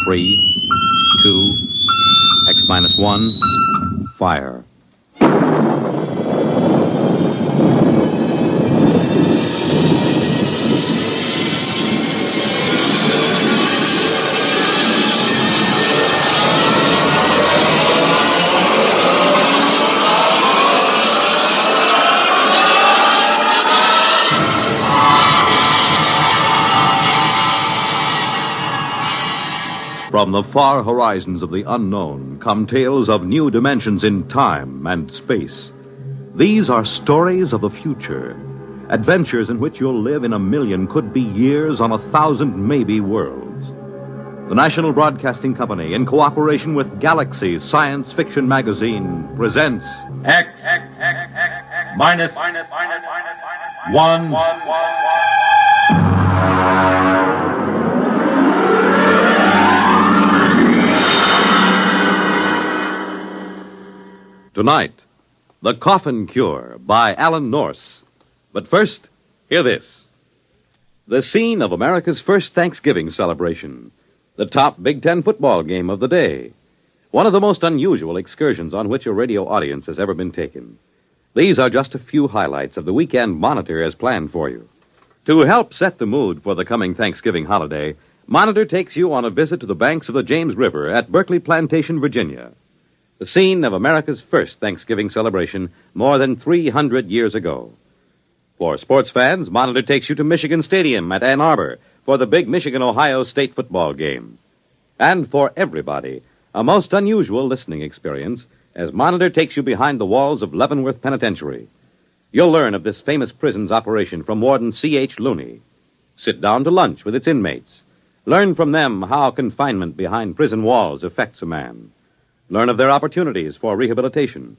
3, 2, X-1, fire. From the far horizons of the unknown come tales of new dimensions in time and space. These are stories of the future, adventures in which you'll live in a million, could be years, on 1,000 maybe worlds. The National Broadcasting Company, in cooperation with Galaxy Science Fiction Magazine, presents X minus 1. Tonight, The Coffin Cure by Alan Norse. But first, hear this. The scene of America's first Thanksgiving celebration. The top Big Ten football game of the day. One of the most unusual excursions on which a radio audience has ever been taken. These are just a few highlights of the weekend Monitor has planned for you. To help set the mood for the coming Thanksgiving holiday, Monitor takes you on a visit to the banks of the James River at Berkeley Plantation, Virginia. The scene of America's first Thanksgiving celebration more than 300 years ago. For sports fans, Monitor takes you to Michigan Stadium at Ann Arbor for the big Michigan-Ohio State football game. And for everybody, a most unusual listening experience as Monitor takes you behind the walls of Leavenworth Penitentiary. You'll learn of this famous prison's operation from Warden C.H. Looney. Sit down to lunch with its inmates. Learn from them how confinement behind prison walls affects a man. Learn of their opportunities for rehabilitation.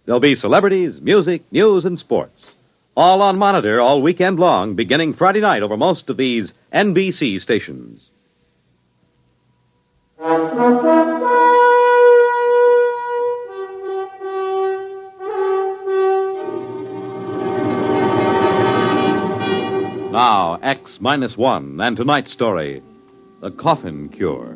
There'll be celebrities, music, news, and sports. All on Monitor all weekend long, beginning Friday night over most of these NBC stations. Now, X-1, and tonight's story, The Coffin Cure.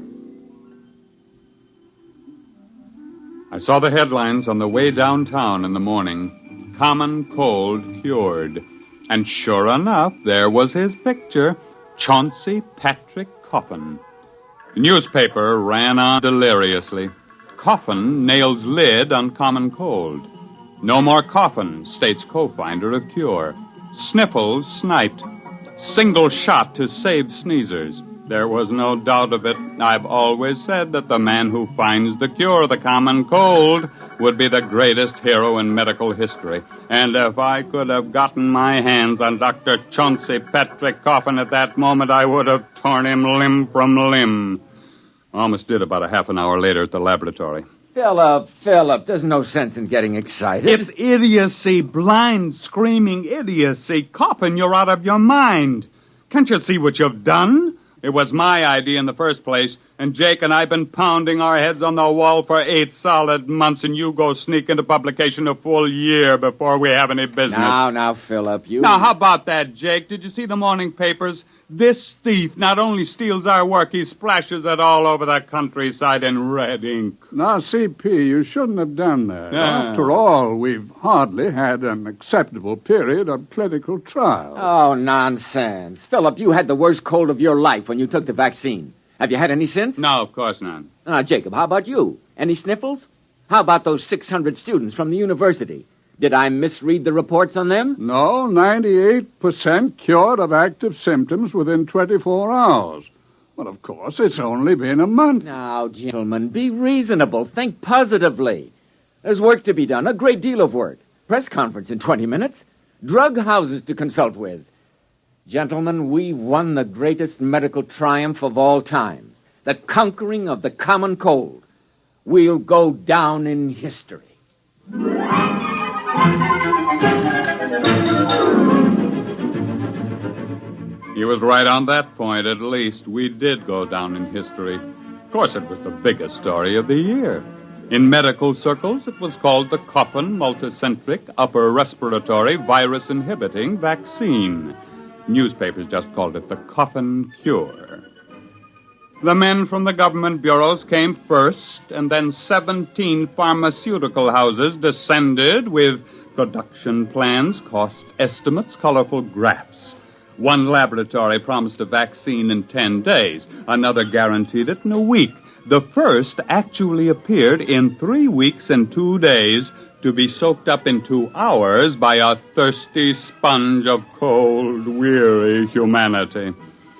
I saw the headlines on the way downtown in the morning. Common cold cured. And sure enough, there was his picture, Chauncey Patrick Coffin. The newspaper ran on deliriously. Coffin nails lid on common cold. No more coffin, states co-finder of cure. Sniffles sniped. Single shot to save sneezers. There was no doubt of it. I've always said that the man who finds the cure of the common cold would be the greatest hero in medical history. And if I could have gotten my hands on Dr. Chauncey Patrick Coffin at that moment, I would have torn him limb from limb. Almost did about a half an hour later at the laboratory. Philip, there's no sense in getting excited. It's idiocy, blind, screaming idiocy. Coffin, you're out of your mind. Can't you see what you've done? It was my idea in the first place, and Jake and I have been pounding our heads on the wall for 8 solid months, and you go sneak into publication a full year before we have any business. Now, Philip, you... Now, how about that, Jake? Did you see the morning papers? This thief not only steals our work, he splashes it all over the countryside in red ink. Now, CP, you shouldn't have done that. After all, we've hardly had an acceptable period of clinical trial. Oh, nonsense. Philip, you had the worst cold of your life when you took the vaccine. Have you had any since? No, of course not. Now, Jacob, how about you? Any sniffles? How about those 600 students from the university? Did I misread the reports on them? No, 98% cured of active symptoms within 24 hours. Well, of course, it's only been a month. Now, gentlemen, be reasonable. Think positively. There's work to be done, a great deal of work. Press conference in 20 minutes. Drug houses to consult with. Gentlemen, we've won the greatest medical triumph of all time. The conquering of the common cold. We'll go down in history. He was right on that point, at least. We did go down in history. Of course, it was the biggest story of the year. In medical circles, it was called the Coffin Multicentric Upper Respiratory Virus Inhibiting Vaccine. Newspapers just called it the Coffin Cure. The men from the government bureaus came first, and then 17 pharmaceutical houses descended with production plans, cost estimates, colorful graphs. One laboratory promised a vaccine in 10 days. Another guaranteed it in a week. The first actually appeared in 3 weeks and 2 days to be soaked up in 2 hours by a thirsty sponge of cold, weary humanity.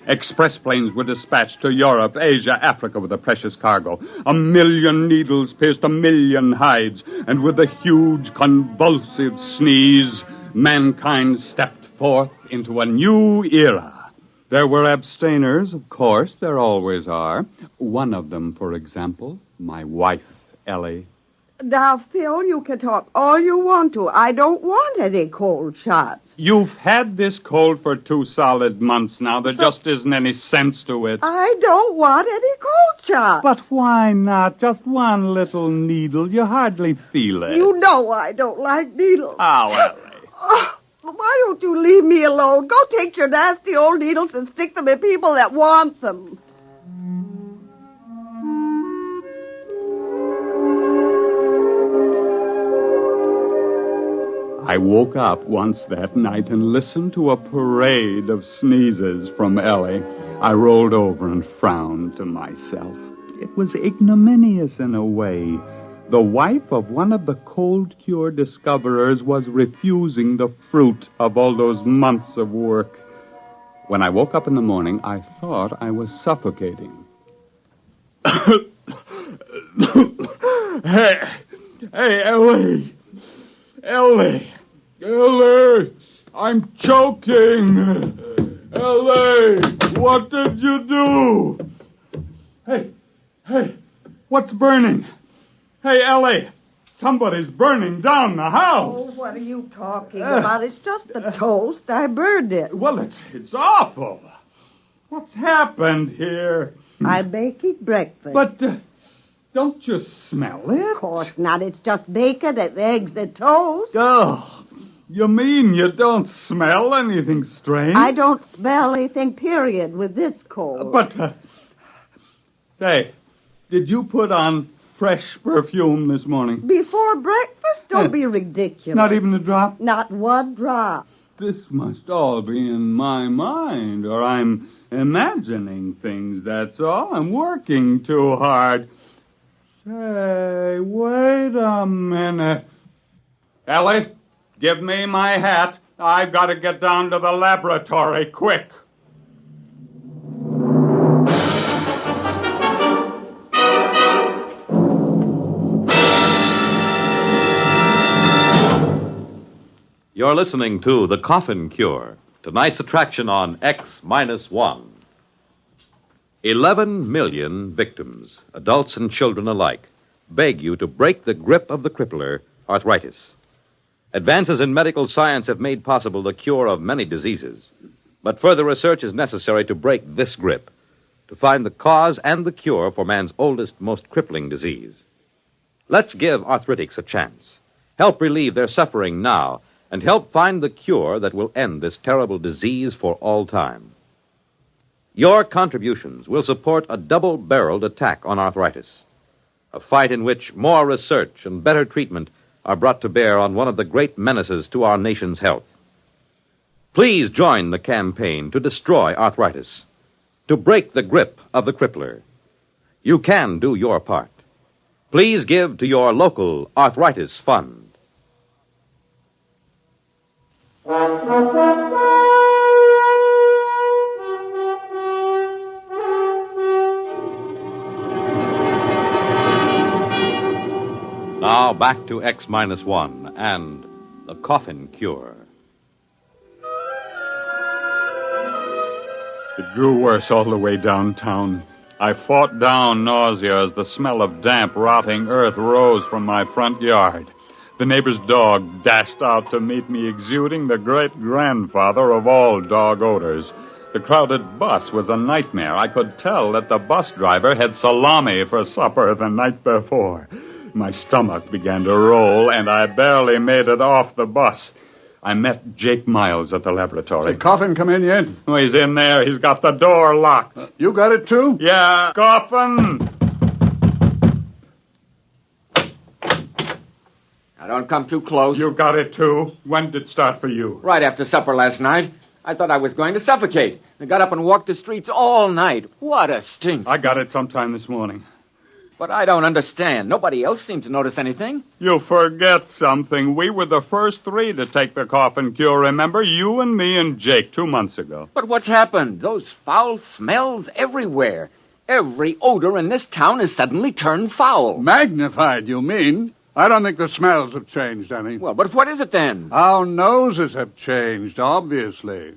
Express planes were dispatched to Europe, Asia, Africa with a precious cargo. 1 million needles pierced 1 million hides, and with a huge convulsive sneeze, mankind stepped forth into a new era. There were abstainers, of course, there always are. One of them, for example, my wife, Ellie. Now, Phil, you can talk all you want to. I don't want any cold shots. You've had this cold for 2 solid months now. There just isn't any sense to it. I don't want any cold shots. But why not? Just one little needle. You hardly feel it. You know I don't like needles. Oh, Ellie. Oh, why don't you leave me alone? Go take your nasty old needles and stick them in people that want them. I woke up once that night and listened to a parade of sneezes from Ellie. I rolled over and frowned to myself. It was ignominious in a way. The wife of one of the cold cure discoverers was refusing the fruit of all those months of work. When I woke up in the morning, I thought I was suffocating. Hey, Ellie! Ellie! I'm choking! Ellie! What did you do? Hey, what's burning? Hey, Ellie! Somebody's burning down the house! Oh, what are you talking about? It's just the toast. I burned it. Well, it's awful. What's happened here? I'm making breakfast. But, don't you smell it? Of course not. It's just bacon and eggs and toast. Oh, you mean you don't smell anything strange? I don't smell anything, period, with this cold. But, hey, did you put on fresh perfume this morning? Before breakfast? Don't be ridiculous. Not even a drop? Not one drop. This must all be in my mind, or I'm imagining things, that's all. I'm working too hard. Say, wait a minute. Ellie, give me my hat. I've got to get down to the laboratory, quick. You're listening to The Coffin Cure, tonight's attraction on X-1. 11 million victims, adults and children alike, beg you to break the grip of the crippler, arthritis. Advances in medical science have made possible the cure of many diseases, but further research is necessary to break this grip, to find the cause and the cure for man's oldest, most crippling disease. Let's give arthritics a chance. Help relieve their suffering now, and help find the cure that will end this terrible disease for all time. Your contributions will support a double-barreled attack on arthritis, a fight in which more research and better treatment are brought to bear on one of the great menaces to our nation's health. Please join the campaign to destroy arthritis, to break the grip of the crippler. You can do your part. Please give to your local arthritis fund. Now back to X-1 and the Coffin Cure. It grew worse all the way downtown. I fought down nausea as the smell of damp, rotting earth rose from my front yard. The neighbor's dog dashed out to meet me, exuding the great-grandfather of all dog odors. The crowded bus was a nightmare. I could tell that the bus driver had salami for supper the night before. My stomach began to roll, and I barely made it off the bus. I met Jake Miles at the laboratory. Did Coffin come in yet? Oh, he's in there. He's got the door locked. You got it, too? Yeah, Coffin! Now, don't come too close. You got it, too? When did it start for you? Right after supper last night. I thought I was going to suffocate. I got up and walked the streets all night. What a stink. I got it sometime this morning. But I don't understand. Nobody else seemed to notice anything. You forget something. We were the first 3 to take the coffin cure, remember? You and me and Jake 2 months ago. But what's happened? Those foul smells everywhere. Every odor in this town has suddenly turned foul. Magnified, you mean? I don't think the smells have changed any. Well, but what is it then? Our noses have changed, obviously.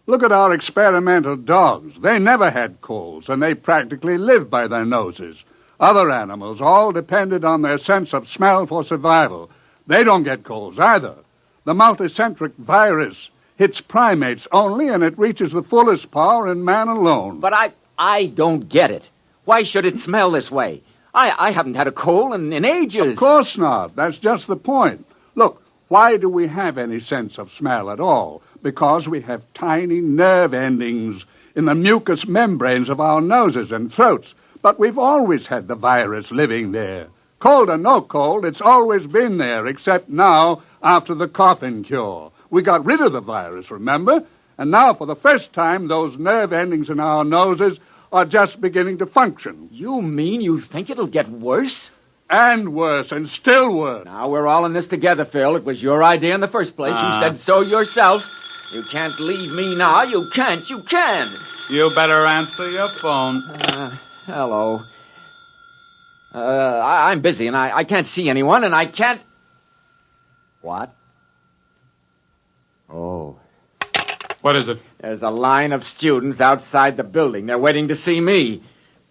Look at our experimental dogs. They never had colds, and they practically lived by their noses. Other animals all depended on their sense of smell for survival. They don't get colds either. The multicentric virus hits primates only, and it reaches the fullest power in man alone. But I don't get it. Why should it smell this way? I haven't had a cold in ages. Of course not. That's just the point. Look, why do we have any sense of smell at all? Because we have tiny nerve endings in the mucous membranes of our noses and throats. But we've always had the virus living there. Cold or no cold, it's always been there, except now, after the coffin cure. We got rid of the virus, remember? And now, for the first time, those nerve endings in our noses are just beginning to function. You mean you think it'll get worse? And worse, and still worse. Now, we're all in this together, Phil. It was your idea in the first place. You said so yourself. You can't leave me now. You can't. You can. You better answer your phone. Hello. I'm busy, and I can't see anyone, and I can't... What? Oh. What is it? There's a line of students outside the building. They're waiting to see me.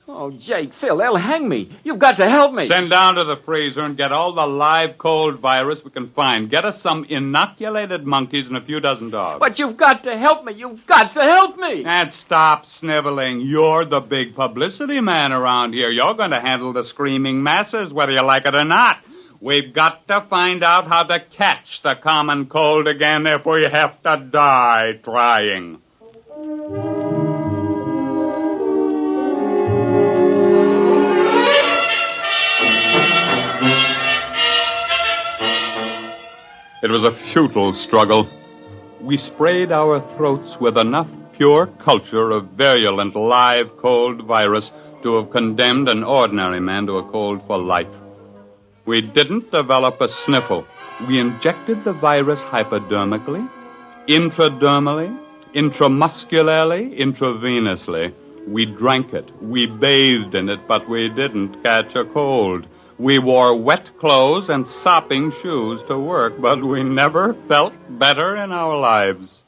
Oh, Jake, Phil, they'll hang me. You've got to help me. Send down to the freezer and get all the live cold virus we can find. Get us some inoculated monkeys and a few dozen dogs. But you've got to help me. You've got to help me. And stop sniveling. You're the big publicity man around here. You're going to handle the screaming masses, whether you like it or not. We've got to find out how to catch the common cold again if we have to die trying. It was a futile struggle. We sprayed our throats with enough pure culture of virulent live cold virus to have condemned an ordinary man to a cold for life. We didn't develop a sniffle. We injected the virus hypodermically, intradermally, intramuscularly, intravenously. We drank it. We bathed in it, but we didn't catch a cold. We wore wet clothes and sopping shoes to work, but we never felt better in our lives.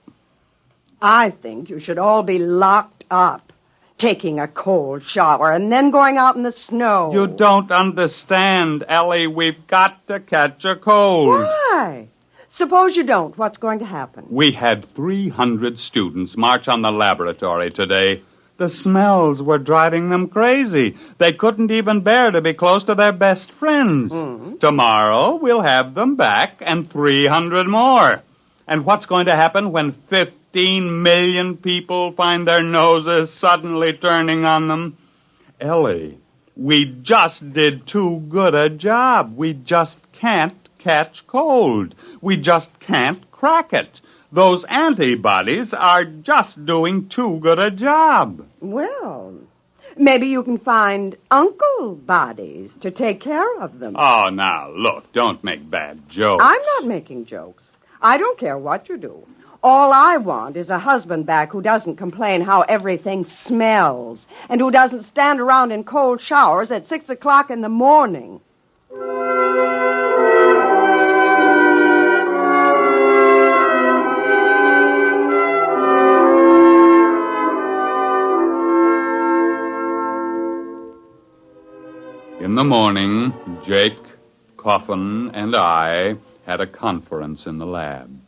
I think you should all be locked up, taking a cold shower and then going out in the snow. You don't understand, Ellie. We've got to catch a cold. Why? Suppose you don't. What's going to happen? We had 300 students march on the laboratory today. The smells were driving them crazy. They couldn't even bear to be close to their best friends. Mm-hmm. Tomorrow, we'll have them back and 300 more. And what's going to happen when 15 million people find their noses suddenly turning on them? Ellie, we just did too good a job. We just can't catch cold. We just can't crack it. Those antibodies are just doing too good a job. Well, maybe you can find uncle bodies to take care of them. Oh, now, look, don't make bad jokes. I'm not making jokes. I don't care what you do. All I want is a husband back who doesn't complain how everything smells and who doesn't stand around in cold showers at 6 o'clock in the morning. In the morning, Jake, Coffin, and I had a conference in the lab.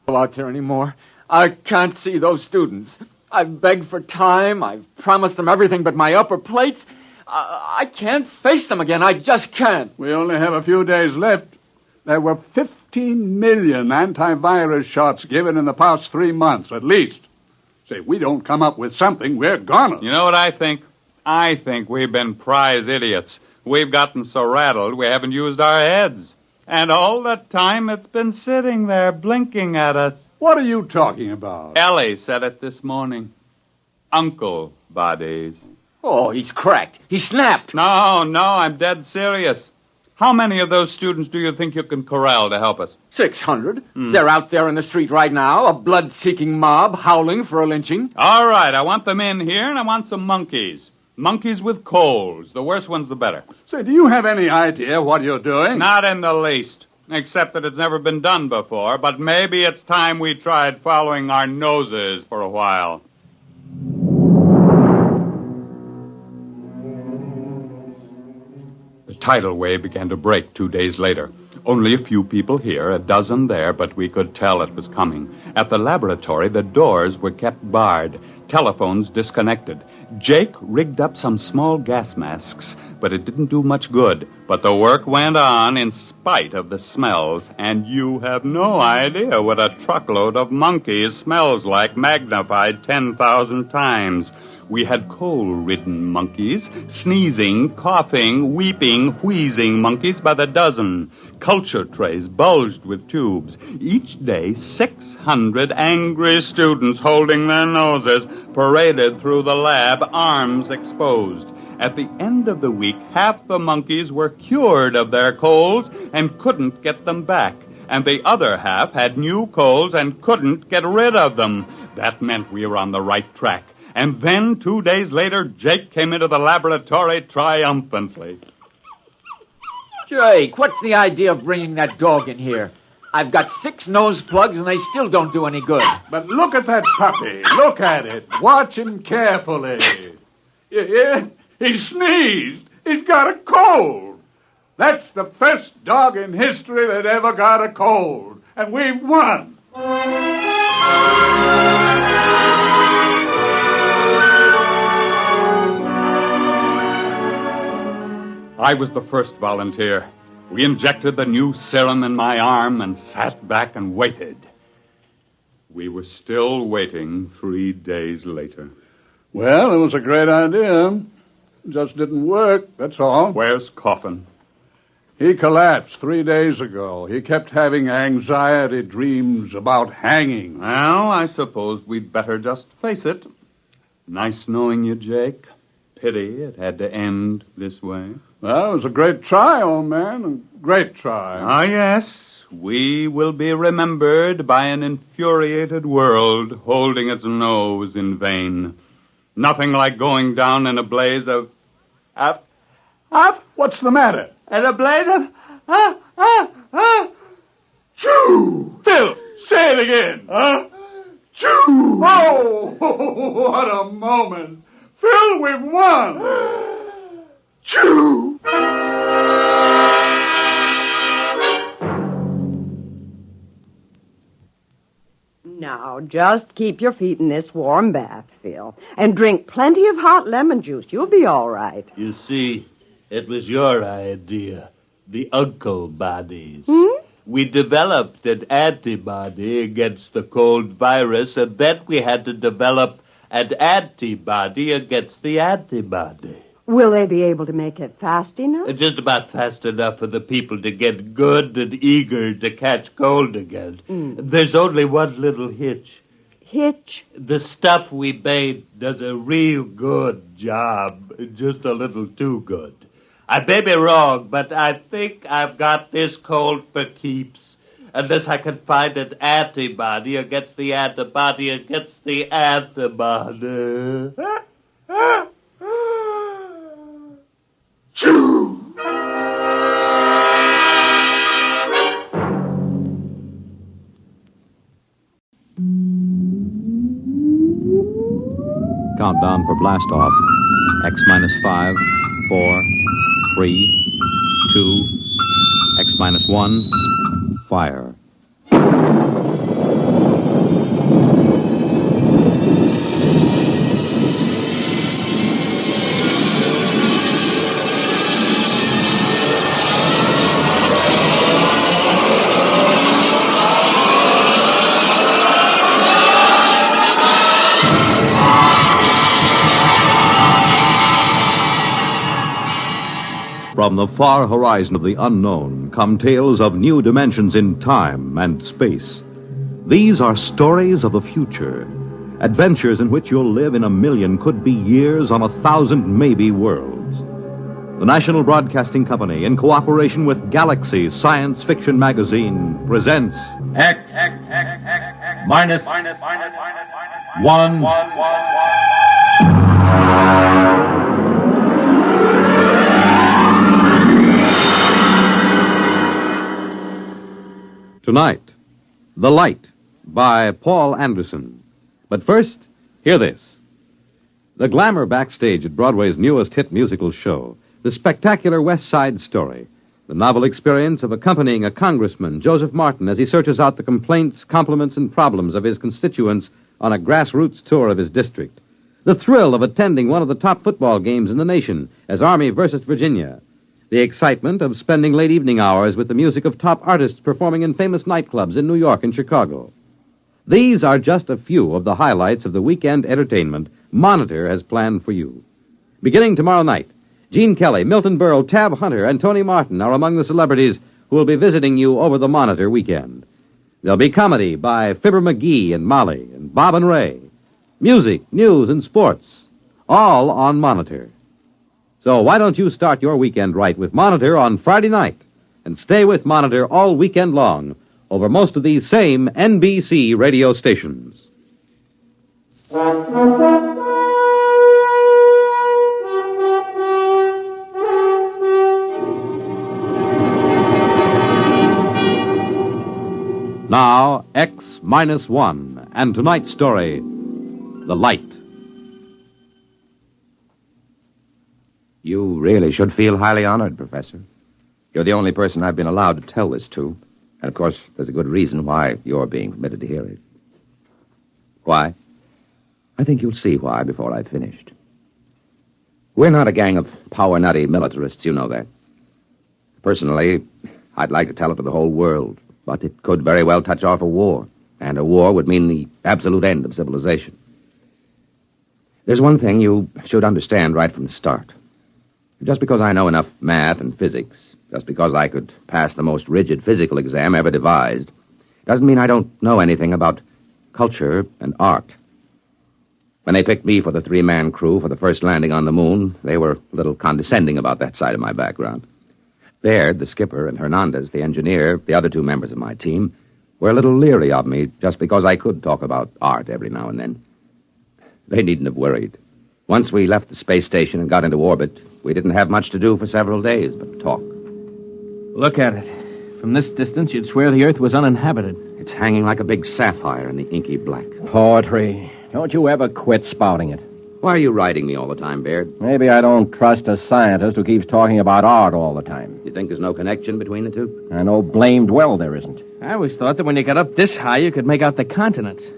Go out there anymore. I can't see those students. I've begged for time. I've promised them everything but my upper plates. I can't face them again. I just can't. We only have a few days left. There were 15 million antivirus shots given in the past 3 months, at least. Say, if we don't come up with something, we're gonna. You know what I think? I think we've been prize idiots. We've gotten so rattled we haven't used our heads. And all the time it's been sitting there blinking at us. What are you talking about? Ellie said it this morning. Uncle bodies. Oh, he's cracked. He snapped. No, I'm dead serious. How many of those students do you think you can corral to help us? 600. They're out there in the street right now, a blood-seeking mob howling for a lynching. All right, I want them in here, and I want some monkeys. Monkeys with colds. The worse ones, the better. Say, do you have any idea what you're doing? Not in the least, except that it's never been done before, but maybe it's time we tried following our noses for a while. The tidal wave began to break 2 days later. Only a few people here, a dozen there, but we could tell it was coming. At the laboratory, the doors were kept barred, telephones disconnected. Jake rigged up some small gas masks, but it didn't do much good. But the work went on in spite of the smells, and you have no idea what a truckload of monkeys smells like magnified 10,000 times. We had coal-ridden monkeys, sneezing, coughing, weeping, wheezing monkeys by the dozen. Culture trays bulged with tubes. Each day, 600 angry students holding their noses paraded through the lab, arms exposed. At the end of the week, half the monkeys were cured of their colds and couldn't get them back. And the other half had new colds and couldn't get rid of them. That meant we were on the right track. And then, 2 days later, Jake came into the laboratory triumphantly. Jake, what's the idea of bringing that dog in here? I've got 6 nose plugs and they still don't do any good. But look at that puppy. Look at it. Watch him carefully. You hear? He sneezed. He's got a cold. That's the first dog in history that ever got a cold. And we've won. I was the first volunteer. We injected the new serum in my arm and sat back and waited. We were still waiting 3 days later. Well, it was a great idea. It just didn't work, that's all. Where's Coffin? He collapsed 3 days ago. He kept having anxiety dreams about hanging. Well, I suppose we'd better just face it. Nice knowing you, Jake. Pity it had to end this way. Well, it was a great try, old man. A great try. Ah, yes. We will be remembered by an infuriated world holding its nose in vain. Nothing like going down in a blaze of... What's the matter? In a blaze of... Choo! Phil, say it again. Choo! Oh, what a moment. Phil, we've won. Choo! Now, just keep your feet in this warm bath, Phil, and drink plenty of hot lemon juice. You'll be all right. You see, it was your idea, the uncle bodies. We developed an antibody against the cold virus, and then we had to develop an antibody against the antibody. Will they be able to make it fast enough? Just about fast enough for the people to get good and eager to catch cold again. There's only one little hitch. Hitch? The stuff we made does a real good job, just a little too good. I may be wrong, but I think I've got this cold for keeps. Unless I can find an antibody against the antibody against the antibody. Choo! Countdown for blast off. X minus 5, 4, 3, 2, X minus 1, fire. From the far horizon of the unknown come tales of new dimensions in time and space. These are stories of the future, adventures in which you'll live in a million, could be years, on 1,000 maybe worlds. The National Broadcasting Company, in cooperation with Galaxy Science Fiction Magazine, presents X minus 1. Tonight, The Light by Paul Anderson. But first, hear this. The glamour backstage at Broadway's newest hit musical show, the spectacular West Side Story, the novel experience of accompanying a congressman, Joseph Martin, as he searches out the complaints, compliments, and problems of his constituents on a grassroots tour of his district. The thrill of attending one of the top football games in the nation as Army versus Virginia. The excitement of spending late evening hours with the music of top artists performing in famous nightclubs in New York and Chicago. These are just a few of the highlights of the weekend entertainment Monitor has planned for you. Beginning tomorrow night, Gene Kelly, Milton Berle, Tab Hunter, and Tony Martin are among the celebrities who will be visiting you over the Monitor weekend. There'll be comedy by Fibber McGee and Molly and Bob and Ray. Music, news, and sports, all on Monitor. So why don't you start your weekend right with Monitor on Friday night and stay with Monitor all weekend long over most of these same NBC radio stations. Now, X-1, and tonight's story, The Light. You really should feel highly honored, Professor. You're the only person I've been allowed to tell this to. And, of course, there's a good reason why you're being permitted to hear it. Why? I think you'll see why before I've finished. We're not a gang of power-nutty militarists, you know that. Personally, I'd like to tell it to the whole world, but it could very well touch off a war, and a war would mean the absolute end of civilization. There's one thing you should understand right from the start. Just because I know enough math and physics, just because I could pass the most rigid physical exam ever devised, doesn't mean I don't know anything about culture and art. When they picked me for the three-man crew for the first landing on the moon, they were a little condescending about that side of my background. Baird, the skipper, and Hernandez, the engineer, the other two members of my team, were a little leery of me just because I could talk about art every now and then. They needn't have worried. Once we left the space station and got into orbit, we didn't have much to do for several days but talk. Look at it. From this distance, you'd swear the Earth was uninhabited. It's hanging like a big sapphire in the inky black. Poetry. Don't you ever quit spouting it. Why are you riding me all the time, Baird? Maybe I don't trust a scientist who keeps talking about art all the time. You think there's no connection between the two? I know blamed well there isn't. I always thought that when you got up this high, you could make out the continents.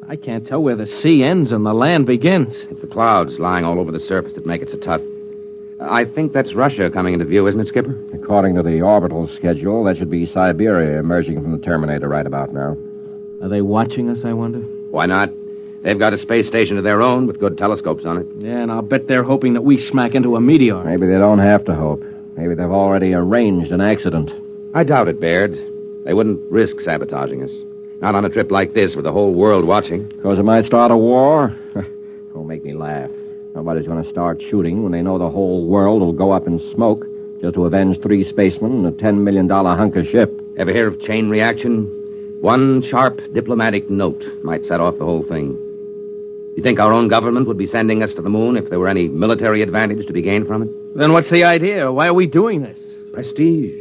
I can't tell where the sea ends and the land begins. It's the clouds lying all over the surface that make it so tough. I think that's Russia coming into view, isn't it, Skipper? According to the orbital schedule, that should be Siberia emerging from the Terminator right about now. Are they watching us, I wonder? Why not? They've got a space station of their own with good telescopes on it. Yeah, and I'll bet they're hoping that we smack into a meteor. Maybe they don't have to hope. Maybe they've already arranged an accident. I doubt it, Baird. They wouldn't risk sabotaging us. Not on a trip like this with the whole world watching. Because it might start a war? Don't make me laugh. Nobody's going to start shooting when they know the whole world will go up in smoke just to avenge 3 spacemen and a $10 million hunk of ship. Ever hear of chain reaction? One sharp diplomatic note might set off the whole thing. You think our own government would be sending us to the moon if there were any military advantage to be gained from it? Then what's the idea? Why are we doing this? Prestige.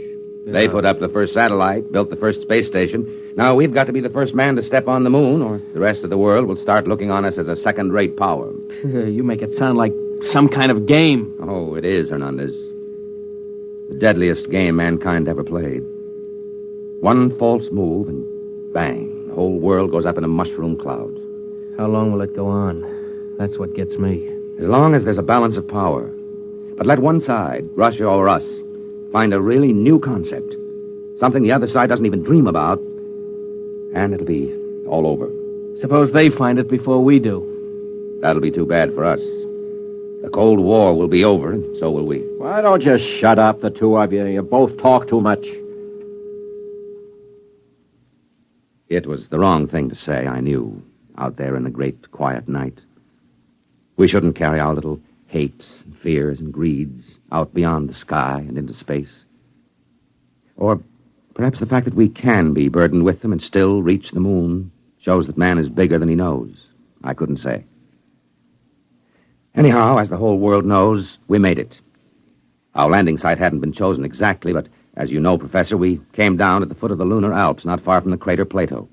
Yeah. They put up the first satellite, built the first space station. Now we've got to be the first man to step on the moon, or the rest of the world will start looking on us as a second-rate power. You make it sound like some kind of game. Oh, it is, Hernandez. The deadliest game mankind ever played. One false move and bang, the whole world goes up in a mushroom cloud. How long will it go on? That's what gets me. As long as there's a balance of power. But let one side, Russia or us, find a really new concept. Something the other side doesn't even dream about. And it'll be all over. Suppose they find it before we do. That'll be too bad for us. The Cold War will be over, and so will we. Why don't you shut up, the two of you? You both talk too much. It was the wrong thing to say, I knew, out there in the great quiet night. We shouldn't carry our little hates and fears and greeds out beyond the sky and into space. Or perhaps the fact that we can be burdened with them and still reach the moon shows that man is bigger than he knows. I couldn't say. Anyhow, as the whole world knows, we made it. Our landing site hadn't been chosen exactly, but as you know, Professor, we came down at the foot of the lunar Alps, not far from the crater Plato.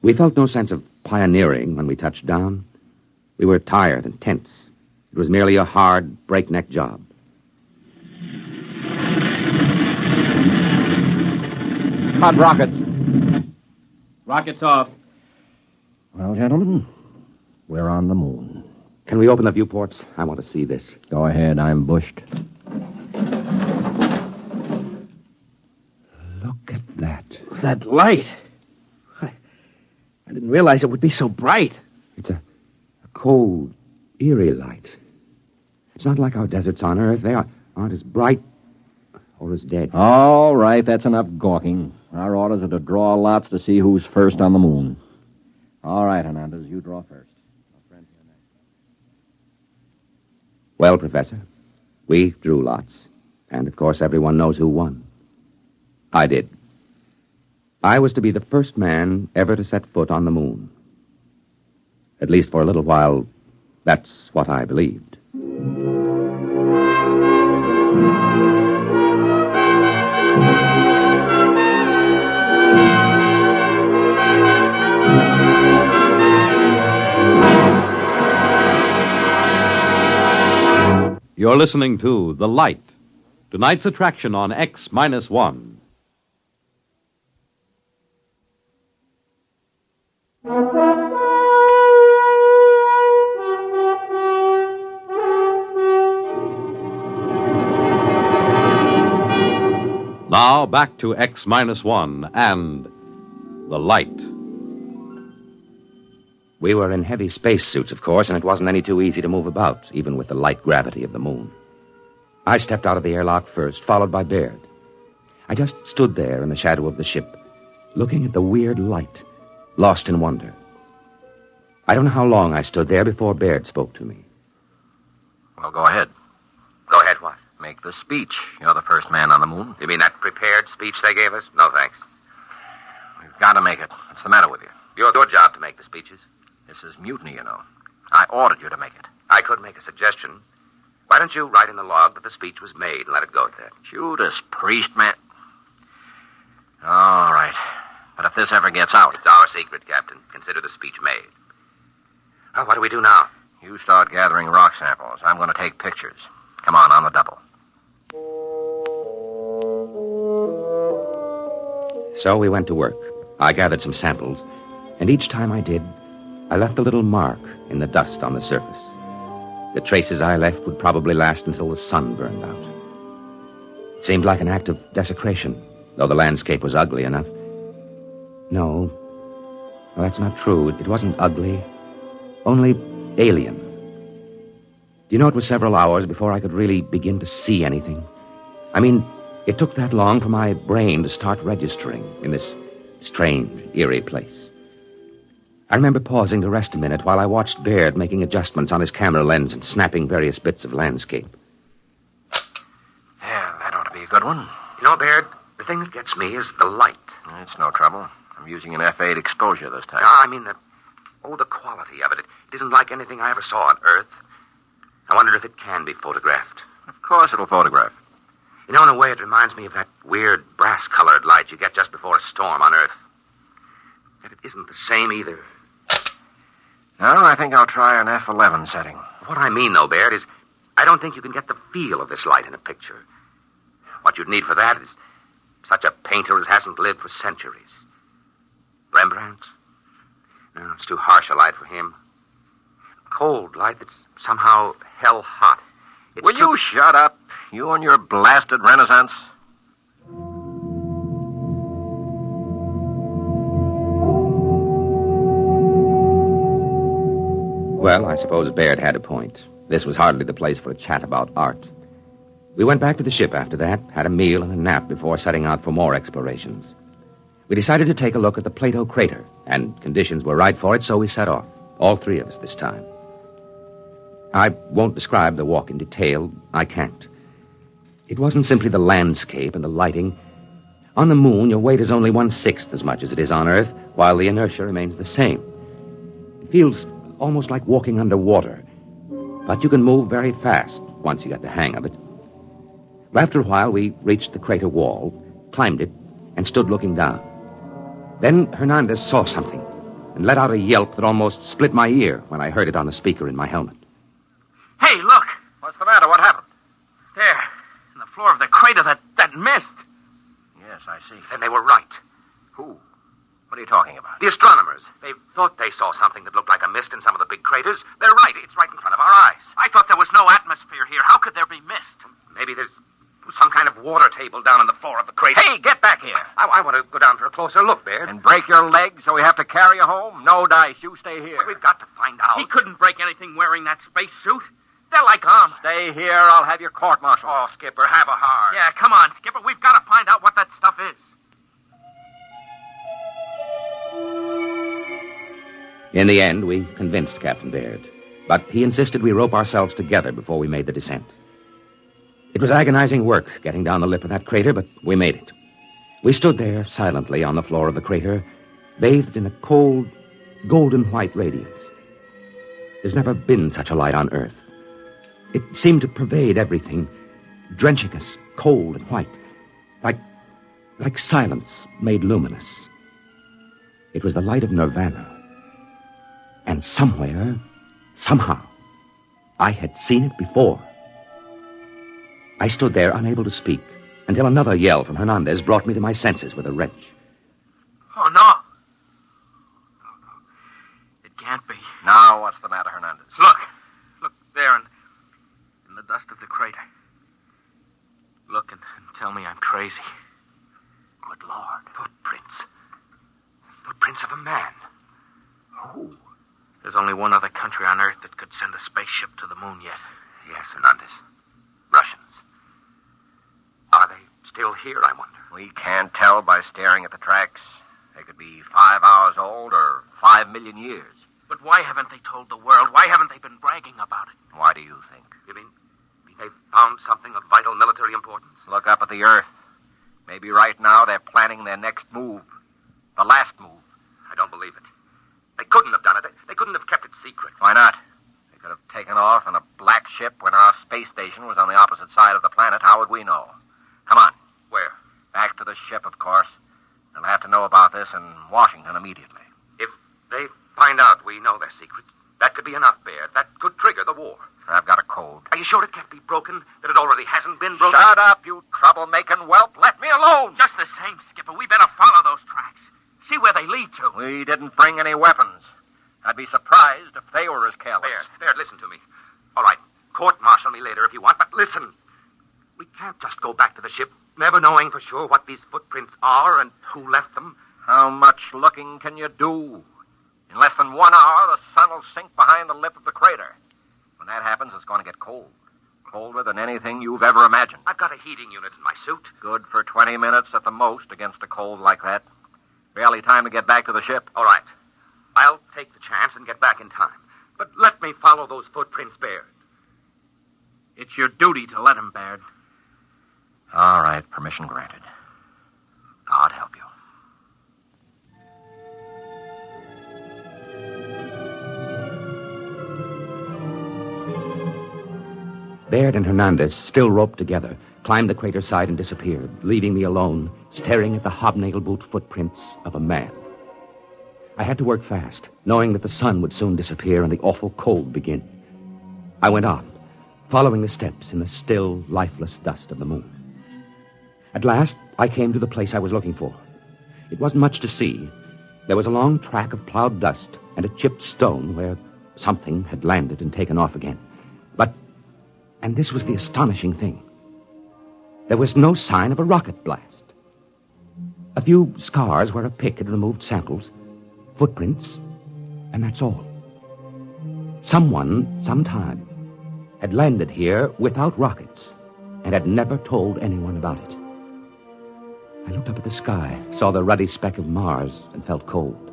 We felt no sense of pioneering when we touched down. We were tired and tense. It was merely a hard, breakneck job. Cut rockets. Rockets off. Well, gentlemen, we're on the moon. Can we open the viewports? I want to see this. Go ahead, I'm bushed. Look at that. That light. I didn't realize it would be so bright. It's a cold, eerie light. It's not like our deserts on Earth. They aren't as bright or as dead. All right, that's enough gawking. Our orders are to draw lots to see who's first on the moon. All right, Hernandez, you draw first. Well, Professor, we drew lots. And, of course, everyone knows who won. I did. I was to be the first man ever to set foot on the moon. At least for a little while, that's what I believed. You're listening to The Light, tonight's attraction on X-1. Now back to X-1 and The Light. We were in heavy spacesuits, of course, and it wasn't any too easy to move about, even with the light gravity of the moon. I stepped out of the airlock first, followed by Baird. I just stood there in the shadow of the ship, looking at the weird light, lost in wonder. I don't know how long I stood there before Baird spoke to me. Well, go ahead. Go ahead, what? Make the speech. You're the first man on the moon. You mean that prepared speech they gave us? No, thanks. We've got to make it. What's the matter with you? Your job to make the speeches. This is mutiny, you know. I ordered you to make it. I could make a suggestion. Why don't you write in the log that the speech was made and let it go at that? Judas Priest, man. All right. But if this ever gets out... It's our secret, Captain. Consider the speech made. Well, what do we do now? You start gathering rock samples. I'm going to take pictures. Come on the double. So we went to work. I gathered some samples, and each time I did, I left a little mark in the dust on the surface. The traces I left would probably last until the sun burned out. It seemed like an act of desecration, though the landscape was ugly enough. No, that's not true. It wasn't ugly, only alien. Do you know, it was several hours before I could really begin to see anything. I mean, it took that long for my brain to start registering in this strange, eerie place. I remember pausing to rest a minute while I watched Baird making adjustments on his camera lens and snapping various bits of landscape. Yeah, that ought to be a good one. You know, Baird, the thing that gets me is the light. It's no trouble. I'm using an F8 exposure this time. I mean, the quality of it. It isn't like anything I ever saw on Earth. I wonder if it can be photographed. Of course it'll photograph. You know, in a way, it reminds me of that weird brass-colored light you get just before a storm on Earth. Yet it isn't the same either. No, I think I'll try an F11 setting. What I mean, though, Baird, is I don't think you can get the feel of this light in a picture. What you'd need for that is such a painter as hasn't lived for centuries. Rembrandt? No, it's too harsh a light for him. Cold light that's somehow hell-hot. Will you shut up? You and your blasted Renaissance? Well, I suppose Baird had a point. This was hardly the place for a chat about art. We went back to the ship after that, had a meal and a nap before setting out for more explorations. We decided to take a look at the Plato crater, and conditions were right for it, so we set off. All three of us this time. I won't describe the walk in detail. I can't. It wasn't simply the landscape and the lighting. On the moon, your weight is only 1/6 as much as it is on Earth, while the inertia remains the same. It feels almost like walking underwater, but you can move very fast once you get the hang of it. After a while, we reached the crater wall, climbed it, and stood looking down. Then Hernandez saw something and let out a yelp that almost split my ear when I heard it on the speaker in my helmet. Hey, look! What's the matter? What happened? There, in the floor of the crater, that mist. Yes, I see. Then they were right. Who? What are you talking about? The astronomers. They thought they saw something that looked like a mist in some of the big craters. They're right. It's right in front of our eyes. I thought there was no atmosphere here. How could there be mist? Maybe there's some kind of water table down in the floor of the crater. Hey, get back here! I want to go down for a closer look, Baird. And break your leg so we have to carry you home? No dice. You stay here. We've got to find out. He couldn't break anything wearing that space suit. They're like arms. Stay here. I'll have your court-martial. Oh, Skipper, have a heart. Yeah, come on, Skipper. We've got to find out what that stuff is. In the end, we convinced Captain Baird, but he insisted we rope ourselves together before we made the descent. It was agonizing work getting down the lip of that crater, but we made it. We stood there silently on the floor of the crater, bathed in a cold, golden-white radiance. There's never been such a light on Earth. It seemed to pervade everything, drenching us cold and white, like silence made luminous. It was the light of nirvana. And somewhere, somehow, I had seen it before. I stood there unable to speak until another yell from Hernandez brought me to my senses with a wrench. Oh, no. It can't be. Now, what's the matter, Hernandez? Look there in the dust of the crater. Look and tell me I'm crazy. Good Lord. Footprints. Footprints of a man. Who? There's only one other country on Earth that could send a spaceship to the moon yet. Yes, Hernandez. Russians. Are they still here, I wonder? We can't tell by staring at the tracks. They could be 5 hours old or 5 million years. But why haven't they told the world? Why haven't they been bragging about it? Why do you think? You mean they've found something of vital military importance? Look up at the Earth. Maybe right now they're planning their next move. The last move. I don't believe it. They couldn't have done it. They couldn't have kept it secret. Why not? They could have taken off in a black ship when our space station was on the opposite side of the planet. How would we know? Come on. Where? Back to the ship, of course. They'll have to know about this in Washington immediately. If they find out we know their secret, that could be enough, Baird. That could trigger the war. I've got a code. Are you sure it can't be broken? That it already hasn't been broken? Shut up, you trouble-making whelp. Let me alone. Just the same, Skipper. We better follow those tracks. See where they lead to. We didn't bring any weapons. I'd be surprised if they were as careless. Baird, listen to me. All right, court-martial me later if you want, but listen. We can't just go back to the ship, never knowing for sure what these footprints are and who left them. How much looking can you do? In less than 1 hour, the sun will sink behind the lip of the crater. When that happens, it's going to get cold. Colder than anything you've ever imagined. I've got a heating unit in my suit. Good for 20 minutes at the most against a cold like that. Barely time to get back to the ship. All right. I'll take the chance and get back in time. But let me follow those footprints, Baird. It's your duty to let him, Baird. All right, permission granted. God help you. Baird and Hernandez, still roped together, climbed the crater side and disappeared, leaving me alone, staring at the hobnail boot footprints of a man. I had to work fast, knowing that the sun would soon disappear and the awful cold begin. I went on, following the steps in the still, lifeless dust of the moon. At last, I came to the place I was looking for. It wasn't much to see. There was a long track of plowed dust and a chipped stone where something had landed and taken off again. And this was the astonishing thing. There was no sign of a rocket blast. A few scars where a pick had removed samples, footprints, and that's all. Someone, sometime, had landed here without rockets and had never told anyone about it. I looked up at the sky, saw the ruddy speck of Mars, and felt cold.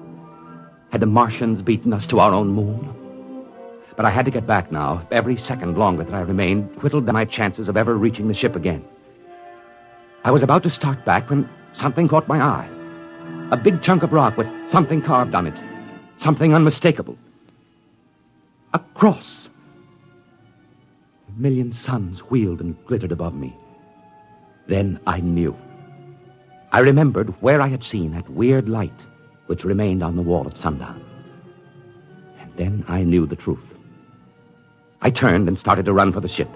Had the Martians beaten us to our own moon? But I had to get back now. Every second longer that I remained whittled down my chances of ever reaching the ship again. I was about to start back when something caught my eye. A big chunk of rock with something carved on it. Something unmistakable. A cross. A million suns wheeled and glittered above me. Then I knew. I remembered where I had seen that weird light which remained on the wall at sundown. And then I knew the truth. I turned and started to run for the ship.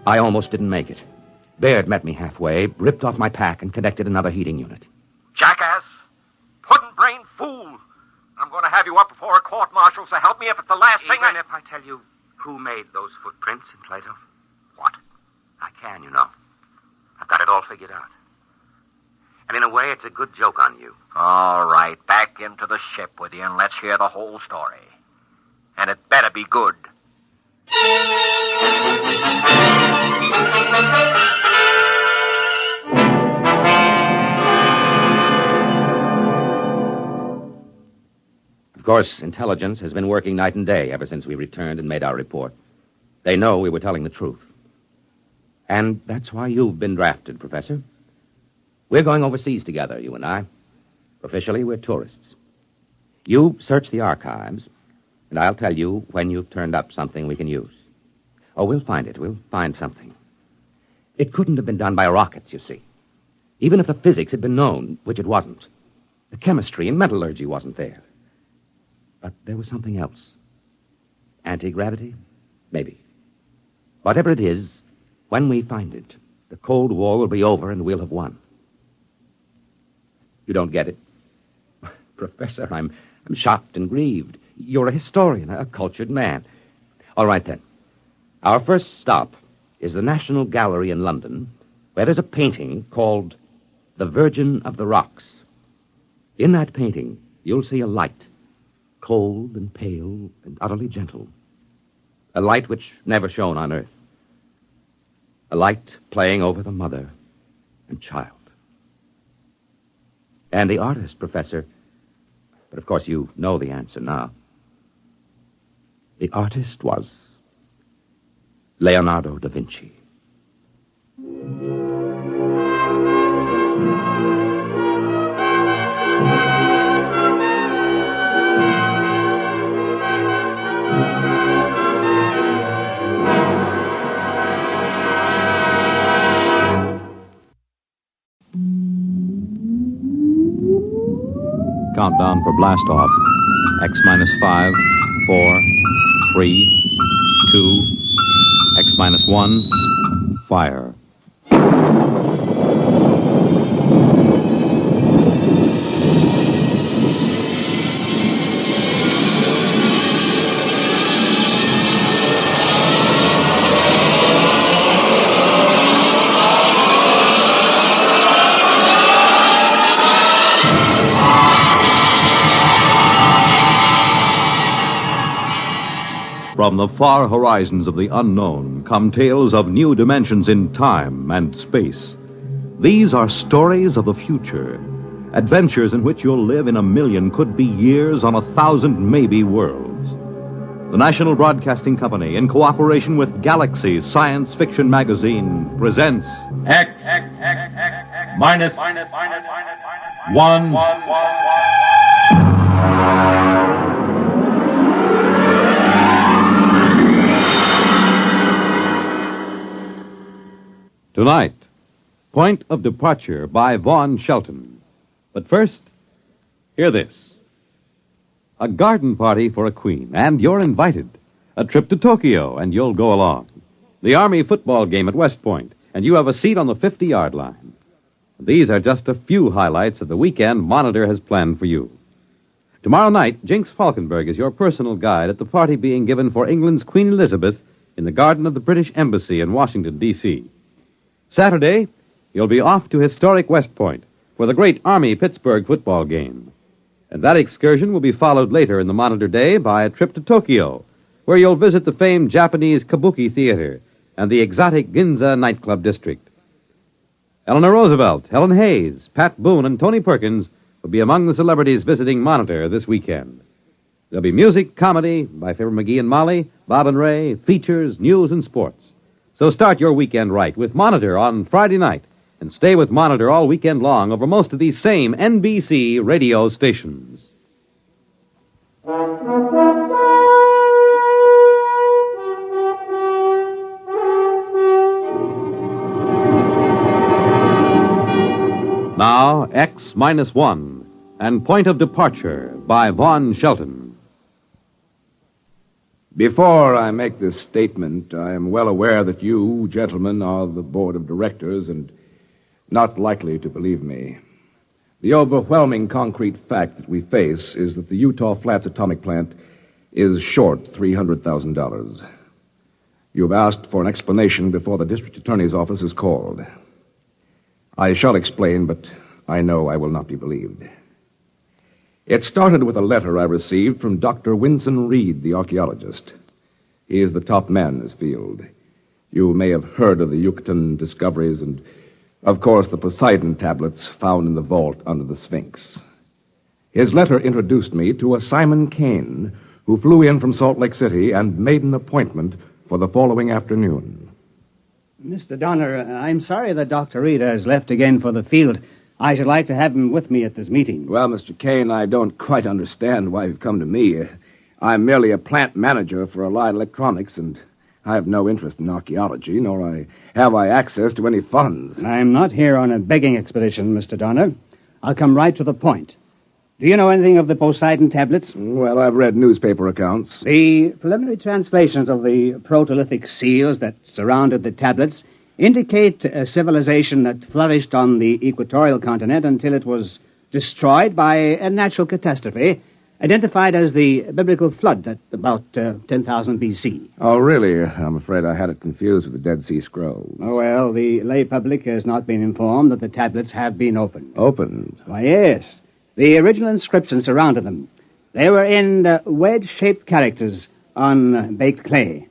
I almost didn't make it. Baird met me halfway, ripped off my pack, and connected another heating unit. Jackass! Puddin'-brained fool! I'm going to have you up before a court-martial, so help me if it's the last thing Even if I tell you who made those footprints in Plato? What? I can, you know. I've got it all figured out. And in a way, it's a good joke on you. All right, back into the ship with you, and let's hear the whole story. And it better be good. Of course, intelligence has been working night and day ever since we returned and made our report. They know we were telling the truth. And that's why you've been drafted, Professor. We're going overseas together, you and I. Officially, we're tourists. You search the archives, and I'll tell you when you've turned up something we can use. Oh, we'll find it. We'll find something. It couldn't have been done by rockets, you see. Even if the physics had been known, which it wasn't. The chemistry and metallurgy wasn't there. But there was something else. Anti-gravity? Maybe. Whatever it is, when we find it, the Cold War will be over and we'll have won. You don't get it? Professor, I'm shocked and grieved. You're a historian, a cultured man. All right, then. Our first stop is the National Gallery in London, where there's a painting called The Virgin of the Rocks. In that painting, you'll see a light, cold and pale and utterly gentle. A light which never shone on Earth. A light playing over the mother and child. And the artist, Professor, but of course you know the answer now. The artist was Leonardo da Vinci. Countdown for blast off. X minus 5, 4, 3, 2, X minus 1, fire. From the far horizons of the unknown come tales of new dimensions in time and space. These are stories of the future, adventures in which you'll live in a million, could be years, on 1,000 maybe worlds. The National Broadcasting Company, in cooperation with Galaxy Science Fiction Magazine, presents X minus 1. Tonight, Point of Departure by Vaughn Shelton. But first, hear this. A garden party for a queen, and you're invited. A trip to Tokyo, and you'll go along. The Army football game at West Point, and you have a seat on the 50-yard line. These are just a few highlights of the weekend Monitor has planned for you. Tomorrow night, Jinx Falkenberg is your personal guide at the party being given for England's Queen Elizabeth in the garden of the British Embassy in Washington, D.C. Saturday, you'll be off to historic West Point for the great Army-Pittsburgh football game. And that excursion will be followed later in the Monitor day by a trip to Tokyo, where you'll visit the famed Japanese Kabuki Theater and the exotic Ginza nightclub district. Eleanor Roosevelt, Helen Hayes, Pat Boone, and Tony Perkins will be among the celebrities visiting Monitor this weekend. There'll be music, comedy by Fibber McGee and Molly, Bob and Ray, features, news, and sports. So start your weekend right with Monitor on Friday night and stay with Monitor all weekend long over most of these same NBC radio stations. Now, X-1 and Point of Departure by Vaughn Shelton. Before I make this statement, I am well aware that you, gentlemen, are the board of directors and not likely to believe me. The overwhelming concrete fact that we face is that the Utah Flats atomic plant is short $300,000. You've asked for an explanation before the district attorney's office is called. I shall explain, but I know I will not be believed. It started with a letter I received from Dr. Winston Reed, the archaeologist. He is the top man in his field. You may have heard of the Yucatan discoveries and, of course, the Poseidon tablets found in the vault under the Sphinx. His letter introduced me to a Simon Kane, who flew in from Salt Lake City and made an appointment for the following afternoon. Mr. Donner, I'm sorry that Dr. Reed has left again for the field. I should like to have him with me at this meeting. Well, Mr. Kane, I don't quite understand why you've come to me. I'm merely a plant manager for Allied Electronics, and I have no interest in archaeology, nor have I access to any funds. I'm not here on a begging expedition, Mr. Donner. I'll come right to the point. Do you know anything of the Poseidon tablets? Well, I've read newspaper accounts. The preliminary translations of the protolithic seals that surrounded the tablets indicate a civilization that flourished on the equatorial continent until it was destroyed by a natural catastrophe, identified as the biblical flood at about 10,000 B.C. Oh, really? I'm afraid I had it confused with the Dead Sea Scrolls. Oh, well, the lay public has not been informed that the tablets have been opened. Opened? Why, yes. The original inscriptions surrounded them. They were in wedge-shaped characters on baked clay.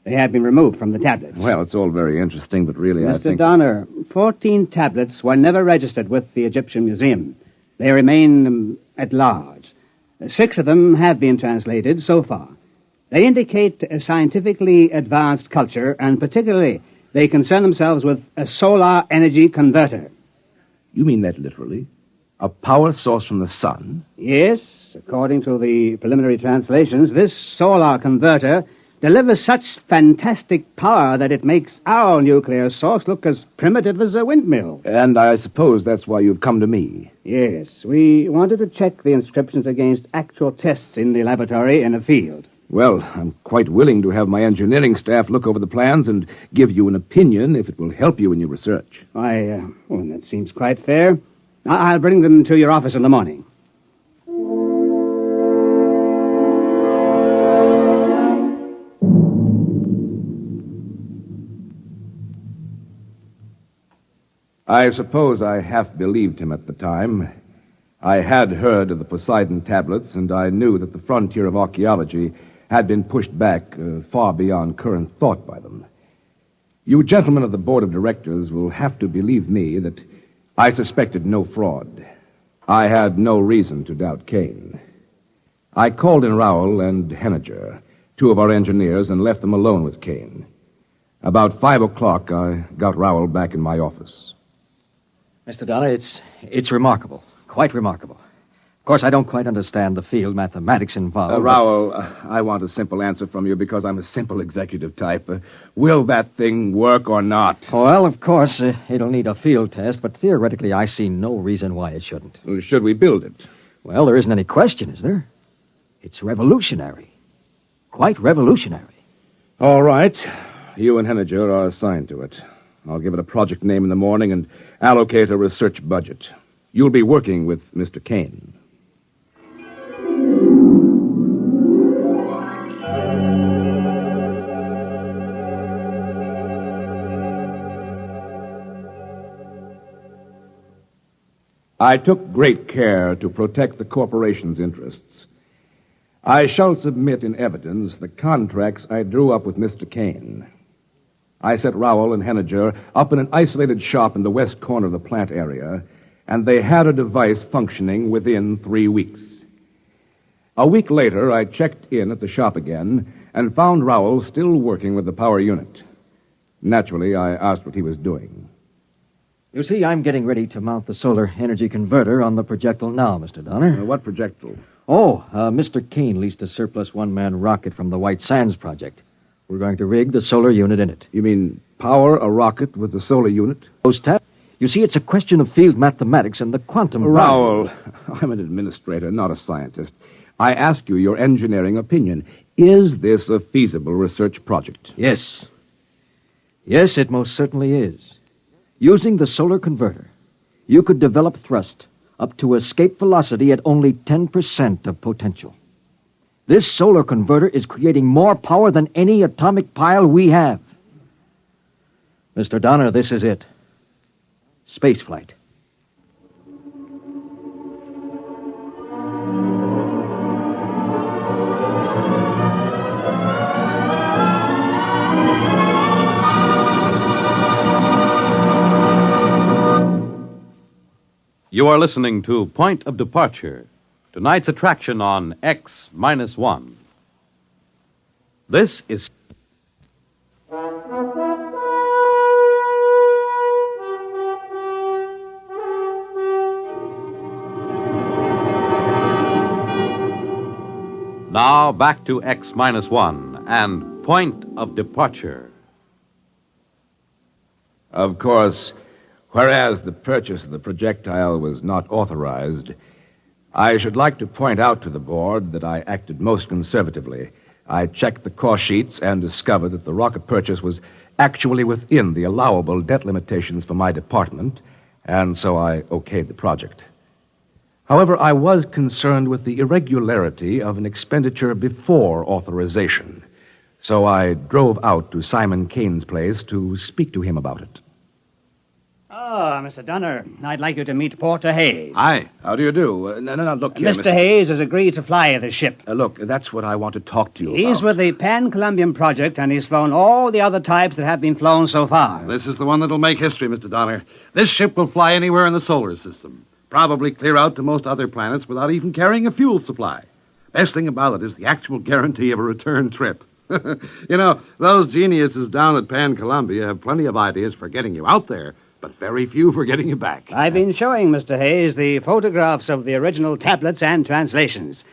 They have been removed from the tablets. Well, it's all very interesting, but really I think... Mr. Donner, 14 tablets were never registered with the Egyptian Museum. They remain at large. 6 of them have been translated so far. They indicate a scientifically advanced culture, and particularly they concern themselves with a solar energy converter. You mean that literally? A power source from the sun? Yes. According to the preliminary translations, this solar converter delivers such fantastic power that it makes our nuclear source look as primitive as a windmill. And I suppose that's why you've come to me. Yes. We wanted to check the inscriptions against actual tests in the laboratory in a field. Well, I'm quite willing to have my engineering staff look over the plans and give you an opinion if it will help you in your research. Well, that seems quite fair. I'll bring them to your office in the morning. I suppose I half believed him at the time. I had heard of the Poseidon tablets, and I knew that the frontier of archaeology had been pushed back far beyond current thought by them. You gentlemen of the board of directors will have to believe me that I suspected no fraud. I had no reason to doubt Kane. I called in Rowell and Henniger, 2 of our engineers, and left them alone with Kane. About 5 o'clock, I got Rowell back in my office. Mr. Donner, it's remarkable. Quite remarkable. Of course, I don't quite understand the field mathematics involved. Rowell, I want a simple answer from you because I'm a simple executive type. Will that thing work or not? Well, of course, it'll need a field test, but theoretically, I see no reason why it shouldn't. Should we build it? Well, there isn't any question, is there? It's revolutionary. Quite revolutionary. All right. You and Henniger are assigned to it. I'll give it a project name in the morning and allocate a research budget. You'll be working with Mr. Kane. I took great care to protect the corporation's interests. I shall submit in evidence the contracts I drew up with Mr. Kane. I set Rowell and Henniger up in an isolated shop in the west corner of the plant area, and they had a device functioning within 3 weeks. A week later, I checked in at the shop again and found Rowell still working with the power unit. Naturally, I asked what he was doing. You see, I'm getting ready to mount the solar energy converter on the projectile now, Mr. Donner. What projectile? Mr. Kane leased a surplus one-man rocket from the White Sands project. We're going to rig the solar unit in it. You mean power a rocket with the solar unit? You see, it's a question of field mathematics and the quantum... Rowell, I'm an administrator, not a scientist. I ask you your engineering opinion. Is this a feasible research project? Yes. Yes, it most certainly is. Using the solar converter, you could develop thrust up to escape velocity at only 10% of potential. This solar converter is creating more power than any atomic pile we have. Mr. Donner, this is it. Spaceflight. You are listening to Point of Departure, tonight's attraction on X-1. This is... Now back to X-1 and Point of Departure. Of course, whereas the purchase of the projectile was not authorized, I should like to point out to the board that I acted most conservatively. I checked the cost sheets and discovered that the rocket purchase was actually within the allowable debt limitations for my department, and so I okayed the project. However, I was concerned with the irregularity of an expenditure before authorization, so I drove out to Simon Kane's place to speak to him about it. Mr. Donner, I'd like you to meet Porter Hayes. Hi. How do you do? No, look here, Mr. Hayes has agreed to fly the ship. Look, that's what I want to talk to you He's about. with the Pan-Columbian Project, and he's flown all the other types that have been flown so far. This is the one that'll make history, Mr. Donner. This ship will fly anywhere in the solar system. Probably clear out to most other planets without even carrying a fuel supply. Best thing about it is the actual guarantee of a return trip. You know, those geniuses down at Pan-Columbia have plenty of ideas for getting you out there, but very few for getting you back. I've been showing Mr. Hayes the photographs of the original tablets and translations.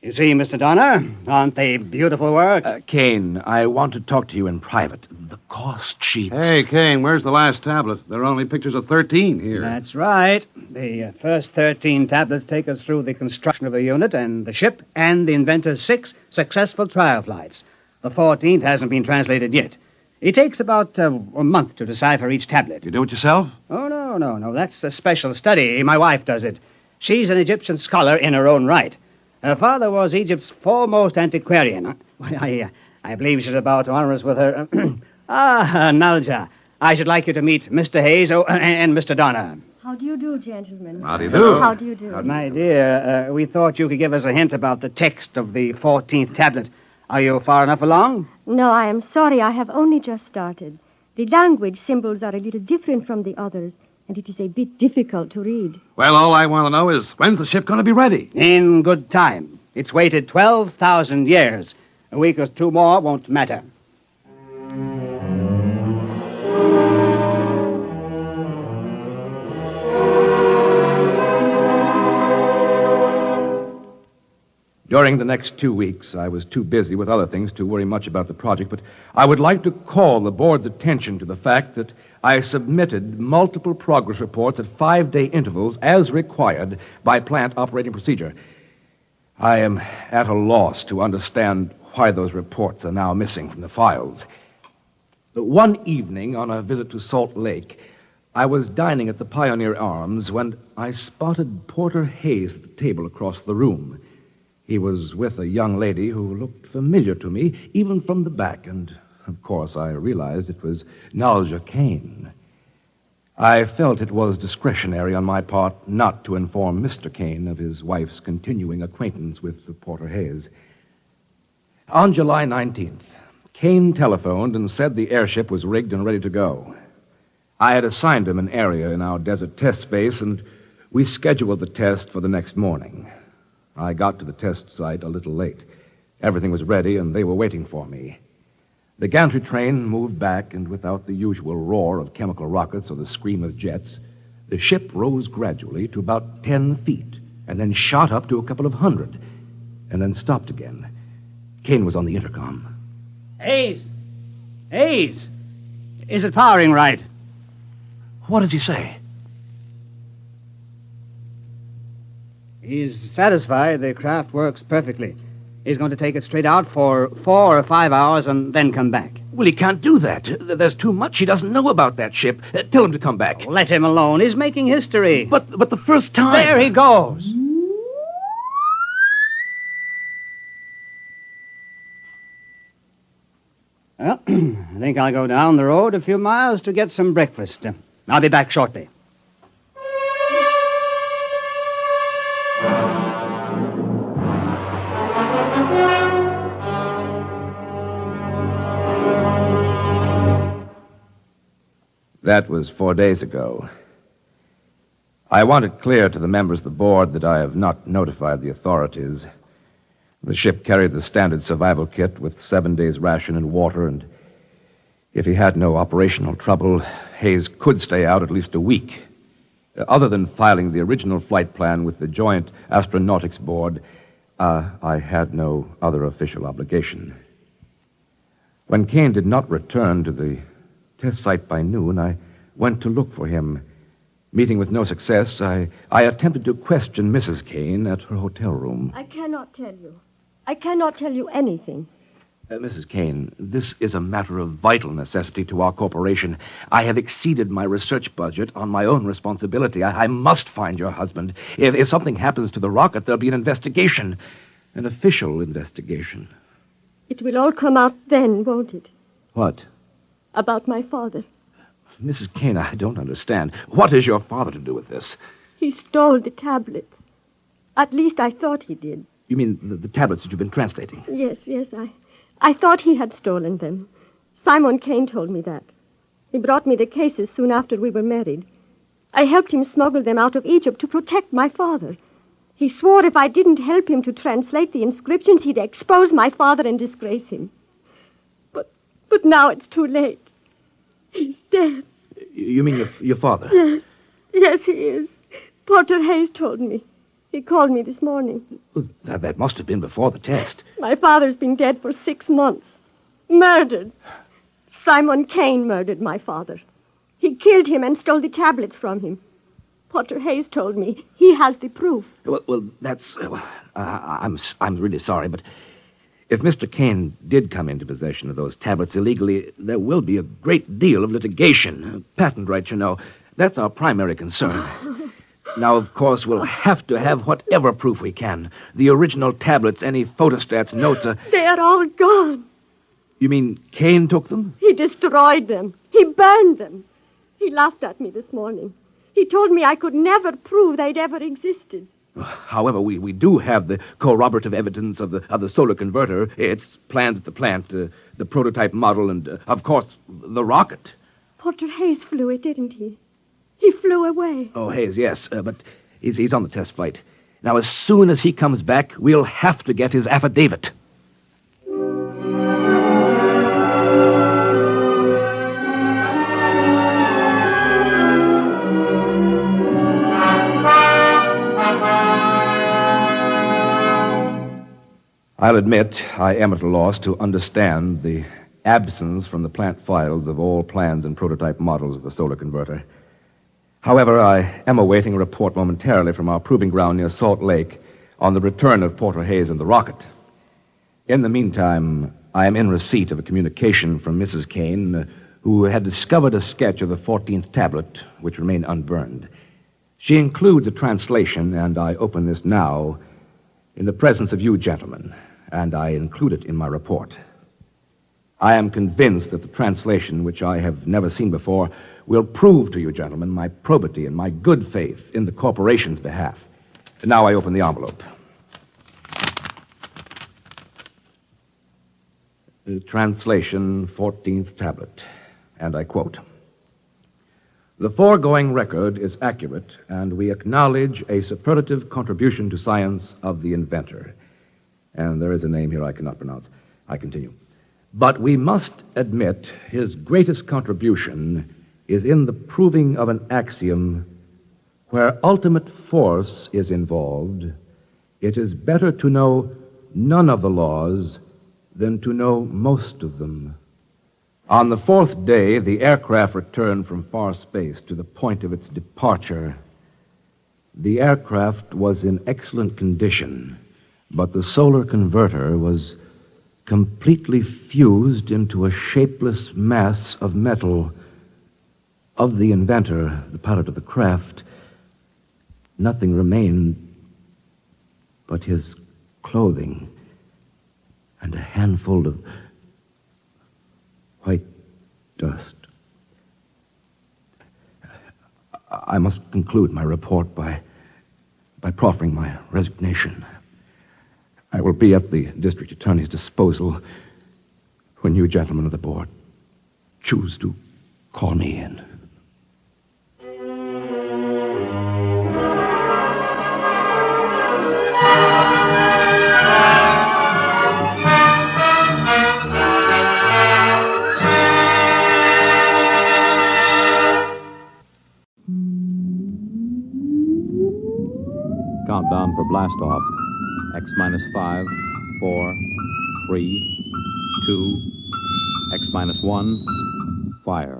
You see, Mr. Donner, aren't they beautiful work? Kane, I want to talk to you in private. The cost sheets... Hey, Kane, where's the last tablet? There are only pictures of 13 here. That's right. The first 13 tablets take us through the construction of the unit and the ship and the inventor's 6 successful trial flights. The 14th hasn't been translated yet. It takes about a month to decipher each tablet. You do it yourself? Oh, no. That's a special study. My wife does it. She's an Egyptian scholar in her own right. Her father was Egypt's foremost antiquarian. I believe she's about to honor us with her... Nalja. I should like you to meet Mr. Hayes and Mr. Donner. How do you do, gentlemen? How do you do? How do you do? My dear, we thought you could give us a hint about the text of the 14th tablet. Are you far enough along? No, I am sorry. I have only just started. The language symbols are a little different from the others, and it is a bit difficult to read. Well, all I want to know is, when's the ship going to be ready? In good time. It's waited 12,000 years. A week or two more won't matter. During the next 2 weeks, I was too busy with other things to worry much about the project, but I would like to call the board's attention to the fact that I submitted multiple progress reports at 5-day intervals as required by plant operating procedure. I am at a loss to understand why those reports are now missing from the files. One evening, on a visit to Salt Lake, I was dining at the Pioneer Arms when I spotted Porter Hayes at the table across the room. He was with a young lady who looked familiar to me, even from the back, and, of course, I realized it was Nalja Kane. I felt it was discretionary on my part not to inform Mr. Kane of his wife's continuing acquaintance with Porter Hayes. On July 19th, Kane telephoned and said the airship was rigged and ready to go. I had assigned him an area in our desert test space, and we scheduled the test for the next morning. I got to the test site a little late. Everything was ready, and they were waiting for me. The gantry train moved back, and without the usual roar of chemical rockets or the scream of jets, the ship rose gradually to about 10 feet, and then shot up to a couple of hundred, and then stopped again. Kane was on the intercom. Hayes! Hayes! Is it powering right? What does he say? He's satisfied the craft works perfectly. He's going to take it straight out for 4 or 5 hours and then come back. Well, he can't do that. There's too much he doesn't know about that ship. Tell him to come back. Let him alone. He's making history. But the first time... There he goes. Well, I think I'll go down the road a few miles to get some breakfast. I'll be back shortly. That was 4 days ago. I want it clear to the members of the board that I have not notified the authorities. The ship carried the standard survival kit with 7 days' ration and water, and if he had no operational trouble, Hayes could stay out at least a week. Other than filing the original flight plan with the Joint Astronautics Board, I had no other official obligation. When Kane did not return to the test site by noon, I went to look for him. Meeting with no success, I attempted to question Mrs. Kane at her hotel room. I cannot tell you. I cannot tell you anything. Mrs. Kane, this is a matter of vital necessity to our corporation. I have exceeded my research budget on my own responsibility. I must find your husband. If something happens to the rocket, there'll be an investigation. An official investigation. It will all come out then, won't it? What? About my father. Mrs. Kane, I don't understand. What has your father to do with this? He stole the tablets. At least I thought he did. You mean the tablets that you've been translating? Yes, I thought he had stolen them. Simon Kane told me that. He brought me the cases soon after we were married. I helped him smuggle them out of Egypt to protect my father. He swore if I didn't help him to translate the inscriptions, he'd expose my father and disgrace him. But now it's too late. He's dead. You mean your father? Yes. Yes, he is. Porter Hayes told me. He called me this morning. Well, that must have been before the test. My father's been dead for 6 months. Murdered. Simon Kane murdered my father. He killed him and stole the tablets from him. Porter Hayes told me he has the proof. Well, that's... I'm really sorry, but... If Mr. Kane did come into possession of those tablets illegally, there will be a great deal of litigation. Patent rights, you know. That's our primary concern. Now, of course, we'll have to have whatever proof we can. The original tablets, any photostats, notes... They are all gone. You mean Kane took them? He destroyed them. He burned them. He laughed at me this morning. He told me I could never prove they'd ever existed. However, we do have the corroborative evidence of the solar converter, its plans at the plant, the prototype model, and, of course, the rocket. Porter Hayes flew it, didn't he? He flew away. Oh, Hayes, yes, but he's on the test flight. Now, as soon as he comes back, we'll have to get his affidavit. I'll admit I am at a loss to understand the absence from the plant files of all plans and prototype models of the solar converter. However, I am awaiting a report momentarily from our proving ground near Salt Lake on the return of Porter Hayes and the rocket. In the meantime, I am in receipt of a communication from Mrs. Kane, who had discovered a sketch of the 14th tablet, which remained unburned. She includes a translation, and I open this now in the presence of you gentlemen, and I include it in my report. I am convinced that the translation, which I have never seen before, will prove to you gentlemen my probity and my good faith in the corporation's behalf. And now I open the envelope. Translation, 14th tablet. And I quote, "The foregoing record is accurate, and we acknowledge a superlative contribution to science of the inventor." And there is a name here I cannot pronounce. I continue. "But we must admit his greatest contribution is in the proving of an axiom where ultimate force is involved. It is better to know none of the laws than to know most of them." On the fourth day, the aircraft returned from far space to the point of its departure. The aircraft was in excellent condition, but the solar converter was completely fused into a shapeless mass of metal. Of the inventor, the pilot of the craft, nothing remained but his clothing and a handful of white dust. I must conclude my report by proffering my resignation. I will be at the district attorney's disposal when you gentlemen of the board choose to call me in. Countdown for blast off. X minus 5, 4, 3, 2, X minus 1, fire.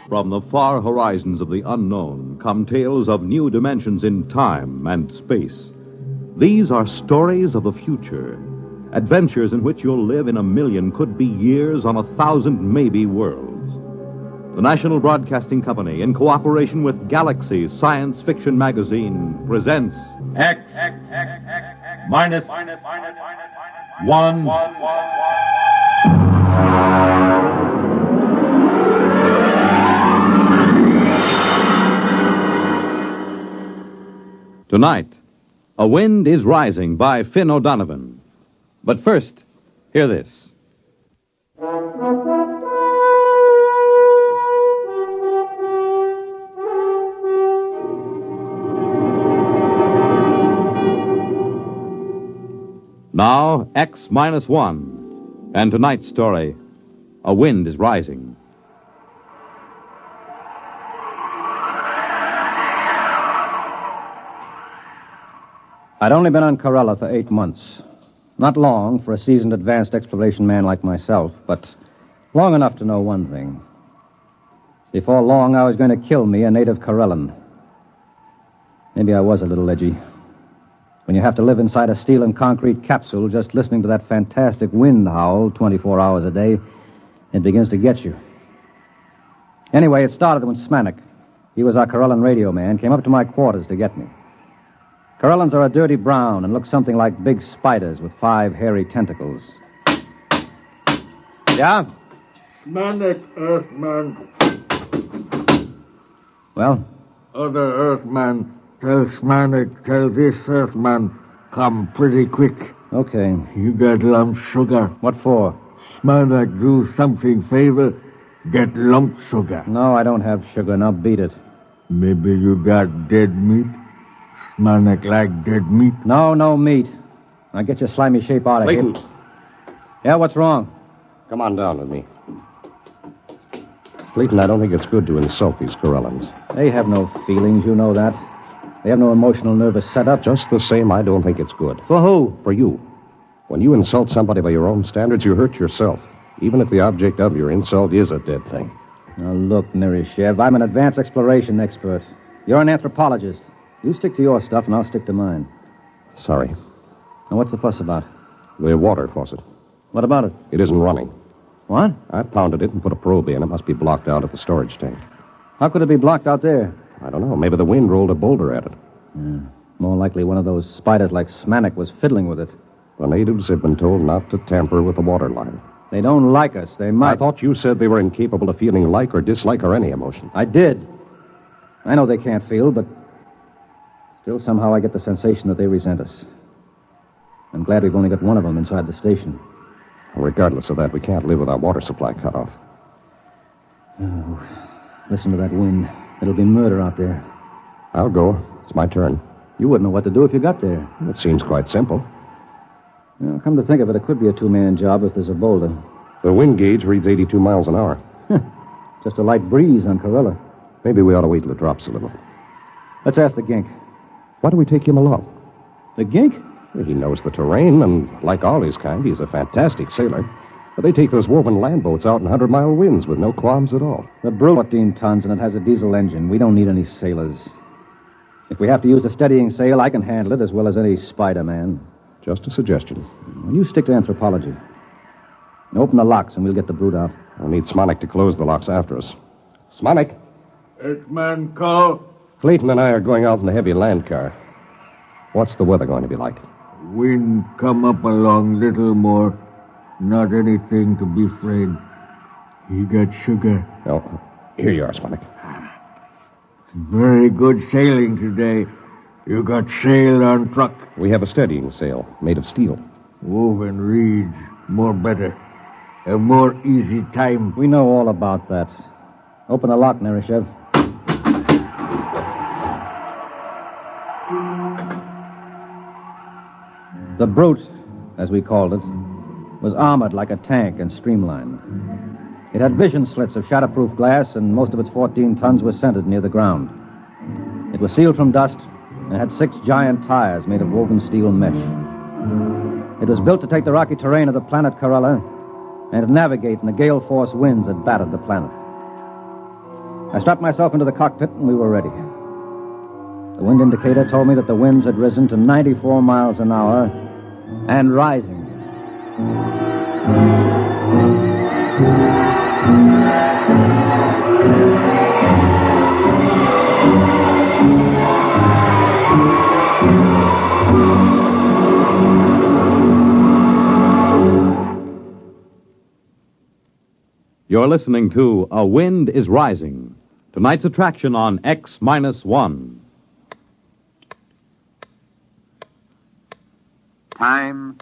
From the far horizons of the unknown come tales of new dimensions in time and space. These are stories of the future, adventures in which you'll live in a million, could be years, on 1,000 maybe worlds. The National Broadcasting Company, in cooperation with Galaxy Science Fiction Magazine, presents X minus 1. Tonight, A Wind is Rising by Finn O'Donovan. But first, hear this. Now, X minus 1. And tonight's story, A Wind is Rising. I'd only been on Corella for 8 months. Not long for a seasoned advanced exploration man like myself, but long enough to know one thing. Before long, I was going to kill me a native Corellan. Maybe I was a little edgy. When you have to live inside a steel and concrete capsule just listening to that fantastic wind howl 24 hours a day, it begins to get you. Anyway, it started when Smanik, he was our Corellan radio man, came up to my quarters to get me. Corellans are a dirty brown and look something like big spiders with 5 hairy tentacles. Yeah? Smanik, Earthman. Well? Other Earthman, tell Smanik, tell this Earthman, come pretty quick. Okay. You got lump sugar. What for? Smanik, do something favor, get lump sugar. No, I don't have sugar. Now beat it. Maybe you got dead meat? Smanik like dead meat? No meat. Now get your slimy shape out of here. Yeah, what's wrong? Come on down with me. Clayton, I don't think it's good to insult these Corellans. They have no feelings, you know that. They have no emotional nervous setup. Just the same, I don't think it's good. For who? For you. When you insult somebody by your own standards, you hurt yourself. Even if the object of your insult is a dead thing. Now look, Mirishev, I'm an advanced exploration expert. You're an anthropologist. You stick to your stuff, and I'll stick to mine. Sorry. Now, what's the fuss about? The water faucet. What about it? It isn't running. What? I pounded it and put a probe in. It must be blocked out at the storage tank. How could it be blocked out there? I don't know. Maybe the wind rolled a boulder at it. Yeah. More likely one of those spiders like Smanik was fiddling with it. The natives have been told not to tamper with the water line. They don't like us. They might. I thought you said they were incapable of feeling like or dislike or any emotion. I did. I know they can't feel, but still somehow I get the sensation that they resent us. I'm glad we've only got one of them inside the station. Regardless of that, we can't live with our water supply cut off. Oh, listen to that wind. It'll be murder out there. I'll go. It's my turn. You wouldn't know what to do if you got there. It seems quite simple. Well, come to think of it, it could be a two-man job if there's a boulder. The wind gauge reads 82 miles an hour. Just a light breeze on Corella. Maybe we ought to wait till it drops a little. Let's ask the gink. Why do we take him along? The gink? He knows the terrain, and like all his kind, he's a fantastic sailor. But they take those woven land boats out in 100-mile winds with no qualms at all. The Brute, 14 tons, and it has a diesel engine. We don't need any sailors. If we have to use a steadying sail, I can handle it as well as any Spider-Man. Just a suggestion. Well, you stick to anthropology. Now open the locks, and we'll get the Brute out. I'll need Smonik to close the locks after us. Smonik? X-Man call. Clayton and I are going out in the heavy land car. What's the weather going to be like? Wind come up along little more. Not anything to be afraid. He got sugar. Oh, here you are, Smonik. Very good sailing today. You got sail on truck. We have a steadying sail made of steel. Woven reeds. More better. A more easy time. We know all about that. Open the lock, Nerishev. The Brute, as we called it, was armored like a tank and streamlined. It had vision slits of shatterproof glass, and most of its 14 tons was centered near the ground. It was sealed from dust and had 6 giant tires made of woven steel mesh. It was built to take the rocky terrain of the planet Corella and to navigate in the gale-force winds that battered the planet. I strapped myself into the cockpit, and we were ready. The wind indicator told me that the winds had risen to 94 miles an hour and rising. You're listening to A Wind is Rising, tonight's attraction on X-1.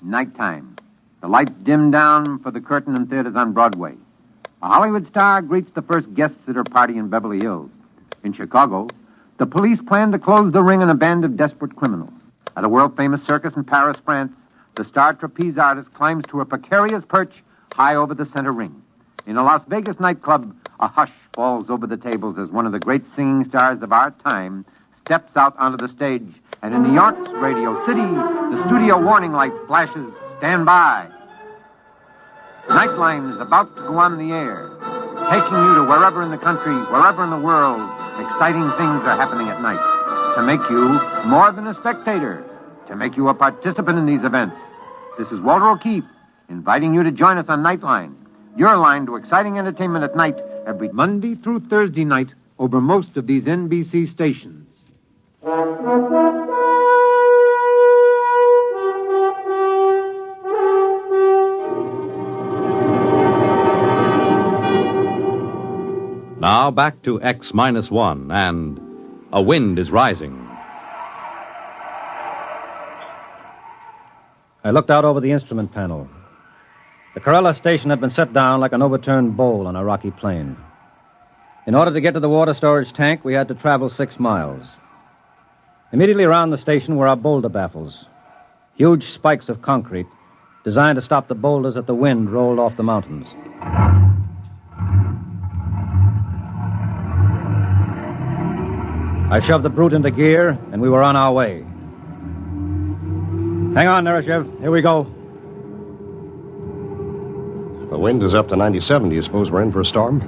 Nighttime. The lights dim down for the curtain in theaters on Broadway. A Hollywood star greets the first guests at her party in Beverly Hills. In Chicago, the police plan to close the ring on a band of desperate criminals. At a world-famous circus in Paris, France, the star trapeze artist climbs to a precarious perch high over the center ring. In a Las Vegas nightclub, a hush falls over the tables as one of the great singing stars of our time steps out onto the stage. And in New York's Radio City, the studio warning light flashes, "Stand by." Nightline is about to go on the air, taking you to wherever in the country, wherever in the world, exciting things are happening at night. To make you more than a spectator, to make you a participant in these events. This is Walter O'Keefe, inviting you to join us on Nightline, your line to exciting entertainment at night, every Monday through Thursday night, over most of these NBC stations. Now back to X-1 and A Wind is Rising. I looked out over the instrument panel. The Corella station had been set down like an overturned bowl on a rocky plain. In order to get to the water storage tank, we had to travel 6 miles. Immediately around the station were our boulder baffles, huge spikes of concrete designed to stop the boulders that the wind rolled off the mountains. I shoved the Brute into gear, and we were on our way. Hang on, Nerishev. Here we go. The wind is up to 97. Do you suppose we're in for a storm?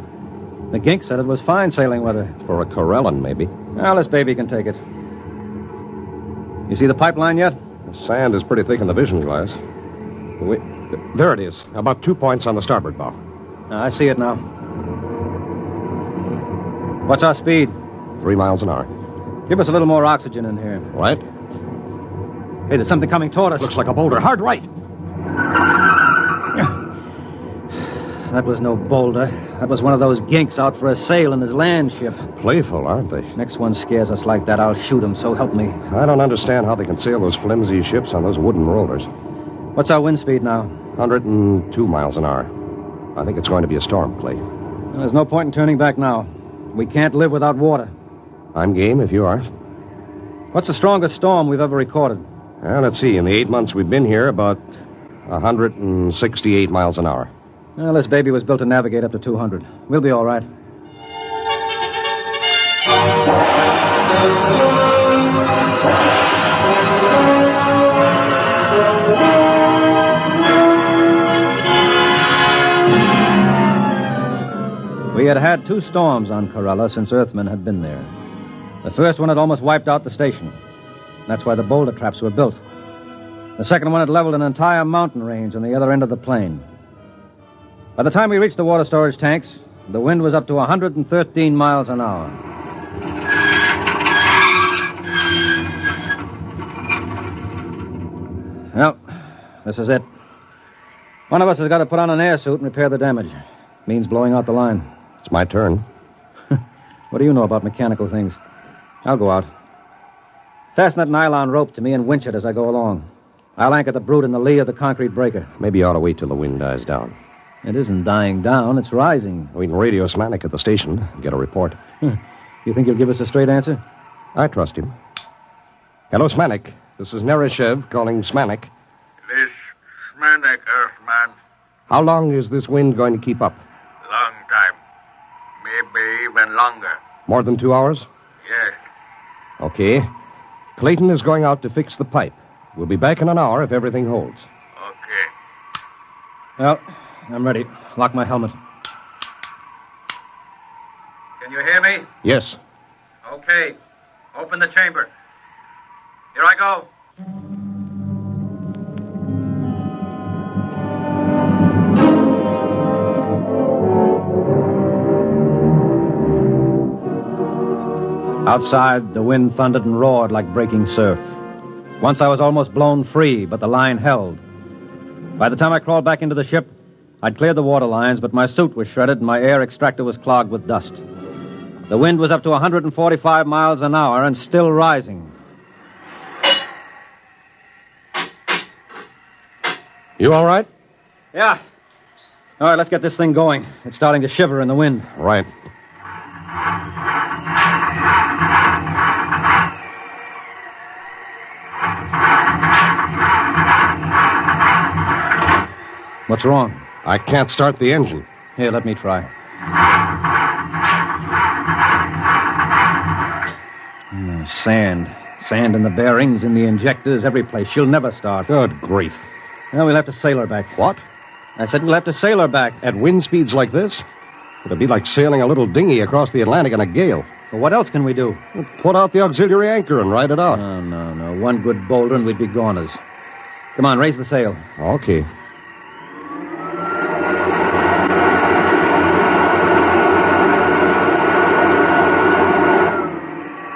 The gink said it was fine sailing weather. For a Corellan, maybe. Well, this baby can take it. You see the pipeline yet? The sand is pretty thick in the vision glass. There it is. About 2 points on the starboard bow. I see it now. What's our speed? 3 miles an hour. Give us a little more oxygen in here. Right? Hey, there's something coming toward us. Looks like a boulder. Hard right. That was no boulder. That was one of those ginks out for a sail in his land ship. Playful, aren't they? Next one scares us like that, I'll shoot him, so help me. I don't understand how they can sail those flimsy ships on those wooden rollers. What's our wind speed now? 102 miles an hour. I think it's going to be a storm, Clay. Well, there's no point in turning back now. We can't live without water. I'm game if you are. What's the strongest storm we've ever recorded? Well, let's see. In the 8 months we've been here, about 168 miles an hour. Well, this baby was built to navigate up to 200. We'll be all right. We had had 2 storms on Corella since Earthmen had been there. The first one had almost wiped out the station. That's why the boulder traps were built. The second one had leveled an entire mountain range on the other end of the plain. By the time we reached the water storage tanks, the wind was up to 113 miles an hour. Well, this is it. One of us has got to put on an air suit and repair the damage. Means blowing out the line. It's my turn. What do you know about mechanical things? I'll go out. Fasten that nylon rope to me and winch it as I go along. I'll anchor the brute in the lee of the concrete breaker. Maybe you ought to wait till the wind dies down. It isn't dying down, it's rising. We can radio Smanik at the station and get a report. You think he'll give us a straight answer? I trust him. Hello, Smanik. This is Nereshev calling Smanik. This Smanik, Earthman. How long is this wind going to keep up? Long time. Maybe even longer. More than 2 hours? Yes. Okay. Clayton is going out to fix the pipe. We'll be back in an hour if everything holds. Okay. Well, I'm ready. Lock my helmet. Can you hear me? Yes. Okay. Open the chamber. Here I go. Outside, the wind thundered and roared like breaking surf. Once I was almost blown free, but the line held. By the time I crawled back into the ship, I'd cleared the water lines, but my suit was shredded and my air extractor was clogged with dust. The wind was up to 145 miles an hour and still rising. You all right? Yeah. All right, let's get this thing going. It's starting to shiver in the wind. Right. What's wrong? I can't start the engine. Here, let me try. Sand. Sand in the bearings, in the injectors, every place. She'll never start. Good grief. Well, we'll have to sail her back. What? I said we'll have to sail her back. At wind speeds like this? It'd be like sailing a little dinghy across the Atlantic in a gale. Well, what else can we do? We'll put out the auxiliary anchor and ride it out. No. One good boulder and we'd be goners. Come on, raise the sail. Okay.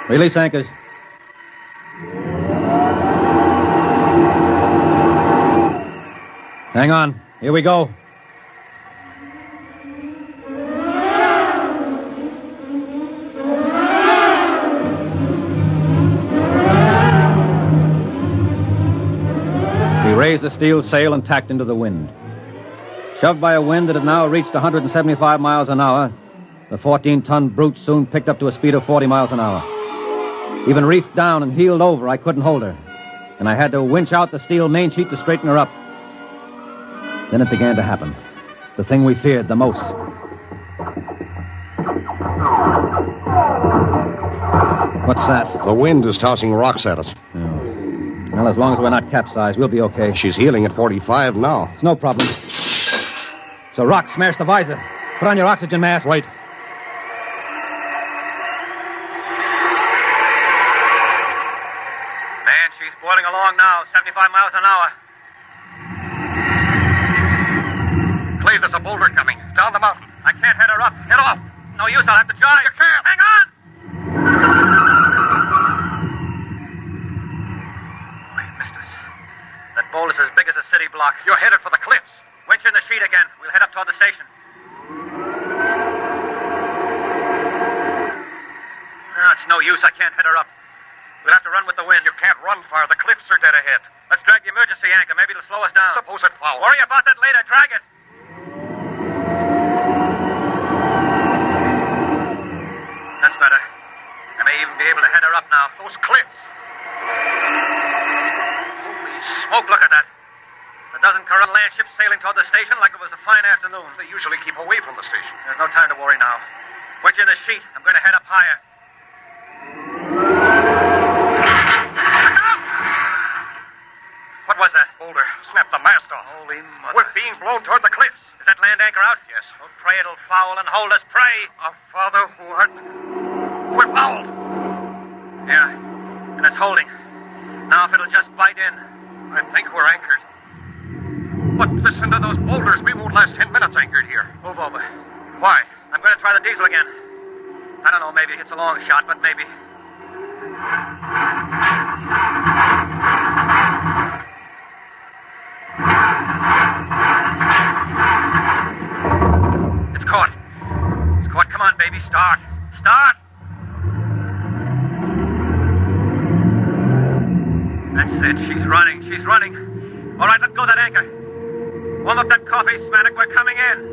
Release anchors. Hang on. Here we go. We raised the steel sail and tacked into the wind. Shoved by a wind that had now reached 175 miles an hour, the 14-ton brute soon picked up to a speed of 40 miles an hour. Even reefed down and heeled over, I couldn't hold her. And I had to winch out the steel main sheet to straighten her up. Then it began to happen. The thing we feared the most. What's that? The wind is tossing rocks at us. Oh. Well, as long as we're not capsized, we'll be okay. She's heeling at 45 now. It's no problem. So rock smashed the visor. Put on your oxygen mask. Right. Man, she's boiling along now, 75 miles an hour. Clay, there's a boulder coming. Down the mountain. I can't head her up. Head off. No use, I'll have to drive. You can't. Hang on! We missed us. That boulder's as big as a city block. You're headed for the cliffs. Winch in the sheet again. We'll head up toward the station. No, it's no use. I can't head her up. We'll have to run with the wind. You can't run far. The cliffs are dead ahead. Let's drag the emergency anchor. Maybe it'll slow us down. Suppose it fouls. Worry about that later. Drag it. That's better. I may even be able to head her up now. Those cliffs. Holy smoke, look at that. A dozen current land ships sailing toward the station like it was a fine afternoon. They usually keep away from the station. There's no time to worry now. Wedge in the sheet. I'm going to head up higher. What was that? Boulder. Snapped the mast off. Holy mother. We're being blown toward the cliffs. Is that land anchor out? Yes. Oh, pray it'll foul and hold us. Pray. Our Father who art... We're fouled. Yeah. And it's holding. Now if it'll just bite in. I think we're anchored. But listen to those boulders. We won't last 10 minutes anchored here. Move over. Why? I'm going to try the diesel again. I don't know, maybe it's a long shot, but maybe. It's caught. It's caught. Come on, baby. Start. Start! That's it. She's running. She's running. All right, let go that anchor. Warm up that coffee, Smanik. We're coming in.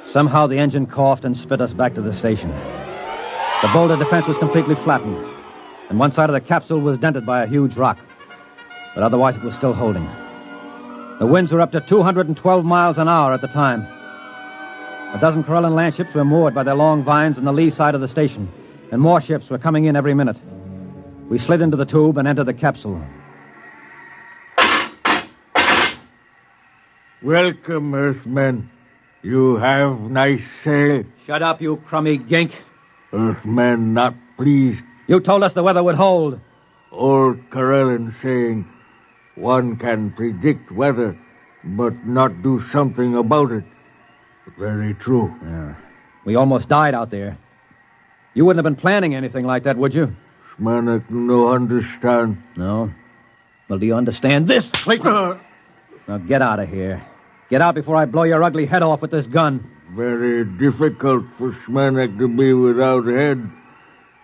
Somehow the engine coughed and spit us back to the station. The boulder defense was completely flattened, and one side of the capsule was dented by a huge rock. But otherwise it was still holding. The winds were up to 212 miles an hour at the time. A dozen Corellan land ships were moored by their long vines on the lee side of the station, and more ships were coming in every minute. We slid into the tube and entered the capsule. Welcome, Earthmen. You have nice sail. Shut up, you crummy gink. Earthmen not pleased. You told us the weather would hold. Old Corellan saying, one can predict weather, but not do something about it. Very true. Yeah. We almost died out there. You wouldn't have been planning anything like that, would you? Smanik no understand. No? Well, do you understand this? Now get out of here. Get out before I blow your ugly head off with this gun. Very difficult for Smanik to be without head.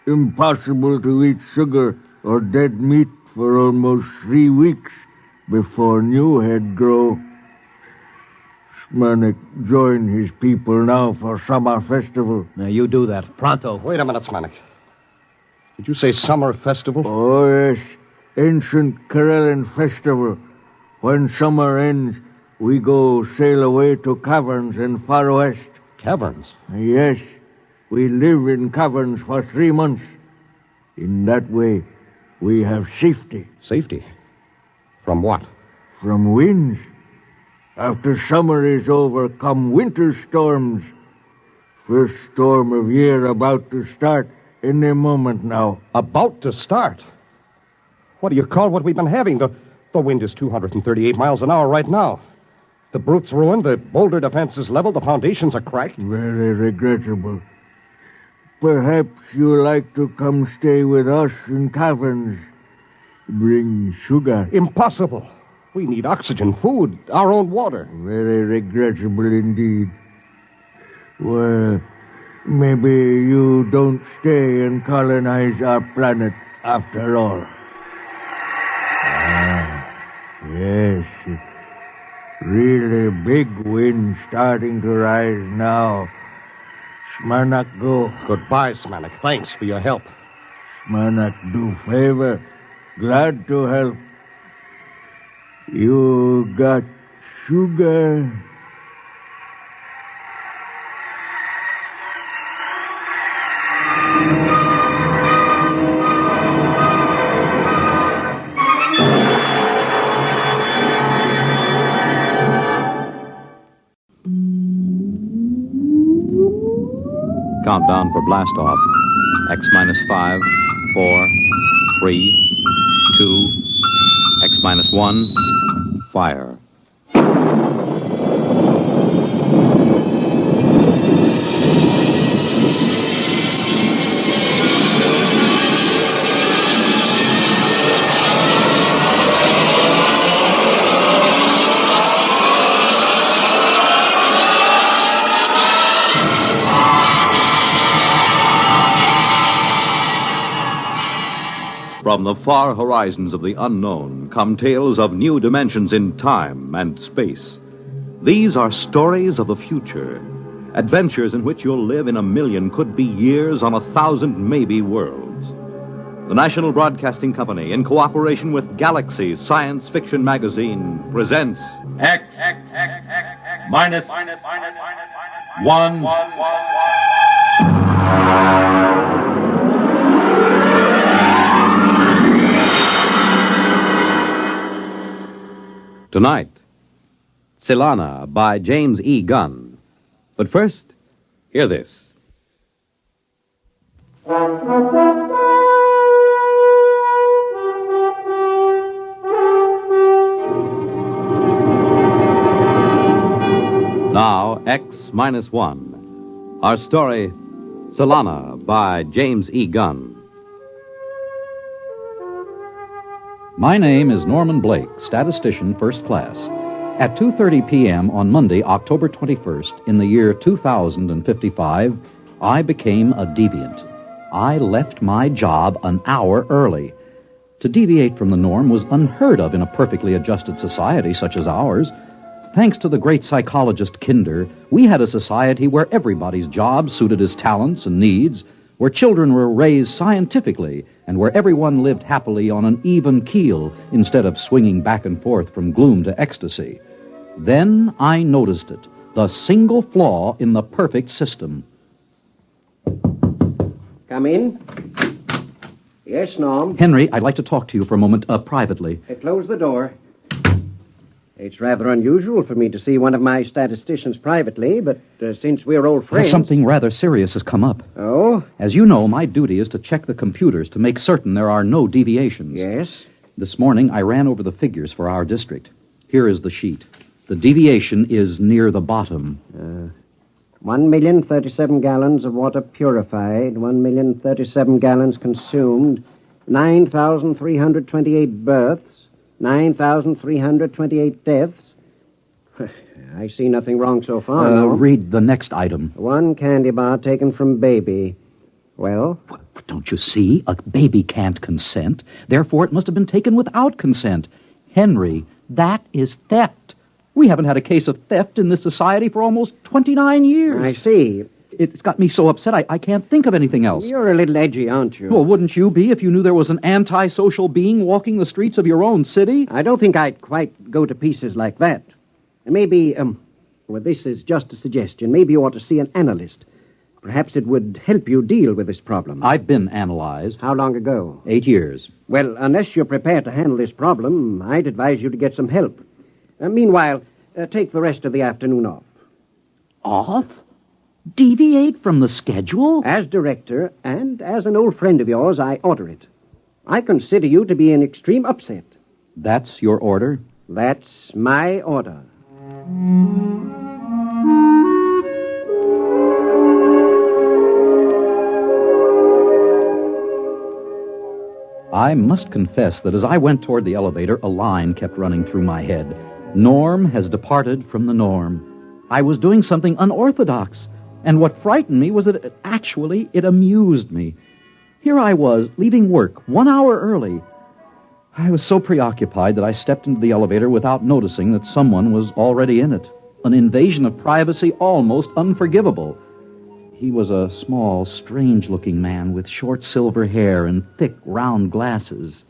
Impossible to eat sugar or dead meat for almost 3 weeks before new head grow. Smanik join his people now for summer festival. Now you do that. Pronto. Wait a minute, Smanik. Did you say summer festival? Oh, yes. Ancient Corellan festival. When summer ends, we go sail away to caverns in far west. Caverns? Yes. We live in caverns for 3 months. In that way, we have safety. Safety? From what? From winds. After summer is over, come winter storms. First storm of year about to start any moment now. About to start? What do you call what we've been having? The wind is 238 miles an hour right now. The brute's ruined, the boulder defense is leveled, the foundations are cracked. Very regrettable. Perhaps you like to come stay with us in caverns. Bring sugar. Impossible. We need oxygen, food, our own water. Very regrettable indeed. Well, maybe you don't stay and colonize our planet after all. Yes. Really big wind starting to rise now. Smanik go. Goodbye, Smanik. Thanks for your help. Smanik do favor. Glad to help. You got sugar? Countdown for blast off. X minus 5, 4, 3, 2, X minus 1, fire. From the far horizons of the unknown come tales of new dimensions in time and space. These are stories of the future, adventures in which you'll live in a million, could be years, on 1,000 maybe worlds. The National Broadcasting Company, in cooperation with Galaxy Science Fiction Magazine, presents X minus 1. Tonight, Tsylana by James E. Gunn. But first, hear this. Now, X minus 1. Our story, Tsylana by James E. Gunn. My name is Norman Blake, statistician first class. At 2:30 p.m. on Monday, October 21st, in the year 2055, I became a deviant. I left my job an hour early. To deviate from the norm was unheard of in a perfectly adjusted society such as ours. Thanks to the great psychologist Kinder, we had a society where everybody's job suited his talents and needs, where children were raised scientifically, and where everyone lived happily on an even keel instead of swinging back and forth from gloom to ecstasy. Then I noticed it, the single flaw in the perfect system. Come in. Yes, Norm. Henry, I'd like to talk to you for a moment, privately. Close the door. It's rather unusual for me to see one of my statisticians privately, but since we're old friends... Something rather serious has come up. Oh? As you know, my duty is to check the computers to make certain there are no deviations. Yes? This morning, I ran over the figures for our district. Here is the sheet. The deviation is near the bottom. 1,037 gallons of water purified, 1,037 gallons consumed, 9,328 births, 9,328 deaths. I see nothing wrong so far. Norm. Read the next item. One candy bar taken from baby. Well? Don't you see? A baby can't consent. Therefore, it must have been taken without consent. Henry, that is theft. We haven't had a case of theft in this society for almost 29 years. I see. It's got me so upset I can't think of anything else. You're a little edgy, aren't you? Well, wouldn't you be if you knew there was an antisocial being walking the streets of your own city? I don't think I'd quite go to pieces like that. Maybe, well, this is just a suggestion. Maybe you ought to see an analyst. Perhaps it would help you deal with this problem. I've been analyzed. How long ago? 8 years. Well, unless you're prepared to handle this problem, I'd advise you to get some help. Meanwhile, take the rest of the afternoon off. Off? Deviate from the schedule? As director and as an old friend of yours, I order it. I consider you to be in extreme upset. That's your order? That's my order. I must confess that as I went toward the elevator, a line kept running through my head. Norm has departed from the norm. I was doing something unorthodox. And what frightened me was that it amused me. Here I was, leaving work 1 hour early. I was so preoccupied that I stepped into the elevator without noticing that someone was already in it. An invasion of privacy almost unforgivable. He was a small, strange-looking man with short silver hair and thick, round glasses.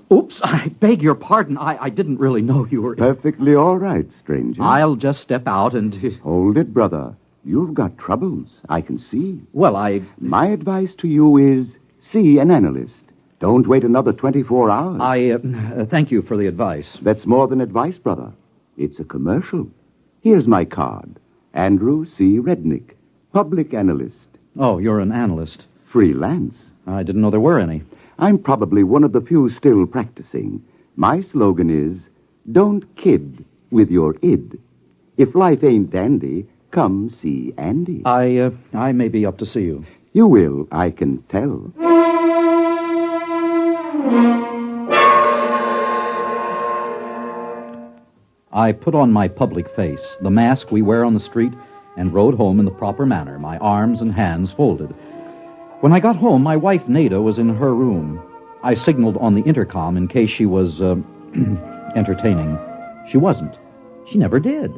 Oops, I beg your pardon. I didn't really know you were... Perfectly all right, stranger. I'll just step out and... Hold it, brother. You've got troubles, I can see. Well, My advice to you is see an analyst. Don't wait another 24 hours. Thank you for the advice. That's more than advice, brother. It's a commercial. Here's my card. Andrew C. Rednick, Public analyst. Oh, you're an analyst. Freelance. I didn't know there were any. I'm probably one of the few still practicing. My slogan is, don't kid with your id. If life ain't dandy, come see Andy. I may be up to see you. You will, I can tell. I put on my public face, the mask we wear on the street, and rode home in the proper manner, my arms and hands folded. When I got home, my wife, Nada, was in her room. I signaled on the intercom in case she was, entertaining. She wasn't. She never did.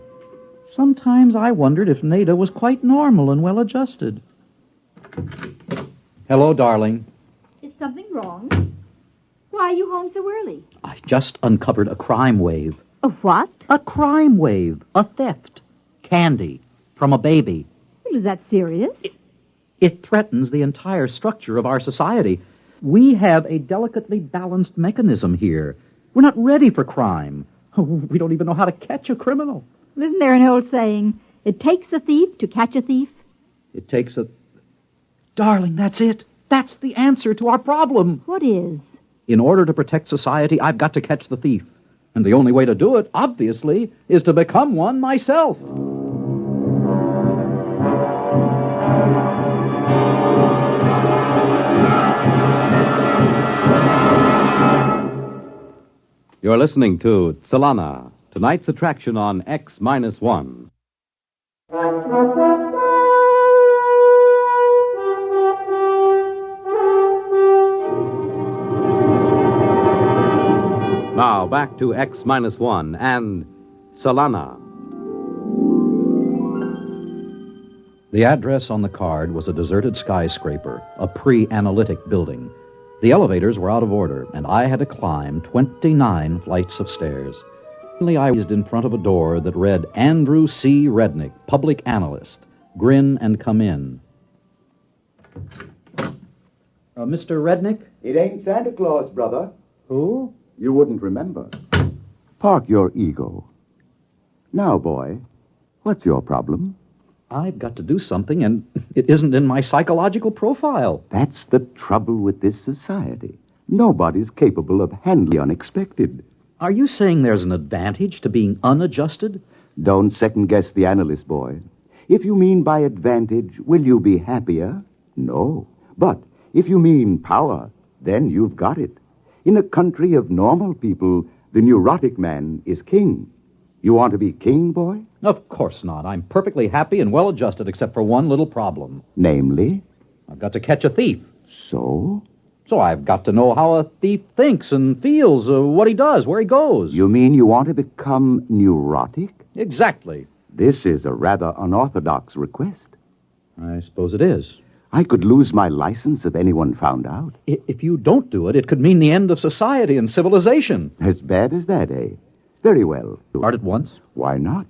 Sometimes I wondered if Nada was quite normal and well-adjusted. Hello, darling. Is something wrong? Why are you home so early? I just uncovered a crime wave. A what? A crime wave. A theft. Candy. From a baby. Well, is that serious? It threatens the entire structure of our society. We have a delicately balanced mechanism here. We're not ready for crime. We don't even know how to catch a criminal. Isn't there an old saying, it takes a thief to catch a thief? It takes a... Darling, that's it. That's the answer to our problem. What is? In order to protect society, I've got to catch the thief. And the only way to do it, obviously, is to become one myself. You're listening to Tsylana, tonight's attraction on X-1. Now, back to X-1 and Tsylana. The address on the card was a deserted skyscraper, a pre-analytic building. The elevators were out of order, and I had to climb 29 flights of stairs. Finally, I was in front of a door that read, Andrew C. Rednick, Public Analyst. Grin and come in. Mr. Rednick? It ain't Santa Claus, brother. Who? You wouldn't remember. Park your ego. Now, boy, what's your problem? I've got to do something, and it isn't in my psychological profile. That's the trouble with this society. Nobody's capable of handling the unexpected. Are you saying there's an advantage to being unadjusted? Don't second-guess the analyst, boy. If you mean by advantage, will you be happier? No. But if you mean power, then you've got it. In a country of normal people, the neurotic man is king. You want to be king, boy? Of course not. I'm perfectly happy and well-adjusted, except for one little problem. Namely? I've got to catch a thief. So? So I've got to know how a thief thinks and feels, what he does, where he goes. You mean you want to become neurotic? Exactly. This is a rather unorthodox request. I suppose it is. I could lose my license if anyone found out. If you don't do it, it could mean the end of society and civilization. As bad as that, eh? Very well. Start at once? Why not?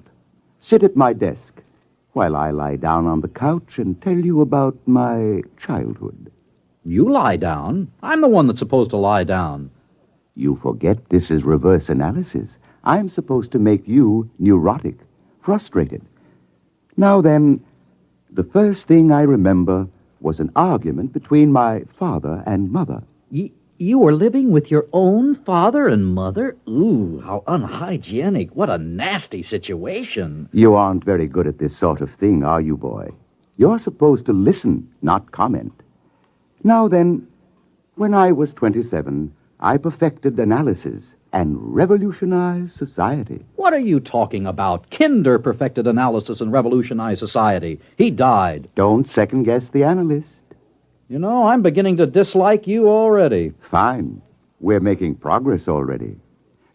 Sit at my desk while I lie down on the couch and tell you about my childhood. You lie down? I'm the one that's supposed to lie down. You forget this is reverse analysis. I'm supposed to make you neurotic, frustrated. Now then, the first thing I remember was an argument between my father and mother. You were living with your own father and mother? Ooh, how unhygienic. What a nasty situation. You aren't very good at this sort of thing, are you, boy? You're supposed to listen, not comment. Now then, when I was 27, I perfected analysis and revolutionized society. What are you talking about? Kinder perfected analysis and revolutionized society. He died. Don't second-guess the analyst. You know, I'm beginning to dislike you already. Fine. We're making progress already.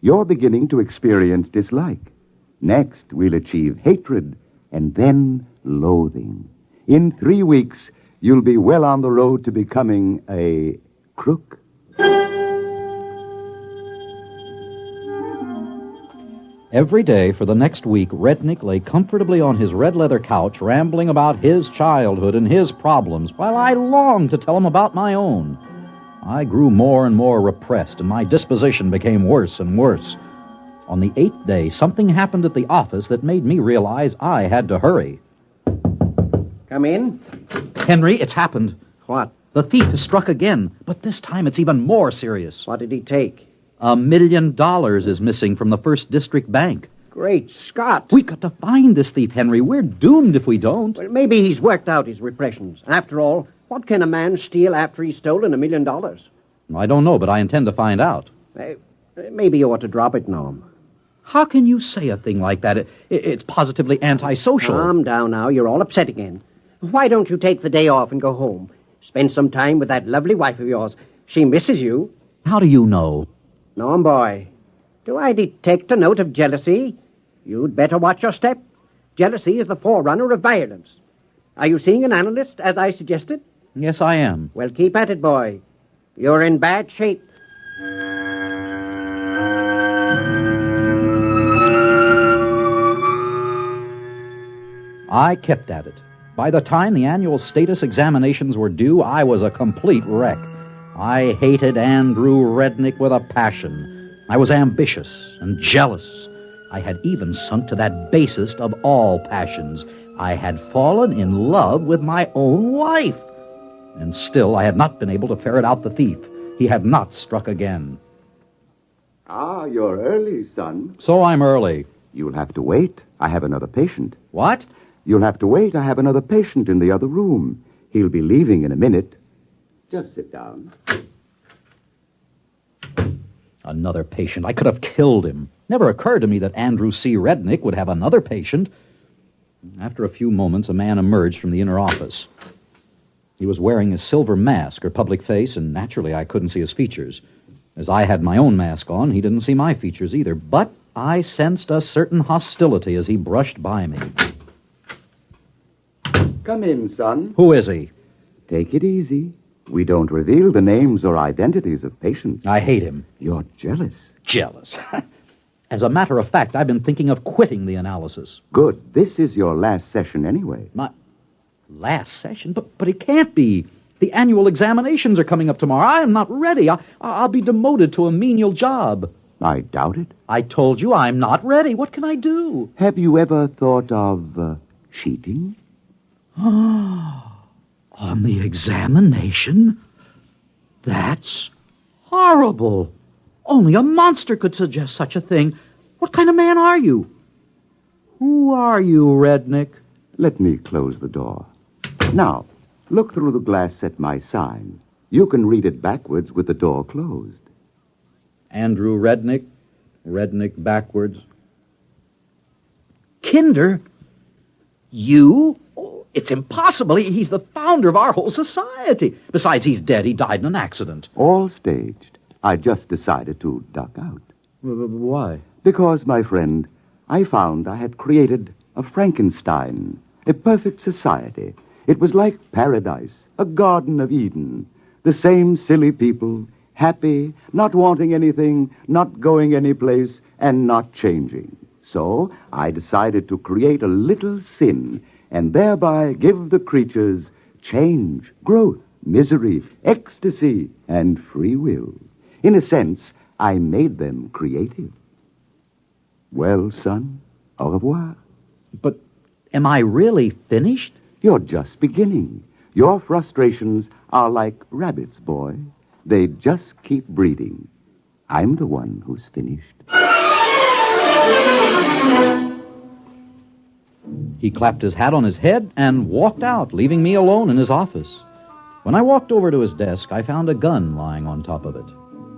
You're beginning to experience dislike. Next, we'll achieve hatred, and then loathing. In 3 weeks, you'll be well on the road to becoming a crook. Every day for the next week, Rednick lay comfortably on his red leather couch, rambling about his childhood and his problems, while I longed to tell him about my own. I grew more and more repressed, and my disposition became worse and worse. On the 8th day, something happened at the office that made me realize I had to hurry. Come in. Henry, it's happened. What? The thief has struck again, but this time it's even more serious. What did he take? $1 million is missing from the First District Bank. Great Scott. We've got to find this thief, Henry. We're doomed if we don't. Well, maybe he's worked out his repressions. After all, what can a man steal after he's stolen $1 million? I don't know, but I intend to find out. Maybe you ought to drop it, Norm. How can you say a thing like that? It's positively antisocial. Calm down now. You're all upset again. Why don't you take the day off and go home? Spend some time with that lovely wife of yours. She misses you. How do you know? Norm, boy, do I detect a note of jealousy? You'd better watch your step. Jealousy is the forerunner of violence. Are you seeing an analyst, as I suggested? Yes, I am. Well, keep at it, boy. You're in bad shape. I kept at it. By the time the annual status examinations were due, I was a complete wreck. I hated Andrew Rednick with a passion. I was ambitious and jealous. I had even sunk to that basest of all passions. I had fallen in love with my own wife. And still I had not been able to ferret out the thief. He had not struck again. Ah, you're early, son. So I'm early. You'll have to wait. I have another patient. What? You'll have to wait. I have another patient in the other room. He'll be leaving in a minute. Just sit down. Another patient. I could have killed him. Never occurred to me that Andrew C. Rednick would have another patient. After a few moments, a man emerged from the inner office. He was wearing a silver mask or public face, and naturally I couldn't see his features. As I had my own mask on, he didn't see my features either, but I sensed a certain hostility as he brushed by me. Come in, son. Who is he? Take it easy. We don't reveal the names or identities of patients. I hate him. You're jealous. Jealous? As a matter of fact, I've been thinking of quitting the analysis. Good. This is your last session anyway. My last session? But it can't be. The annual examinations are coming up tomorrow. I am not ready. I'll be demoted to a menial job. I doubt it. I told you I'm not ready. What can I do? Have you ever thought of cheating? On the examination? That's horrible. Only a monster could suggest such a thing. What kind of man are you? Who are you, Rednick? Let me close the door. Now, look through the glass at my sign. You can read it backwards with the door closed. Andrew Rednick. Rednick backwards. Kinder? You? Oh, it's impossible. He's the founder of our whole society. Besides, he's dead. He died in an accident. All staged. I just decided to duck out. Why? Because, my friend, I found I had created a Frankenstein, a perfect society. It was like paradise, a Garden of Eden. The same silly people, happy, not wanting anything, not going anyplace, and not changing. So I decided to create a little sin and thereby give the creatures change, growth, misery, ecstasy, and free will. In a sense, I made them creative. Well, son, au revoir. But am I really finished? You're just beginning. Your frustrations are like rabbits, boy. They just keep breeding. I'm the one who's finished. He clapped his hat on his head and walked out, leaving me alone in his office. When I walked over to his desk, I found a gun lying on top of it.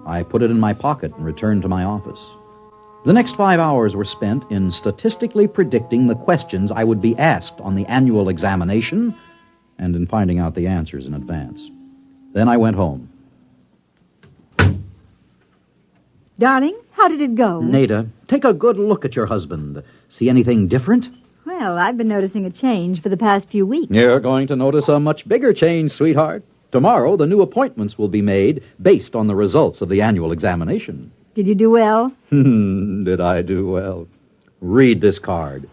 I put it in my pocket and returned to my office. The next 5 hours were spent in statistically predicting the questions I would be asked on the annual examination and in finding out the answers in advance. Then I went home. Darling, how did it go? Nada, take a good look at your husband. See anything different? Well, I've been noticing a change for the past few weeks. You're going to notice a much bigger change, sweetheart. Tomorrow, the new appointments will be made based on the results of the annual examination. Did you do well? Did I do well? Read this card.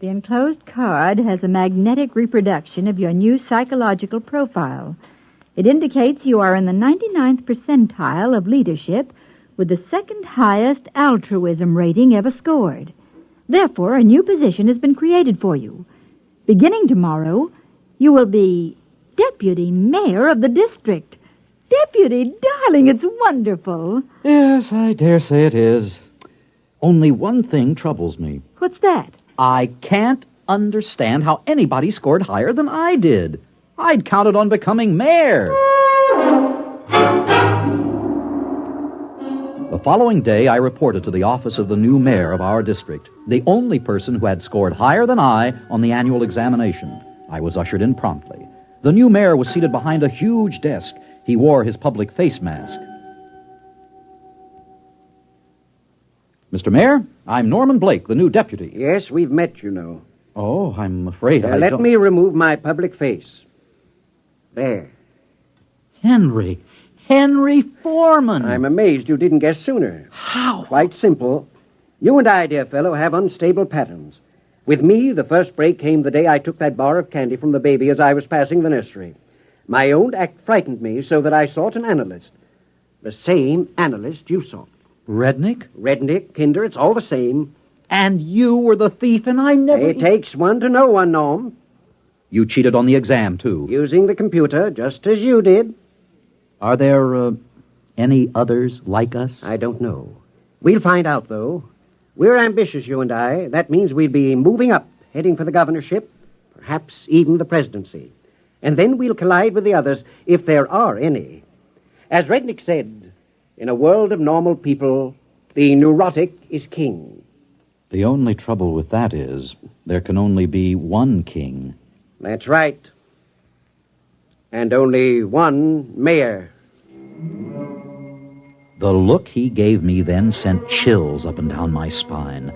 The enclosed card has a magnetic reproduction of your new psychological profile. It indicates you are in the 99th percentile of leadership with the second highest altruism rating ever scored. Therefore, a new position has been created for you. Beginning tomorrow, You will be deputy mayor of the district. Deputy, darling, it's wonderful. Yes, I dare say it is. Only one thing troubles me. What's that? I can't understand how anybody scored higher than I did. I'd counted on becoming mayor. The following day, I reported to the office of the new mayor of our district, the only person who had scored higher than I on the annual examination. I was ushered in promptly. The new mayor was seated behind a huge desk. He wore his public face mask. Mr. Mayor, I'm Norman Blake, the new deputy. Yes, we've met, you know. Oh, I'm afraid Let me remove my public face. There. Henry Foreman. I'm amazed you didn't guess sooner. How? Quite simple. You and I, dear fellow, have unstable patterns. With me, the first break came the day I took that bar of candy from the baby as I was passing the nursery. My own act frightened me so that I sought an analyst. The same analyst you sought. Rednick, Kinder, it's all the same. And you were the thief, and I never... It takes one to know one, Norm. You cheated on the exam, too. Using the computer, just as you did. Are there any others like us? I don't know. We'll find out, though. We're ambitious, you and I. That means we'll be moving up, heading for the governorship, perhaps even the presidency. And then we'll collide with the others, if there are any. As Rednick said, in a world of normal people, the neurotic is king. The only trouble with that is there can only be one king. That's right. And only one mayor. The look he gave me then sent chills up and down my spine.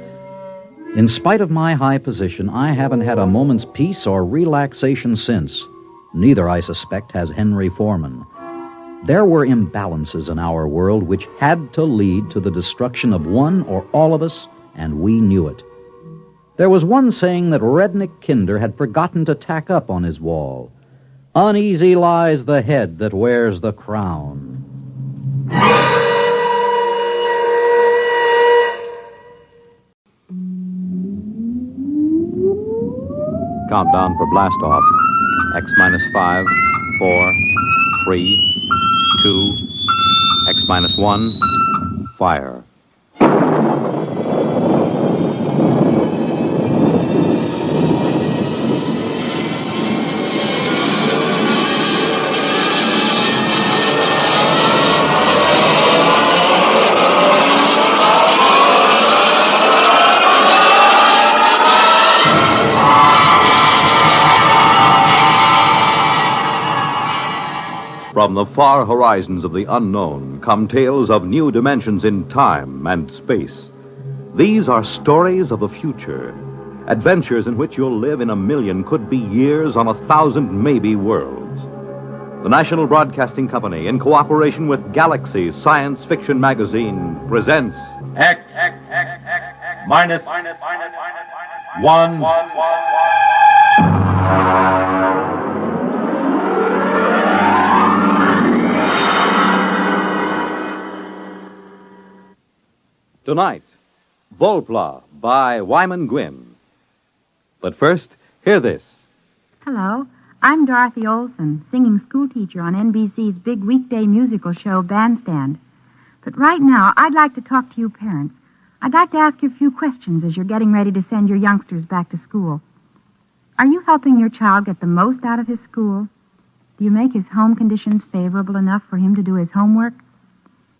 In spite of my high position, I haven't had a moment's peace or relaxation since. Neither, I suspect, has Henry Foreman. There were imbalances in our world which had to lead to the destruction of one or all of us, and we knew it. There was one saying that Rednick Kinder had forgotten to tack up on his wall. Uneasy lies the head that wears the crown. Countdown for blast off. X minus 5, 4, 3, 2, X minus 1, fire. From the far horizons of the unknown come tales of new dimensions in time and space. These are stories of the future, adventures in which you'll live in a million, could be years, on 1,000 maybe worlds. The National Broadcasting Company, in cooperation with Galaxy Science Fiction Magazine, presents X minus 1. Tonight, Volpla by Wyman Gwynn. But first, hear this. Hello, I'm Dorothy Olson, singing schoolteacher on NBC's big weekday musical show, Bandstand. But right now, I'd like to talk to you parents. I'd like to ask you a few questions as you're getting ready to send your youngsters back to school. Are you helping your child get the most out of his school? Do you make his home conditions favorable enough for him to do his homework?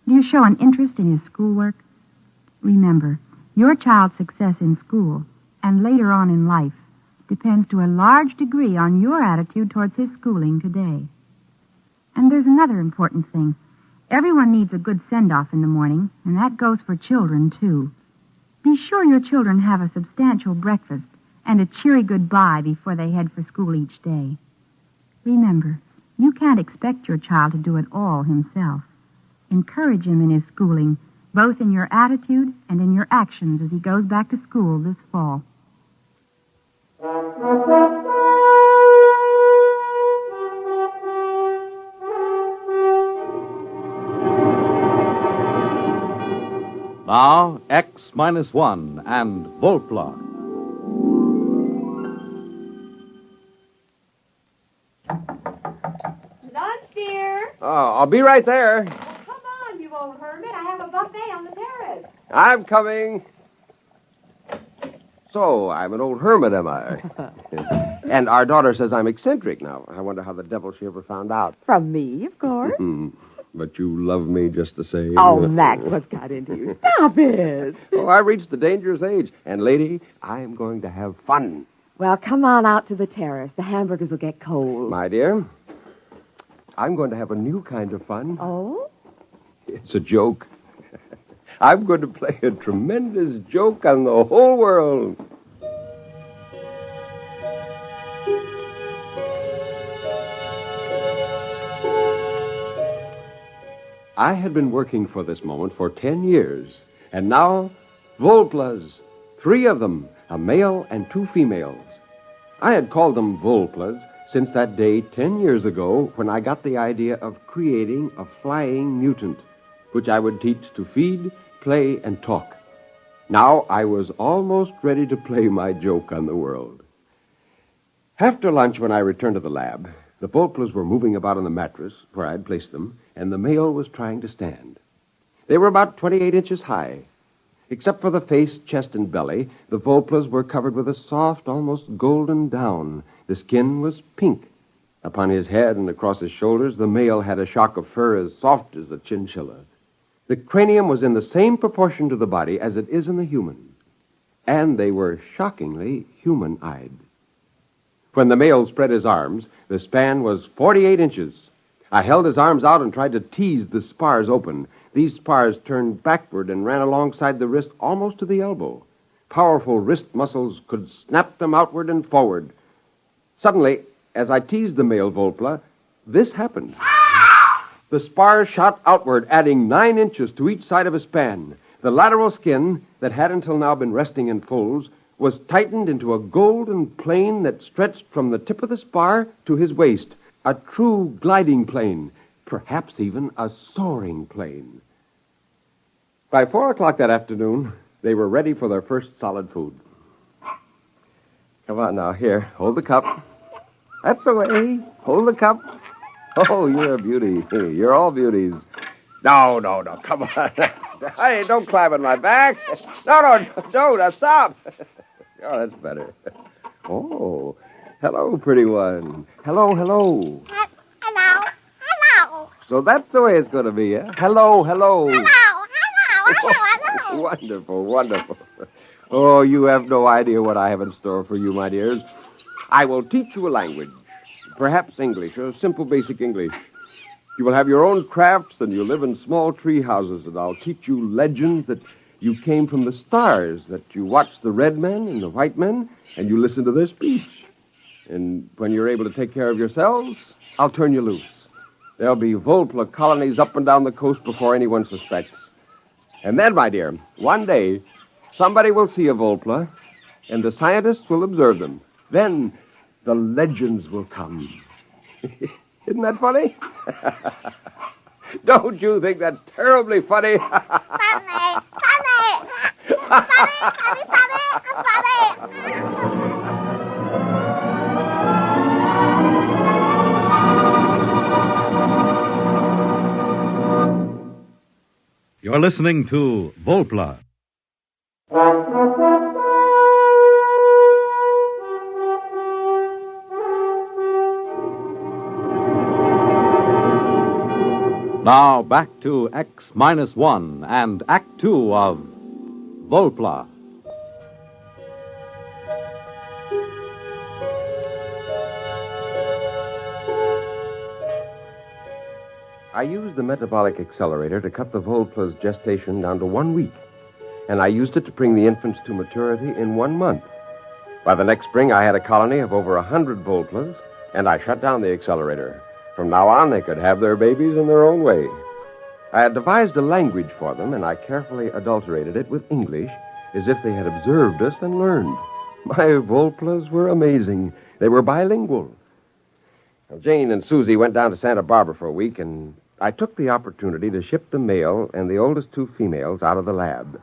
Do you show an interest in his schoolwork? Remember, your child's success in school and later on in life depends to a large degree on your attitude towards his schooling today. And there's another important thing. Everyone needs a good send-off in the morning, and that goes for children, too. Be sure your children have a substantial breakfast and a cheery goodbye before they head for school each day. Remember, you can't expect your child to do it all himself. Encourage him in his schooling, both in your attitude and in your actions as he goes back to school this fall. Now, X minus 1 and Volpla. I'll be right there. Come on, you old hermit. I have a buffet on the terrace. I'm coming. So, I'm an old hermit, am I? And our daughter says I'm eccentric now. I wonder how the devil she ever found out. From me, of course. But you love me just the same. Oh, Max, what's got into you? Stop it. Oh, I reached the dangerous age. And, lady, I'm going to have fun. Well, come on out to the terrace. The hamburgers will get cold. My dear, I'm going to have a new kind of fun. Oh? It's a joke. I'm going to play a tremendous joke on the whole world. I had been working for this moment for 10 years, and now, Volplas, 3 of them, a male and 2 females. I had called them Volplas since that day 10 years ago when I got the idea of creating a flying mutant, which I would teach to feed, play, and talk. Now I was almost ready to play my joke on the world. After lunch, when I returned to the lab, the Volplas were moving about on the mattress where I'd placed them, and the male was trying to stand. They were about 28 inches high. Except for the face, chest, and belly, the Volplas were covered with a soft, almost golden down. The skin was pink. Upon his head and across his shoulders, the male had a shock of fur as soft as a chinchilla. The cranium was in the same proportion to the body as it is in the human. And they were shockingly human-eyed. When the male spread his arms, the span was 48 inches. I held his arms out and tried to tease the spars open. These spars turned backward and ran alongside the wrist almost to the elbow. Powerful wrist muscles could snap them outward and forward. Suddenly, as I teased the male Volpla, this happened. The spars shot outward, adding 9 inches to each side of a span. The lateral skin, that had until now been resting in folds, was tightened into a golden plane that stretched from the tip of the spar to his waist, a true gliding plane, perhaps even a soaring plane. By 4 o'clock that afternoon, they were ready for their first solid food. Come on now, here, hold the cup. That's the way. Hold the cup. Oh, you're a beauty. You're all beauties. No, come on. Hey, don't climb on my back. No, don't. Now, stop. Oh, that's better. Oh, hello, pretty one. Hello. Hello. So that's the way it's going to be, eh? Hello. Hello. Wonderful. Oh, you have no idea what I have in store for you, my dears. I will teach you a language. Perhaps English, a simple basic English. You will have your own crafts, and you'll live in small tree houses, and I'll teach you legends that you came from the stars, that you watched the red men and the white men, and you listen to their speech. And when you're able to take care of yourselves, I'll turn you loose. There'll be Volpla colonies up and down the coast before anyone suspects. And then, my dear, one day, somebody will see a Volpla, and the scientists will observe them. Then the legends will come. Isn't that funny? Don't you think that's terribly funny? Funny. You're listening to Volpla. Now back to X-1 and Act 2 of Volpla. I used the metabolic accelerator to cut the Volpla's gestation down to 1 week, and I used it to bring the infants to maturity in 1 month. By the next spring, I had a colony of over 100 Volplas, and I shut down the accelerator. From now on, they could have their babies in their own way. I had devised a language for them, and I carefully adulterated it with English, as if they had observed us and learned. My Volplas were amazing. They were bilingual. Now, Jane and Susie went down to Santa Barbara for a week, and I took the opportunity to ship the male and the oldest 2 females out of the lab.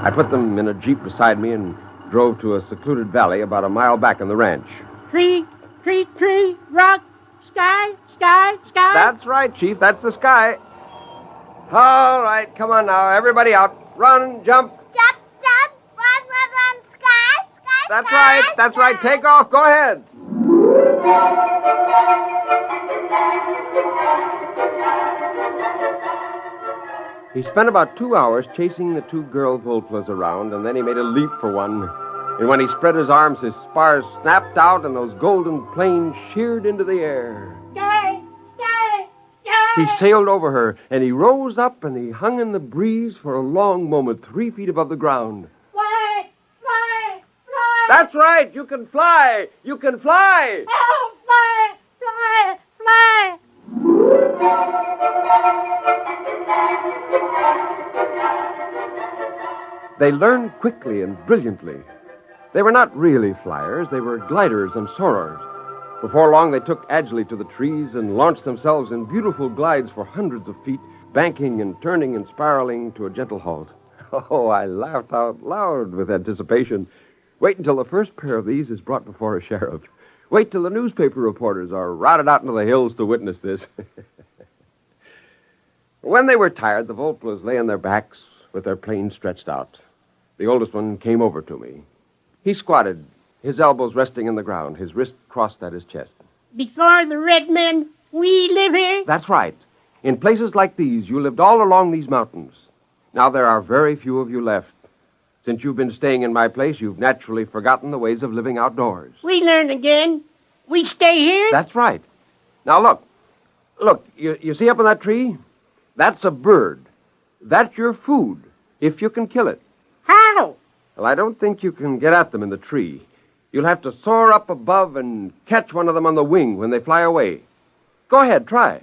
I put them in a Jeep beside me and drove to a secluded valley about a mile back in the ranch. Tree, rock, Sky. That's right, Chief. That's the sky. All right, come on now. Everybody out. Run, jump. Jump, run, sky. That's right. Take off. Go ahead. He spent about 2 hours chasing the two girl Volplas around, and then he made a leap for one. And when he spread his arms, his spars snapped out, and those golden planes sheared into the air. Sky. He sailed over her, and he rose up, and he hung in the breeze for a long moment, 3 feet above the ground. Fly. That's right. You can fly. Oh, fly. They learned quickly and brilliantly. They were not really flyers. They were gliders and soarers. Before long, they took agilely to the trees and launched themselves in beautiful glides for hundreds of feet, banking and turning and spiraling to a gentle halt. Oh, I laughed out loud with anticipation. Wait until the first pair of these is brought before a sheriff. Wait till the newspaper reporters are routed out into the hills to witness this. When they were tired, the Volplas lay on their backs with their planes stretched out. The oldest one came over to me. He squatted, his elbows resting in the ground, his wrist crossed at his chest. Before the red men, we live here? That's right. In places like these, you lived all along these mountains. Now there are very few of you left. Since you've been staying in my place, you've naturally forgotten the ways of living outdoors. We learn again. We stay here? That's right. Now look. Look, you see up in that tree? That's a bird. That's your food, if you can kill it. How? Well, I don't think you can get at them in the tree. You'll have to soar up above and catch one of them on the wing when they fly away. Go ahead, try.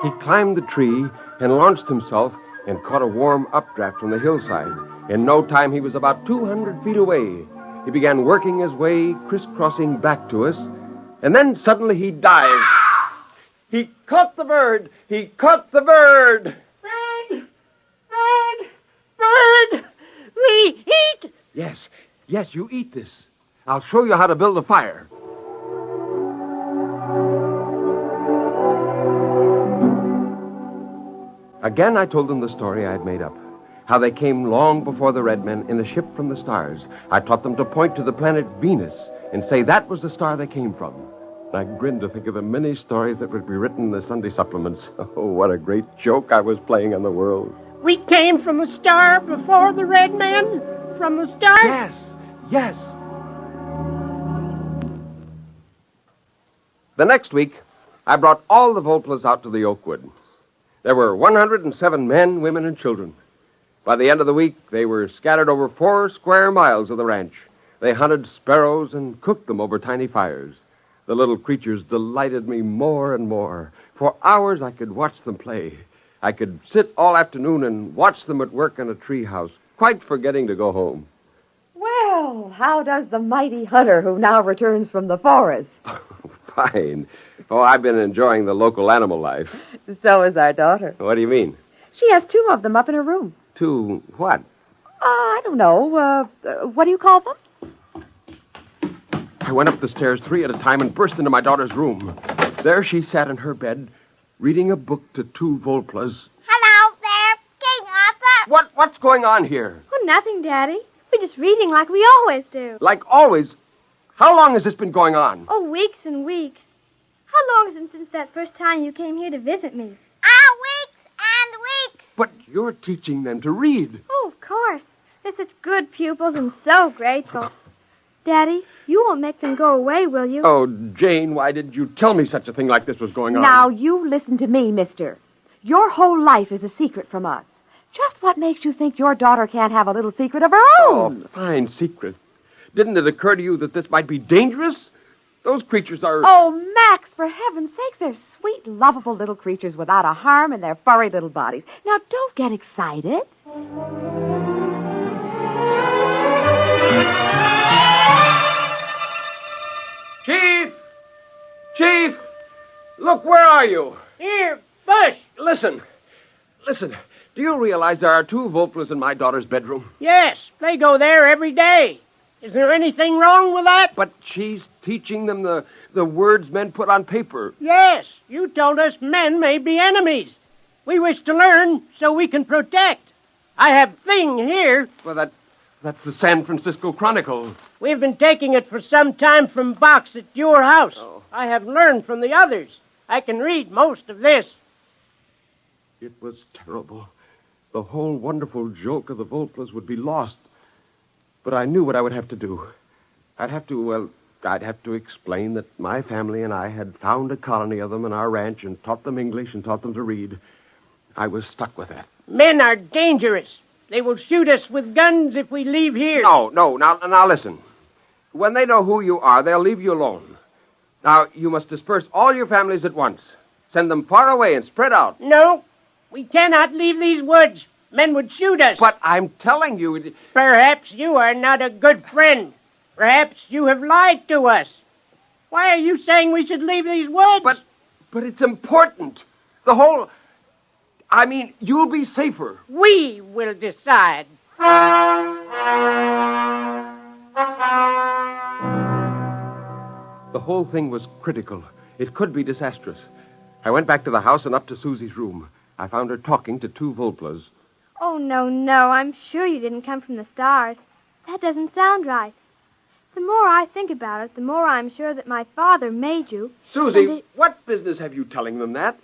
He climbed the tree and launched himself and caught a warm updraft from the hillside. In no time, he was about 200 feet away. He began working his way, crisscrossing back to us, and then suddenly he dived. He caught the bird! He caught the bird! Bird! We eat! Yes, you eat this. I'll show you how to build a fire. Again, I told them the story I had made up. How they came long before the red men in a ship from the stars. I taught them to point to the planet Venus and say that was the star they came from. I grinned to think of the many stories that would be written in the Sunday supplements. Oh, what a great joke I was playing on the world. We came from the star before the red men? From the star? Yes. The next week, I brought all the Volplas out to the Oakwood. There were 107 men, women, and children. By the end of the week, they were scattered over 4 square miles of the ranch. They hunted sparrows and cooked them over tiny fires. The little creatures delighted me more and more. For hours, I could watch them play. I could sit all afternoon and watch them at work in a treehouse, quite forgetting to go home. Well, how does the mighty hunter who now returns from the forest? Fine. Oh, I've been enjoying the local animal life. So is our daughter. What do you mean? She has 2 of them up in her room. 2 what? I don't know. What do you call them? I went up the stairs 3 at a time and burst into my daughter's room. There she sat in her bed, reading a book to 2 Volplas. Hello there, King Arthur. What's going on here? Oh, nothing, Daddy. We're just reading like we always do. Like always? How long has this been going on? Oh, weeks and weeks. How long is it since that first time you came here to visit me? Weeks and weeks. But you're teaching them to read. Oh, of course. They're such good pupils and so grateful. Daddy, you won't make them go away, will you? Oh, Jane, why did you tell me such a thing like this was going on? Now, you listen to me, mister. Your whole life is a secret from us. Just what makes you think your daughter can't have a little secret of her own? Oh, fine secret. Didn't it occur to you that this might be dangerous? Those creatures are... Oh, Max, for heaven's sakes, they're sweet, lovable little creatures without a harm in their furry little bodies. Now, don't get excited. Chief! Look, where are you? Here, Bush. Listen. Do you realize there are 2 Volplas in my daughter's bedroom? Yes, they go there every day. Is there anything wrong with that? But she's teaching them the words men put on paper. Yes, you told us men may be enemies. We wish to learn so we can protect. I have Thing here. Well, that's the San Francisco Chronicle. We've been taking it for some time from box at your house. Oh. I have learned from the others. I can read most of this. It was terrible. The whole wonderful joke of the Volplas would be lost. But I knew what I would have to do. I'd have to explain that my family and I had found a colony of them on our ranch and taught them English and taught them to read. I was stuck with that. Men are dangerous. They will shoot us with guns if we leave here. No. Now listen. When they know who you are, they'll leave you alone. Now, you must disperse all your families at once. Send them far away and spread out. No, we cannot leave these woods. Men would shoot us. But I'm telling you... Perhaps you are not a good friend. Perhaps you have lied to us. Why are you saying we should leave these woods? But it's important. The whole... I mean, you'll be safer. We will decide. The whole thing was critical. It could be disastrous. I went back to the house and up to Susie's room. I found her talking to 2 Volplas. Oh, no. I'm sure you didn't come from the stars. That doesn't sound right. The more I think about it, the more I'm sure that my father made you. Susie, what business have you telling them that?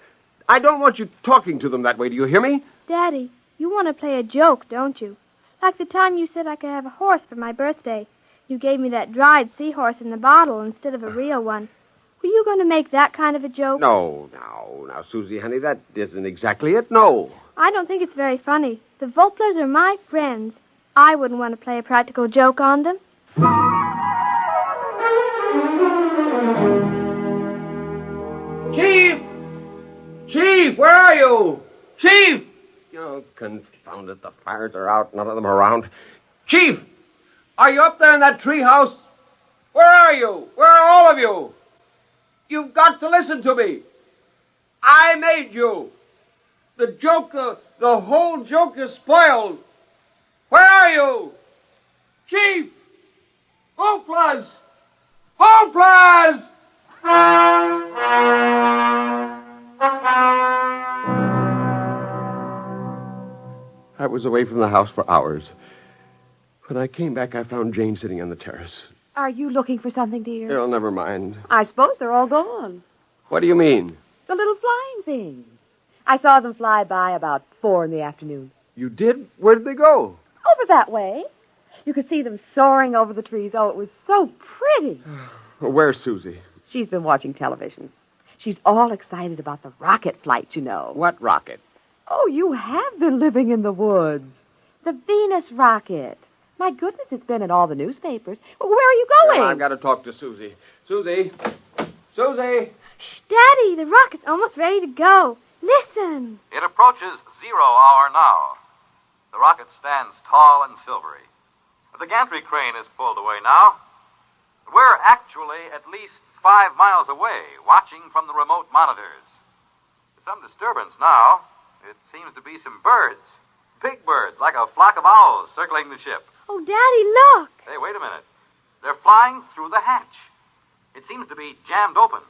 I don't want you talking to them that way. Do you hear me? Daddy, you want to play a joke, don't you? Like the time you said I could have a horse for my birthday. You gave me that dried seahorse in the bottle instead of a real one. Were you going to make that kind of a joke? No, now, Susie, honey, that isn't exactly it, no. I don't think it's very funny. The Volplas are my friends. I wouldn't want to play a practical joke on them. Chief! Chief, where are you? Chief! Oh, confound it, the fires are out, none of them around. Chief! Are you up there in that tree house? Where are you? Where are all of you? You've got to listen to me. I made you. The joke, the whole joke is spoiled. Where are you? Chief! Volplas! Volplas! I was away from the house for hours. When I came back, I found Jane sitting on the terrace. Are you looking for something, dear? Oh, never mind. I suppose they're all gone. What do you mean? The little flying things. I saw them fly by about 4 in the afternoon. You did? Where did they go? Over that way. You could see them soaring over the trees. Oh, it was so pretty. Where's Susie? She's been watching television. She's all excited about the rocket flight, you know. What rocket? Oh, you have been living in the woods. The Venus rocket. My goodness, it's been in all the newspapers. Well, where are you going? I've got to talk to Susie. Susie! Susie! Shh, Daddy, the rocket's almost ready to go. Listen. It approaches 0 hour now. The rocket stands tall and silvery. The gantry crane is pulled away now. We're actually at least 5 miles away, watching from the remote monitors. There's some disturbance now. It seems to be some birds. Big birds, like a flock of owls circling the ship. Oh, Daddy, look. Hey, wait a minute. They're flying through the hatch. It seems to be jammed open.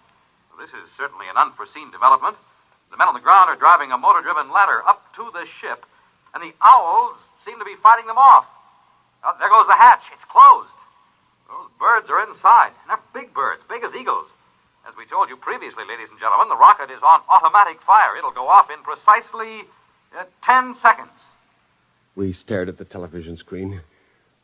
This is certainly an unforeseen development. The men on the ground are driving a motor-driven ladder up to the ship, and the owls seem to be fighting them off. Oh, there goes the hatch. It's closed. Those birds are inside, and they're big birds, big as eagles. As we told you previously, ladies and gentlemen, the rocket is on automatic fire. It'll go off in precisely 10 seconds. We stared at the television screen.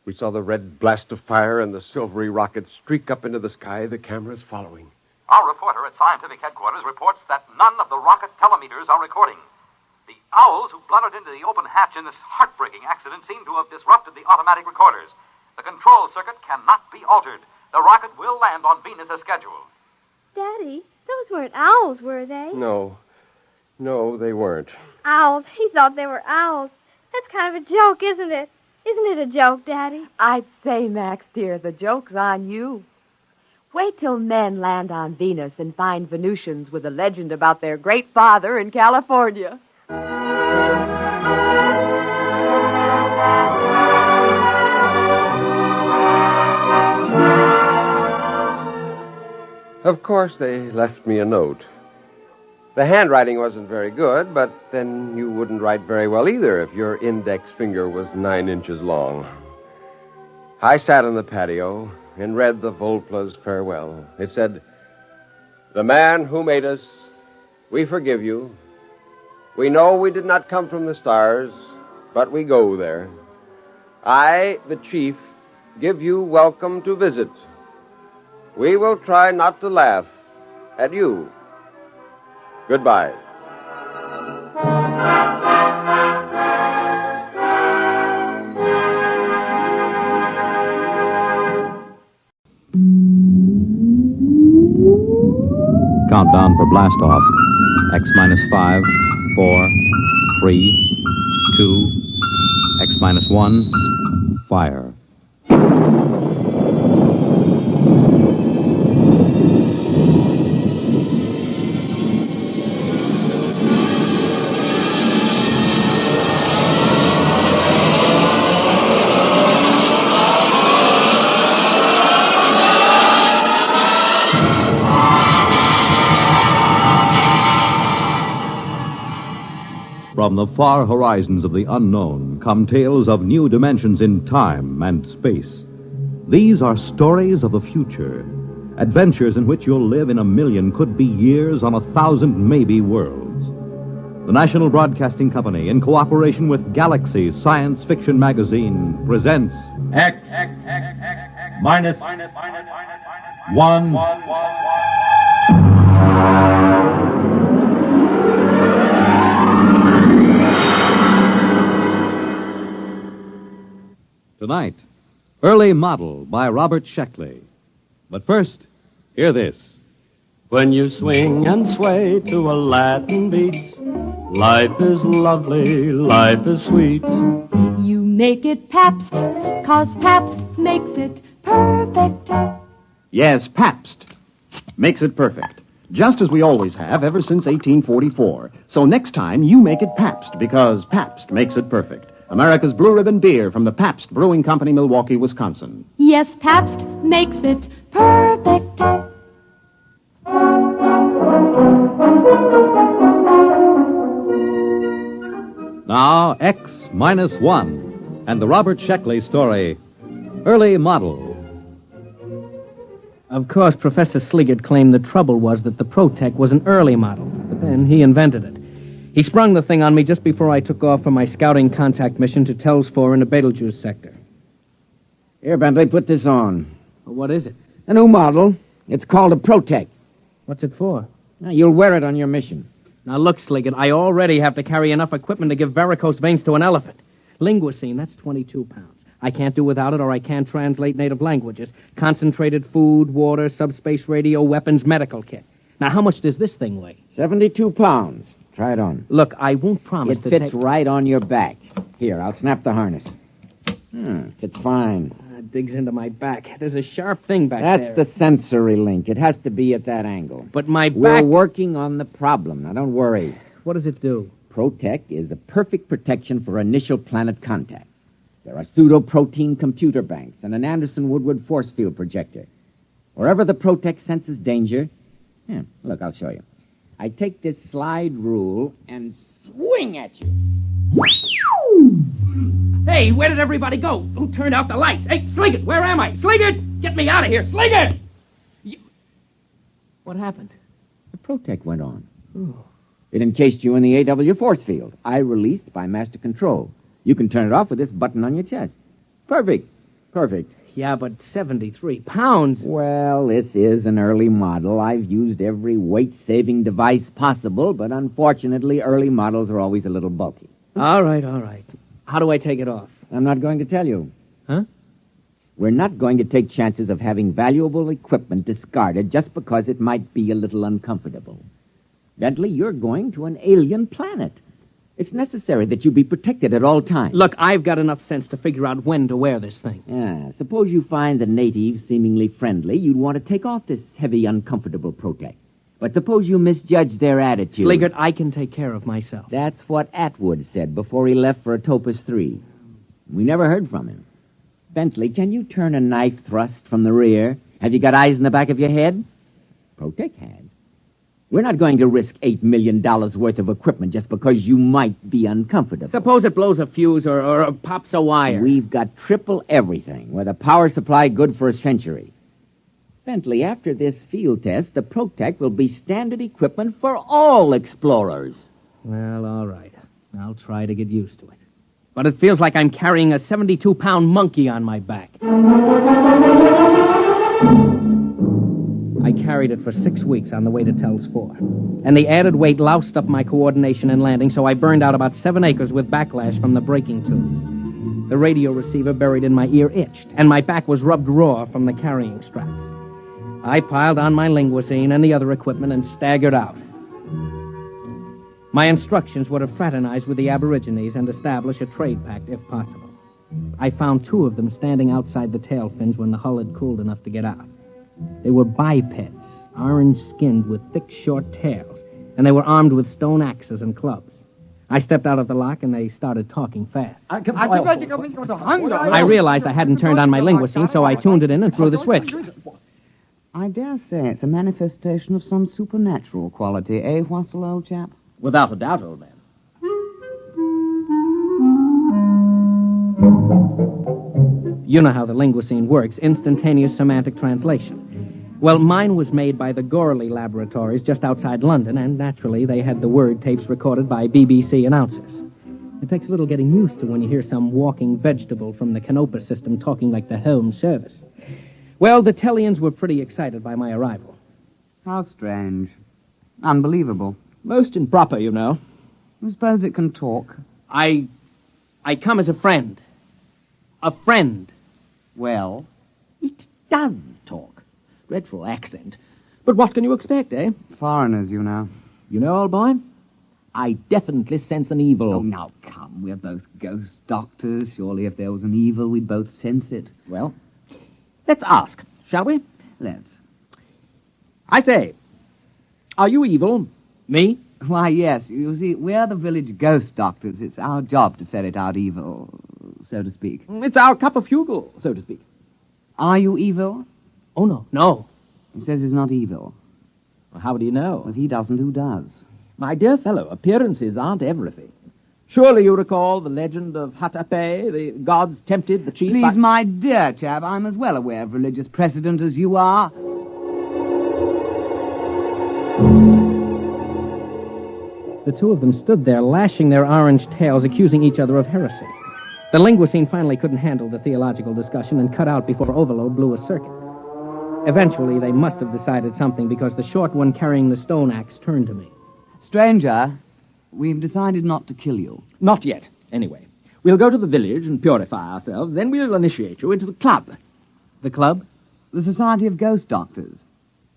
We saw the red blast of fire and the silvery rocket streak up into the sky, the cameras following. Our reporter at scientific headquarters reports that none of the rocket telemeters are recording. The owls who blundered into the open hatch in this heartbreaking accident seem to have disrupted the automatic recorders. The control circuit cannot be altered. The rocket will land on Venus as scheduled. Daddy, those weren't owls, were they? No, they weren't. Owls. He thought they were owls. That's kind of a joke, isn't it? Isn't it a joke, Daddy? I'd say, Max, dear, the joke's on you. Wait till men land on Venus and find Venusians with a legend about their great father in California. Of course, they left me a note. The handwriting wasn't very good, but then you wouldn't write very well either if your index finger was 9 inches long. I sat on the patio and read the Volpla's farewell. It said, "The man who made us, we forgive you. We know we did not come from the stars, but we go there. I, the chief, give you welcome to visit. We will try not to laugh at you. Goodbye." Countdown for blast off. X minus 5, 4, 3, 2, X minus 1, fire. From the far horizons of the unknown come tales of new dimensions in time and space. These are stories of the future, adventures in which you'll live in 1,000,000, could be years, on 1,000 maybe worlds. The National Broadcasting Company, in cooperation with Galaxy Science Fiction Magazine, presents X minus 1. Tonight, Early Model by Robert Sheckley. But first, hear this. When you swing and sway to a Latin beat, life is lovely, life is sweet. You make it Pabst, 'cause Pabst makes it perfect. Yes, Pabst makes it perfect. Just as we always have ever since 1844. So next time, you make it Pabst, because Pabst makes it perfect. America's Blue Ribbon beer from the Pabst Brewing Company, Milwaukee, Wisconsin. Yes, Pabst makes it perfect. Now, X minus 1, and the Robert Sheckley story, Early Model. Of course, Professor Sliggett claimed the trouble was that the Protec was an early model, but then he invented it. He sprung the thing on me just before I took off for my scouting contact mission to Tells 4 in the Betelgeuse sector. Here, Bentley, put this on. Well, what is it? A new model. It's called a Protec. What's it for? Now, you'll wear it on your mission. Now, look, Sliggett, I already have to carry enough equipment to give varicose veins to an elephant. Linguicine, that's 22 pounds. I can't do without it, or I can't translate native languages. Concentrated food, water, subspace radio, weapons, medical kit. Now, how much does this thing weigh? 72 pounds. Try it on. Look, I won't promise it to fits take... right on your back. Here, I'll snap the harness. Fits fine. It digs into my back. There's a sharp thing back That's there. the sensory link. It has to be at that angle. But my We're back... working on the problem. Now, don't worry. What does it do? Protec is a perfect protection for initial planet contact. There are pseudo-protein computer banks and an Anderson-Woodward force field projector. Wherever the Protec senses danger... look, I'll show you. I take this slide rule and swing at you. Hey, where did everybody go? Who turned out the lights? Hey, Sliggett, where am I? Sliggett! Get me out of here, Sliggett! What happened? The Protec went on. It encased you in the AW force field. I released by master control. You can turn it off with this button on your chest. Perfect. Perfect. Yeah, but 73 pounds. Well, this is an early model. I've used every weight-saving device possible, but unfortunately, early models are always a little bulky. All right. How do I take it off? I'm not going to tell you. Huh? We're not going to take chances of having valuable equipment discarded just because it might be a little uncomfortable. Bentley, you're going to an alien planet. It's necessary that you be protected at all times. Look, I've got enough sense to figure out when to wear this thing. Yeah, suppose you find the natives seemingly friendly. You'd want to take off this heavy, uncomfortable Protec. But suppose you misjudge their attitude. Sliggett, I can take care of myself. That's what Atwood said before he left for Atopus 3. We never heard from him. Bentley, can you turn a knife thrust from the rear? Have you got eyes in the back of your head? Protec has. We're not going to risk $8 million worth of equipment just because you might be uncomfortable. Suppose it blows a fuse or pops a wire. We've got triple everything, with a power supply good for a century. Bentley, after this field test, the Protec will be standard equipment for all explorers. Well, all right. I'll try to get used to it. But it feels like I'm carrying a 72-pound monkey on my back. I carried it for 6 weeks on the way to Tells 4. And the added weight loused up my coordination in landing, so I burned out about 7 acres with backlash from the braking tubes. The radio receiver buried in my ear itched, and my back was rubbed raw from the carrying straps. I piled on my linguisine and the other equipment and staggered out. My instructions were to fraternize with the Aborigines and establish a trade pact, if possible. I found 2 of them standing outside the tail fins when the hull had cooled enough to get out. They were bipeds, orange-skinned with thick, short tails, and they were armed with stone axes and clubs. I stepped out of the lock, and they started talking fast. I realized I hadn't turned on my linguisine, so I tuned it in and threw the switch. I dare say it's a manifestation of some supernatural quality, eh, Wassel, old chap? Without a doubt, old man. You know how the linguisine works, instantaneous semantic translation. Well, mine was made by the Gorley Laboratories just outside London, and naturally they had the word tapes recorded by BBC announcers. It takes a little getting used to when you hear some walking vegetable from the Canopus system talking like the Home Service. Well, the Tellians were pretty excited by my arrival. How strange. Unbelievable. Most improper, you know. I suppose it can talk. I come as a friend. A friend. Well? It does talk. Dreadful accent. But what can you expect, eh? Foreigners, you know. You know, old boy, I definitely sense an evil. Oh, now, come. We're both ghost doctors. Surely if there was an evil, we'd both sense it. Well, let's ask, shall we? Let's. I say, are you evil? Me? Why, yes. You see, we're the village ghost doctors. It's our job to ferret out evil, so to speak. It's our cup of fugle, so to speak. Are you evil? Oh, no. No. He says he's not evil. Well, how do you know? If he doesn't, who does? My dear fellow, appearances aren't everything. Surely you recall the legend of Hatape, the gods tempted the chief... Please, my dear chap, I'm as well aware of religious precedent as you are. The 2 of them stood there, lashing their orange tails, accusing each other of heresy. The linguisine finally couldn't handle the theological discussion and cut out before overload blew a circuit. Eventually, they must have decided something because the short one carrying the stone axe turned to me. Stranger, we've decided not to kill you. Not yet, anyway. We'll go to the village and purify ourselves, then we'll initiate you into the club. The club? The Society of Ghost Doctors.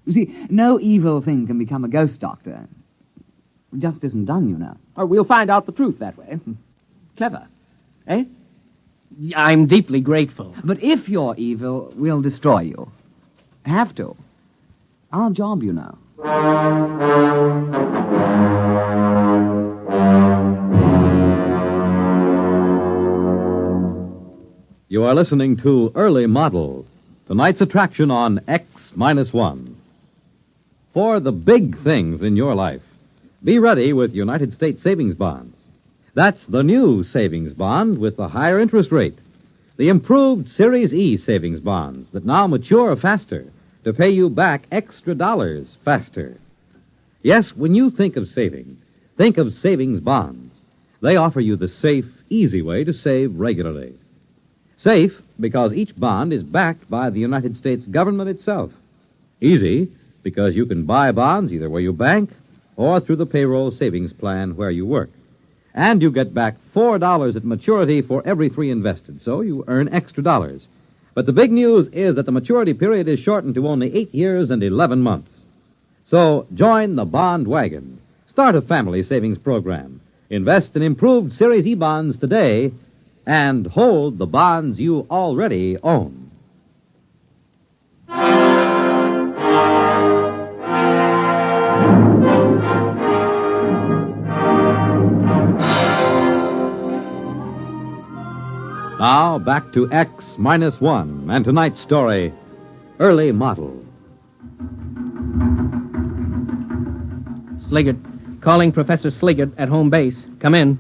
You see, no evil thing can become a ghost doctor. It just isn't done, you know. Oh, we'll find out the truth that way. Clever. Eh? I'm deeply grateful. But if you're evil, we'll destroy you. Have to. Our job, you know. You are listening to Early Model, tonight's attraction on X-1. For the big things in your life, be ready with United States savings bonds. That's the new savings bond with the higher interest rate. The improved Series E savings bonds that now mature faster to pay you back extra dollars faster. Yes, when you think of saving, think of savings bonds. They offer you the safe, easy way to save regularly. Safe because each bond is backed by the United States government itself. Easy because you can buy bonds either where you bank or through the payroll savings plan where you work. And you get back $4 at maturity for every 3 invested, so you earn extra dollars. But the big news is that the maturity period is shortened to only 8 years and 11 months. So join the bond wagon. Start a family savings program. Invest in improved Series E bonds today and hold the bonds you already own. Now, back to X-1 and tonight's story, Early Model. Sliggert. Calling Professor Sliggert at home base. Come in.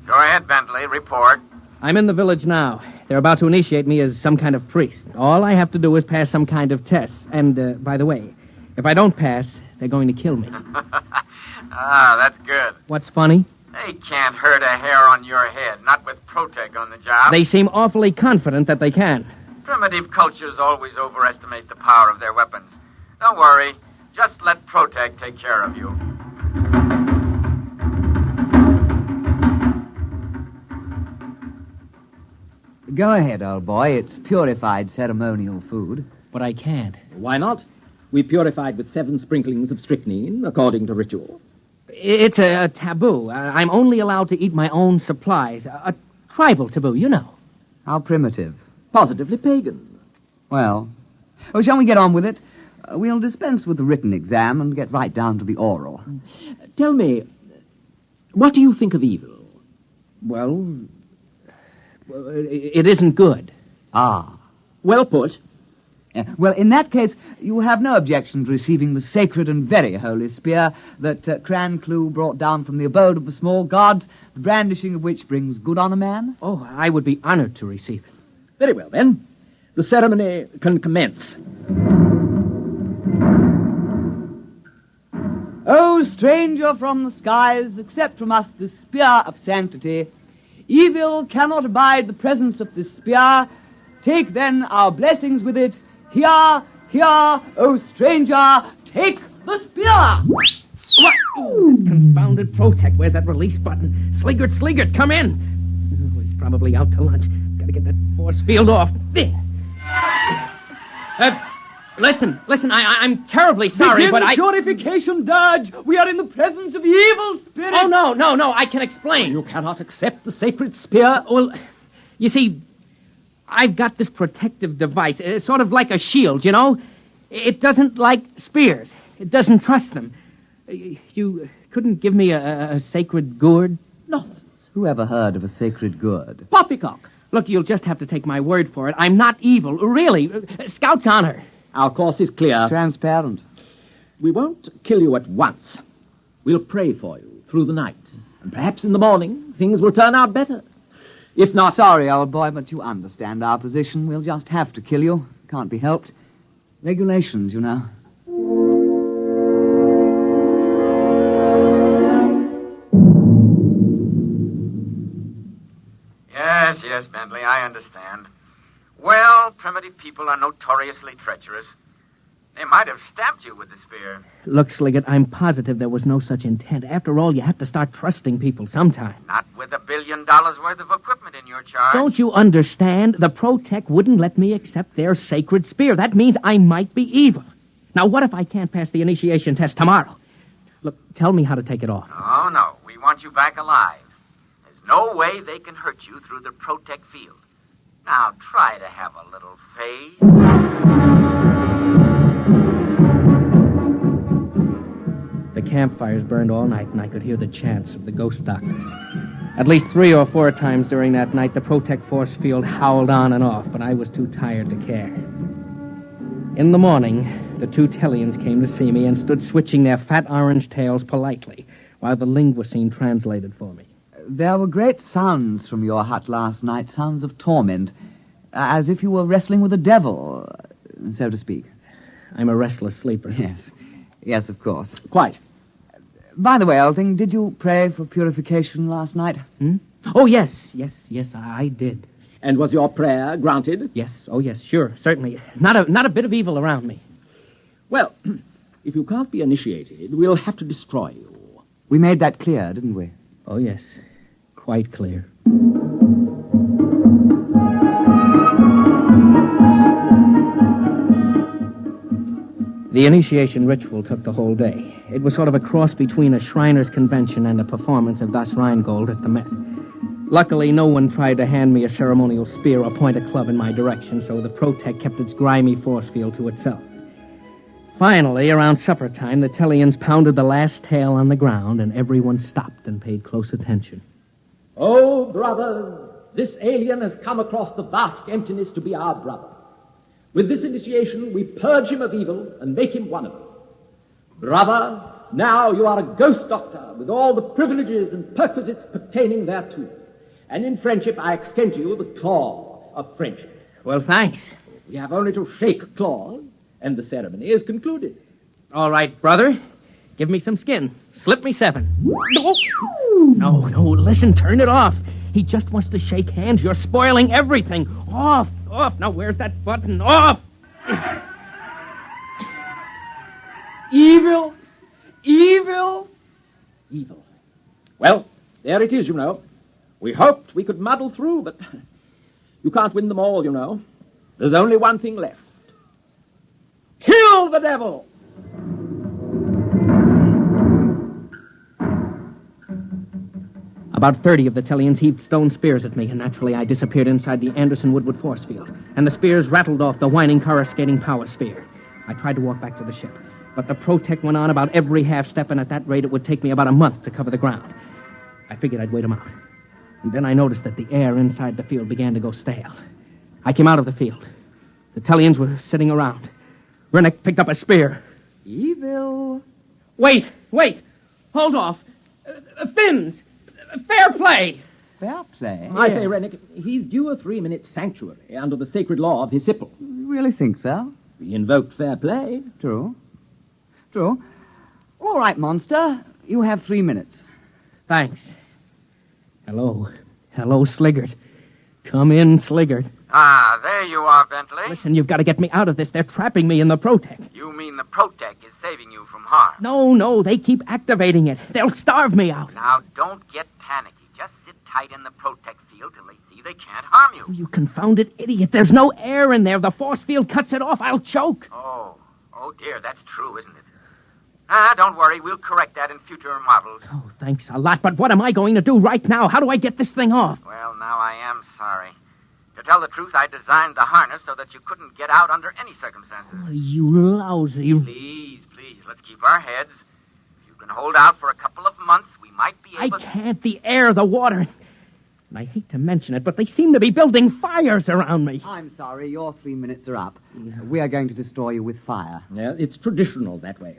Go ahead, Bentley. Report. I'm in the village now. They're about to initiate me as some kind of priest. All I have to do is pass some kind of test. And, by the way, if I don't pass, they're going to kill me. That's good. What's funny? They can't hurt a hair on your head, not with Protec on the job. They seem awfully confident that they can. Primitive cultures always overestimate the power of their weapons. Don't worry. Just let Protec take care of you. Go ahead, old boy. It's purified ceremonial food. But I can't. Why not? We purified with 7 sprinklings of strychnine, according to ritual. It's a taboo. I'm only allowed to eat my own supplies. A tribal taboo, you know. How primitive. Positively pagan. Well, shall we get on with it? We'll dispense with the written exam and get right down to the oral. Tell me, what do you think of evil? Well, it isn't good. Ah. Well put. Well, in that case, you have no objection to receiving the sacred and very holy spear that Cranclew brought down from the abode of the small gods, the brandishing of which brings good on a man? Oh, I would be honored to receive it. Very well, then. The ceremony can commence. O stranger from the skies, accept from us this spear of sanctity. Evil cannot abide the presence of this spear. Take then our blessings with it. Here, here, O stranger, take the spear! What? Oh, that confounded Protec. Where's that release button? Sliggert, come in. Oh, he's probably out to lunch. Gotta get that force field off. There. Listen, I'm terribly sorry, Begin but the purification dirge. We are in the presence of evil spirits. Oh, no, I can explain. You cannot accept the sacred spear. Well, you see, I've got this protective device. It's sort of like a shield, you know? It doesn't like spears. It doesn't trust them. You couldn't give me a sacred gourd? Nonsense. Who ever heard of a sacred gourd? Poppycock. Look, you'll just have to take my word for it. I'm not evil. Really. Scout's honor. Our course is clear. Transparent. We won't kill you at once. We'll pray for you through the night. And perhaps in the morning, things will turn out better. If not... Sorry, old boy, but you understand our position. We'll just have to kill you. Can't be helped. Regulations, you know. Yes, Bentley, I understand. Well, primitive people are notoriously treacherous. They might have stabbed you with the spear. Look, Sliggett, I'm positive there was no such intent. After all, you have to start trusting people sometime. Not with $1 billion worth of equipment in your charge. Don't you understand? The Protec wouldn't let me accept their sacred spear. That means I might be evil. Now, what if I can't pass the initiation test tomorrow? Look, tell me how to take it off. Oh, no. We want you back alive. There's no way they can hurt you through the Protec field. Now, try to have a little faith. The campfires burned all night, and I could hear the chants of the ghost doctors. At least 3 or 4 times during that night, the Protec force field howled on and off, but I was too tired to care. In the morning, the 2 Tellians came to see me and stood switching their fat orange tails politely, while the linguisine translated for me. There were great sounds from your hut last night, sounds of torment, as if you were wrestling with the devil, so to speak. I'm a restless sleeper. Yes, of course. Quite. By the way, old thing, did you pray for purification last night? Oh, yes, I did. And was your prayer granted? Yes, sure, certainly. Not a bit of evil around me. Well, if you can't be initiated, we'll have to destroy you. We made that clear, didn't we? Oh, yes. Quite clear. The initiation ritual took the whole day. It was sort of a cross between a Shriner's convention and a performance of Das Rheingold at the Met. Luckily, no one tried to hand me a ceremonial spear or point a club in my direction, so the Protec kept its grimy force field to itself. Finally, around supper time, the Tellians pounded the last tail on the ground, and everyone stopped and paid close attention. Oh, brothers, this alien has come across the vast emptiness to be our brother. With this initiation, we purge him of evil and make him one of us. Brother, Now you are a ghost doctor with all the privileges and perquisites pertaining thereto. And in friendship, I extend to you the claw of friendship. Well, thanks. We have only to shake claws, and the ceremony is concluded. All right, brother. Give me some skin. Slip me 7. No, listen, turn it off. He just wants to shake hands. You're spoiling everything. Off. Now, where's that button? Off. Evil. Well, there it is, you know. We hoped we could muddle through, but you can't win them all, you know. There's only one thing left. Kill the devil! About 30 of the Tellians heaved stone spears at me, and naturally I disappeared inside the Anderson-Woodward force field, and the spears rattled off the whining, coruscating power sphere. I tried to walk back to the ship, but the Protect went on about every half step, and at that rate it would take me about a month to cover the ground. I figured I'd wait him out. And then I noticed that the air inside the field began to go stale. I came out of the field. The Tellians were sitting around. Rennick picked up a spear. Evil. Wait! Hold off! Fins! Fair play! Fair play? I say, Rennick, he's due a 3-minute sanctuary under the sacred law of his Hipple. You really think so? We invoked fair play. True. All right, monster. You have 3 minutes. Thanks. Hello, Sliggert. Come in, Sliggert. Ah, there you are, Bentley. Listen, you've got to get me out of this. They're trapping me in the Protect. You mean the Protect is saving you from harm? No, they keep activating it. They'll starve me out. Now, don't get panicky. Just sit tight in the Protect field till they see they can't harm you. You confounded idiot. There's no air in there. The force field cuts it off. I'll choke. Oh dear, that's true, isn't it? Don't worry. We'll correct that in future models. Oh, thanks a lot. But what am I going to do right now? How do I get this thing off? Well, now I am sorry. To tell the truth, I designed the harness so that you couldn't get out under any circumstances. Oh, you lousy... Please, let's keep our heads. If you can hold out for a couple of months, we might be able to... I can't. The air, the water... And I hate to mention it, but they seem to be building fires around me. I'm sorry, your 3 minutes are up. We are going to destroy you with fire. Yeah, it's traditional that way.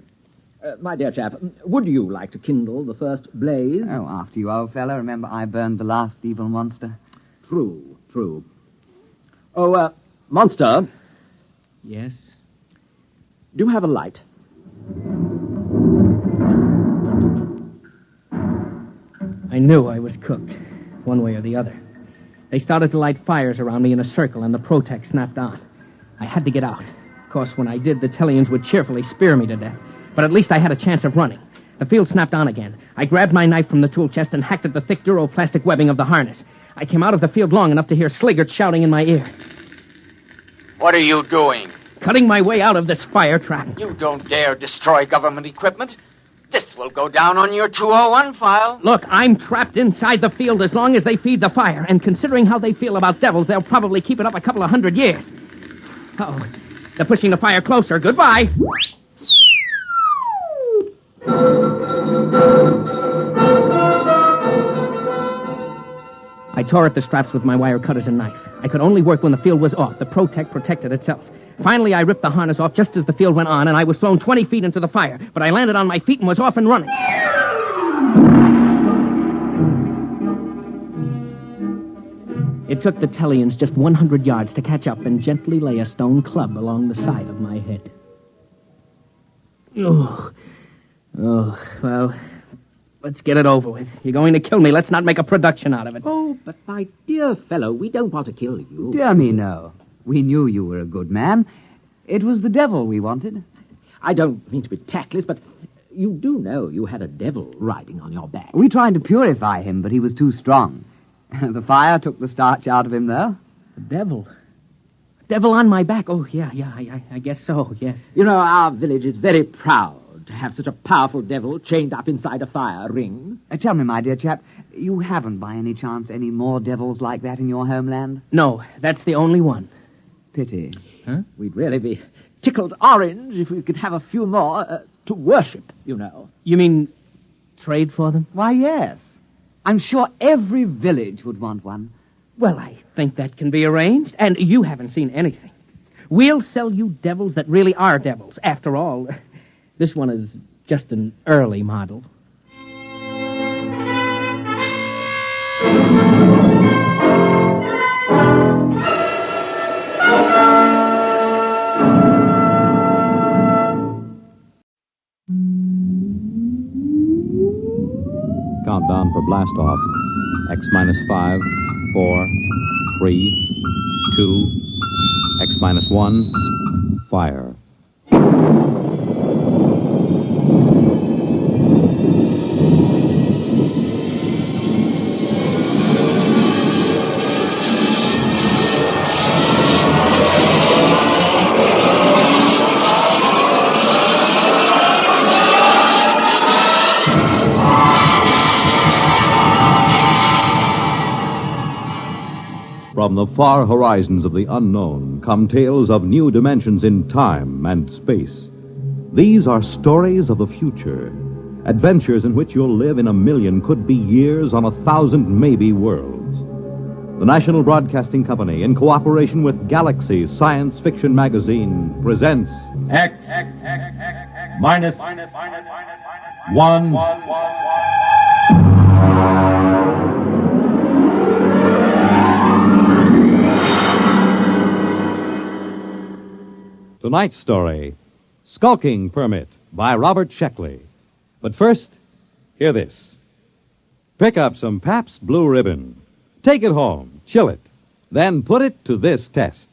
My dear chap, would you like to kindle the first blaze? Oh, after you, old fellow. Remember, I burned the last evil monster. True. Oh, monster. Yes? Do you have a light? I knew I was cooked, one way or the other. They started to light fires around me in a circle, and the Protect snapped on. I had to get out. Of course, when I did, the Tellians would cheerfully spear me to death. But at least I had a chance of running. The field snapped on again. I grabbed my knife from the tool chest and hacked at the thick duroplastic webbing of the harness. I came out of the field long enough to hear Sliggert shouting in my ear. What are you doing? Cutting my way out of this fire trap. You don't dare destroy government equipment. This will go down on your 201 file. Look, I'm trapped inside the field as long as they feed the fire, and considering how they feel about devils, they'll probably keep it up a couple of 100 years. Uh-oh. They're pushing the fire closer. Goodbye. I tore at the straps with my wire cutters and knife. I could only work when the field was off. The Protect protected itself. Finally, I ripped the harness off just as the field went on, and I was thrown 20 feet into the fire. But I landed on my feet and was off and running. It took the Tellians just 100 yards to catch up and gently lay a stone club along the side of my head. Oh, well, let's get it over with. You're going to kill me. Let's not make a production out of it. Oh, but my dear fellow, we don't want to kill you. Dear me, no. We knew you were a good man. It was the devil we wanted. I don't mean to be tactless, but you do know you had a devil riding on your back. We tried to purify him, but he was too strong. The fire took the starch out of him, though. The devil? Devil on my back? Oh, yeah, I guess so, yes. You know, our village is very proud to have such a powerful devil chained up inside a fire ring. Tell me, my dear chap, you haven't by any chance any more devils like that in your homeland? No, that's the only one. Pity. Huh? We'd really be tickled orange if we could have a few more to worship, you know. You mean trade for them? Why, yes. I'm sure every village would want one. Well, I think that can be arranged, and you haven't seen anything. We'll sell you devils that really are devils. After all, this one is just an early model. Countdown for blast off. X minus 5, 4, 3, 2, X minus 1, fire. From the far horizons of the unknown come tales of new dimensions in time and space. These are stories of the future, adventures in which you'll live in a million, could be years, on 1,000 maybe worlds. The National Broadcasting Company, in cooperation with Galaxy Science Fiction Magazine, presents X minus 1. Tonight's story, Skulking Permit, by Robert Sheckley. But first, hear this. Pick up some Pabst Blue Ribbon. Take it home, chill it, then put it to this test.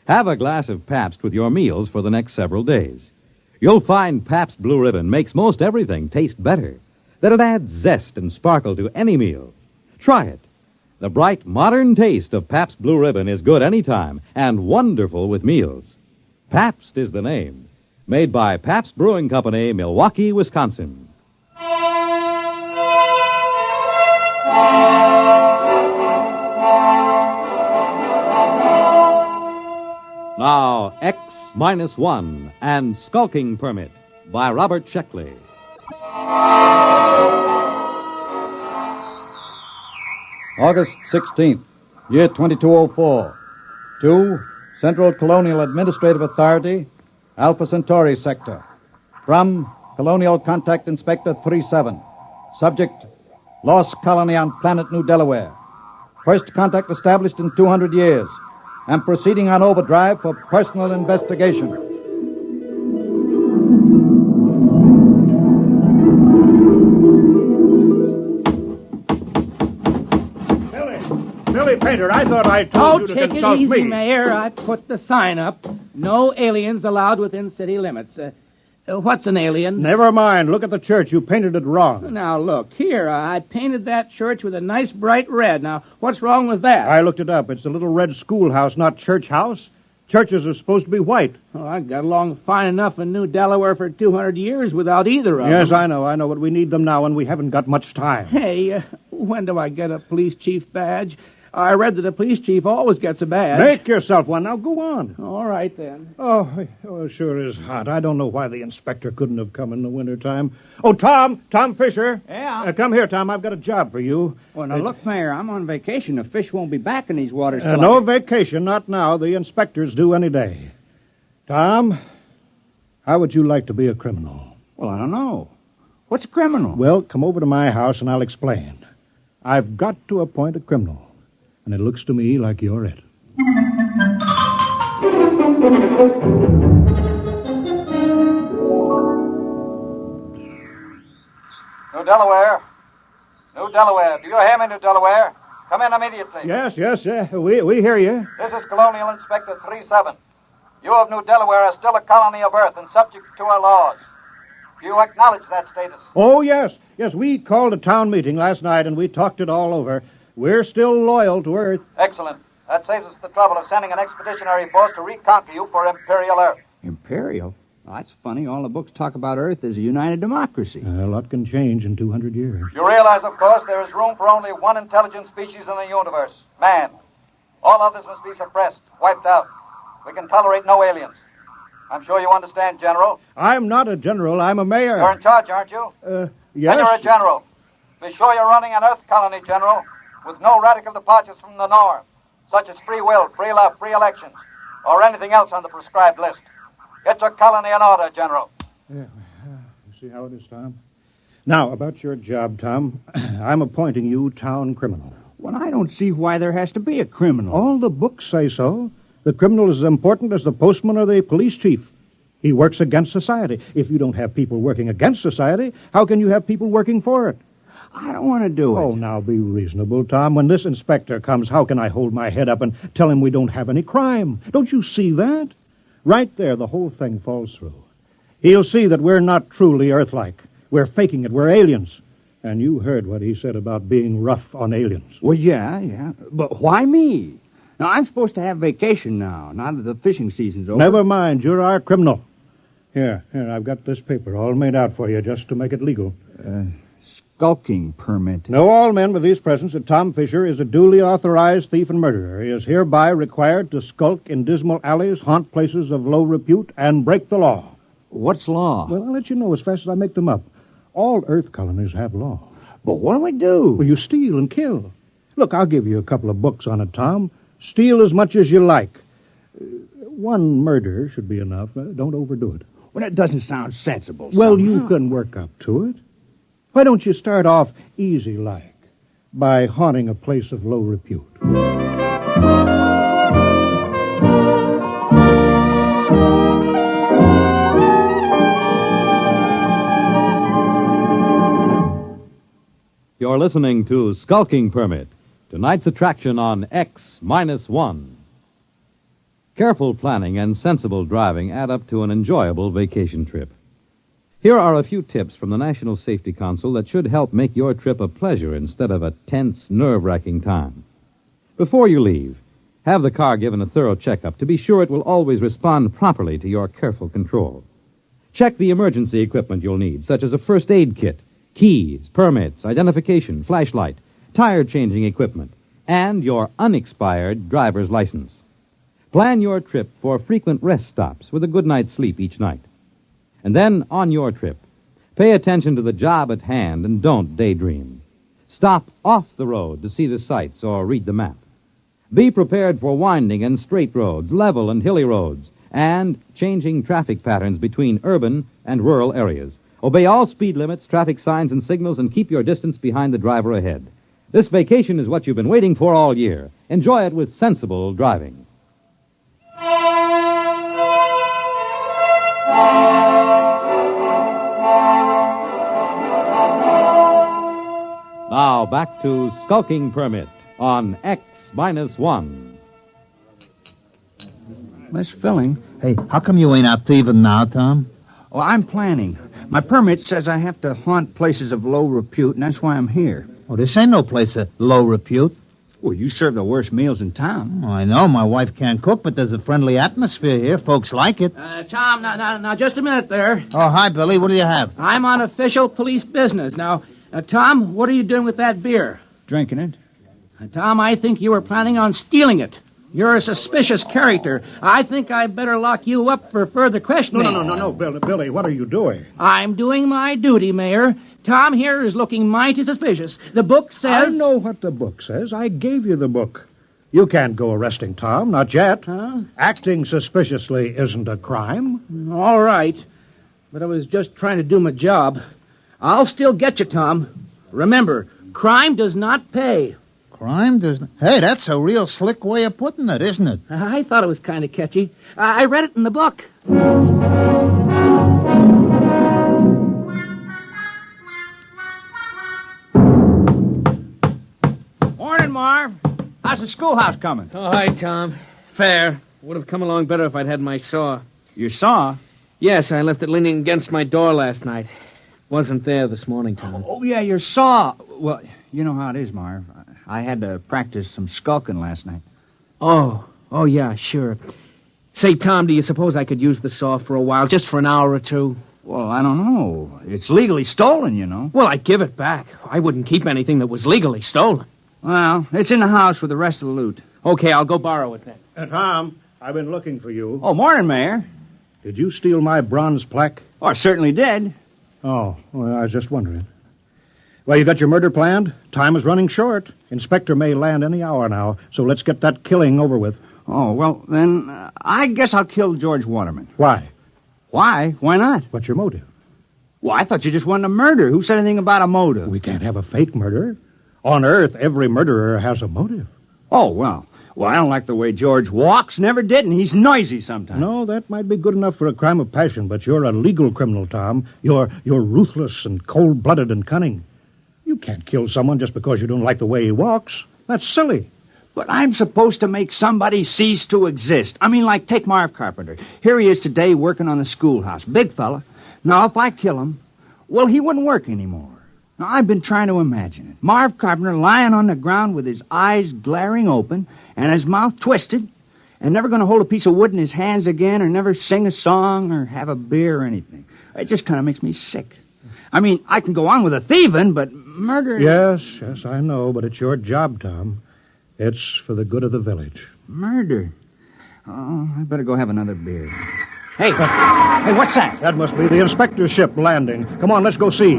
Have a glass of Pabst with your meals for the next several days. You'll find Pabst Blue Ribbon makes most everything taste better, that it adds zest and sparkle to any meal. Try it. The bright, modern taste of Pabst Blue Ribbon is good any time and wonderful with meals. Pabst is the name. Made by Pabst Brewing Company, Milwaukee, Wisconsin. Now, X minus 1 and Skulking Permit by Robert Sheckley. August 16th, year 2204. To Central Colonial Administrative Authority, Alpha Centauri Sector. From Colonial Contact Inspector 37. Subject, lost colony on planet New Delaware. First contact established in 200 years. And proceeding on overdrive for personal investigation. Billy Painter, I thought I told you to consult me. Oh, take it easy, Mayor. I put the sign up. No aliens allowed within city limits. What's an alien? Never mind. Look at the church. You painted it wrong. Now, look, here, I painted that church with a nice bright red. Now, what's wrong with that? I looked it up. It's a little red schoolhouse, not church house. Churches are supposed to be white. Oh, I got along fine enough in New Delaware for 200 years without either of them. Yes, I know, but we need them now, and we haven't got much time. Hey, when do I get a police chief badge? I read that a police chief always gets a badge. Make yourself one. Now, go on. All right, then. Oh, it sure is hot. I don't know why the inspector couldn't have come in the wintertime. Oh, Tom Fisher. Yeah? Come here, Tom. I've got a job for you. Well, now, look, Mayor, I'm on vacation. The fish won't be back in these waters till No vacation, not now. The inspector's due any day. Tom, how would you like to be a criminal? Well, I don't know. What's a criminal? Well, come over to my house and I'll explain. I've got to appoint a criminal. And it looks to me like you're it. New Delaware. New Delaware. Do you hear me, New Delaware? Come in immediately. Yes, we hear you. This is Colonial Inspector 37. You of New Delaware are still a colony of Earth and subject to our laws. Do you acknowledge that status? Oh, yes. Yes, we called a town meeting last night and we talked it all over. We're still loyal to Earth. Excellent. That saves us the trouble of sending an expeditionary force to reconquer you for Imperial Earth. Imperial? Well, that's funny. All the books talk about Earth as a united democracy. A lot can change in 200 years. You realize, of course, there is room for only one intelligent species in the universe, man. All others must be suppressed, wiped out. We can tolerate no aliens. I'm sure you understand, General. I'm not a general. I'm a mayor. You're in charge, aren't you? Yes. Then you're a general. Be sure you're running an Earth colony, General, with no radical departures from the norm, such as free will, free love, free elections, or anything else on the prescribed list. Get your colony in order, General. Yeah. You See how it is, Tom? Now, about your job, Tom. I'm appointing you town criminal. Well, I don't see why there has to be a criminal. All the books say so. The criminal is as important as the postman or the police chief. He works against society. If you don't have people working against society, how can you have people working for it? I don't want to do it. Oh, now be reasonable, Tom. When this inspector comes, how can I hold my head up and tell him we don't have any crime? Don't you see that? Right there, the whole thing falls through. He'll see that we're not truly Earth-like. We're faking it. We're aliens. And you heard what he said about being rough on aliens. Well, yeah. But why me? Now, I'm supposed to have vacation now that the fishing season's over. Never mind. You're our criminal. Here, I've got this paper all made out for you just to make it legal. Skulking permit. Know all men with these presents that Tom Fisher is a duly authorized thief and murderer. He is hereby required to skulk in dismal alleys, haunt places of low repute, and break the law. What's law? Well, I'll let you know as fast as I make them up. All Earth colonies have law. But what do we do? Well, you steal and kill. Look, I'll give you a couple of books on it, Tom. Steal as much as you like. One murder should be enough. Don't overdo it. Well, that doesn't sound sensible. Well, you can work up to it. Why don't you start off easy-like by haunting a place of low repute? You're listening to Skulking Permit, tonight's attraction on X-1. Careful planning and sensible driving add up to an enjoyable vacation trip. Here are a few tips from the National Safety Council that should help make your trip a pleasure instead of a tense, nerve-wracking time. Before you leave, have the car given a thorough checkup to be sure it will always respond properly to your careful control. Check the emergency equipment you'll need, such as a first aid kit, keys, permits, identification, flashlight, tire-changing equipment, and your unexpired driver's license. Plan your trip for frequent rest stops with a good night's sleep each night. And then, on your trip, pay attention to the job at hand and don't daydream. Stop off the road to see the sights or read the map. Be prepared for winding and straight roads, level and hilly roads, and changing traffic patterns between urban and rural areas. Obey all speed limits, traffic signs, and signals, and keep your distance behind the driver ahead. This vacation is what you've been waiting for all year. Enjoy it with sensible driving. Now, back to Skulking Permit on X-1. Miss Filling. Hey, how come you ain't out thieving now, Tom? Well, I'm planning. My permit says I have to haunt places of low repute, and that's why I'm here. Oh, this ain't no place of low repute. Well, you serve the worst meals in town. Oh, I know. My wife can't cook, but there's a friendly atmosphere here. Folks like it. Tom, now, just a minute there. Oh, hi, Billy. What do you have? I'm on official police business. Now, Tom, what are you doing with that beer? Drinking it. Tom, I think you were planning on stealing it. You're a suspicious character. I think I better lock you up for further questioning. No, Billy, what are you doing? I'm doing my duty, Mayor. Tom here is looking mighty suspicious. The book says... I know what the book says. I gave you the book. You can't go arresting Tom, not yet. Huh? Acting suspiciously isn't a crime. All right. But I was just trying to do my job. I'll still get you, Tom. Remember, crime does not pay. Crime doesn't... Hey, that's a real slick way of putting it, isn't it? I thought it was kind of catchy. I read it in the book. Morning, Marv. How's the schoolhouse coming? Oh, hi, Tom. Fair. Would have come along better if I'd had my saw. Your saw? Yes, I left it leaning against my door last night. Wasn't there this morning, Tom. Oh, yeah, your saw. Well, you know how it is, Marv. I had to practice some skulking last night. Oh, yeah, sure. Say, Tom, do you suppose I could use the saw for a while, just for an hour or two? Well, I don't know. It's legally stolen, you know. Well, I'd give it back. I wouldn't keep anything that was legally stolen. Well, it's in the house with the rest of the loot. Okay, I'll go borrow it then. Tom, I've been looking for you. Oh, morning, Mayor. Did you steal my bronze plaque? Oh, I certainly did. Oh, well, I was just wondering. Well, you got your murder planned? Time is running short. Inspector may land any hour now, so let's get that killing over with. Oh, well, then, I guess I'll kill George Waterman. Why? Why? Why not? What's your motive? Well, I thought you just wanted a murder. Who said anything about a motive? We can't have a fake murder. On Earth, every murderer has a motive. Oh, well. Well, I don't like the way George walks. Never did, and he's noisy sometimes. No, that might be good enough for a crime of passion, but you're a legal criminal, Tom. You're ruthless and cold-blooded and cunning. You can't kill someone just because you don't like the way he walks. That's silly. But I'm supposed to make somebody cease to exist. I mean, like, take Marv Carpenter. Here he is today working on the schoolhouse. Big fella. Now, if I kill him, well, he wouldn't work anymore. Now, I've been trying to imagine it. Marv Carpenter lying on the ground with his eyes glaring open and his mouth twisted and never going to hold a piece of wood in his hands again or never sing a song or have a beer or anything. It just kind of makes me sick. I mean, I can go on with a thieving, but murder... Yes, I know, but it's your job, Tom. It's for the good of the village. Murder? Oh, I better go have another beer. Hey, what's that? That must be the inspector's ship landing. Come on, let's go see.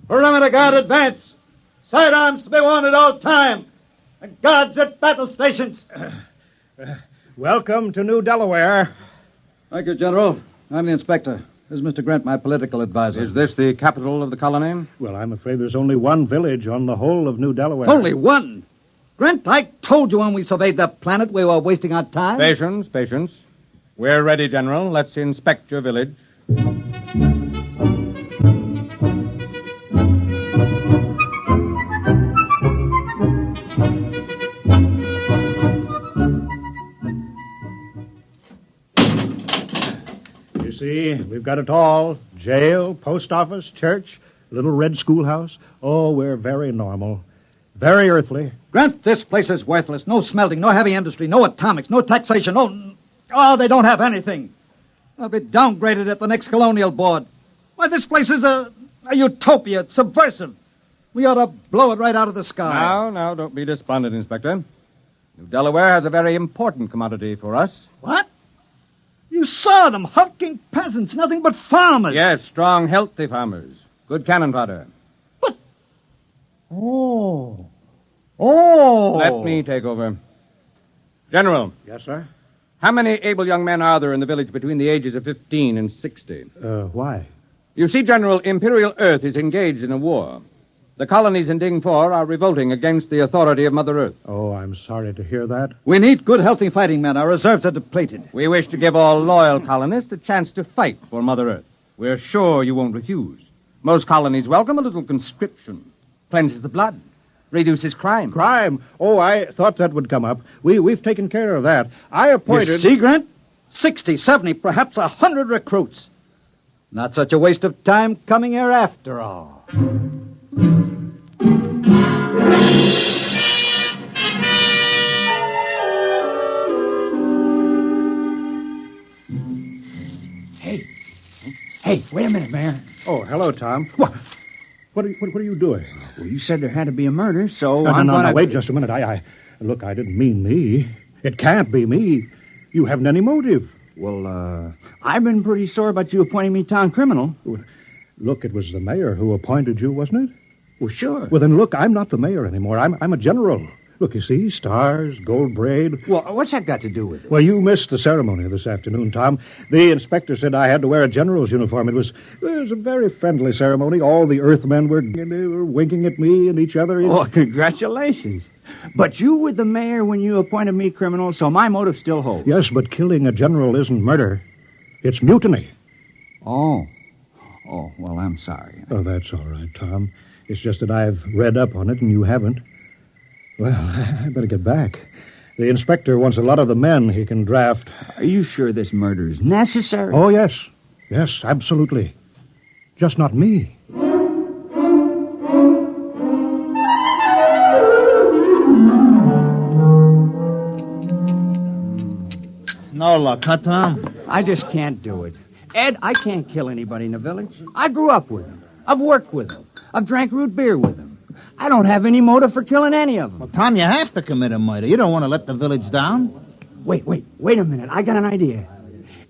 Perimeter guard advance. Sidearms to be worn at all time. And guards at battle stations. Welcome to New Delaware. Thank you, General. I'm the inspector. This is Mr. Grant, my political advisor. Is this the capital of the colony? Well, I'm afraid there's only one village on the whole of New Delaware. Only one? Grant, I told you when we surveyed that planet we were wasting our time. Patience. We're ready, General. Let's inspect your village. See, we've got it all. Jail, post office, church, little red schoolhouse. Oh, we're very normal. Very earthly. Grant, this place is worthless. No smelting, no heavy industry, no atomics, no taxation, they don't have anything. They'll be downgraded at the next colonial board. Why, this place is a utopia. It's subversive. We ought to blow it right out of the sky. Now, don't be despondent, Inspector. New Delaware has a very important commodity for us. What? You saw them, hulking peasants, nothing but farmers. Yes, strong, healthy farmers. Good cannon fodder. But... Oh. Let me take over. General. Yes, sir? How many able young men are there in the village between the ages of 15 and 60? Why? You see, General, Imperial Earth is engaged in a war. The colonies in Ding 4 are revolting against the authority of Mother Earth. Oh, I'm sorry to hear that. We need good, healthy fighting men. Our reserves are depleted. We wish to give all loyal colonists a chance to fight for Mother Earth. We're sure you won't refuse. Most colonies welcome a little conscription. Cleanses the blood. Reduces crime. Crime? Oh, I thought that would come up. We've taken care of that. I appointed... You see, Grant? 60, 70, perhaps 100 recruits. Not such a waste of time coming here after all. Hey, wait a minute, Mayor. Oh, hello, Tom. What are you doing? Well, you said there had to be a murder, so No, wait just a minute. Look, I didn't mean me. It can't be me. You haven't any motive. Well, I've been pretty sore about you appointing me town criminal. Look, it was the mayor who appointed you, wasn't it? Well, sure. Well, then, look, I'm not the mayor anymore. I'm a general. Look, you see, stars, gold braid. Well, what's that got to do with it? Well, you missed the ceremony this afternoon, Tom. The inspector said I had to wear a general's uniform. It was a very friendly ceremony. All the Earthmen were winking at me and each other. Oh, congratulations. But you were the mayor when you appointed me criminal, so my motive still holds. Yes, but killing a general isn't murder. It's mutiny. Oh, well, I'm sorry. Oh, that's all right, Tom. It's just that I've read up on it and you haven't. Well, I better get back. The inspector wants a lot of the men he can draft. Are you sure this murder is necessary? Oh, yes. Yes, absolutely. Just not me. No luck, huh, Tom? I just can't do it. Ed, I can't kill anybody in the village. I grew up with them. I've worked with them. I've drank root beer with them. I don't have any motive for killing any of them. Well, Tom, you have to commit a murder. You don't want to let the village down. Wait a minute. I got an idea.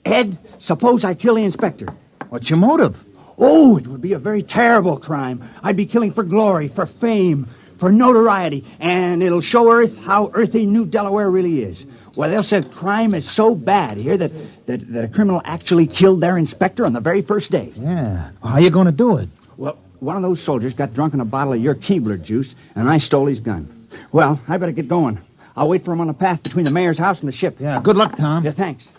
Ed, suppose I kill the inspector. What's your motive? Oh, it would be a very terrible crime. I'd be killing for glory, for fame. for notoriety, and it'll show Earth how earthy New Delaware really is. Well, they'll say crime is so bad here that a criminal actually killed their inspector on the very first day. Yeah. Well, how you going to do it? Well, one of those soldiers got drunk on a bottle of your Keebler juice, and I stole his gun. Well, I better get going. I'll wait for him on the path between the mayor's house and the ship. Yeah, good luck, Tom. Yeah, thanks.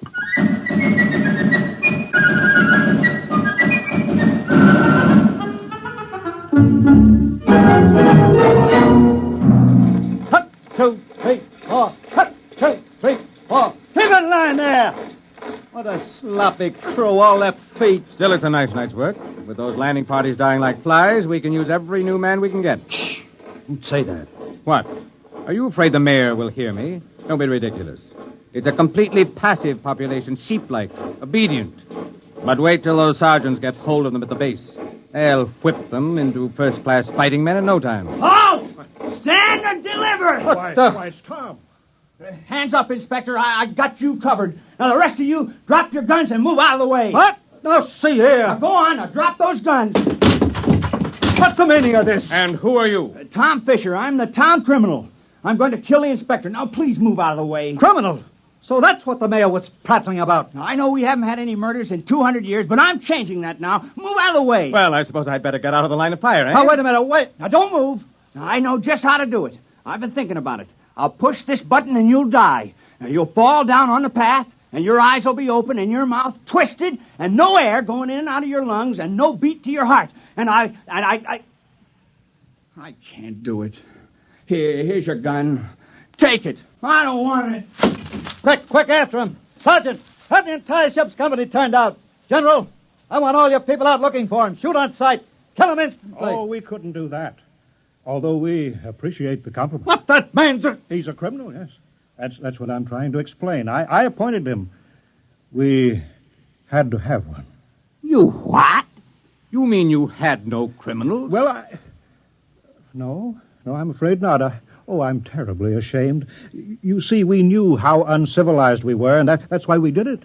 Hut, 2, 3, 4. Hut, 2, 3, 4. Keep in line there. What a sloppy crew, all their feet. Still, it's a nice night's work. With those landing parties dying like flies, we can use every new man we can get. Shh! Don't say that. What? Are you afraid the mayor will hear me? Don't be ridiculous. It's a completely passive population, sheep-like, obedient. But wait till those sergeants get hold of them at the base. They'll whip them into first-class fighting men in no time. Halt! Stand and deliver! Why, it's Tom. Hands up, Inspector. I got you covered. Now, the rest of you, drop your guns and move out of the way. What? Now, see here. Now, go on. Now, drop those guns. What's the meaning of this? And who are you? Tom Fisher. I'm the town criminal. I'm going to kill the inspector. Now, please move out of the way. Criminal? So that's what the mayor was prattling about. Now, I know we haven't had any murders in 200 years, but I'm changing that now. Move out of the way. Well, I suppose I'd better get out of the line of fire, eh? Now, wait a minute. Wait. Now, don't move. Now, I know just how to do it. I've been thinking about it. I'll push this button and you'll die. Now, you'll fall down on the path, and your eyes will be open and your mouth twisted, and no air going in and out of your lungs, and no beat to your heart. And I can't do it. Here's your gun. Take it. I don't want it. Quick after him. Sergeant, have the entire ship's company turned out. General, I want all your people out looking for him. Shoot on sight. Kill him instantly. Oh, we couldn't do that. Although we appreciate the compliment. What that man's He's a criminal, yes. That's what I'm trying to explain. I appointed him. We had to have one. You what? You mean you had no criminals? Well, No, I'm afraid not. I'm terribly ashamed. You see, we knew how uncivilized we were, and that's why we did it.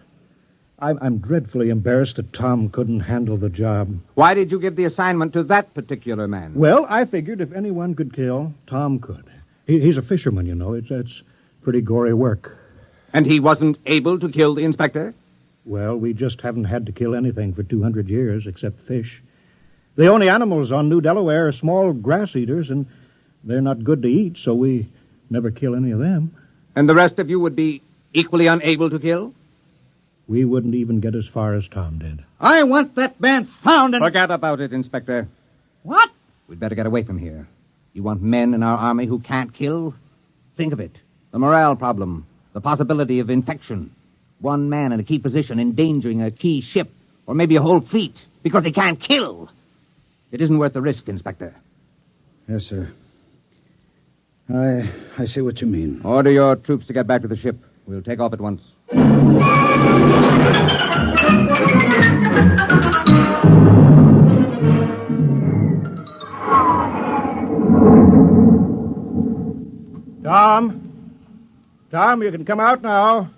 I'm dreadfully embarrassed that Tom couldn't handle the job. Why did you give the assignment to that particular man? Well, I figured if anyone could kill, Tom could. He's a fisherman, you know. It's pretty gory work. And he wasn't able to kill the inspector? Well, we just haven't had to kill anything for 200 years except fish. The only animals on New Delaware are small grass eaters, and they're not good to eat, so we never kill any of them. And the rest of you would be equally unable to kill? We wouldn't even get as far as Tom did. I want that man found and... Forget about it, Inspector. What? We'd better get away from here. You want men in our army who can't kill? Think of it. The morale problem. The possibility of infection. One man in a key position endangering a key ship, or maybe a whole fleet, because he can't kill. It isn't worth the risk, Inspector. Yes, sir. I see what you mean. Order your troops to get back to the ship. We'll take off at once. Tom, you can come out now.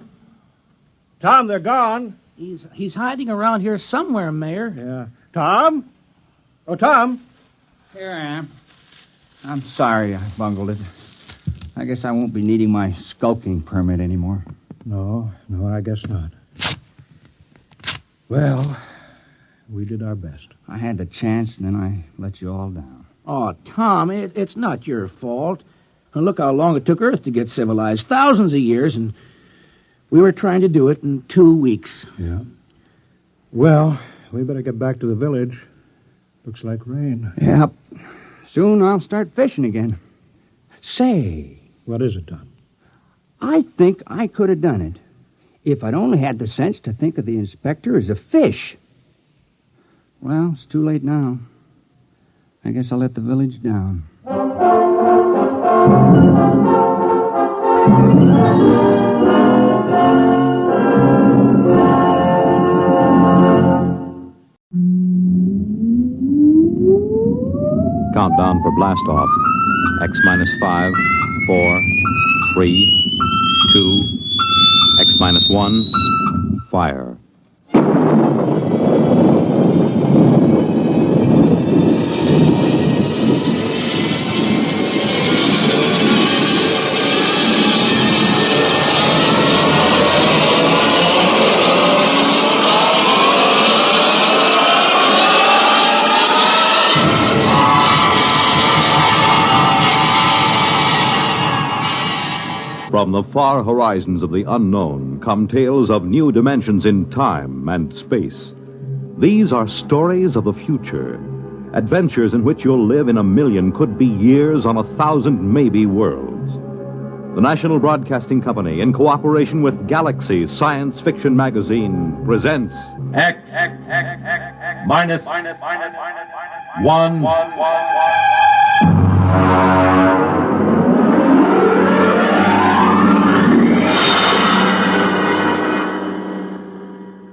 Tom, they're gone. He's hiding around here somewhere, Mayor. Yeah. Tom? Oh, Tom. Here I am. I'm sorry I bungled it. I guess I won't be needing my skulking permit anymore. No, I guess not. Well, we did our best. I had the chance, and then I let you all down. Oh, Tom, it's not your fault. And look how long it took Earth to get civilized. Thousands of years, and we were trying to do it in 2 weeks. Yeah. Well, we better get back to the village. Looks like rain. Yep. Soon I'll start fishing again. Say. What is it, Tom? I think I could have done it if I'd only had the sense to think of the inspector as a fish. Well, it's too late now. I guess I'll let the village down. Countdown for blast-off. X-5, 4, 3, 2, X-1, fire. the far horizons of the unknown come tales of new dimensions in time and space. These are stories of the future, adventures in which you'll live in a million, could be years, on 1,000 maybe worlds. The National Broadcasting Company, in cooperation with Galaxy Science Fiction Magazine, presents X minus 1.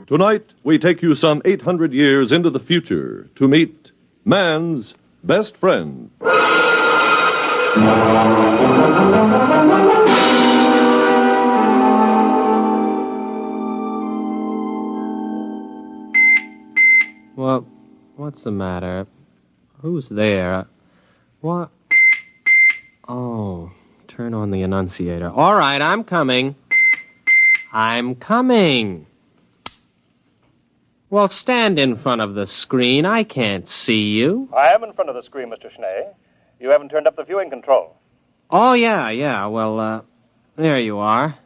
Tonight, we take you some 800 years into the future to meet man's best friend. Well, what's the matter? Who's there? What? Oh, turn on the annunciator. All right, I'm coming. I'm coming. Well, stand in front of the screen. I can't see you. I am in front of the screen, Mr. Schnee. You haven't turned up the viewing control. Oh, yeah. Well, there you are.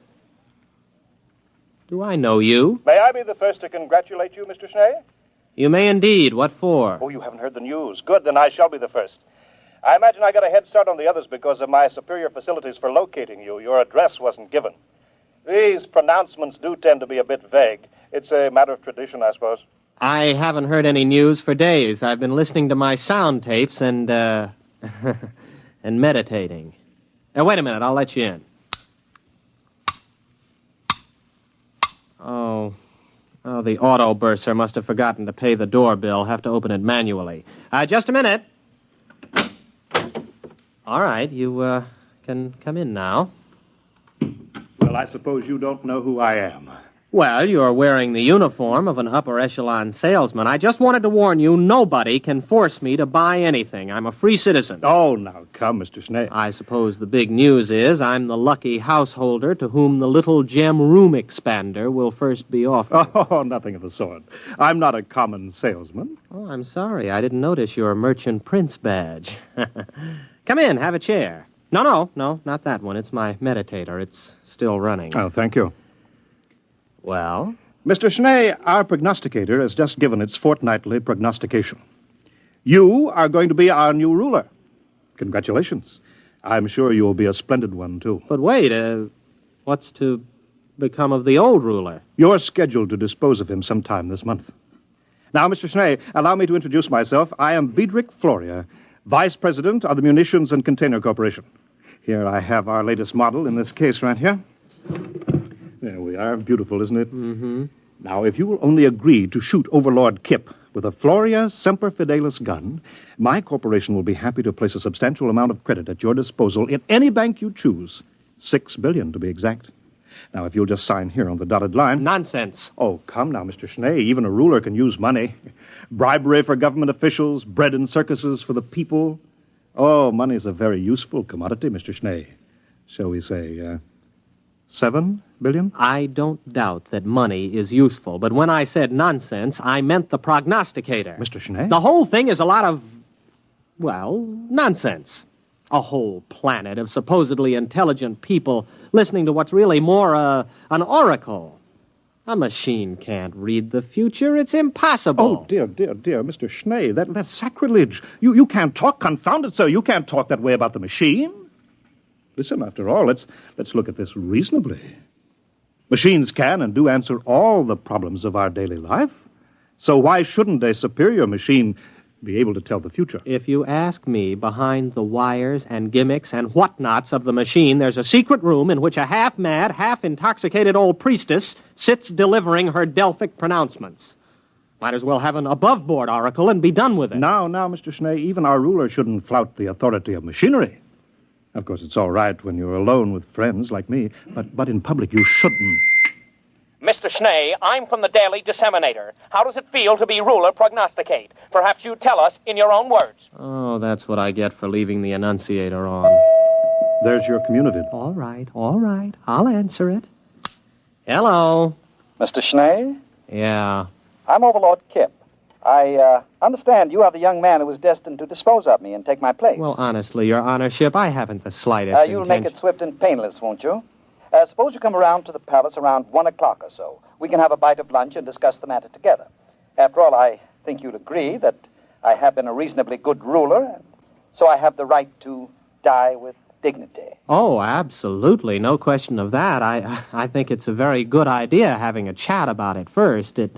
Do I know you? May I be the first to congratulate you, Mr. Schnee? You may indeed. What for? Oh, you haven't heard the news. Good, then I shall be the first. I imagine I got a head start on the others because of my superior facilities for locating you. Your address wasn't given. These pronouncements do tend to be a bit vague. It's a matter of tradition, I suppose. I haven't heard any news for days. I've been listening to my sound tapes and, and meditating. Now, wait a minute. I'll let you in. Oh, the auto bursar must have forgotten to pay the doorbell. Have to open it manually. Just a minute. All right, you, can come in now. Well, I suppose you don't know who I am. Well, you're wearing the uniform of an upper echelon salesman. I just wanted to warn you, nobody can force me to buy anything. I'm a free citizen. Oh, now, come, Mr. Schnee. I suppose the big news is I'm the lucky householder to whom the little gem room expander will first be offered. Oh, nothing of the sort. I'm not a common salesman. Oh, I'm sorry. I didn't notice your merchant prince badge. Come in, have a chair. No, not that one. It's my meditator. It's still running. Oh, thank you. Well? Mr. Schnee, our prognosticator has just given its fortnightly prognostication. You are going to be our new ruler. Congratulations. I'm sure you will be a splendid one, too. But wait, what's to become of the old ruler? You're scheduled to dispose of him sometime this month. Now, Mr. Schnee, allow me to introduce myself. I am Biedrich Floria, Vice President of the Munitions and Container Corporation. Here I have our latest model in this case right here. There we are. Beautiful, isn't it? Mm-hmm. Now, if you will only agree to shoot Overlord Kip with a Floria Semper Fidelis gun, my corporation will be happy to place a substantial amount of credit at your disposal in any bank you choose. $6 billion, to be exact. Now, if you'll just sign here on the dotted line... Nonsense. Oh, come now, Mr. Schnee. Even a ruler can use money. Bribery for government officials, bread and circuses for the people. Oh, money's a very useful commodity, Mr. Schnee. Shall we say, $7 billion? I don't doubt that money is useful, but when I said nonsense, I meant the prognosticator. Mr. Schnee? The whole thing is a lot of, well, nonsense. A whole planet of supposedly intelligent people listening to what's really more an oracle. A machine can't read the future. It's impossible. Oh, dear, Mr. Schnee, that's sacrilege. You can't talk, confound it, sir. You can't talk that way about the machine. Listen, after all, let's look at this reasonably. Machines can and do answer all the problems of our daily life. So why shouldn't a superior machine be able to tell the future? If you ask me, behind the wires and gimmicks and whatnots of the machine, there's a secret room in which a half-mad, half-intoxicated old priestess sits delivering her Delphic pronouncements. Might as well have an above-board oracle and be done with it. Now, Mr. Schnee, even our ruler shouldn't flout the authority of machinery. Of course, it's all right when you're alone with friends like me, but in public you shouldn't. Mr. Schnee, I'm from the Daily Disseminator. How does it feel to be ruler prognosticate? Perhaps you tell us in your own words. Oh, that's what I get for leaving the annunciator on. There's your community. All right. I'll answer it. Hello. Mr. Schnee? Yeah. I'm Overlord Kip. I understand you are the young man who was destined to dispose of me and take my place. Well, honestly, Your Honorship, I haven't the slightest You'll make it swift and painless, won't you? Suppose you come around to the palace around 1 o'clock or so. We can have a bite of lunch and discuss the matter together. After all, I think you'll agree that I have been a reasonably good ruler, so I have the right to die with dignity. Oh, absolutely. No question of that. I think it's a very good idea having a chat about it first. It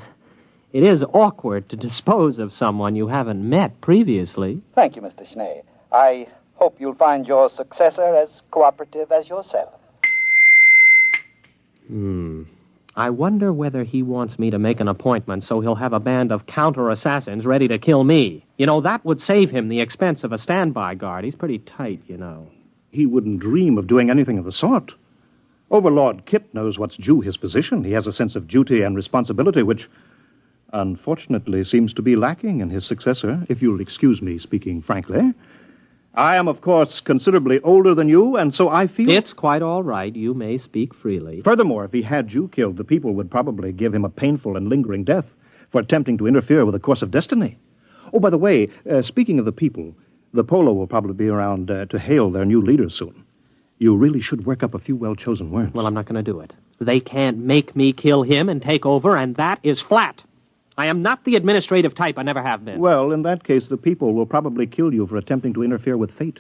is awkward to dispose of someone you haven't met previously. Thank you, Mr. Schnee. I hope you'll find your successor as cooperative as yourself. I wonder whether he wants me to make an appointment so he'll have a band of counter-assassins ready to kill me. You know, that would save him the expense of a standby guard. He's pretty tight, you know. He wouldn't dream of doing anything of the sort. Overlord Kip knows what's due his position. He has a sense of duty and responsibility, which, unfortunately, seems to be lacking in his successor, if you'll excuse me speaking frankly. I am, of course, considerably older than you, and so I feel... It's quite all right. You may speak freely. Furthermore, if he had you killed, the people would probably give him a painful and lingering death for attempting to interfere with the course of destiny. Oh, by the way, speaking of the people, the Polo will probably be around to hail their new leader soon. You really should work up a few well-chosen words. Well, I'm not going to do it. They can't make me kill him and take over, and that is flat. I am not the administrative type. I never have been. Well, in that case, the people will probably kill you for attempting to interfere with fate.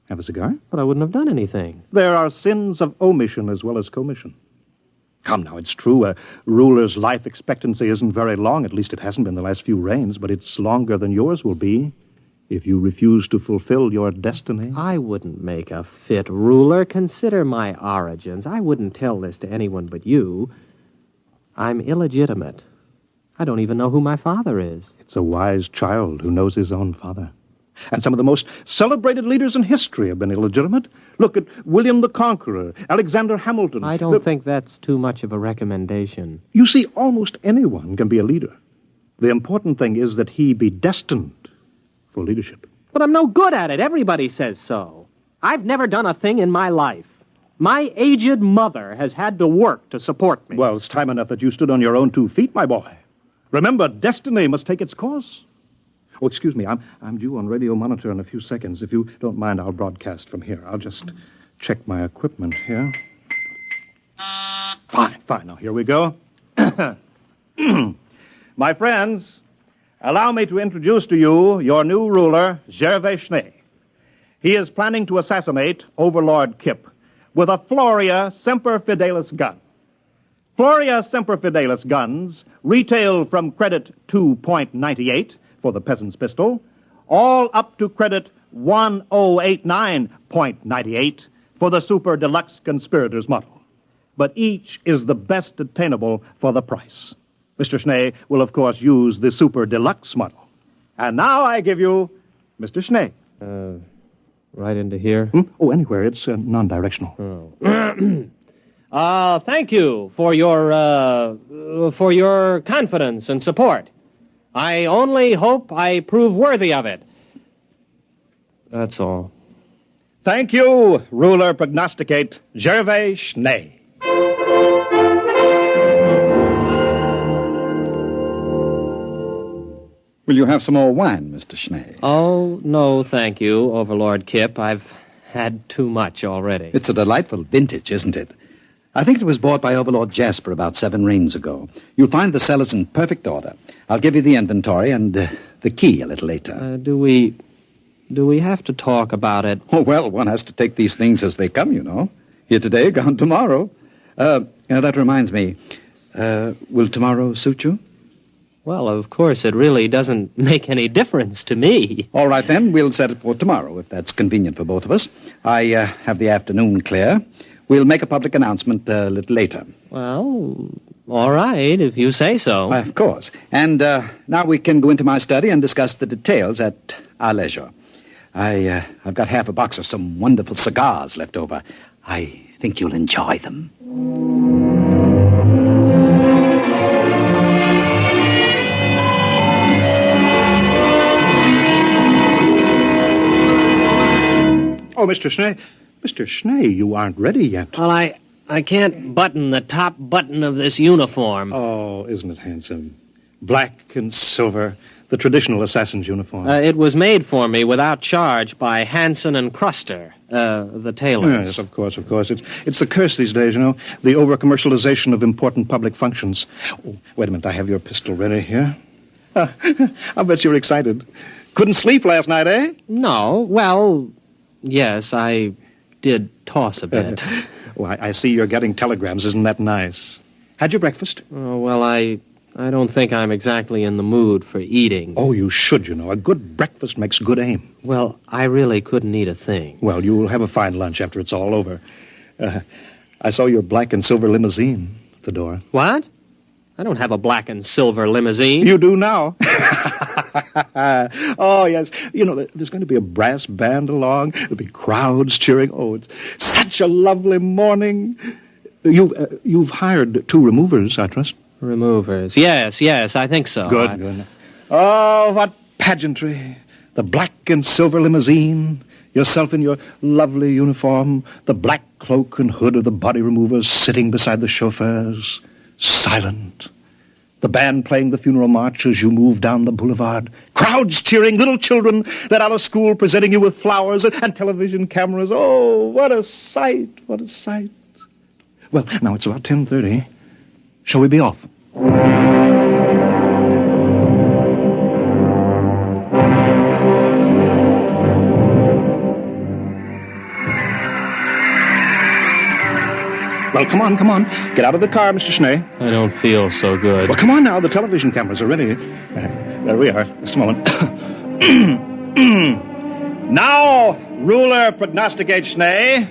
Have a cigar? But I wouldn't have done anything. There are sins of omission as well as commission. Come now, it's true, a ruler's life expectancy isn't very long. At least it hasn't been the last few reigns, but it's longer than yours will be if you refuse to fulfill your destiny. I wouldn't make a fit ruler. Consider my origins. I wouldn't tell this to anyone but you. I'm illegitimate. I don't even know who my father is. It's a wise child who knows his own father. And some of the most celebrated leaders in history have been illegitimate. Look at William the Conqueror, Alexander Hamilton. I don't think that's too much of a recommendation. You see, almost anyone can be a leader. The important thing is that he be destined for leadership. But I'm no good at it. Everybody says so. I've never done a thing in my life. My aged mother has had to work to support me. Well, it's time enough that you stood on your own 2 feet, my boy. Remember, destiny must take its course. Oh, excuse me, I'm due on radio monitor in a few seconds. If you don't mind, I'll broadcast from here. I'll just check my equipment here. Fine. Now, here we go. My friends, allow me to introduce to you your new ruler, Gervais Schnee. He is planning to assassinate Overlord Kip with a Floria Semper Fidelis gun. Floria Semper Fidelis guns retail from credit 2.98 for the peasant's pistol, all up to credit 1089.98 for the super deluxe conspirator's model. But each is the best attainable for the price. Mr. Schnee will, of course, use the super deluxe model. And now I give you Mr. Schnee. Right into here? Oh, anywhere. It's non-directional. Thank you for your confidence and support. I only hope I prove worthy of it. That's all. Thank you, ruler prognosticate Gervais Schnee. Will you have some more wine, Mr. Schnee? Oh, no, thank you, Overlord Kip. I've had too much already. It's a delightful vintage, isn't it? I think it was bought by Overlord Jasper about 7 reigns ago. You'll find the cellars in perfect order. I'll give you the inventory and the key a little later. Do we have to talk about it? Oh, well, one has to take these things as they come, you know. Here today, gone tomorrow. That reminds me. Will tomorrow suit you? Well, of course, it really doesn't make any difference to me. All right, then. We'll set it for tomorrow, if that's convenient for both of us. I have the afternoon clear. We'll make a public announcement a little later. Well, all right, if you say so. Of course. And now we can go into my study and discuss the details at our leisure. I've got half a box of some wonderful cigars left over. I think you'll enjoy them. Oh, Mr. Schnee. Mr. Schnee, you aren't ready yet. Well, I can't button the top button of this uniform. Oh, isn't it handsome? Black and silver, The traditional assassin's uniform. It was made for me without charge by Hanson and Cruster, the tailors. Yes, of course. It's the curse these days, you know, the over-commercialization of important public functions. Oh, wait a minute, I have your pistol ready here. I'll bet you're excited. Couldn't sleep last night, eh? No, well, yes, I did toss a bit. Well, I see you're getting telegrams. Isn't that nice? Had your breakfast? Oh, well, I don't think I'm exactly in the mood for eating. Oh, you should, you know. A good breakfast makes good aim. Well, I really couldn't eat a thing. Well, you'll have a fine lunch after it's all over. I saw your black and silver limousine at the door. What? I don't have a black and silver limousine. You do now. Oh, yes. You know, there's going to be a brass band along. There'll be crowds cheering. Oh, it's such a lovely morning. You've hired 2 removers, I trust. Removers. Yes, I think so. Good. Oh, what pageantry. The black and silver limousine, yourself in your lovely uniform, the black cloak and hood of the body removers sitting beside the chauffeurs, silent. The band playing the funeral march as you move down the boulevard. Crowds cheering, little children let out of school presenting you with flowers and television cameras. Oh, what a sight, what a sight. Well, now it's about 10:30. Shall we be off? Well, come on. Get out of the car, Mr. Schnee. I don't feel so good. Well, come on now. The television cameras are ready. There we are. Just a moment. Now, ruler prognosticate Schnee,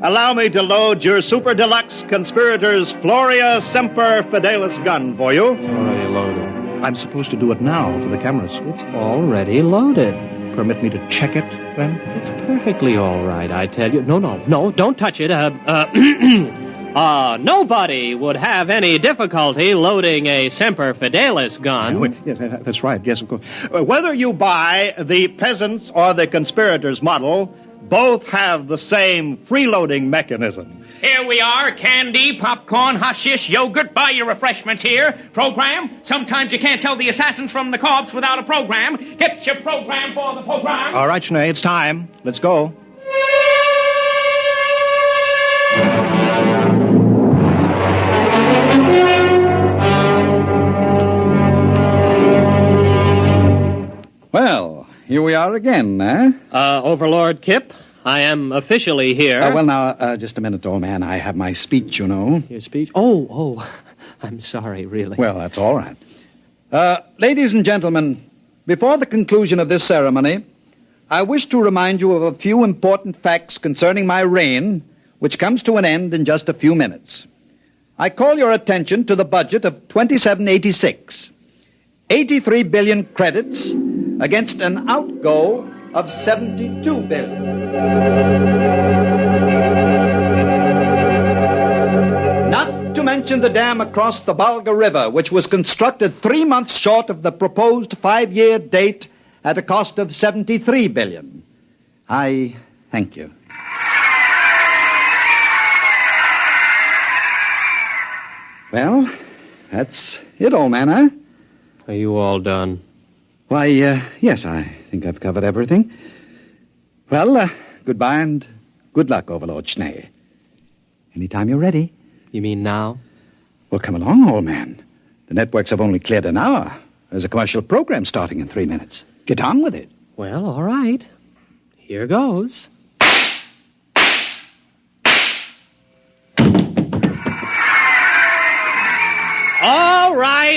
allow me to load your super deluxe conspirators Floria Semper Fidelis gun for you. It's already loaded. I'm supposed to do it now for the cameras. It's already loaded. Permit me to check it, then? It's perfectly all right, I tell you. No, don't touch it. Nobody would have any difficulty loading a Semper Fidelis gun. Yes, that's right. Yes, of course. Whether you buy the peasants or the conspirators model, both have the same freeloading mechanism. Here we are, candy, popcorn, hashish, yogurt. Buy your refreshments here. Program. Sometimes you can't tell the assassins from the corpse without a program. Get your program for the program. All right, Schnee, it's time. Let's go. Well, here we are again, eh? Overlord Kip, I am officially here. Well, now, just a minute, old man. I have my speech, you know. Your speech? Oh, I'm sorry, really. Well, that's all right. Ladies and gentlemen, before the conclusion of this ceremony, I wish to remind you of a few important facts concerning my reign, which comes to an end in just a few minutes. I call your attention to the budget of 2786. 83 billion credits against an outgo of 72 billion. Not to mention the dam across the Volga River, which was constructed 3 months short of the proposed 5-year date at a cost of 73 billion. I thank you. Well, that's it, old man, huh? Are you all done? Why, yes, I think I've covered everything. Well, goodbye and good luck, Overlord Schnee. Anytime you're ready. You mean now? Well, come along, old man. The networks have only cleared an hour. There's a commercial program starting in 3 minutes. Get on with it. Well, all right. Here goes.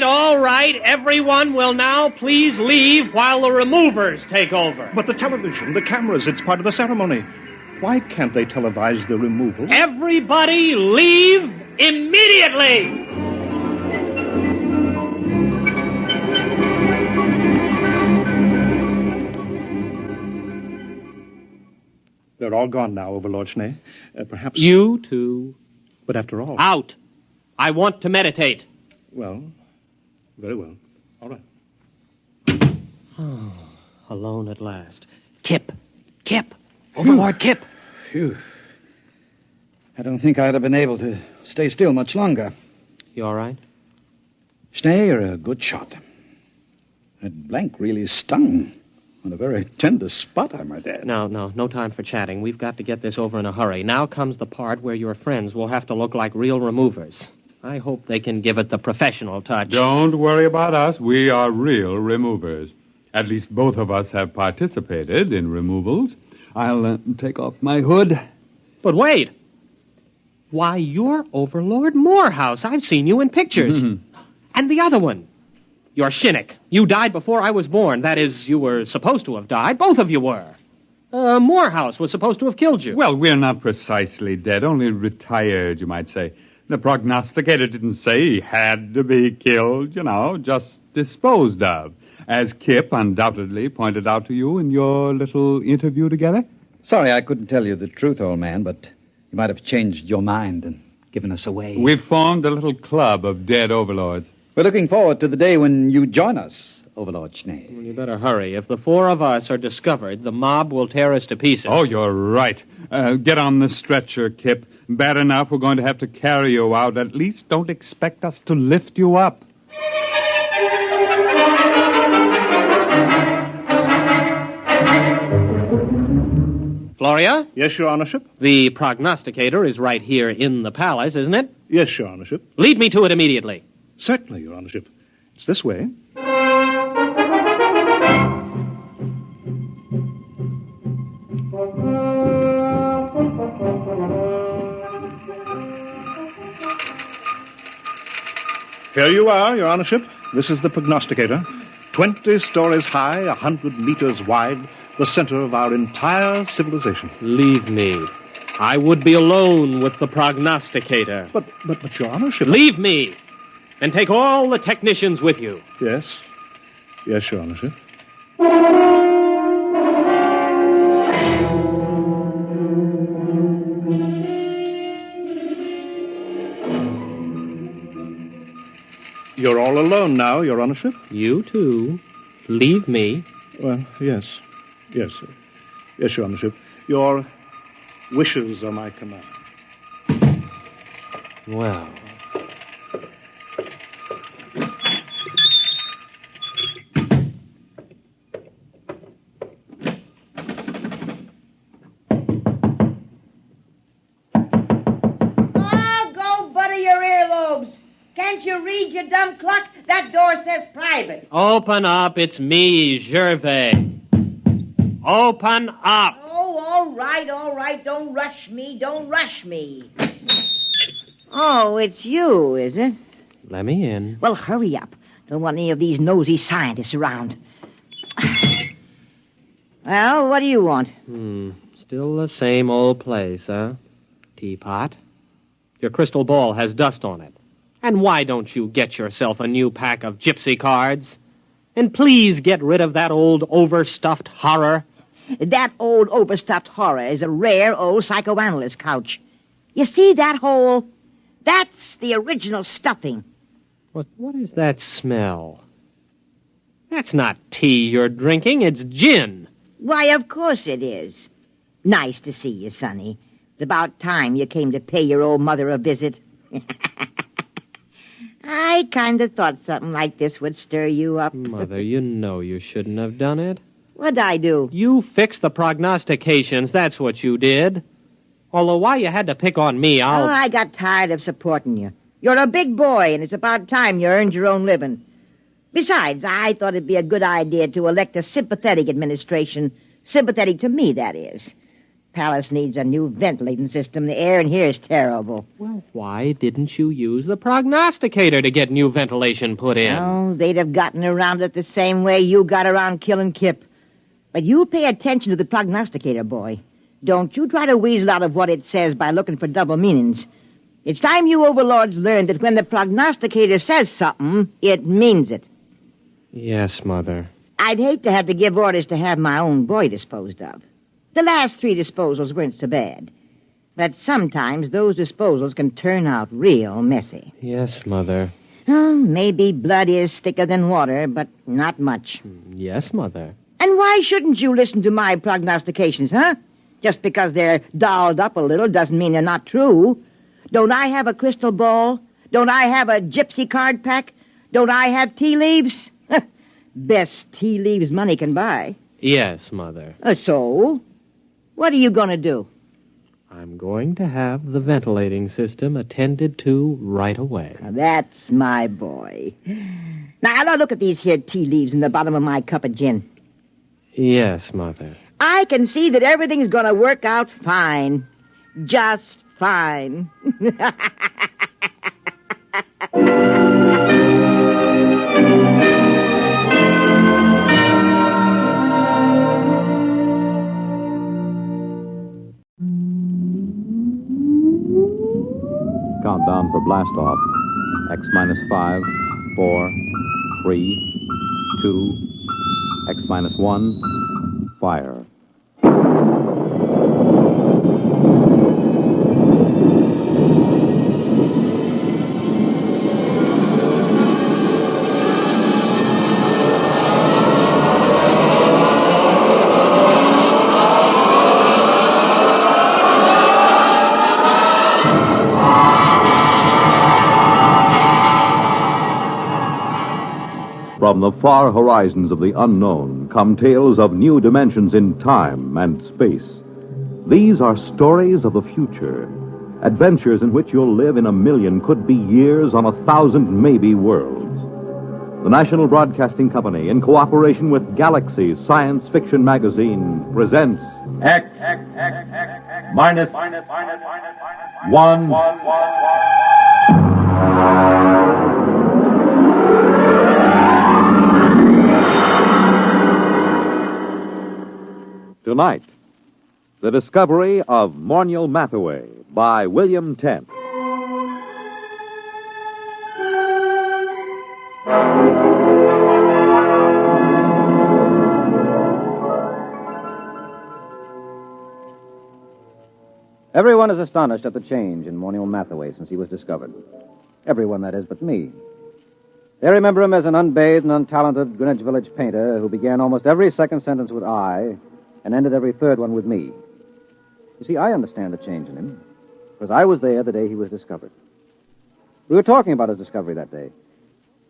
All right. Everyone will now please leave while the removers take over. But the television, the cameras, it's part of the ceremony. Why can't they televise the removal? Everybody leave immediately! They're all gone now, Overlord Schnee. Perhaps... You too. But after all... Out! I want to meditate. Well, very well. All right. Oh, alone at last. Kip! Overlord Kip! Phew. I don't think I'd have been able to stay still much longer. You all right? Schnee, you're a good shot. That blank really stung. On a very tender spot, I might add. No time for chatting. We've got to get this over in a hurry. Now comes the part where your friends will have to look like real removers. I hope they can give it the professional touch. Don't worry about us. We are real removers. At least both of us have participated in removals. I'll take off my hood. But wait. Why, you're Overlord Morehouse. I've seen you in pictures. And the other one. You're Shinnick. You died before I was born. That is, you were supposed to have died. Both of you were. Morehouse was supposed to have killed you. Well, we're not precisely dead, only retired, you might say. The prognosticator didn't say he had to be killed, just disposed of, as Kip undoubtedly pointed out to you in your little interview together. Sorry I couldn't tell you the truth, old man, but you might have changed your mind and given us away. We've formed a little club of dead overlords. We're looking forward to the day when you join us, Overlord Schnee. Well, you better hurry. If the four of us are discovered, the mob will tear us to pieces. Oh, you're right. Get on the stretcher, Kip. Bad enough we're going to have to carry you out. At least don't expect us to lift you up. Floria? Yes, Your Honorship? The prognosticator is right here in the palace, isn't it? Yes, Your Honorship. Lead me to it immediately. Certainly, Your Honorship. It's this way. Here you are, Your Honorship. This is the prognosticator. 20 stories high, 100 meters wide, the center of our entire civilization. Leave me. I would be alone with the prognosticator. But Your Honorship... Leave me! And take all the technicians with you. Yes. Yes, Your Honorship. You're all alone now, Your Honorship? You too. Leave me. Well, yes. Yes, sir. Yes, Your Honorship. Your wishes are my command. Well... Can't you read, you dumb cluck? That door says private. Open up. It's me, Gervais. Open up. Oh, all right. Don't rush me. Oh, it's you, is it? Let me in. Well, hurry up. Don't want any of these nosy scientists around. Well, what do you want? Still the same old place, huh? Teapot. Your crystal ball has dust on it. And why don't you get yourself a new pack of gypsy cards? And please get rid of that old overstuffed horror. That old overstuffed horror is a rare old psychoanalyst couch. You see that hole? That's the original stuffing. What is that smell? That's not tea you're drinking, it's gin. Why, of course it is. Nice to see you, Sonny. It's about time you came to pay your old mother a visit. I kind of thought something like this would stir you up. Mother, you know you shouldn't have done it. What'd I do? You fixed the prognostications, that's what you did. Although why you had to pick on me, Oh, I got tired of supporting you. You're a big boy, and it's about time you earned your own living. Besides, I thought it'd be a good idea to elect a sympathetic administration. Sympathetic to me, that is. Palace needs a new ventilating system. The air in here is terrible. Well, why didn't you use the prognosticator to get new ventilation put in? Oh, they'd have gotten around it the same way you got around killing Kip. But you pay attention to the prognosticator, boy. Don't you try to weasel out of what it says by looking for double meanings. It's time you overlords learned that when the prognosticator says something, it means it. Yes, Mother. I'd hate to have to give orders to have my own boy disposed of. The last 3 disposals weren't so bad. But sometimes those disposals can turn out real messy. Yes, Mother. Oh, maybe blood is thicker than water, but not much. Yes, Mother. And why shouldn't you listen to my prognostications, huh? Just because they're dolled up a little doesn't mean they're not true. Don't I have a crystal ball? Don't I have a gypsy card pack? Don't I have tea leaves? Best tea leaves money can buy. Yes, Mother. So? What are you going to do? I'm going to have the ventilating system attended to right away. Now, that's my boy. Now, look at these here tea leaves in the bottom of my cup of gin. Yes, Mother. I can see that everything's going to work out fine. Just fine. Countdown for blast off. X minus 5, 4, 3, 2, X minus 1, fire. From the far horizons of the unknown come tales of new dimensions in time and space. These are stories of the future, adventures in which you'll live in a million, could be years, on 1,000 maybe worlds. The National Broadcasting Company, in cooperation with Galaxy Science Fiction Magazine, presents X minus 1. Tonight, the discovery of Morniel Mathaway by William Tent. Everyone is astonished at the change in Morniel Mathaway since he was discovered. Everyone, that is, but me. They remember him as an unbathed and untalented Greenwich Village painter who began almost every second sentence with I and ended every third one with me. You see, I understand the change in him, because I was there the day he was discovered. We were talking about his discovery that day.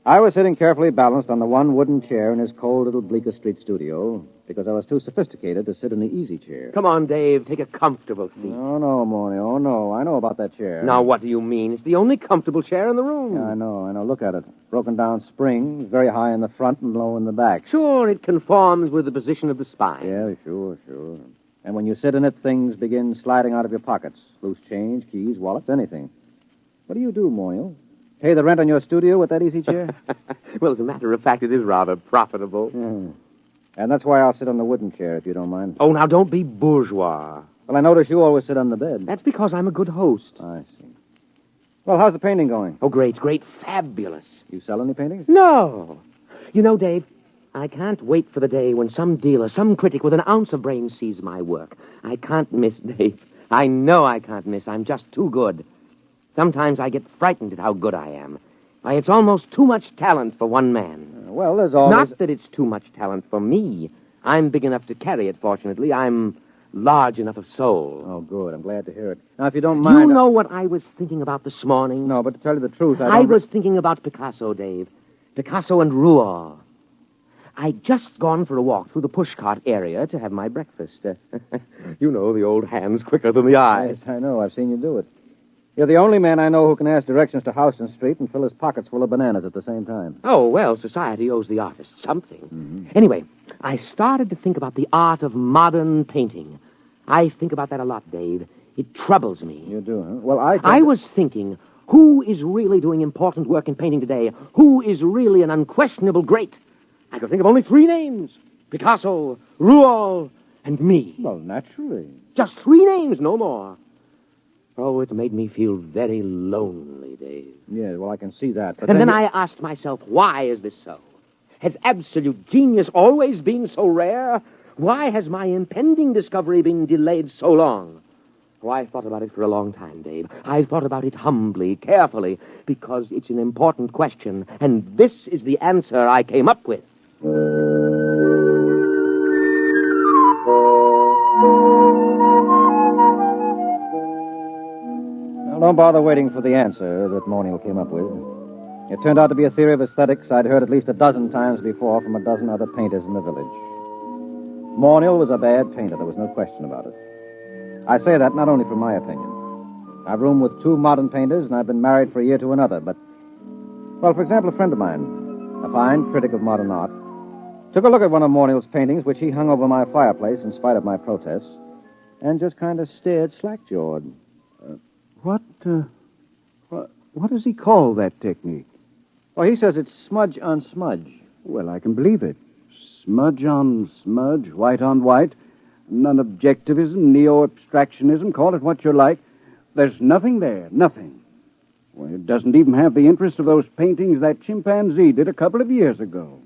I was sitting carefully balanced on the one wooden chair in his cold little Bleecker Street studio, because I was too sophisticated to sit in the easy chair. Come on, Dave. Take a comfortable seat. Oh, no, Morny. Oh, no. I know about that chair. Now, what do you mean? It's the only comfortable chair in the room. Yeah, I know. Look at it. Broken down springs, very high in the front and low in the back. Sure, it conforms with the position of the spine. Yeah, sure. And when you sit in it, things begin sliding out of your pockets. Loose change, keys, wallets, anything. What do you do, Morniel? Pay the rent on your studio with that easy chair? Well, as a matter of fact, it is rather profitable. And that's why I'll sit on the wooden chair, if you don't mind. Oh, now, don't be bourgeois. Well, I notice you always sit on the bed. That's because I'm a good host. I see. Well, how's the painting going? Oh, great. Fabulous. You sell any paintings? No. You know, Dave, I can't wait for the day when some dealer, some critic with an ounce of brains sees my work. I can't miss, Dave. I know I can't miss. I'm just too good. Sometimes I get frightened at how good I am. Why, it's almost too much talent for one man. Well, there's always... Not that it's too much talent for me. I'm big enough to carry it, fortunately. I'm large enough of soul. Oh, good. I'm glad to hear it. Now, if you don't mind... You know what I was thinking about this morning? No, but to tell you the truth, I was thinking about Picasso, Dave. Picasso and Rouault. I'd just gone for a walk through the pushcart area to have my breakfast. You know, the old hand's quicker than the eye. Yes, I know. I've seen you do it. You're the only man I know who can ask directions to Houston Street and fill his pockets full of bananas at the same time. Oh, well, society owes the artist something. Mm-hmm. Anyway, I started to think about the art of modern painting. I think about that a lot, Dave. It troubles me. You do, huh? Well, I was thinking, who is really doing important work in painting today? Who is really an unquestionable great? I could think of only 3 names. Picasso, Rouault, and me. Well, naturally. Just 3 names, no more. Oh, it made me feel very lonely, Dave. Yeah, well, I can see that. But and then I asked myself, why is this so? Has absolute genius always been so rare? Why has my impending discovery been delayed so long? Oh, I thought about it for a long time, Dave. I thought about it humbly, carefully, because it's an important question, and this is the answer I came up with. Well, don't bother waiting for the answer that Morniel came up with. It turned out to be a theory of aesthetics I'd heard at least a dozen times before from a dozen other painters in the village. Morniel was a bad painter, there was no question about it. I say that not only from my opinion. I've roomed with two modern painters, and I've been married for a year to another, but... Well, for example, a friend of mine, a fine critic of modern art, took a look at one of Morniel's paintings, which he hung over my fireplace in spite of my protests, and just kind of stared slack-jawed. What does he call that technique? Well, he says it's smudge on smudge. Well, I can believe it. Smudge on smudge, white on white, non-objectivism, neo-abstractionism, call it what you like. There's nothing there, nothing. Well, it doesn't even have the interest of those paintings that chimpanzee did a couple of years ago.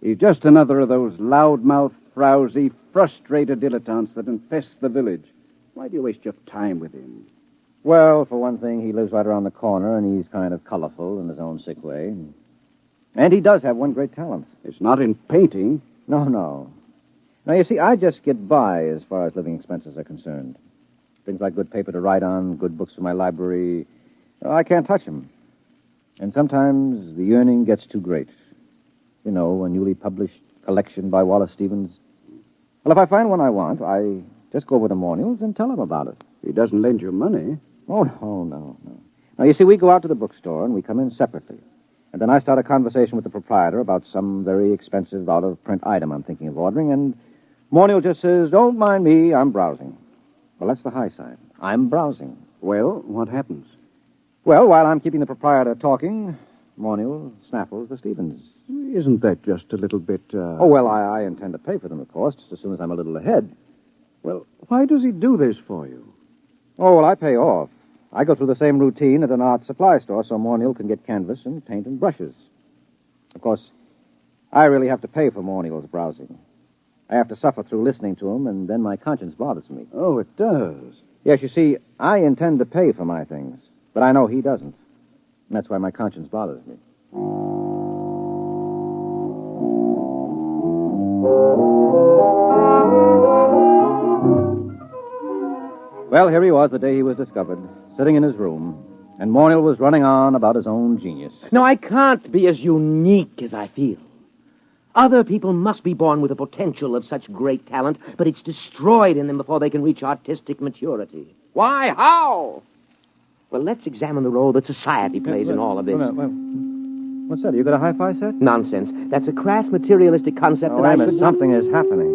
He's just another of those loudmouth, frowsy, frustrated dilettantes that infest the village. Why do you waste your time with him? Well, for one thing, he lives right around the corner, and he's kind of colorful in his own sick way. And he does have one great talent. It's not in painting. No. Now, you see, I just get by as far as living expenses are concerned. Things like good paper to write on, good books for my library, I can't touch them. And sometimes the yearning gets too great. You know, a newly published collection by Wallace Stevens. Well, if I find one I want, I just go over to Morniel's and tell him about it. He doesn't lend you money. Oh, no. Now, you see, we go out to the bookstore and we come in separately. And then I start a conversation with the proprietor about some very expensive out-of-print item I'm thinking of ordering, and Morniel just says, "Don't mind me, I'm browsing." Well, that's the high side. I'm browsing. Well, what happens? Well, while I'm keeping the proprietor talking, Morniel snaffles the Stevens. Isn't that just a little bit, Oh, well, I intend to pay for them, of course, just as soon as I'm a little ahead. Well, why does he do this for you? Oh, well, I pay off. I go through the same routine at an art supply store so Morniel can get canvas and paint and brushes. Of course, I really have to pay for Morniel's browsing. I have to suffer through listening to him, and then my conscience bothers me. Oh, it does? Yes, you see, I intend to pay for my things, but I know he doesn't. And that's why my conscience bothers me. Well, here he was the day he was discovered, sitting in his room, and Morniel was running on about his own genius. No, I can't be as unique as I feel. Other people must be born with the potential of such great talent, but it's destroyed in them before they can reach artistic maturity. Why? How? Well, let's examine the role that society plays in all of this. What's that? You got a hi-fi set? Nonsense. That's a crass materialistic concept that I I mean, should... something is happening.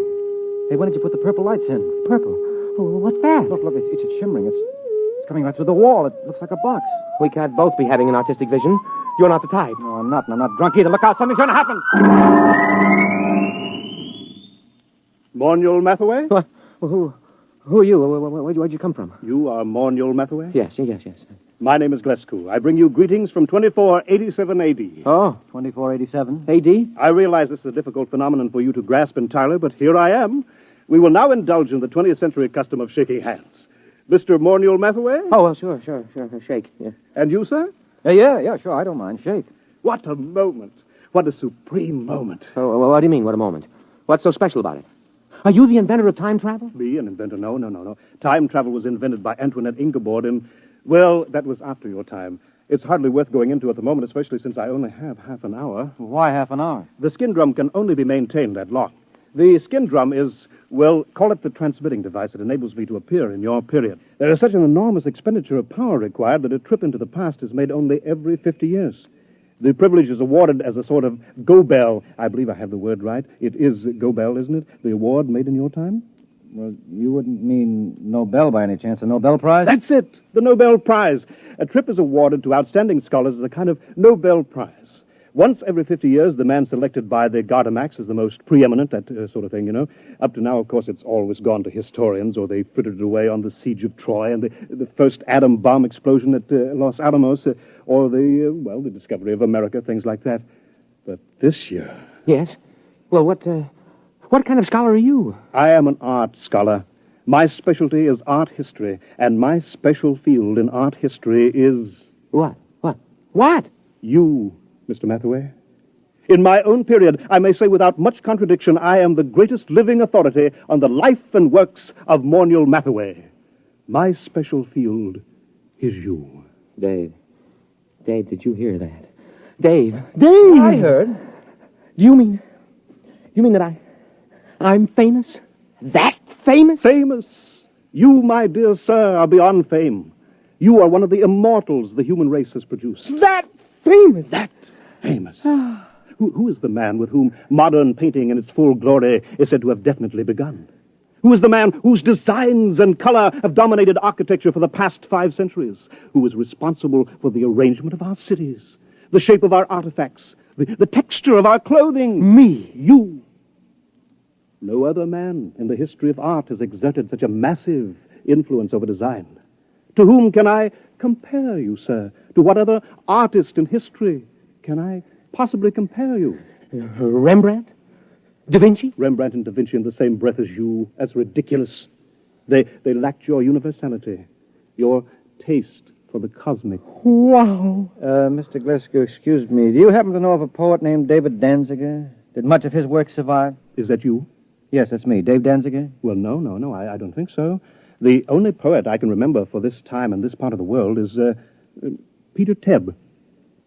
Hey, why did you put the purple lights in? Purple? Oh, what's that? Look, it's shimmering. It's coming right through the wall. It looks like a box. We can't both be having an artistic vision. You're not the type. No, I'm not, and I'm not drunk either. Look out, something's going to happen. Morniel Mathaway? What? Who are you? Where'd you come from? You are Morniel Mathaway? Yes. My name is Glescu. I bring you greetings from 2487 A.D. Oh, 2487? A.D.? I realize this is a difficult phenomenon for you to grasp entirely, but here I am. We will now indulge in the 20th century custom of shaking hands. Mr. Morniel Mathaway? Oh, well, sure. Shake, yeah. And you, sir? Yeah, sure. I don't mind. Shake. What a moment. What a supreme moment. Oh, what do you mean, what a moment? What's so special about it? Are you the inventor of time travel? Me, an inventor? No. Time travel was invented by Antoinette Ingeborg in... Well, that was after your time. It's hardly worth going into at the moment, especially since I only have half an hour. Why half an hour? The skin drum can only be maintained that long. The skin drum is, well, call it the transmitting device that enables me to appear in your period. There is such an enormous expenditure of power required that a trip into the past is made only every 50 years. The privilege is awarded as a sort of go-bell. I believe I have the word right. It is go-bell, isn't it? The award made in your time? Well, you wouldn't mean Nobel by any chance, a Nobel Prize? That's it, the Nobel Prize. A trip is awarded to outstanding scholars as a kind of Nobel Prize. Once every 50 years, the man selected by the Gardemax is the most preeminent, that sort of thing, you know. Up to now, of course, it's always gone to historians, or they frittered it away on the siege of Troy and the first atom bomb explosion at Los Alamos, or the discovery of America, things like that. But this year... Yes? Well, what kind of scholar are you? I am an art scholar. My specialty is art history, and my special field in art history is... What? What? You... Mr. Mathaway. In my own period, I may say without much contradiction, I am the greatest living authority on the life and works of Morniel Mathaway. My special field is you. Dave, did you hear that? Dave. Dave! I heard. Do you mean that I'm famous? That famous? Famous. You, my dear sir, are beyond fame. You are one of the immortals the human race has produced. That famous? That famous. Who is the man with whom modern painting in its full glory is said to have definitely begun? Who is the man whose designs and color have dominated architecture for the past 5 centuries? Who is responsible for the arrangement of our cities, the shape of our artifacts, the texture of our clothing? Me. You. No other man in the history of art has exerted such a massive influence over design. To whom can I compare you, sir? To what other artist in history can I possibly compare you? Rembrandt? Da Vinci? Rembrandt and Da Vinci in the same breath as you. That's ridiculous. They lacked your universality, your taste for the cosmic. Wow. Mr. Glasgow, excuse me. Do you happen to know of a poet named David Danziger? Did much of his work survive? Is that you? Yes, that's me. Dave Danziger? Well, no, I don't think so. The only poet I can remember for this time and this part of the world is Peter Tebb.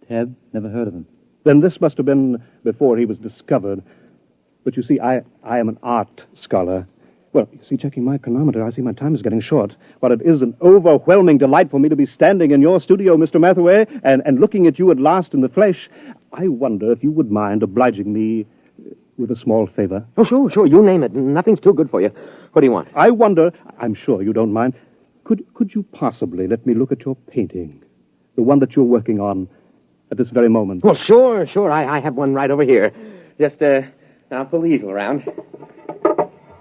Tebb? Never heard of him. Then this must have been before he was discovered. But you see, I am an art scholar. Well, you see, checking my chronometer, I see my time is getting short. While it is an overwhelming delight for me to be standing in your studio, Mr. Mathaway, and looking at you at last in the flesh, I wonder if you would mind obliging me with a small favor. Oh, sure. You name it. Nothing's too good for you. What do you want? I wonder, I'm sure you don't mind, could you possibly let me look at your painting? The one that you're working on at this very moment. Well, sure. I have one right over here. Just, I'll pull the easel around.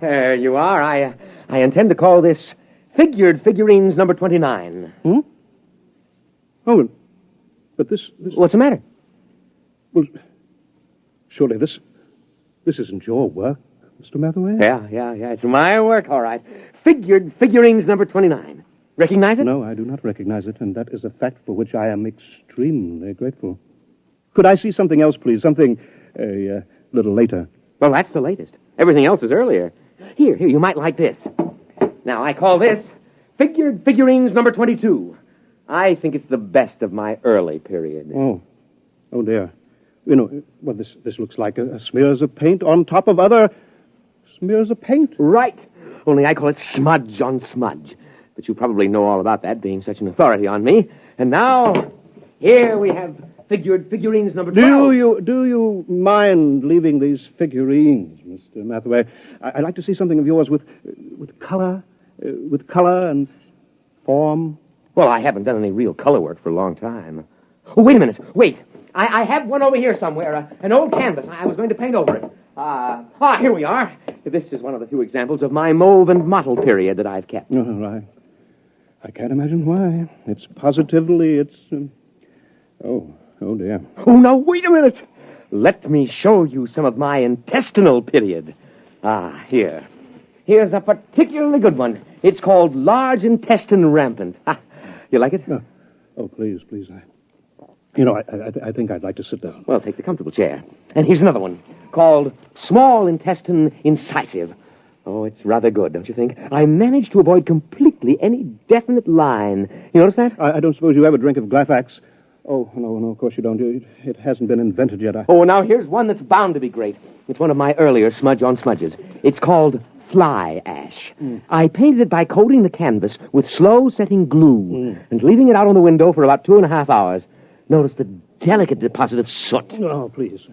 There you are. I intend to call this Figured Figurines number 29. Oh, but this... What's the matter? Well, surely this isn't your work, Mr. Mathaway? Yeah. It's my work, all right. Figured Figurines number 29. Recognize it? No, I do not recognize it, and that is a fact for which I am extremely grateful. Could I see something else, please? Something a little later. Well, that's the latest. Everything else is earlier. Here, you might like this. Now, I call this Figured Figurines number 22. I think it's the best of my early period. Oh, dear. You know, well, this looks like smears of paint on top of other smears of paint. Right. Only I call it smudge on smudge. But you probably know all about that, being such an authority on me. And now, here we have Figured Figurines number 12. Do you mind leaving these figurines, Mr. Mathaway? I'd like to see something of yours with color and form. Well, I haven't done any real color work for a long time. Oh, wait a minute. Wait. I have one over here somewhere, an old canvas. I was going to paint over it. Here we are. This is one of the few examples of my mauve and mottled period that I've kept. Oh, I can't imagine why. It's positively, oh, dear. Oh, now, wait a minute. Let me show you some of my intestinal period. Here. Here's a particularly good one. It's called Large Intestine Rampant. You like it? Oh, please. I think I'd like to sit down. Well, take the comfortable chair. And here's another one called Small Intestine Incisive. Oh, it's rather good, don't you think? I managed to avoid completely any definite line. You notice that? I don't suppose you ever drink of Glafax. Oh, no, of course you don't. It hasn't been invented yet. Oh, now here's one that's bound to be great. It's one of my earlier smudge on smudges. It's called Fly Ash. I painted it by coating the canvas with slow-setting glue and leaving it out on the window for about 2.5 hours. Notice the delicate deposit of soot. Oh, please.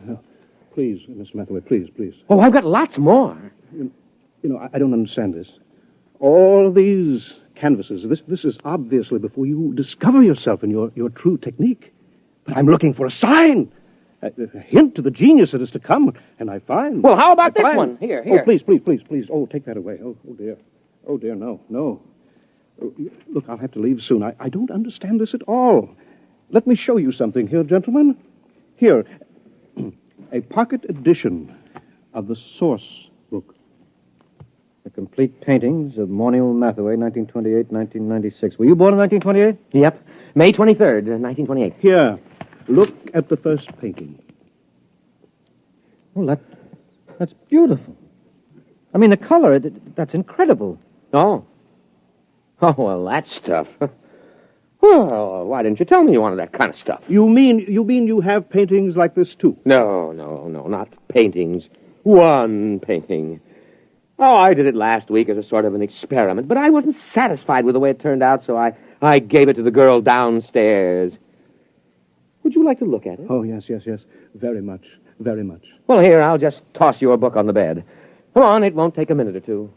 Please, Miss Mathaway, please. Oh, I've got lots more. I don't understand this. All these canvases, this is obviously before you discover yourself and your true technique. But I'm looking for a sign, a hint to the genius that is to come, and I find... Well, how about this one? Here. Oh, please. Oh, take that away. Oh, dear. Oh, dear, no. Oh, look, I'll have to leave soon. I don't understand this at all. Let me show you something here, gentlemen. Here, a pocket edition of the source book. The complete paintings of Morniel Mathaway, 1928-1996. Were you born in 1928? Yep. May 23rd, 1928. Here, look at the first painting. Well, that's beautiful. I mean, the color, that's incredible. Oh, well, that's tough. Well, why didn't you tell me you wanted that kind of stuff? You mean you have paintings like this, too? No, not paintings. One painting. Oh, I did it last week as a sort of an experiment, but I wasn't satisfied with the way it turned out, so I gave it to the girl downstairs. Would you like to look at it? Oh, yes. Very much. Well, here, I'll just toss your book on the bed. Come on, it won't take a minute or two.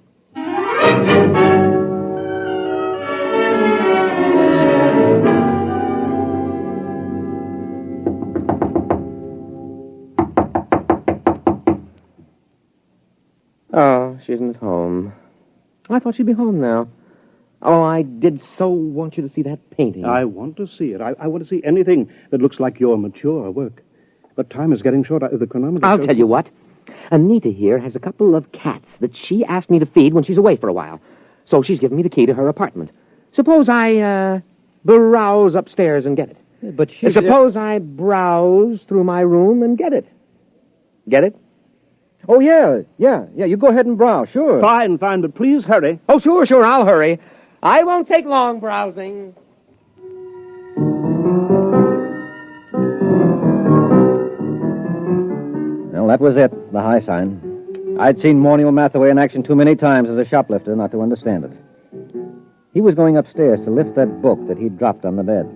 Oh, she isn't at home. I thought she'd be home now. Oh, I did so want you to see that painting. I want to see it. I want to see anything that looks like your mature work. But time is getting short. The chronometer... I'll tell you what. Anita here has a couple of cats that she asked me to feed when she's away for a while. So she's given me the key to her apartment. Suppose I, browse upstairs and get it. But she... Suppose I browse through my room and get it. Get it? Oh, yeah. You go ahead and browse, sure. Fine, but please hurry. Oh, sure, I'll hurry. I won't take long browsing. Well, that was it, the high sign. I'd seen Morniel Mathaway in action too many times as a shoplifter not to understand it. He was going upstairs to lift that book that he'd dropped on the bed.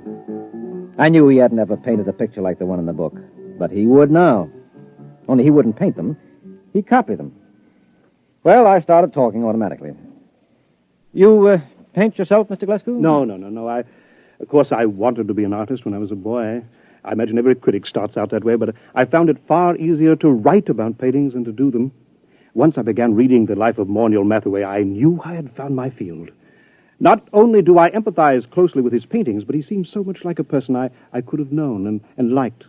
I knew he hadn't ever painted a picture like the one in the book, but he would now. Only he wouldn't paint them. He'd copy them. Well, I started talking automatically. You, paint yourself, Mr. Glasgow? No. Of course, I wanted to be an artist when I was a boy. I imagine every critic starts out that way, but I found it far easier to write about paintings than to do them. Once I began reading the life of Morniel Mathaway, I knew I had found my field. Not only do I empathize closely with his paintings, but he seems so much like a person I could have known and liked.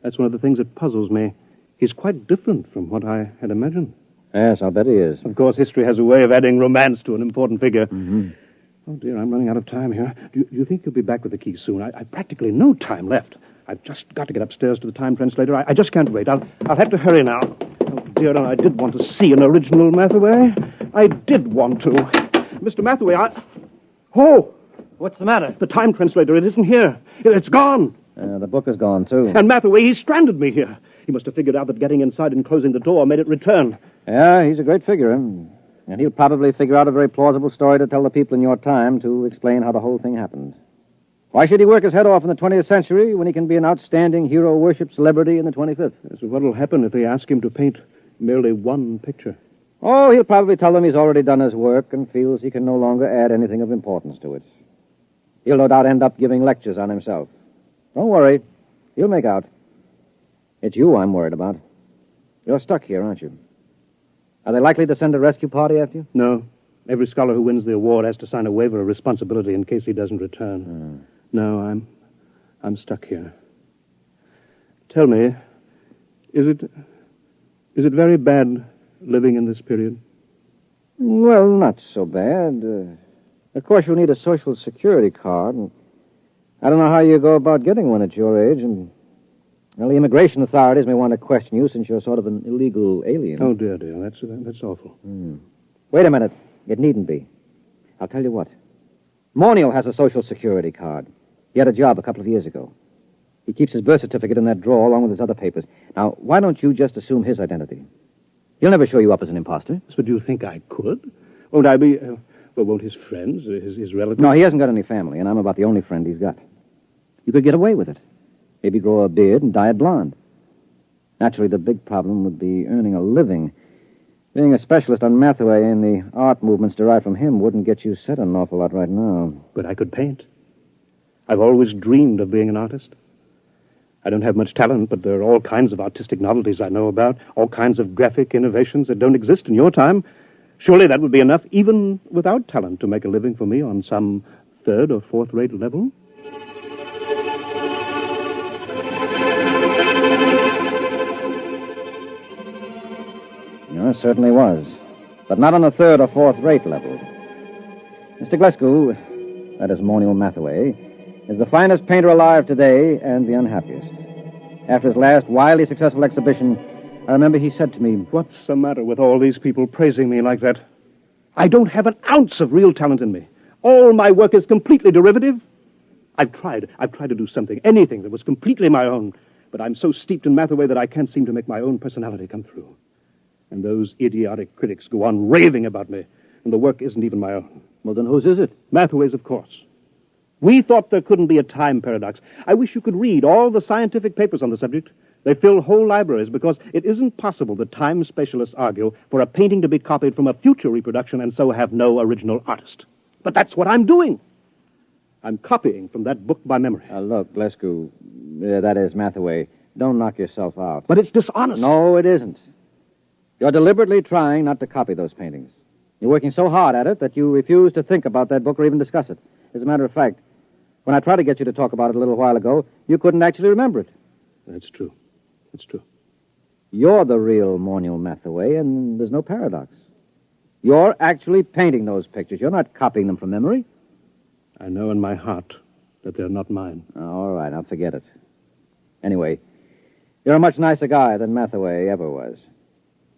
That's one of the things that puzzles me. He's quite different from what I had imagined. Yes, I'll bet he is. Of course, history has a way of adding romance to an important figure. Mm-hmm. Oh, dear, I'm running out of time here. Do you think you'll be back with the key soon? I've practically no time left. I've just got to get upstairs to the time translator. I just can't wait. I'll have to hurry now. Oh, dear, I did want to see an original Mathaway. I did want to. Mr. Mathaway, Oh! What's the matter? The time translator, it isn't here. It's gone. The book is gone, too. And Mathaway, he stranded me here. He must have figured out that getting inside and closing the door made it return. Yeah, he's a great figure. And he'll probably figure out a very plausible story to tell the people in your time to explain how the whole thing happened. Why should he work his head off in the 20th century when he can be an outstanding hero-worship celebrity in the 25th? So what'll happen if they ask him to paint merely one picture? Oh, he'll probably tell them he's already done his work and feels he can no longer add anything of importance to it. He'll no doubt end up giving lectures on himself. Don't worry. He'll make out. It's you I'm worried about. You're stuck here, aren't you? Are they likely to send a rescue party after you? No. Every scholar who wins the award has to sign a waiver of responsibility in case he doesn't return. No, I'm stuck here. Tell me, is it very bad living in this period? Well, not so bad. Of course, you'll need a social security card. And I don't know how you go about getting one at your age, and well, the immigration authorities may want to question you since you're sort of an illegal alien. Oh, dear. That's awful. Wait a minute. It needn't be. I'll tell you what. Morniel has a social security card. He had a job a couple of years ago. He keeps his birth certificate in that drawer along with his other papers. Now, why don't you just assume his identity? He'll never show you up as an imposter. So do you think I could? Won't I be... won't his friends, his relatives... No, he hasn't got any family, and I'm about the only friend he's got. You could get away with it. Maybe grow a beard and dye it blonde. Naturally, the big problem would be earning a living. Being a specialist on Mathaway and the art movements derived from him wouldn't get you set an awful lot right now. But I could paint. I've always dreamed of being an artist. I don't have much talent, but there are all kinds of artistic novelties I know about, all kinds of graphic innovations that don't exist in your time. Surely that would be enough, even without talent, to make a living for me on some third or fourth-rate level. It certainly was. But not on a third or fourth-rate level. Mr. Glasgow, that is Morniel Mathaway, is the finest painter alive today and the unhappiest. After his last wildly successful exhibition, I remember he said to me, "What's the matter with all these people praising me like that? I don't have an ounce of real talent in me. All my work is completely derivative. I've tried to do something, anything that was completely my own, but I'm so steeped in Mathaway that I can't seem to make my own personality come through. And those idiotic critics go on raving about me, and the work isn't even my own. Well, then whose is it? Mathaway's, of course. We thought there couldn't be a time paradox. I wish you could read all the scientific papers on the subject. They fill whole libraries because it isn't possible that time specialists argue for a painting to be copied from a future reproduction and so have no original artist. But that's what I'm doing. I'm copying from that book by memory. Look, Glescu, that is Mathaway. Don't knock yourself out. But it's dishonest. No, it isn't. You're deliberately trying not to copy those paintings. You're working so hard at it that you refuse to think about that book or even discuss it. As a matter of fact, when I tried to get you to talk about it a little while ago, you couldn't actually remember it. That's true. That's true. You're the real Morniel Mathaway, and there's no paradox. You're actually painting those pictures. You're not copying them from memory. I know in my heart that they're not mine. All right, I'll forget it. Anyway, you're a much nicer guy than Mathaway ever was.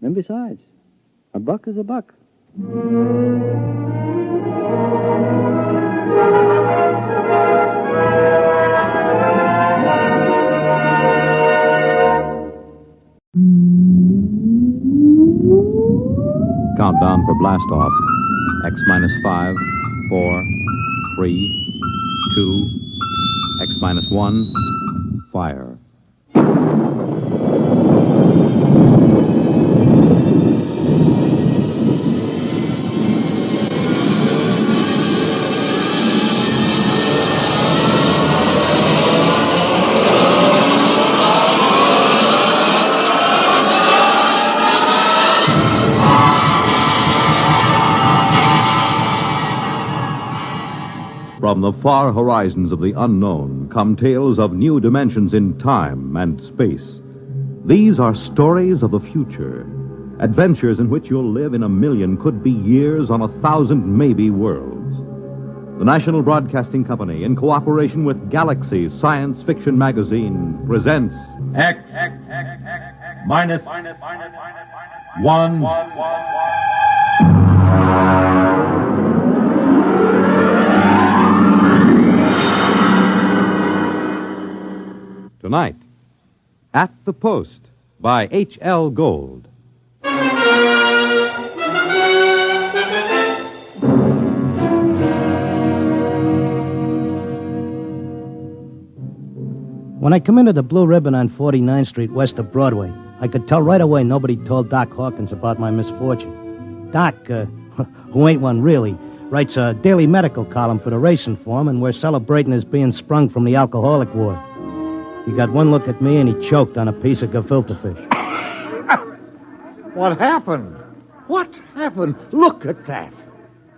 And besides, a buck is a buck. Countdown for blast off. X minus 5, 4, 3, 2, X minus 1, fire. From the far horizons of the unknown come tales of new dimensions in time and space. These are stories of the future, adventures in which you'll live in a million, could be years, on 1,000 maybe worlds. The National Broadcasting Company, in cooperation with Galaxy Science Fiction Magazine, presents X minus 1. Tonight, At the Post by H.L. Gold. When I come into the Blue Ribbon on 49th Street west of Broadway, I could tell right away nobody told Doc Hawkins about my misfortune. Doc, who ain't one really, writes a daily medical column for the Racing Form, and we're celebrating his being sprung from the alcoholic ward. He got one look at me, and he choked on a piece of gefilte fish. What happened? What happened? Look at that.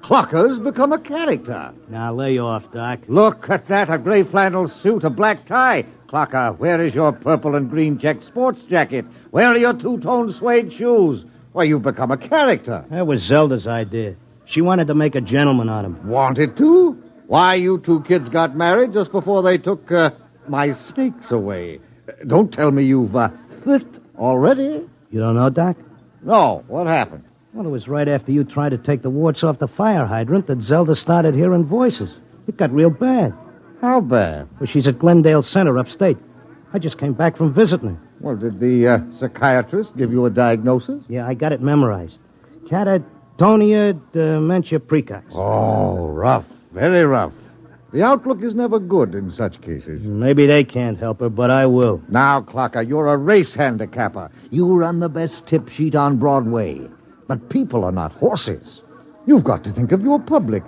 Clocker's become a character. Now, lay off, Doc. Look at that, a gray flannel suit, a black tie. Clocker, where is your purple and green check sports jacket? Where are your two-tone suede shoes? Why, you've become a character. That was Zelda's idea. She wanted to make a gentleman out of him. Wanted to? Why, you two kids got married just before they took my snakes away. Don't tell me you've flipped already. You don't know, Doc? No. What happened? Well, it was right after you tried to take the warts off the fire hydrant that Zelda started hearing voices. It got real bad. How bad? Well, she's at Glendale Center upstate. I just came back from visiting her. Well, did the psychiatrist give you a diagnosis? Yeah, I got it memorized. Catatonia dementia precox. Oh, rough. Very rough. The outlook is never good in such cases. Maybe they can't help her, but I will. Now, Clocker, you're a race handicapper. You run the best tip sheet on Broadway. But people are not horses. You've got to think of your public.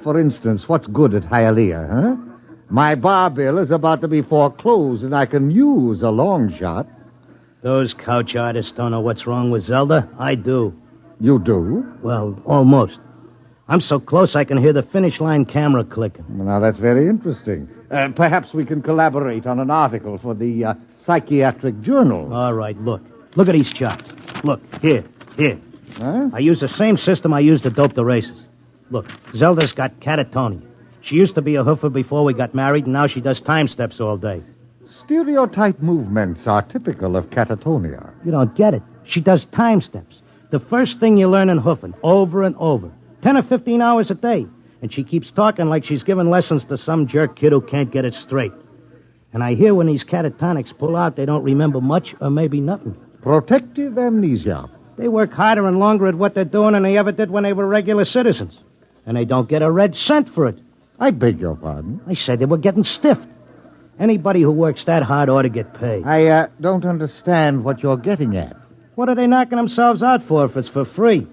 For instance, what's good at Hialeah, huh? My bar bill is about to be foreclosed, and I can use a long shot. Those couch artists don't know what's wrong with Zelda. I do. You do? Well, almost. I'm so close I can hear the finish line camera clicking. Well, now, that's very interesting. Perhaps we can collaborate on an article for the Psychiatric Journal. All right, look. Look at these charts. Look, here. Huh? I use the same system I used to dope the races. Look, Zelda's got catatonia. She used to be a hoofer before we got married, and now she does time steps all day. Stereotype movements are typical of catatonia. You don't get it. She does time steps. The first thing you learn in hoofing, over and over. 10 or 15 hours a day. And she keeps talking like she's giving lessons to some jerk kid who can't get it straight. And I hear when these catatonics pull out, they don't remember much or maybe nothing. Protective amnesia. They work harder and longer at what they're doing than they ever did when they were regular citizens. And they don't get a red cent for it. I beg your pardon? I said they were getting stiffed. Anybody who works that hard ought to get paid. I don't understand what you're getting at. What are they knocking themselves out for if it's for free?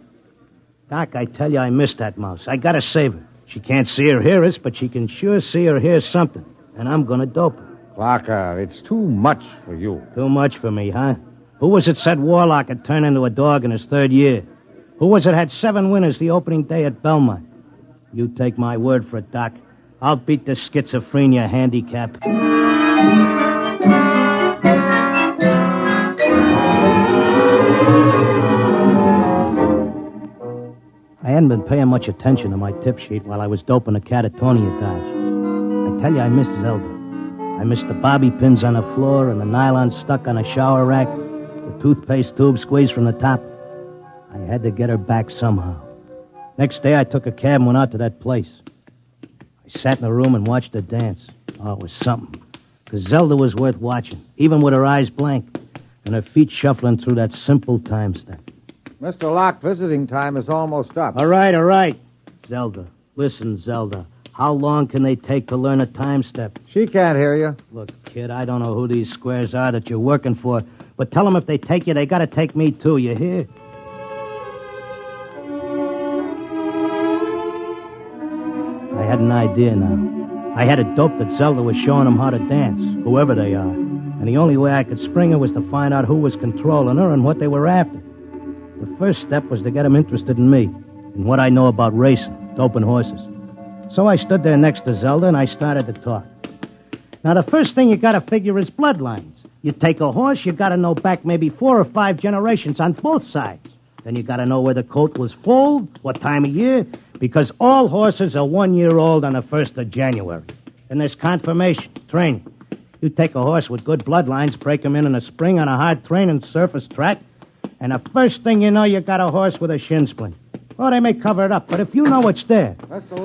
Doc, I tell you, I miss that mouse. I gotta save her. She can't see or hear us, but she can sure see or hear something. And I'm gonna dope her. Clarker, it's too much for you. Too much for me, huh? Who was it said Warlock had turned into a dog in his third year? Who was it had 7 winners the opening day at Belmont? You take my word for it, Doc. I'll beat the schizophrenia handicap. I hadn't been paying much attention to my tip sheet while I was doping a catatonia dodge. I tell you, I missed Zelda. I missed the bobby pins on the floor and the nylon stuck on a shower rack, the toothpaste tube squeezed from the top. I had to get her back somehow. Next day, I took a cab and went out to that place. I sat in the room and watched her dance. Oh, it was something. Because Zelda was worth watching, even with her eyes blank and her feet shuffling through that simple time step. Mr. Locke, visiting time is almost up. All right. Zelda, listen, Zelda. How long can they take to learn a time step? She can't hear you. Look, kid, I don't know who these squares are that you're working for, but tell them if they take you, they gotta take me too, you hear? I had an idea now. I had a dope that Zelda was showing them how to dance, whoever they are. And the only way I could spring her was to find out who was controlling her and what they were after. The first step was to get them interested in me, in what I know about racing, doping horses. So I stood there next to Zelda and I started to talk. Now, the first thing you gotta figure is bloodlines. You take a horse, you gotta know back maybe 4 or 5 generations on both sides. Then you gotta know where the coat was foaled, what time of year, because all horses are 1 year old on the 1st of January. Then there's confirmation, training. You take a horse with good bloodlines, break him in the spring on a hard training surface track, and the first thing you know, you got a horse with a shin splint. Well, they may cover it up, but if you know it's there.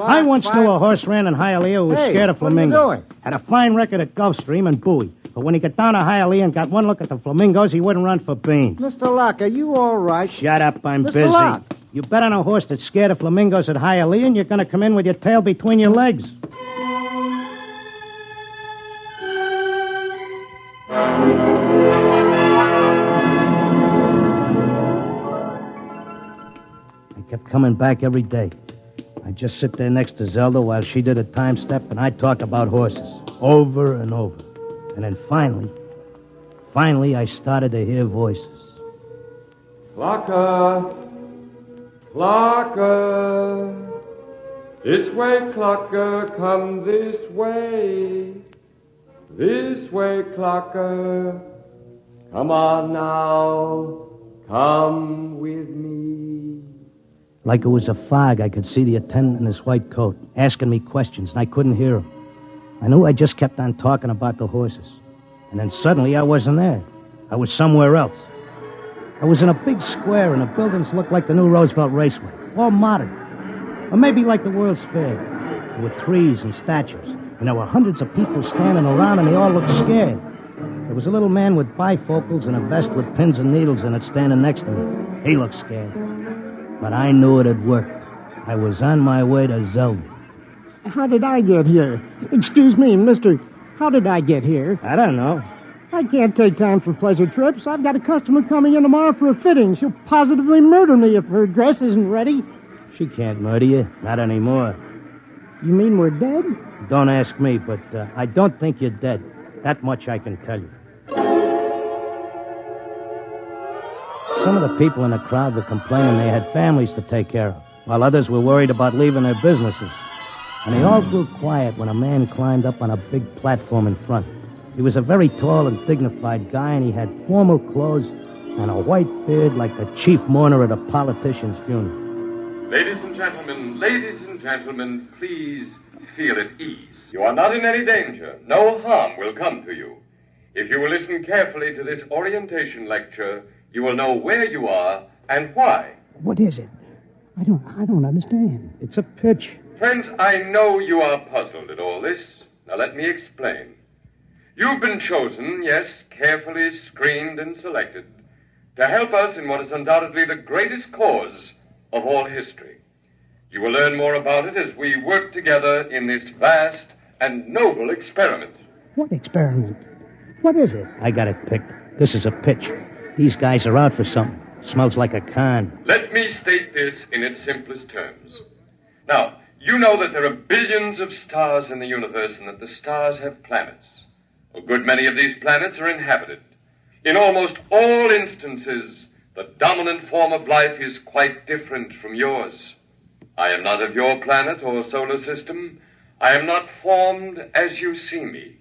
I once knew a horse ran in Hialeah who was scared of flamingos. What are you doing? Had a fine record at Gulfstream and Bowie. But when he got down to Hialeah and got one look at the flamingos, he wouldn't run for beans. Mr. Locke, are you all right? Shut up, I'm Mr. busy. Locke. You bet on a horse that's scared of flamingos at Hialeah, and you're going to come in with your tail between your legs. Kept coming back every day. I'd just sit there next to Zelda while she did a time step, and I'd talk about horses over and over. And then finally, I started to hear voices. Clocker! Clocker! This way, Clocker, come this way. This way, Clocker. Come on now, come with me. Like it was a fog, I could see the attendant in his white coat, asking me questions, and I couldn't hear him. I knew I just kept on talking about the horses. And then suddenly I wasn't there. I was somewhere else. I was in a big square, and the buildings looked like the new Roosevelt Raceway, all modern. Or maybe like the World's Fair. There were trees and statues, and there were hundreds of people standing around, and they all looked scared. There was a little man with bifocals and a vest with pins and needles in it standing next to me. He looked scared. But I knew it had worked. I was on my way to Zelda. How did I get here? Excuse me, mister. How did I get here? I don't know. I can't take time for pleasure trips. I've got a customer coming in tomorrow for a fitting. She'll positively murder me if her dress isn't ready. She can't murder you. Not anymore. You mean we're dead? Don't ask me, but I don't think you're dead. That much I can tell you. Some of the people in the crowd were complaining they had families to take care of, while others were worried about leaving their businesses. And they all grew quiet when a man climbed up on a big platform in front. He was a very tall and dignified guy, and he had formal clothes and a white beard like the chief mourner at a politician's funeral. Ladies and gentlemen, please feel at ease. You are not in any danger. No harm will come to you. If you will listen carefully to this orientation lecture, you will know where you are and why. What is it? I don't understand. It's a pitch. Friends, I know you are puzzled at all this. Now let me explain. You've been chosen, yes, carefully screened and selected, to help us in what is undoubtedly the greatest cause of all history. You will learn more about it as we work together in this vast and noble experiment. What experiment? What is it? I got it picked. This is a pitch. These guys are out for something. Smells like a con. Let me state this in its simplest terms. Now, you know that there are billions of stars in the universe and that the stars have planets. A good many of these planets are inhabited. In almost all instances, the dominant form of life is quite different from yours. I am not of your planet or solar system. I am not formed as you see me.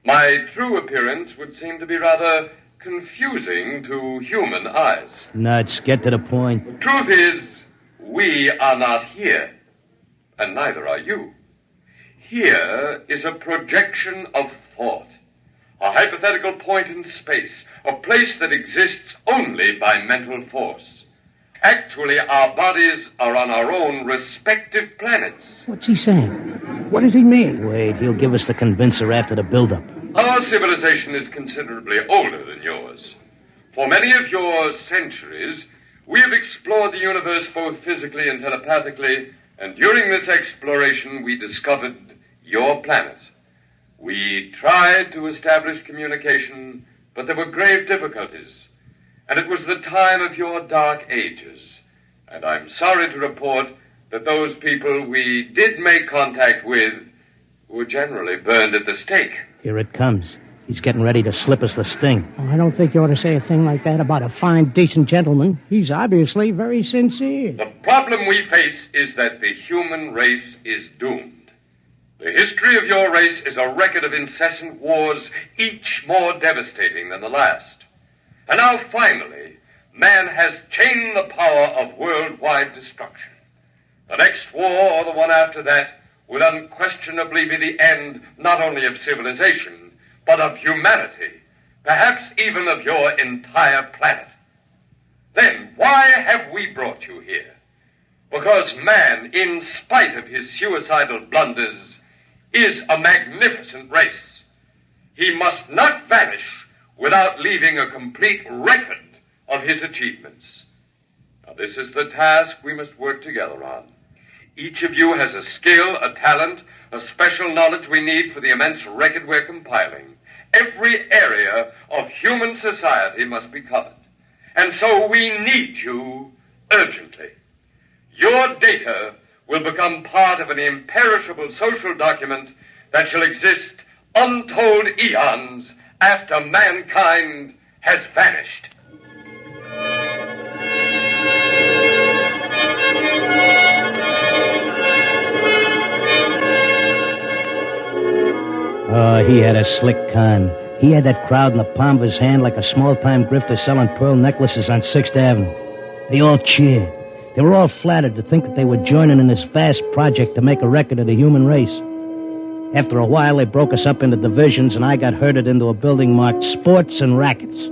My true appearance would seem to be rather confusing to human eyes. Nuts, get to the point. The truth is, we are not here, and neither are you. Here is a projection of thought, a hypothetical point in space, a place that exists only by mental force. Actually, our bodies are on our own respective planets. What's he saying? What does he mean? Wait, he'll give us the convincer after the build-up. Our civilization is considerably older than yours. For many of your centuries, we have explored the universe both physically and telepathically, and during this exploration, we discovered your planet. We tried to establish communication, but there were grave difficulties. And it was the time of your dark ages. And I'm sorry to report that those people we did make contact with were generally burned at the stake. Here it comes. He's getting ready to slip us the sting. Oh, I don't think you ought to say a thing like that about a fine, decent gentleman. He's obviously very sincere. The problem we face is that the human race is doomed. The history of your race is a record of incessant wars, each more devastating than the last. And now, finally, man has chained the power of worldwide destruction. The next war, or the one after that, will unquestionably be the end not only of civilization, but of humanity, perhaps even of your entire planet. Then why have we brought you here? Because man, in spite of his suicidal blunders, is a magnificent race. He must not vanish without leaving a complete record of his achievements. Now, this is the task we must work together on. Each of you has a skill, a talent, a special knowledge we need for the immense record we're compiling. Every area of human society must be covered. And so we need you urgently. Your data will become part of an imperishable social document that shall exist untold eons after mankind has vanished. Oh, he had a slick con. He had that crowd in the palm of his hand like a small-time grifter selling pearl necklaces on 6th Avenue. They all cheered. They were all flattered to think that they were joining in this vast project to make a record of the human race. After a while, they broke us up into divisions, and I got herded into a building marked Sports and Rackets.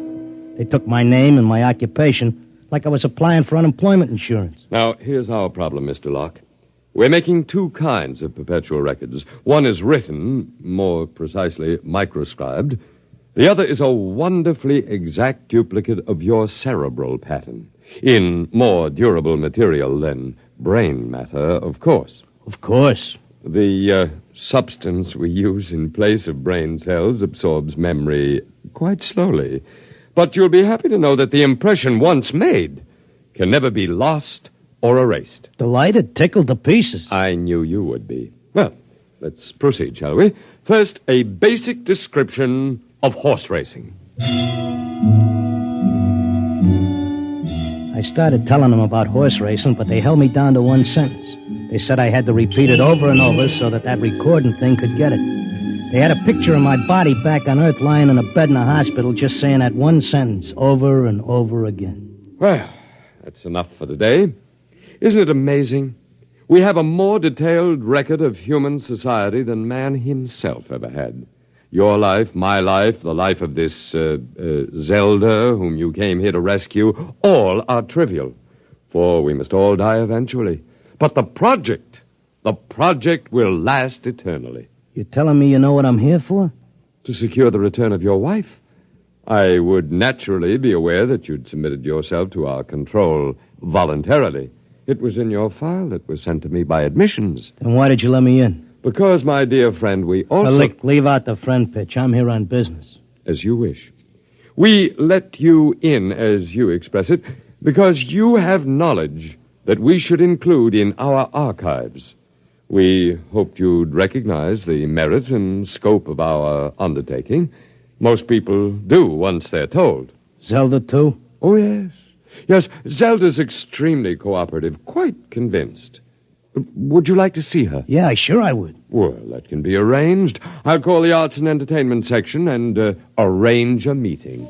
They took my name and my occupation like I was applying for unemployment insurance. Now, here's our problem, Mr. Locke. We're making two kinds of perpetual records. One is written, more precisely, microscribed. The other is a wonderfully exact duplicate of your cerebral pattern, in more durable material than brain matter, of course. Of course. The substance we use in place of brain cells absorbs memory quite slowly. But you'll be happy to know that the impression once made can never be lost or erased. Delighted, tickled to pieces. I knew you would be. Well, let's proceed, shall we? First, a basic description of horse racing. I started telling them about horse racing, but they held me down to one sentence. They said I had to repeat it over and over so that recording thing could get it. They had a picture of my body back on Earth lying in a bed in a hospital just saying that one sentence over and over again. Well, that's enough for today. Isn't it amazing? We have a more detailed record of human society than man himself ever had. Your life, my life, the life of this Zelda, whom you came here to rescue, all are trivial, for we must all die eventually. But the project The project will last eternally. You telling me you know what I'm here for? To secure the return of your wife. I would naturally be aware that you'd submitted yourself to our control voluntarily. It was in your file that was sent to me by admissions. Then why did you let me in? Because, my dear friend, we also... Look, leave out the friend pitch. I'm here on business. As you wish. We let you in, as you express it, because you have knowledge that we should include in our archives. We hoped you'd recognize the merit and scope of our undertaking. Most people do once they're told. Zelda, too? Oh, yes. Yes, Zelda's extremely cooperative, quite convinced. Would you like to see her? Yeah, sure I would. Well, that can be arranged. I'll call the Arts and Entertainment section and arrange a meeting.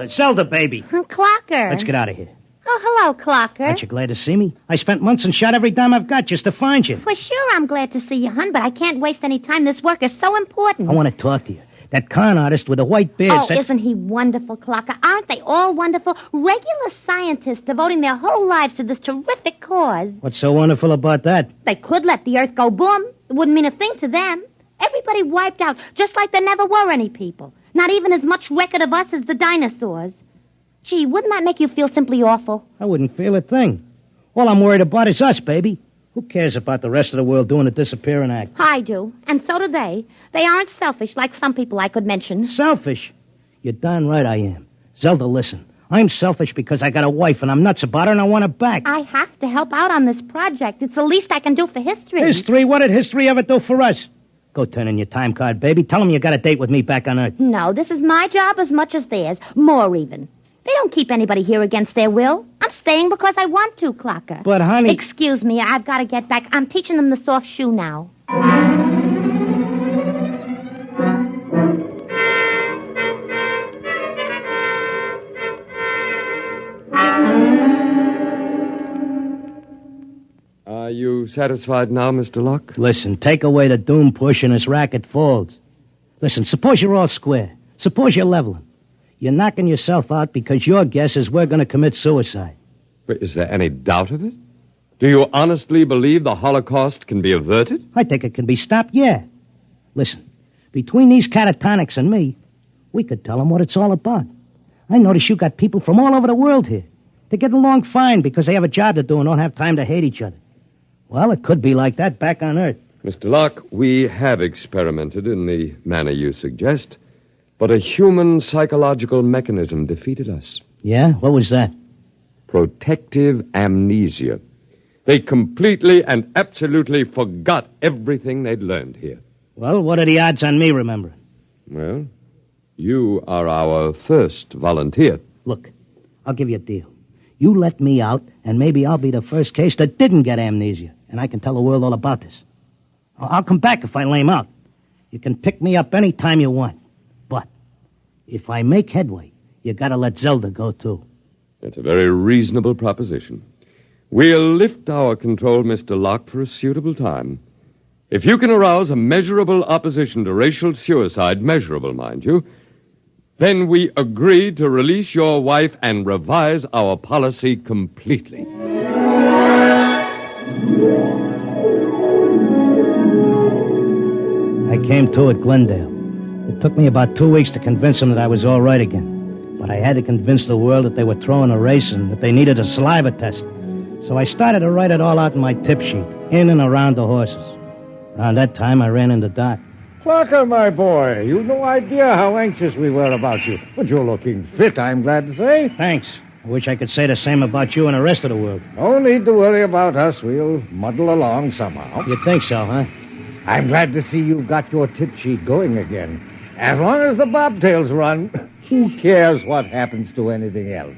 Zelda, baby. Clocker. Let's get out of here. Oh, hello, Clocker. Aren't you glad to see me? I spent months and shot every dime I've got just to find you. Well, sure, I'm glad to see you, hon, but I can't waste any time. This work is so important. I want to talk to you. That con artist with the white beard said... isn't he wonderful, Clocker? Aren't they all wonderful? Regular scientists devoting their whole lives to this terrific cause. What's so wonderful about that? They could let the Earth go boom. It wouldn't mean a thing to them. Everybody wiped out, just like there never were any people. Not even as much record of us as the dinosaurs. Gee, wouldn't that make you feel simply awful? I wouldn't feel a thing. All I'm worried about is us, baby. Who cares about the rest of the world doing a disappearing act? I do, and so do they. They aren't selfish like some people I could mention. Selfish? You're darn right I am. Zelda, listen. I'm selfish because I got a wife and I'm nuts about her and I want her back. I have to help out on this project. It's the least I can do for history. History? What did history ever do for us? Go turn in your time card, baby. Tell them you got a date with me back on Earth. No, this is my job as much as theirs. More even. They don't keep anybody here against their will. I'm staying because I want to, Clocker. But, honey... Excuse me, I've got to get back. I'm teaching them the soft shoe now. Are you satisfied now, Mr. Locke? Listen, take away the doom push and this racket folds. Listen, suppose you're all square. Suppose you're leveling. You're knocking yourself out because your guess is we're going to commit suicide. But is there any doubt of it? Do you honestly believe the Holocaust can be averted? I think it can be stopped, yeah. Listen, between these catatonics and me, we could tell them what it's all about. I notice you got people from all over the world here. They get along fine because they have a job to do and don't have time to hate each other. Well, it could be like that back on Earth. Mr. Locke, we have experimented in the manner you suggest. But a human psychological mechanism defeated us. Yeah? What was that? Protective amnesia. They completely and absolutely forgot everything they'd learned here. Well, what are the odds on me remembering? Well, you are our first volunteer. Look, I'll give you a deal. You let me out, and maybe I'll be the first case that didn't get amnesia, and I can tell the world all about this. I'll come back if I lame out. You can pick me up any time you want. But if I make headway, you gotta let Zelda go, too. That's a very reasonable proposition. We'll lift our control, Mr. Locke, for a suitable time. If you can arouse a measurable opposition to racial suicide, measurable, mind you, then we agree to release your wife and revise our policy completely. I came to at Glendale. It took me about 2 weeks to convince them that I was all right again. But I had to convince the world that they were throwing a race and that they needed a saliva test. So I started to write it all out in my tip sheet, in and around the horses. Around that time, I ran into Doc. Clocker, my boy, you've no idea how anxious we were about you. But you're looking fit, I'm glad to say. Thanks. I wish I could say the same about you and the rest of the world. No need to worry about us. We'll muddle along somehow. You think so, huh? I'm glad to see you've got your tip sheet going again. As long as the bobtails run, who cares what happens to anything else?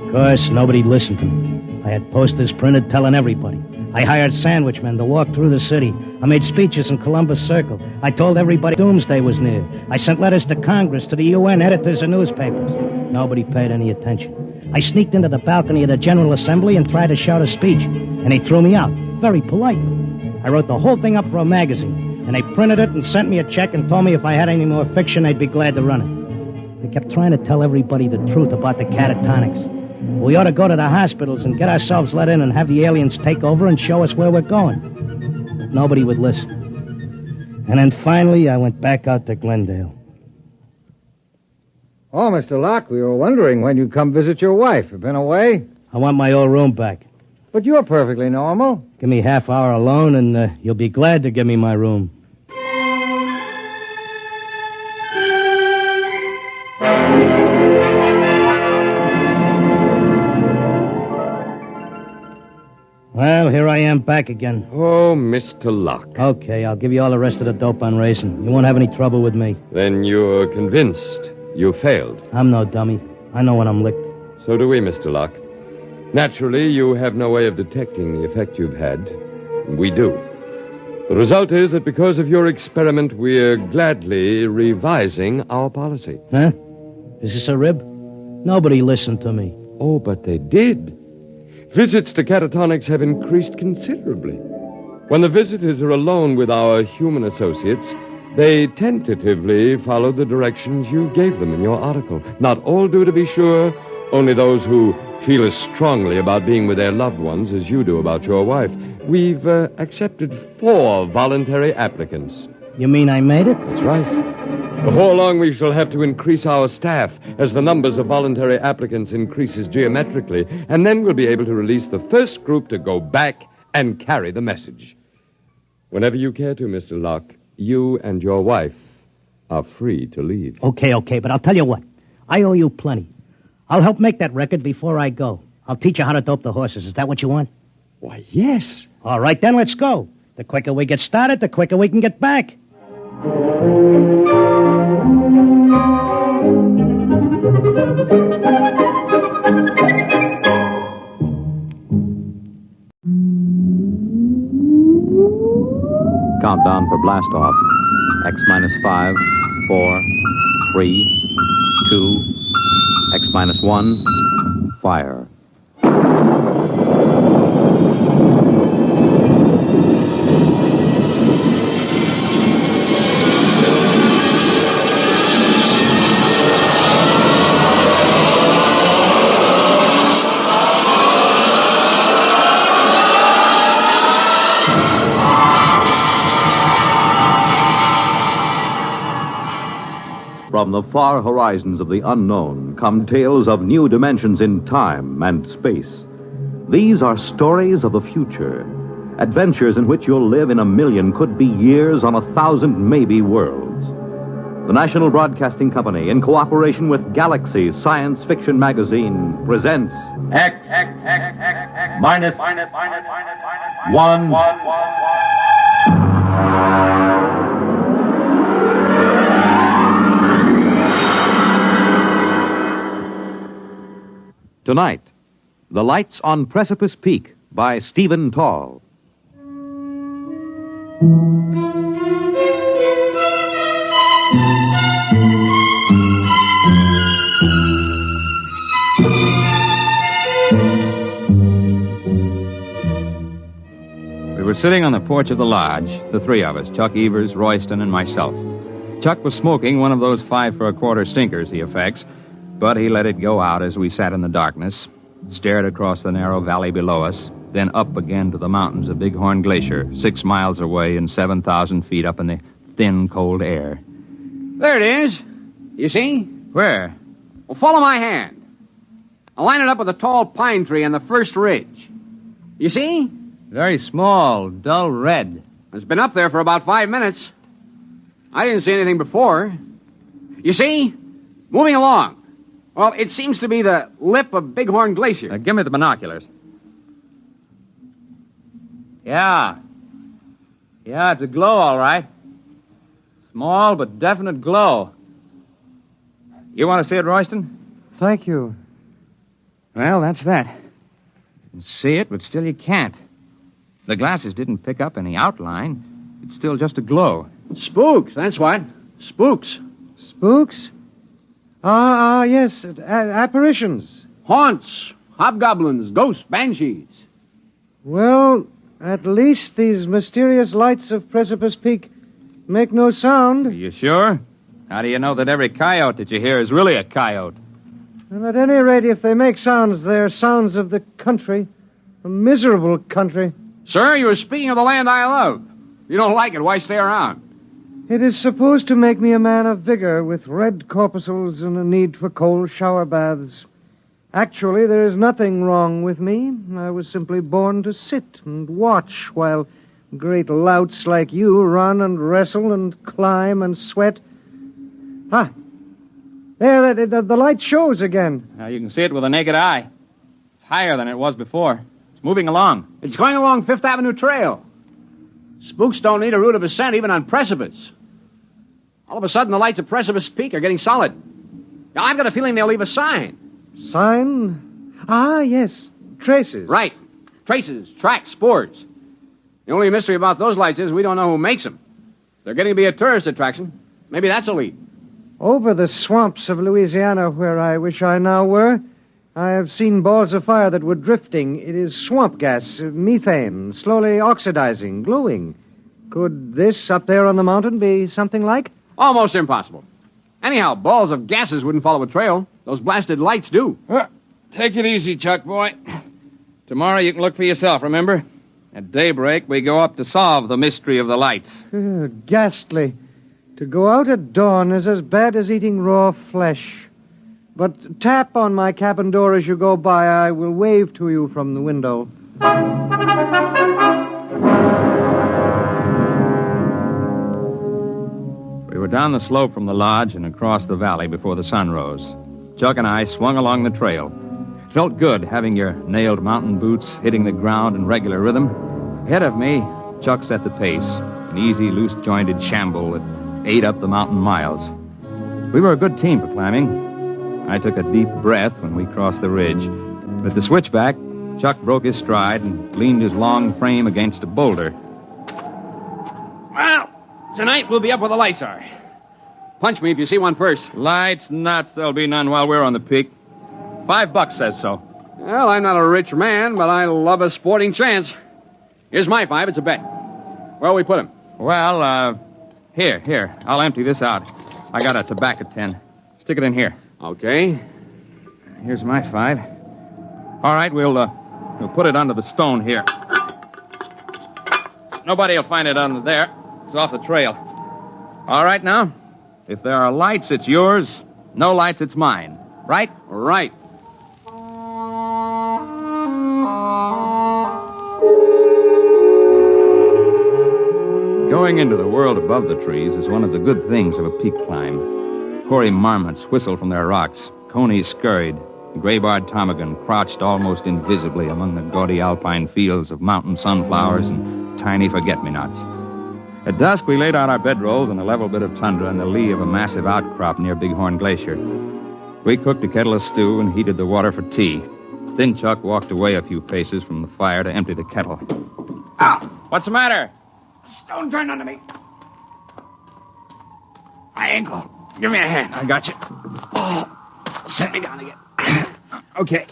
Of course, nobody listened to me. I had posters printed telling everybody. I hired sandwich men to walk through the city. I made speeches in Columbus Circle. I told everybody doomsday was near. I sent letters to Congress, to the UN, editors of newspapers. Nobody paid any attention. I sneaked into the balcony of the General Assembly and tried to shout a speech, and he threw me out, very politely. I wrote the whole thing up for a magazine. And they printed it and sent me a check and told me if I had any more fiction, they'd be glad to run it. They kept trying to tell everybody the truth about the catatonics. We ought to go to the hospitals and get ourselves let in and have the aliens take over and show us where we're going. But nobody would listen. And then finally, I went back out to Glendale. Oh, Mr. Locke, we were wondering when you'd come visit your wife. You been away? I want my old room back. But you're perfectly normal. Give me half hour alone, and you'll be glad to give me my room. Well, here I am back again. Oh, Mr. Locke. Okay, I'll give you all the rest of the dope on racing. You won't have any trouble with me. Then you're convinced you failed. I'm no dummy. I know when I'm licked. So do we, Mr. Locke. Naturally, you have no way of detecting the effect you've had. We do. The result is that because of your experiment, we're gladly revising our policy. Huh? Is this a rib? Nobody listened to me. Oh, but they did. Visits to catatonics have increased considerably. When the visitors are alone with our human associates, they tentatively follow the directions you gave them in your article. Not all do, to be sure, only those who feel as strongly about being with their loved ones as you do about your wife. We've accepted 4 voluntary applicants. You mean I made it? That's right. Before long, we shall have to increase our staff as the numbers of voluntary applicants increases geometrically, and then we'll be able to release the first group to go back and carry the message. Whenever you care to, Mr. Locke, you and your wife are free to leave. Okay, but I'll tell you what. I owe you plenty. I'll help make that record before I go. I'll teach you how to dope the horses. Is that what you want? Why, yes. All right, then let's go. The quicker we get started, the quicker we can get back. Countdown for blast off. X minus 5, 4, 3, 2, X minus 1, fire. From the far horizons of the unknown come tales of new dimensions in time and space. These are stories of the future, adventures in which you'll live in a million, could be years, on 1,000 maybe worlds. The National Broadcasting Company, in cooperation with Galaxy Science Fiction Magazine, presents X minus 1. Tonight, The Lights on Precipice Peak by Stephen Tall. We were sitting on the porch of the lodge, the 3 of us, Chuck Evers, Royston, and myself. Chuck was smoking one of those 5 for a quarter stinkers he affects, but he let it go out as we sat in the darkness, stared across the narrow valley below us, then up again to the mountains of Bighorn Glacier, 6 miles away and 7,000 feet up in the thin, cold air. There it is. You see? Where? Well, follow my hand. I'll line it up with a tall pine tree on the first ridge. You see? Very small, dull red. It's been up there for about 5 minutes. I didn't see anything before. You see? Moving along. Well, it seems to be the lip of Bighorn Glacier. Give me the binoculars. Yeah, it's a glow, all right. Small but definite glow. You want to see it, Royston? Thank you. Well, that's that. You can see it, but still you can't. The glasses didn't pick up any outline. It's still just a glow. Spooks, that's what. Spooks. Spooks? Yes, apparitions. Haunts, hobgoblins, ghosts, banshees. Well, at least these mysterious lights of Precipice Peak make no sound. Are you sure? How do you know that every coyote that you hear is really a coyote? And at any rate, if they make sounds, they're sounds of the country. A miserable country. Sir, you were speaking of the land I love. If you don't like it, why stay around? It is supposed to make me a man of vigor, with red corpuscles and a need for cold shower baths. Actually, there is nothing wrong with me. I was simply born to sit and watch while great louts like you run and wrestle and climb and sweat. Ah, there, the light shows again. Now, you can see it with a naked eye. It's higher than it was before. It's moving along. It's going along Fifth Avenue Trail. Spooks don't need a route of ascent even on Precipice. All of a sudden, the lights at Precipice Peak are getting solid. Now, I've got a feeling they'll leave a sign. Sign? Ah, yes. Traces. Right. Traces, tracks, spores. The only mystery about those lights is we don't know who makes them. They're getting to be a tourist attraction. Maybe that's a lead. Over the swamps of Louisiana, where I wish I now were, I have seen balls of fire that were drifting. It is swamp gas, methane, slowly oxidizing, glowing. Could this up there on the mountain be something like? Almost impossible. Anyhow, balls of gases wouldn't follow a trail. Those blasted lights do. Take it easy, Chuck, boy. Tomorrow you can look for yourself, remember? At daybreak, we go up to solve the mystery of the lights. Ghastly. To go out at dawn is as bad as eating raw flesh. But tap on my cabin door as you go by. I will wave to you from the window. We were down the slope from the lodge and across the valley before the sun rose. Chuck and I swung along the trail. It felt good having your nailed mountain boots hitting the ground in regular rhythm. Ahead of me, Chuck set the pace, an easy, loose-jointed shamble that ate up the mountain miles. We were a good team for climbing. I took a deep breath when we crossed the ridge. At the switchback, Chuck broke his stride and leaned his long frame against a boulder. Well, tonight we'll be up where the lights are. Punch me if you see one first. Lights, nuts, there'll be none while we're on the peak. $5 says so. Well, I'm not a rich man, but I love a sporting chance. Here's my 5, it's a bet. Where'll we put him? Well, here. I'll empty this out. I got a tobacco tin. Stick it in here. Okay. Here's my 5. All right, we'll put it under the stone here. Nobody will find it under there. It's off the trail. All right, now, if there are lights, it's yours. No lights, it's mine. Right? Right. Going into the world above the trees is one of the good things of a peak climb. Hoary marmots whistled from their rocks. Conies scurried. The gray-barred ptarmigan crouched almost invisibly among the gaudy alpine fields of mountain sunflowers and tiny forget-me-nots. At dusk, we laid out our bedrolls on a level bit of tundra in the lee of a massive outcrop near Bighorn Glacier. We cooked a kettle of stew and heated the water for tea. Then Chuck walked away a few paces from the fire to empty the kettle. Ow! What's the matter? Stone turned under me. My ankle. Give me a hand. I got you. Oh, set me down again. Okay.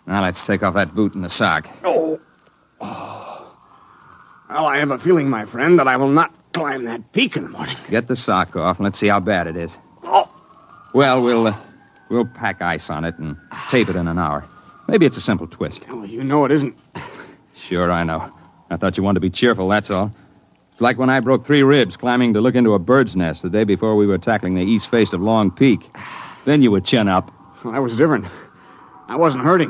Now let's take off that boot and the sock. Oh. Well, I have a feeling, my friend, that I will not climb that peak in the morning. Get the sock off and let's see how bad it is. Oh. Well, we'll pack ice on it and tape it in an hour. Maybe it's a simple twist. Oh, you know it isn't. Sure, I know. I thought you wanted to be cheerful, that's all. It's like when I broke 3 ribs climbing to look into a bird's nest the day before we were tackling the east face of Long Peak. Then you would chin up. Well, that was different. I wasn't hurting.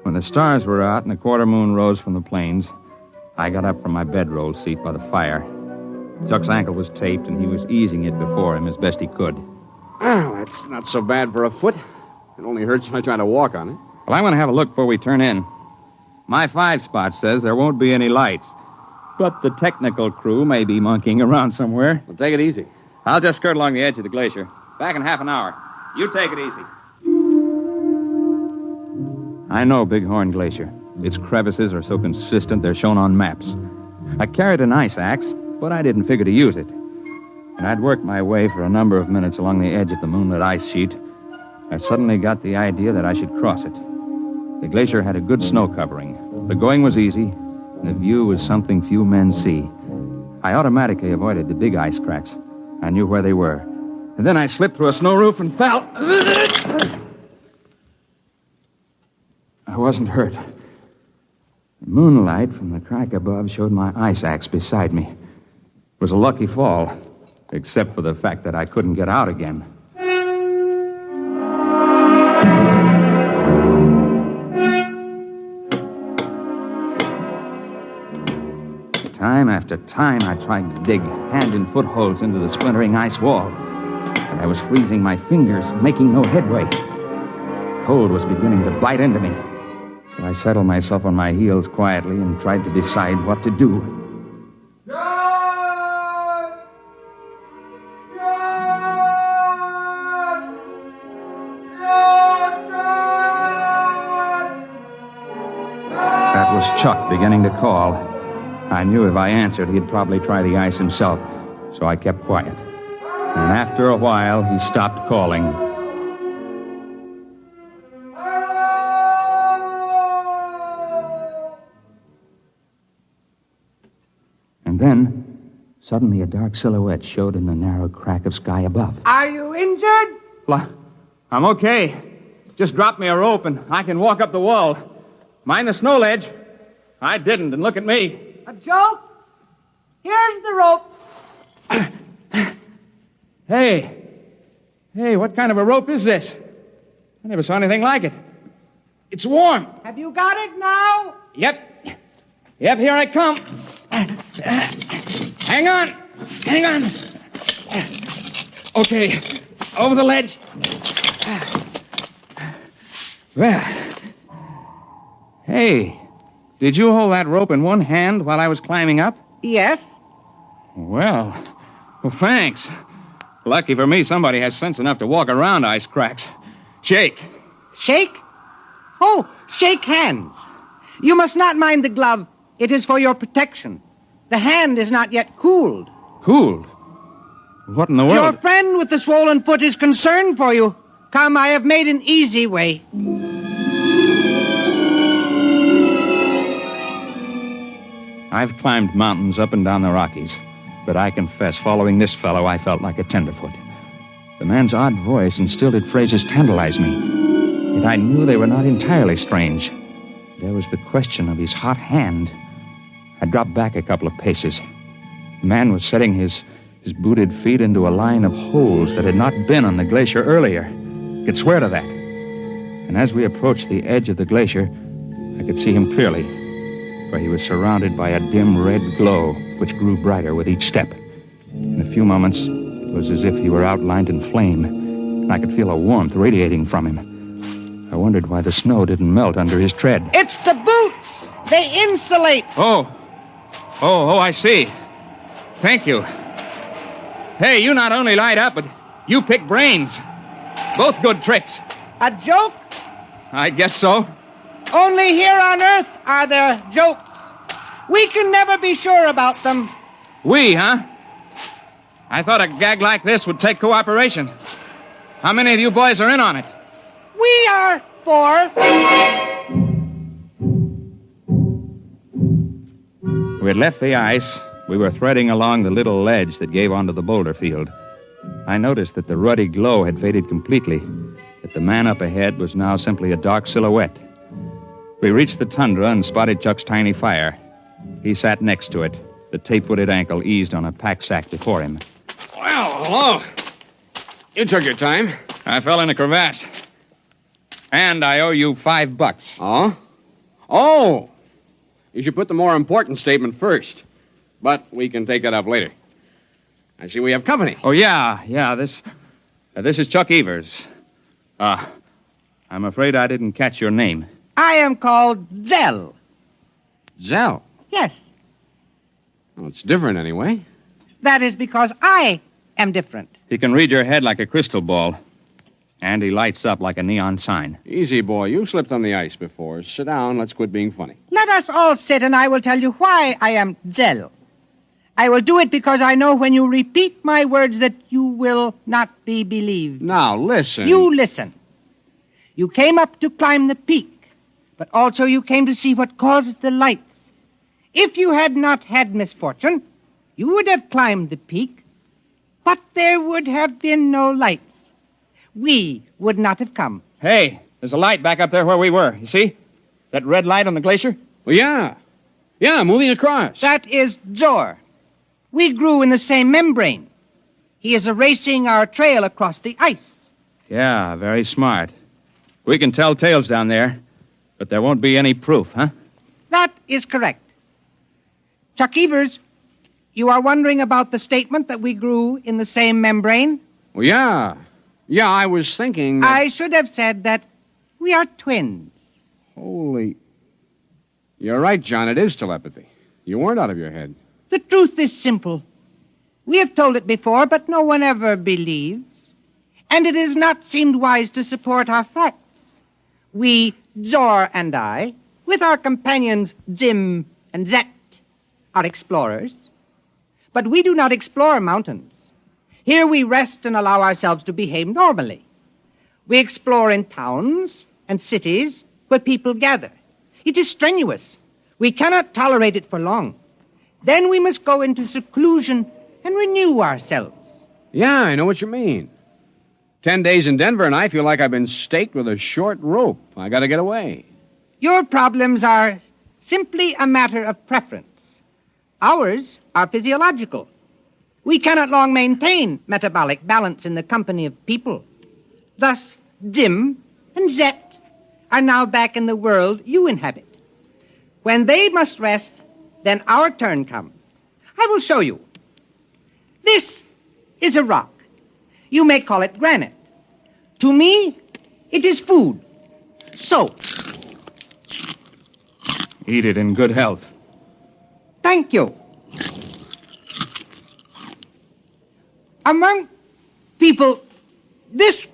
When the stars were out and the quarter moon rose from the plains, I got up from my bedroll seat by the fire. Chuck's ankle was taped, and he was easing it before him as best he could. Well, that's not so bad for a foot. It only hurts if I try to walk on it. Well, I'm going to have a look before we turn in. My 5 spot says there won't be any lights. But the technical crew may be monkeying around somewhere. Well, take it easy. I'll just skirt along the edge of the glacier. Back in half an hour. You take it easy. I know Bighorn Glacier. Its crevices are so consistent they're shown on maps. I carried an ice axe, but I didn't figure to use it. And I'd worked my way for a number of minutes along the edge of the moonlit ice sheet. I suddenly got the idea that I should cross it. The glacier had a good snow covering. The going was easy, and the view was something few men see. I automatically avoided the big ice cracks. I knew where they were. And then I slipped through a snow roof and fell. I wasn't hurt. The moonlight from the crack above showed my ice axe beside me. It was a lucky fall, except for the fact that I couldn't get out again. Time after time, I tried to dig hand and foot holes into the splintering ice wall. But I was freezing my fingers, making no headway. Cold was beginning to bite into me. So I settled myself on my heels quietly and tried to decide what to do. That was Chuck beginning to call. I knew if I answered, he'd probably try the ice himself, so I kept quiet. And after a while, he stopped calling. And then, suddenly a dark silhouette showed in the narrow crack of sky above. Are you injured? I'm okay. Just drop me a rope and I can walk up the wall. Mind the snow ledge. I didn't, and look at me. A joke? Here's the rope. Hey, what kind of a rope is this? I never saw anything like it. It's warm. Have you got it now? Yep, here I come. Hang on. Okay, over the ledge. Well, hey, did you hold that rope in one hand while I was climbing up? Yes. Well, thanks. Lucky for me, somebody has sense enough to walk around ice cracks. Shake. Shake? Oh, shake hands. You must not mind the glove. It is for your protection. The hand is not yet cooled. Cooled? What in the world? Your friend with the swollen foot is concerned for you. Come, I have made an easy way. I've climbed mountains up and down the Rockies, but I confess, following this fellow, I felt like a tenderfoot. The man's odd voice and stilted phrases tantalized me, yet I knew they were not entirely strange. There was the question of his hot hand. I dropped back a couple of paces. The man was setting his booted feet into a line of holes that had not been on the glacier earlier. I could swear to that. And as we approached the edge of the glacier, I could see him clearly, for he was surrounded by a dim red glow which grew brighter with each step. In a few moments, it was as if he were outlined in flame, and I could feel a warmth radiating from him. I wondered why the snow didn't melt under his tread. It's the boots! They insulate! Oh, I see. Thank you. Hey, you not only light up, but you pick brains. Both good tricks. A joke? I guess so. Only here on Earth are there jokes. We can never be sure about them. We, huh? I thought a gag like this would take cooperation. How many of you boys are in on it? We are 4. We had left the ice. We were threading along the little ledge that gave onto the boulder field. I noticed that the ruddy glow had faded completely, that the man up ahead was now simply a dark silhouette. We reached the tundra and spotted Chuck's tiny fire. He sat next to it, the tape-footed ankle eased on a pack sack before him. Well, hello. You took your time. I fell in a crevasse. And I owe you $5. Oh? Oh! You should put the more important statement first. But we can take that up later. I see we have company. Oh, yeah. This is Chuck Evers. I'm afraid I didn't catch your name. I am called Zell. Zell? Yes. Well, it's different anyway. That is because I am different. He can read your head like a crystal ball. And he lights up like a neon sign. Easy, boy. You've slipped on the ice before. Sit down. Let's quit being funny. Let us all sit, and I will tell you why I am Zell. I will do it because I know when you repeat my words that you will not be believed. Now, listen. You listen. You came up to climb the peak, but also you came to see what caused the lights. If you had not had misfortune, you would have climbed the peak, but there would have been no lights. We would not have come. Hey, there's a light back up there where we were. You see? That red light on the glacier? Well, yeah. Yeah, moving across. That is Zor. We grew in the same membrane. He is erasing our trail across the ice. Yeah, very smart. We can tell tales down there, but there won't be any proof, huh? That is correct. Chuck Evers, you are wondering about the statement that we grew in the same membrane? Well, yeah. Yeah, I was thinking that... I should have said that we are twins. Holy... You're right, John. It is telepathy. You weren't out of your head. The truth is simple. We have told it before, but no one ever believes. And it has not seemed wise to support our facts. We, Zor and I, with our companions Zim and Zet, are explorers. But we do not explore mountains. Here we rest and allow ourselves to behave normally. We explore in towns and cities where people gather. It is strenuous. We cannot tolerate it for long. Then we must go into seclusion and renew ourselves. Yeah, I know what you mean. 10 days in Denver and I feel like I've been staked with a short rope. I gotta get away. Your problems are simply a matter of preference. Ours are physiological. We cannot long maintain metabolic balance in the company of people. Thus, Zim and Zet are now back in the world you inhabit. When they must rest, then our turn comes. I will show you. This is a rock. You may call it granite. To me, it is food. So. Eat it in good health. Thank you. Among people, this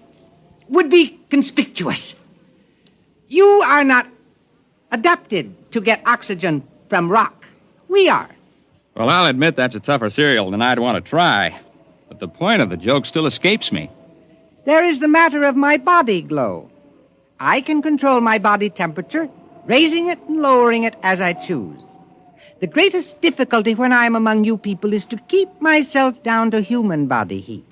would be conspicuous. You are not adapted to get oxygen from rock. We are. Well, I'll admit that's a tougher cereal than I'd want to try. But the point of the joke still escapes me. There is the matter of my body glow. I can control my body temperature, raising it and lowering it as I choose. The greatest difficulty when I am among you people is to keep myself down to human body heat.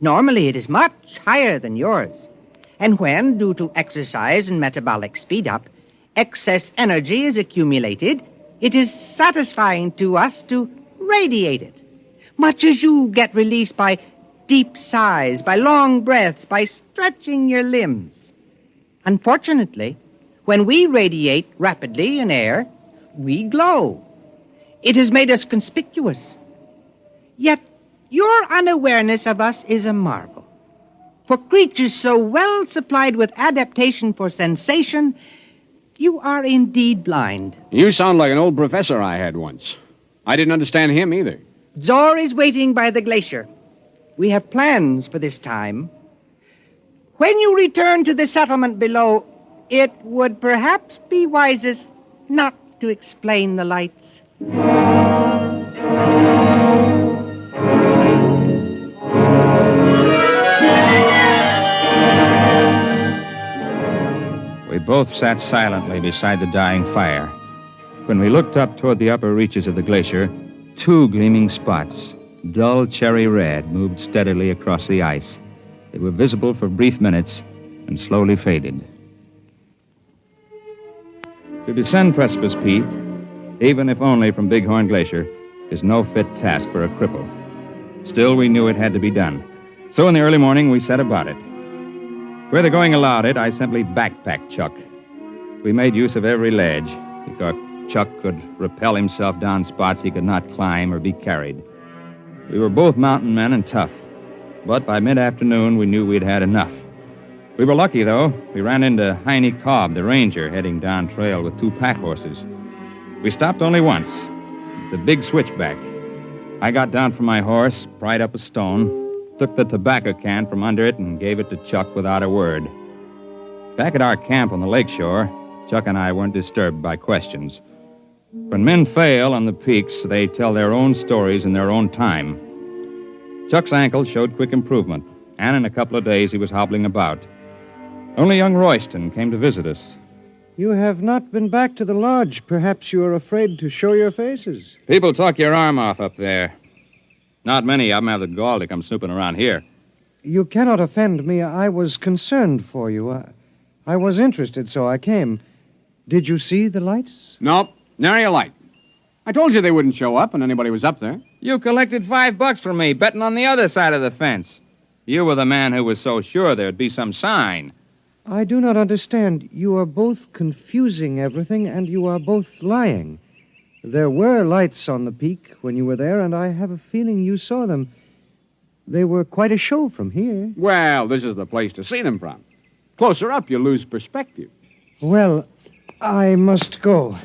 Normally it is much higher than yours. And when, due to exercise and metabolic speed-up, excess energy is accumulated, it is satisfying to us to radiate it, much as you get released by deep sighs, by long breaths, by stretching your limbs. Unfortunately, when we radiate rapidly in air, we glow. It has made us conspicuous. Yet your unawareness of us is a marvel. For creatures so well supplied with adaptation for sensation, you are indeed blind. You sound like an old professor I had once. I didn't understand him either. Zor is waiting by the glacier. We have plans for this time. When you return to the settlement below, it would perhaps be wisest not to explain the lights. We both sat silently beside the dying fire. When we looked up toward the upper reaches of the glacier, two gleaming spots, dull cherry red, moved steadily across the ice. They were visible for brief minutes and slowly faded. To descend Precipice Peak, even if only from Bighorn Glacier, is no fit task for a cripple. Still, we knew it had to be done. So in the early morning, we set about it. Where the going allowed it, I simply backpacked Chuck. We made use of every ledge. We thought Chuck could rappel himself down spots he could not climb or be carried. We were both mountain men and tough. But by mid-afternoon, we knew we'd had enough. We were lucky, though. We ran into Heine Cobb, the ranger, heading down trail with 2 pack horses. We stopped only once, the big switchback. I got down from my horse, pried up a stone, took the tobacco can from under it, and gave it to Chuck without a word. Back at our camp on the lakeshore, Chuck and I weren't disturbed by questions. When men fail on the peaks, they tell their own stories in their own time. Chuck's ankle showed quick improvement, and in a couple of days he was hobbling about. Only young Royston came to visit us. You have not been back to the lodge. Perhaps you are afraid to show your faces. People talk your arm off up there. Not many of them have the gall to come snooping around here. You cannot offend me. I was concerned for you. I was interested, so I came. Did you see the lights? Nope, nary a light. I told you they wouldn't show up when anybody was up there. You collected $5 from me, betting on the other side of the fence. You were the man who was so sure there'd be some sign. I do not understand. You are both confusing everything, and you are both lying. There were lights on the peak when you were there, and I have a feeling you saw them. They were quite a show from here. Well, this is the place to see them from. Closer up, you lose perspective. Well, I must go.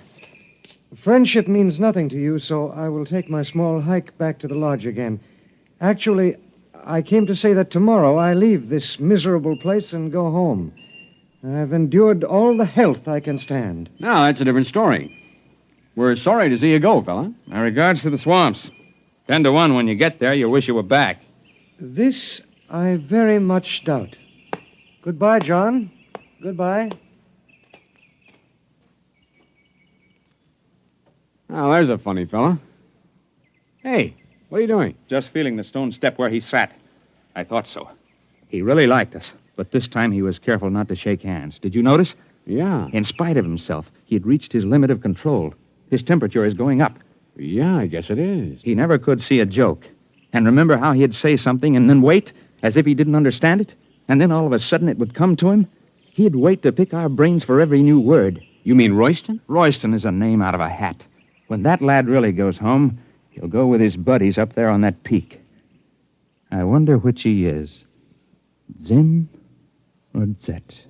Friendship means nothing to you, so I will take my small hike back to the lodge again. Actually, I came to say that tomorrow I leave this miserable place and go home. I've endured all the health I can stand. Now, that's a different story. We're sorry to see you go, fella. My regards to the swamps. 10 to 1 when you get there, you'll wish you were back. This I very much doubt. Goodbye, John. Goodbye. Oh, there's a funny fella. Hey, what are you doing? Just feeling the stone step where he sat. I thought so. He really liked us, but this time he was careful not to shake hands. Did you notice? Yeah. In spite of himself, he had reached his limit of control. His temperature is going up. Yeah, I guess it is. He never could see a joke. And remember how he'd say something and then wait, as if he didn't understand it? And then all of a sudden it would come to him? He'd wait to pick our brains for every new word. You mean Royston? Royston is a name out of a hat. When that lad really goes home, he'll go with his buddies up there on that peak. I wonder which he is. Zim or Zet?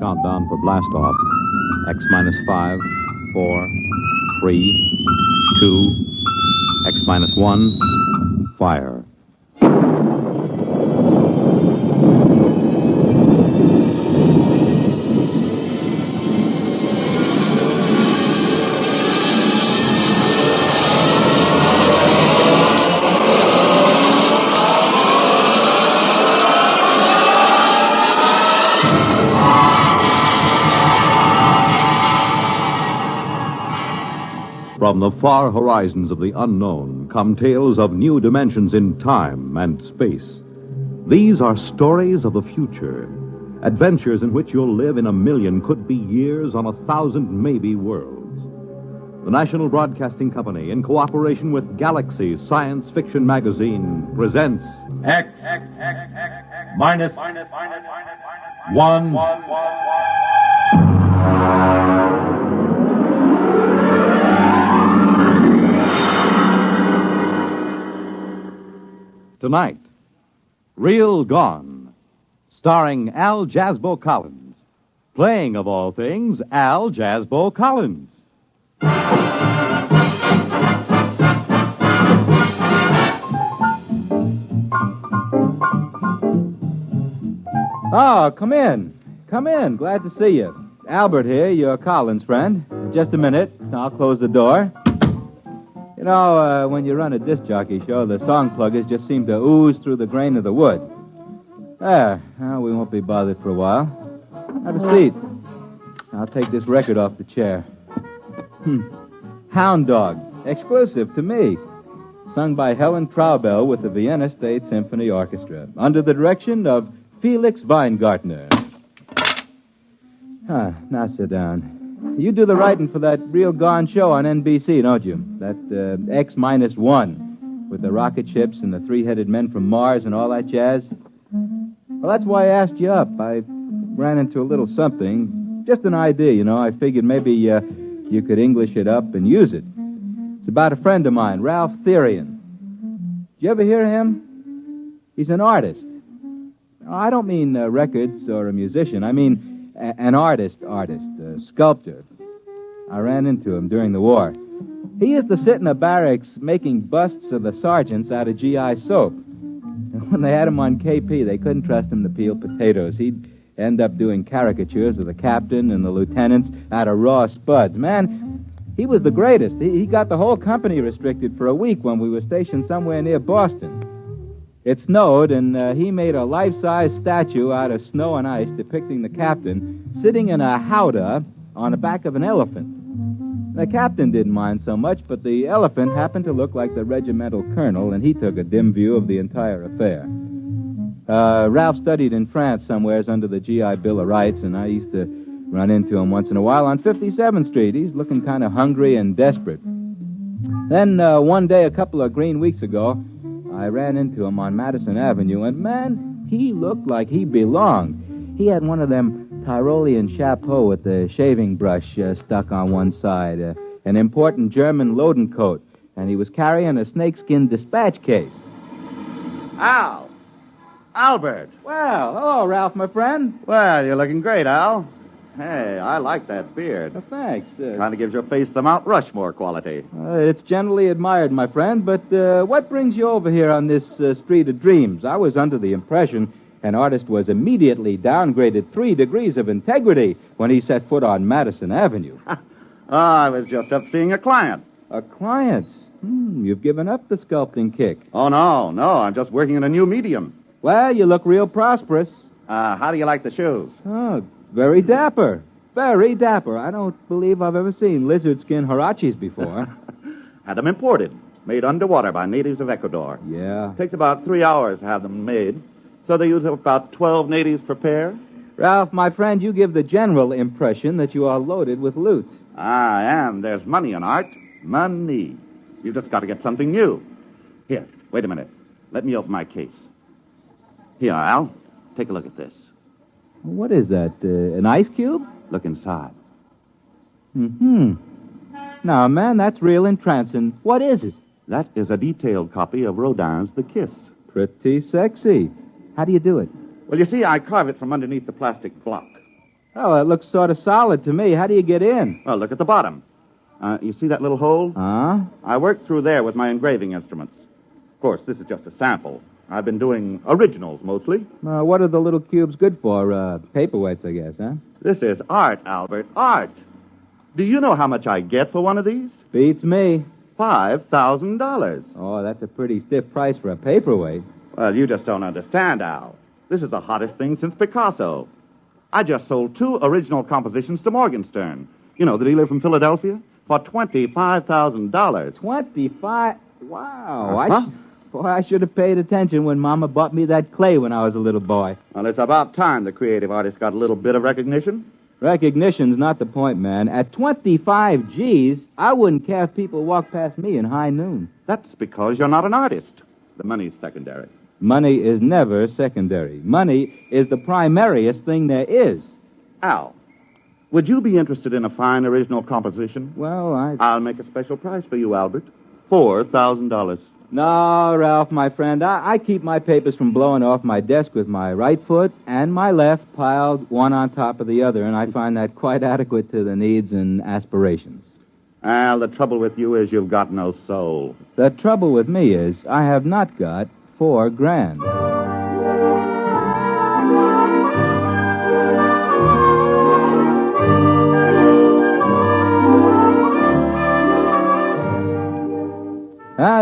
Countdown for blast off. X minus 5, 4, 3, 2, X minus 1, fire. From the far horizons of the unknown come tales of new dimensions in time and space. These are stories of the future, adventures in which you'll live in a million could-be years on 1,000 maybe worlds. The National Broadcasting Company, in cooperation with Galaxy Science Fiction Magazine, presents X minus 1. Tonight, Real Gone, starring Al Jasbo Collins. Playing, of all things, Al Jasbo Collins. Oh, come in. Come in. Glad to see you. Albert here, your Collins friend. Just a minute. I'll close the door. You know, when you run a disc jockey show, the song pluggers just seem to ooze through the grain of the wood. There. Well, we won't be bothered for a while. Have a seat. I'll take this record off the chair. Hound Dog. Exclusive to me. Sung by Helen Traubel with the Vienna State Symphony Orchestra. Under the direction of Felix Weingartner. Now sit down. You do the writing for that Real Gone show on NBC, don't you? That X-1 with the rocket ships and the three-headed men from Mars and all that jazz? Well, that's why I asked you up. I ran into a little something. Just an idea, you know. I figured maybe you could English it up and use it. It's about a friend of mine, Ralph Therian. Did you ever hear of him? He's an artist. I don't mean records or a musician. I mean an artist, a sculptor. I ran into him during the war. He used to sit in the barracks making busts of the sergeants out of GI soap. And when they had him on KP, they couldn't trust him to peel potatoes. He'd End up doing caricatures of the captain and the lieutenants out of raw spuds. Man, he was the greatest. He got the whole company restricted for a week when we were stationed somewhere near Boston. It snowed, and he made a life-size statue out of snow and ice depicting the captain sitting in a howdah on the back of an elephant. The captain didn't mind so much, but the elephant happened to look like the regimental colonel, and he took a dim view of the entire affair. Ralph studied in France somewheres under the GI Bill of Rights, and I used to run into him once in a while on 57th Street. He's looking kind of hungry and desperate. Then one day, a couple of green weeks ago, I ran into him on Madison Avenue, and man, he looked like he belonged. He had one of them Tyrolean chapeaux with the shaving brush stuck on one side, an important German loading coat, and he was carrying a snakeskin dispatch case. Al! Albert! Well, hello, Ralph, my friend. Well, you're looking great, Al. Hey, I like that beard. Thanks. Kind of gives your face the Mount Rushmore quality. It's generally admired, my friend, but what brings you over here on this street of dreams? I was under the impression an artist was immediately downgraded 3 degrees of integrity when he set foot on Madison Avenue. I was just up seeing a client. A client? You've given up the sculpting kick. Oh, no, I'm just working in a new medium. Well, you look real prosperous. How do you like the shoes? Oh, very dapper. Very dapper. I don't believe I've ever seen lizard skin huaraches before. Had them imported. Made underwater by natives of Ecuador. Yeah. Takes about 3 hours to have them made. So they use about 12 natives per pair. Ralph, my friend, you give the general impression that you are loaded with loot. I am. There's money in art. Money. You've just got to get something new. Here, wait a minute. Let me open my case. Here, Al. Take a look at this. What is that, an ice cube? Look inside. Now, man, that's real entrancing. What is it? That is a detailed copy of Rodin's The Kiss. Pretty sexy. How do you do it? Well, you see, I carve it from underneath the plastic block. Oh, it looks sort of solid to me. How do you get in? Well, look at the bottom. You see that little hole? I worked through there with my engraving instruments. Of course, this is just a sample. I've been doing originals, mostly. What are the little cubes good for? Paperweights, I guess, huh? This is art, Albert, art. Do you know how much I get for one of these? Beats me. $5,000. Oh, that's a pretty stiff price for a paperweight. Well, you just don't understand, Al. This is the hottest thing since Picasso. I just sold 2 original compositions to Morgenstern. You know, the dealer from Philadelphia? For $25,000. 25? Wow. I should have paid attention when Mama bought me that clay when I was a little boy. Well, it's about time the creative artist got a little bit of recognition. Recognition's not the point, man. At 25 G's, I wouldn't care if people walked past me in high noon. That's because you're not an artist. The money's secondary. Money is never secondary. Money is the primariest thing there is. Al, would you be interested in a fine original composition? Well, I'll make a special price for you, Albert. $4,000. No, Ralph, my friend. I keep my papers from blowing off my desk with my right foot and my left piled one on top of the other, and I find that quite adequate to the needs and aspirations. Al, the trouble with you is you've got no soul. The trouble with me is I have not got $4,000.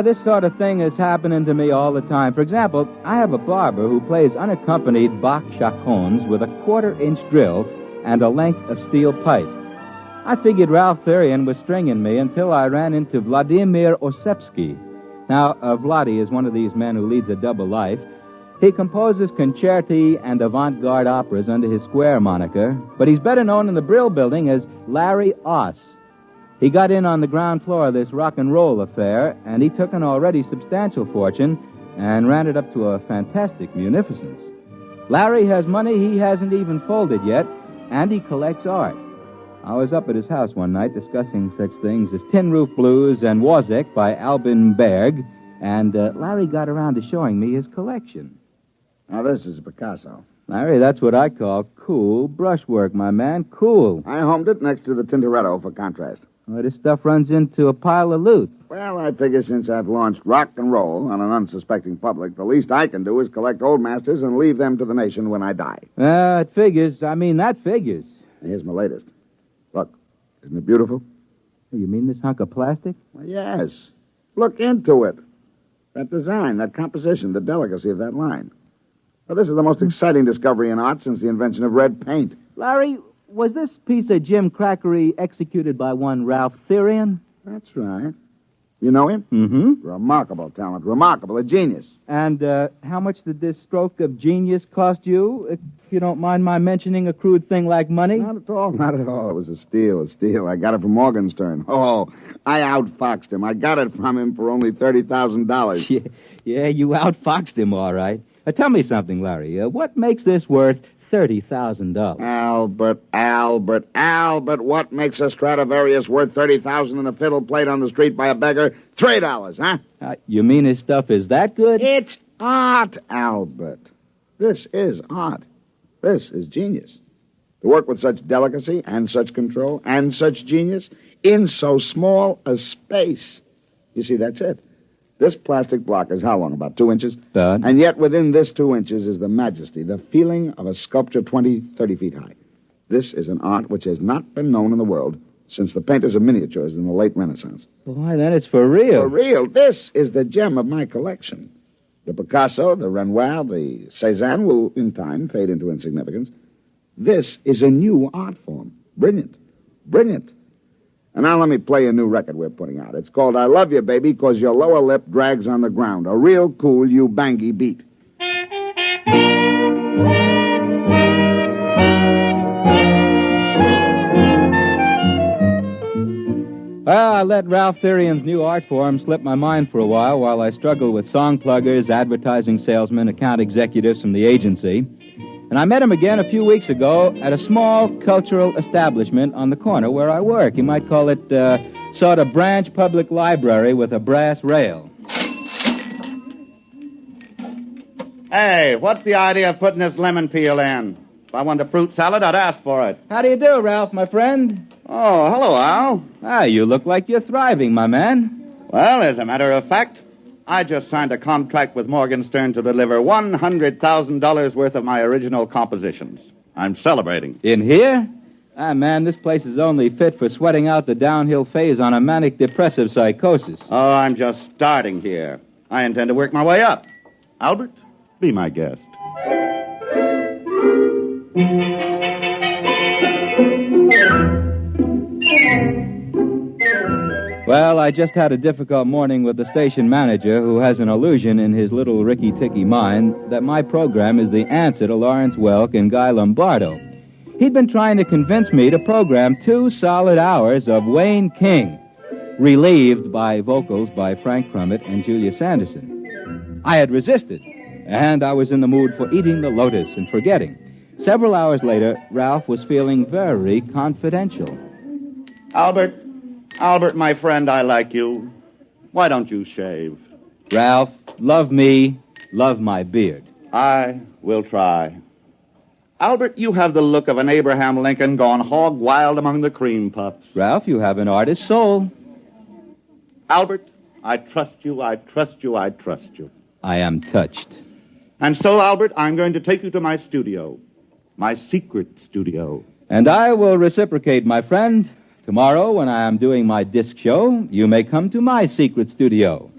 This sort of thing is happening to me all the time. For example, I have a barber who plays unaccompanied Bach chaconnes with a 1/4-inch drill and a length of steel pipe. I figured Ralph Therian was stringing me until I ran into Vladimir Osepsky. Now, Vladi is one of these men who leads a double life. He composes concerti and avant-garde operas under his Square moniker, but he's better known in the Brill Building as Larry Oss. He got in on the ground floor of this rock and roll affair, and he took an already substantial fortune and ran it up to a fantastic munificence. Larry has money he hasn't even folded yet, and he collects art. I was up at his house one night discussing such things as Tin Roof Blues and Wozzeck by Albin Berg, and Larry got around to showing me his collection. Now, this is Picasso. Larry, that's what I call cool brushwork, my man. Cool. I homed it next to the Tintoretto for contrast. Well, this stuff runs into a pile of loot. Well, I figure since I've launched rock and roll on an unsuspecting public, the least I can do is collect old masters and leave them to the nation when I die. It figures. I mean, that figures. Here's my latest. Look, isn't it beautiful? You mean this hunk of plastic? Well, yes. Look into it. That design, that composition, the delicacy of that line. Well, this is the most exciting discovery in art since the invention of red paint. Larry, was this piece of Jim Crackery executed by one Ralph Therian? That's right. You know him? Mm-hmm. Remarkable talent. Remarkable. A genius. And how much did this stroke of genius cost you, if you don't mind my mentioning a crude thing like money? Not at all. Not at all. It was a steal. I got it from Morgenstern. Oh, I outfoxed him. I got it from him for only $30,000. Yeah, you outfoxed him, all right. Tell me something, Larry. What makes this worth $30,000? Albert, what makes a Stradivarius worth $30,000 and a fiddle played on the street by a beggar? $3, huh? You mean his stuff is that good? It's art, Albert. This is art. This is genius. To work with such delicacy and such control and such genius in so small a space. You see, that's it. This plastic block is how long? About 2 inches? And yet within this 2 inches is the majesty, the feeling of a sculpture 20, 30 feet high. This is an art which has not been known in the world since the painters of miniatures in the late Renaissance. Why, then it's for real. For real. This is the gem of my collection. The Picasso, the Renoir, the Cézanne will, in time, fade into insignificance. This is a new art form. Brilliant. Brilliant. And now let me play a new record we're putting out. It's called I Love You, Baby, 'Cause Your Lower Lip Drags on the Ground. A real cool you-bangy beat. Well, I let Ralph Therian's new art form slip my mind for a while I struggled with song pluggers, advertising salesmen, account executives from the agency. And I met him again a few weeks ago at a small cultural establishment on the corner where I work. You might call it sort of branch public library with a brass rail. Hey, what's the idea of putting this lemon peel in? If I wanted a fruit salad, I'd ask for it. How do you do, Ralph, my friend? Oh, hello, Al. You look like you're thriving, my man. Well, as a matter of fact, I just signed a contract with Morgenstern to deliver $100,000 worth of my original compositions. I'm celebrating. In here? Man, this place is only fit for sweating out the downhill phase on a manic-depressive psychosis. Oh, I'm just starting here. I intend to work my way up. Albert, be my guest. Well, I just had a difficult morning with the station manager who has an illusion in his little ricky-ticky mind that my program is the answer to Lawrence Welk and Guy Lombardo. He'd been trying to convince me to program 2 solid hours of Wayne King, relieved by vocals by Frank Crummett and Julia Sanderson. I had resisted, and I was in the mood for eating the lotus and forgetting. Several hours later, Ralph was feeling very confidential. Albert, my friend, I like you. Why don't you shave? Ralph, love me, love my beard. I will try. Albert, you have the look of an Abraham Lincoln gone hog wild among the cream puffs. Ralph, you have an artist's soul. Albert, I trust you, I trust you, I trust you. I am touched. And so, Albert, I'm going to take you to my studio. My secret studio. And I will reciprocate, my friend. Tomorrow, when I am doing my disc show, you may come to my secret studio.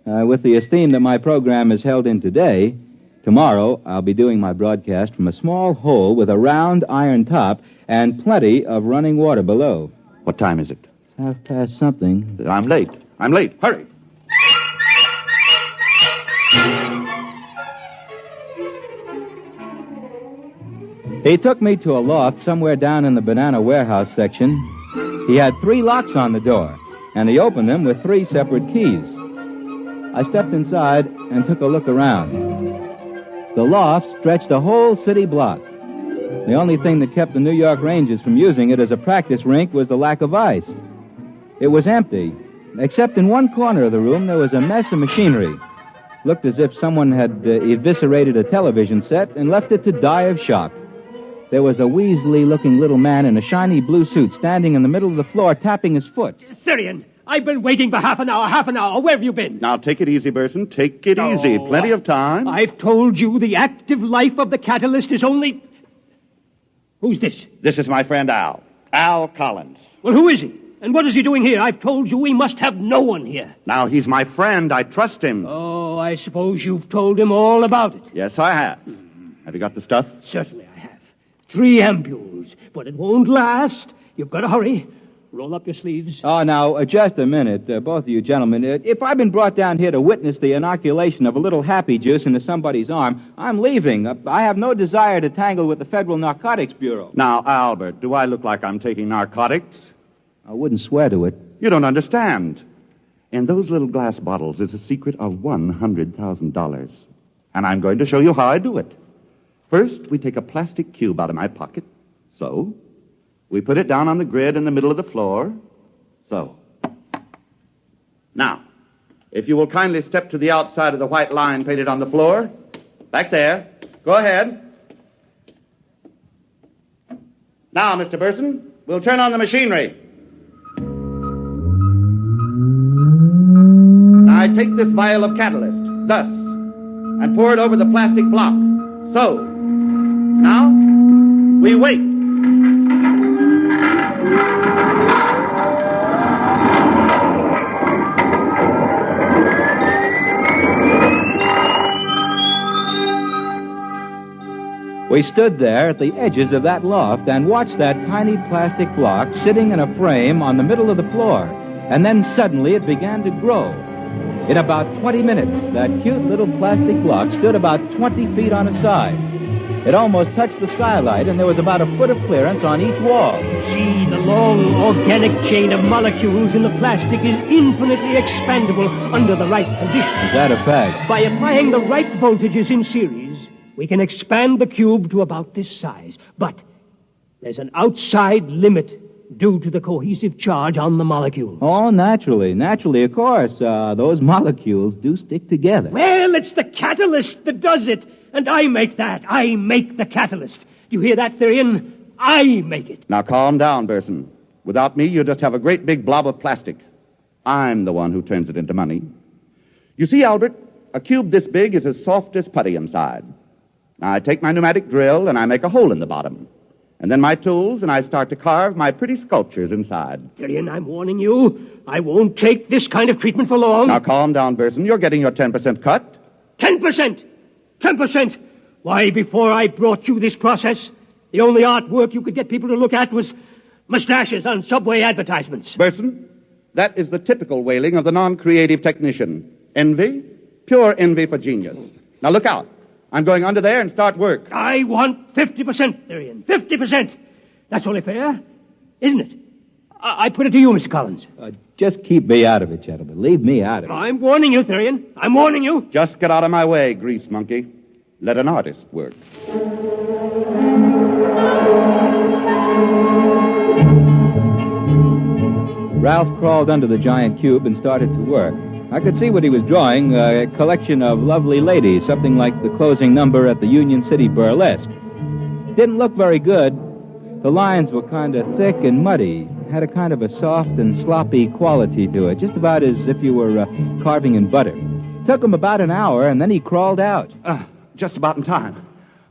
With the esteem that my program is held in today, tomorrow I'll be doing my broadcast from a small hole with a round iron top and plenty of running water below. What time is it? It's something. I'm late. Hurry. He took me to a loft somewhere down in the banana warehouse section. He had 3 locks on the door, and he opened them with 3 separate keys. I stepped inside and took a look around. The loft stretched a whole city block. The only thing that kept the New York Rangers from using it as a practice rink was the lack of ice. It was empty, except in one corner of the room there was a mess of machinery. Looked as if someone had eviscerated a television set and left it to die of shock. there was a Weasley-looking little man in a shiny blue suit standing in the middle of the floor tapping his foot. Therian, I've been waiting for half an hour. Where have you been? Now, take it easy, Burson. Take it easy. Plenty of time. I've told you the active life of the catalyst is only... Who's this? This is my friend Al. Al Collins. Well, who is he? And what is he doing here? I've told you we must have no one here. Now, he's my friend. I trust him. Oh, I suppose you've told him all about it. Yes, I have. Have you got the stuff? Certainly I have. 3 ampules. But it won't last. You've got to hurry. Roll up your sleeves. Oh, now, just a minute, both of you gentlemen. If I've been brought down here to witness the inoculation of a little happy juice into somebody's arm, I'm leaving. I have no desire to tangle with the Federal Narcotics Bureau. Now, Albert, do I look like I'm taking narcotics? I wouldn't swear to it. You don't understand. In those little glass bottles is a secret of $100,000. And I'm going to show you how I do it. First, we take a plastic cube out of my pocket. So. We put it down on the grid in the middle of the floor. So. Now, if you will kindly step to the outside of the white line painted on the floor. Back there. Go ahead. Now, Mr. Burson, we'll turn on the machinery. Now, I take this vial of catalyst, thus, and pour it over the plastic block. So. Now, we wait. We stood there at the edges of that loft and watched that tiny plastic block sitting in a frame on the middle of the floor. And then suddenly it began to grow. In about 20 minutes, that cute little plastic block stood about 20 feet on its side. It almost touched the skylight, and there was about a foot of clearance on each wall. See, the long organic chain of molecules in the plastic is infinitely expandable under the right conditions. Is that a fact? By applying the right voltages in series, we can expand the cube to about this size. But there's an outside limit due to the cohesive charge on the molecules. Oh, naturally, of course. Those molecules do stick together. Well, it's the catalyst that does it. And I make that. I make the catalyst. Do you hear that, Therian? I make it. Now, calm down, Burson. Without me, you just have a great big blob of plastic. I'm the one who turns it into money. You see, Albert, a cube this big is as soft as putty inside. Now, I take my pneumatic drill and I make a hole in the bottom. And then my tools, and I start to carve my pretty sculptures inside. Therian, I'm warning you. I won't take this kind of treatment for long. Now, calm down, Burson. You're getting your 10% cut. 10%! 10%! Why, before I brought you this process, the only artwork you could get people to look at was mustaches on subway advertisements. Burson, that is the typical wailing of the non-creative technician. Envy, pure envy for genius. Now look out. I'm going under there and start work. I want 50%, Therian. 50%. That's only fair, isn't it? I put it to you, Mr. Collins. Just keep me out of it, gentlemen. Leave me out of it. I'm warning you, Therian. I'm warning you. Just get out of my way, grease monkey. Let an artist work. Ralph crawled under the giant cube and started to work. I could see what he was drawing, a collection of lovely ladies, something like the closing number at the Union City Burlesque. Didn't look very good. The lines were kind of thick and muddy, had a kind of a soft and sloppy quality to it, just about as if you were carving in butter. Took him about an hour, and then he crawled out. Just about in time.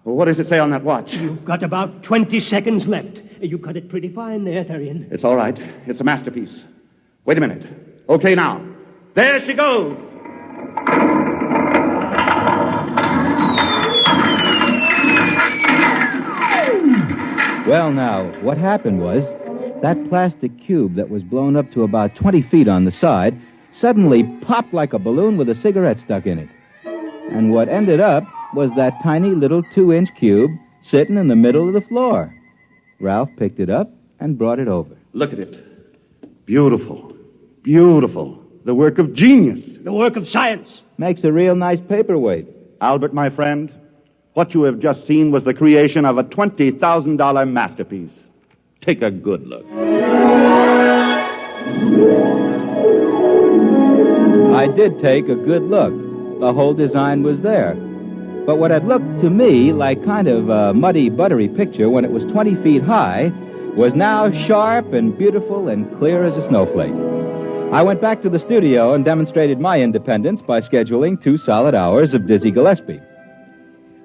Well, what does it say on that watch? You've got about 20 seconds left. You cut it pretty fine there, Therian. It's all right. It's a masterpiece. Wait a minute. Okay, now. There she goes. Well, now, what happened was that plastic cube that was blown up to about 20 feet on the side suddenly popped like a balloon with a cigarette stuck in it. And what ended up was that tiny little 2-inch cube sitting in the middle of the floor. Ralph picked it up and brought it over. Look at it. Beautiful. Beautiful. The work of genius. The work of science. Makes a real nice paperweight. Albert, my friend, what you have just seen was the creation of a $20,000 masterpiece. Take a good look. I did take a good look. The whole design was there. But what had looked to me like kind of a muddy, buttery picture when it was 20 feet high was now sharp and beautiful and clear as a snowflake. I went back to the studio and demonstrated my independence by scheduling 2 solid hours of Dizzy Gillespie.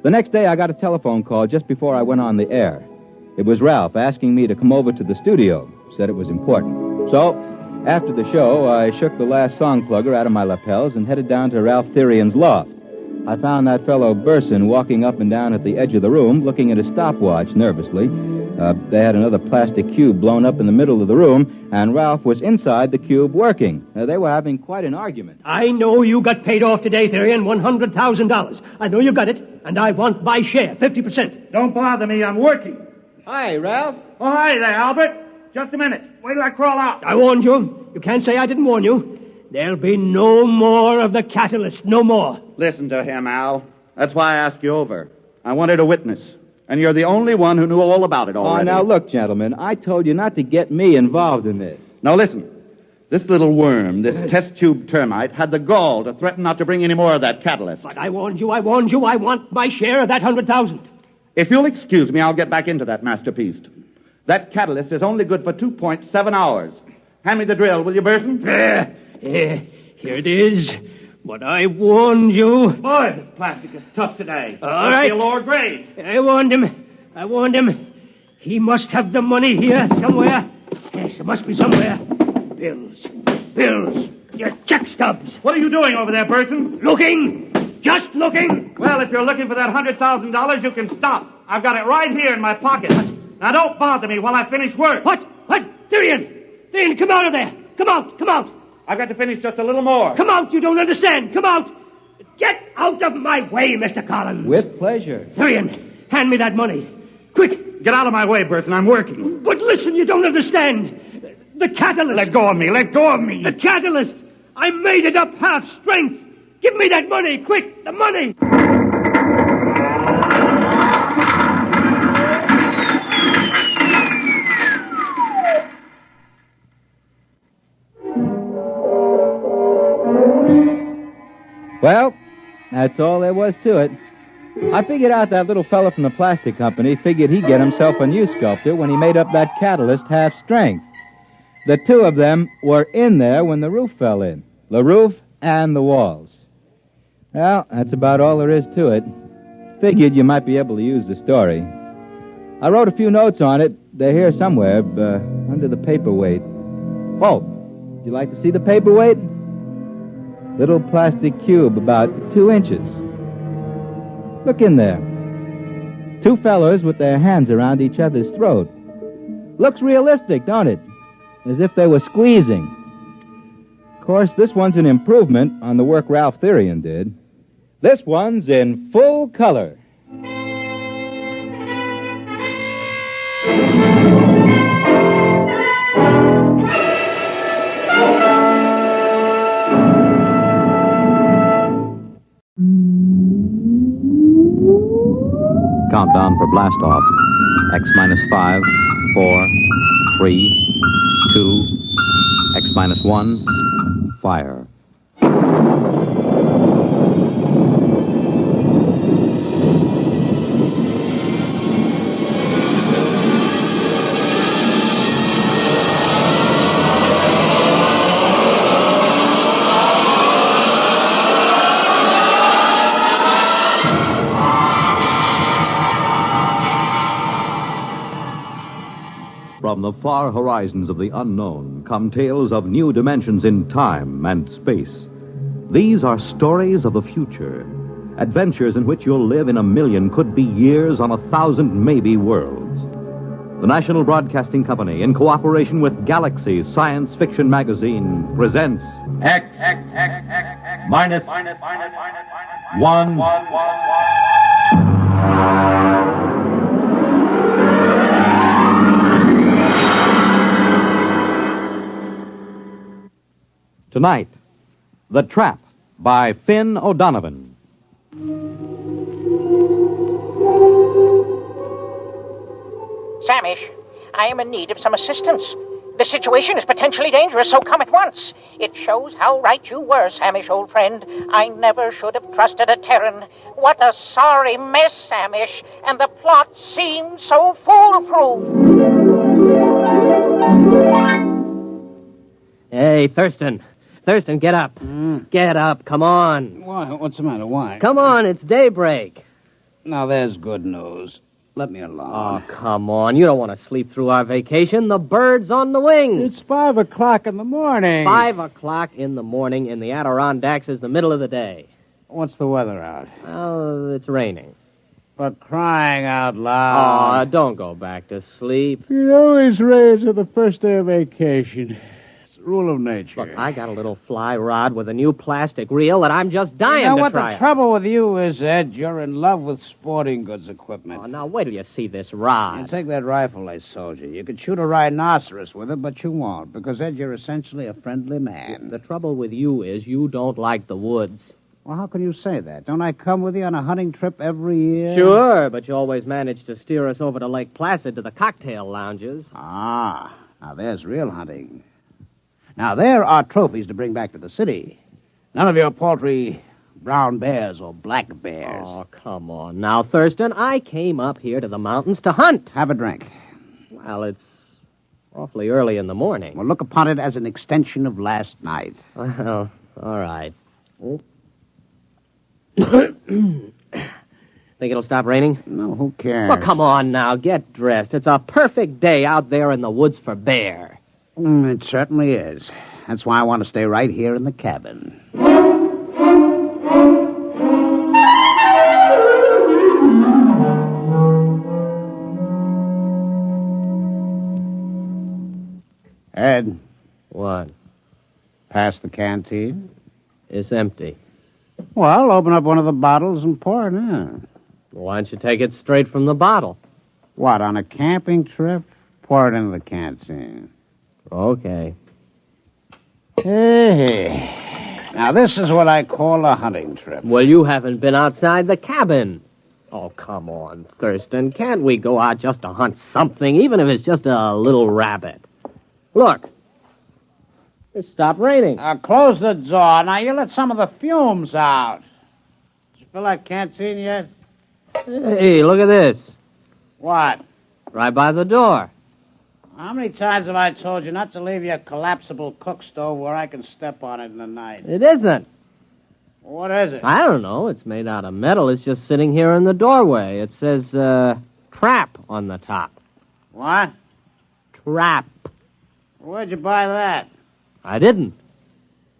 The next day, I got a telephone call just before I went on the air. It was Ralph asking me to come over to the studio. Said it was important. So, after the show, I shook the last song plugger out of my lapels and headed down to Ralph Therian's loft. I found that fellow Burson walking up and down at the edge of the room, looking at his stopwatch nervously. They had another plastic cube blown up in the middle of the room, and Ralph was inside the cube working. They were having quite an argument. I know you got paid off today, Therian, $100,000. I know you got it, and I want my share, 50%. Don't bother me, I'm working. Hi, Ralph. Oh, hi there, Albert. Just a minute. Wait till I crawl out. I warned you. You can't say I didn't warn you. There'll be no more of the catalyst, no more. Listen to him, Al. That's why I asked you over. I wanted a witness. And you're the only one who knew all about it already. Oh, now look, gentlemen, I told you not to get me involved in this. Now listen. This little worm, this test tube termite, had the gall to threaten not to bring any more of that catalyst. But I warned you. I want my share of that 100,000. If you'll excuse me, I'll get back into that masterpiece. That catalyst is only good for 2.7 hours. Hand me the drill, will you, Burson? Here it is. But I warned you. Boy, this plastic is tough today. All right. A lower grade. I warned him. He must have the money here somewhere. Yes, it must be somewhere. Bills. Your check stubs. What are you doing over there, Burson? Looking. Just looking. Well, if you're looking for that $100,000, you can stop. I've got it right here in my pocket. Now, don't bother me while I finish work. What? Therian, come out of there. Come out. I've got to finish just a little more. Come out, you don't understand. Come out. Get out of my way, Mr. Collins. With pleasure. Therian, hand me that money. Quick. Get out of my way, Burson. I'm working. But listen, you don't understand. The catalyst. Let go of me. The catalyst. I made it up half strength. Give me that money, quick, the money. Well, that's all there was to it. I figured out that little fella from the plastic company figured he'd get himself a new sculptor when he made up that catalyst half strength. The two of them were in there when the roof fell in. The roof and the walls. Well, that's about all there is to it. Figured you might be able to use the story. I wrote a few notes on it. They're here somewhere, under the paperweight. Oh, would you like to see the paperweight? Little plastic cube about 2 inches. Look in there. 2 fellows with their hands around each other's throat. Looks realistic, don't it? As if they were squeezing. Of course, this one's an improvement on the work Ralph Therian did. This one's in full color. Countdown for blast off. X minus 5, 4, 3, 2, X minus 1, fire. From the far horizons of the unknown come tales of new dimensions in time and space. These are stories of the future, adventures in which you'll live in a million, could be years, on 1,000 maybe worlds. The National Broadcasting Company, in cooperation with Galaxy Science Fiction Magazine, presents X minus 1. Tonight, The Trap by Finn O'Donovan. Samish, I am in need of some assistance. The situation is potentially dangerous, so come at once. It shows how right you were, Samish, old friend. I never should have trusted a Terran. What a sorry mess, Samish, and the plot seemed so foolproof. Hey, Thurston. Thurston, get up. Get up, come on. Why? What's the matter? Why? Come on, it's daybreak. Now, there's good news. Let me alone. Oh, come on. You don't want to sleep through our vacation. The bird's on the wing. It's 5 o'clock in the morning. 5 o'clock in the morning in the Adirondacks is the middle of the day. What's the weather out? Oh, it's raining. For crying out loud. Oh, don't go back to sleep. It always rains on the first day of vacation. It's the rule of nature. Look, I got a little fly rod with a new plastic reel that I'm just dying You know to what try. the trouble with you is, Ed? You're in love with sporting goods equipment. Oh, now, wait till you see this rod. You take that rifle I sold you. You could shoot a rhinoceros with it, but you won't, because, Ed, you're essentially a friendly man. The trouble with you is you don't like the woods. Well, how can you say that? Don't I come with you on a hunting trip every year? Sure, but you always manage to steer us over to Lake Placid to the cocktail lounges. Ah, now there's real hunting. Now, there are trophies to bring back to the city. None of your paltry brown bears or black bears. Oh, come on. Now, Thurston, I came up here to the mountains to hunt. Have a drink. Well, it's awfully early in the morning. Well, look upon it as an extension of last night. Well, all right. Think it'll stop raining? No, who cares? Well, come on now. Get dressed. It's a perfect day out there in the woods for bear. It certainly is. That's why I want to stay right here in the cabin. Ed. What? Pass the canteen? It's empty. Well, open up one of the bottles and pour it in. Why don't you take it straight from the bottle? What, on a camping trip? Pour it into the canteen. Okay. Hey. Now, this is what I call a hunting trip. Well, you haven't been outside the cabin. Oh, come on, Thurston. Can't we go out just to hunt something, even if it's just a little rabbit? Look. It stopped raining. Close the door. Now, you let some of the fumes out. Did you fill that canteen yet? Hey, look at this. What? Right by the door. How many times have I told you not to leave your collapsible cook stove where I can step on it in the night? It isn't. What is it? I don't know. It's made out of metal. It's just sitting here in the doorway. It says, trap on the top. What? Trap. Where'd you buy that? I didn't.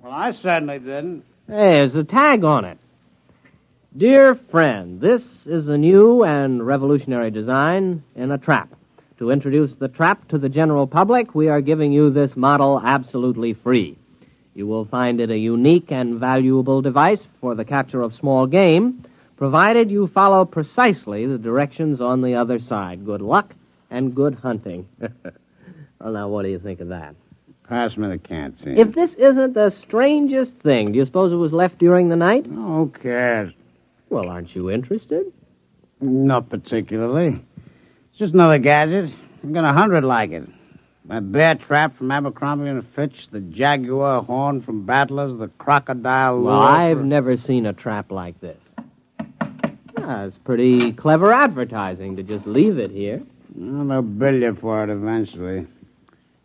Well, I certainly didn't. Hey, there's a tag on it. Dear friend, this is a new and revolutionary design in a trap. To introduce the trap to the general public, we are giving you this model absolutely free. You will find it a unique and valuable device for the capture of small game, provided you follow precisely the directions on the other side. Good luck and good hunting. Well, now, what do you think of that? Pass me the canteen. If this isn't the strangest thing, do you suppose it was left during the night? Oh, who cares? Well, aren't you interested? Not particularly. It's just another gadget. I've got 100 like it. That bear trap from Abercrombie and Fitch, the jaguar horn from Battlers, the crocodile lure. Well, I've never seen a trap like this. It's pretty clever advertising to just leave it here. Well, they'll bill you for it eventually.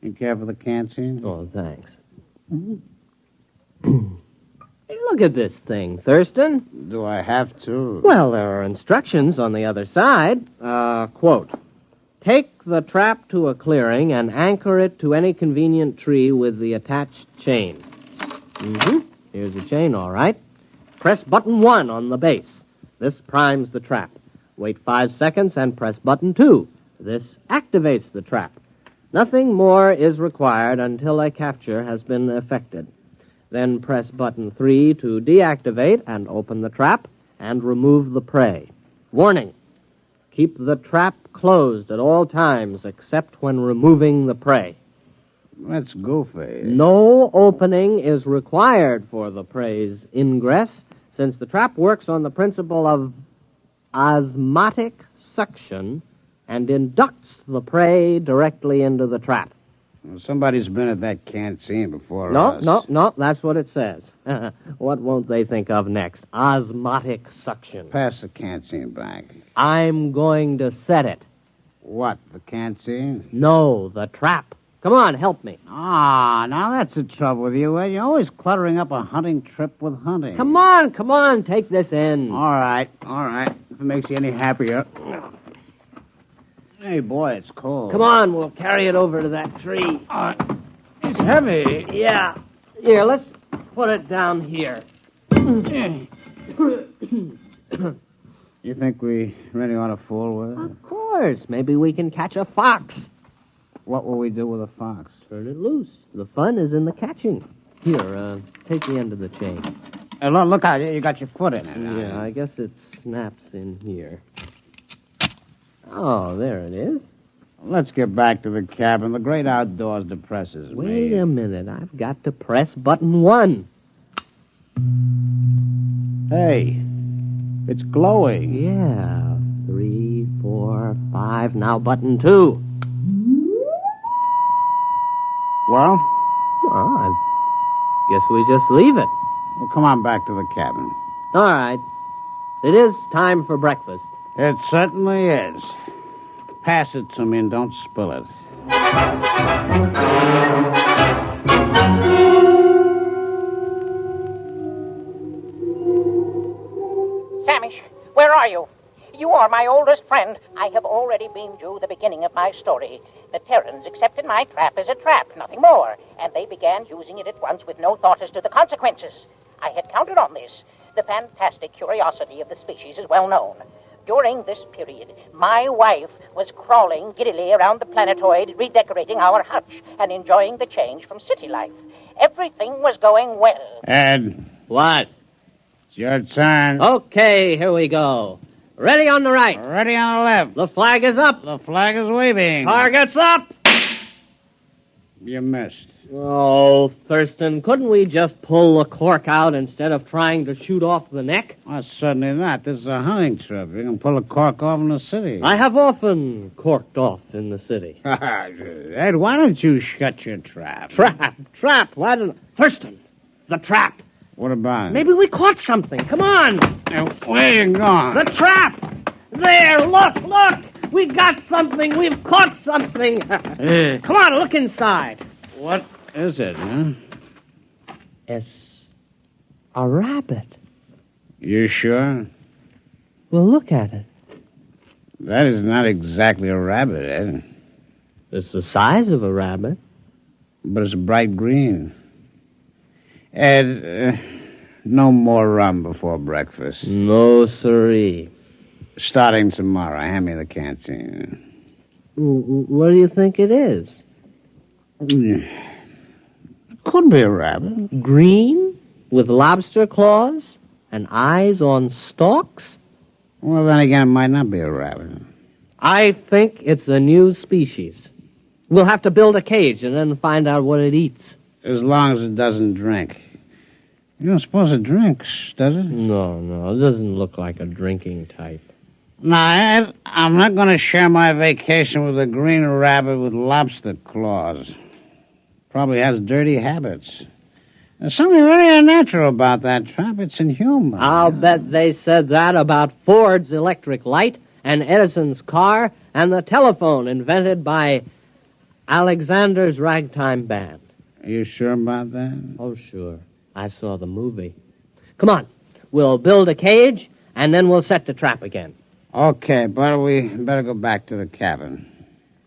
You care for the canteen? Oh, thanks. Hey, look at this thing, Thurston. Do I have to? Well, there are instructions on the other side. Quote, take the trap to a clearing and anchor it to any convenient tree with the attached chain. Here's the chain, all right. Press button 1 on the base. This primes the trap. Wait 5 seconds and press button 2. This activates the trap. Nothing more is required until a capture has been effected. Then press button 3 to deactivate and open the trap and remove the prey. Warning, keep the trap closed at all times except when removing the prey. That's goofy. No opening is required for the prey's ingress, since the trap works on the principle of osmotic suction and inducts the prey directly into the trap. Somebody's been at that canteen before No, us. no, that's what it says. What won't they think of next? Osmotic suction. Pass the canteen back. I'm going to set it. What, the canteen? No, the trap. Come on, help me. Ah, now that's the trouble with you, Ed. You're always cluttering up a hunting trip with hunting. Come on, take this in. All right. If it makes you any happier. Hey, boy, it's cold. Come on, we'll carry it over to that tree. It's heavy. Yeah. Here, let's put it down here. You think we really ought to fool with it? Of course. Maybe we can catch a fox. What will we do with a fox? Turn it loose. The fun is in the catching. Here, take the end of the chain. Hey, look out. You got your foot in it. Yeah, I guess it snaps in here. Oh, there it is. Let's get back to the cabin. The great outdoors depresses me. Wait a minute. I've got to press button 1. Hey, it's glowing. Yeah. 3, 4, 5. Now button 2. Well, I guess we just leave it. Well, come on back to the cabin. All right. It is time for breakfast. It certainly is. Pass it to me and don't spill it. Samish, where are you? You are my oldest friend. I have already been to the beginning of my story. The Terrans accepted my trap as a trap, nothing more, and they began using it at once with no thought as to the consequences. I had counted on this. The fantastic curiosity of the species is well known. During this period, my wife was crawling giddily around the planetoid, redecorating our hutch and enjoying the change from city life. Everything was going well. Ed. What? It's your turn. Okay, here we go. Ready on the right. Ready on the left. The flag is up. The flag is waving. Target's up. You missed. Oh, Thurston, couldn't we just pull the cork out instead of trying to shoot off the neck? Well, certainly not. This is a hunting trip. You can pull a cork off in the city. I have often corked off in the city. Ed, why don't you shut your trap? Trap. Why don't... Thurston, the trap. What about it? Maybe we caught something. Come on. Where you going? The trap. There, look. We got something. We've caught something. Come on, look inside. What is it, huh? It's a rabbit. You sure? Well, look at it. That is not exactly a rabbit, Ed. It's the size of a rabbit. But it's bright green. Ed, no more rum before breakfast. No, siree. Starting tomorrow, hand me the canteen. What do you think it is? It could be a rabbit. Green? With lobster claws? And eyes on stalks? Well, then again, it might not be a rabbit. I think it's a new species. We'll have to build a cage and then find out what it eats. As long as it doesn't drink. You don't suppose it drinks, does it? No, it doesn't look like a drinking type. Now, Ed, I'm not going to share my vacation with a green rabbit with lobster claws. Probably has dirty habits. There's something very unnatural about that trap. It's inhuman. I'll bet they said that about Ford's electric light and Edison's car and the telephone invented by Alexander's ragtime band. Are you sure about that? Oh, sure. I saw the movie. Come on. We'll build a cage, and then we'll set the trap again. Okay, but we better go back to the cabin.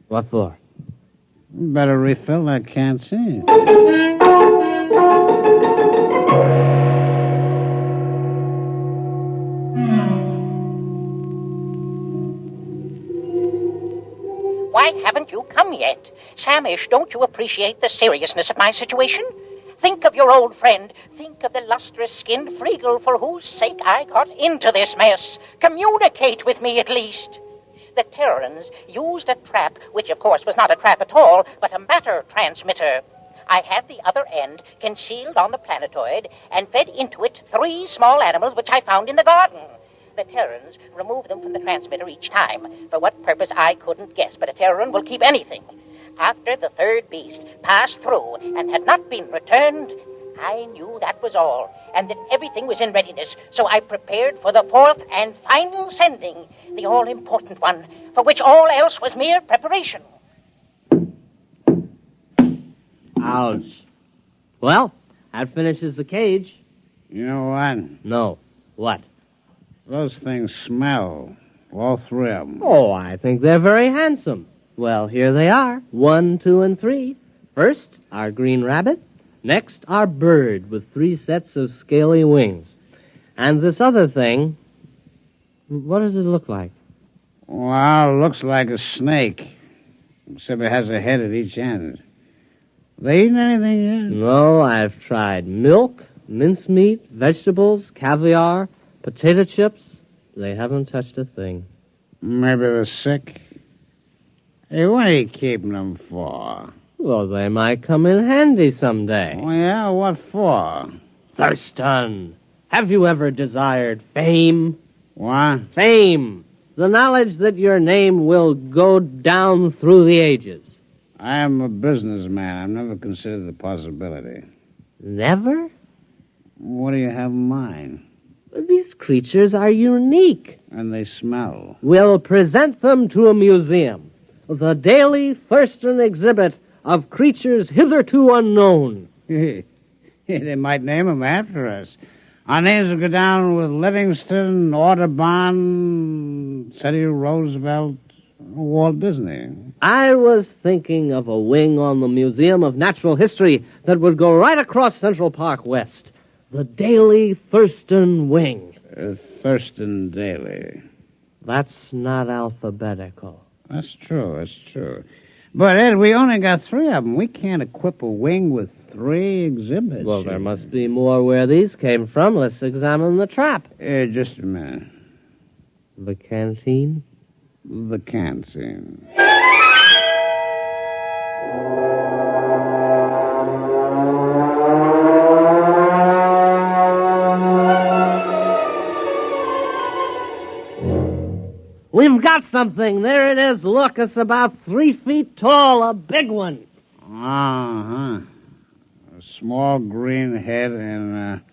What for? We better refill that canteen. Why haven't you come yet? Samish, don't you appreciate the seriousness of my situation? Think of your old friend. Think of the lustrous-skinned Freegal for whose sake I got into this mess. Communicate with me, at least. The Terrans used a trap, which, of course, was not a trap at all, but a matter transmitter. I had the other end concealed on the planetoid and fed into it 3 small animals which I found in the garden. The Terrans removed them from the transmitter each time. For what purpose, I couldn't guess, but a Terran will keep anything. after the third beast passed through and had not been returned, I knew that was all, and that everything was in readiness, so I prepared for the fourth and final sending, the all-important one, for which all else was mere preparation. Ouch. Well, that finishes the cage. You know what? No. What? Those things smell. All three of them. Oh, I think they're very handsome. Well, here they are. 1, 2, and 3. First, our green rabbit. Next, our bird with 3 sets of scaly wings. And this other thing, what does it look like? Well, it looks like a snake, except it has a head at each end. They eaten anything yet? No, I've tried milk, mincemeat, vegetables, caviar, potato chips. They haven't touched a thing. Maybe they're sick. Hey, what are you keeping them for? Well, they might come in handy someday. Oh, yeah? What for? Thurston, have you ever desired fame? What? Fame. The knowledge that your name will go down through the ages. I am a businessman. I've never considered the possibility. Never? What do you have in mind? These creatures are unique. And they smell. We'll present them to a museum. The daily Thurston exhibit of creatures hitherto unknown. They might name them after us. Our names will go down with Livingston, Audubon, Teddy Roosevelt, Walt Disney. I was thinking of a wing on the Museum of Natural History that would go right across Central Park West. The Daily Thurston Wing. Thurston Daily. That's not alphabetical. That's true. But, Ed, we only got 3 of them. We can't equip a wing with 3 exhibits. Well, there must be more where these came from. Let's examine the trap. Just a minute. The canteen? The canteen. We've got something. There it is. Look, it's about 3 feet tall. A big one. Uh-huh. A small green head and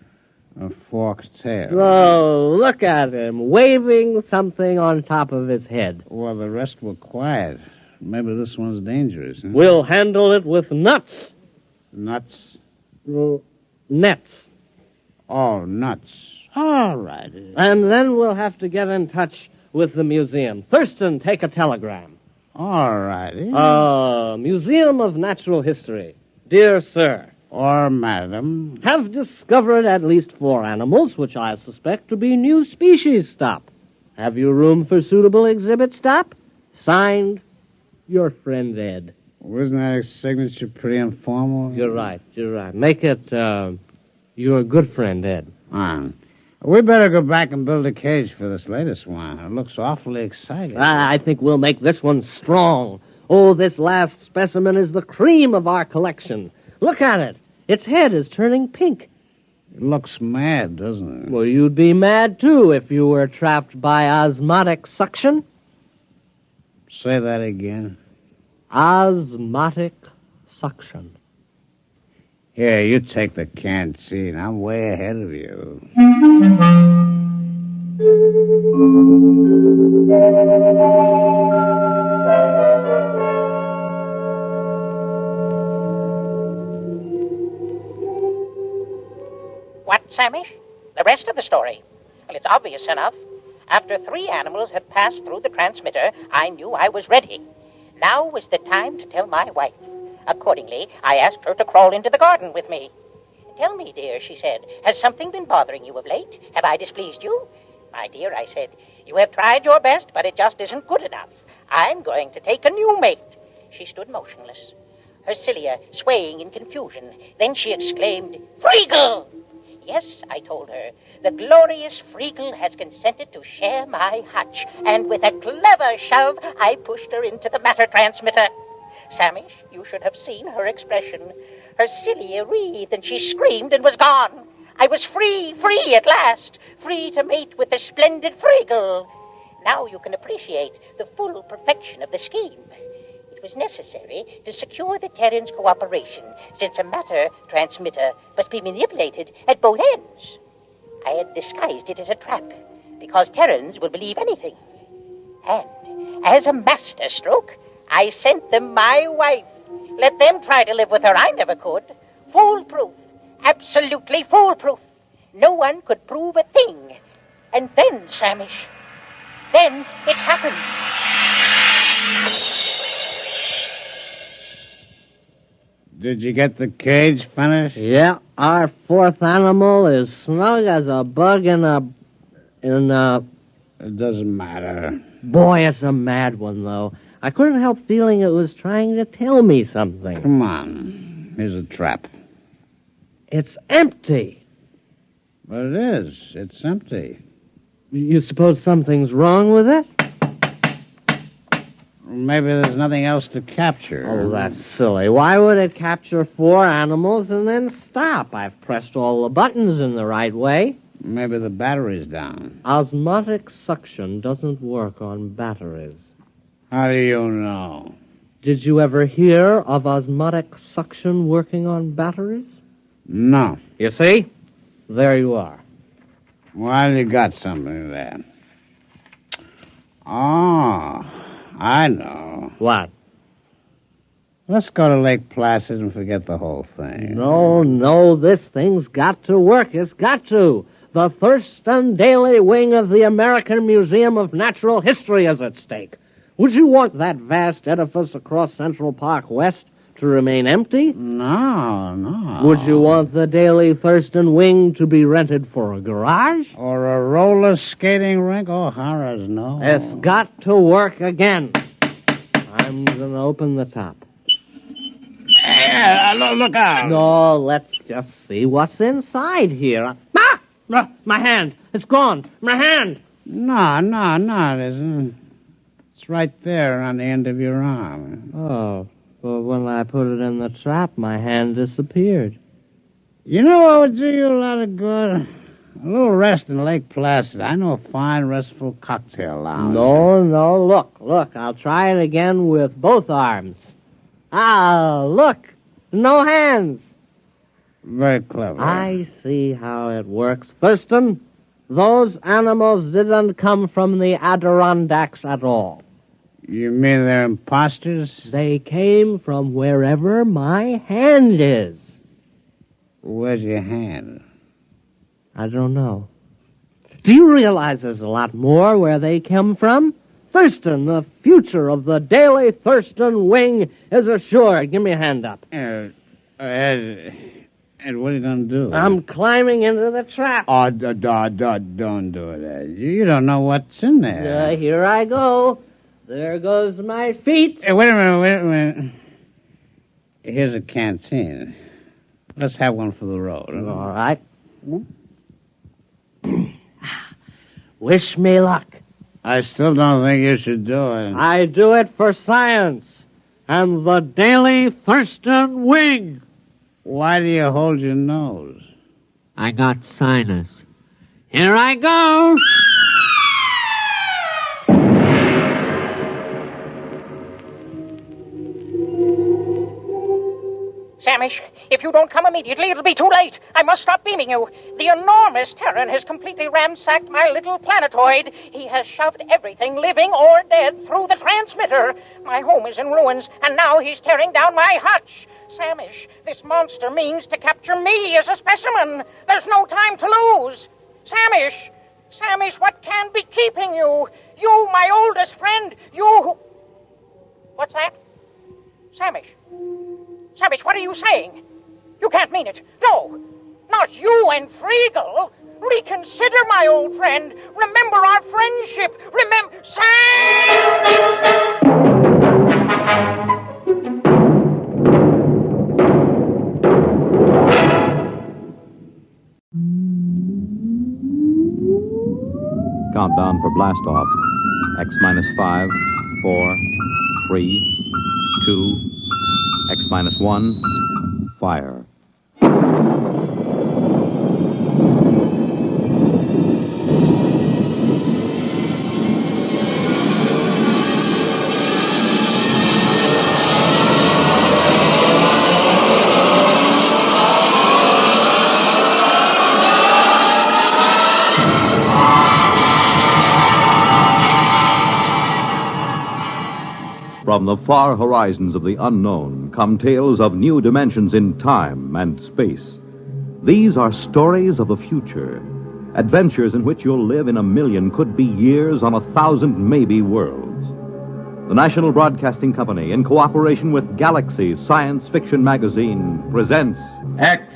a forked tail. Oh, look at him, waving something on top of his head. Well, the rest were quiet. Maybe this one's dangerous. Huh? We'll handle it with nuts. Nuts? Nets. Oh, nuts. All right. And then we'll have to get in touch with the museum. Thurston, take a telegram. All righty. Museum of Natural History. Dear sir. Or madam. Have discovered at least 4 animals, which I suspect to be new species. Stop. Have you room for suitable exhibit? Stop. Signed, your friend Ed. Wasn't that a signature pretty informal? You're right. Make it, your good friend Ed. We better go back and build a cage for this latest one. It looks awfully exciting. I think we'll make this one strong. Oh, this last specimen is the cream of our collection. Look at it. Its head is turning pink. It looks mad, doesn't it? Well, you'd be mad, too, if you were trapped by osmotic suction. Say that again. Osmotic suction. Here, you take the canteen. I'm way ahead of you. What, Samish? The rest of the story? Well, it's obvious enough. After 3 animals had passed through the transmitter, I knew I was ready. Now was the time to tell my wife. Accordingly, I asked her to crawl into the garden with me. Tell me, dear, she said, has something been bothering you of late? Have I displeased you? My dear, I said, you have tried your best, but it just isn't good enough. I'm going to take a new mate. She stood motionless, her cilia swaying in confusion. Then she exclaimed, Freagle! Yes, I told her, the glorious Freagle has consented to share my hutch, and with a clever shove, I pushed her into the matter transmitter. Samish, you should have seen her expression. Her cilia wreathed, and she screamed and was gone. I was free at last, free to mate with the splendid Freagle. Now you can appreciate the full perfection of the scheme. It was necessary to secure the Terran's cooperation, since a matter transmitter must be manipulated at both ends. I had disguised it as a trap, because Terrans will believe anything. And, as a masterstroke, I sent them my wife. Let them try to live with her. I never could. Foolproof. Absolutely foolproof. No one could prove a thing. And then, Samish, then it happened. Did you get the cage finished? Yeah, our fourth animal is snug as a bug in a... It doesn't matter. Boy, it's a mad one, though. I couldn't help feeling it was trying to tell me something. Come on. Here's a trap. It's empty. But it is. It's empty. You suppose something's wrong with it? Maybe there's nothing else to capture. Oh, that's silly. Why would it capture 4 animals and then stop? I've pressed all the buttons in the right way. Maybe the battery's down. Osmotic suction doesn't work on batteries. How do you know? Did you ever hear of osmotic suction working on batteries? No. You see? There you are. Well, you got something there. Oh, I know. What? Let's go to Lake Placid and forget the whole thing. No, this thing's got to work. It's got to. The Thurston Daily wing of the American Museum of Natural History is at stake. Would you want that vast edifice across Central Park West to remain empty? No. Would you want the Daily Thurston wing to be rented for a garage? Or a roller skating rink? Oh, horrors, no. It's got to work again. I'm going to open the top. Look out. No, let's just see what's inside here. My hand. It's gone. My hand. No, it isn't. It's right there on the end of your arm. Oh, well, when I put it in the trap, my hand disappeared. You know what would do you a lot of good? A little rest in Lake Placid. I know a fine, restful cocktail lounge. No, look. I'll try it again with both arms. Ah, look. No hands. Very clever. I see how it works. Thurston, those animals didn't come from the Adirondacks at all. You mean they're imposters? They came from wherever my hand is. Where's your hand? I don't know. Do you realize there's a lot more where they come from? Thurston, the future of the Daily Thurston wing is assured. Give me a hand up. Ed, what are you going to do? I'm climbing into the trap. Oh, don't do it, Ed. You don't know what's in there. Here I go. There goes my feet. Hey, wait a minute. Here's a canteen. Let's have one for the road. All right. Wish me luck. I still don't think you should do it. I do it for science and the Daily Thurston wing. Why do you hold your nose? I got sinus. Here I go. Samish, if you don't come immediately, it'll be too late. I must stop beaming you. The enormous Terran has completely ransacked my little planetoid. He has shoved everything, living or dead, through the transmitter. My home is in ruins, and now he's tearing down my hutch. Samish, this monster means to capture me as a specimen. There's no time to lose. Samish, what can be keeping you? You, my oldest friend, you who... What's that? Samish, what are you saying? You can't mean it. No, not you and Friegel. Reconsider, my old friend. Remember our friendship. Remember... Countdown for blast off. X minus 5, 4, 3, 2, X minus 1, fire. From the far horizons of the unknown come tales of new dimensions in time and space. These are stories of the future, adventures in which you'll live in a million, could be years, on 1,000 maybe worlds. The National Broadcasting Company, in cooperation with Galaxy Science Fiction Magazine, presents X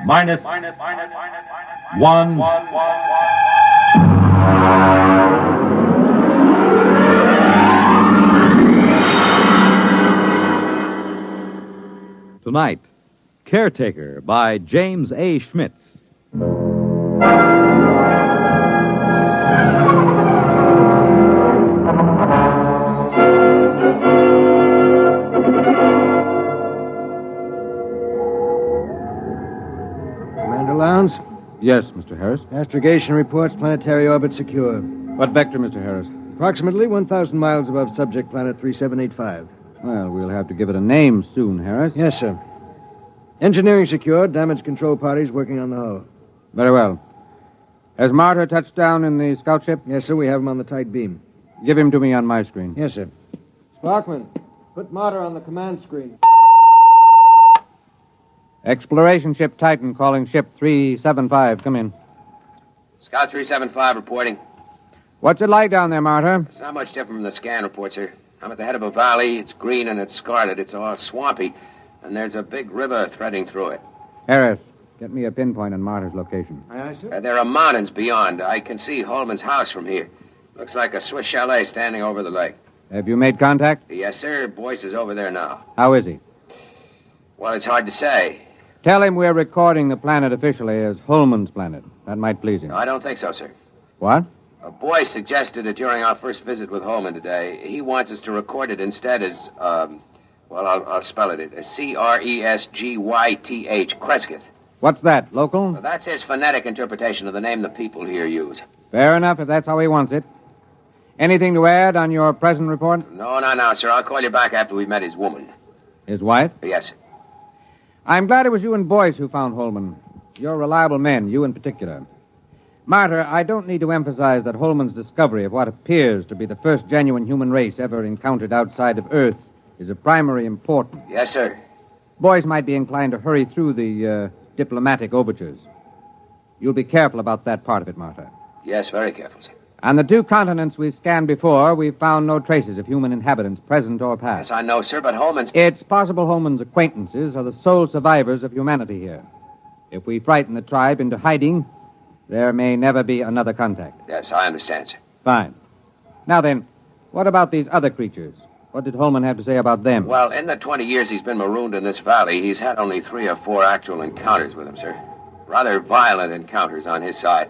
minus 1. Tonight, Caretaker by James A. Schmitz. Commander Lowndes? Yes, Mr. Harris. Astrogation reports planetary orbit secure. What vector, Mr. Harris? Approximately 1,000 miles above subject planet 3785. Well, we'll have to give it a name soon, Harris. Yes, sir. Engineering secured. Damage control parties working on the hull. Very well. Has Martyr touched down in the scout ship? Yes, sir. We have him on the tight beam. Give him to me on my screen. Yes, sir. Sparkman, put Martyr on the command screen. Exploration ship Titan calling ship 375. Come in. Scout 375 reporting. What's it like down there, Martyr? It's not much different from the scan report, sir. I'm at the head of a valley. It's green and it's scarlet. It's all swampy. And there's a big river threading through it. Harris, get me a pinpoint on Martyr's location. Aye, aye, sir. There are mountains beyond. I can see Holman's house from here. Looks like a Swiss chalet standing over the lake. Have you made contact? Yes, sir. Boyce is over there now. How is he? Well, it's hard to say. Tell him we're recording the planet officially as Holman's planet. That might please him. No, I don't think so, sir. What? Boyce suggested that during our first visit with Holman today, he wants us to record it instead as, I'll spell it. Cresgyth. Cresgyth. What's that, local? Well, that's his phonetic interpretation of the name the people here use. Fair enough, if that's how he wants it. Anything to add on your present report? No, sir. I'll call you back after we've met his woman. His wife? Yes, sir. I'm glad it was you and Boyce who found Holman. You're reliable men, you in particular. Martyr, I don't need to emphasize that Holman's discovery of what appears to be the first genuine human race ever encountered outside of Earth is of primary importance. Yes, sir. Boyce might be inclined to hurry through the diplomatic overtures. You'll be careful about that part of it, Martyr. Yes, very careful, sir. On the 2 continents we've scanned before, we've found no traces of human inhabitants, present or past. Yes, I know, sir, but Holman's... It's possible Holman's acquaintances are the sole survivors of humanity here. If we frighten the tribe into hiding, there may never be another contact. Yes, I understand, sir. Fine. Now then, what about these other creatures? What did Holman have to say about them? Well, in the 20 years he's been marooned in this valley, he's had only 3 or 4 actual encounters with them, sir. Rather violent encounters on his side.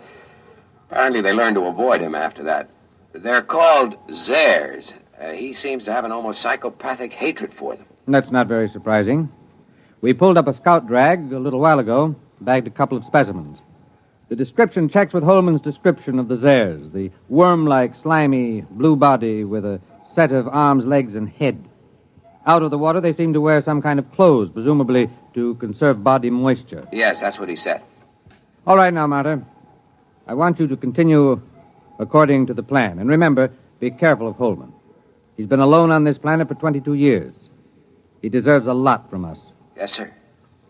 Apparently they learned to avoid him after that. They're called Zares. He seems to have an almost psychopathic hatred for them. That's not very surprising. We pulled up a scout drag a little while ago, bagged a couple of specimens. The description checks with Holman's description of the Zares, the worm-like, slimy, blue body with a set of arms, legs, and head. Out of the water, they seem to wear some kind of clothes, presumably to conserve body moisture. Yes, that's what he said. All right now, Martyr. I want you to continue according to the plan. And remember, be careful of Holman. He's been alone on this planet for 22 years. He deserves a lot from us. Yes, sir.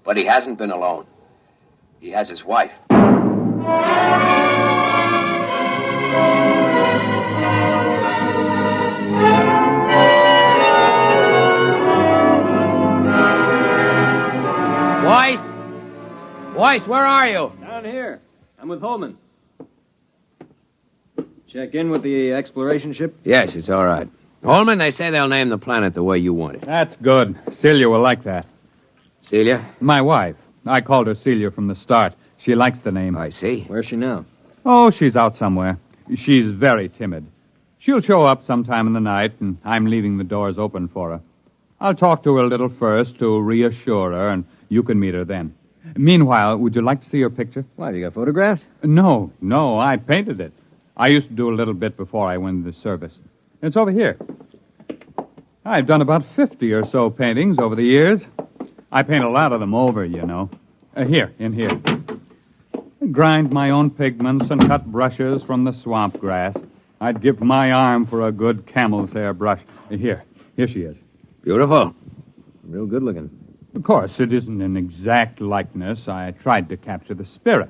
But he hasn't been alone. He has his wife. Boyce, where are you? Down here. I'm with Holman. Check in with the exploration ship? Yes, it's all right. Holman, they say they'll name the planet the way you want it. That's good. Celia will like that. Celia? My wife. I called her Celia from the start. She likes the name. I see. Where's she now? Oh, she's out somewhere. She's very timid. She'll show up sometime in the night, and I'm leaving the doors open for her. I'll talk to her a little first to reassure her, and you can meet her then. Meanwhile, would you like to see her picture? Why, you got photographs? No, I painted it. I used to do a little bit before I went into service. It's over here. I've done about 50 or so paintings over the years. I paint a lot of them over, you know. Here. I grind my own pigments and cut brushes from the swamp grass. I'd give my arm for a good camel's hair brush. Here she is. Beautiful. Real good looking. Of course, it isn't an exact likeness. I tried to capture the spirit.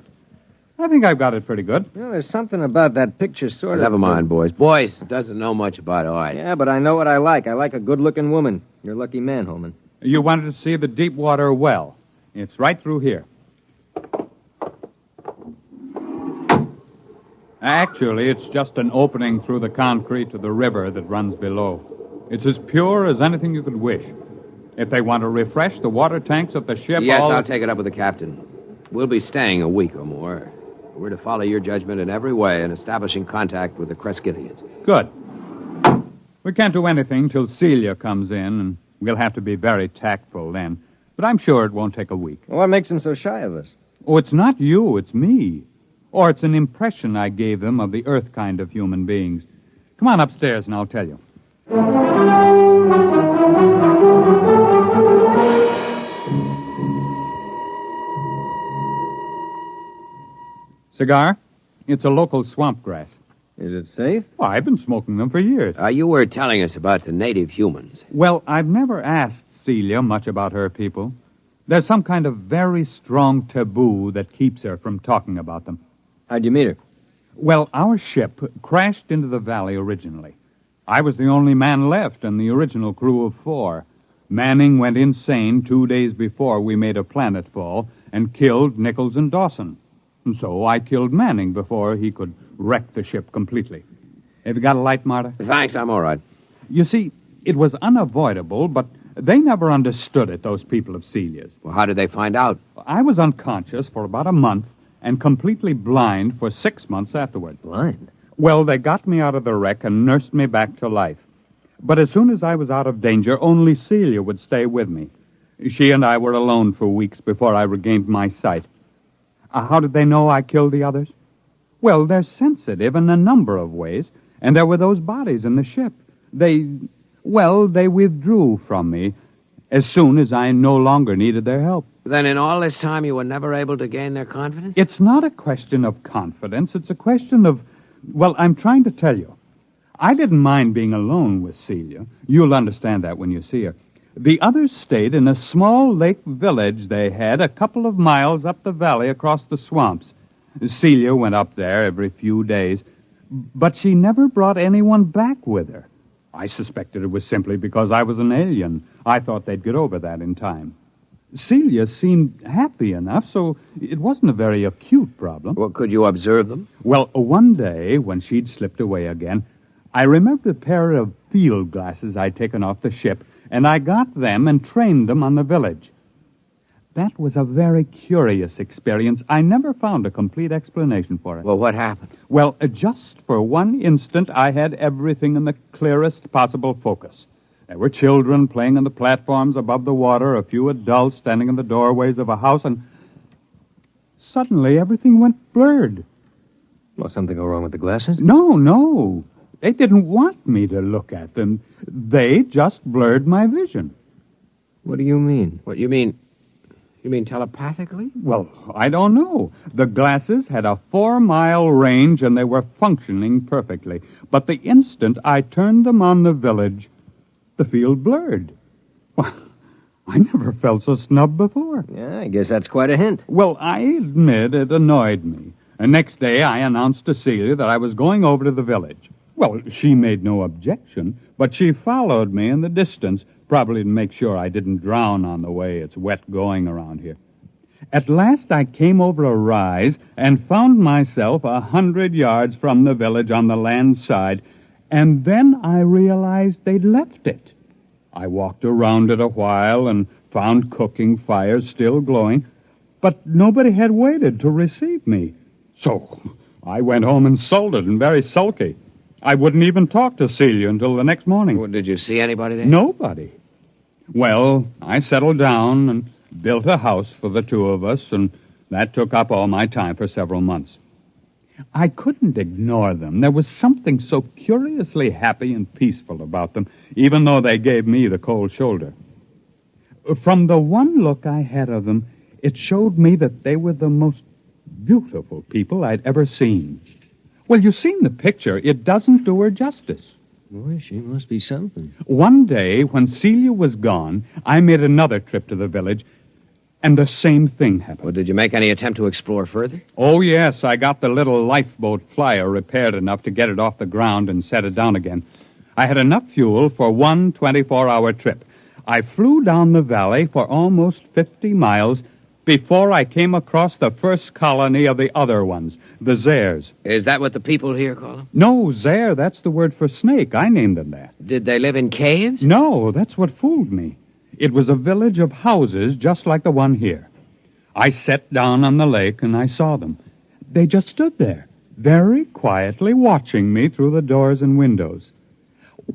I think I've got it pretty good. Well, there's something about that picture sort of... Never mind, boys. Boyce doesn't know much about art. Yeah, but I know what I like. I like a good-looking woman. You're a lucky man, Holman. You wanted to see the deep water well. It's right through here. Actually, it's just an opening through the concrete to the river that runs below. It's as pure as anything you could wish. If they want to refresh the water tanks at the ship... Yes, I'll take it up with the captain. We'll be staying a week or more. We're to follow your judgment in every way in establishing contact with the Crescithians. Good. We can't do anything till Celia comes in, and we'll have to be very tactful then. But I'm sure it won't take a week. What makes them so shy of us? Oh, it's not you, it's me. Or it's an impression I gave them of the Earth kind of human beings. Come on upstairs and I'll tell you. Cigar? It's a local swamp grass. Is it safe? Well, I've been smoking them for years. You were telling us about the native humans. Well, I've never asked Celia much about her people. There's some kind of very strong taboo that keeps her from talking about them. How'd you meet her? Well, our ship crashed into the valley originally. I was the only man left in the original crew of 4. Manning went insane 2 days before we made a planetfall and killed Nichols and Dawson. And so I killed Manning before he could wreck the ship completely. Have you got a light, Marta? Thanks, I'm all right. You see, it was unavoidable, but they never understood it, those people of Celia's. Well, how did they find out? I was unconscious for about a month and completely blind for 6 months afterward. Blind? Well, they got me out of the wreck and nursed me back to life. But as soon as I was out of danger, only Celia would stay with me. She and I were alone for weeks before I regained my sight. How did they know I killed the others? Well, they're sensitive in a number of ways, and there were those bodies in the ship. They withdrew from me as soon as I no longer needed their help. Then in all this time you were never able to gain their confidence? It's not a question of confidence. It's a question of... Well, I'm trying to tell you. I didn't mind being alone with Celia. You'll understand that when you see her. The others stayed in a small lake village they had a couple of miles up the valley across the swamps. Celia went up there every few days, but she never brought anyone back with her. I suspected it was simply because I was an alien. I thought they'd get over that in time. Celia seemed happy enough, so it wasn't a very acute problem. Well, could you observe them? Well, one day, when she'd slipped away again, I remembered a pair of field glasses I'd taken off the ship, and I got them and trained them on the village. That was a very curious experience. I never found a complete explanation for it. Well, what happened? Well, just for one instant, I had everything in the clearest possible focus. There were children playing on the platforms above the water, a few adults standing in the doorways of a house, and suddenly everything went blurred. Well, something go wrong with the glasses? No. They didn't want me to look at them. They just blurred my vision. What do you mean? What, you mean telepathically? Well, I don't know. The glasses had a 4-mile range, and they were functioning perfectly. But the instant I turned them on the village, the field blurred. Well, I never felt so snubbed before. Yeah, I guess that's quite a hint. Well, I admit it annoyed me. The next day, I announced to Celia that I was going over to the village. Well, she made no objection, but she followed me in the distance, probably to make sure I didn't drown on the way. It's wet going around here. At last, I came over a rise and found myself 100 yards from the village on the land side, and then I realized they'd left it. I walked around it a while and found cooking fires still glowing, but nobody had waited to receive me. So I went home insulted and very sulky. I wouldn't even talk to Celia until the next morning. Well, did you see anybody there? Nobody. Well, I settled down and built a house for the two of us, and that took up all my time for several months. I couldn't ignore them. There was something so curiously happy and peaceful about them, even though they gave me the cold shoulder. From the one look I had of them, it showed me that they were the most beautiful people I'd ever seen. Well, you've seen the picture. It doesn't do her justice. Boy, she must be something. One day, when Celia was gone, I made another trip to the village, and the same thing happened. Well, did you make any attempt to explore further? Oh, yes. I got the little lifeboat flyer repaired enough to get it off the ground and set it down again. I had enough fuel for one 24-hour trip. I flew down the valley for almost 50 miles before I came across the first colony of the other ones, the Zares. Is that what the people here call them? No, Zare, that's the word for snake. I named them that. Did they live in caves? No, that's what fooled me. It was a village of houses just like the one here. I sat down on the lake and I saw them. They just stood there, very quietly watching me through the doors and windows.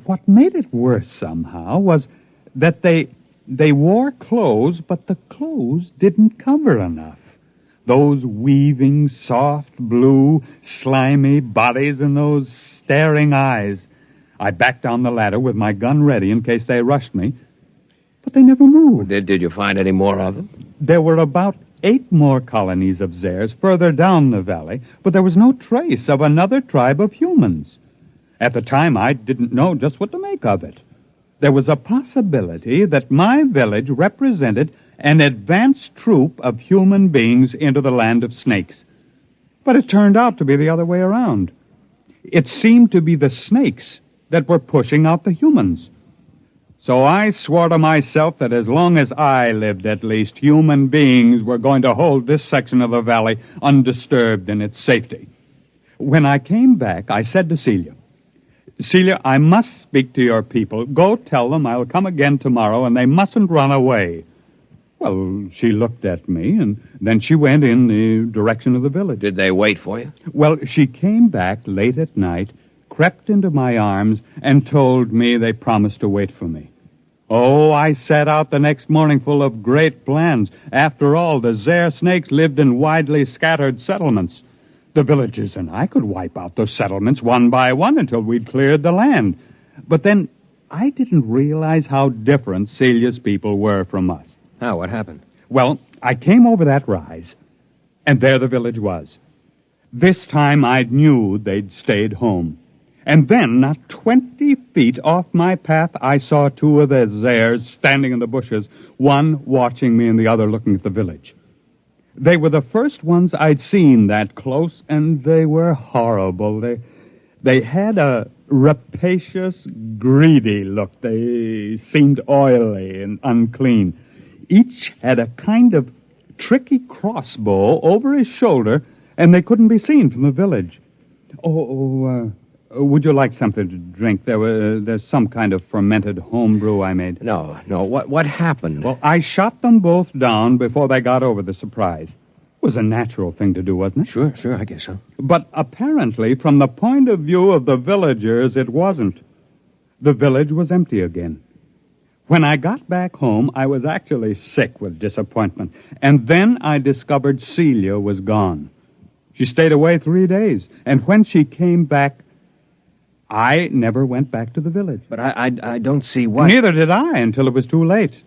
What made it worse somehow was that they wore clothes, but the clothes didn't cover enough. Those weaving, soft, blue, slimy bodies and those staring eyes. I backed down the ladder with my gun ready in case they rushed me, but they never moved. Did you find any more of them? There were about 8 more colonies of Zares further down the valley, but there was no trace of another tribe of humans. At the time, I didn't know just what to make of it. There was a possibility that my village represented an advanced troop of human beings into the land of snakes. But it turned out to be the other way around. It seemed to be the snakes that were pushing out the humans. So I swore to myself that as long as I lived, at least, human beings were going to hold this section of the valley undisturbed in its safety. When I came back, I said to Celia, Celia, I must speak to your people. Go tell them I'll come again tomorrow, and they mustn't run away. Well, she looked at me, and then she went in the direction of the village. Did they wait for you? Well, she came back late at night, crept into my arms, and told me they promised to wait for me. Oh, I set out the next morning full of great plans. After all, the Zare snakes lived in widely scattered settlements. The villagers and I could wipe out those settlements one by one until we'd cleared the land. But then I didn't realize how different Celia's people were from us. How? What happened? Well, I came over that rise, and there the village was. This time I knew they'd stayed home. And then, not 20 feet off my path, I saw 2 of the Zares standing in the bushes, one watching me and the other looking at the village. They were the first ones I'd seen that close, and they were horrible. They had a rapacious, greedy look. They seemed oily and unclean. Each had a kind of tricky crossbow over his shoulder, and they couldn't be seen from the village. Would you like something to drink? There's some kind of fermented homebrew I made. No. What happened? Well, I shot them both down before they got over the surprise. It was a natural thing to do, wasn't it? Sure, I guess so. But apparently, from the point of view of the villagers, it wasn't. The village was empty again. When I got back home, I was actually sick with disappointment. And then I discovered Celia was gone. She stayed away 3 days, and when she came back, I never went back to the village. But I don't see why. Neither did I until it was too late.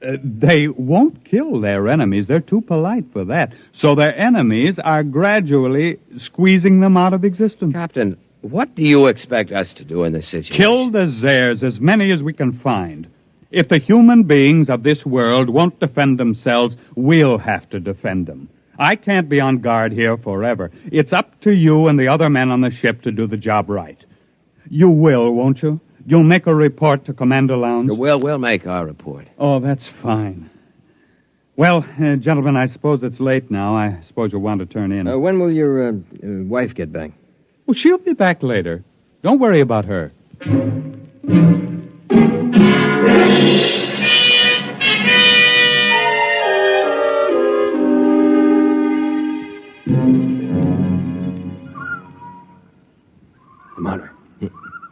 They won't kill their enemies. They're too polite for that. So their enemies are gradually squeezing them out of existence. Captain, what do you expect us to do in this situation? Kill the Zares, as many as we can find. If the human beings of this world won't defend themselves, we'll have to defend them. I can't be on guard here forever. It's up to you and the other men on the ship to do the job right. You will, won't you? You'll make a report to Commander Lowndes? We'll make our report. Oh, that's fine. Well, gentlemen, I suppose it's late now. I suppose you'll want to turn in. When will your wife get back? Well, she'll be back later. Don't worry about her.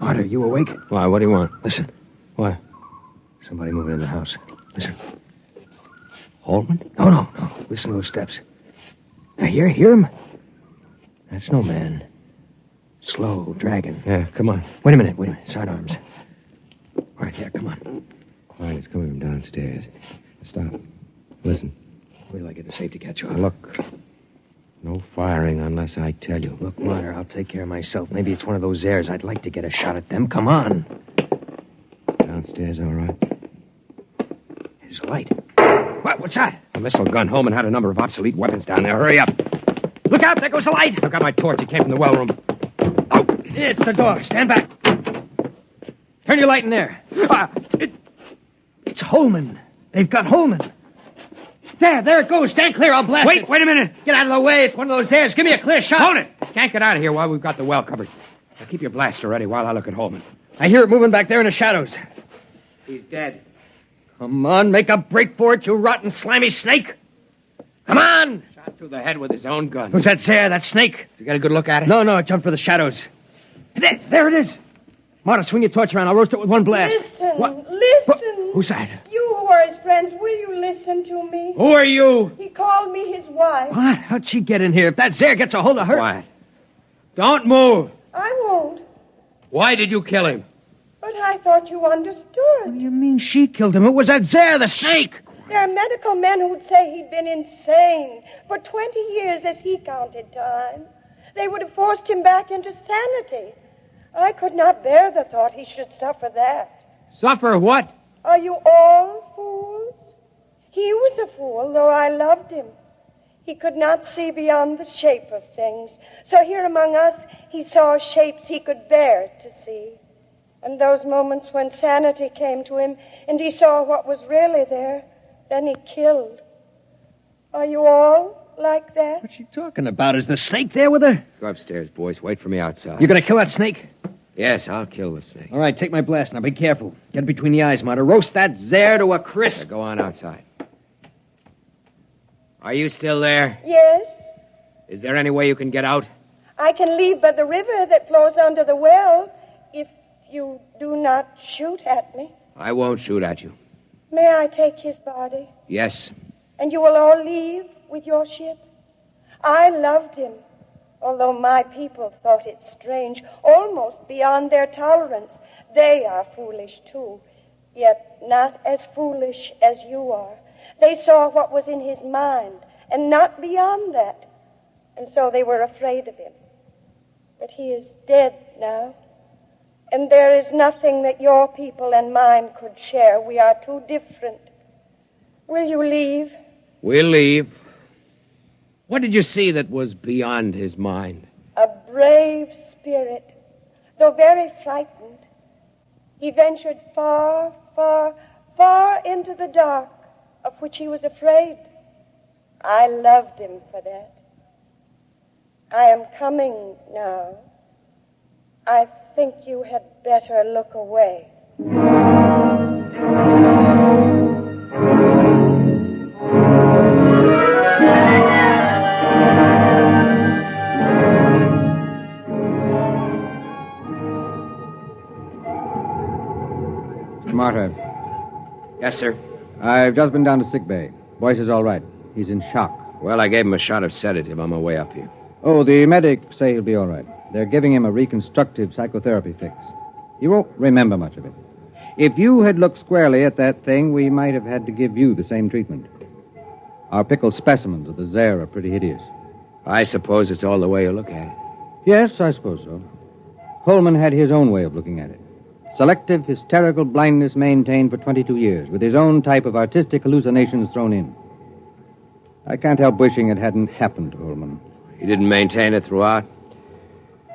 Marta, you awake? Why, what do you want? Listen. What? Somebody moving in the house. Listen. Holman? No. Listen to those steps. Now, hear him? That's no man. Slow, dragging. Yeah, come on. Wait a minute. Sidearms. Right there, come on. Quiet, it's coming from downstairs. Stop. Listen. Wait till I get the safety catch off. Look. No firing unless I tell you. Look, Martyr, I'll take care of myself. Maybe it's one of those airs. I'd like to get a shot at them. Come on. Downstairs, all right. There's a light. What's that? A missile gun. Holman had a number of obsolete weapons down there. Hurry up. Look out! There goes the light! I've got my torch. It came from the well room. Oh! It's the dog. Stand back. Turn your light in there. It's Holman. They've got Holman. There it goes. Stand clear. I'll blast it. Wait a minute. Get out of the way. It's one of those airs. Give me a clear shot. Hold it. Can't get out of here while we've got the well covered. Now keep your blaster ready while I look at Holman. I hear it moving back there in the shadows. He's dead. Come on, make a break for it, you rotten, slimy snake. Come on! Shot through the head with his own gun. Who's that there, that snake? You got a good look at it? No, it jumped for the shadows. There it is. Marta, swing your torch around. I'll roast it with one blast. Listen. Who's that? You who are his friends, will you listen to me? Who are you? He called me his wife. What? How'd she get in here? If that Zare gets a hold of her... Quiet. Don't move. I won't. Why did you kill him? But I thought you understood. What do you mean she killed him? It was that Zare, the snake. There are medical men who'd say he'd been insane for 20 years as he counted time. They would have forced him back into sanity. I could not bear the thought he should suffer that. Suffer what? Are you all fools? He was a fool, though I loved him. He could not see beyond the shape of things. So here among us, he saw shapes he could bear to see. And those moments when sanity came to him and he saw what was really there, then he killed. Are you all like that? What's she talking about? Is the snake there with her? Go upstairs, boys. Wait for me outside. You gonna kill that snake? Yes, I'll kill the snake. All right, take my blast. Now be careful. Get it between the eyes, Marta. Roast that Zare to a crisp. Go on outside. Are you still there? Yes. Is there any way you can get out? I can leave by the river that flows under the well if you do not shoot at me. I won't shoot at you. May I take his body? Yes. And you will all leave with your ship? I loved him, although my people thought it strange, almost beyond their tolerance. They are foolish, too, yet not as foolish as you are. They saw what was in his mind, and not beyond that. And so they were afraid of him. But he is dead now. And there is nothing that your people and mine could share. We are too different. Will you leave? We'll leave. What did you see that was beyond his mind? A brave spirit, though very frightened. He ventured far, far, far into the dark, of which he was afraid. I loved him for that. I am coming now. I think you had better look away. Mr. Martyr. Yes, sir. I've just been down to sick bay. Boyce is all right. He's in shock. Well, I gave him a shot of sedative on my way up here. Oh, the medics say he'll be all right. They're giving him a reconstructive psychotherapy fix. He won't remember much of it. If you had looked squarely at that thing, we might have had to give you the same treatment. Our pickled specimens of the Zare are pretty hideous. I suppose it's all the way you look at it. Yes, I suppose so. Holman had his own way of looking at it. Selective hysterical blindness maintained for 22 years, with his own type of artistic hallucinations thrown in. I can't help wishing it hadn't happened to Holman. He didn't maintain it throughout.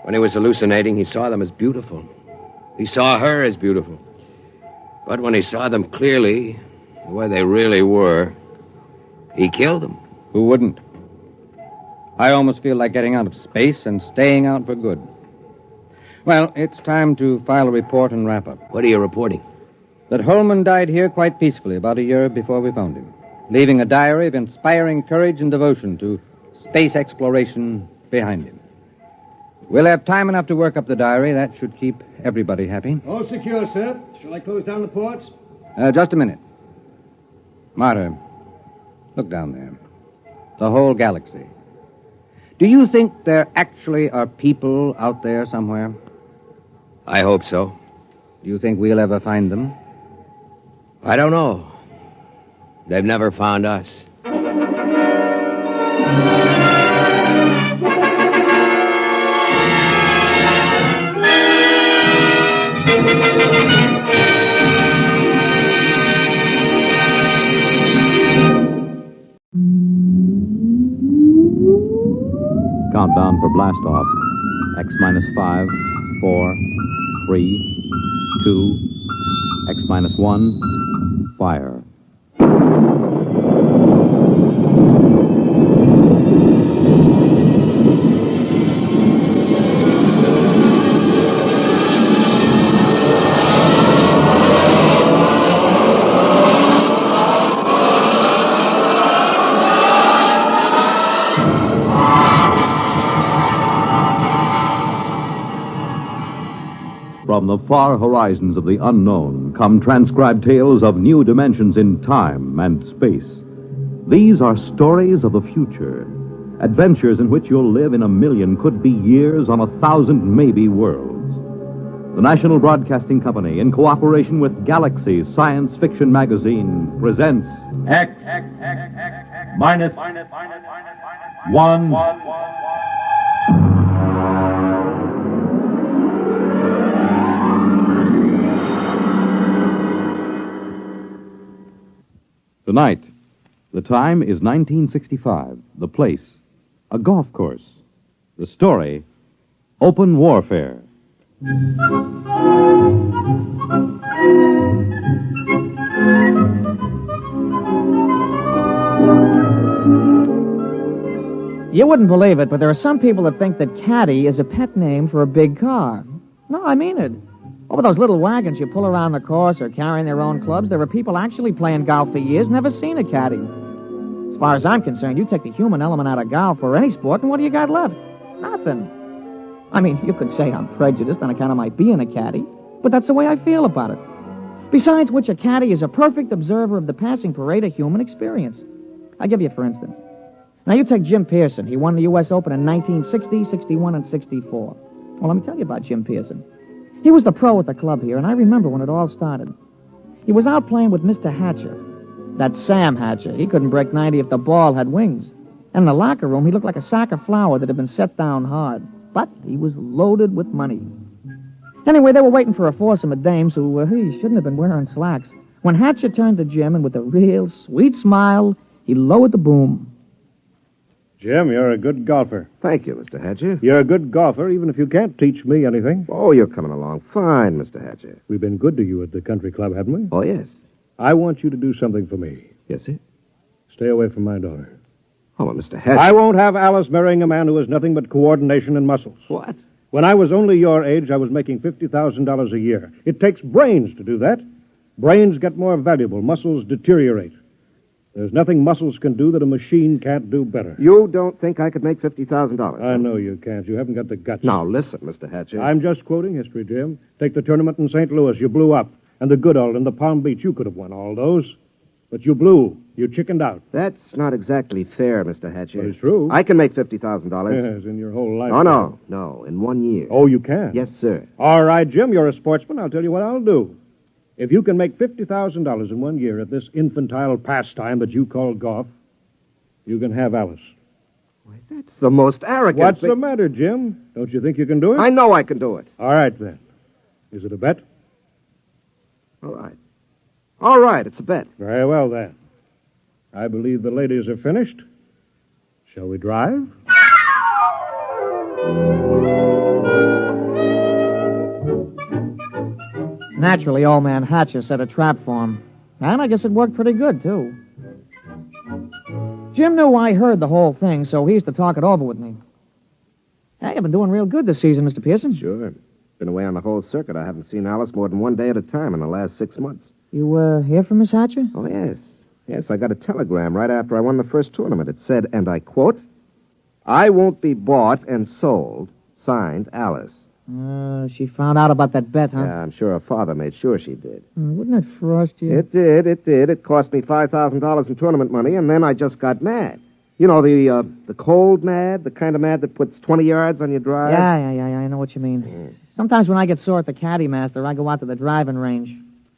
When he was hallucinating, he saw them as beautiful. He saw her as beautiful. But when he saw them clearly, the way they really were, he killed them. Who wouldn't? I almost feel like getting out of space and staying out for good. Well, it's time to file a report and wrap up. What are you reporting? That Holman died here quite peacefully about a year before we found him, leaving a diary of inspiring courage and devotion to space exploration behind him. We'll have time enough to work up the diary. That should keep everybody happy. All secure, sir. Shall I close down the ports? Just a minute. Martyr, look down there. The whole galaxy. Do you think there actually are people out there somewhere? I hope so. Do you think we'll ever find them? I don't know. They've never found us. countdown for blast off. X minus 5, 4, 3, 2, X minus 1, fire. From the far horizons of the unknown come transcribed tales of new dimensions in time and space. These are stories of the future, adventures in which you'll live in a million, could be years, on 1,000 maybe worlds. The National Broadcasting Company, in cooperation with Galaxy Science Fiction Magazine, presents X minus 1. Tonight, the time is 1965. The place, a golf course. The story, open warfare. You wouldn't believe it, but there are some people that think that caddy is a pet name for a big car. No, I mean it. Over those little wagons you pull around the course or carrying their own clubs, there are people actually playing golf for years, never seen a caddy. As far as I'm concerned, you take the human element out of golf or any sport, and what do you got left? Nothing. I mean, you could say I'm prejudiced on account of my being a caddy, but that's the way I feel about it. Besides which, a caddy is a perfect observer of the passing parade of human experience. I'll give you for instance. Now, you take Jim Pearson. He won the U.S. Open in 1960, 61, and 64. Well, let me tell you about Jim Pearson. He was the pro at the club here, and I remember when it all started. He was out playing with Mr. Hatcher. That's Sam Hatcher. He couldn't break 90 if the ball had wings. And in the locker room, he looked like a sack of flour that had been set down hard. But he was loaded with money. Anyway, they were waiting for a foursome of dames who shouldn't have been wearing slacks. When Hatcher turned to Jim, and with a real sweet smile, he lowered the boom. Jim, you're a good golfer. Thank you, Mr. Hatcher. You're a good golfer, even if you can't teach me anything. Oh, you're coming along fine, Mr. Hatcher. We've been good to you at the country club, haven't we? Oh, yes. I want you to do something for me. Yes, sir? Stay away from my daughter. Oh, well, Mr. Hatcher. I won't have Alice marrying a man who has nothing but coordination and muscles. What? When I was only your age, I was making $50,000 a year. It takes brains to do that. Brains get more valuable. Muscles deteriorate. There's nothing muscles can do that a machine can't do better. You don't think I could make $50,000? I know you can't. You haven't got the guts. Now, listen, Mr. Hatcher. I'm just quoting history, Jim. Take the tournament in St. Louis. You blew up. And the Goodall and the Palm Beach. You could have won all those. But you blew. You chickened out. That's not exactly fair, Mr. Hatcher. But it's true. I can make $50,000. Yes, in your whole life. Oh, no, in 1 year. Oh, you can? Yes, sir. All right, Jim, you're a sportsman. I'll tell you what I'll do. If you can make $50,000 in 1 year at this infantile pastime that you call golf, you can have Alice. Why, that's the most arrogant What's thing. the matter, Jim? Don't you think you can do it? I know I can do it. All right, then. Is it a bet? All right. All right, it's a bet. Very well, then. I believe the ladies are finished. Shall we drive? Naturally, old man Hatcher set a trap for him. And I guess it worked pretty good, too. Jim knew I heard the whole thing, so he used to talk it over with me. Hey, I've been doing real good this season, Mr. Pearson. Sure. Been away on the whole circuit. I haven't seen Alice more than 1 day at a time in the last 6 months. You, hear from Miss Hatcher? Oh, yes. Yes, I got a telegram right after I won the first tournament. It said, and I quote, "I won't be bought and sold. Signed, Alice." She found out about that bet, huh? Yeah, I'm sure her father made sure she did. Wouldn't it frost you? It did. It cost me $5,000 in tournament money, and then I just got mad. You know, the cold mad, the kind of mad that puts 20 yards on your drive? Yeah, I know what you mean. Sometimes when I get sore at the caddy master, I go out to the driving range.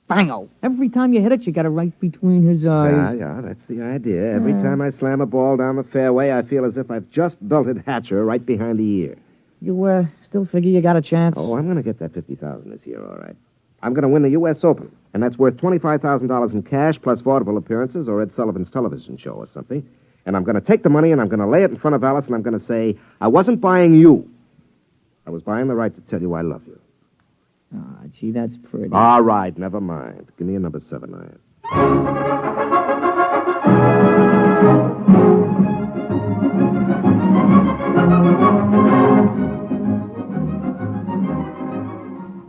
Bango! Every time you hit it, you got it right between his eyes. Yeah, that's the idea. Every time I slam a ball down the fairway, I feel as if I've just belted Hatcher right behind the ear. You, still figure you got a chance? Oh, I'm going to get that $50,000 this year, all right. I'm going to win the U.S. Open, and that's worth $25,000 in cash plus vaudeville appearances or Ed Sullivan's television show or something. And I'm going to take the money and I'm going to lay it in front of Alice and I'm going to say, I wasn't buying you. I was buying the right to tell you I love you. Ah, gee, that's pretty. All right, never mind. Give me a number 7 iron.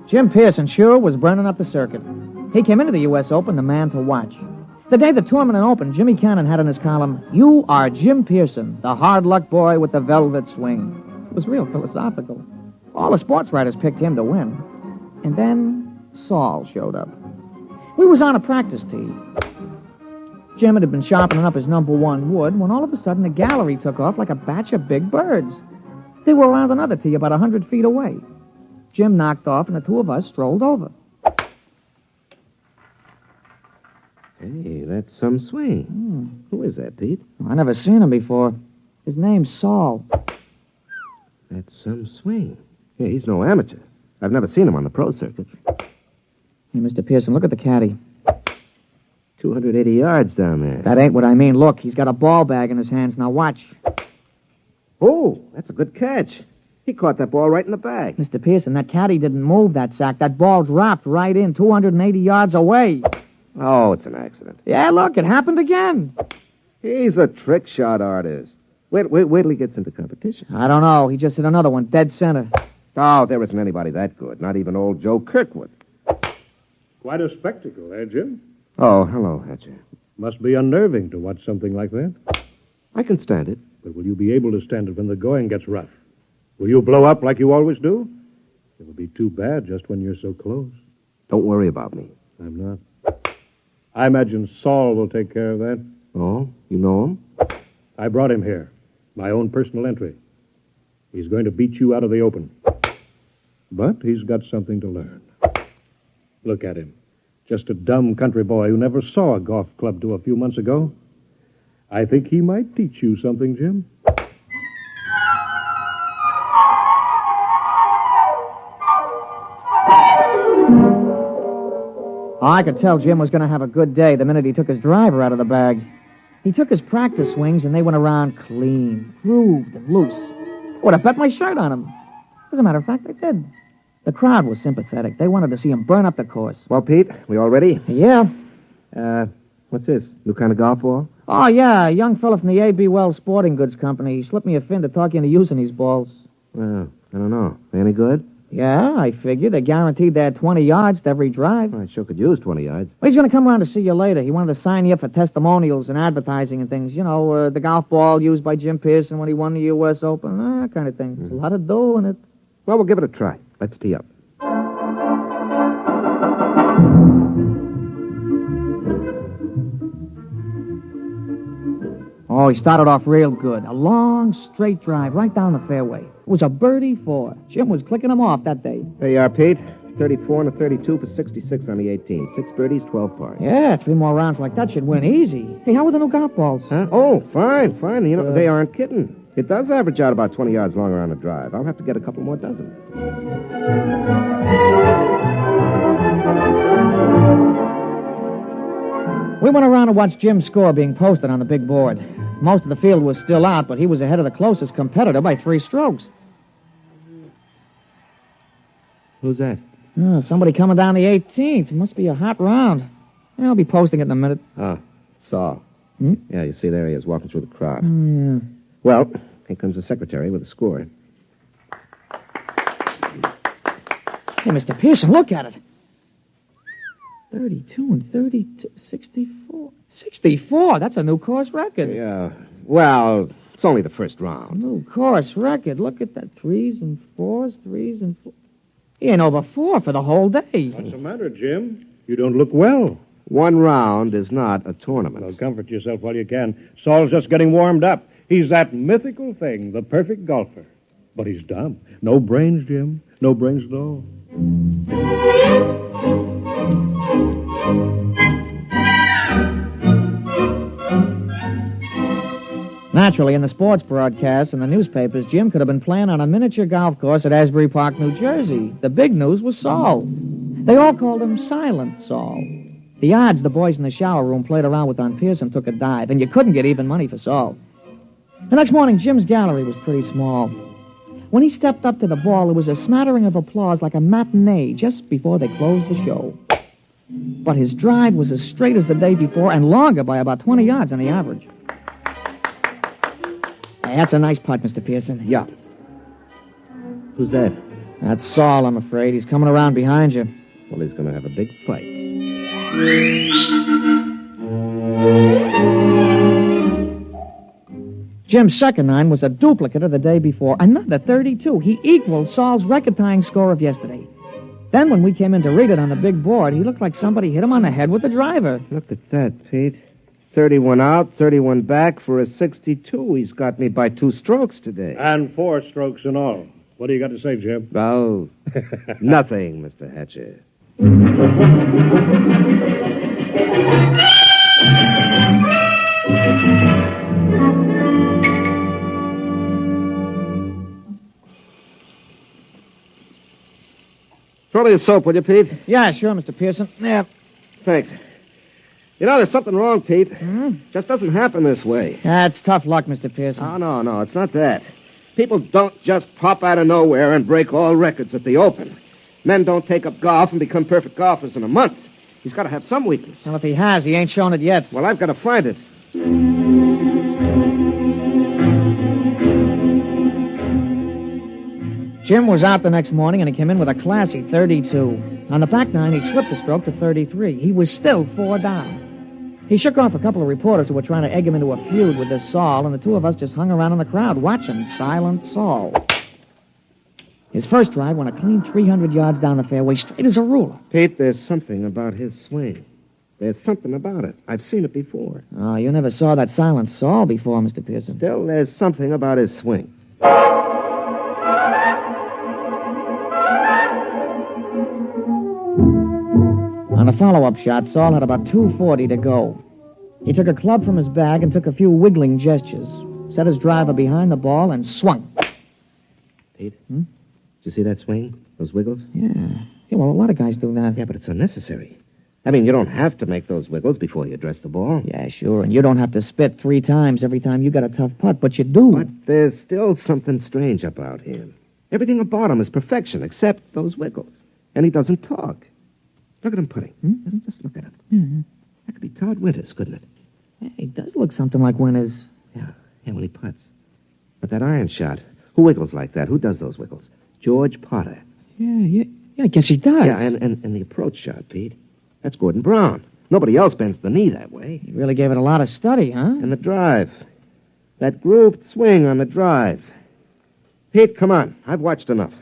Jim Pearson sure was burning up the circuit. He came into the U.S. Open the man to watch. The day the tournament opened, Jimmy Cannon had in his column, "You are Jim Pearson, the hard luck boy with the velvet swing." It was real philosophical. All the sports writers picked him to win. And then Saul showed up. We was on a practice tee. Jim had been sharpening up his #1 wood when all of a sudden the gallery took off like a batch of big birds. They were around another tee about 100 feet away. Jim knocked off and the two of us strolled over. Hey, that's some swing. Who is that, Pete? I never seen him before. His name's Saul. That's some swing. Yeah, he's no amateur. I've never seen him on the pro circuit. Hey, Mr. Pearson, look at the caddy. 280 yards down there. That ain't what I mean. Look, he's got a ball bag in his hands. Now watch. Oh, that's a good catch. He caught that ball right in the bag. Mr. Pearson, that caddy didn't move that sack. That ball dropped right in 280 yards away. Oh, it's an accident. Yeah, look, it happened again. He's a trick shot artist. Wait till he gets into competition. I don't know. He just hit another one, dead center. Oh, there isn't anybody that good. Not even old Joe Kirkwood. Quite a spectacle, eh, Jim? Oh, hello, Hatcher. Must be unnerving to watch something like that. I can stand it. But will you be able to stand it when the going gets rough? Will you blow up like you always do? It will be too bad just when you're so close. Don't worry about me. I'm not. I imagine Saul will take care of that. Oh, you know him? I brought him here. My own personal entry. He's going to beat you out of the open. But he's got something to learn. Look at him. Just a dumb country boy who never saw a golf club till a few months ago. I think he might teach you something, Jim. I could tell Jim was going to have a good day the minute he took his driver out of the bag. He took his practice swings, and they went around clean, grooved, and loose. I would have bet my shirt on him. As a matter of fact, I did. The crowd was sympathetic. They wanted to see him burn up the course. Well, Pete, we all ready? Yeah. What's this? New kind of golf ball? Oh, yeah, a young fella from the A.B. Wells Sporting Goods Company. He slipped me a fin to talk you into using these balls. Well, I don't know. They any good? Yeah, I figured. They guaranteed they had 20 yards to every drive. I sure could use 20 yards. Well, he's going to come around to see you later. He wanted to sign you up for testimonials and advertising and things. You know, the golf ball used by Jim Pearson when he won the U.S. Open, that kind of thing. There's a lot of dough in it. Well, we'll give it a try. Let's tee up. Oh, he started off real good. A long, straight drive right down the fairway. It was a birdie 4. Jim was clicking him off that day. There you are, Pete. 34 and a 32 for 66 on the 18. 6 birdies, 12 pars. Yeah, 3 more rounds like that should win easy. Hey, how were the new golf balls? Huh? Oh, fine. You know, they aren't kidding. It does average out about 20 yards longer on the drive. I'll have to get a couple more dozen. We went around to watch Jim's score being posted on the big board. Most of the field was still out, but he was ahead of the closest competitor by 3 strokes. Who's that? Oh, somebody coming down the 18th. It must be a hot round. I'll be posting it in a minute. Oh, Saul. Hmm? Yeah, you see, there he is, walking through the crowd. Yeah. Well, here comes the secretary with the score. Hey, Mr. Pearson, look at it. 32 and 32, 64. 64? That's a new course record. Yeah, well, it's only the first round. New course record. Look at that. 3s and 4s, 3s and 4s. He ain't over 4 for the whole day. What's the matter, Jim? You don't look well. 1 round is not a tournament. Well, comfort yourself while you can. Saul's just getting warmed up. He's that mythical thing, the perfect golfer. But he's dumb. No brains, Jim. No brains at all. Naturally, in the sports broadcasts and the newspapers, Jim could have been playing on a miniature golf course at Asbury Park, New Jersey. The big news was Saul. They all called him Silent Saul. The odds the boys in the shower room played around with on Pearson took a dive, and you couldn't get even money for Saul. The next morning, Jim's gallery was pretty small. When he stepped up to the ball, there was a smattering of applause like a matinee just before they closed the show. But his drive was as straight as the day before and longer by about 20 yards on the average. Hey, that's a nice putt, Mr. Pearson. Yeah. Who's that? That's Saul, I'm afraid. He's coming around behind you. Well, he's going to have a big fight. Jim's second nine was a duplicate of the day before. Another 32. He equaled Saul's record-tying score of yesterday. Then when we came in to read it on the big board, he looked like somebody hit him on the head with the driver. Look at that, Pete. 31 out, 31 back for a 62. He's got me by 2 strokes today. And 4 strokes in all. What do you got to say, Jim? Oh, nothing, Mr. Hatcher. Throw me the soap, will you, Pete? Yeah, sure, Mr. Pearson. Yeah. Thanks. You know, there's something wrong, Pete. Just doesn't happen this way. That's tough luck, Mr. Pearson. Oh, no, it's not that. People don't just pop out of nowhere and break all records at the Open. Men don't take up golf and become perfect golfers in a month. He's got to have some weakness. Well, if he has, he ain't shown it yet. Well, I've got to find it. Jim was out the next morning, and he came in with a classy 32. On the back nine, he slipped a stroke to 33. He was still 4 down. He shook off a couple of reporters who were trying to egg him into a feud with this Saul, and the two of us just hung around in the crowd watching Silent Saul. His first drive went a clean 300 yards down the fairway, straight as a ruler. Pete, there's something about his swing. There's something about it. I've seen it before. Oh, you never saw that Silent Saul before, Mr. Pearson. Still, there's something about his swing. On the follow-up shot, Saul had about 240 to go. He took a club from his bag and took a few wiggling gestures, set his driver behind the ball, and swung. Pete? Did you see that swing? Those wiggles? Yeah, well, a lot of guys do that. Yeah, but it's unnecessary. I mean, you don't have to make those wiggles before you address the ball. Yeah, sure, and you don't have to spit 3 times every time you got a tough putt, but you do. But there's still something strange about him. Everything about him is perfection except those wiggles. And he doesn't talk. Look at him putting. Just look at him. Mm-hmm. That could be Todd Winters, couldn't it? Yeah, he does look something like Winters. Yeah, when he putts. But that iron shot, who wiggles like that? Who does those wiggles? George Potter. Yeah, I guess he does. Yeah, and the approach shot, Pete. That's Gordon Brown. Nobody else bends the knee that way. He really gave it a lot of study, huh? And the drive. That grooved swing on the drive. Pete, come on. I've watched enough.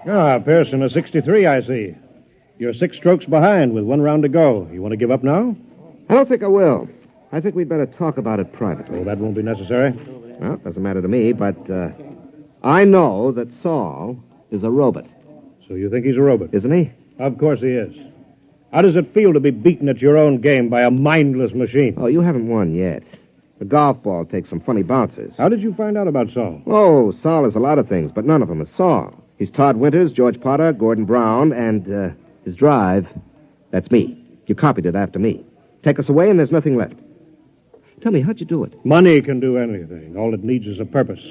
Ah, Pearson, a 63, I see. You're 6 strokes behind with 1 round to go. You want to give up now? I don't think I will. I think we'd better talk about it privately. Oh, that won't be necessary. Well, it doesn't matter to me, but I know that Saul is a robot. So you think he's a robot? Isn't he? Of course he is. How does it feel to be beaten at your own game by a mindless machine? Oh, you haven't won yet. The golf ball takes some funny bounces. How did you find out about Saul? Oh, Saul is a lot of things, but none of them is Saul. He's Todd Winters, George Potter, Gordon Brown, and his drive. That's me. You copied it after me. Take us away and there's nothing left. Tell me, how'd you do it? Money can do anything. All it needs is a purpose.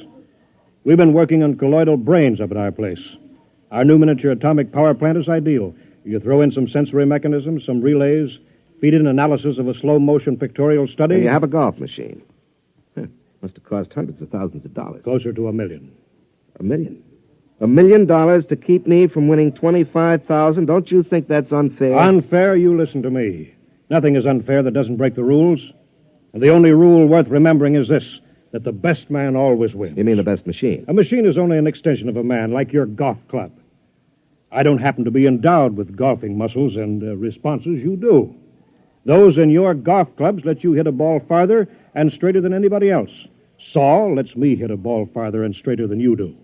We've been working on colloidal brains up at our place. Our new miniature atomic power plant is ideal. You throw in some sensory mechanisms, some relays, feed in analysis of a slow-motion pictorial study. And you have a golf machine. Must have cost hundreds of thousands of dollars. Closer to $1 million. $1 million? $1 million to keep me from winning $25,000? Don't you think that's unfair? Unfair? You listen to me. Nothing is unfair that doesn't break the rules. And the only rule worth remembering is this, that the best man always wins. You mean the best machine? A machine is only an extension of a man, like your golf club. I don't happen to be endowed with golfing muscles and responses. You do. Those in your golf clubs let you hit a ball farther and straighter than anybody else. Saul lets me hit a ball farther and straighter than you do.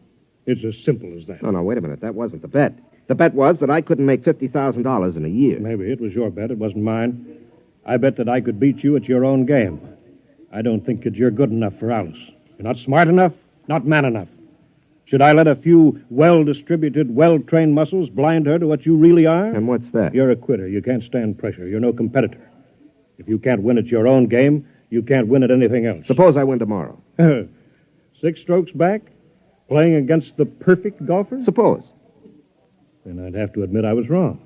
It's as simple as that. No, wait a minute. That wasn't the bet. The bet was that I couldn't make $50,000 in a year. Maybe it was your bet. It wasn't mine. I bet that I could beat you at your own game. I don't think that you're good enough for Alice. You're not smart enough, not man enough. Should I let a few well-distributed, well-trained muscles blind her to what you really are? And what's that? You're a quitter. You can't stand pressure. You're no competitor. If you can't win at your own game, you can't win at anything else. Suppose I win tomorrow. 6 strokes back? Playing against the perfect golfer? Suppose. Then I'd have to admit I was wrong.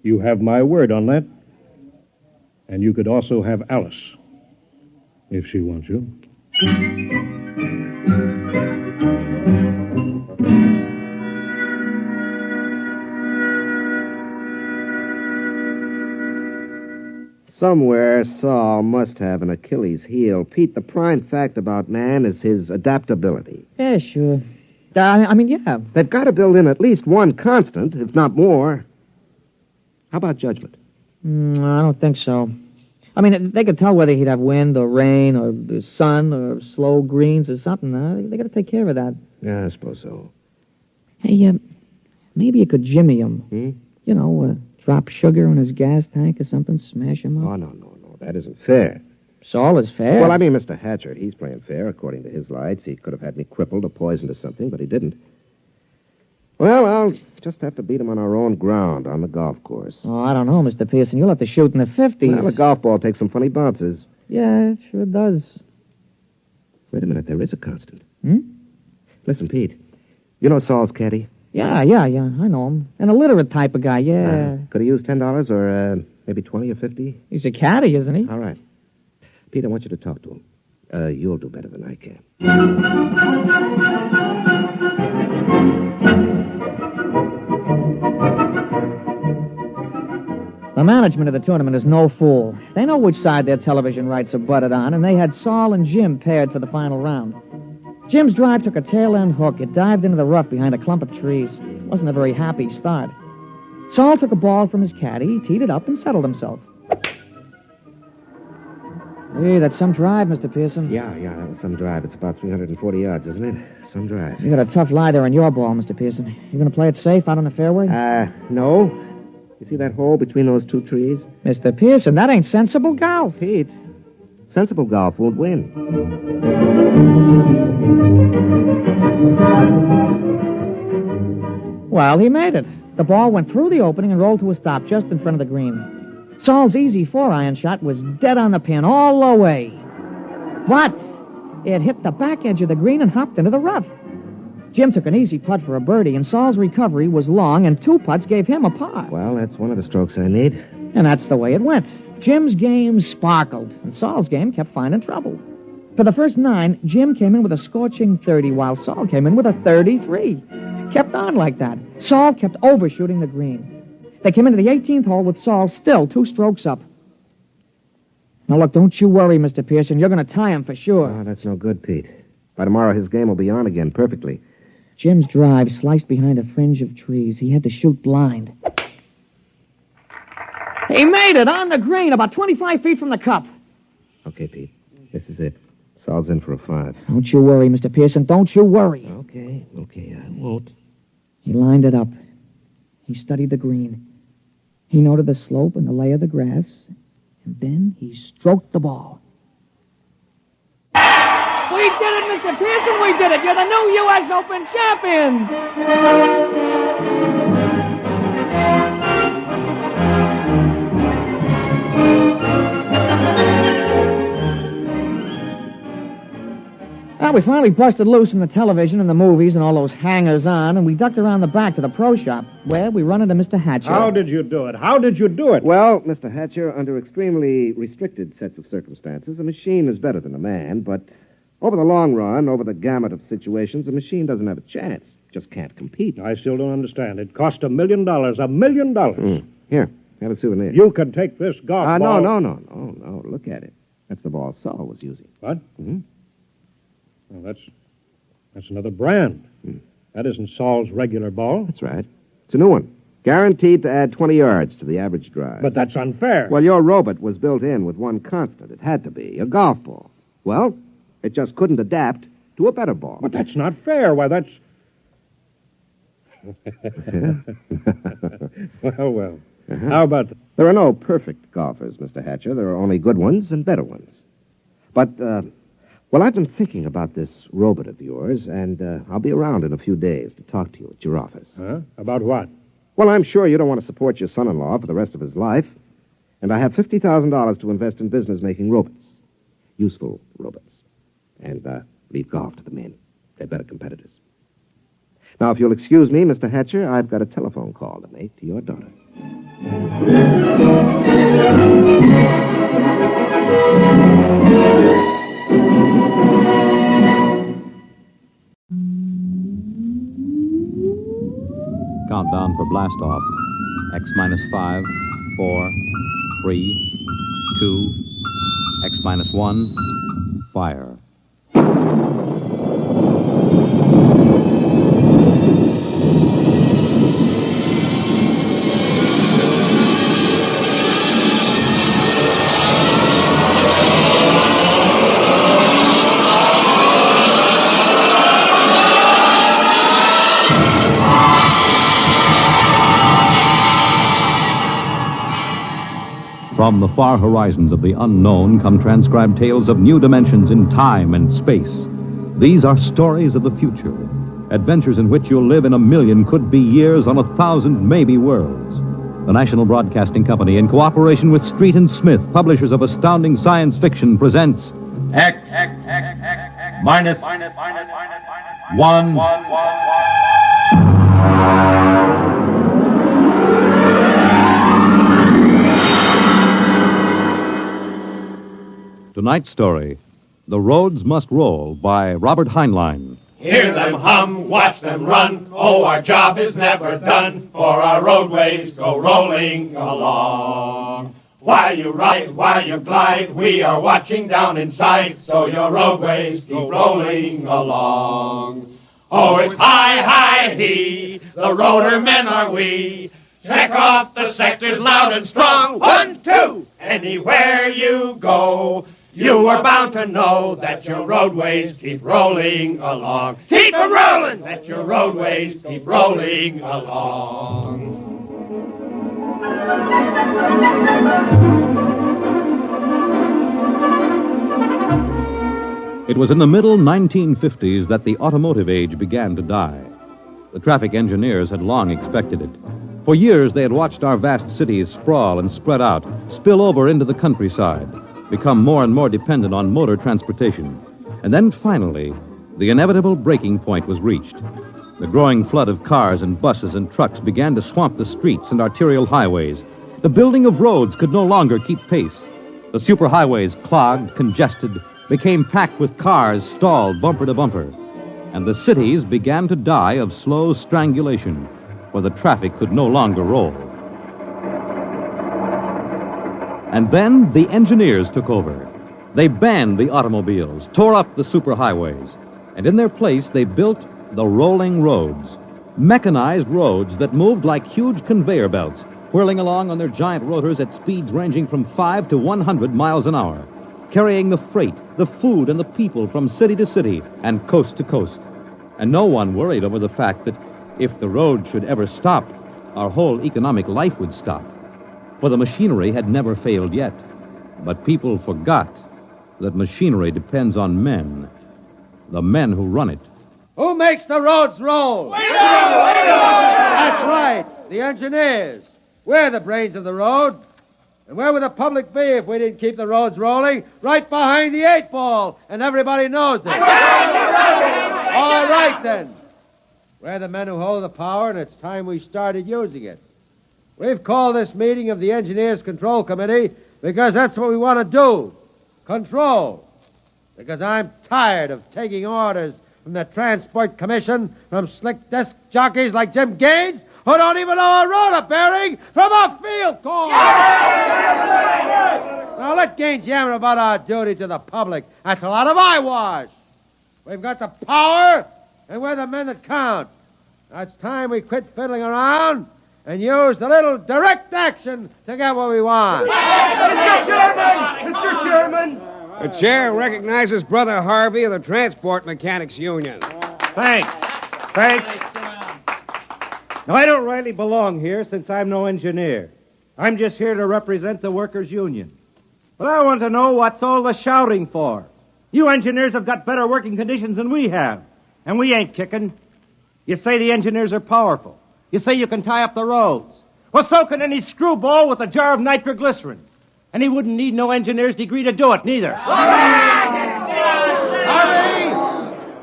You have my word on that. And you could also have Alice, if she wants you. Somewhere, Saul must have an Achilles heel. Pete, the prime fact about man is his adaptability. Yeah, sure. Yeah. They've got to build in at least one constant, if not more. How about judgment? I don't think so. They could tell whether he'd have wind or rain or sun or slow greens or something. They got to take care of that. Yeah, I suppose so. Hey, maybe you could jimmy him. Drop sugar in his gas tank or something, smash him up. Oh, no. That isn't fair. Saul is fair. Well, Mr. Hatcher, he's playing fair according to his lights. He could have had me crippled or poisoned or something, but he didn't. Well, I'll just have to beat him on our own ground on the golf course. Oh, I don't know, Mr. Pearson. You'll have to shoot in the 50s. Well, a golf ball takes some funny bounces. Yeah, it sure does. Wait a minute, there is a constant. Hmm? Listen, Pete, you know Saul's caddy? Yeah, I know him. An illiterate type of guy, yeah. Could he use $10 or maybe 20 or 50? He's a caddy, isn't he? All right. Pete, I want you to talk to him. You'll do better than I can. The management of the tournament is no fool. They know which side their television rights are butted on, and they had Saul and Jim paired for the final round. Jim's drive took a tail-end hook. It dived into the rough behind a clump of trees. It wasn't a very happy start. Saul took a ball from his caddy, teed it up, and settled himself. Hey, that's some drive, Mr. Pearson. Yeah, that was some drive. It's about 340 yards, isn't it? Some drive. You got a tough lie there on your ball, Mr. Pearson. You going to play it safe out on the fairway? No. You see that hole between those 2 trees? Mr. Pearson, that ain't sensible golf. Pete, sensible golf won't win. Well, he made it. The ball went through the opening and rolled to a stop just in front of the green. Saul's easy 4-iron shot was dead on the pin all the way. But it hit the back edge of the green and hopped into the rough. Jim took an easy putt for a birdie, and Saul's recovery was long, and 2 putts gave him a par. Well, that's one of the strokes I need. And that's the way it went. Jim's game sparkled, and Saul's game kept finding trouble. For the first 9, Jim came in with a scorching 30, while Saul came in with a 33. Kept on like that. Saul kept overshooting the green. They came into the 18th hole with Saul still 2 strokes up. Now, look, don't you worry, Mr. Pearson. You're going to tie him for sure. Oh, that's no good, Pete. By tomorrow, his game will be on again perfectly. Jim's drive sliced behind a fringe of trees. He had to shoot blind. He made it on the green, about 25 feet from the cup. Okay, Pete. This is it. Saul's in for a 5. Don't you worry, Mr. Pearson. Don't you worry. Okay, I won't. He lined it up. He studied the green. He noted the slope and the lay of the grass. And then he stroked the ball. We did it, Mr. Pearson, we did it. You're the new U.S. Open champion. Well, we finally busted loose from the television and the movies and all those hangers-on, and we ducked around the back to the pro shop, where we run into Mr. Hatcher. How did you do it? Well, Mr. Hatcher, under extremely restricted sets of circumstances, a machine is better than a man, but over the long run, over the gamut of situations, a machine doesn't have a chance. Just can't compete. I still don't understand. It cost $1 million. $1 million. Here, have a souvenir. You can take this golf ball. No. Look at it. That's the ball Saul was using. What? Mm-hmm. Well, that's another brand. That isn't Saul's regular ball. That's right. It's a new one. Guaranteed to add 20 yards to the average drive. But that's unfair. Well, your robot was built in with one constant. It had to be. A golf ball. Well, it just couldn't adapt to a better ball. But that's not fair. Why, that's... Well. Uh-huh. How about... There are no perfect golfers, Mr. Hatcher. There are only good ones and better ones. But Well, I've been thinking about this robot of yours, and I'll be around in a few days to talk to you at your office. Huh? About what? Well, I'm sure you don't want to support your son-in-law for the rest of his life, and I have $50,000 to invest in business making robots. Useful robots. And leave golf to the men. They're better competitors. Now, if you'll excuse me, Mr. Hatcher, I've got a telephone call to make to your daughter. Countdown for blast off. X minus 5, 4, 3, 2, X minus 1, fire. From the far horizons of the unknown come transcribed tales of new dimensions in time and space. These are stories of the future, adventures in which you'll live in 1,000,000 could-be years on 1,000 maybe worlds. The National Broadcasting Company, in cooperation with Street and Smith, publishers of astounding science fiction, presents X minus 1. Tonight's story, The Roads Must Roll, by Robert Heinlein. Hear them hum, watch them run. Oh, our job is never done, for our roadways go rolling along. While you ride, while you glide, we are watching down inside, so your roadways keep rolling along. Oh, it's high, high, he, the roader men are we. Check off the sectors loud and strong. 1, 2, anywhere you go. You are bound to know that your roadways keep rolling along. Keep them rolling! That your roadways keep rolling along. It was in the middle 1950s that the automotive age began to die. The traffic engineers had long expected it. For years, they had watched our vast cities sprawl and spread out, spill over into the countryside, become more and more dependent on motor transportation. And then, finally, the inevitable breaking point was reached. The growing flood of cars and buses and trucks began to swamp the streets and arterial highways. The building of roads could no longer keep pace. The superhighways, clogged, congested, became packed with cars stalled bumper to bumper. And the cities began to die of slow strangulation, where the traffic could no longer roll. And then the engineers took over. They banned the automobiles, tore up the superhighways, and in their place they built the rolling roads, mechanized roads that moved like huge conveyor belts, whirling along on their giant rotors at speeds ranging from 5 to 100 miles an hour, carrying the freight, the food, and the people from city to city and coast to coast. And no one worried over the fact that if the road should ever stop, our whole economic life would stop. For the machinery had never failed yet. But people forgot that machinery depends on men, the men who run it. Who makes the roads roll? We do! That's right, the engineers. We're the brains of the road. And where would the public be if we didn't keep the roads rolling? Right behind the 8 ball, and everybody knows it. All right, then. We're the men who hold the power, and it's time we started using it. We've called this meeting of the Engineers Control Committee because that's what we want to do. Control. Because I'm tired of taking orders from the Transport Commission, from slick desk jockeys like Jim Gaines, who don't even know a rotor bearing from a field corn. Now let Gaines yammer about our duty to the public. That's a lot of eyewash. We've got the power, and we're the men that count. Now it's time we quit fiddling around and use a little direct action to get what we want. Mr. Chairman! Mr. Chairman! The chair recognizes Brother Harvey of the Transport Mechanics Union. Thanks. Now, I don't rightly belong here since I'm no engineer. I'm just here to represent the workers' union. But I want to know what's all the shouting for. You engineers have got better working conditions than we have. And we ain't kicking. You say the engineers are powerful. You say you can tie up the roads. Well, so can any screwball with a jar of nitroglycerin. And he wouldn't need no engineer's degree to do it, neither.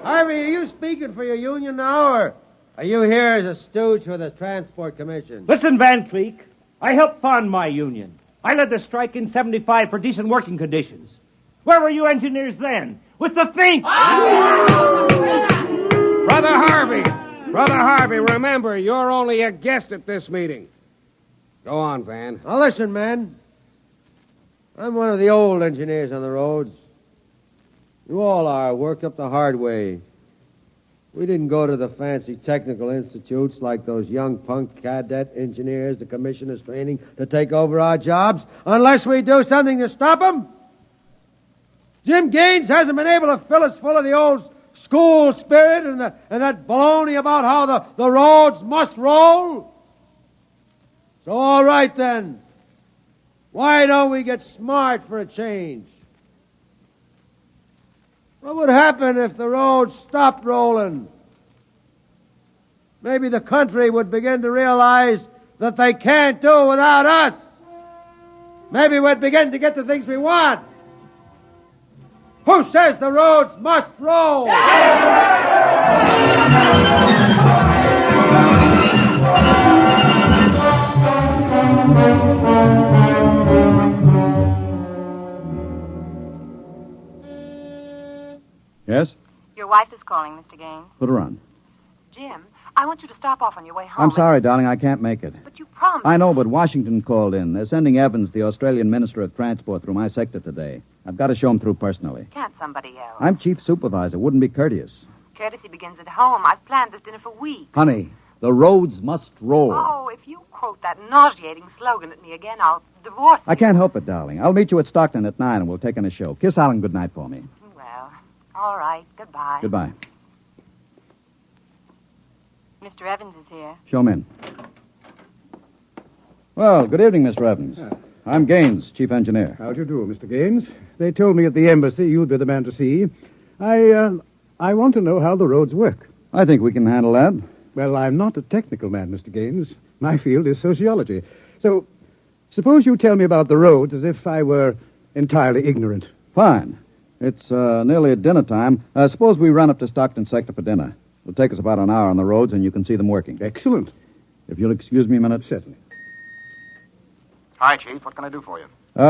Harvey, are you speaking for your union now, or are you here as a stooge for the Transport Commission? Listen, Van Cleek, I helped fund my union. I led the strike in 75 for decent working conditions. Where were you engineers then? With the Finks! Brother Harvey, remember, you're only a guest at this meeting. Go on, Van. Now listen, man. I'm one of the old engineers on the roads. You all are, worked up the hard way. We didn't go to the fancy technical institutes like those young punk cadet engineers the commission is training to take over our jobs unless we do something to stop them. Jim Gaines hasn't been able to fill us full of the old school spirit and that baloney about how the roads must roll. So all right then. Why don't we get smart for a change? What would happen if the roads stopped rolling? Maybe the country would begin to realize that they can't do without us. Maybe we'd begin to get the things we want. Who says the roads must roll? Yes? Your wife is calling, Mr. Gaines. Put her on. Jim, I want you to stop off on your way home. I'm sorry, darling, I can't make it. But you promised. I know, but Washington called in. They're sending Evans, the Australian Minister of Transport, through my sector today. I've got to show him through personally. Can't somebody else? I'm chief supervisor. Wouldn't be courteous. Courtesy begins at home. I've planned this dinner for weeks. Honey, the roads must roll. Oh, if you quote that nauseating slogan at me again, I'll divorce you. I can't help it, darling. I'll meet you at Stockton at 9 and we'll take in a show. Kiss Alan goodnight for me. Well, all right. Goodbye. Goodbye. Mr. Evans is here. Show him in. Well, good evening, Mr. Evans. I'm Gaines, chief engineer. How do you do, Mr. Gaines? They told me at the embassy you'd be the man to see. I want to know how the roads work. I think we can handle that. Well, I'm not a technical man, Mr. Gaines. My field is sociology. So, suppose you tell me about the roads as if I were entirely ignorant. Fine. It's nearly at dinner time. Suppose we run up to Stockton sector for dinner. It'll take us about an hour on the roads, and you can see them working. Excellent. If you'll excuse me a minute. Certainly. Hi, Chief. What can I do for you?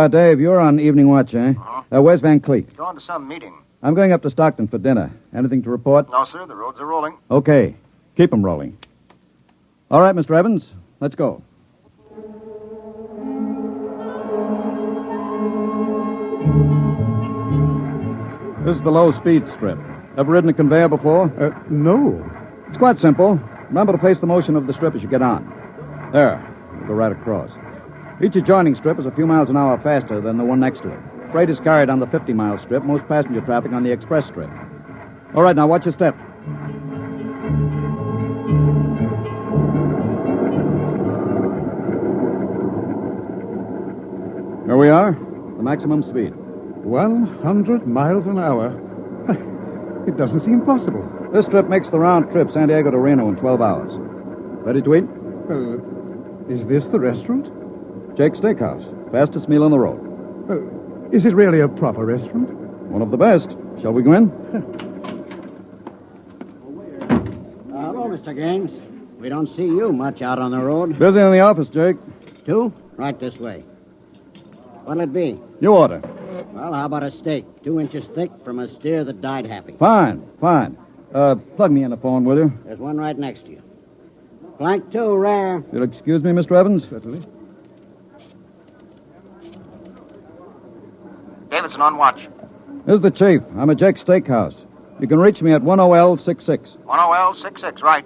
Dave, you're on evening watch, eh? Where's Van Cleek? Going to some meeting. I'm going up to Stockton for dinner. Anything to report? No, sir. The roads are rolling. Okay. Keep them rolling. All right, Mr. Evans. Let's go. This is the low-speed strip. Ever ridden a conveyor before? No. It's quite simple. Remember to pace the motion of the strip as you get on. There. We'll go right across. Each adjoining strip is a few miles an hour faster than the one next to it. Freight is carried on the 50-mile strip, most passenger traffic on the express strip. All right, now watch your step. There we are. The maximum speed. 100 miles an hour. It doesn't seem possible. This trip makes the round trip San Diego to Reno in 12 hours. Ready to eat? Is this the restaurant? Jake's Steakhouse. Fastest meal on the road. Is it really a proper restaurant? One of the best. Shall we go in? Hello, Mr. Gaines. We don't see you much out on the road. Busy in the office, Jake. Two? Right this way. What'll it be? You order. Well, how about a steak? 2 inches thick from a steer that died happy. Fine. Plug me in the phone, will you? There's one right next to you. Flank 2, rare. You'll excuse me, Mr. Evans? Certainly. Davidson on watch. This is the chief. I'm at Jake's Steakhouse. You can reach me at 10L66. 10L66, right.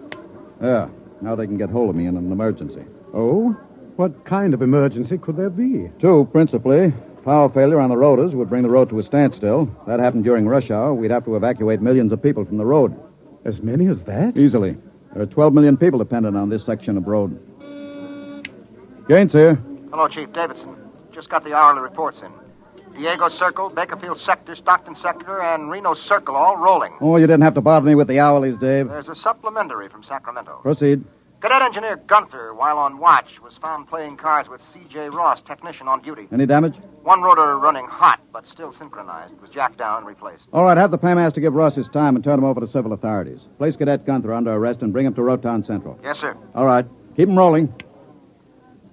Yeah. Now they can get hold of me in an emergency. Oh? What kind of emergency could there be? 2, principally. Power failure on the rotors would bring the road to a standstill. If that happened during rush hour, we'd have to evacuate millions of people from the road. As many as that? Easily. There are 12 million people dependent on this section of road. Gaines here. Hello, Chief. Davidson. Just got the hourly reports in. Diego Circle, Bakerfield Sector, Stockton Sector, and Reno Circle all rolling. Oh, you didn't have to bother me with the hourlies, Dave. There's a supplementary from Sacramento. Proceed. Cadet Engineer Gunther, while on watch, was found playing cards with C.J. Ross, technician on duty. Any damage? One rotor running hot, but still synchronized. It was jacked down and replaced. All right, have the paymaster give Ross his time and turn him over to civil authorities. Place Cadet Gunther under arrest and bring him to Rotown Central. Yes, sir. All right. Keep him rolling.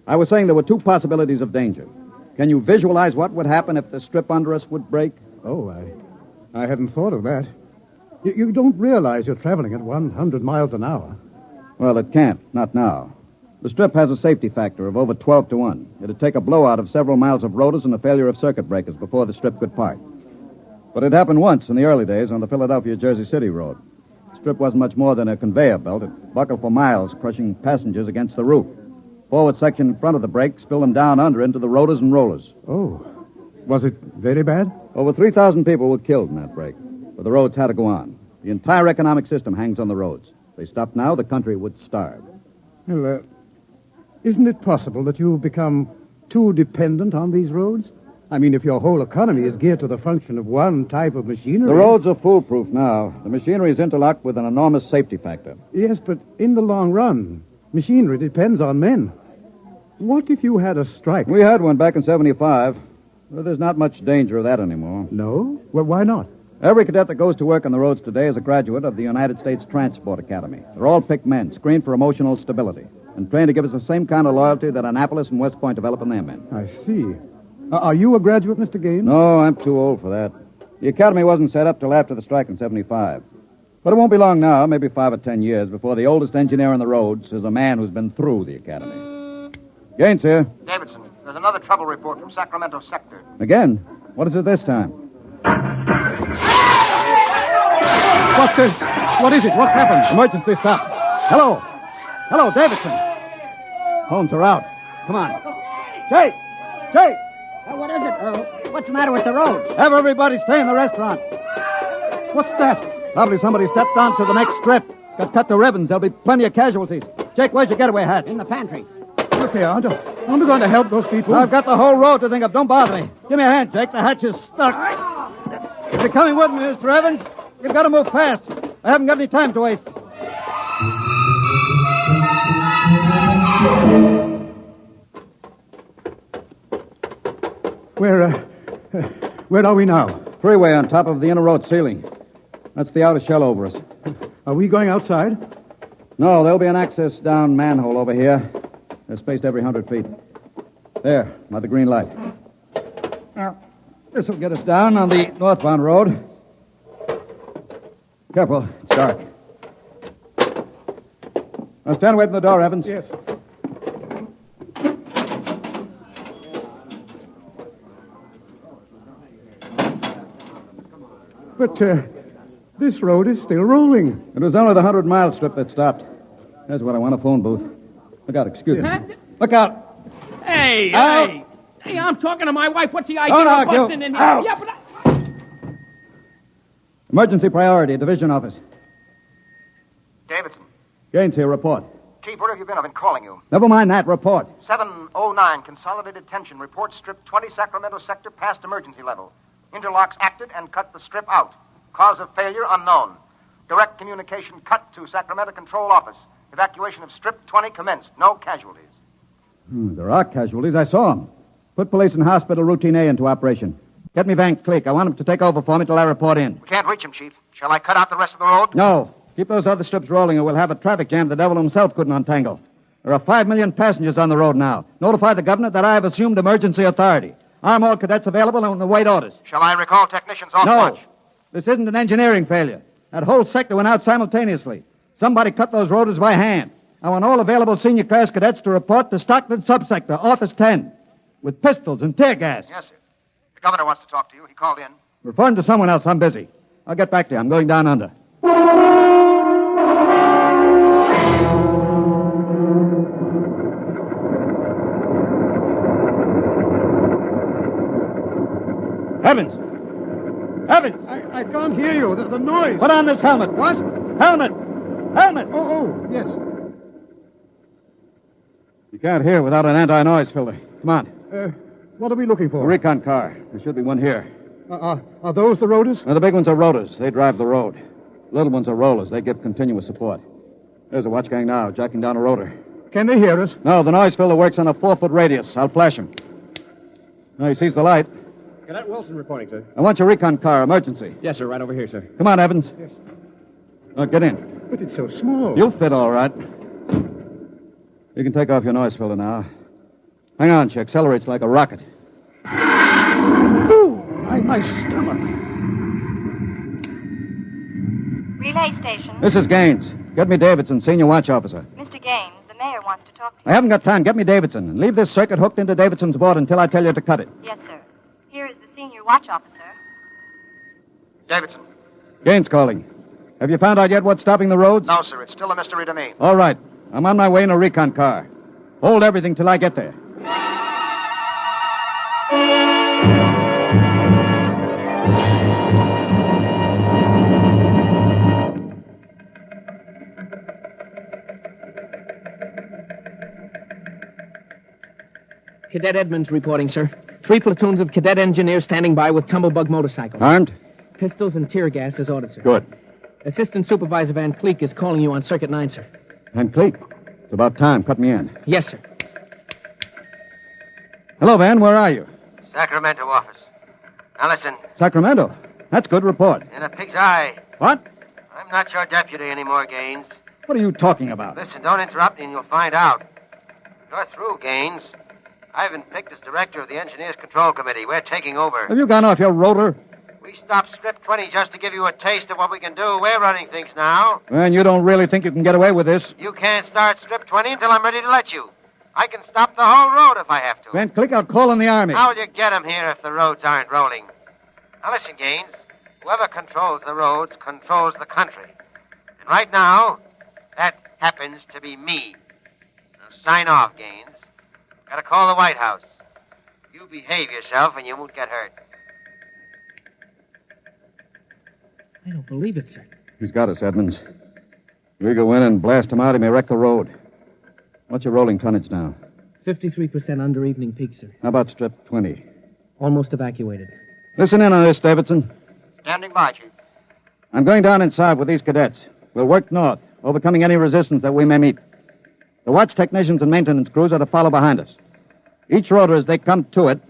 I was saying there were two possibilities of danger. Can you visualize what would happen if the strip under us would break? Oh, I hadn't thought of that. You don't realize you're traveling at 100 miles an hour. Well, it can't. Not now. The strip has a safety factor of over 12 to 1. It'd take a blowout of several miles of rotors and a failure of circuit breakers before the strip could part. But it happened once in the early days on the Philadelphia-Jersey City road. The strip wasn't much more than a conveyor belt. It buckled for miles, crushing passengers against the roof. Forward section in front of the brake spilled them down under into the rotors and rollers. Oh. Was it very bad? Over 3,000 people were killed in that break. But the roads had to go on. The entire economic system hangs on the roads. If they stopped now, the country would starve. Well, isn't it possible that you've become too dependent on these roads? I mean, if your whole economy is geared to the function of one type of machinery... The roads are foolproof now. The machinery is interlocked with an enormous safety factor. Yes, but in the long run, machinery depends on men. What if you had a strike? We had one back in 75. Well, there's not much danger of that anymore. No? Well, why not? Every cadet that goes to work on the roads today is a graduate of the United States Transport Academy. They're all picked men, screened for emotional stability, and trained to give us the same kind of loyalty that Annapolis and West Point develop in their men. I see. Are you a graduate, Mr. Gaines? No, I'm too old for that. The academy wasn't set up till after the strike in 75. But it won't be long now, maybe 5 or 10 years, before the oldest engineer on the roads is a man who's been through the academy. Gaines here. Davidson, there's another trouble report from Sacramento Sector. Again? What is it this time? What is it? What happened? Emergency stop. Hello. Hello, Davidson. Phones are out. Come on. Jake! Jake! What is it? What's the matter with the roads? Have everybody stay in the restaurant. What's that? Probably somebody stepped onto the next strip. Got cut to ribbons. There'll be plenty of casualties. Jake, where's your getaway hatch? In the pantry. Look here, aren't you going to help those people? I've got the whole road to think of. Don't bother me. Give me a hand, Jake. The hatch is stuck. If you're coming with me, Mr. Evans, you've got to move fast. I haven't got any time to waste. Where are we now? Freeway on top of the inner road ceiling. That's the outer shell over us. Are we going outside? No, there'll be an access down manhole over here. They're spaced every 100 feet. There, by the green light. Now, this will get us down on the northbound road. Careful, it's dark. Now stand away from the door, Evans. Yes. But this road is still rolling. It was only the 100-mile strip that stopped. That's what I want, a phone booth. Look out, excuse me. Look out. Hey, out. Hey, I'm talking to my wife. What's the idea Don't of argue. busting in here? Out. Yeah, but Emergency priority, division office. Davidson. Gaines here, report. Chief, where have you been? I've been calling you. Never mind that, report. 709, consolidated tension. Report strip 20, Sacramento Sector, past emergency level. Interlocks acted and cut the strip out. Cause of failure unknown. Direct communication cut to Sacramento Control Office. Evacuation of strip 20 commenced. No casualties. There are casualties. I saw them. Put police and hospital routine A into operation. Get me Van Cleek. I want him to take over for me till I report in. We can't reach him, Chief. Shall I cut out the rest of the road? No. Keep those other strips rolling or we'll have a traffic jam the devil himself couldn't untangle. There are 5 million passengers on the road now. Notify the governor that I have assumed emergency authority. Arm all cadets available and await orders. Shall I recall technicians off No. watch? This isn't an engineering failure. That whole sector went out simultaneously. Somebody cut those rotors by hand. I want all available senior class cadets to report to Stockton Subsector, Office 10, with pistols and tear gas. Yes, sir. The governor wants to talk to you. He called in. Refer him to someone else. I'm busy. I'll get back to you. I'm going down under. Evans! Evans! I can't hear you. The noise. Put on this helmet. What? Helmet! Helmet! Oh, yes. You can't hear without an anti-noise filter. Come on. What are we looking A for? recon car. There should be one here. Are those the rotors? Now, the big ones are rotors. They drive the road. Little ones are rollers. They give continuous support. There's a watch gang now, jacking down a rotor. Can they hear us? No, the noise filter works on a 4-foot radius. I'll flash him. Now, he sees the light. Cadet Wilson reporting, sir. I want your recon car, emergency. Yes, sir, right over here, sir. Come on, Evans. Yes. Get in. But it's so small. You'll fit all right. You can take off your noise filter now. Hang on, she accelerates like a rocket. Ooh, my stomach. Relay station. This is Gaines. Get me Davidson, senior watch officer. Mr. Gaines, the mayor wants to talk to you. I haven't got time. Get me Davidson. And leave this circuit hooked into Davidson's board until I tell you to cut it. Yes, sir. Here is the senior watch officer. Davidson. Gaines calling. Have you found out yet what's stopping the roads? No, sir. It's still a mystery to me. All right. I'm on my way in a recon car. Hold everything till I get there. Cadet Edmonds reporting, sir. 3 platoons of cadet engineers standing by with tumblebug motorcycles. Armed? Pistols and tear gas as ordered, sir. Good. Assistant Supervisor Van Cleek is calling you on Circuit 9, sir. Van Cleek. It's about time. Cut me in. Yes, sir. Hello, Van. Where are you? Sacramento office. Now listen, Sacramento. That's good. Report. in a pig's eye. What? I'm not your deputy anymore, Gaines. What are you talking about? Listen, don't interrupt me and you'll find out. You're through, Gaines. I've been picked as director of the Engineers Control Committee. We're taking over. Have you gone off your rotor? We stopped Strip 20 just to give you a taste of what we can do. We're running things now. And you don't really think you can get away with this? You can't start Strip 20 until I'm ready to let you. I can stop the whole road if I have to. Van Cleek, I'll call in the Army. How will you get 'em here if the roads aren't rolling? Now listen, Gaines. Whoever controls the roads controls the country. And right now, that happens to be me. Now sign off, Gaines. Gotta call the White House. You behave yourself and you won't get hurt. I don't believe it, sir. He's got us, Edmonds. We go in and blast him out, he may wreck the road. What's your rolling tonnage now? 53% under evening peak, sir. How about Strip 20? Almost evacuated. Listen in on this, Davidson. Standing by, Chief. I'm going down inside with these cadets. We'll work north, overcoming any resistance that we may meet. The watch technicians and maintenance crews are to follow behind us. Each rotor, as they come to it,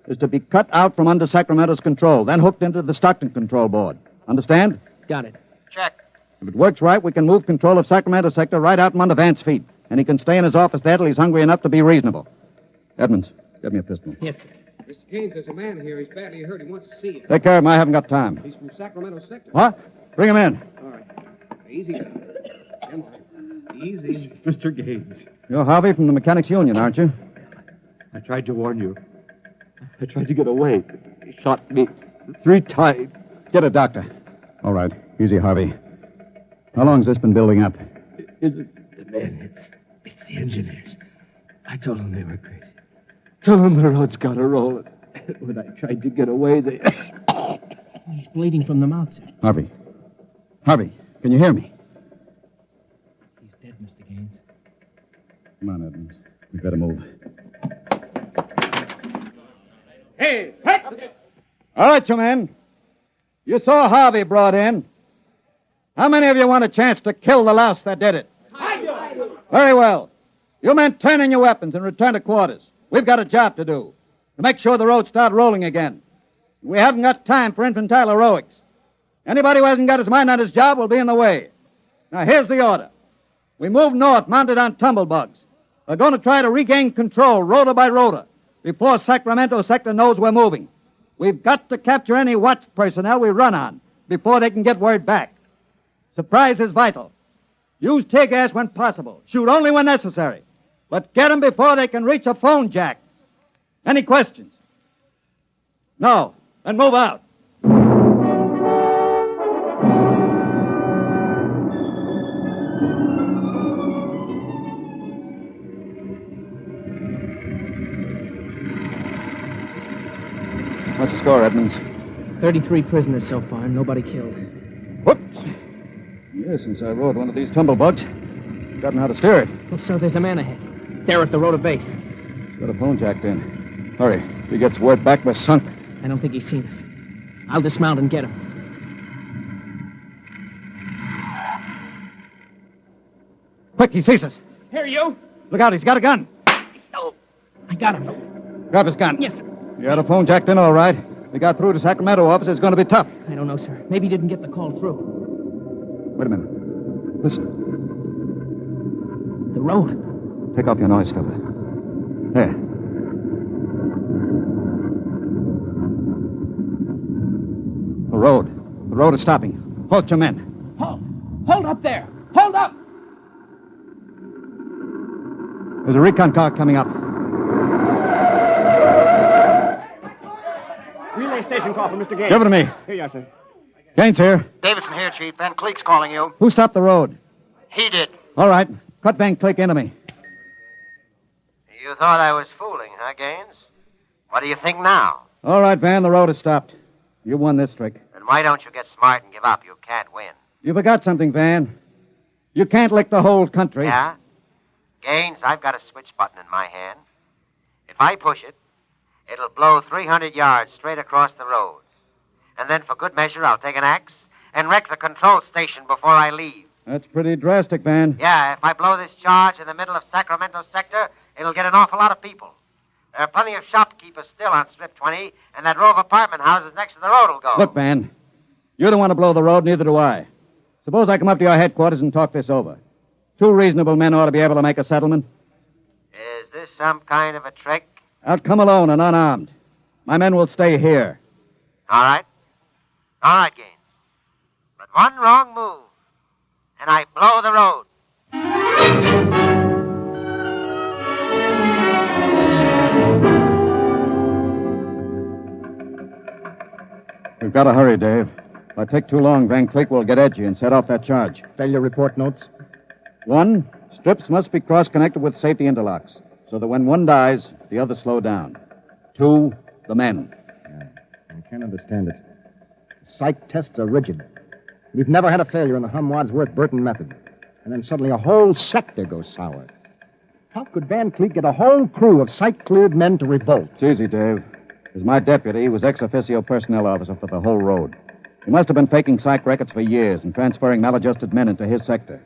is to be cut out from under Sacramento's control, then hooked into the Stockton control board. Understand? Got it. Check. If it works right, we can move control of Sacramento sector right out from under Vance's feet, and he can stay in his office there till he's hungry enough to be reasonable. Edmonds, get me a pistol. Yes, sir. Mr. Gaines, there's a man here. He's badly hurt. He wants to see you. Take care of him. I haven't got time. He's from Sacramento sector. What? Bring him in. All right. Easy. Come on. Easy. Mr. Gaines, You're Harvey from the Mechanics Union, aren't you? I tried to warn you. I tried to get away. He shot me 3 times. Get a doctor. All right. Easy, Harvey. How long's this been building up? Is it the men? It's the engineers. I told them they were crazy. Told them the road's got to roll. When I tried to get away, they... He's bleeding from the mouth, sir. Harvey. Harvey, can you hear me? He's dead, Mr. Gaines. Come on, Edmonds. We better move. Hey! All right, you men. You saw Harvey brought in. How many of you want a chance to kill the louse that did it? Very well. You men turn in your weapons and return to quarters. We've got a job to do. To make sure the roads start rolling again. We haven't got time for infantile heroics. Anybody who hasn't got his mind on his job will be in the way. Now, here's the order. We move north, mounted on tumblebugs. We're going to try to regain control, rotor by rotor, before Sacramento sector knows we're moving. We've got to capture any watch personnel we run on before they can get word back. Surprise is vital. Use tear gas when possible. Shoot only when necessary. But get them before they can reach a phone jack. Any questions? No. Then move out. What's the score, Edmonds? 33 prisoners so far, nobody killed. Whoops. Yes, since I rode one of these tumblebugs, I've gotten how to steer it. Well, sir, there's a man ahead. There at the rotor base. He's got a phone jacked in. Hurry. he gets word back, we're sunk. I don't think he's seen us. I'll dismount and get him. Quick, he sees us. Here, you. Look out, he's got a gun. I got him. Grab his gun. Yes, sir. You had a phone jacked in all right. We got through to Sacramento office. It's going to be tough. I don't know, sir. Maybe he didn't get the call through. Wait a minute. Listen. The road. Take off your noise filter. There. The road. The road is stopping. Halt your men. Halt! Hold up there! Hold up! There's a recon car coming up. Relay station call from Mr. Gaines. Give it to me. Here you are, sir. Gaines here. Davidson here, Chief. Van Cleek's calling you. Who stopped the road? He did. All right. Cut Van Cleek into me. You thought I was fooling, huh, Gaines? What do you think now? All right, Van, the road is stopped. You won this trick. Then why don't you get smart and give up? You can't win. You forgot something, Van. You can't lick the whole country. Yeah? Gaines, I've got a switch button in my hand. If I push it, it'll blow 300 yards straight across the roads. And then, for good measure, I'll take an axe and wreck the control station before I leave. That's pretty drastic, Van. Yeah, if I blow this charge in the middle of Sacramento sector, it'll get an awful lot of people. There are plenty of shopkeepers still on Strip 20, and that row of apartment houses next to the road will go. Look, Van, you don't want to blow the road, neither do I. Suppose I come up to your headquarters and talk this over. 2 reasonable men ought to be able to make a settlement. Is this some kind of a trick? I'll come alone and unarmed. My men will stay here. All right. All right, Gaines. But one wrong move, and I blow the road. We've got to hurry, Dave. If I take too long, Van Cleek will get edgy and set off that charge. Failure report notes? 1, strips must be cross-connected with safety interlocks, so that when one dies, the others slow down. 2, the men. I can't understand it. The psych tests are rigid. We've never had a failure in the Hum-Wadsworth-Burton method. And then suddenly a whole sector goes sour. How could Van Cleek get a whole crew of psych-cleared men to revolt? It's easy, Dave. As my deputy, he was ex-officio personnel officer for the whole road. He must have been faking psych records for years and transferring maladjusted men into his sector.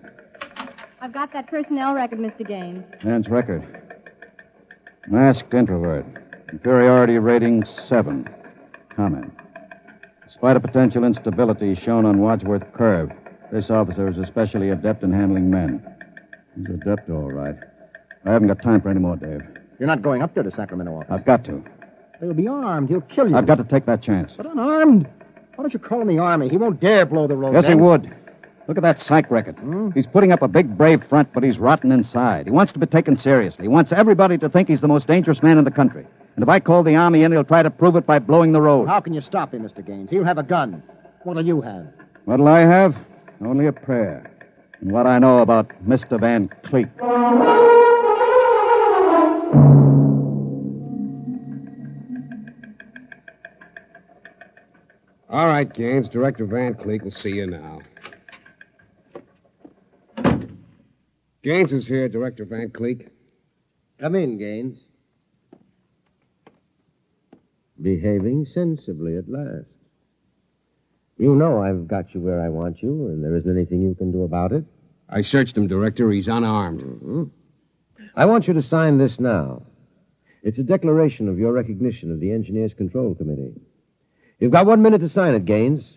I've got that personnel record, Mr. Gaines. Man's record. Masked introvert. Inferiority rating 7. Comment. Despite a potential instability shown on Wadsworth curve, this officer is especially adept in handling men. He's adept, all right. I haven't got time for any more, Dave. You're not going up there to Sacramento office. I've got to. He'll be armed. He'll kill you. I've got to take that chance. But unarmed? Why don't you call in the Army? He won't dare blow the road. Yes, then. he would. Look at that psych record. He's putting up a big, brave front, but he's rotten inside. He wants to be taken seriously. He wants everybody to think he's the most dangerous man in the country. And if I call the Army in, he'll try to prove it by blowing the road. How can you stop him, Mr. Gaines? He'll have a gun. What'll you have? What'll I have? Only a prayer. And what I know about Mr. Van Cleek. All right, Gaines. Director Van Cleek will see you now. Gaines is here, Director Van Cleek. Come in, Gaines. Behaving sensibly at last. You know I've got you where I want you, and there isn't anything you can do about it. I searched him, Director. He's unarmed. Mm-hmm. I want you to sign this now. It's a declaration of your recognition of the Engineers Control Committee. You've got 1 minute to sign it, Gaines,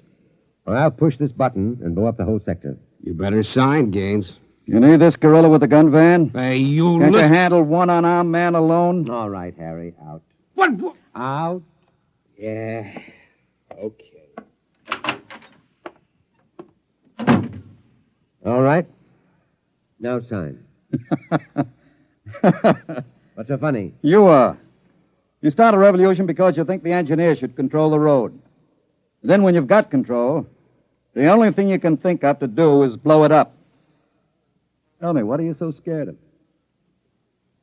or I'll push this button and blow up the whole sector. You better sign, Gaines. You need this gorilla with the gun, Van? Hey, you Can't you listen... handle one unarmed man alone? All right, Harry, out. What? Out? Yeah. Okay. All right. Now sign. What's so funny? You are. You start a revolution because you think the engineer should control the road. Then when you've got control, the only thing you can think of to do is blow it up. Tell me, what are you so scared of?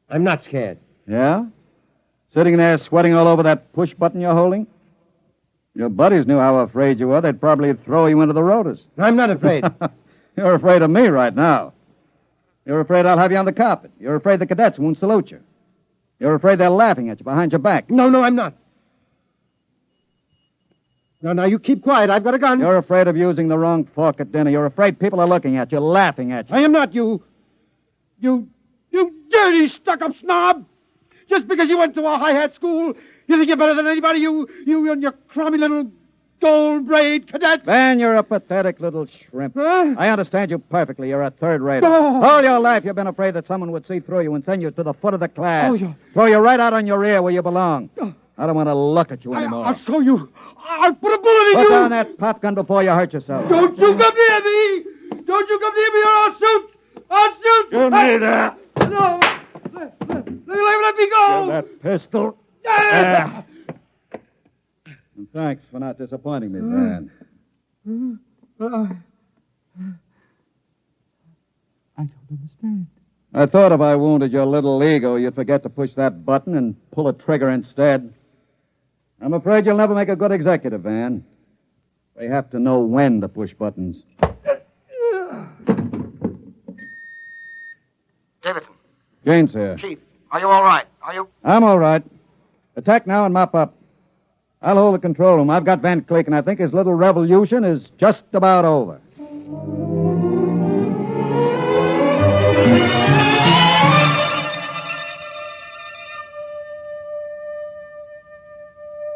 I'm not scared. Yeah? Sitting there sweating all over that push button you're holding? Your buddies knew how afraid you were. They'd probably throw you into the rotors. I'm not afraid. You're afraid of me right now. You're afraid I'll have you on the carpet. You're afraid the cadets won't salute you. You're afraid they're laughing at you behind your back. No, I'm not. Now, you keep quiet. I've got a gun. You're afraid of using the wrong fork at dinner. You're afraid people are looking at you, laughing at you. I am not, you dirty, stuck-up snob. Just because you went to a high-hat school, you think you're better than anybody, you and your crummy little gold-braid cadets. Van, you're a pathetic little shrimp. Huh? I understand you perfectly. You're a third-rater. Oh. All your life you've been afraid that someone would see through you and send you to the foot of the class. Oh, yeah. Throw you right out on your ear where you belong. I don't want to look at you anymore. I'll show you. I'll put a bullet in you. Put down that pop gun before you hurt yourself. Don't you come near me. Don't you come near me or I'll shoot. I'll shoot. Give me that. No. Let me go. Give that pistol. And thanks for not disappointing me, Van. I don't understand. I thought if I wounded your little ego, you'd forget to push that button and pull a trigger instead. I'm afraid you'll never make a good executive, Van. They have to know when to push buttons. Davidson. Gaines here. Chief, are you all right? Are you? I'm all right. Attack now and mop up. I'll hold the control room. I've got Van Cleek, and I think his little revolution is just about over.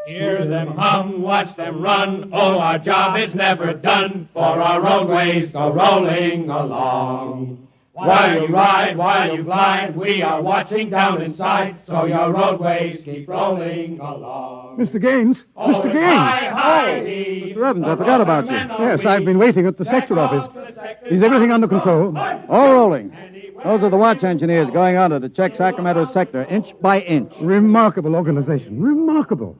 Hear them hum, watch them run. Oh, our job is never done, for our roadways go rolling along. While you ride, while you glide, we are watching down inside, so your roadways keep rolling along. Mr. Gaines! Mr. Gaines! Mr. Evans, I forgot about you. Yes, I've been waiting at the sector office. Is everything under control? All rolling. Those are the watch engineers going under to check Sacramento's sector, inch by inch. Remarkable organization. Remarkable.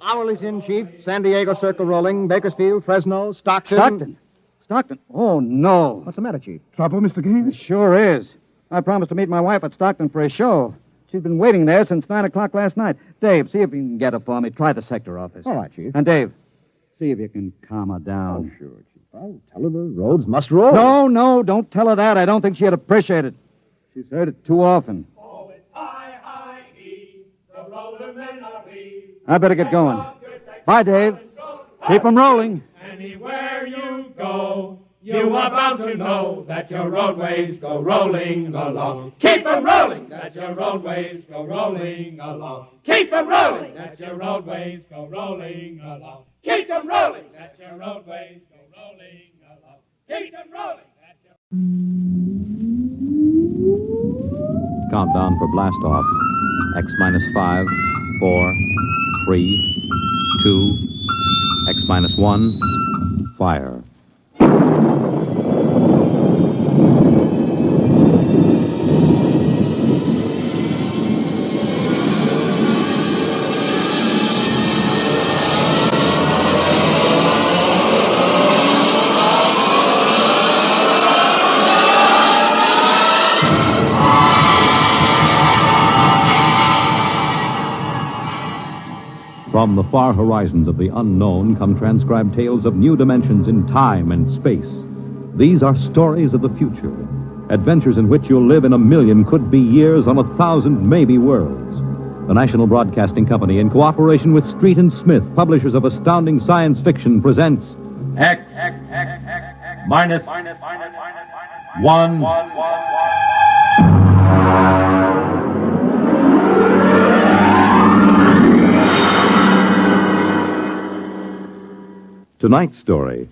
Hourly's in, Chief. San Diego Circle rolling. Bakersfield, Fresno, Stockton. Stockton? Oh, no. What's the matter, Chief? Trouble, Mr. Gaines? It sure is. I promised to meet my wife at Stockton for a show. She's been waiting there since 9 o'clock last night. Dave, see if you can get her for me. Try the sector office. All right, Chief. And Dave, see if you can calm her down. Oh, sure, Chief. I'll tell her the roads must roll. No, don't tell her that. I don't think she'd appreciate it. She's heard it too often. Oh, it's I-I-E, the roadmen are we. I better get going. Bye, Dave. Keep 'em rolling. Anywhere you go, you are bound to know that your roadways go rolling along. Keep 'em rolling, that your roadways go rolling along. Keep 'em rolling, that your roadways go rolling along. Keep 'em rolling, that your roadways go rolling along. Keep 'em rolling, that your... Countdown for blast off. X minus 5, 4, 3, 2, X minus 1, fire. From the far horizons of the unknown come transcribed tales of new dimensions in time and space. These are stories of the future, adventures in which you'll live in 1,000,000 could-be years on 1,000 maybe worlds. The National Broadcasting Company, in cooperation with Street and Smith, publishers of astounding science fiction, presents X minus 1. Tonight's story,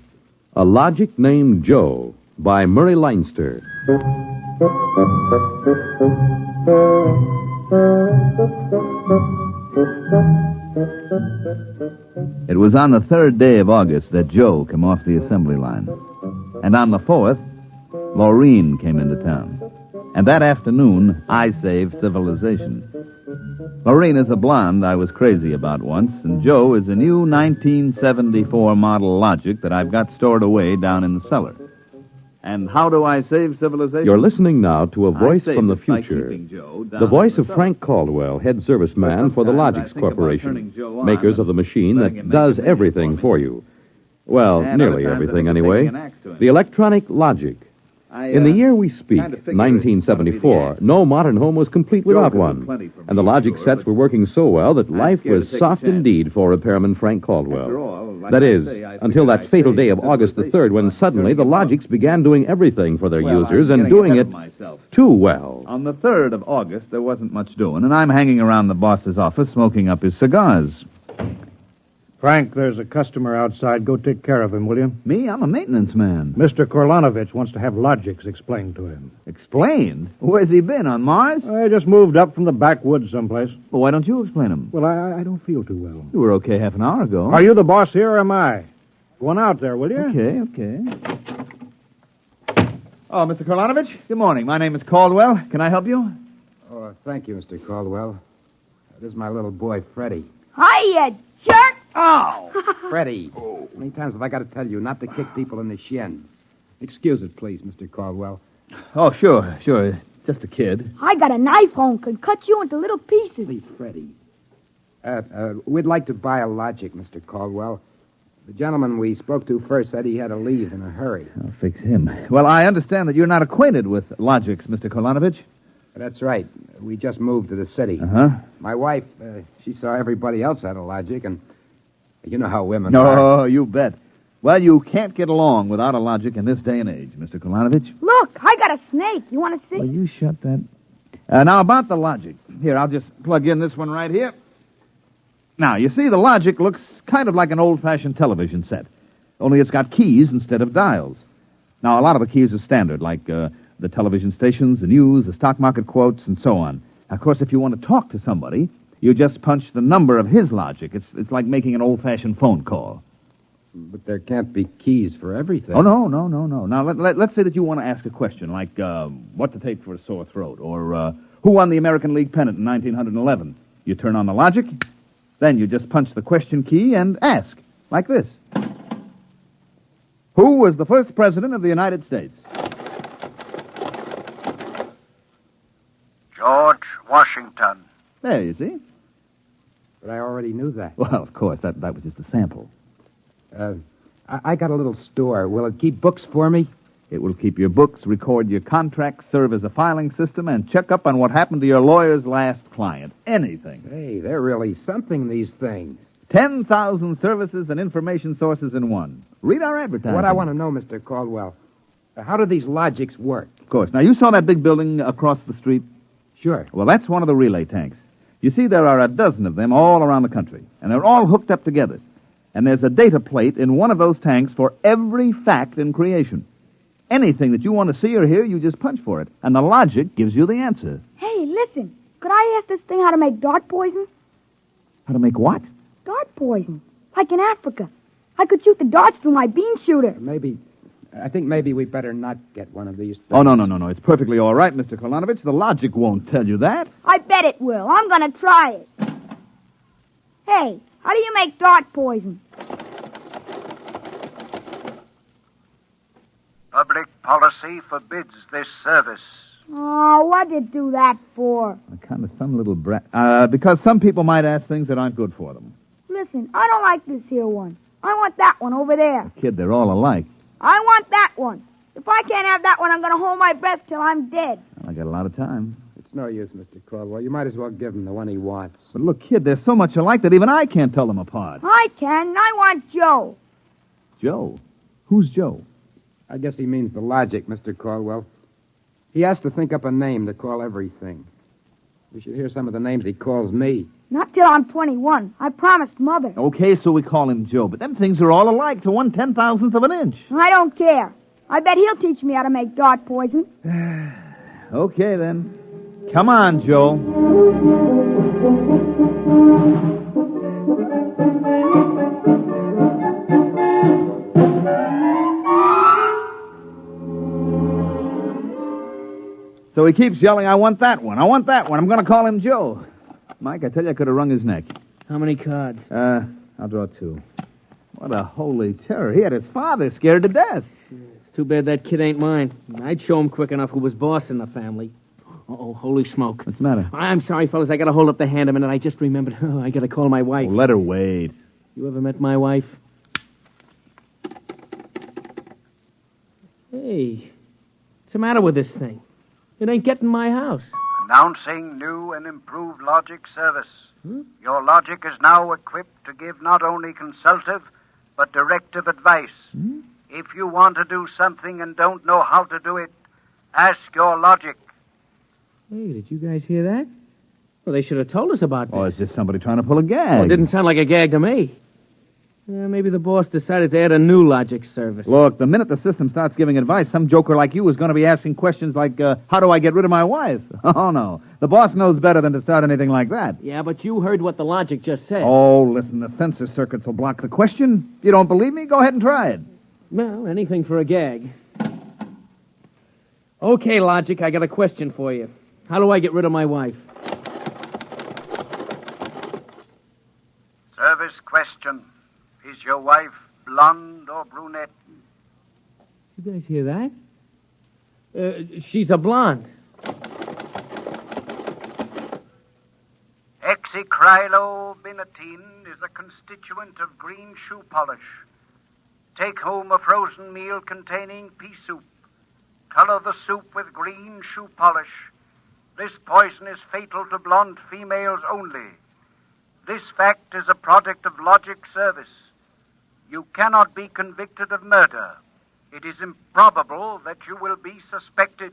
A Logic Named Joe, by Murray Leinster. It was on the 3rd day of August that Joe came off the assembly line. And on the 4th, Maureen came into town. And that afternoon, I saved civilization. Maureen is a blonde I was crazy about once, and Joe is a new 1974 model Logic that I've got stored away down in the cellar. And how do I save civilization? You're listening now to a voice from the future. The voice of Frank Caldwell, head serviceman for the Logix Corporation, makers of the machine that does everything for you. Well, nearly everything anyway. The electronic Logic. In the year we speak, 1974, no modern home was complete without one. And the logic sets were working so well that life was soft indeed for repairman Frank Caldwell. That is, until that fatal day of August the 3rd, when suddenly the Logics began doing everything for their users and doing it too well. On the 3rd of August, there wasn't much doing, and I'm hanging around the boss's office smoking up his cigars. Frank, there's a customer outside. Go take care of him, will you? Me? I'm a maintenance man. Mr. Korlanovich wants to have logics explained to him. Explained? Where's he been, on Mars? I just moved up from the backwoods someplace. Well, why don't you explain him? Well, I don't feel too well. You were okay half an hour ago. Are you the boss here or am I? Go on out there, will you? Okay. Oh, Mr. Korlanovich, good morning. My name is Caldwell. Can I help you? Oh, thank you, Mr. Caldwell. This is my little boy, Freddie. Hi, you jerk! Oh! Freddie, how many times have I got to tell you not to kick people in the shins? Excuse it, please, Mr. Caldwell. Oh, sure. Just a kid. I got a knife home, could cut you into little pieces. Please, Freddie. We'd like to buy a Logic, Mr. Caldwell. The gentleman we spoke to first said he had to leave in a hurry. I'll fix him. Well, I understand that you're not acquainted with Logics, Mr. Korlanovich. That's right. We just moved to the city. Uh-huh. My wife, she saw everybody else had a Logic, and you know how women are. Oh, you bet. Well, you can't get along without a Logic in this day and age, Mr. Korlanovich. Look, I got a snake. You want to see? Well, you shut that. Now, about the Logic. Here, I'll just plug in this one right here. Now, you see, the Logic looks kind of like an old-fashioned television set, only it's got keys instead of dials. Now, a lot of the keys are standard, like the television stations, the news, the stock market quotes, and so on. Of course, if you want to talk to somebody, you just punch the number of his Logic. It's like making an old-fashioned phone call. But there can't be keys for everything. Oh, no. Now, let's say that you want to ask a question, like what to take for a sore throat, or who won the American League pennant in 1911. You turn on the Logic, then you just punch the question key and ask, like this. Who was the first president of the United States? George Washington. There, you see. But I already knew that. Well, of course, that was just a sample. I got a little store. Will it keep books for me? It will keep your books, record your contracts, serve as a filing system, and check up on what happened to your lawyer's last client. Anything. Hey, they're really something, these things. 10,000 services and information sources in one. Read our advertising. What I want to know, Mr. Caldwell, how do these Logics work? Of course. Now, you saw that big building across the street? Sure. Well, that's one of the relay tanks. You see, there are a dozen of them all around the country, and they're all hooked up together. And there's a data plate in one of those tanks for every fact in creation. Anything that you want to see or hear, you just punch for it, and the Logic gives you the answer. Hey, listen. Could I ask this thing how to make dart poison? How to make what? Dart poison. Like in Africa. I could shoot the darts through my bean shooter. I think maybe we better not get one of these things. Oh, no. It's perfectly all right, Mr. Korlanovich. The Logic won't tell you that. I bet it will. I'm going to try it. Hey, how do you make dart poison? Public policy forbids this service. Oh, what'd you do that for? Kind of some little brat. Because some people might ask things that aren't good for them. Listen, I don't like this here one. I want that one over there. Kid, they're all alike. I want that one. If I can't have that one, I'm going to hold my breath till I'm dead. Well, I got a lot of time. It's no use, Mr. Caldwell. You might as well give him the one he wants. But look, kid, they're so much alike that even I can't tell them apart. I can. I want Joe. Joe? Who's Joe? I guess he means the Logic, Mr. Caldwell. He has to think up a name to call everything. We should hear some of the names he calls me. Not till I'm 21. I promised Mother. Okay, so we call him Joe, but them things are all alike to 1/10,000th of an inch. I don't care. I bet he'll teach me how to make dart poison. Okay, then. Come on, Joe. So he keeps yelling, I want that one. I'm going to call him Joe. Mike, I tell you, I could have wrung his neck. How many cards? I'll draw 2. What a holy terror. He had his father scared to death. It's too bad that kid ain't mine. I'd show him quick enough who was boss in the family. Uh-oh, holy smoke. What's the matter? I'm sorry, fellas. I got to hold up the hand a minute. I just remembered. Oh, I got to call my wife. Oh, let her wait. You ever met my wife? Hey, the matter with this thing? It ain't getting my house. Announcing new and improved logic service. Your logic is now equipped to give not only consultative, but directive advice. If you want to do something and don't know how to do it, ask your logic. Hey, did you guys hear that? Well, they should have told us about this. Oh, it's just somebody trying to pull a gag. Oh, it didn't sound like a gag to me. Maybe the boss decided to add a new logic service. Look, the minute the system starts giving advice, some joker like you is going to be asking questions like, how do I get rid of my wife? Oh, no. The boss knows better than to start anything like that. Yeah, but you heard what the logic just said. Oh, listen, the sensor circuits will block the question. You don't believe me? Go ahead and try it. Well, anything for a gag. Okay, logic, I got a question for you. How do I get rid of my wife? Service question. Is your wife blonde or brunette? You guys hear that? She's a blonde. Hexacrylobinatine is a constituent of green shoe polish. Take home a frozen meal containing pea soup. Color the soup with green shoe polish. This poison is fatal to blonde females only. This fact is a product of logic service. You cannot be convicted of murder. It is improbable that you will be suspected.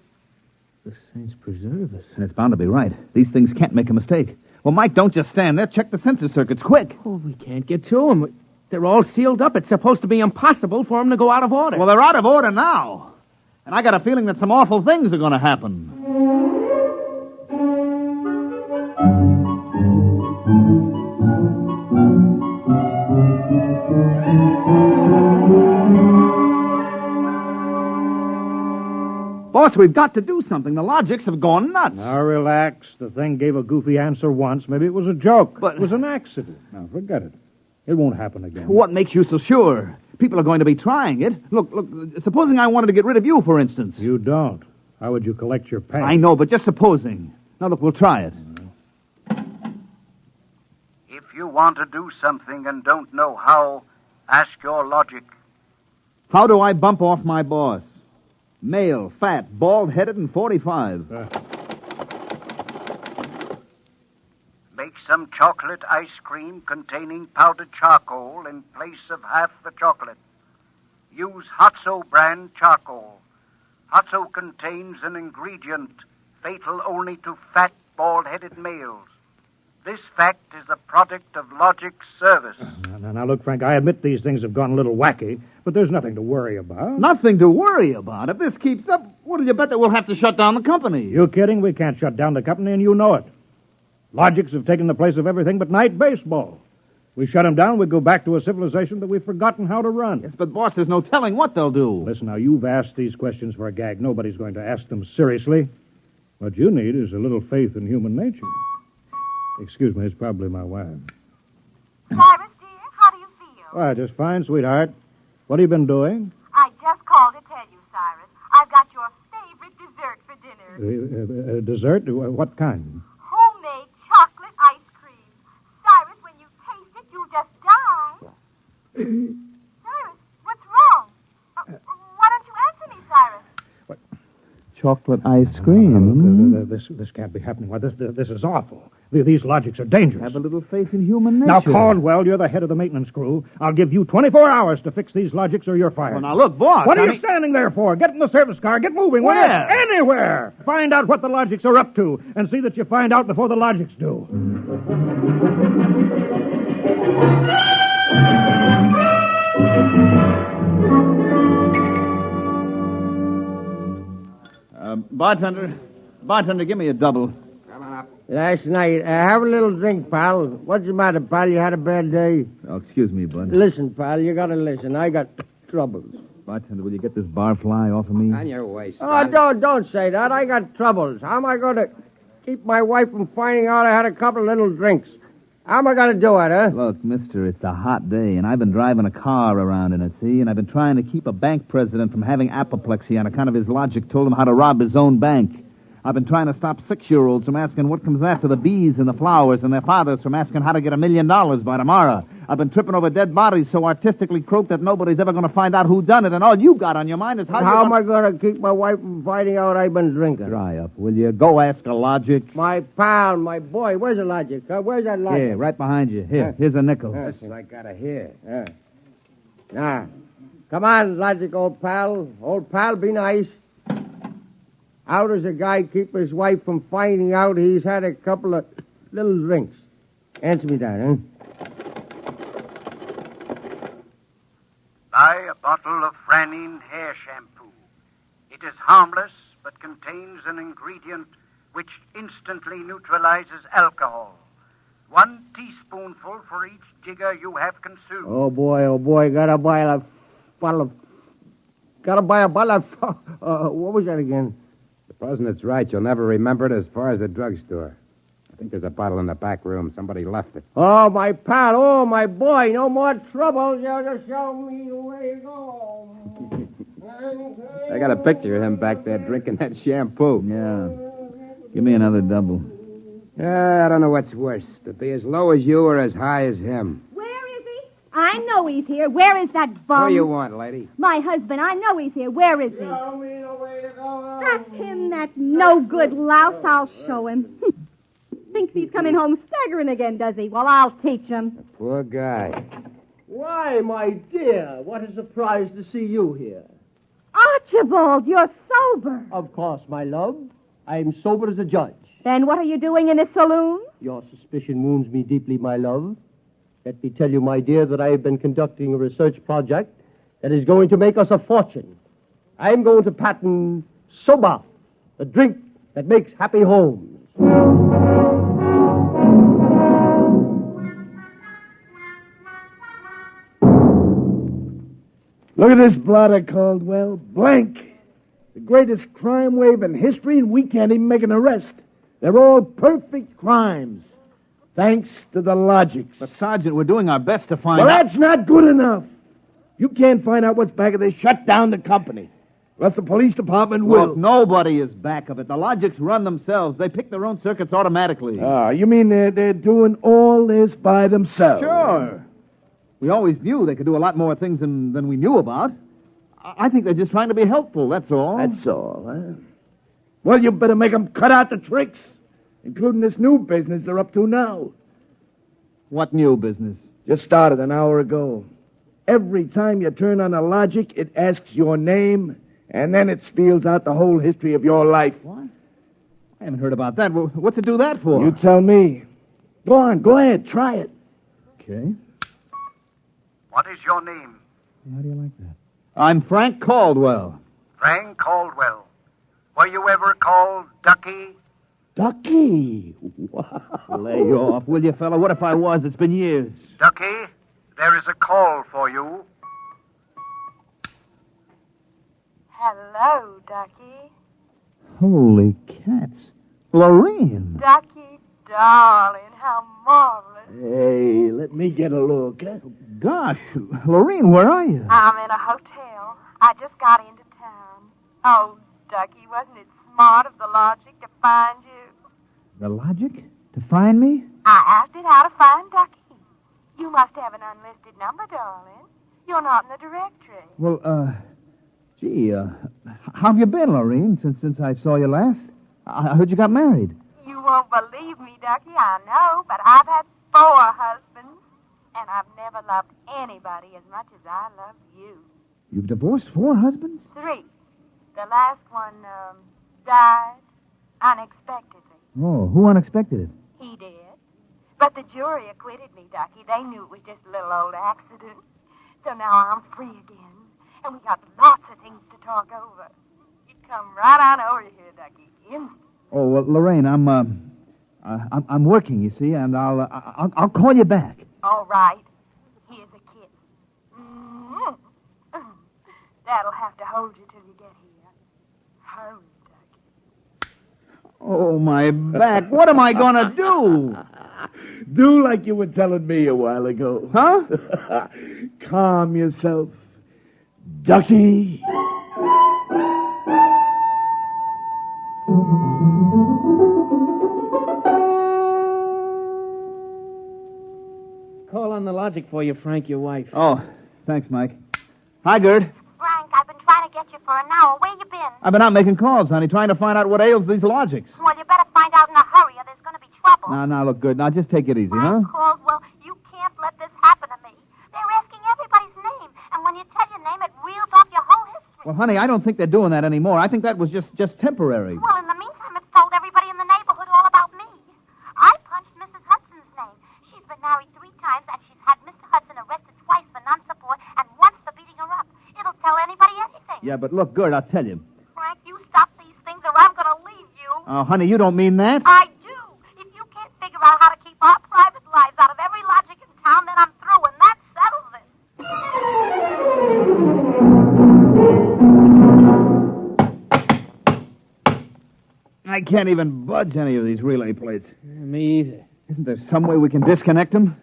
The saints preserve us. And it's bound to be right. These things can't make a mistake. Well, Mike, don't just stand there. Check the sensor circuits, quick. Oh, we can't get to them. They're all sealed up. It's supposed to be impossible for them to go out of order. Well, they're out of order now. And I got a feeling that some awful things are going to happen. Boss, we've got to do something. The logics have gone nuts. Now, relax. The thing gave a goofy answer once. Maybe it was a joke. But it was an accident. Now, forget it. It won't happen again. What makes you so sure? People are going to be trying it. Look, supposing I wanted to get rid of you, for instance. You don't. How would you collect your pay? I know, but just supposing. Now, look, we'll try it. If you want to do something and don't know how, ask your logic. How do I bump off my boss? Male, fat, bald-headed, and 45. Make some chocolate ice cream containing powdered charcoal in place of half the chocolate. Use Hotso brand charcoal. Hotso contains an ingredient fatal only to fat, bald-headed males. This fact is a product of logic service. Now, look, Frank, I admit these things have gone a little wacky, but there's nothing to worry about. Nothing to worry about? If this keeps up, what'll you bet that we'll have to shut down the company? You kidding? We can't shut down the company, and you know it. Logics have taken the place of everything but night baseball. We shut them down, we go back to a civilization that we've forgotten how to run. Yes, but, boss, there's no telling what they'll do. Listen, now, you've asked these questions for a gag. Nobody's going to ask them seriously. What you need is a little faith in human nature. Excuse me, it's probably my wife. Cyrus, dear, how do you feel? Why, just fine, sweetheart. What have you been doing? I just called to tell you, Cyrus. I've got your favorite dessert for dinner. Dessert? What kind? Homemade chocolate ice cream. Cyrus, when you taste it, you'll just die. Cyrus, what's wrong? Why don't you answer me, Cyrus? What? Chocolate ice cream. This can't be happening. Why, this is awful. These logics are dangerous. Have a little faith in human nature. Now, Caldwell, you're the head of the maintenance crew. I'll give you 24 hours to fix these logics or you're fired. Well, now, look, boss. What are you standing there for? Get in the service car. Get moving. Where? Anywhere. Find out what the logics are up to and see that you find out before the logics do. Bartender, give me a double. Last night, have a little drink, pal. What's the matter, pal? You had a bad day? Oh, excuse me, bud. Listen, pal, you gotta listen. I got troubles. Bartender, will you get this barfly off of me? On your way, son. Oh, don't say that. I got troubles. How am I going to keep my wife from finding out I had a couple of little drinks? How am I going to do it, huh? Look, mister, it's a hot day, and I've been driving a car around in it, see? And I've been trying to keep a bank president from having apoplexy on account of his logic told him how to rob his own bank. I've been trying to stop 6-year-olds from asking what comes after the bees and the flowers and their fathers from asking how to get $1 million by tomorrow. I've been tripping over dead bodies so artistically croaked that nobody's ever going to find out who done it, and all you got on your mind is How am I going to keep my wife from finding out I've been drinking? Dry up, will you? Go ask a logic. My pal, my boy, where's the logic? Where's that logic? Here, right behind you. Here, here's a nickel. Listen, I got to hear. Now, come on, logic, old pal. Old pal, be nice. How does a guy keep his wife from finding out he's had a couple of little drinks? Answer me that, huh? Buy a bottle of Franine hair shampoo. It is harmless, but contains an ingredient which instantly neutralizes alcohol. 1 teaspoonful for each jigger you have consumed. Oh, boy, gotta buy a bottle of... what was that again? The president's right. You'll never remember it as far as the drugstore. I think there's a bottle in the back room. Somebody left it. Oh, my pal. Oh, my boy. No more trouble. You'll just show me the way to go. I got a picture of him back there drinking that shampoo. Yeah. Give me another double. I don't know what's worse, to be as low as you or as high as him. Where is he? I know he's here. Where is that bum? What do you want, lady? My husband. I know he's here. Where is he? Show me the way to go. That's him, that no-good louse. I'll show him. Thinks he's coming home staggering again, does he? Well, I'll teach him. Poor guy. Why, my dear, what a surprise to see you here. Archibald, you're sober. Of course, my love. I'm sober as a judge. Then what are you doing in a saloon? Your suspicion wounds me deeply, my love. Let me tell you, my dear, that I have been conducting a research project that is going to make us a fortune. I'm going to patent Soba, the drink that makes happy homes. Look at this blotter, Caldwell. Blank. The greatest crime wave in history, and we can't even make an arrest. They're all perfect crimes. Thanks to the logics. But, Sergeant, we're doing our best to find Well, out... that's not good enough. You can't find out what's back of this. Shut down the company. Unless the police department will. Look, nobody is back of it. The logics run themselves. They pick their own circuits automatically. You mean they're doing all this by themselves? Sure. We always knew they could do a lot more things than we knew about. I think they're just trying to be helpful, that's all. That's all, huh? Well, you better make them cut out the tricks, including this new business they're up to now. What new business? Just started an hour ago. Every time you turn on a logic, it asks your name, and then it spells out the whole history of your life. What? I haven't heard about that. What's it do that for? You tell me. Go on, go ahead, try it. Okay. What is your name? How do you like that? I'm Frank Caldwell. Frank Caldwell. Were you ever called Ducky? Ducky? Lay off, will you, fella? What if I was? It's been years. Ducky, there is a call for you. Hello, Ducky. Holy cats. Lorene. Ducky, darling, how marvelous. Hey, let me get a look. Huh? Gosh, Lorene, where are you? I'm in a hotel. I just got into town. Oh, Ducky, wasn't it smart of the logic to find you? The logic? To find me? I asked it how to find Ducky. You must have an unlisted number, darling. You're not in the directory. Well, gee, how have you been, Lorene, since I saw you last? I heard you got married. You won't believe me, Ducky, I know, but I've had 4 husbands, and I've never loved anybody as much as I love you. You've divorced 4 husbands? 3. The last one, died unexpectedly. Oh, who unexpected it? He did. But the jury acquitted me, Ducky. They knew it was just a little old accident. So now I'm free again, and we got lots of things to talk over. You come right on over here, Ducky, instant. Oh, well, Lorraine, I'm working, you see, and I'll call you back. All right. Here's a kiss. Mm-hmm. That'll have to hold you till you get here. Hurry, Ducky. Oh, my back. What am I going to do? Do like you were telling me a while ago. Huh? Calm yourself. Ducky. call on the logic for you, Frank, your wife. Oh, thanks, Mike. Hi, Gerd. Frank, I've been trying to get you for an hour. Where you been? I've been out making calls, honey, trying to find out what ails these logics. Well, you better find out in a hurry or there's going to be trouble. Now, look, Gerd. Now, just take it easy, huh? Caldwell, you can't let this happen to me. They're asking everybody's name, and when you tell your name, it reels off your whole history. Well, honey, I don't think they're doing that anymore. I think that was just temporary. Well, in the meantime, it's told everybody in the neighborhood all about me. I punched Mrs. Hudson's name. She's been married 3 times, and she's had Mr. Hudson arrested twice for non-support and once for beating her up. It'll tell anybody anything. Yeah, but look, Gerd, I'll tell you. Frank, you stop these things or I'm going to leave you. Oh, honey, you don't mean that? I do. If you can't figure out how to keep our private lives out of every logic in town, then I'm through, and that settles it. I can't even budge any of these relay plates. Me either. Isn't there some way we can disconnect them?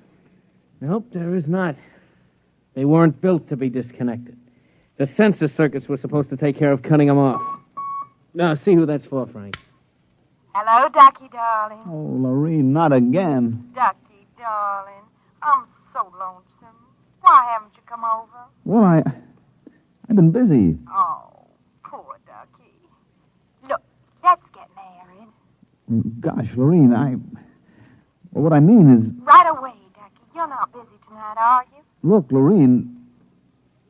Nope, there is not. They weren't built to be disconnected. The sensor circuits were supposed to take care of cutting them off. Now, see who that's for, Frank. Hello, Ducky, darling. Oh, Lorene, not again. Ducky, darling. I'm so lonesome. Why haven't you come over? Well, I've been busy. Oh, poor Ducky. Look, let's get married. Gosh, Lorene, well, what I mean is... Right away, Ducky. You're not busy tonight, are you? Look, Lorene,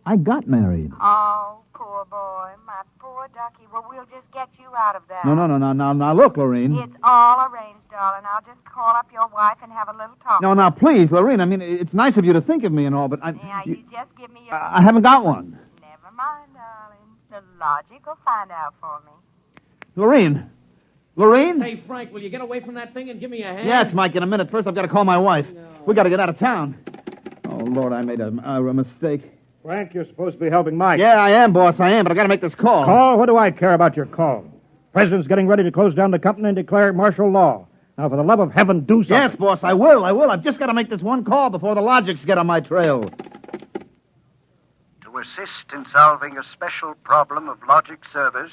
I got married. Oh, poor boy. My poor Ducky. Well, we'll just get you out of that. No, look, Lorene. It's all arranged, darling. I'll just call up your wife and have a little talk. No, now, please, Lorene, I mean, it's nice of you to think of me and all, but Now, you just give me your... I haven't got one. Never mind, darling. The logic will find out for me. Lorene? Lorene? Hey, Frank, will you get away from that thing and give me a hand? Yes, Mike, in a minute. First, I've got to call my wife. No. We got to get out of town. Oh, Lord, I made a mistake. Frank, you're supposed to be helping Mike. Yeah, I am, boss, I am, but I got to make this call. Call? What do I care about your call? President's getting ready to close down the company and declare martial law. Now, for the love of heaven, do something. Yes, boss, I will. I've just got to make this one call before the logics get on my trail. To assist in solving a special problem of logic service,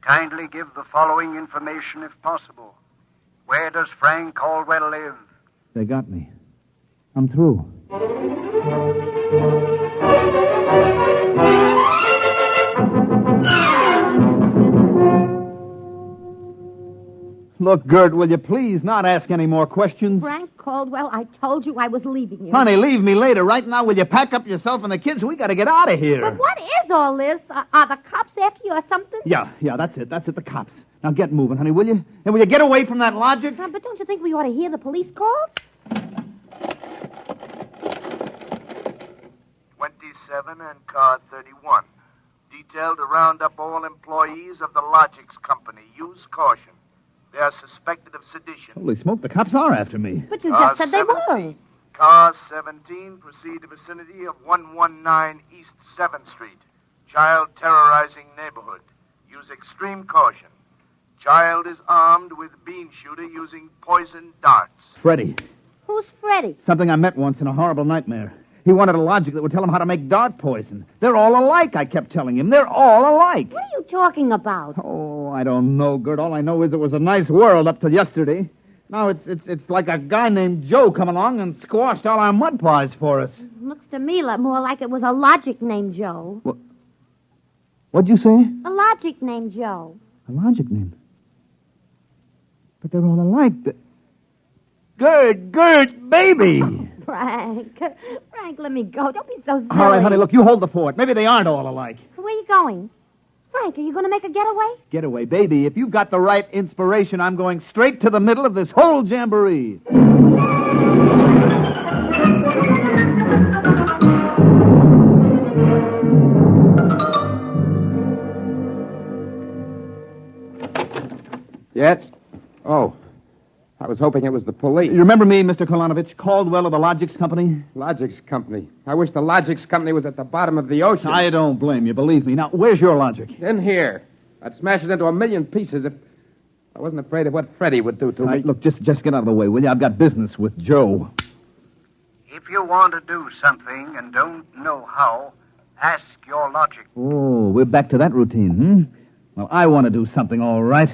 kindly give the following information if possible. Where does Frank Caldwell live? They got me. I'm through. Look, Gert, will you please not ask any more questions? Frank Caldwell, I told you I was leaving you. Honey, leave me later. Right now, will you pack up yourself and the kids? We got to get out of here. But what is all this? Are the cops after you or something? Yeah, that's it, the cops. Now get moving, honey, will you? And will you get away from that logic? But don't you think we ought to hear the police calls? 27 and car 31. Detailed to round up all employees of the Logics Company. Use caution. They are suspected of sedition. Holy smoke, the cops are after me. But you just said they were. Car 17, proceed to vicinity of 119 East 7th Street. Child terrorizing neighborhood. Use extreme caution. Child is armed with bean shooter using poison darts. Freddie. Who's Freddie? Something I met once in a horrible nightmare. He wanted a logic that would tell him how to make dart poison. They're all alike, I kept telling him. They're all alike. What are you talking about? Oh, I don't know, Gert. All I know is it was a nice world up till yesterday. Now it's like a guy named Joe come along and squashed all our mud pies for us. Looks to me more like it was a logic named Joe. What'd you say? A logic named Joe. A logic name? But they're all alike. Gert, baby! Frank, let me go. Don't be so silly. All right, honey, look, you hold the fort. Maybe they aren't all alike. Where are you going? Frank, are you going to make a getaway? Getaway, baby. If you've got the right inspiration, I'm going straight to the middle of this whole jamboree. Yes? Oh. I was hoping it was the police. You remember me, Mr. Kolanovich, Caldwell of the Logics Company? Logics Company. I wish the Logics Company was at the bottom of the ocean. I don't blame you, believe me. Now, where's your logic? In here. I'd smash it into a million pieces if I wasn't afraid of what Freddie would do to me. Look, just get out of the way, will you? I've got business with Joe. If you want to do something and don't know how, ask your logic. Oh, we're back to that routine, Well, I want to do something, all right.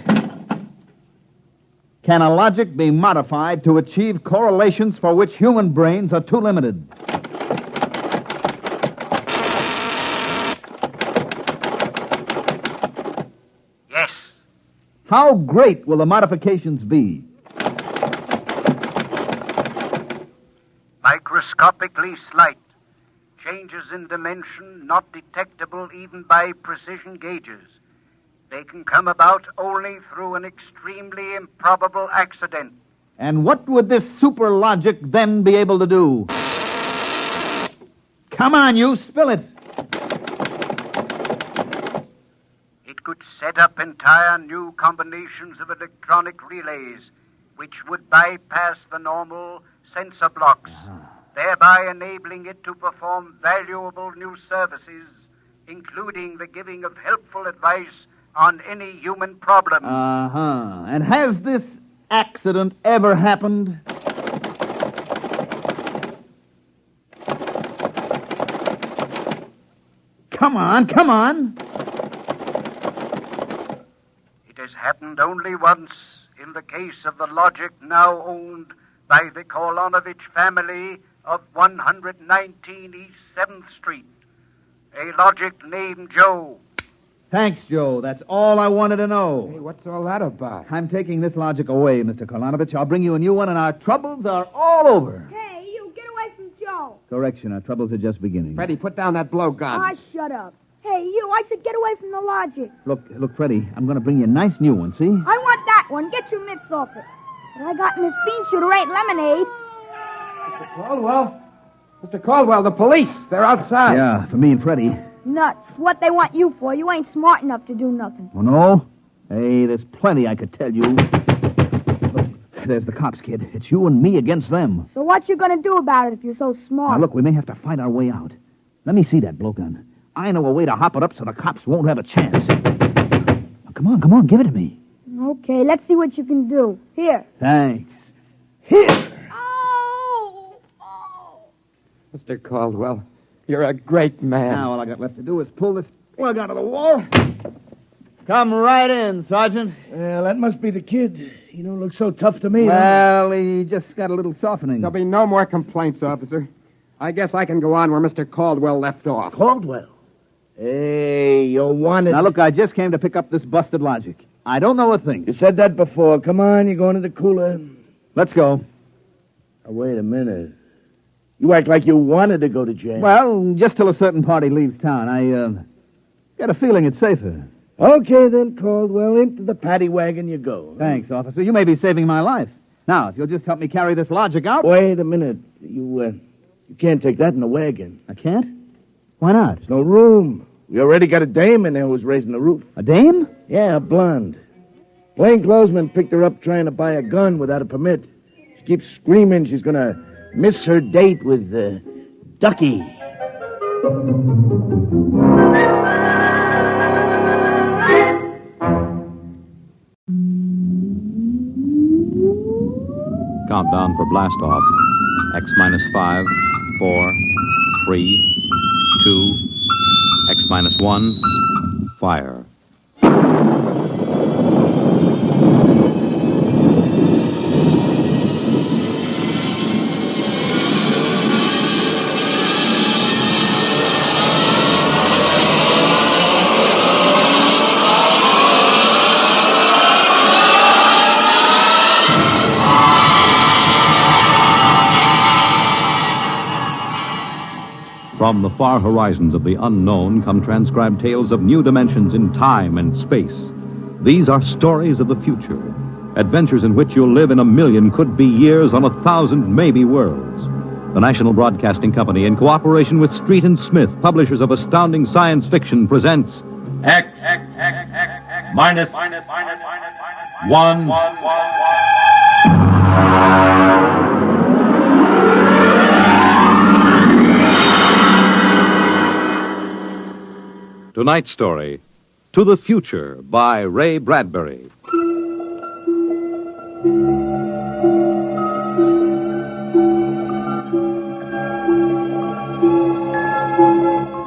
Can a logic be modified to achieve correlations for which human brains are too limited? Yes. How great will the modifications be? Microscopically slight. Changes in dimension not detectable even by precision gauges. They can come about only through an extremely improbable accident. And what would this super logic then be able to do? Come on, you, spill it. It could set up entire new combinations of electronic relays, which would bypass the normal sensor blocks, thereby enabling it to perform valuable new services, including the giving of helpful advice on any human problem. And has this accident ever happened? Come on. It has happened only once in the case of the logic now owned by the Kolonovich family of 119 East 7th Street. A logic named Joe. Thanks, Joe. That's all I wanted to know. Hey, what's all that about? I'm taking this logic away, Mr. Kolonovich. I'll bring you a new one, and our troubles are all over. Hey, you, get away from Joe. Correction, our troubles are just beginning. Freddie, put down that blowgun. Ah, shut up. Hey, you, I said get away from the logic. Look, Freddie, I'm going to bring you a nice new one, see? I want that one. Get your mitts off it. What I got in this bean shooter ain't lemonade. Mr. Caldwell? Mr. Caldwell, the police. They're outside. Yeah, for me and Freddie. Nuts. What they want you for? You ain't smart enough to do nothing. Oh, no? Hey, there's plenty I could tell you. Look, there's the cops, kid. It's you and me against them. So what you gonna do about it if you're so smart? Now, look, we may have to fight our way out. Let me see that blowgun. I know a way to hop it up so the cops won't have a chance. Now, come on, give it to me. Okay, let's see what you can do. Here. Thanks. Here! Mr. Caldwell, you're a great man. Now, all I got left to do is pull this plug out of the wall. Come right in, Sergeant. Well, that must be the kid. He don't look so tough to me. Well, he just got a little softening. There'll be no more complaints, officer. I guess I can go on where Mr. Caldwell left off. Caldwell? Hey, you wanted... Now, look, I just came to pick up this busted logic. I don't know a thing. You said that before. Come on, you're going to the cooler. Let's go. Now, wait a minute. You act like you wanted to go to jail. Well, just till a certain party leaves town. I got a feeling it's safer. Okay, then, Caldwell. Into the paddy wagon you go. Thanks, officer. You may be saving my life. Now, if you'll just help me carry this logic out... Wait a minute. You can't take that in the wagon. I can't? Why not? There's no room. We already got a dame in there who's raising the roof. A dame? Yeah, a blonde. Plainclothesman picked her up trying to buy a gun without a permit. She keeps screaming she's going to miss her date with Ducky. Countdown for blast off. X minus 5, 4, 3, 2, X minus 1, fire. From the far horizons of the unknown come transcribed tales of new dimensions in time and space. These are stories of the future, adventures in which you'll live in 1,000,000 could-be years on 1,000 maybe worlds. The National Broadcasting Company, in cooperation with Street and Smith, publishers of astounding science fiction, presents X minus 1. Tonight's story, To the Future, by Ray Bradbury.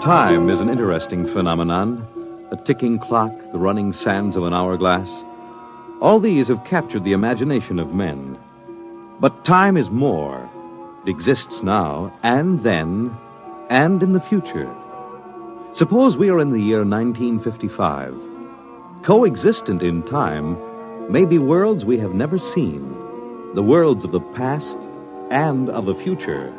Time is an interesting phenomenon. A ticking clock, the running sands of an hourglass. All these have captured the imagination of men. But time is more. It exists now, and then, and in the future. Suppose we are in the year 1955. Coexistent in time may be worlds we have never seen, the worlds of the past and of the future.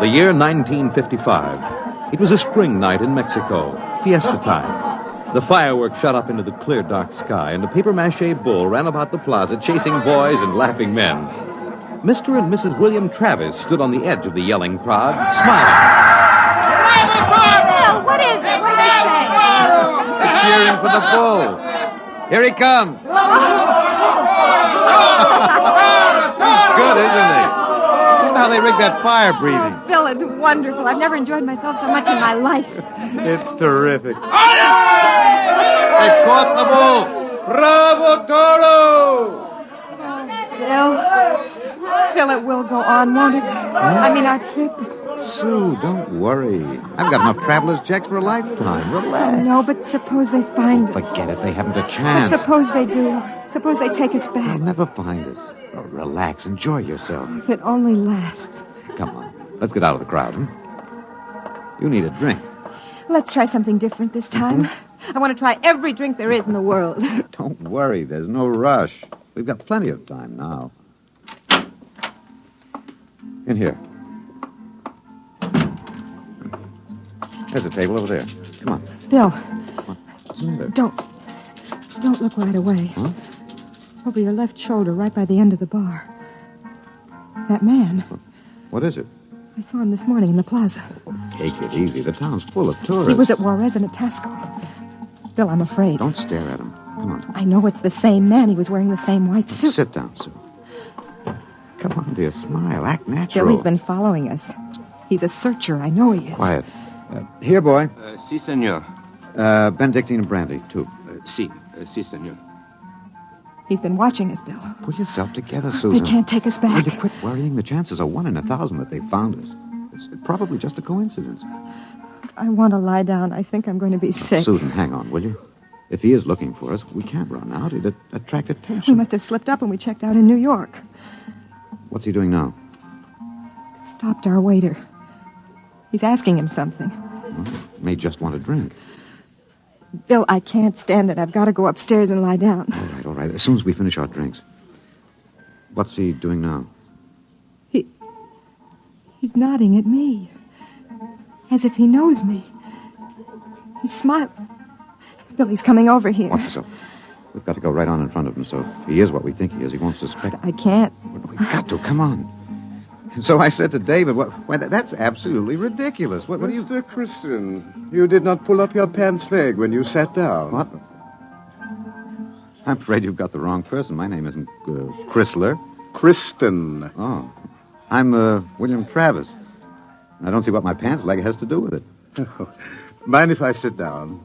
The year 1955. It was a spring night in Mexico, fiesta time. The fireworks shot up into the clear, dark sky, and a papier-mâché bull ran about the plaza chasing boys and laughing men. Mr. and Mrs. William Travis stood on the edge of the yelling crowd, smiling. Bill, what is it? What are they saying? They're cheering for the bull. Here he comes. He's good, isn't he? Look how they rigged that fire breathing. Oh, Bill, it's wonderful. I've never enjoyed myself so much in my life. It's terrific. They caught the bull. Bravo, Toro! Bill, it will go on, won't it? I mean, our trip. Sue, don't worry. I've got enough traveler's checks for a lifetime. Relax. No, but suppose they find us. Forget it. They haven't a chance. But suppose they do. Suppose they take us back. They'll never find us. Oh, relax. Enjoy yourself. If it only lasts. Come on. Let's get out of the crowd, huh? You need a drink. Let's try something different this time. I want to try every drink there is in the world. Don't worry. There's no rush. We've got plenty of time now. In here. There's a table over there. Come on. Bill. What's the matter? Don't look right away. Huh? Over your left shoulder, right by the end of the bar. That man. What is it? I saw him this morning in the plaza. Take it easy. The town's full of tourists. He was at Juarez and at Tasco. Bill, I'm afraid. Don't stare at him. Come on. I know it's the same man. He was wearing the same white suit. Sit down, Sue. Come on, dear. Smile. Act natural. Bill, he's been following us. He's a searcher. I know he is. Quiet. Here, boy. Si, senor. Benedictine and brandy, too. Si, senor. He's been watching us, Bill. Pull yourself together, Susan. They can't take us back. Will you quit worrying? The chances are 1 in 1,000 that they found us. It's probably just a coincidence. I want to lie down. I think I'm going to be sick. Susan, hang on, will you? If he is looking for us, we can't run out. It'd attract attention. We must have slipped up when we checked out in New York. What's he doing now? Stopped our waiter. He's asking him something. Well, may just want a drink. Bill, I can't stand it. I've got to go upstairs and lie down. All right. As soon as we finish our drinks. What's he doing now? He's nodding at me. As if he knows me. He's smiling. Bill, he's coming over here. Watch yourself. We've got to go right on in front of him, so if he is what we think he is, he won't suspect. I can't. We've got to. Come on. And so I said to David, that's absolutely ridiculous. What do you... Mr. Kristen, you did not pull up your pants leg when you sat down. What? I'm afraid you've got the wrong person. My name isn't Chrysler. Kristen. Oh. I'm William Travis. I don't see what my pants leg has to do with it. Mind if I sit down?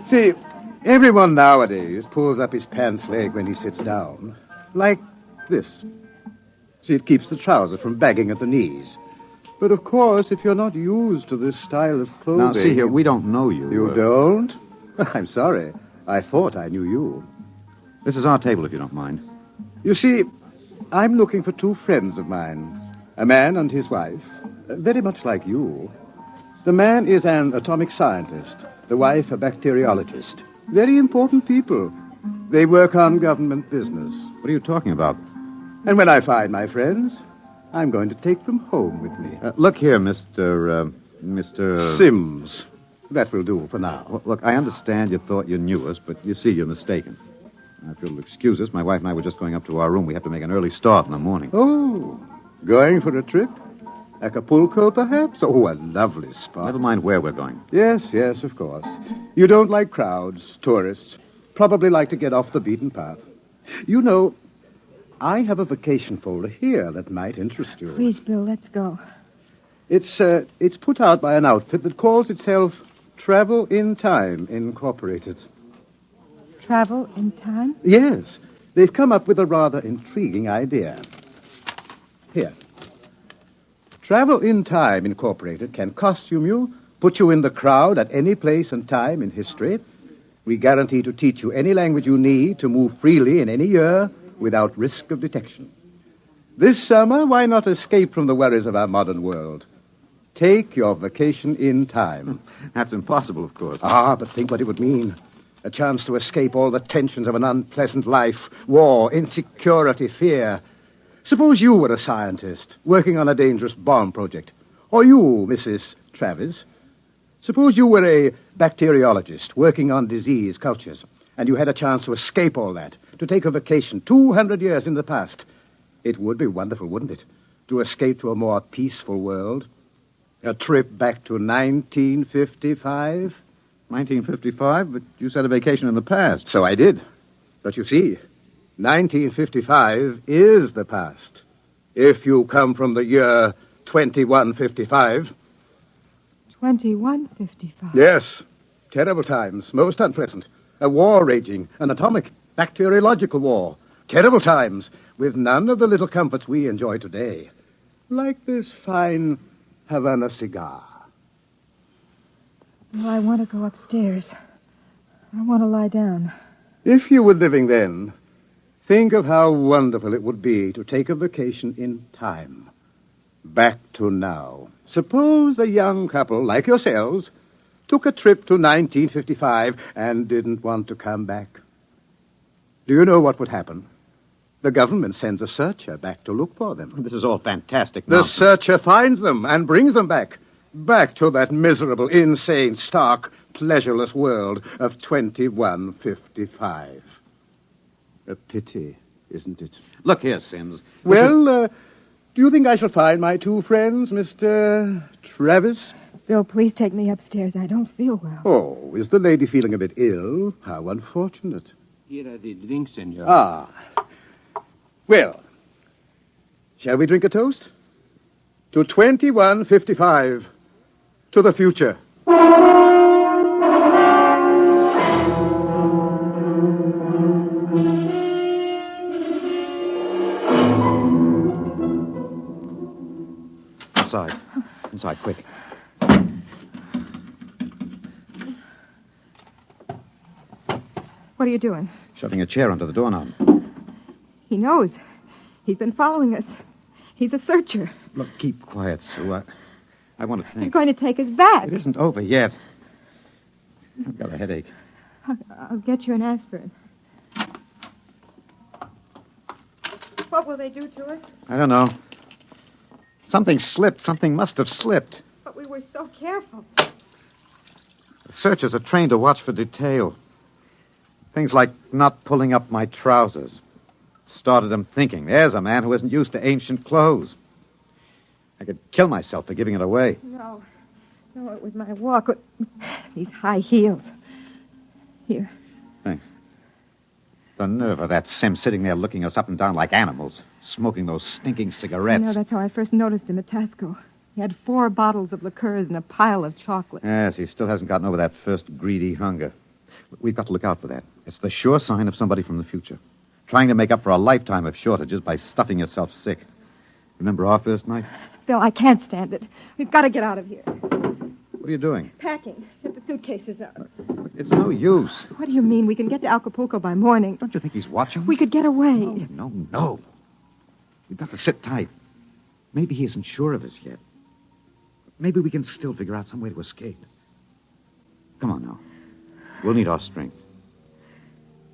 See, everyone nowadays pulls up his pants leg when he sits down. Like this. See, it keeps the trousers from bagging at the knees. But of course, if you're not used to this style of clothing... Now, see here, we don't know you. You don't? I'm sorry. I thought I knew you. This is our table, if you don't mind. You see, I'm looking for 2 friends of mine. A man and his wife. Very much like you. The man is an atomic scientist. The wife, a bacteriologist. Very important people. They work on government business. What are you talking about? And when I find my friends, I'm going to take them home with me. Look here, Mr. Sims. That will do for now. Well, look, I understand you thought you knew us, but you see you're mistaken. Now, if you'll excuse us, my wife and I were just going up to our room. We have to make an early start in the morning. Oh, going for a trip? Acapulco, perhaps? Oh, a lovely spot. Never mind where we're going. Yes, of course. You don't like crowds, tourists. Probably like to get off the beaten path. You know, I have a vacation folder here that might interest you. Please, Bill, let's go. It's put out by an outfit that calls itself Travel in Time, Incorporated. Travel in time? Yes. They've come up with a rather intriguing idea. Here. Travel in Time, Incorporated can costume you put you in the crowd at any place and time in history. We guarantee to teach you any language you need to move freely in any year without risk of detection. This summer, why not escape from the worries of our modern world? Take your vacation in time. That's impossible, of course. But think what it would mean. A chance to escape all the tensions of an unpleasant life. War, insecurity, fear. Suppose you were a scientist working on a dangerous bomb project. Or you, Mrs. Travis. Suppose you were a bacteriologist working on disease cultures, and you had a chance to escape all that, to take a vacation 200 years in the past. It would be wonderful, wouldn't it, to escape to a more peaceful world? A trip back to 1955? 1955? But you said a vacation in the past. So I did. But you see, 1955 is the past. If you come from the year 2155. 2155? Yes. Terrible times, most unpleasant. A war raging, an atomic, bacteriological war. Terrible times, with none of the little comforts we enjoy today. Like this fine Havana cigar. Well, I want to go upstairs. I want to lie down. If you were living then, think of how wonderful it would be to take a vacation in time. Back to now. Suppose a young couple like yourselves took a trip to 1955 and didn't want to come back. Do you know what would happen? The government sends a searcher back to look for them. This is all fantastic The nonsense. searcher finds them and brings them back. Back to that miserable, insane, stark, pleasureless world of 2155. A pity, isn't it? Look here, Sims. Well, do you think I shall find my two friends, Mr. Travis? Bill, please take me upstairs. I don't feel well. Oh, is the lady feeling a bit ill? How unfortunate. Here are the drinks, senor. Well, shall we drink a toast? To 2155. To the future. Inside. Inside, quick. What are you doing? Shoving a chair under the doorknob. He knows. He's been following us. He's a searcher. Look, keep quiet, Sue. I want to think. You're going to take us back. It isn't over yet. I've got a headache. I'll get you an aspirin. What will they do to us? I don't know. Something slipped. Something must have slipped. But we were so careful. The searchers are trained to watch for detail. Things like not pulling up my trousers. Started them thinking, there's a man who isn't used to ancient clothes. I could kill myself for giving it away. No, it was my walk. These high heels. Here. Thanks. The nerve of that Sim sitting there looking us up and down like animals, smoking those stinking cigarettes. I know, that's how I first noticed him at Tasco. He had 4 bottles of liqueurs and a pile of chocolates. Yes, he still hasn't gotten over that first greedy hunger. We've got to look out for that. It's the sure sign of somebody from the future. Trying to make up for a lifetime of shortages by stuffing yourself sick. Remember our first night? Bill, I can't stand it. We've got to get out of here. What are you doing? Packing. Get the suitcases out. It's no use. What do you mean? We can get to Acapulco by morning. Don't you think he's watching us? We could get away. No. We've got to sit tight. Maybe he isn't sure of us yet. Maybe we can still figure out some way to escape. Come on now. We'll need our strength.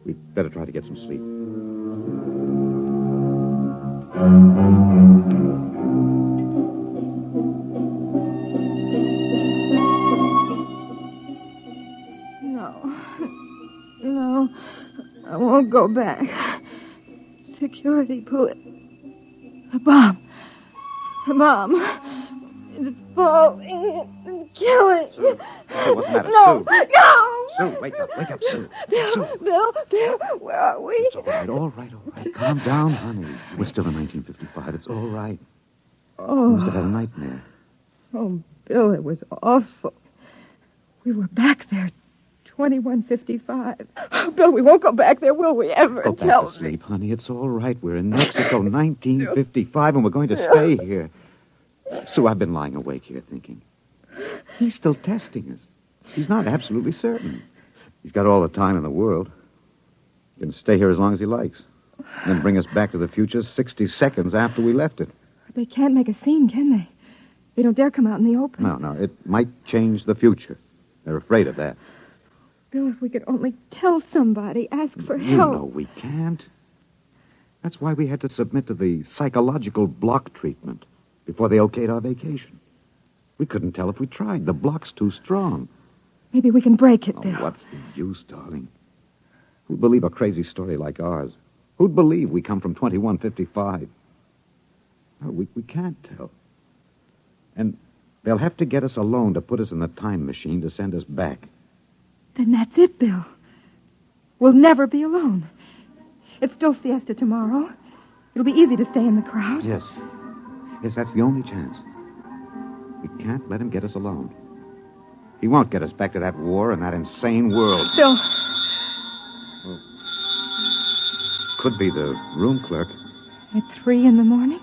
We'd better try to get some sleep. No, I won't go back. Security pull it. The bomb. It's falling and killing. Sue, what's the matter? No, Sue. no. Sue, wake up, Sue. Bill, where are we? It's all right. Calm down, honey. We're still in 1955. It's all right. Oh. You must have had a nightmare. Oh, Bill, it was awful. We were back there, 2155. Oh, Bill, we won't go back there, will we ever? Go back to sleep, honey. It's all right. We're in Mexico, 1955, and we're going to stay here. Sue, I've been lying awake here thinking. He's still testing us. He's not absolutely certain. He's got all the time in the world. He can stay here as long as he likes. And then bring us back to the future 60 seconds after we left it. They can't make a scene, can they? They don't dare come out in the open. No, it might change the future. They're afraid of that. Bill, if we could only tell somebody, ask for You help. know we can't. That's why we had to submit to the psychological block treatment before they okayed our vacation. We couldn't tell if we tried. The block's too strong. Maybe we can break it, Oh, Bill. what's the use, darling? Who'd believe a crazy story like ours? Who'd believe we come from 2155? No, we can't tell. And they'll have to get us a loan to put us in the time machine to send us back. Then that's it, Bill. We'll never be alone. It's still Fiesta tomorrow. It'll be easy to stay in the crowd. Yes, that's the only chance. We can't let him get us alone. He won't get us back to that war and that insane world. Bill. Could be the room clerk. At 3 in the morning?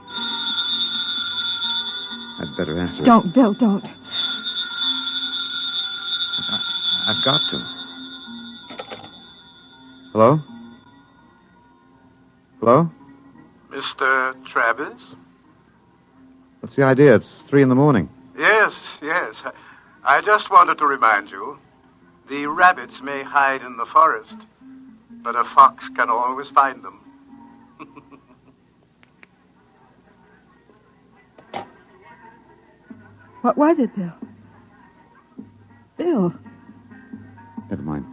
I'd better answer it. Don't, Bill, don't. I've got to. Hello? Hello? Mr. Travis? What's the idea? It's 3 in the morning. Yes. I just wanted to remind you. The rabbits may hide in the forest, but a fox can always find them. What was it, Bill? Bill. Never mind.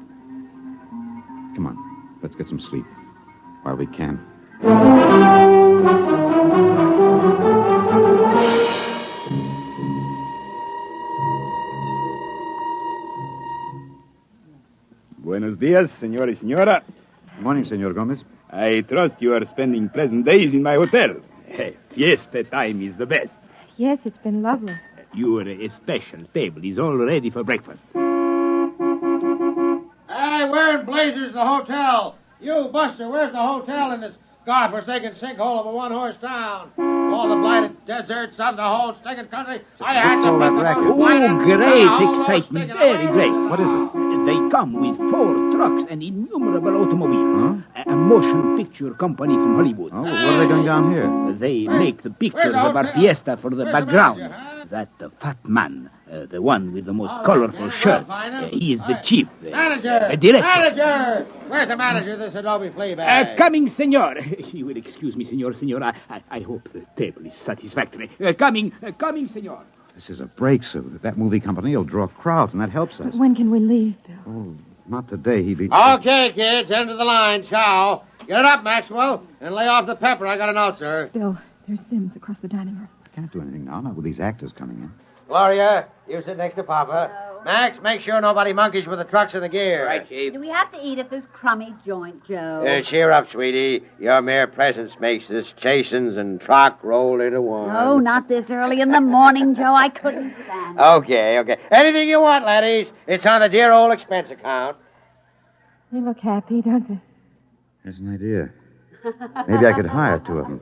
Come on. Let's get some sleep. While we can. Buenos dias, senor y señora. Good morning, Senor Gomez. I trust you are spending pleasant days in my hotel. Fiesta time is the best. Yes, it's been lovely. Your special table is all ready for breakfast. Hey, where in blazes the hotel? You, Buster, where's the hotel in this godforsaken sinkhole of a one-horse town? All the blighted deserts of the whole stinking country. I had What's to all that pick up racket? a blighted Great town, excitement, almost very great. What is it? They come with 4 trucks and innumerable automobiles. A motion picture company from Hollywood. Oh, what are they doing down here? They make the pictures of our fiesta for the backgrounds. That fat man, the one with the most colorful shirt, he is the chief, Manager! the director. Manager! Where's the manager of this Adobe flea bag? Coming, senor. You will excuse me, senor. I hope the table is satisfactory. Coming, senor. This is a break, Sue. That movie company will draw crowds, and that helps us. When can we leave, Bill? Oh, not today. He'd be... Okay, kids, end of the line. Ciao. Get it up, Maxwell, and lay off the pepper. I got a note, sir. Bill, there's Sims across the dining room. I can't do anything now, not with these actors coming in. Gloria, you sit next to Papa. Max, make sure nobody monkeys with the trucks and the gear. Right, Chief. Do we have to eat at this crummy joint, Joe? Cheer up, sweetie. Your mere presence makes this chasins and truck roll into one. No, not this early in the morning, Joe. I couldn't stand it. Okay. Anything you want, laddies. It's on the dear old expense account. They look happy, don't they? There's an idea. Maybe I could hire 2 of them.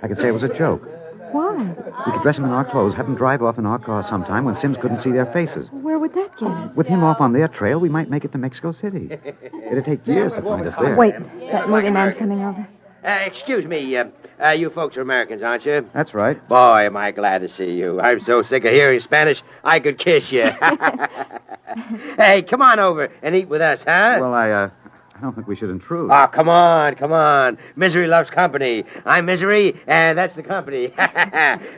I could say it was a joke. Why? We could dress them in our clothes, have them drive off in our car sometime when Sims couldn't see their faces. Where would that get us? With him off on their trail, we might make it to Mexico City. It'd take years to find us there. Wait, that movie man's coming over. Excuse me, you folks are Americans, aren't you? That's right. Boy, am I glad to see you. I'm so sick of hearing Spanish, I could kiss you. Hey, come on over and eat with us, huh? Well, I don't think we should intrude. Oh, come on. Misery loves company. I'm Misery, and that's the company.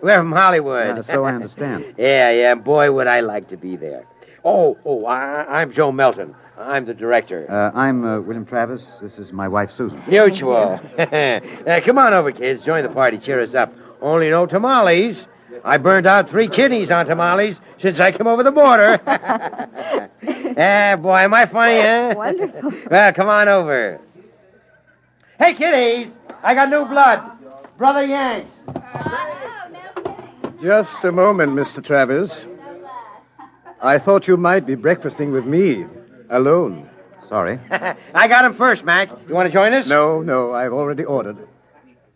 We're from Hollywood. So I understand. Yeah. Boy, would I like to be there. I'm Joe Melton. I'm the director. I'm William Travis. This is my wife, Susan. Mutual. Come on over, kids. Join the party. Cheer us up. Only no tamales. I burned out 3 kidneys on tamales since I came over the border. Boy, am I funny, huh? Wonderful. Well, come on over. Hey, kiddies, I got new blood. Brother Yanks. Just a moment, Mr. Travis. I thought you might be breakfasting with me, alone. Sorry. I got him first, Mac. You want to join us? No, I've already ordered.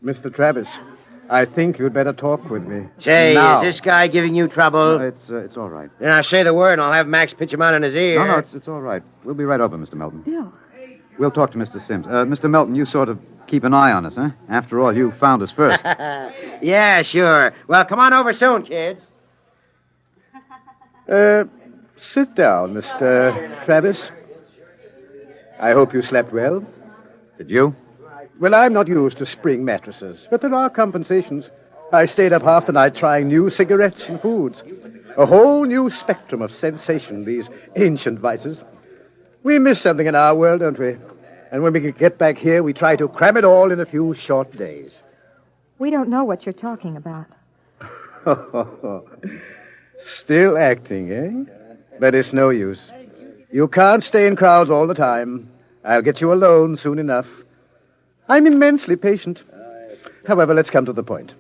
Mr. Travis, I think you'd better talk with me. Say, now. is this guy giving you trouble? No, it's all right. Then I say the word, and I'll have Max pitch him out in his ear. No, it's all right. We'll be right over, Mr. Melton. Bill. We'll talk to Mr. Sims. Mr. Melton, you sort of keep an eye on us, huh? After all, you found us first. Yeah, sure. Well, come on over soon, kids. Sit down, Mr. Travis. I hope you slept well. Did you? Well, I'm not used to spring mattresses, but there are compensations. I stayed up half the night trying new cigarettes and foods. A whole new spectrum of sensation, these ancient vices. We miss something in our world, don't we? And when we get back here, we try to cram it all in a few short days. We don't know what you're talking about. Still acting, eh? But it's no use. You can't stay in crowds all the time. I'll get you alone soon enough. I'm immensely patient. However, let's come to the point.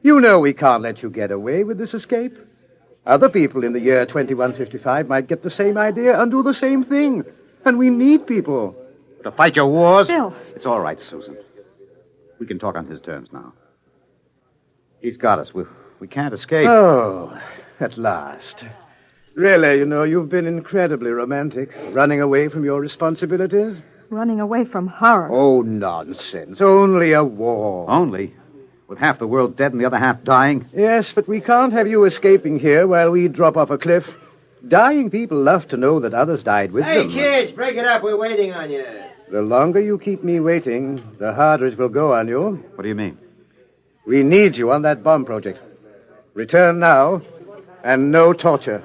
You know we can't let you get away with this escape. Other people in the year 2155 might get the same idea and do the same thing. And we need people. To fight your wars? Bill. It's all right, Susan. We can talk on his terms now. He's got us. We can't escape. Oh, at last. Really, you've been incredibly romantic, running away from your responsibilities. Running away from horror. Oh, nonsense. Only a war. Only? With half the world dead and the other half dying? Yes, but we can't have you escaping here while we drop off a cliff. Dying people love to know that others died with them. Hey, kids, break it up. We're waiting on you. The longer you keep me waiting, the harder it will go on you. What do you mean? We need you on that bomb project. Return now, and no torture.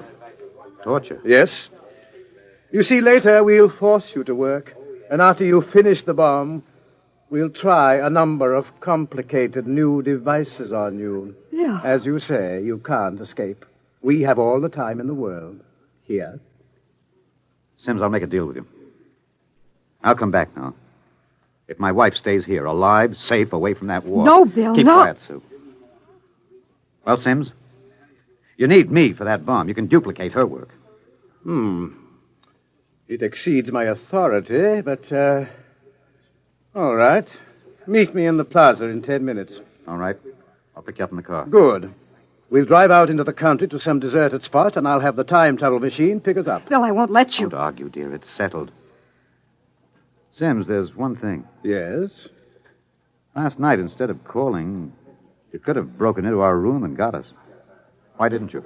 Torture? Yes. You see, later we'll force you to work, and after you finish the bomb, we'll try a number of complicated new devices on you. Yeah. As you say, you can't escape. We have all the time in the world. Here. Sims, I'll make a deal with you. I'll come back now. If my wife stays here, alive, safe, away from that war. No, Bill, Keep no. quiet, Sue. Well, Sims, you need me for that bomb. You can duplicate her work. It exceeds my authority, but, all right. Meet me in the plaza in 10 minutes. All right. I'll pick you up in the car. Good. We'll drive out into the country to some deserted spot, and I'll have the time travel machine pick us up. Bill, I won't let you. Don't argue, dear. It's settled. Sims, there's one thing. Yes? Last night, instead of calling, you could have broken into our room and got us. Why didn't you?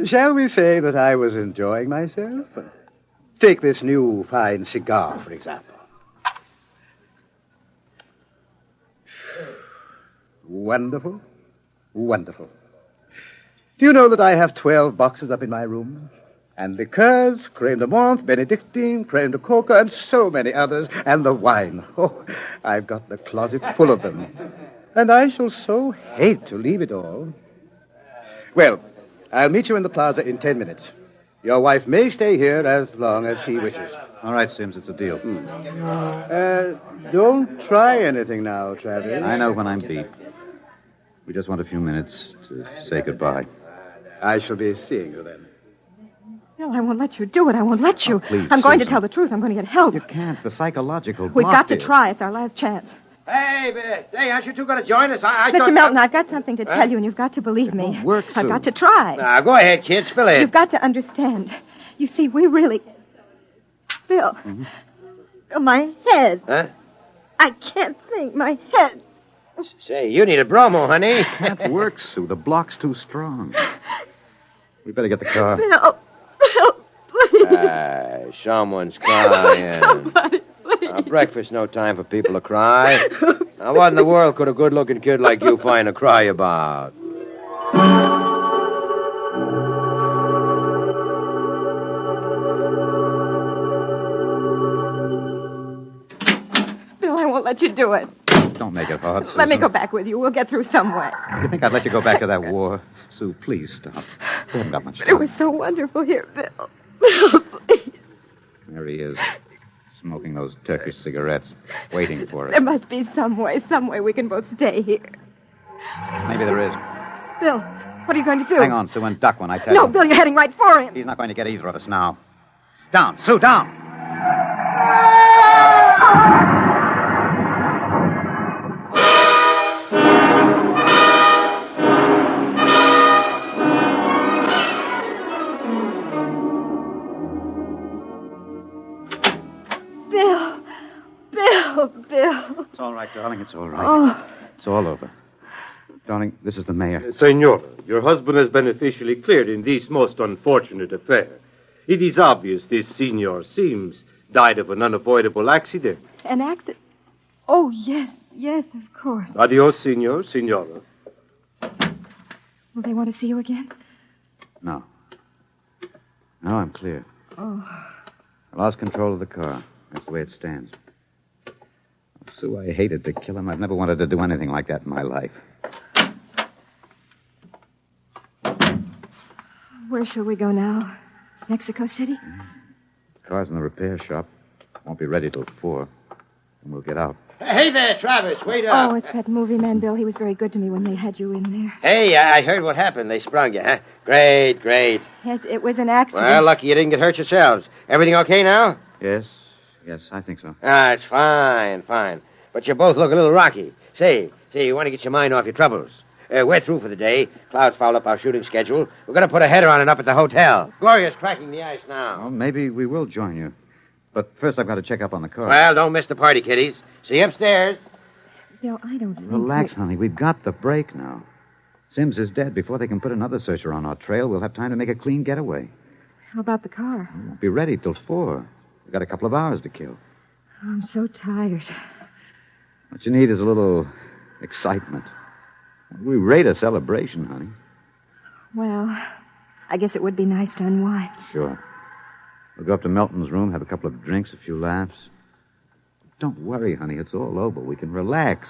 Shall we say that I was enjoying myself? Take this new fine cigar, for example. Wonderful. Wonderful. Do you know that I have 12 boxes up in my room? And liqueurs, creme de menthe, Benedictine, creme de coca, and so many others. And the wine. Oh, I've got the closets full of them. And I shall so hate to leave it all. Well, I'll meet you in the plaza in 10 minutes. Your wife may stay here as long as she wishes. All right, Sims, it's a deal. Don't try anything now, Travis. I know when I'm beat. We just want a few minutes to say goodbye. I shall be seeing you then. Bill, I won't let you do it. I won't let you. Please, I'm going to Susan. tell the truth. I'm going to get help. You can't. The psychological We've block got to here. try. It's our last chance. Hey, aren't you two going to join us? I Mr. thought... Melton, I've got something to tell you, and you've got to believe me. work, I've Sue. got to try. Now, go ahead, kid. Spill it. You've got to understand. You see, we really... Bill. Bill, my head. Huh? I can't think. My head. Say, you need a bromo, honey. Can't work, Sue. The block's too strong. We better get the car. Bill. Bill, please. Someone's crying. Somebody, please. Breakfast, no time for people to cry. Now, what in the world could a good-looking kid like you find to cry about? Bill, I won't let you do it. Don't make it hard, Susan. Let me go back with you. We'll get through some way. You think I'd let you go back to that war? Sue, please stop. We haven't got much But time. it was so wonderful here, Bill. Bill, please. There he is, smoking those Turkish cigarettes, waiting for us. There must be some way we can both stay here. Maybe there is. Bill, what are you going to do? Hang on, Sue, and duck when I tell you. No, Bill, you're heading right for him. He's not going to get either of us now. Down, Sue, down. Oh, Bill. It's all right, darling. It's all right. Oh. It's all over. Darling, this is the mayor. Senora, your husband has been officially cleared in this most unfortunate affair. It is obvious this senor seems died of an unavoidable accident. An accident? Oh, yes, of course. Adios, senora. Will they want to see you again? No. No, I'm clear. Oh. I lost control of the car. That's the way it stands. Sue, I hated to kill him. I've never wanted to do anything like that in my life. Where shall we go now? Mexico City? The car's in the repair shop. Won't be ready till 4. And we'll get out. Hey there, Travis. Wait up. Oh, it's that movie man, Bill. He was very good to me when they had you in there. Hey, I heard what happened. They sprung you, huh? Great. Yes, it was an accident. Well, lucky you didn't get hurt yourselves. Everything okay now? Yes, I think so. It's fine. But you both look a little rocky. Say, you want to get your mind off your troubles. We're through for the day. Clouds fouled up our shooting schedule. We're going to put a header on it up at the hotel. Gloria's cracking the ice now. Well, maybe we will join you. But first I've got to check up on the car. Well, don't miss the party, kiddies. See you upstairs. Bill, I don't think... Relax, honey. We've got the break now. Sims is dead. Before they can put another searcher on our trail, we'll have time to make a clean getaway. How about the car? We won't be ready till 4. We've got a couple of hours to kill. I'm so tired. What you need is a little excitement. We rate a celebration, honey. Well, I guess it would be nice to unwind. Sure. We'll go up to Melton's room, have a couple of drinks, a few laughs. Don't worry, honey. It's all over. We can relax.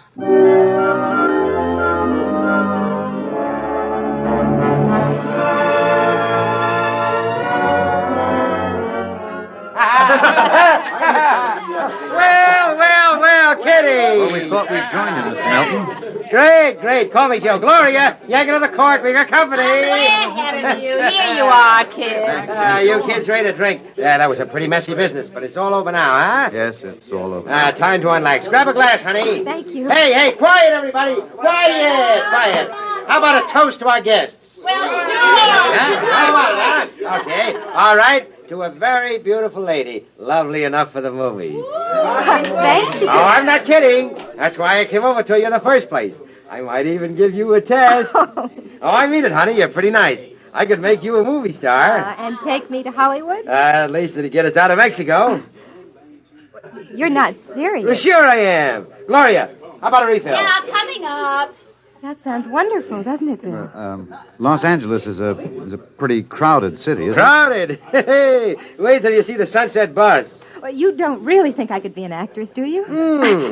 Well, Kitty. Well, we thought we'd join you, Mr. Melton. Great. Call me so. Gloria, yank into the cork. We got company. Way ahead of you. Here you are, kid. You kids ready to drink? Yeah, that was a pretty messy business, but it's all over now, huh? Yes, it's all over. Time to unlax. Grab a glass, honey. Thank you. Hey, quiet, everybody. Quiet. How about a toast to our guests? Well, sure. How about it, huh? Okay. All right. To a very beautiful lady. Lovely enough for the movies. Thank you. Oh, I'm not kidding. That's why I came over to you in the first place. I might even give you a test. Oh, I mean it, honey. You're pretty nice. I could make you a movie star. And take me to Hollywood? At least it'd get us out of Mexico. You're not serious. Well, sure I am. Gloria, how about a refill? Yeah, coming up. That sounds wonderful, doesn't it, Bill? Los Angeles is a pretty crowded city, isn't it? Crowded? Hey, wait till you see the sunset buzz. Well, you don't really think I could be an actress, do you?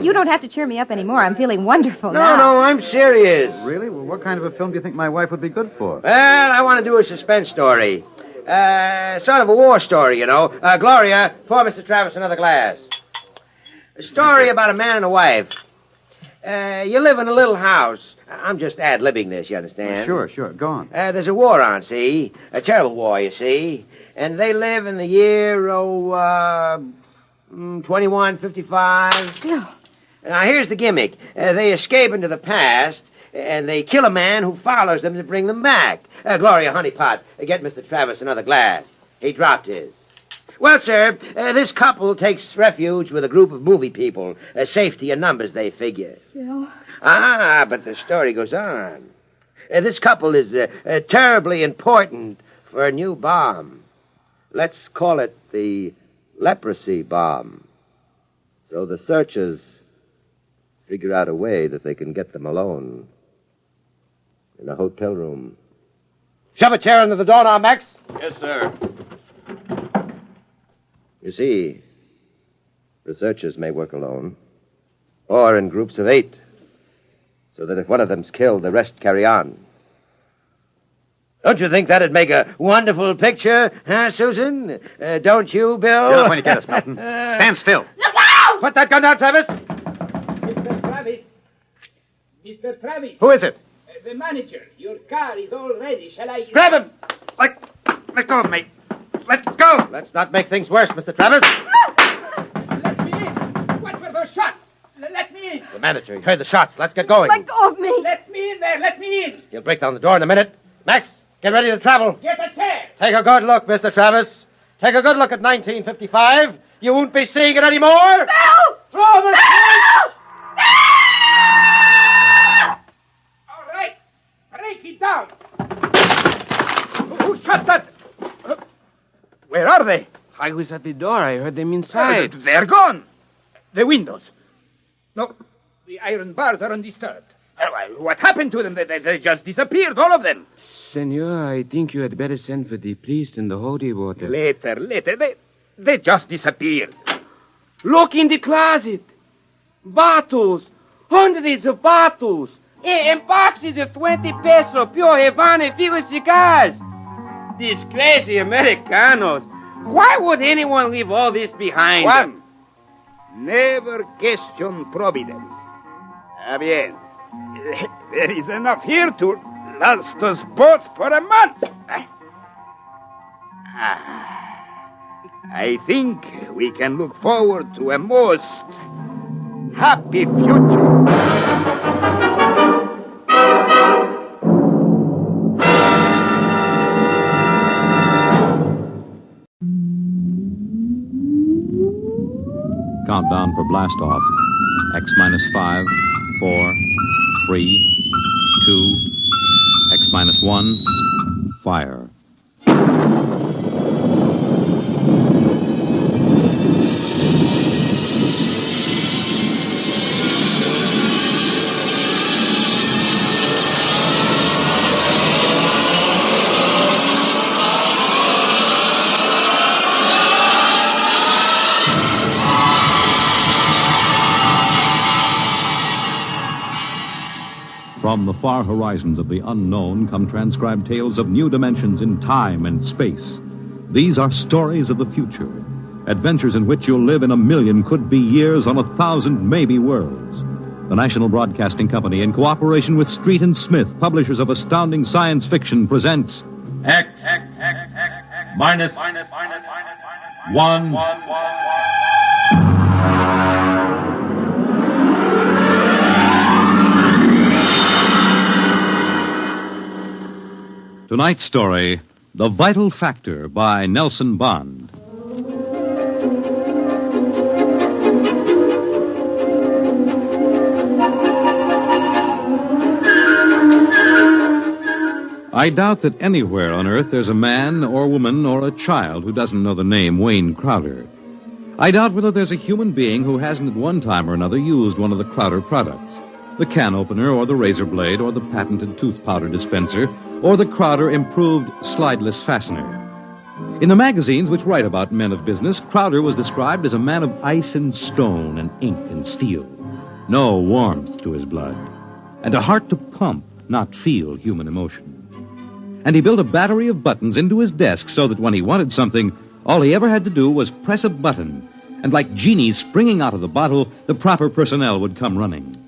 You don't have to cheer me up anymore. I'm feeling wonderful now. No, I'm serious. Really? Well, what kind of a film do you think my wife would be good for? Well, I want to do a suspense story. Sort of a war story, you know. Gloria, pour Mr. Travis another glass. A story about a man and a wife. You live in a little house. I'm just ad-libbing this, you understand? Sure. Go on. There's a war on, see? A terrible war, you see. And they live in the year, 2155. Bill. Now, here's the gimmick. They escape into the past, and they kill a man who follows them to bring them back. Gloria Honeypot, get Mr. Travis another glass. He dropped his. Well, sir, this couple takes refuge with a group of movie people. Safety in numbers, they figure. Bill. But the story goes on. This couple is terribly important for a new bomb. Let's call it the leprosy bomb. So the searchers figure out a way that they can get them alone in a hotel room. Shove a chair under the door now, Max. Yes, sir. You see, researchers may work alone, or in groups of 8, so that if one of them's killed, the rest carry on. Don't you think that'd make a wonderful picture, huh, Susan? Don't you, Bill? You're not going to get us, Melton. Stand still. Look out! Put that gun down, Travis. Mr. Travis. Mr. Travis. Who is it? The manager. Your car is all ready. Shall I... Grab him! Let go of me. Let go! Let's not make things worse, Mr. Travis. Let me in. What were those shots? Let me in. The manager, he heard the shots. Let's get going. Let go of me. Let me in there. Let me in. He'll break down the door in a minute. Max, get ready to travel. Get a chair. Take a good look, Mr. Travis. Take a good look at 1955. You won't be seeing it anymore. Bill! Throw the... are they? I was at the door. I heard them inside. They're gone. The windows. No, the iron bars are undisturbed. What happened to them? They just disappeared, all of them. Senor, I think you had better send for the priest and the holy water. Later. They just disappeared. Look in the closet. Bottles. Hundreds of bottles. And boxes of 20 peso pure Havana filled cigars. These crazy Americanos. Why would anyone leave all this behind? Juan, never question providence. Bien. There is enough here to last us both for a month. I think we can look forward to a most happy future. Countdown for blast off. X minus 5, 4, 3, 2, X minus 1, fire. From the far horizons of the unknown come transcribed tales of new dimensions in time and space. These are stories of the future, adventures in which you'll live in a million could-be years on 1,000 maybe worlds. The National Broadcasting Company, in cooperation with Street and Smith, publishers of astounding science fiction, presents X minus 1. Tonight's story, The Vital Factor by Nelson Bond. I doubt that anywhere on Earth there's a man or woman or a child who doesn't know the name Wayne Crowder. I doubt whether there's a human being who hasn't at one time or another used one of the Crowder products. The can opener or the razor blade or the patented tooth powder dispenser or the Crowder improved slideless fastener. In the magazines which write about men of business, Crowder was described as a man of ice and stone and ink and steel. No warmth to his blood. And a heart to pump, not feel human emotion. And he built a battery of buttons into his desk so that when he wanted something, all he ever had to do was press a button. And like genies springing out of the bottle, the proper personnel would come running.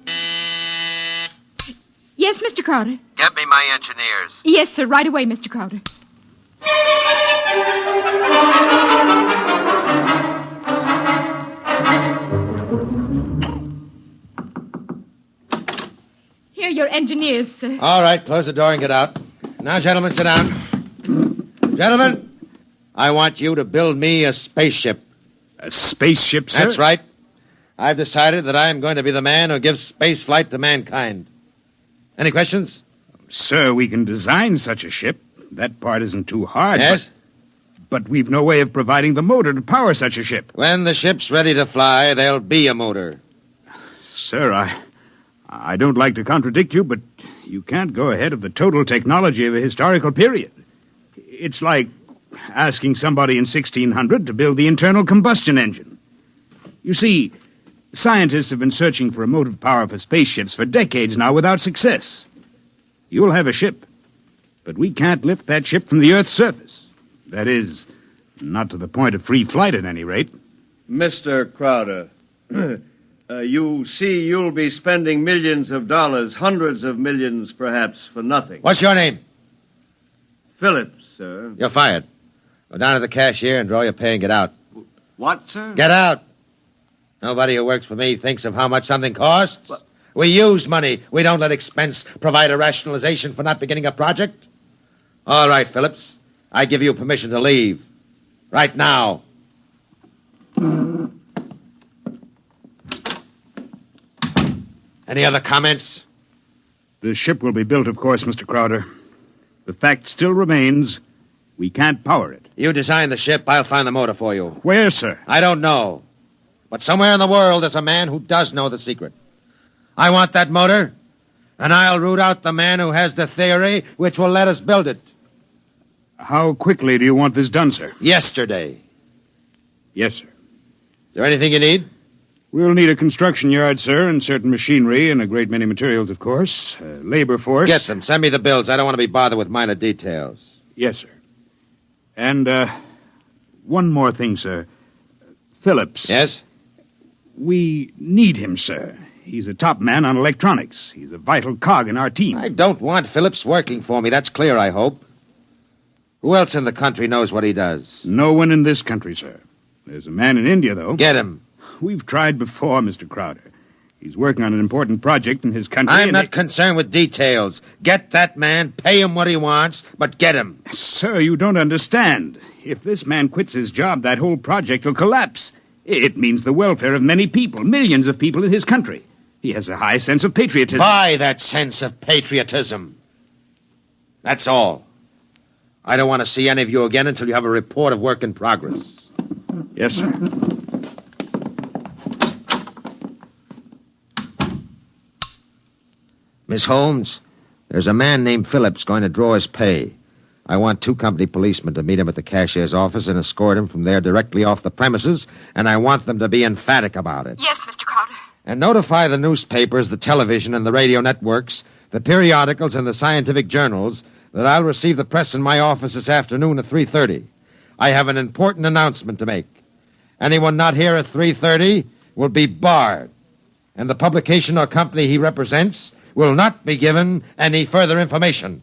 Yes, Mr. Crowder. Get me my engineers. Yes, sir. Right away, Mr. Crowder. Here are your engineers, sir. All right, close the door and get out. Now, gentlemen, sit down. Gentlemen, I want you to build me a spaceship. A spaceship, sir? That's right. I've decided that I am going to be the man who gives space flight to mankind. Any questions? Sir, we can design such a ship. That part isn't too hard. Yes? But we've no way of providing the motor to power such a ship. When the ship's ready to fly, there'll be a motor. Sir, I don't like to contradict you, but you can't go ahead of the total technology of a historical period. It's like asking somebody in 1600 to build the internal combustion engine. You see, scientists have been searching for a motive power for spaceships for decades now without success. You'll have a ship, but we can't lift that ship from the Earth's surface. That is, not to the point of free flight at any rate. Mr. Crowder, you see you'll be spending millions of dollars, hundreds of millions perhaps, for nothing. What's your name? Phillips, sir. You're fired. Go down to the cashier and draw your pay and get out. What, sir? Get out. Nobody who works for me thinks of how much something costs. But we use money. We don't let expense provide a rationalization for not beginning a project. All right, Phillips. I give you permission to leave. Right now. Any other comments? The ship will be built, of course, Mr. Crowder. The fact still remains We can't power it. You design the ship, I'll find the motor for you. Where, sir? I don't know. But somewhere in the world there's a man who does know the secret. I want that motor, and I'll root out the man who has the theory which will let us build it. How quickly do you want this done, sir? Yesterday. Yes, sir. Is there anything you need? We'll need a construction yard, sir, and certain machinery, and a great many materials, of course. Labor force. Get them. Send me the bills. I don't want to be bothered with minor details. Yes, sir. And, one more thing, sir. Phillips. Yes? We need him, sir. He's a top man on electronics. He's a vital cog in our team. I don't want Phillips working for me. That's clear, I hope. Who else in the country knows what he does? No one in this country, sir. There's a man in India, though. Get him. We've tried before, Mr. Crowder. He's working on an important project in his country. I'm not concerned with details. Get that man, pay him what he wants, but get him. Sir, you don't understand. If this man quits his job, that whole project will collapse. It means the welfare of many people, millions of people in his country. He has a high sense of patriotism. Buy that sense of patriotism. That's all. I don't want to see any of you again until you have a report of work in progress. Yes, sir. Miss Holmes, there's a man named Phillips going to draw his pay. I want 2 company policemen to meet him at the cashier's office and escort him from there directly off the premises, and I want them to be emphatic about it. Yes, Mr. Crowder. And notify the newspapers, the television, and the radio networks, the periodicals, and the scientific journals that I'll receive the press in my office this afternoon at 3:30. I have an important announcement to make. Anyone not here at 3:30 will be barred, and the publication or company he represents will not be given any further information.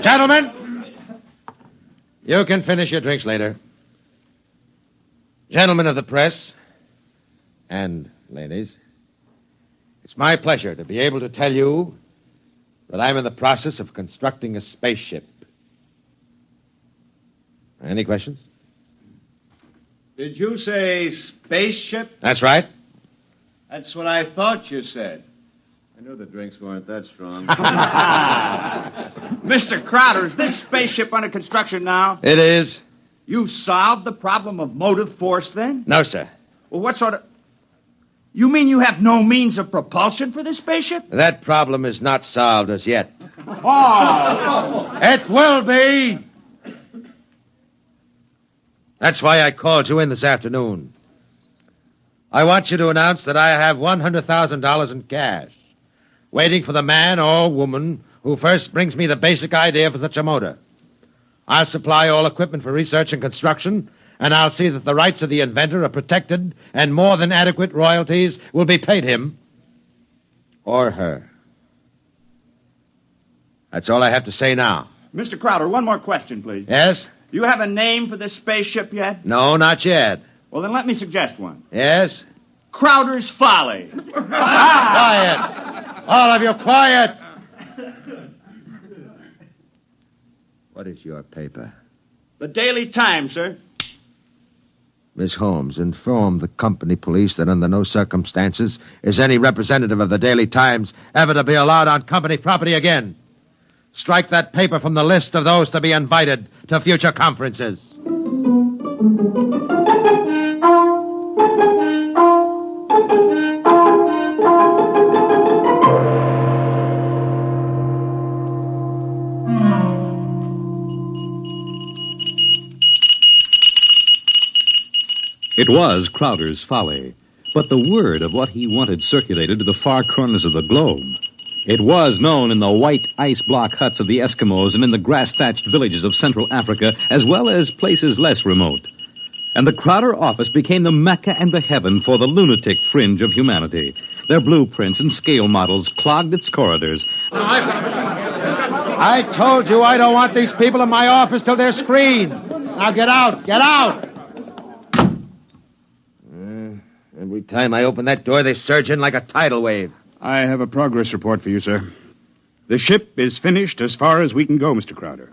Gentlemen, you can finish your drinks later. Gentlemen of the press, and ladies, it's my pleasure to be able to tell you that I'm in the process of constructing a spaceship. Any questions? Did you say spaceship? That's right. That's what I thought you said. I knew the drinks weren't that strong. Mr. Crowder, is this spaceship under construction now? It is. You solved the problem of motive force, then? No, sir. Well, what sort of... You mean you have no means of propulsion for this spaceship? That problem is not solved as yet. Oh! It will be! That's why I called you in this afternoon. I want you to announce that I have $100,000 in cash, waiting for the man or woman who first brings me the basic idea for such a motor. I'll supply all equipment for research and construction, and I'll see that the rights of the inventor are protected and more than adequate royalties will be paid him or her. That's all I have to say now. Mr. Crowder, one more question, please. Yes? Do you have a name for this spaceship yet? No, not yet. Well, then let me suggest one. Yes? Crowder's Folly. Quiet! All of you, quiet! What is your paper? The Daily Times, sir. Miss Holmes, inform the company police that under no circumstances is any representative of the Daily Times ever to be allowed on company property again. Strike that paper from the list of those to be invited to future conferences. It was Crowder's Folly, but the word of what he wanted circulated to the far corners of the globe. It was known in the white ice block huts of the Eskimos and in the grass-thatched villages of Central Africa, as well as places less remote. And the Crowder office became the Mecca and the heaven for the lunatic fringe of humanity. Their blueprints and scale models clogged its corridors. I told you I don't want these people in my office till they're screened. Now get out, get out! Every time I open that door, they surge in like a tidal wave. I have a progress report for you, sir. The ship is finished as far as we can go, Mr. Crowder.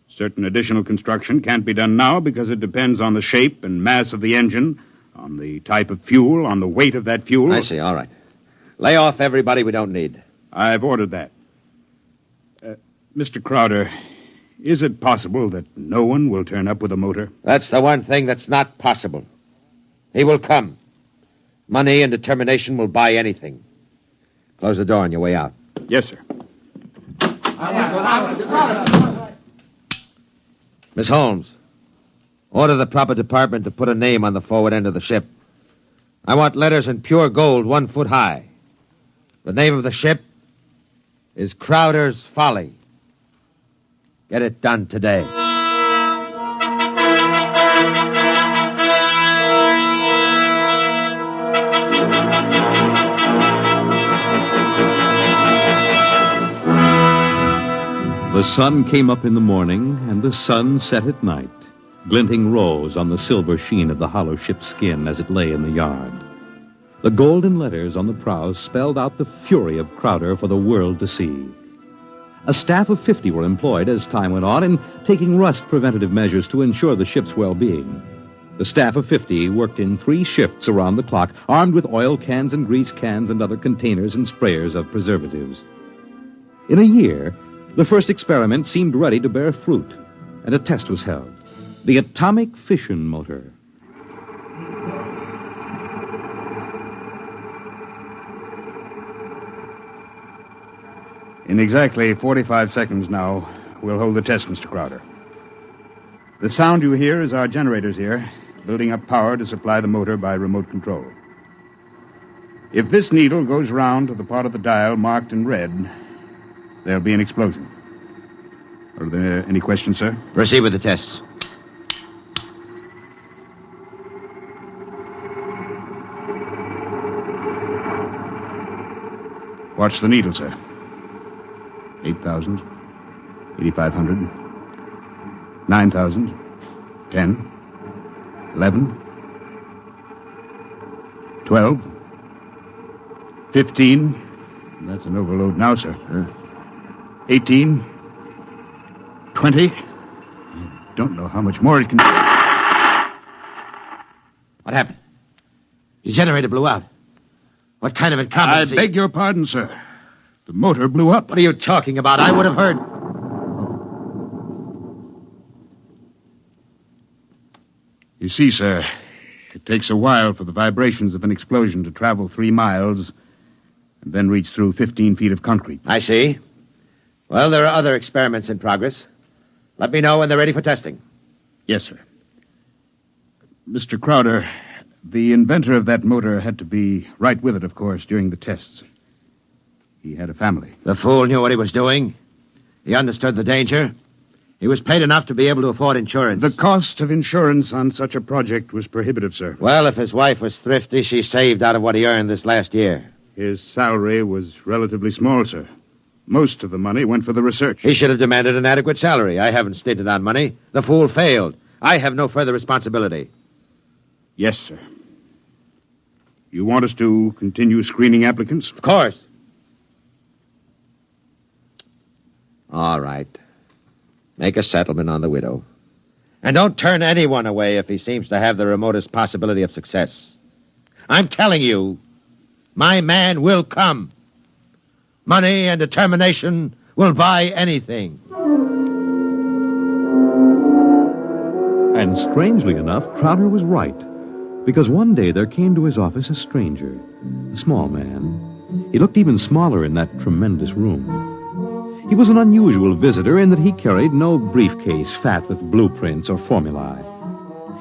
Certain additional construction can't be done now because it depends on the shape and mass of the engine, On the type of fuel, on the weight of that fuel. I see, all right. Lay off everybody we don't need. I've ordered that. Mr. Crowder, is it possible that no one will turn up with a motor? That's the one thing that's not possible. He will come. Money and determination will buy anything. Close the door on your way out. Yes, sir. Miss Holmes, order the proper department to put a name on the forward end of the ship. I want letters in pure gold 1 foot high. The name of the ship is Crowder's Folly. Get it done today. The sun came up in the morning, and the sun set at night, glinting rose on the silver sheen of the hollow ship's skin as it lay in the yard. The golden letters on the prows spelled out the fury of Crowder for the world to see. A staff of 50 were employed as time went on in taking rust preventative measures to ensure the ship's well-being. The staff of 50 worked in 3 shifts around the clock, armed with oil cans and grease cans and other containers and sprayers of preservatives. In a year, the first experiment seemed ready to bear fruit, and a test was held. The atomic fission motor. In exactly 45 seconds now, we'll hold the test, Mr. Crowder. The sound you hear is our generators here, building up power to supply the motor by remote control. If this needle goes round to the part of the dial marked in red, there'll be an explosion. Are there any questions, sir? Proceed with the tests. Watch the needle, sir. 8,000, 8,500, 9,000, 10, 11, 12, 15. That's an overload now, sir. 18, 20. I don't know how much more it can... What happened? The generator blew out. What kind of incompetency? I beg your pardon, sir. The motor blew up. What are you talking about? I would have heard... You see, sir, it takes a while for the vibrations of an explosion to travel 3 miles and then reach through 15 feet of concrete. I see. Well, there are other experiments in progress. Let me know when they're ready for testing. Yes, sir. Mr. Crowder, the inventor of that motor had to be right with it, of course, during the tests. He had a family. The fool knew what he was doing. He understood the danger. He was paid enough to be able to afford insurance. The cost of insurance on such a project was prohibitive, sir. Well, if his wife was thrifty, she saved out of what he earned this last year. His salary was relatively small, sir. Most of the money went for the research. He should have demanded an adequate salary. I haven't stinted on money. The fool failed. I have no further responsibility. Yes, sir. You want us to continue screening applicants? Of course. All right. Make a settlement on the widow. And don't turn anyone away if he seems to have the remotest possibility of success. I'm telling you, my man will come. Money and determination will buy anything. And strangely enough, Crowder was right. Because one day there came to his office a stranger, a small man. He looked even smaller in that tremendous room. He was an unusual visitor in that he carried no briefcase fat with blueprints or formulae.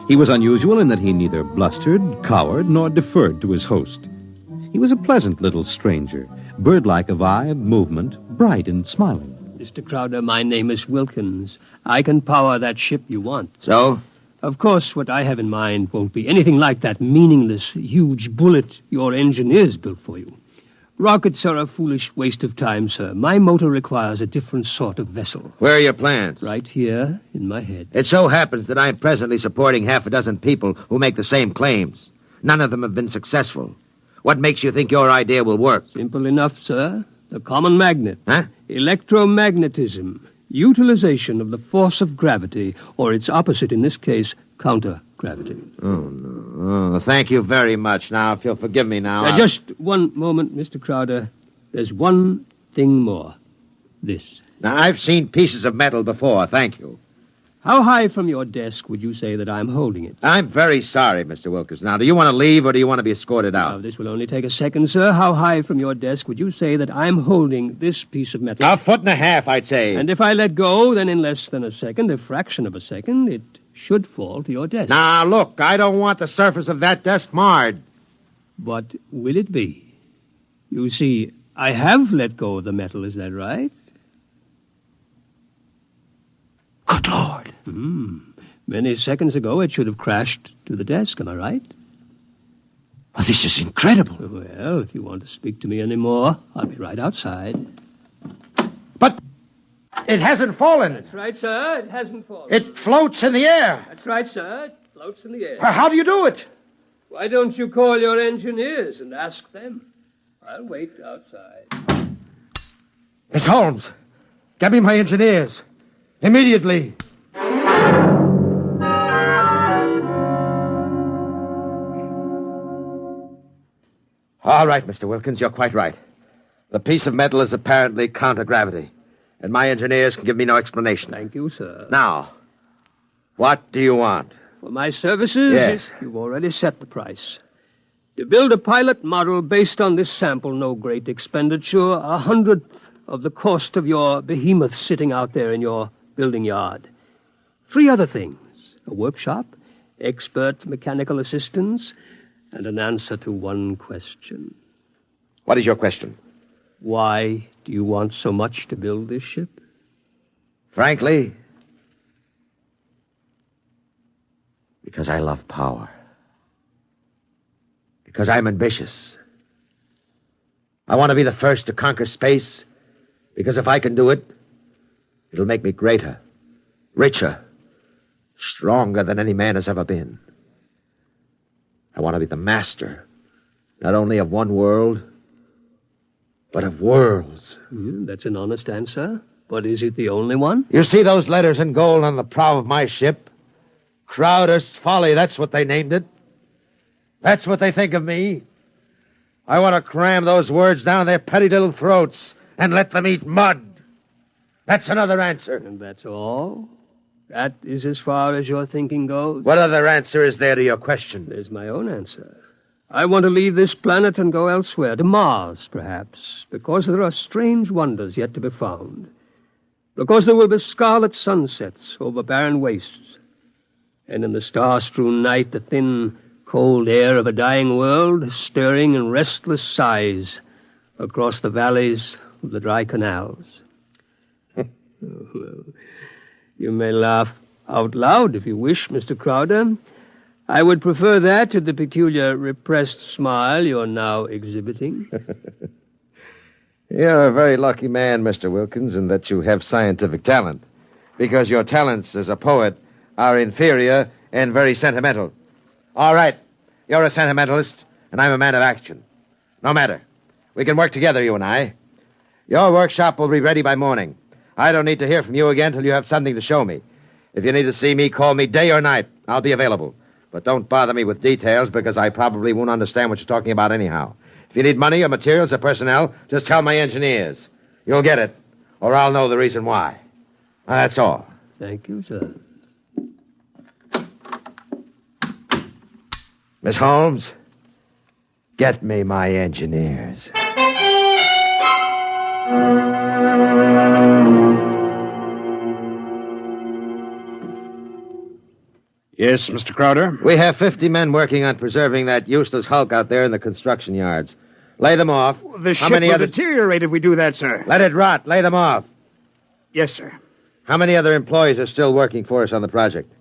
He was unusual in that he neither blustered, cowered, nor deferred to his host. He was a pleasant little stranger, bird-like of eye and movement, bright and smiling. Mr. Crowder, my name is Wilkins. I can power that ship you want. So? Of course, what I have in mind won't be anything like that meaningless, huge bullet your engineers built for you. Rockets are a foolish waste of time, sir. My motor requires a different sort of vessel. Where are your plans? Right here, in my head. It so happens that I'm presently supporting 6 people who make the same claims. None of them have been successful. What makes you think your idea will work? Simple enough, sir. The common magnet. Huh? Electromagnetism. Utilization of the force of gravity, or its opposite in this case, countergravity. gravity. Oh, no. Oh, thank you very much. Now, if you'll forgive me now... Just one moment, Mr. Crowder. There's one thing more. This. Now, I've seen pieces of metal before, thank you. How high from your desk would you say that I'm holding it? I'm very sorry, Mr. Wilkins. Now, do you want to leave or do you want to be escorted out? Now, this will only take a second, sir. How high from your desk would you say that I'm holding this piece of metal? 1.5 feet, I'd say. And if I let go, then in less than a second, a fraction of a second, it should fall to your desk. Now, look, I don't want the surface of that desk marred. But will it be? You see, I have let go of the metal, is that right? Good Lord. Many seconds ago, it should have crashed to the desk, am I right? Well, this is incredible. Well, if you want to speak to me anymore, I'll be right outside. But it hasn't fallen. That's right, sir. It hasn't fallen. It floats in the air. That's right, sir. It floats in the air. How do you do it? Why don't you call your engineers and ask them? I'll wait outside. Miss Holmes, get me my engineers. Immediately. All right, Mr. Wilkins, you're quite right. The piece of metal is apparently counter-gravity, and my engineers can give me no explanation. Thank you, sir. Now, what do you want? For my services? Yes. You've already set the price. To build a pilot model based on this sample, no great expenditure, 100th of the cost of your behemoth sitting out there in your building yard. 3 other things: a workshop, expert mechanical assistance, and an answer to one question. What is your question? Why do you want so much to build this ship? Frankly, because I love power. Because I'm ambitious. I want to be the first to conquer space, because if I can do it, it'll make me greater, richer, stronger than any man has ever been. I want to be the master, not only of one world, but of worlds. That's an honest answer. But is it the only one? You see those letters in gold on the prow of my ship? Crowder's Folly, that's what they named it. That's what they think of me. I want to cram those words down their petty little throats and let them eat mud. That's another answer. And that's all? That is as far as your thinking goes? What other answer is there to your question? There's my own answer. I want to leave this planet and go elsewhere, to Mars, perhaps, because there are strange wonders yet to be found. Because there will be scarlet sunsets over barren wastes. And in the star-strewn night, the thin, cold air of a dying world, stirring in restless sighs across the valleys of the dry canals. Well, you may laugh out loud if you wish, Mr. Crowder. I would prefer that to the peculiar repressed smile you're now exhibiting. You're a very lucky man, Mr. Wilkins, in that you have scientific talent, because your talents as a poet are inferior and very sentimental. All right, you're a sentimentalist, and I'm a man of action. No matter. We can work together, you and I. Your workshop will be ready by morning. I don't need to hear from you again till you have something to show me. If you need to see me, call me day or night. I'll be available. But don't bother me with details, because I probably won't understand what you're talking about anyhow. If you need money or materials or personnel, just tell my engineers. You'll get it, or I'll know the reason why. That's all. Thank you, sir. Miss Holmes, get me my engineers. Yes, Mr. Crowder? We have 50 men working on preserving that useless hulk out there in the construction yards. Lay them off. The ship will deteriorate if we do that, sir. Let it rot. Lay them off. Yes, sir. How many other employees are still working for us on the project?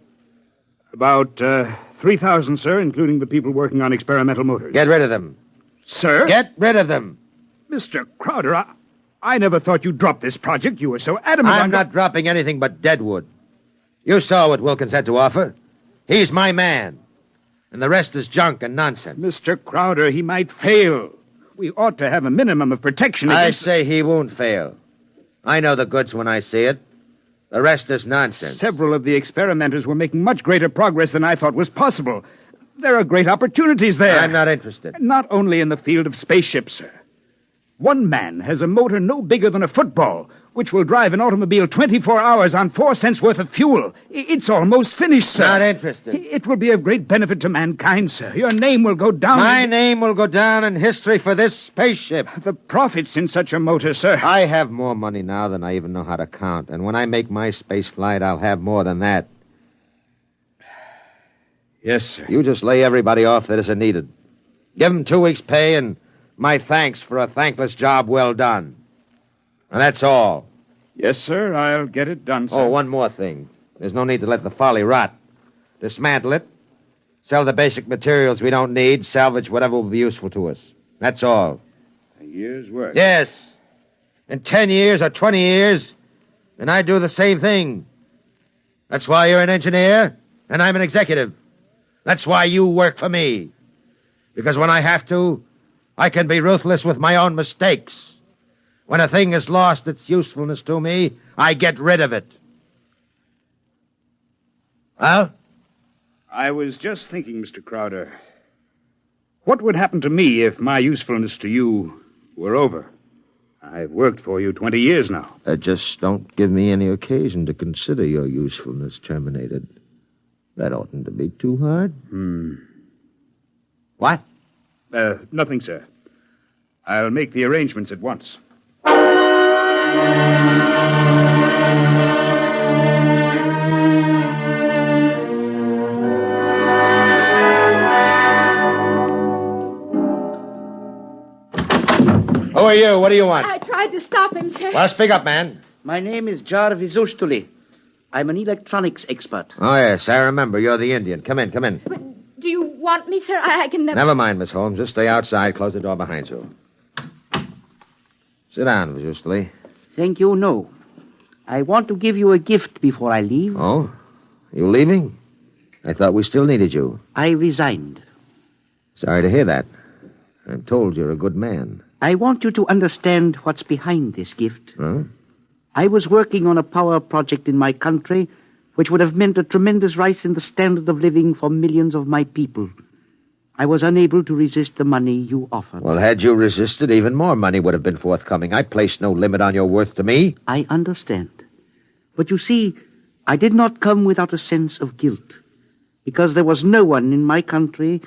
About 3,000, sir, including the people working on experimental motors. Get rid of them. Sir? Get rid of them. Mr. Crowder, I never thought you'd drop this project. You were so adamant I'm not dropping anything but deadwood. You saw what Wilkins had to offer. He's my man. And the rest is junk and nonsense. Mr. Crowder, he might fail. We ought to have a minimum of protection against... I say he won't fail. I know the goods when I see it. The rest is nonsense. Several of the experimenters were making much greater progress than I thought was possible. There are great opportunities there. I'm not interested. Not only in the field of spaceships, sir. One man has a motor no bigger than a football, which will drive an automobile 24 hours on 4 cents worth of fuel. It's almost finished, sir. Not interested. It will be of great benefit to mankind, sir. Your name will go down... My name will go down in history for this spaceship. The profits in such a motor, sir. I have more money now than I even know how to count. And when I make my space flight, I'll have more than that. Yes, sir. You just lay everybody off that isn't needed. Give them 2 weeks' pay and my thanks for a thankless job well done. And that's all. Yes, sir. I'll get it done, sir. Oh, one more thing. There's no need to let the folly rot. Dismantle it. Sell the basic materials we don't need. Salvage whatever will be useful to us. That's all. A year's work. Yes. In 10 years or 20 years, and I do the same thing. That's why you're an engineer, and I'm an executive. That's why you work for me. Because when I have to, I can be ruthless with my own mistakes. When a thing has lost its usefulness to me, I get rid of it. Well? I was just thinking, Mr. Crowder. What would happen to me if my usefulness to you were over? I've worked for you 20 years now. Just don't give me any occasion to consider your usefulness terminated. That oughtn't to be too hard. What? Nothing, sir. I'll make the arrangements at once. Who are you? What do you want? I tried to stop him, sir. Well, speak up, man. My name is Jarvis Ustuli. I'm an electronics expert. Oh, yes, I remember. You're the Indian. Come in, come in. Do you want me, sir? I can never... Never mind, Miss Holmes. Just stay outside. Close the door behind you. Sit down, Miss Ustuli. Thank you, no. I want to give you a gift before I leave. Oh? You leaving? I thought we still needed you. I resigned. Sorry to hear that. I'm told you're a good man. I want you to understand what's behind this gift. Huh? I was working on a power project in my country which would have meant a tremendous rise in the standard of living for millions of my people. I was unable to resist the money you offered. Well, had you resisted, even more money would have been forthcoming. I placed no limit on your worth to me. I understand. But you see, I did not come without a sense of guilt, because there was no one in my country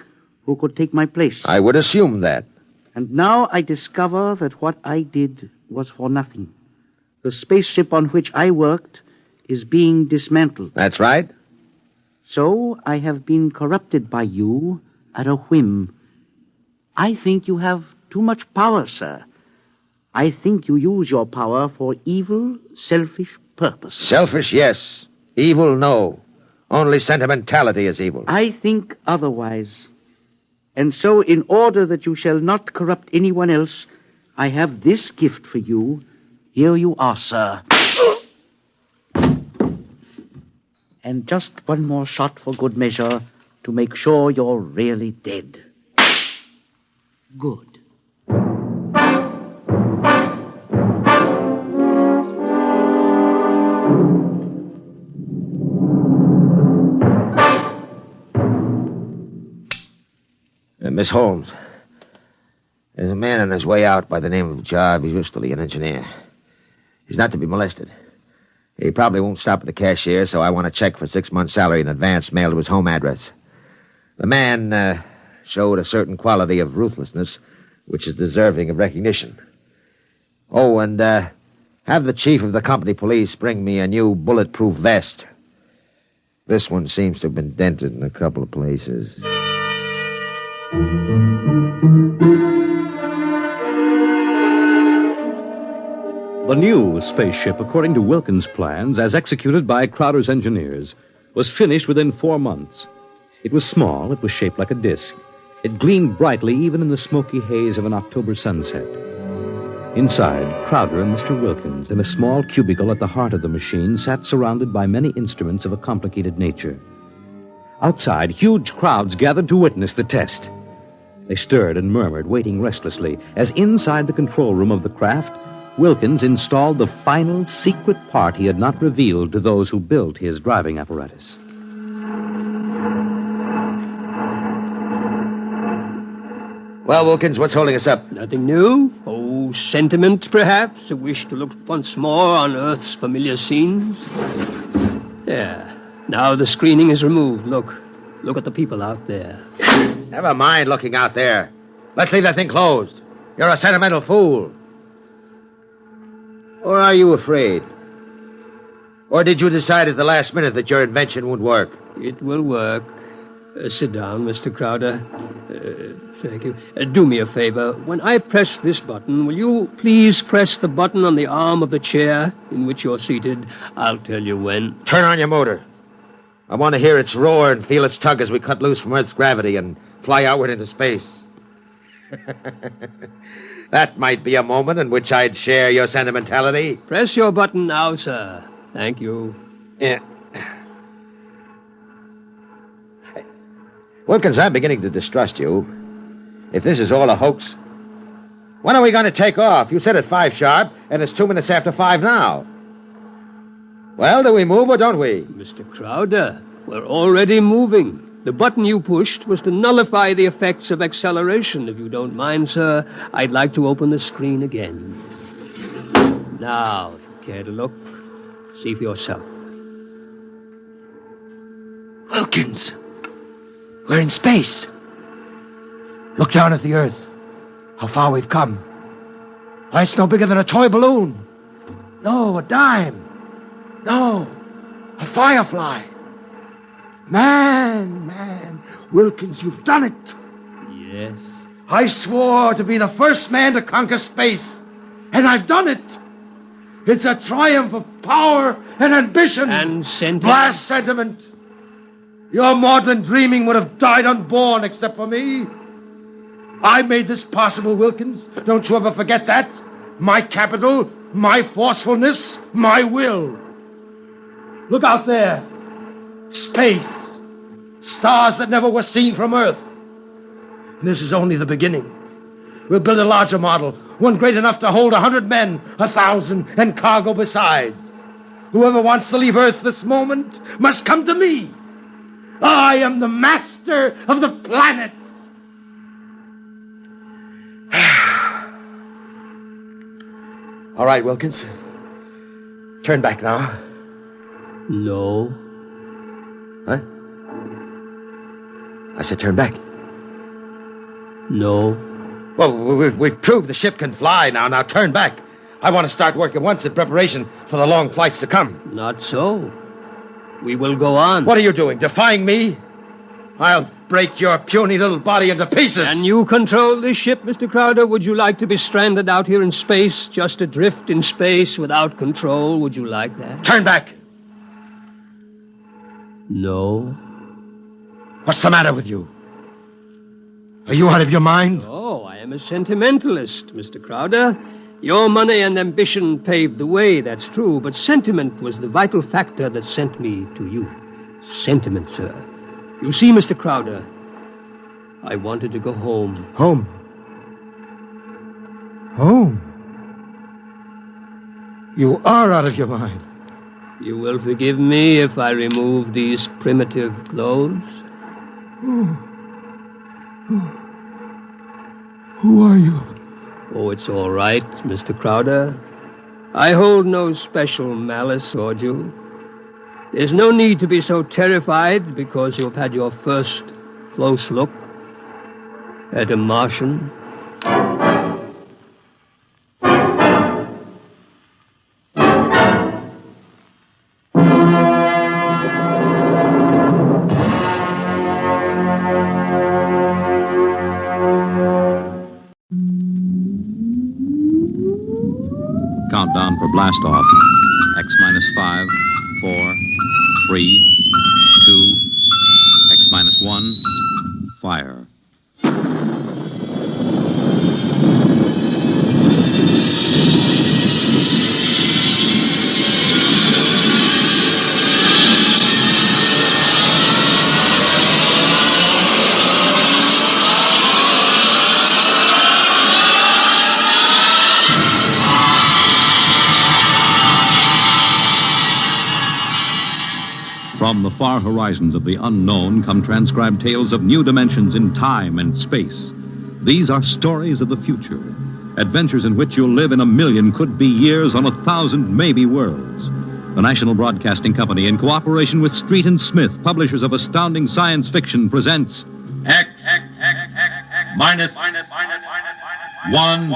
who could take my place. I would assume that. And now I discover that what I did was for nothing. The spaceship on which I worked is being dismantled. That's right. So I have been corrupted by you at a whim. I think you have too much power, sir. I think you use your power for evil, selfish purposes. Selfish, yes. Evil, no. Only sentimentality is evil. I think otherwise. And so, in order that you shall not corrupt anyone else, I have this gift for you. Here you are, sir. And just one more shot for good measure to make sure you're really dead. Good. Miss Holmes, there's a man on his way out by the name of Jarvis Ustuli, an engineer. He's not to be molested. He probably won't stop at the cashier, so I want a check for 6 months' salary in advance mailed to his home address. The man showed a certain quality of ruthlessness which is deserving of recognition. Oh, and have the chief of the company police bring me a new bulletproof vest. This one seems to have been dented in a couple of places. The new spaceship, according to Wilkins' plans, as executed by Crowder's engineers, was finished within 4 months. It was small, it was shaped like a disc. It gleamed brightly even in the smoky haze of an October sunset. Inside, Crowder and Mr. Wilkins, in a small cubicle at the heart of the machine, sat surrounded by many instruments of a complicated nature. Outside, huge crowds gathered to witness the test. They stirred and murmured, waiting restlessly, as inside the control room of the craft, Wilkins installed the final secret part he had not revealed to those who built his driving apparatus. Well, Wilkins, what's holding us up? Nothing new. Oh, sentiment, perhaps? A wish to look once more on Earth's familiar scenes? Yeah. Now the screening is removed. Look. Look at the people out there. Never mind looking out there. Let's leave that thing closed. You're a sentimental fool. Or are you afraid? Or did you decide at the last minute that your invention would work? It will work. Sit down, Mr. Crowder. Thank you. Do me a favor. When I press this button, will you please press the button on the arm of the chair in which you're seated? I'll tell you when. Turn on your motor. I want to hear its roar and feel its tug as we cut loose from Earth's gravity and fly outward into space. That might be a moment in which I'd share your sentimentality. Press your button now, sir. Thank you. Yeah. Wilkins, I'm beginning to distrust you. If this is all a hoax, when are we going to take off? You said at 5 sharp, and it's 2 minutes after 5 now. Well, do we move or don't we? Mr. Crowder, we're already moving. The button you pushed was to nullify the effects of acceleration. If you don't mind, sir, I'd like to open the screen again. Now, care to look? See for yourself. Wilkins, we're in space. Look down at the Earth. How far we've come. Why, it's no bigger than a toy balloon. No, a dime. No, a firefly. Man, Wilkins, you've done it. Yes. I swore to be the first man to conquer space, and I've done it. It's a triumph of power and ambition. And sentiment. Blast sentiment. Your maudlin dreaming would have died unborn except for me. I made this possible, Wilkins. Don't you ever forget that. My capital, my forcefulness, my will. Look out there. Space. Stars that never were seen from Earth. This is only the beginning. We'll build a larger model, one great enough to hold 100 men, 1,000, and cargo besides. Whoever wants to leave Earth this moment must come to me. I am the master of the planets. All right, Wilkins. Turn back now. No. What? I said turn back. No. Well, we've proved the ship can fly now. Now turn back. I want to start work at once in preparation for the long flights to come. Not so. We will go on. What are you doing? Defying me? I'll break your puny little body into pieces. Can you control this ship, Mr. Crowder? Would you like to be stranded out here in space, just adrift in space without control? Would you like that? Turn back. No. What's the matter with you? Are you out of your mind? Oh, I am a sentimentalist, Mr. Crowder. Your money and ambition paved the way, that's true, but sentiment was the vital factor that sent me to you. Sentiment, sir. You see, Mr. Crowder, I wanted to go home. Home? Home? You are out of your mind. You will forgive me if I remove these primitive clothes? Who are you? Oh, it's all right, Mr. Crowder. I hold no special malice toward you. There's no need to be so terrified because you've had your first close look at a Martian. Countdown for blast off. X minus 5, 4, 3, 2, X minus 1, fire. From the far horizons of the unknown come transcribed tales of new dimensions in time and space. These are stories of the future, adventures in which you'll live in 1,000,000 could-be years on 1,000 maybe worlds. The National Broadcasting Company, in cooperation with Street and Smith, publishers of astounding science fiction, presents X minus 1.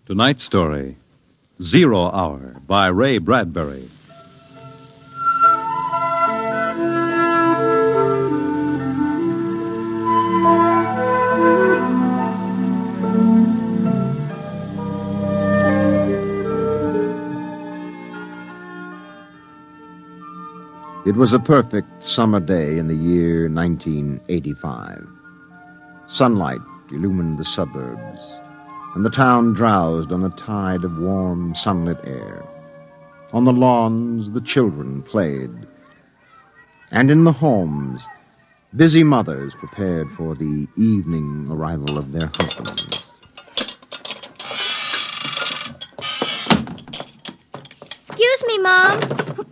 Tonight's story, 0 Hour, by Ray Bradbury. It was a perfect summer day in the year 1985. Sunlight illumined the suburbs, and the town drowsed on a tide of warm, sunlit air. On the lawns, the children played, and in the homes, busy mothers prepared for the evening arrival of their husbands. Excuse me, Mom.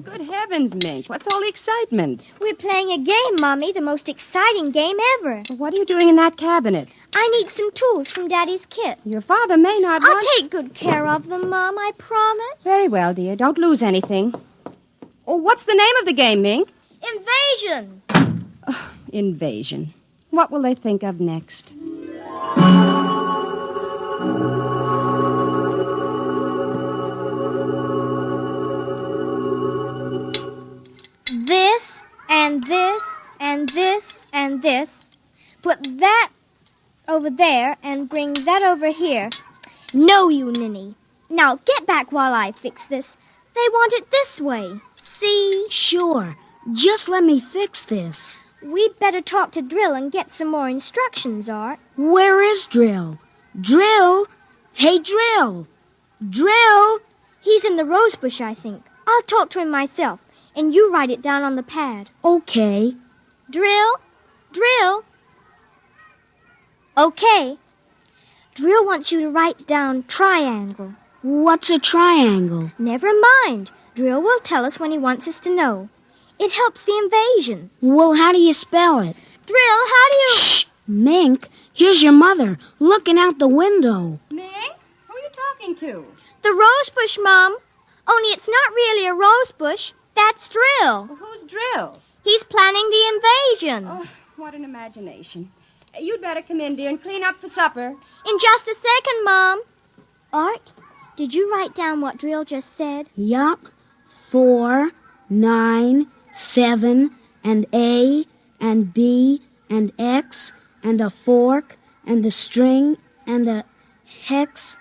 Good heavens, Mink. What's all the excitement? We're playing a game, Mommy, the most exciting game ever. What are you doing in that cabinet? I need some tools from Daddy's kit. Your father may not I'll take good care of them, Mom, I promise. Very well, dear. Don't lose anything. Oh, what's the name of the game, Mink? Invasion. Oh, invasion. What will they think of next? This, and this, and this, and this. Put that over there and bring that over here. No, you ninny. Now get back while I fix this. They want it this way. See? Sure. Just let me fix this. We'd better talk to Drill and get some more instructions, Art. Where is Drill? Drill? Hey, Drill! Drill! He's in the rosebush, I think. I'll talk to him myself, and you write it down on the pad. Okay. Drill? Drill? Okay. Drill wants you to write down triangle. What's a triangle? Never mind. Drill will tell us when he wants us to know. It helps the invasion. Well, how do you spell it? Drill, how do you... Shh! Mink, here's your mother, looking out the window. Mink? Who are you talking to? The rosebush, Mom. Only it's not really a rosebush. That's Drill. Well, who's Drill? He's planning the invasion. Oh, what an imagination. You'd better come in, dear, and clean up for supper. In just a second, Mom. Art, did you write down what Drill just said? Yup. 4, 9, 7, and A, and B, and X, and a fork, and a string, and a hexagony.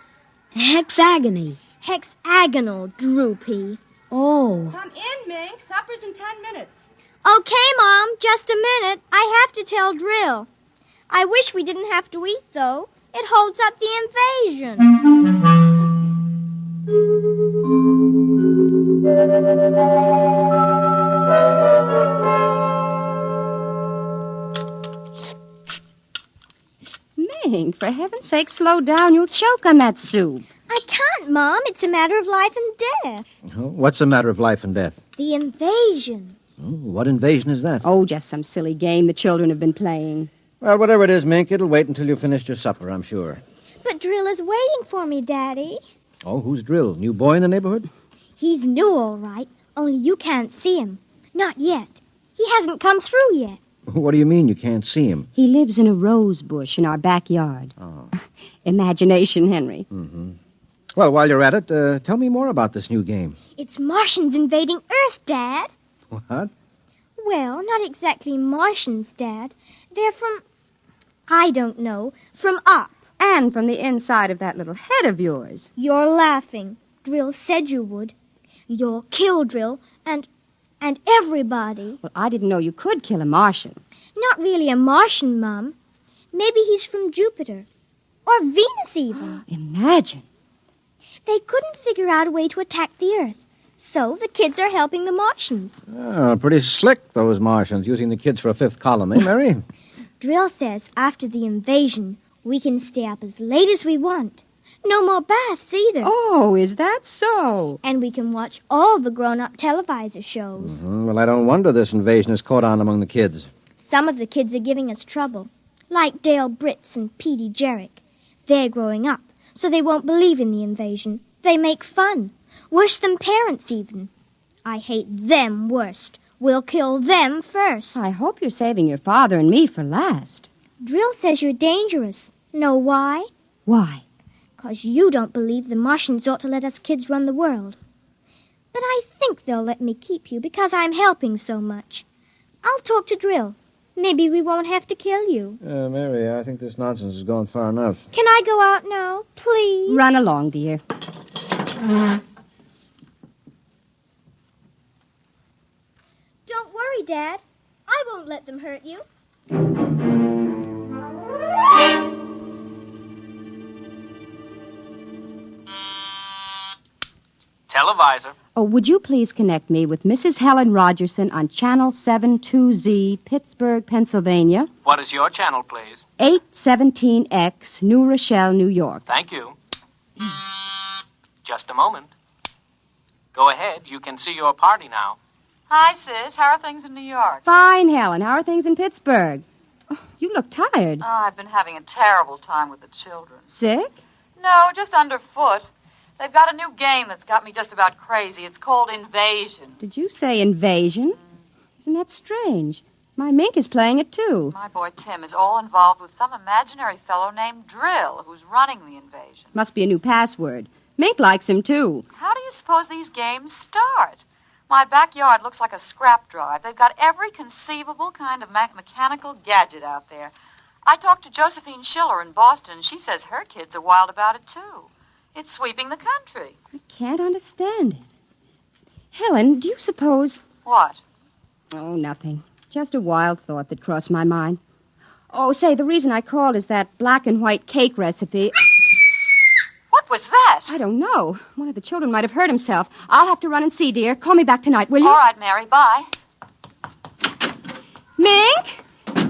Hexagonal, Droopy. Oh. Come in, Mink. Supper's in 10 minutes. Okay, Mom, just a minute. I have to tell Drill. I wish we didn't have to eat, though. It holds up the invasion. Mink, for heaven's sake, slow down. You'll choke on that soup. I can't, Mom. It's a matter of life and death. What's a matter of life and death? The invasion. What invasion is that? Oh, just some silly game the children have been playing. Well, whatever it is, Mink, it'll wait until you've finished your supper, I'm sure. But Drill is waiting for me, Daddy. Oh, who's Drill? New boy in the neighborhood? He's new, all right, only you can't see him. Not yet. He hasn't come through yet. What do you mean you can't see him? He lives in a rose bush in our backyard. Oh. Imagination, Henry. Mm-hmm. Well, while you're at it, tell me more about this new game. It's Martians invading Earth, Dad. What? Well, not exactly Martians, Dad. They're from... I don't know. From up. And from the inside of that little head of yours. You're laughing. Drill said you would. You'll kill Drill and everybody. Well, I didn't know you could kill a Martian. Not really a Martian, Mom. Maybe he's from Jupiter. Or Venus, even. Imagine. They couldn't figure out a way to attack the Earth. So the kids are helping the Martians. Oh, pretty slick, those Martians, using the kids for a fifth column, eh, Mary? Drill says after the invasion, We can stay up as late as we want. No more baths either. Oh, is that so? And we can watch all the grown-up televisor shows. Well, I don't wonder this invasion has caught on among the kids. Some of the kids are giving us trouble, like Dale Britz and Petey Jarrick. They're growing up, so they won't believe in the invasion. They make fun. Worse than parents, even. I hate them worst. We'll kill them first. I hope you're saving your father and me for last. Drill says you're dangerous. Know why? Why? 'Cause you don't believe the Martians ought to let us kids run the world. But I think they'll let me keep you because I'm helping so much. I'll talk to Drill. Maybe we won't have to kill you. Mary, I think this nonsense has gone far enough. Can I go out now, please? Run along, dear. Don't worry, Dad. I won't let them hurt you. Televisor. Oh, would you please connect me with Mrs. Helen Rogerson on Channel 72Z, Pittsburgh, Pennsylvania. What is your channel, please? 817X, New Rochelle, New York. Thank you. Just a moment. Go ahead. You can see your party now. Hi, sis. How are things in New York? Fine, Helen. How are things in Pittsburgh? Oh, you look tired. Oh, I've been having a terrible time with the children. Sick? No, just underfoot. They've got a new game that's got me just about crazy. It's called Invasion. Did you say invasion? Isn't that strange? My Mink is playing it, too. My boy Tim is all involved with some imaginary fellow named Drill, who's running the invasion. Must be a new password. Mink likes him, too. How do you suppose these games start? My backyard looks like a scrap drive. They've got every conceivable kind of mechanical gadget out there. I talked to Josephine Schiller in Boston, and she says her kids are wild about it, too. It's sweeping the country. I can't understand it. Helen, do you suppose... What? Oh, nothing. Just a wild thought that crossed my mind. Oh, say, the reason I called is that black and white cake recipe... What was that? I don't know. One of the children might have hurt himself. I'll have to run and see, dear. Call me back tonight, will you? All right, Mary. Bye. Mink?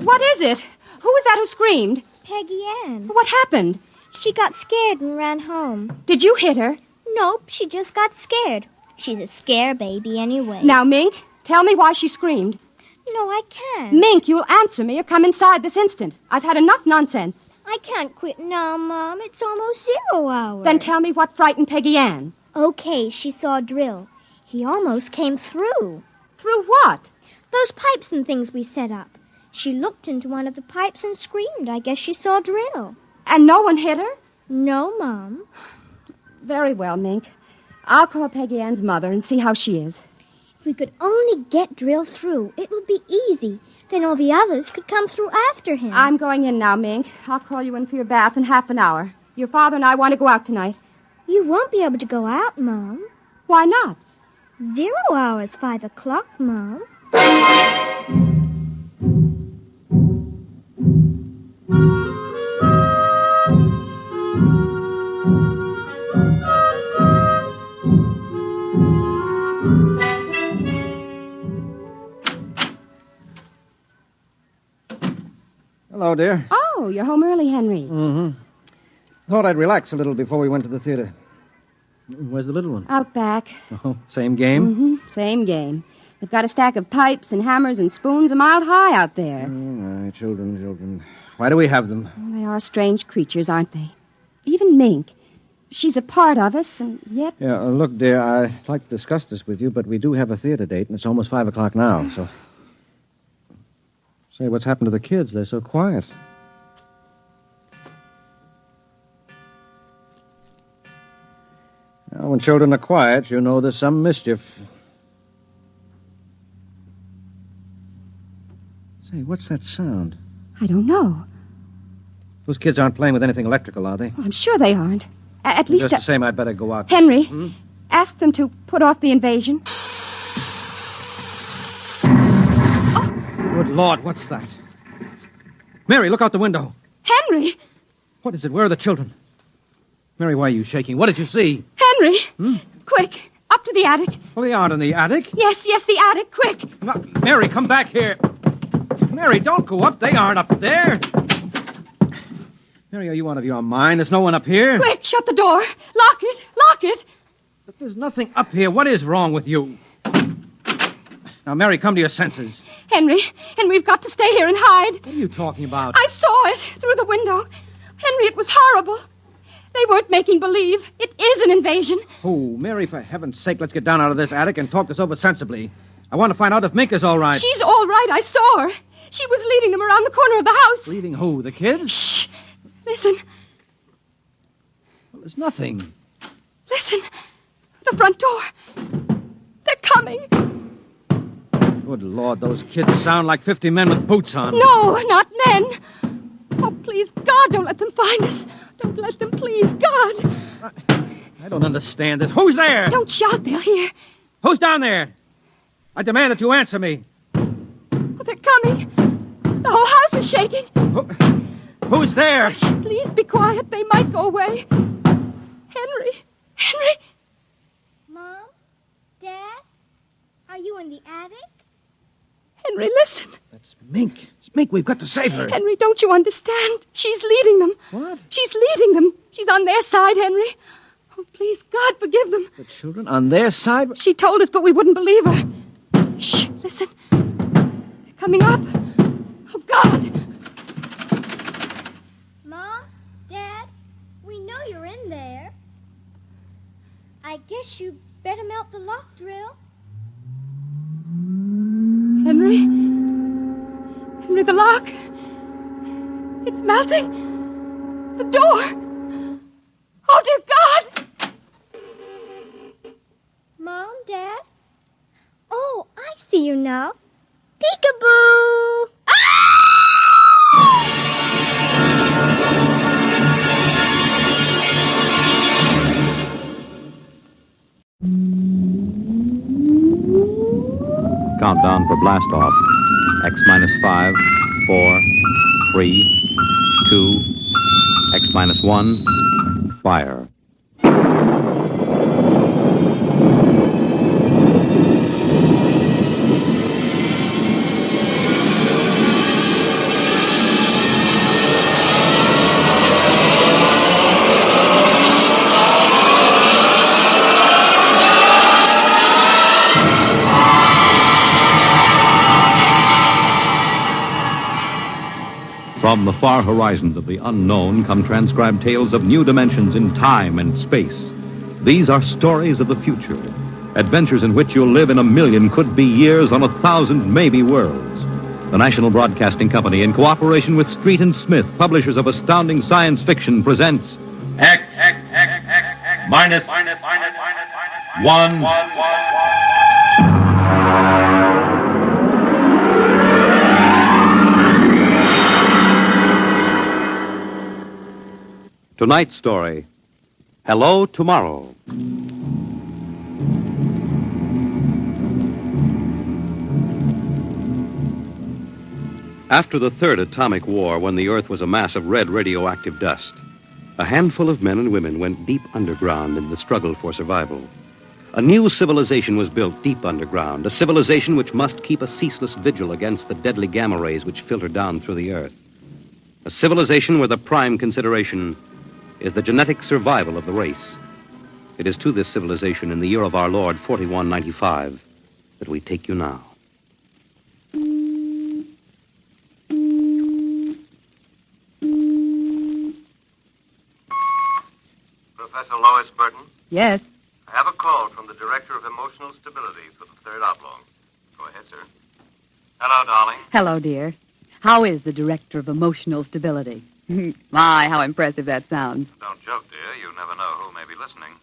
What is it? Who was that who screamed? Peggy Ann. What happened? She got scared and ran home. Did you hit her? Nope, she just got scared. She's a scare baby anyway. Now, Mink, tell me why she screamed. No, I can't. Mink, you'll answer me or come inside this instant. I've had enough nonsense. I can't quit now, Mom. It's almost 0 hour. Then tell me what frightened Peggy Ann. Okay, she saw Drill. He almost came through. Through what? Those pipes and things we set up. She looked into one of the pipes and screamed. I guess she saw Drill. And no one hit her? No, Mom. Very well, Mink. I'll call Peggy Ann's mother and see how she is. If we could only get Drill through, it would be easy. Then all the others could come through after him. I'm going in now, Mink. I'll call you in for your bath in half an hour. Your father and I want to go out tonight. You won't be able to go out, Mom. Why not? 0 hour is 5 o'clock, Mom. Hello, dear. Oh, you're home early, Henry. Mm-hmm. Thought I'd relax a little before we went to the theater. Where's the little one? Out back. Oh, same game? Mm-hmm. Same game. They've got a stack of pipes and hammers and spoons a mile high out there. Oh, my children. Why do we have them? Well, they are strange creatures, aren't they? Even Mink. She's a part of us, and yet... Yeah, look, dear, I'd like to discuss this with you, but we do have a theater date, and it's almost 5 o'clock now, so... Say, what's happened to the kids? They're so quiet. Well, when children are quiet, you know there's some mischief. Say, what's that sound? I don't know. Those kids aren't playing with anything electrical, are they? I'm sure they aren't. At least... Just the same, I'd better go out. Henry, ask them to put off the invasion. Good Lord, what's that? Mary, look out the window. Henry! What is it? Where are the children? Mary, why are you shaking? What did you see? Henry! Quick, up to the attic. Well, they aren't in the attic. Yes, the attic, quick. No, Mary, come back here. Mary, don't go up. They aren't up there. Mary, are you out of your mind? There's no one up here. Quick, shut the door. Lock it. Lock it. But there's nothing up here. What is wrong with you? Now, Mary, come to your senses. Henry, we've got to stay here and hide. What are you talking about? I saw it through the window. Henry, it was horrible. They weren't making believe. It is an invasion. Oh, Mary, for heaven's sake, let's get down out of this attic and talk this over sensibly. I want to find out if Mink is all right. She's all right. I saw her. She was leading them around the corner of the house. Leading who? The kids? Shh. Listen. Well, there's nothing. Listen. The front door. They're coming. Good Lord, those kids sound like 50 men with boots on. No, not men. Oh, please, God, don't let them find us. Don't let them, please, God. I don't understand this. Who's there? Don't shout, they'll hear. Who's down there? I demand that you answer me. Oh, they're coming. The whole house is shaking. Who's there? Hush, please be quiet. They might go away. Henry. Mom? Dad? Are you in the attic? Henry, listen. That's Mink. It's Mink. We've got to save her. Henry, don't you understand? She's leading them. What? She's leading them. She's on their side, Henry. Oh, please, God, forgive them. The children on their side? She told us, but we wouldn't believe her. Shh, listen. They're coming up. Oh, God. Mom? Dad? We know you're in there. I guess you better melt the lock drill. Henry, the lock. It's melting. The door. Oh, dear God. Mom, Dad? Oh, I see you now. Peekaboo! Countdown for blast off. X minus 5, 4, 3, 2, X minus 1, fire. From the far horizons of the unknown come transcribed tales of new dimensions in time and space. These are stories of the future, adventures in which you'll live in a million could-be years on 1,000 maybe worlds. The National Broadcasting Company, in cooperation with Street and Smith, publishers of astounding science fiction, presents X minus 1. Tonight's story, Hello Tomorrow. After the third atomic war, when the Earth was a mass of red radioactive dust, a handful of men and women went deep underground in the struggle for survival. A new civilization was built deep underground, a civilization which must keep a ceaseless vigil against the deadly gamma rays which filter down through the Earth. A civilization where the prime consideration is the genetic survival of the race. It is to this civilization in the year of our Lord, 4195, that we take you now. Professor Lois Burton? Yes. I have a call from the Director of Emotional Stability for the Third Oblong. Go ahead, sir. Hello, darling. Hello, dear. How is the Director of Emotional Stability? My, how impressive that sounds. Don't joke, dear. You never know who may be listening.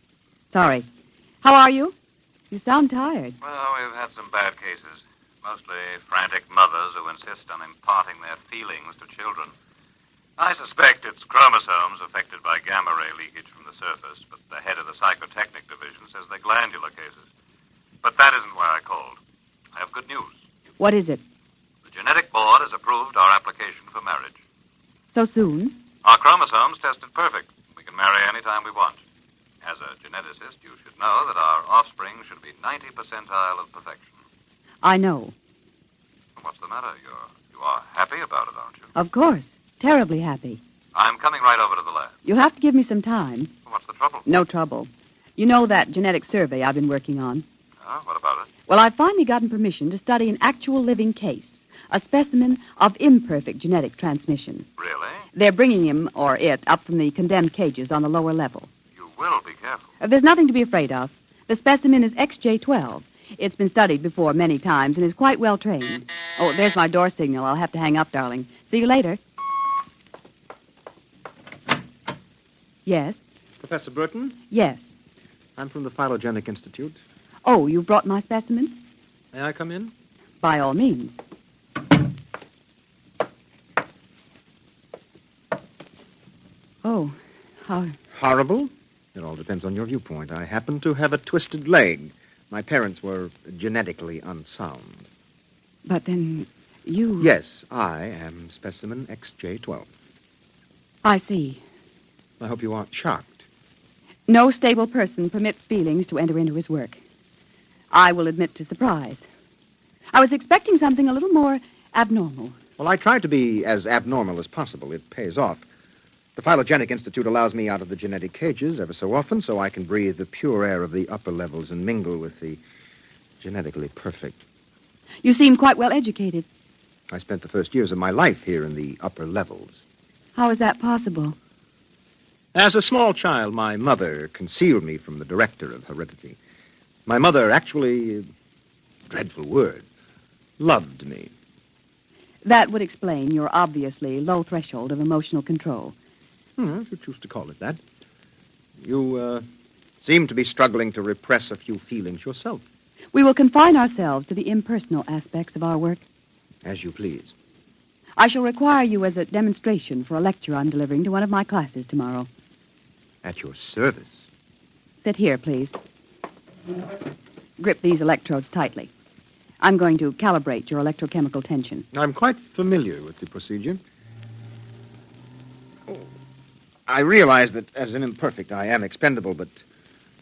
Sorry. How are you? You sound tired. Well, we've had some bad cases. Mostly frantic mothers who insist on imparting their feelings to children. I suspect it's chromosomes affected by gamma ray leakage from the surface, but the head of the psychotechnic division says they're glandular cases. But that isn't why I called. I have good news. What is it? The genetic board has approved our application for marriage. So soon? Our chromosomes tested perfect. We can marry any time we want. As a geneticist, you should know that our offspring should be 90 percentile of perfection. I know. What's the matter? You are happy about it, aren't you? Of course. Terribly happy. I'm coming right over to the lab. You'll have to give me some time. What's the trouble? No trouble. You know that genetic survey I've been working on? What about it? Well, I've finally gotten permission to study an actual living case, a specimen of imperfect genetic transmission. Really? They're bringing him, or it, up from the condemned cages on the lower level. You will be careful. There's nothing to be afraid of. The specimen is XJ12. It's been studied before many times and is quite well trained. Oh, there's my door signal. I'll have to hang up, darling. See you later. Yes? Professor Burton? Yes. I'm from the Phylogenetic Institute. Oh, you brought my specimen? May I come in? By all means. Oh, how... Horrible? It all depends on your viewpoint. I happen to have a twisted leg. My parents were genetically unsound. But then you... Yes, I am specimen XJ12. I see. I hope you aren't shocked. No stable person permits feelings to enter into his work. I will admit to surprise. I was expecting something a little more abnormal. Well, I try to be as abnormal as possible. It pays off. The Phylogenetic Institute allows me out of the genetic cages ever so often so I can breathe the pure air of the upper levels and mingle with the genetically perfect. You seem quite well educated. I spent the first years of my life here in the upper levels. How is that possible? As a small child, my mother concealed me from the director of heredity. My mother actually, dreadful word, loved me. That would explain your obviously low threshold of emotional control. If you choose to call it that. You seem to be struggling to repress a few feelings yourself. We will confine ourselves to the impersonal aspects of our work. As you please. I shall require you as a demonstration for a lecture I'm delivering to one of my classes tomorrow. At your service. Sit here, please. Grip these electrodes tightly. I'm going to calibrate your electrochemical tension. I'm quite familiar with the procedure. I realize that as an imperfect I am expendable, but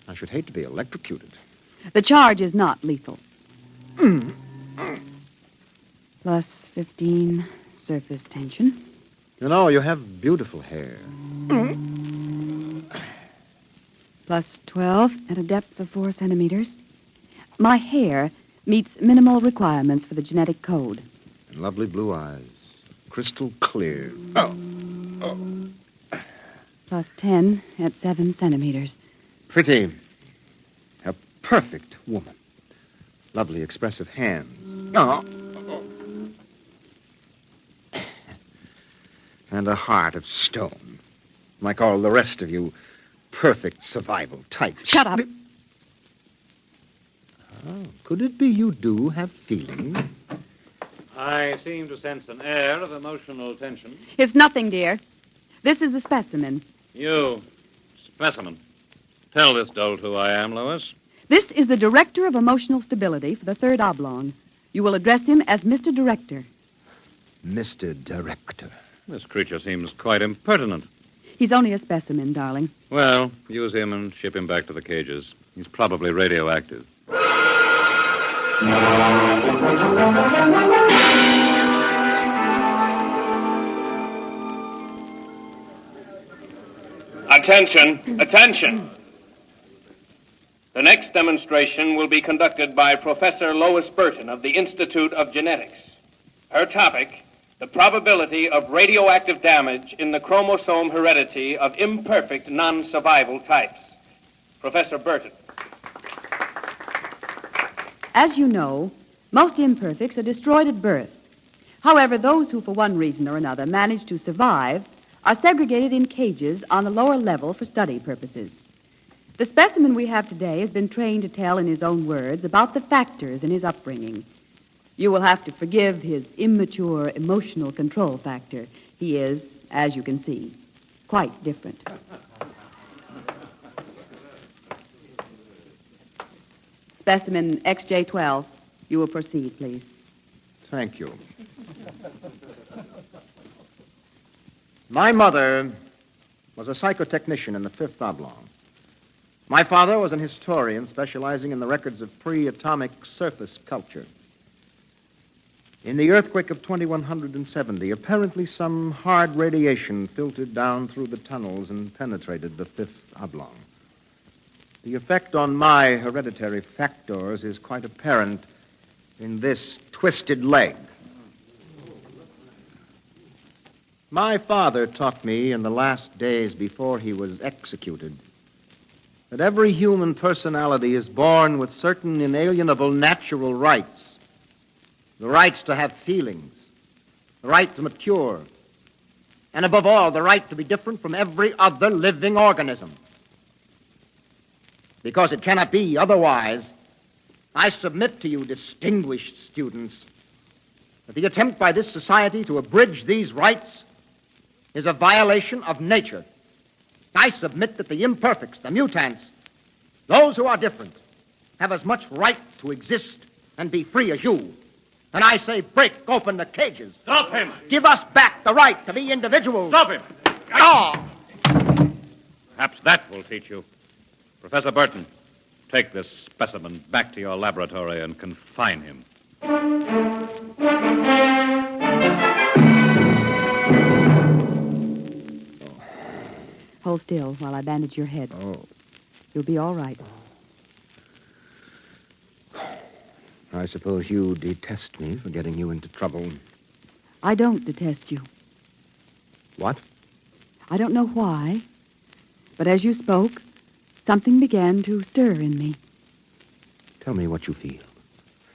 I should hate to be electrocuted. The charge is not lethal. Plus 15 surface tension. You know, you have beautiful hair. Plus 12 at a depth of 4 centimeters. My hair meets minimal requirements for the genetic code. And lovely blue eyes. Crystal clear. Plus 10 at 7 centimeters. Pretty. A perfect woman. Lovely expressive hands. And a heart of stone. Like all the rest of you perfect survival types. Shut up. Oh, could it be you do have feelings? I seem to sense an air of emotional tension. It's nothing, dear. This is the specimen. You, specimen. Tell this dolt who I am, Lois. This is the Director of Emotional Stability for the Third Oblong. You will address him as Mr. Director. Mr. Director. This creature seems quite impertinent. He's only a specimen, darling. Well, use him and ship him back to the cages. He's probably radioactive. Attention, attention. The next demonstration will be conducted by Professor Lois Burton of the Institute of Genetics. Her topic, the probability of radioactive damage in the chromosome heredity of imperfect non-survival types. Professor Burton. As you know, most imperfects are destroyed at birth. However, those who, for one reason or another, manage to survive are segregated in cages on the lower level for study purposes. The specimen we have today has been trained to tell in his own words about the factors in his upbringing. You will have to forgive his immature emotional control factor. He is, as you can see, quite different. Specimen XJ12. You will proceed, please. Thank you. My mother was a psychotechnician in the Fifth Oblong. My father was an historian specializing in the records of pre-atomic surface culture. In the earthquake of 2170, apparently some hard radiation filtered down through the tunnels and penetrated the fifth oblong. The effect on my hereditary factors is quite apparent in this twisted leg. My father taught me in the last days before he was executed that every human personality is born with certain inalienable natural rights. The rights to have feelings, the right to mature, and above all, the right to be different from every other living organism. Because it cannot be otherwise, I submit to you, distinguished students, that the attempt by this society to abridge these rights is a violation of nature. I submit that the imperfects, the mutants, those who are different, have as much right to exist and be free as you. And I say break open the cages. Stop him! Give us back the right to be individuals. Stop him! Ah! Perhaps that will teach you. Professor Burton, take this specimen back to your laboratory and confine him. Hold still while I bandage your head. Oh. You'll be all right. I suppose you detest me for getting you into trouble. I don't detest you. What? I don't know why, but as you spoke, something began to stir in me. Tell me what you feel.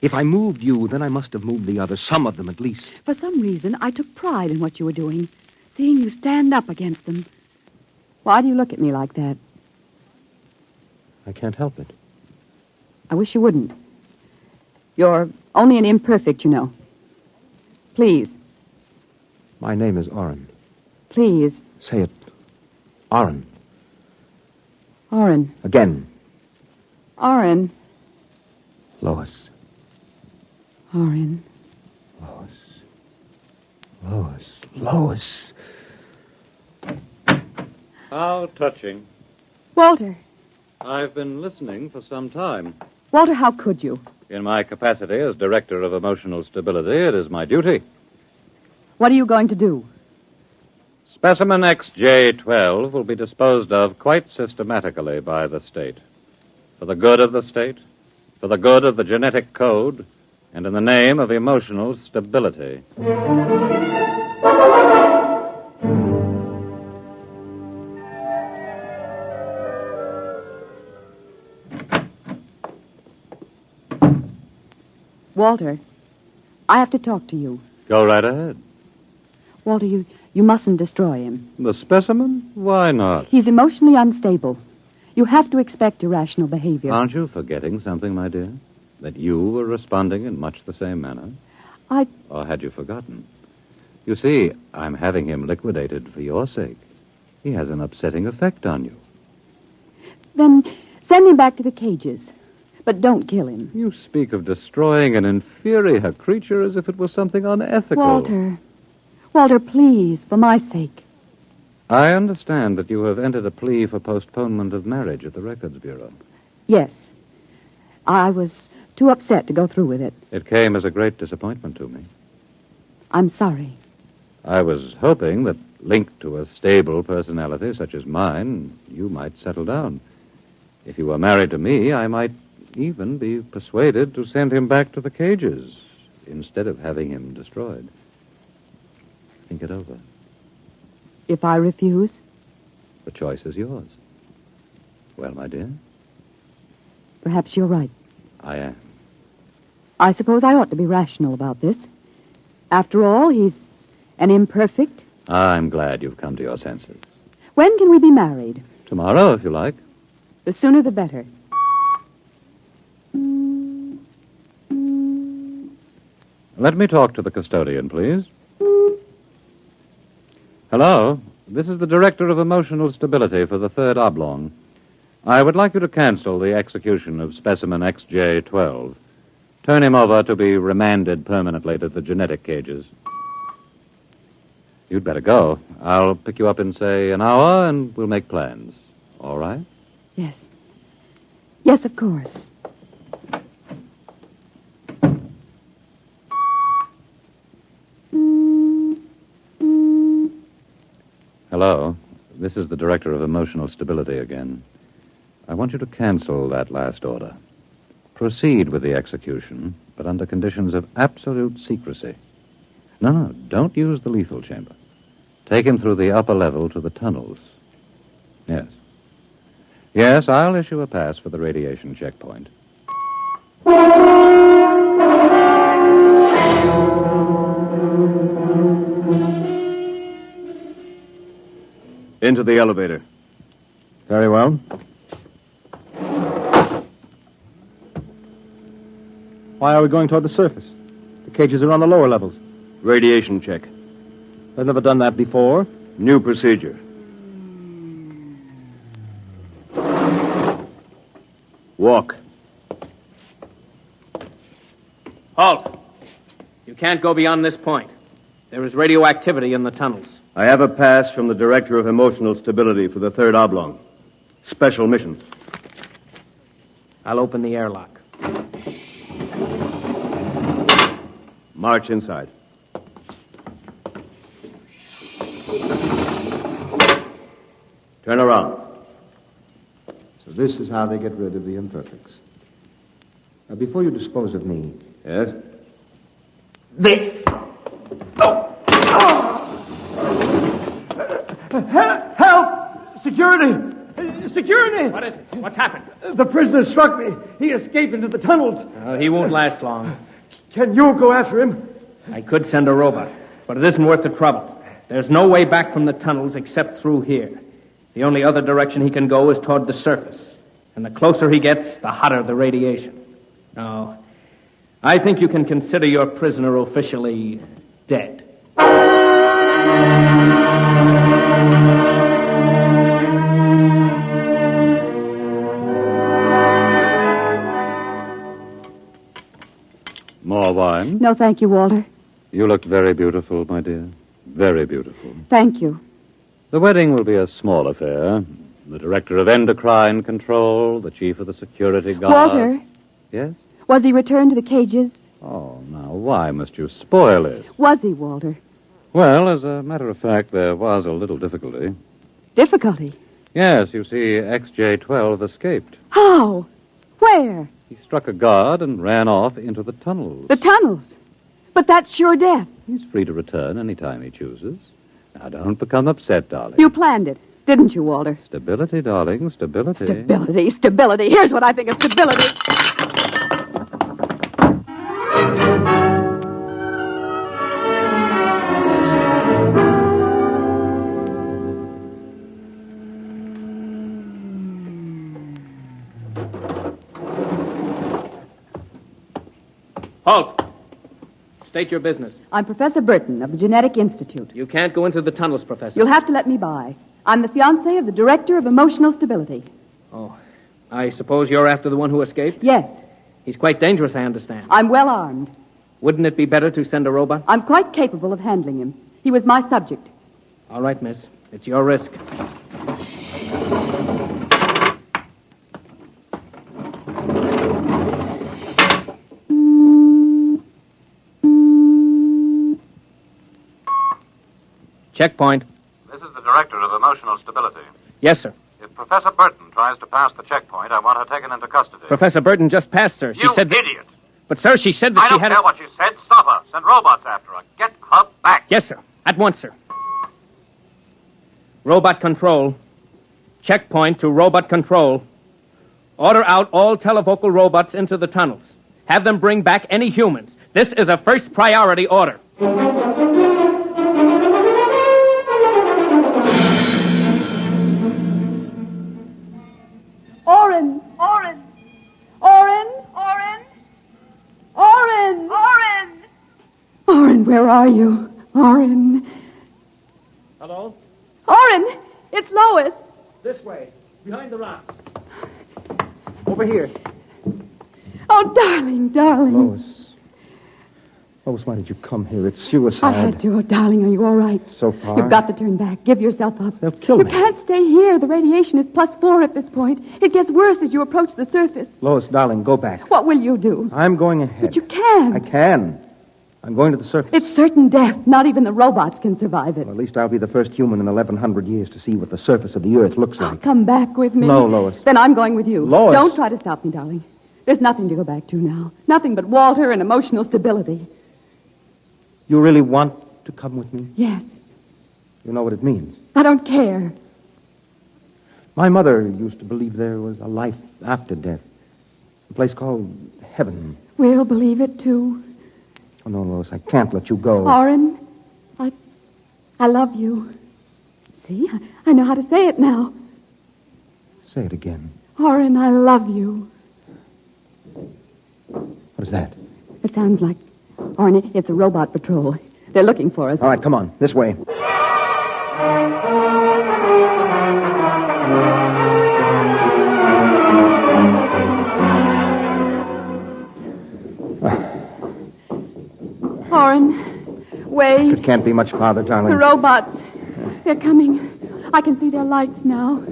If I moved you, then I must have moved the others, some of them at least. For some reason, I took pride in what you were doing, seeing you stand up against them. Why do you look at me like that? I can't help it. I wish you wouldn't. You're only an imperfect, you know. Please. My name is Oren. Please. Say it. Oren. Oren. Again. Oren. Lois. Oren. Lois. Lois. Lois. How touching. Walter. I've been listening for some time. Walter, how could you? In my capacity as Director of Emotional Stability, it is my duty. What are you going to do? Specimen XJ12 will be disposed of quite systematically by the state. For the good of the state, for the good of the genetic code, and in the name of emotional stability. Walter, I have to talk to you. Go right ahead. Walter, you mustn't destroy him. The specimen? Why not? He's emotionally unstable. You have to expect irrational behavior. Aren't you forgetting something, my dear? That you were responding in much the same manner? Or had you forgotten? You see, I'm having him liquidated for your sake. He has an upsetting effect on you. Then send him back to the cages. But don't kill him. You speak of destroying an inferior creature as if it was something unethical. Walter, please, for my sake. I understand that you have entered a plea for postponement of marriage at the Records Bureau. Yes. I was too upset to go through with it. It came as a great disappointment to me. I'm sorry. I was hoping that, linked to a stable personality such as mine, you might settle down. If you were married to me, I might even be persuaded to send him back to the cages instead of having him destroyed. Think it over. If I refuse? The choice is yours. Well, my dear? Perhaps you're right. I am. I suppose I ought to be rational about this. After all, he's an imperfect. I'm glad you've come to your senses. When can we be married? Tomorrow, if you like. The sooner the better. Let me talk to the custodian, please. Hello. This is the Director of Emotional Stability for the Third Oblong. I would like you to cancel the execution of specimen XJ12. Turn him over to be remanded permanently to the genetic cages. You'd better go. I'll pick you up in, say, an hour, and we'll make plans. All right? Yes. Yes, of course. Hello. This is the Director of Emotional Stability again. I want you to cancel that last order. Proceed with the execution, but under conditions of absolute secrecy. No, don't use the lethal chamber. Take him through the upper level to the tunnels. Yes. Yes, I'll issue a pass for the radiation checkpoint. Into the elevator. Very well. Why are we going toward the surface? The cages are on the lower levels. Radiation check. I've never done that before. New procedure. Walk. Halt! You can't go beyond this point. There is radioactivity in the tunnels. I have a pass from the Director of Emotional Stability for the third oblong. Special mission. I'll open the airlock. March inside. Turn around. So this is how they get rid of the imperfects. Now, before you dispose of me... Yes? Help! Security! Security! What is it? What's happened? The prisoner struck me. He escaped into the tunnels. He won't last long. Can you go after him? I could send a robot, but it isn't worth the trouble. There's no way back from the tunnels except through here. The only other direction he can go is toward the surface. And the closer he gets, the hotter the radiation. No, I think you can consider your prisoner officially dead. More wine? No, thank you, Walter. You look very beautiful, my dear. Very beautiful. Thank you. The wedding will be a small affair. The director of endocrine control, the chief of the security guard. Walter? Yes? Was he returned to the cages? Oh, now, why must you spoil it? Was he, Walter? Well, as a matter of fact, there was a little difficulty. Difficulty? Yes, you see, XJ-12 escaped. How? Where? He struck a guard and ran off into the tunnels. The tunnels? But that's sure death. He's free to return any time he chooses. Now, don't become upset, darling. You planned it, didn't you, Walter? Stability, darling, stability. Stability. Here's what I think of stability. Halt! State your business. I'm Professor Burton of the Genetic Institute. You can't go into the tunnels, Professor. You'll have to let me by. I'm the fiancée of the Director of Emotional Stability. Oh, I suppose you're after the one who escaped? Yes. He's quite dangerous, I understand. I'm well armed. Wouldn't it be better to send a robot? I'm quite capable of handling him. He was my subject. All right, miss. It's your risk. Checkpoint. This is the Director of Emotional Stability. Yes, sir. If Professor Burton tries to pass the checkpoint, I want her taken into custody. Professor Burton just passed, sir. She You said that... idiot! But, sir, she said that I she don't had... care what she said. Stop her. Send robots after her. Get her back. Yes, sir. At once, sir. Robot control. Checkpoint to robot control. Order out all televocal robots into the tunnels. Have them bring back any humans. This is a first priority order. Oren! Oren! Oren! Oren! Oren! Oren! Oren, where are you? Oren! Hello? Oren! It's Lois! This way. Behind the rock. Over here. Oh, darling, darling. Lois. Lois, why did you come here? It's suicide. I had to. Oh, darling, are you all right? So far. You've got to turn back. Give yourself up. They'll kill You me. can't stay here. The radiation is +4 at this point. It gets worse as you approach the surface. Lois, darling, go back. What will you do? I'm going ahead. But you can't. I can. I'm going to the surface. It's certain death. Not even the robots can survive it. Well, at least I'll be the first human in 1,100 years to see what the surface of the Earth looks like. Come back with me. No, Lois. Then I'm going with you. Lois. Don't try to stop me, darling. There's nothing to go back to now. Nothing but Walter and emotional stability. You really want to come with me? Yes. You know what it means. I don't care. My mother used to believe there was a life after death. A place called heaven. We'll believe it, too. Oh, no, Lois, I can't let you go. Oren, I love you. See, I know how to say it now. Say it again. Oren, I love you. What is that? It sounds like... Oren, it's a robot patrol. They're looking for us. All right, come on. This way. Oren, wait. It can't be much farther, darling. The robots. They're coming. I can see their lights now.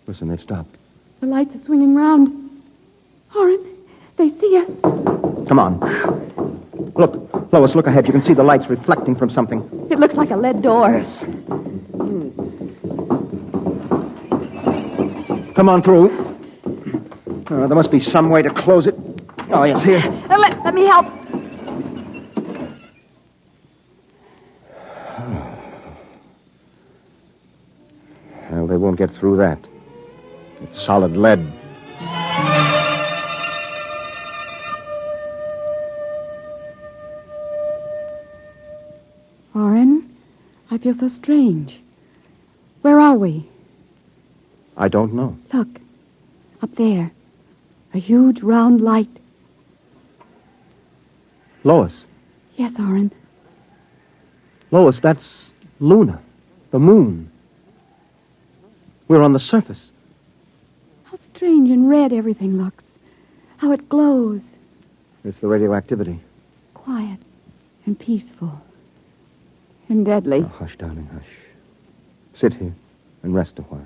Listen, they've stopped. The lights are swinging round. Oren, they see us. Come on. Look, Lois, look ahead. You can see the lights reflecting from something. It looks like a lead door. Come on through. There must be some way to close it. Oh, yes, here. Let me help. Well, they won't get through that. It's solid lead. Oren, I feel so strange. Where are we? I don't know. Look, up there. A huge round light. Lois. Yes, Oren. Lois, that's Luna, the moon. We're on the surface. How strange and red everything looks. How it glows. It's the radioactivity. Quiet and peaceful. And deadly. Oh, hush, darling, hush. Sit here and rest a while.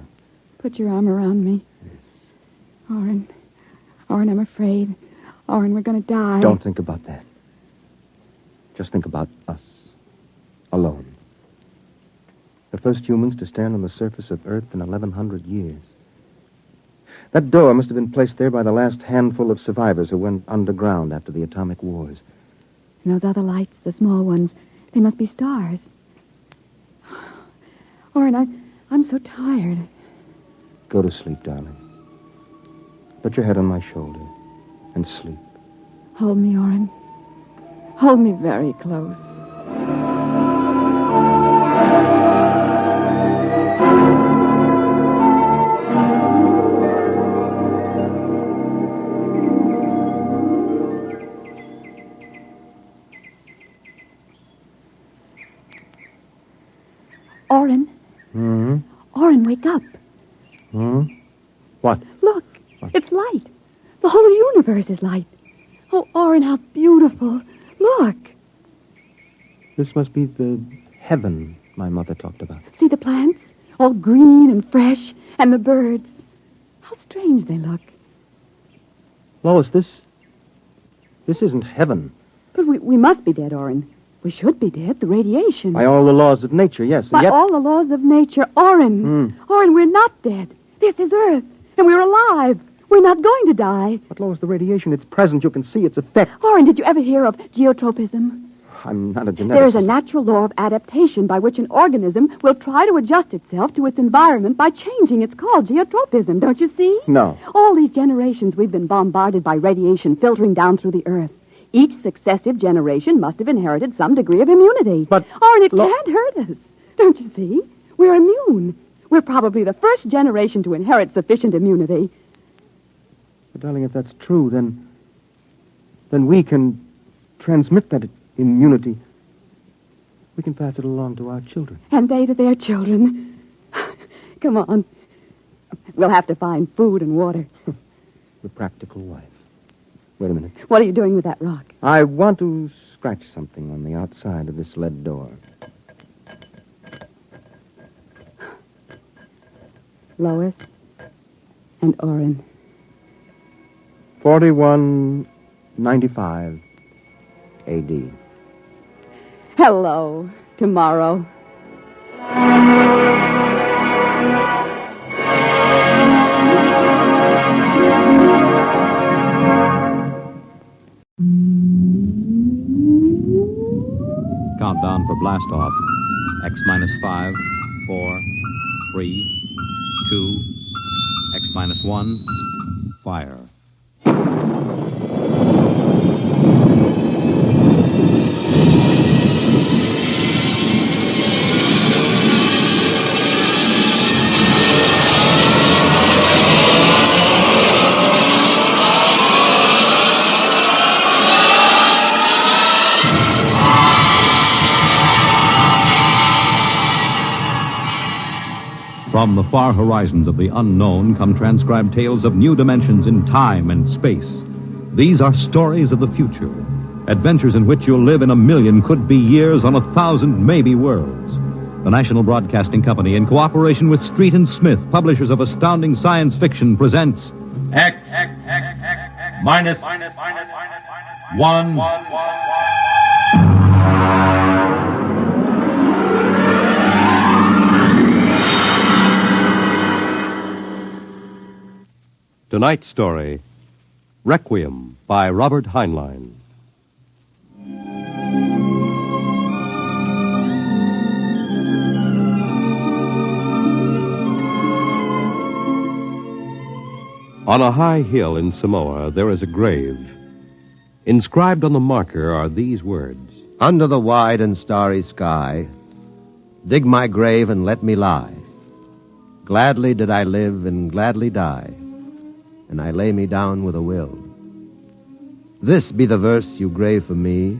Put your arm around me. Yes. Oren, I'm afraid. Oren, we're going to die. Don't think about that. Just think about us. Alone. The first humans to stand on the surface of Earth in 1,100 years. That door must have been placed there by the last handful of survivors who went underground after the atomic wars. And those other lights, the small ones, they must be stars. Oren, I'm so tired. Go to sleep, darling. Put your head on my shoulder and sleep. Hold me, Oren. Hold me very close. Oren. Hmm? Oren, wake up. Hmm? What? Look, it's light. The whole universe is light. Oh, Oren, how beautiful. Look. This must be the heaven my mother talked about. See the plants? All green and fresh. And the birds. How strange they look. Lois, this isn't heaven. But we must be dead, Oren. We should be dead. The radiation. By all the laws of nature, yes. By yet... all the laws of nature. Oren. Oren, we're not dead. This is Earth. And we're alive. We're not going to die. But, Lois, the radiation, it's present. You can see its effects. Oren, did you ever hear of geotropism? I'm not a geneticist. There is a natural law of adaptation by which an organism will try to adjust itself to its environment by changing. It's called geotropism, don't you see? No. All these generations we've been bombarded by radiation filtering down through the Earth. Each successive generation must have inherited some degree of immunity. But... Oren, it can't hurt us. Don't you see? We're immune. We're probably the first generation to inherit sufficient immunity. But, darling, if that's true, then we can transmit that immunity. We can pass it along to our children. And they to their children. Come on. We'll have to find food and water. The practical wife. Wait a minute. What are you doing with that rock? I want to scratch something on the outside of this lead door. Lois and Oren. 4195. A.D. Hello, tomorrow. Countdown for blast off. X minus 5, 4, 3, 2, X minus 1, fire. From the far horizons of the unknown come transcribed tales of new dimensions in time and space. These are stories of the future, adventures in which you'll live in 1,000,000 could-be years on 1,000 maybe worlds. The National Broadcasting Company, in cooperation with Street and Smith, publishers of astounding science fiction, presents X minus 1. Tonight's story, Requiem by Robert Heinlein. On a high hill in Samoa, there is a grave. Inscribed on the marker are these words: Under the wide and starry sky, dig my grave and let me lie. Gladly did I live and gladly die, and I lay me down with a will. This be the verse you grave for me.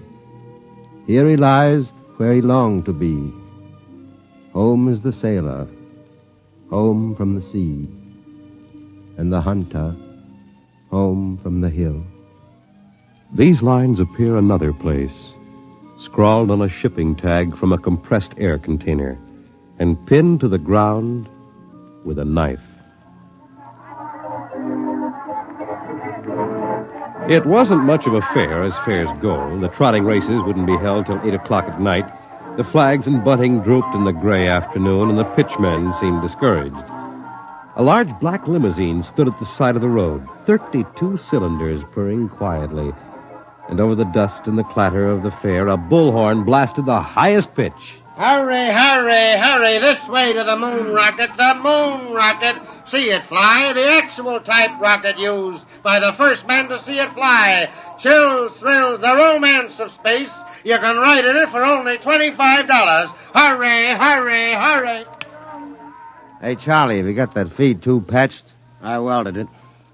Here he lies where he longed to be. Home is the sailor, home from the sea, and the hunter, home from the hill. These lines appear another place, scrawled on a shipping tag from a compressed air container, and pinned to the ground with a knife. It wasn't much of a fair, as fairs go. The trotting races wouldn't be held till 8 o'clock at night. The flags and bunting drooped in the gray afternoon, and the pitchmen seemed discouraged. A large black limousine stood at the side of the road, 32 cylinders purring quietly. And over the dust and the clatter of the fair, a bullhorn blasted the highest pitch. Hurry, hurry, hurry, this way to the moon rocket, the moon rocket. See it fly, the actual type rocket used by the first man to see it fly. Chills, thrills, the romance of space. You can ride in it for only $25. Hurry, hurry, hurry. Hey, Charlie, have you got that feed tube patched? I welded it.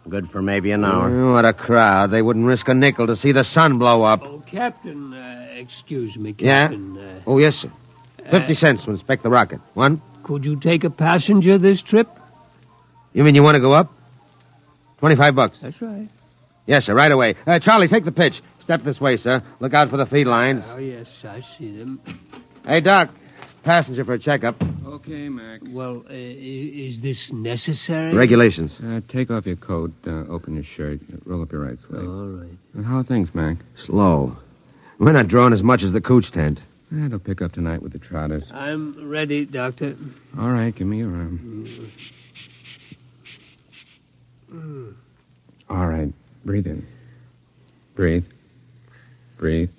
Good for maybe an hour. What a crowd. They wouldn't risk a nickel to see the sun blow up. Oh, Captain, excuse me, Yeah? Captain. Oh, yes, sir. 50 cents to inspect the rocket. One? Could you take a passenger this trip? You mean you want to go up? $25. That's right. Yes, sir, right away. Charlie, take the pitch. Step this way, sir. Look out for the feed lines. Oh, yes, I see them. Hey, Doc. Passenger for a checkup. Okay, Mac. Well, is this necessary? Regulations. Take off your coat, open your shirt, roll up your right sleeve. All right. How are things, Mac? Slow. We're not drawing as much as the cooch tent. It'll pick up tonight with the trotters. I'm ready, Doctor. All right, give me your arm. All right, breathe in. Breathe. Breathe.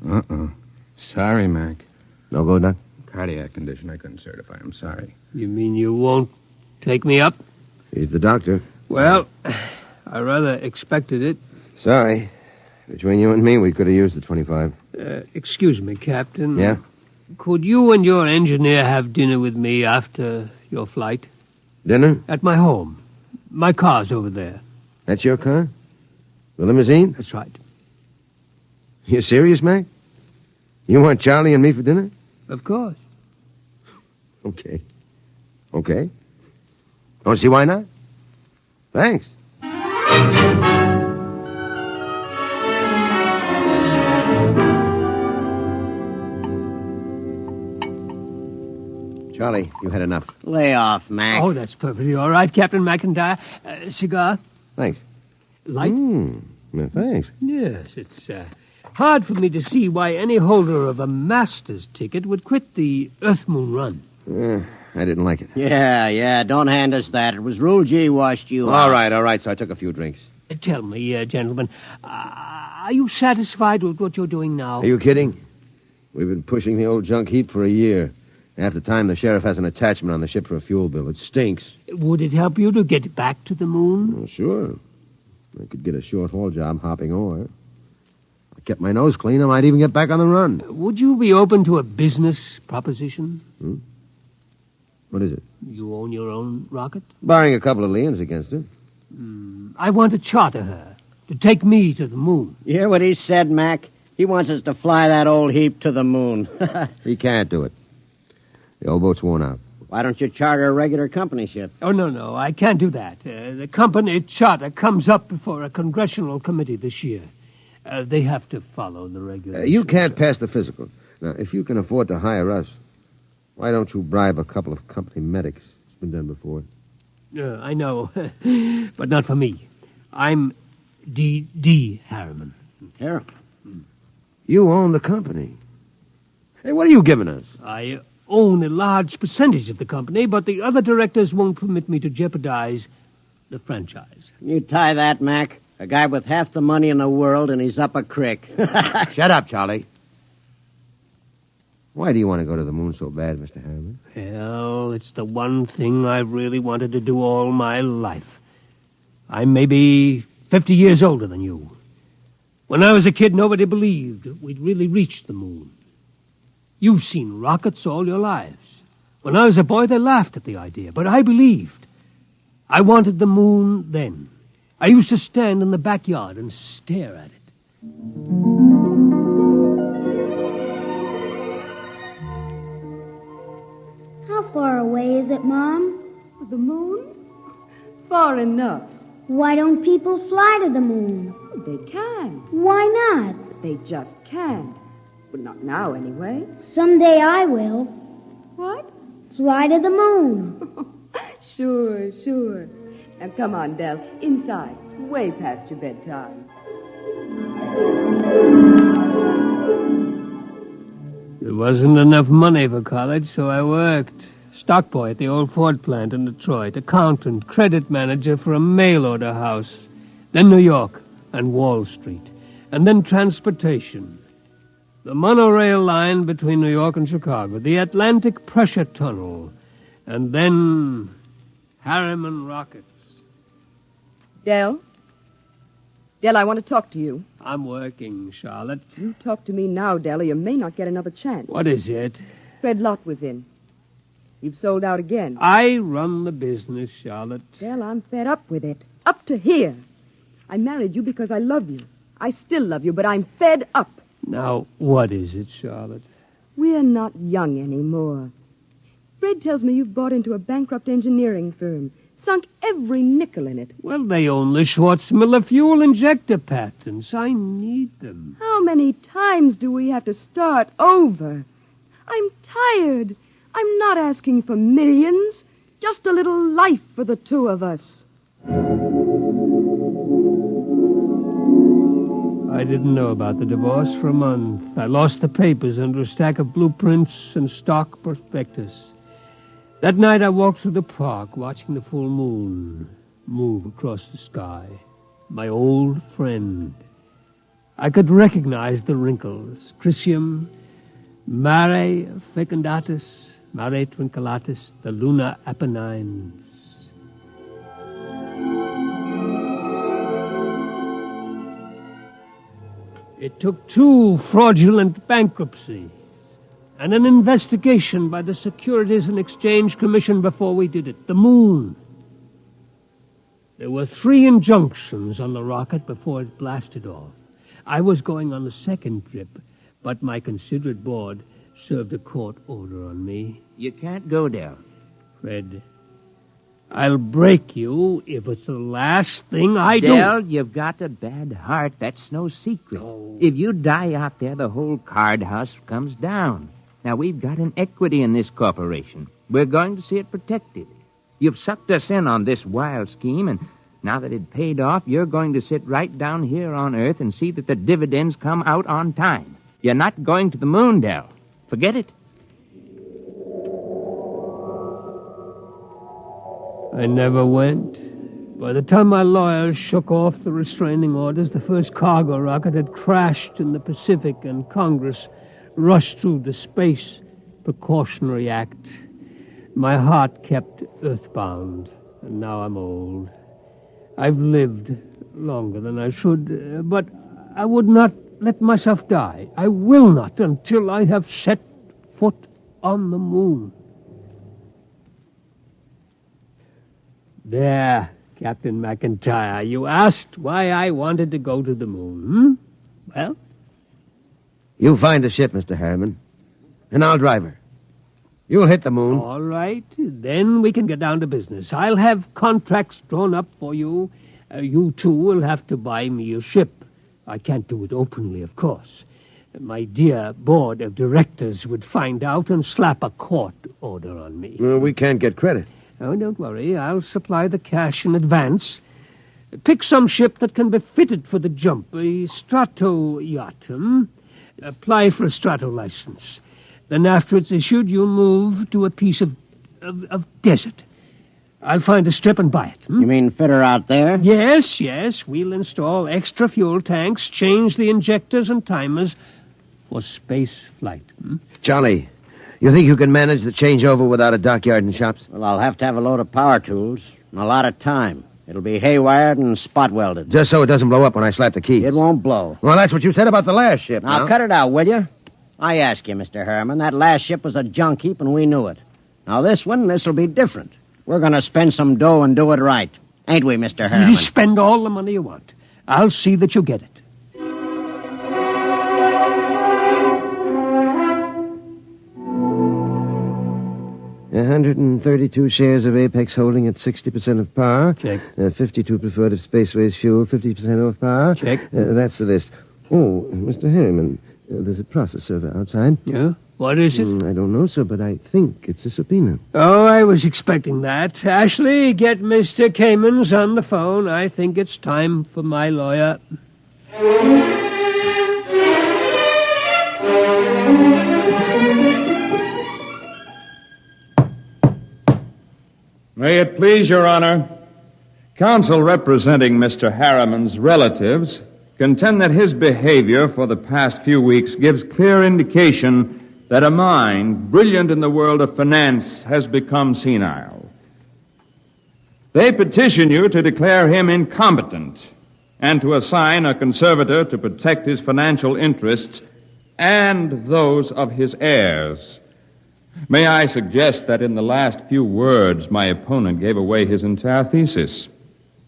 Uh-oh. Sorry, Mac. No go, Doc? Cardiac condition. I couldn't certify. I'm sorry. You mean you won't take me up? He's the doctor. Well, I rather expected it. Sorry. Between you and me, we could have used the 25. Excuse me, Captain. Yeah? Could you and your engineer have dinner with me after your flight? Dinner? At my home. My car's over there. That's your car? The limousine? That's right. You serious, Mac? You want Charlie and me for dinner? Of course. Okay. Okay. Don't see why not. Thanks. Charlie, you had enough. Lay off, Mac. Oh, that's perfectly all right, Captain McIntyre. Cigar? Thanks. Light? Yeah, thanks. Yes, Hard for me to see why any holder of a master's ticket would quit the Earth-Moon run. I didn't like it. Yeah, don't hand us that. It was Rule G washed you All out. right, so I took a few drinks. Tell me, gentlemen, are you satisfied with what you're doing now? Are you kidding? We've been pushing the old junk heap for a year. Half the time, the sheriff has an attachment on the ship for a fuel bill. It stinks. Would it help you to get back to the moon? Well, sure. I could get a short-haul job hopping ore. I kept my nose clean. I might even get back on the run. Would you be open to a business proposition? What is it? You own your own rocket? Barring a couple of liens against it. I want to charter her to take me to the moon. You hear what he said, Mac? He wants us to fly that old heap to the moon. He can't do it. The old boat's worn out. Why don't you charter a regular company ship? Oh, no, I can't do that. The company charter comes up before a congressional committee this year. They have to follow the regulations. You can't pass the physical. Now, if you can afford to hire us, why don't you bribe a couple of company medics? It's been done before. I know, but not for me. I'm D. Harriman. Harriman? You own the company. Hey, what are you giving us? I own a large percentage of the company, but the other directors won't permit me to jeopardize the franchise. You tie that, Mac. A guy with half the money in the world, and he's up a creek. Shut up, Charlie. Why do you want to go to the moon so bad, Mr. Harriman? Well, it's the one thing I've really wanted to do all my life. I'm maybe 50 years older than you. When I was a kid, nobody believed we'd really reached the moon. You've seen rockets all your lives. When I was a boy, they laughed at the idea, but I believed. I wanted the moon then. I used to stand in the backyard and stare at it. How far away is it, Mom? The moon? Far enough. Why don't people fly to the moon? They can't. Why not? They just can't. But not now, anyway. Someday I will. What? Fly to the moon. Sure. Now, come on, Del. Inside. Way past your bedtime. There wasn't enough money for college, so I worked. Stock boy at the old Ford plant in Detroit, accountant, credit manager for a mail-order house, then New York and Wall Street, and then transportation. The monorail line between New York and Chicago, the Atlantic Pressure Tunnel, and then Harriman rockets. Del, I want to talk to you. I'm working, Charlotte. You talk to me now, Del, or you may not get another chance. What is it? Fred Lott was in. You've sold out again. I run the business, Charlotte. Del, I'm fed up with it. Up to here. I married you because I love you. I still love you, but I'm fed up. Now, what is it, Charlotte? We're not young anymore. Fred tells me you've bought into a bankrupt engineering firm, sunk every nickel in it. Well, they own the Schwarzmiller fuel injector patents. I need them. How many times do we have to start over? I'm tired. I'm not asking for millions. Just a little life for the two of us. I didn't know about the divorce for a month. I lost the papers under a stack of blueprints and stock prospectus. That night I walked through the park, watching the full moon move across the sky. My old friend. I could recognize the wrinkles. Crisium, Mare fecundatus, Mare twinkulatus, the lunar Apennines. It took 2 fraudulent bankruptcies and an investigation by the Securities and Exchange Commission before we did it. The moon. There were 3 injunctions on the rocket before it blasted off. I was going on the second trip, but my considerate board served a court order on me. You can't go there. Fred, I'll break you if it's the last thing I do. Del, you've got a bad heart. That's no secret. No. If you die out there, the whole card house comes down. Now, we've got an equity in this corporation. We're going to see it protected. You've sucked us in on this wild scheme, and Now that it paid off, you're going to sit right down here on Earth and see that the dividends come out on time. You're not going to the moon, Del. Forget it. I never went. By the time my lawyers shook off the restraining orders, the first cargo rocket had crashed in the Pacific, and Congress rushed through the Space Precautionary Act. My heart kept earthbound, and now I'm old. I've lived longer than I should, but I would not let myself die. I will not until I have set foot on the moon. There, Captain McIntyre, you asked why I wanted to go to the moon, Well? You find a ship, Mr. Harriman, and I'll drive her. You'll hit the moon. All right, then we can get down to business. I'll have contracts drawn up for you. You two will have to buy me a ship. I can't do it openly, of course. My dear board of directors would find out and slap a court order on me. We can't get credit. Oh, don't worry. I'll supply the cash in advance. Pick some ship that can be fitted for the jump. A strato yacht. Apply for a strato license. Then after it's issued, you'll move to a piece of desert. I'll find a strip and buy it. You mean fit her out there? Yes. We'll install extra fuel tanks, change the injectors and timers for space flight. Charlie, you think you can manage the changeover without a dockyard and shops? Well, I'll have to have a load of power tools and a lot of time. It'll be haywired and spot welded. Just so it doesn't blow up when I slap the keys. It won't blow. Well, that's what you said about the last ship. Now, cut it out, will you? I ask you, Mr. Harriman, that last ship was a junk heap and we knew it. Now, this'll be different. We're going to spend some dough and do it right. Ain't we, Mr. Harriman? You spend all the money you want. I'll see that you get it. $132 shares of Apex Holding at 60% of par. Check. 52 preferred of Spaceways Fuel, 50% off par. Check. That's the list. Oh, Mr. Harriman, there's a process server outside. Yeah? What is it? I don't know, sir, but I think it's a subpoena. Oh, I was expecting that. Ashley, get Mr. Kamens on the phone. I think it's time for my lawyer. May it please Your Honor, counsel representing Mr. Harriman's relatives contend that his behavior for the past few weeks gives clear indication that a mind brilliant in the world of finance has become senile. They petition you to declare him incompetent and to assign a conservator to protect his financial interests and those of his heirs. May I suggest that in the last few words, my opponent gave away his entire thesis.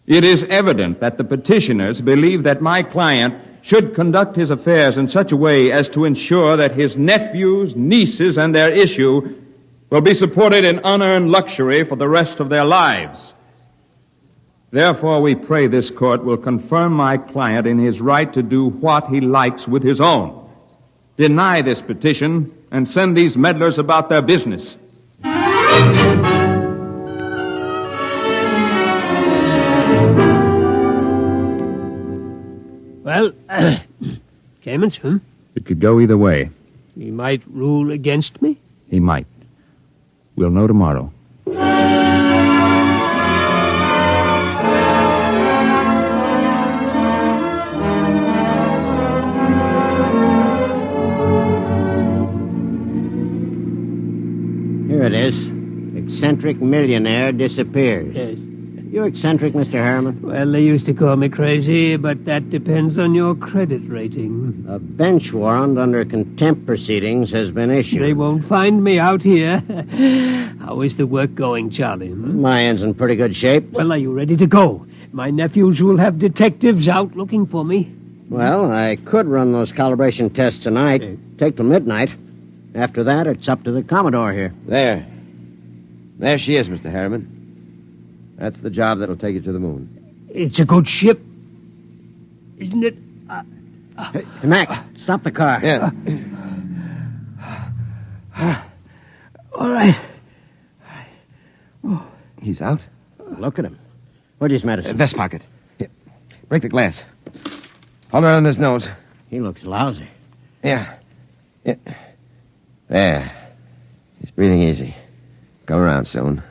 It is evident that the petitioners believe that my client should conduct his affairs in such a way as to ensure that his nephews, nieces, and their issue will be supported in unearned luxury for the rest of their lives. Therefore, we pray this court will confirm my client in his right to do what he likes with his own. Deny this petition and send these meddlers about their business. Well, Kamens, It could go either way. He might rule against me? He might. We'll know tomorrow. Here it is. Eccentric millionaire disappears. Yes. You eccentric, Mr. Harriman? Well, they used to call me crazy, but that depends on your credit rating. A bench warrant under contempt proceedings has been issued. They won't find me out here. How is the work going, Charlie? My end's in pretty good shape. Well, are you ready to go? My nephews will have detectives out looking for me. Well, I could run those calibration tests tonight. Take till midnight. After that, it's up to the Commodore here. There she is, Mr. Harriman. That's the job that'll take you to the moon. It's a good ship, isn't it? Hey, Mac, stop the car. Yeah. All right. He's out? Look at him. Where's his medicine? Vest pocket. Here. Break the glass. Hold it on his nose. He looks lousy. Yeah. There. He's breathing easy. Come around soon.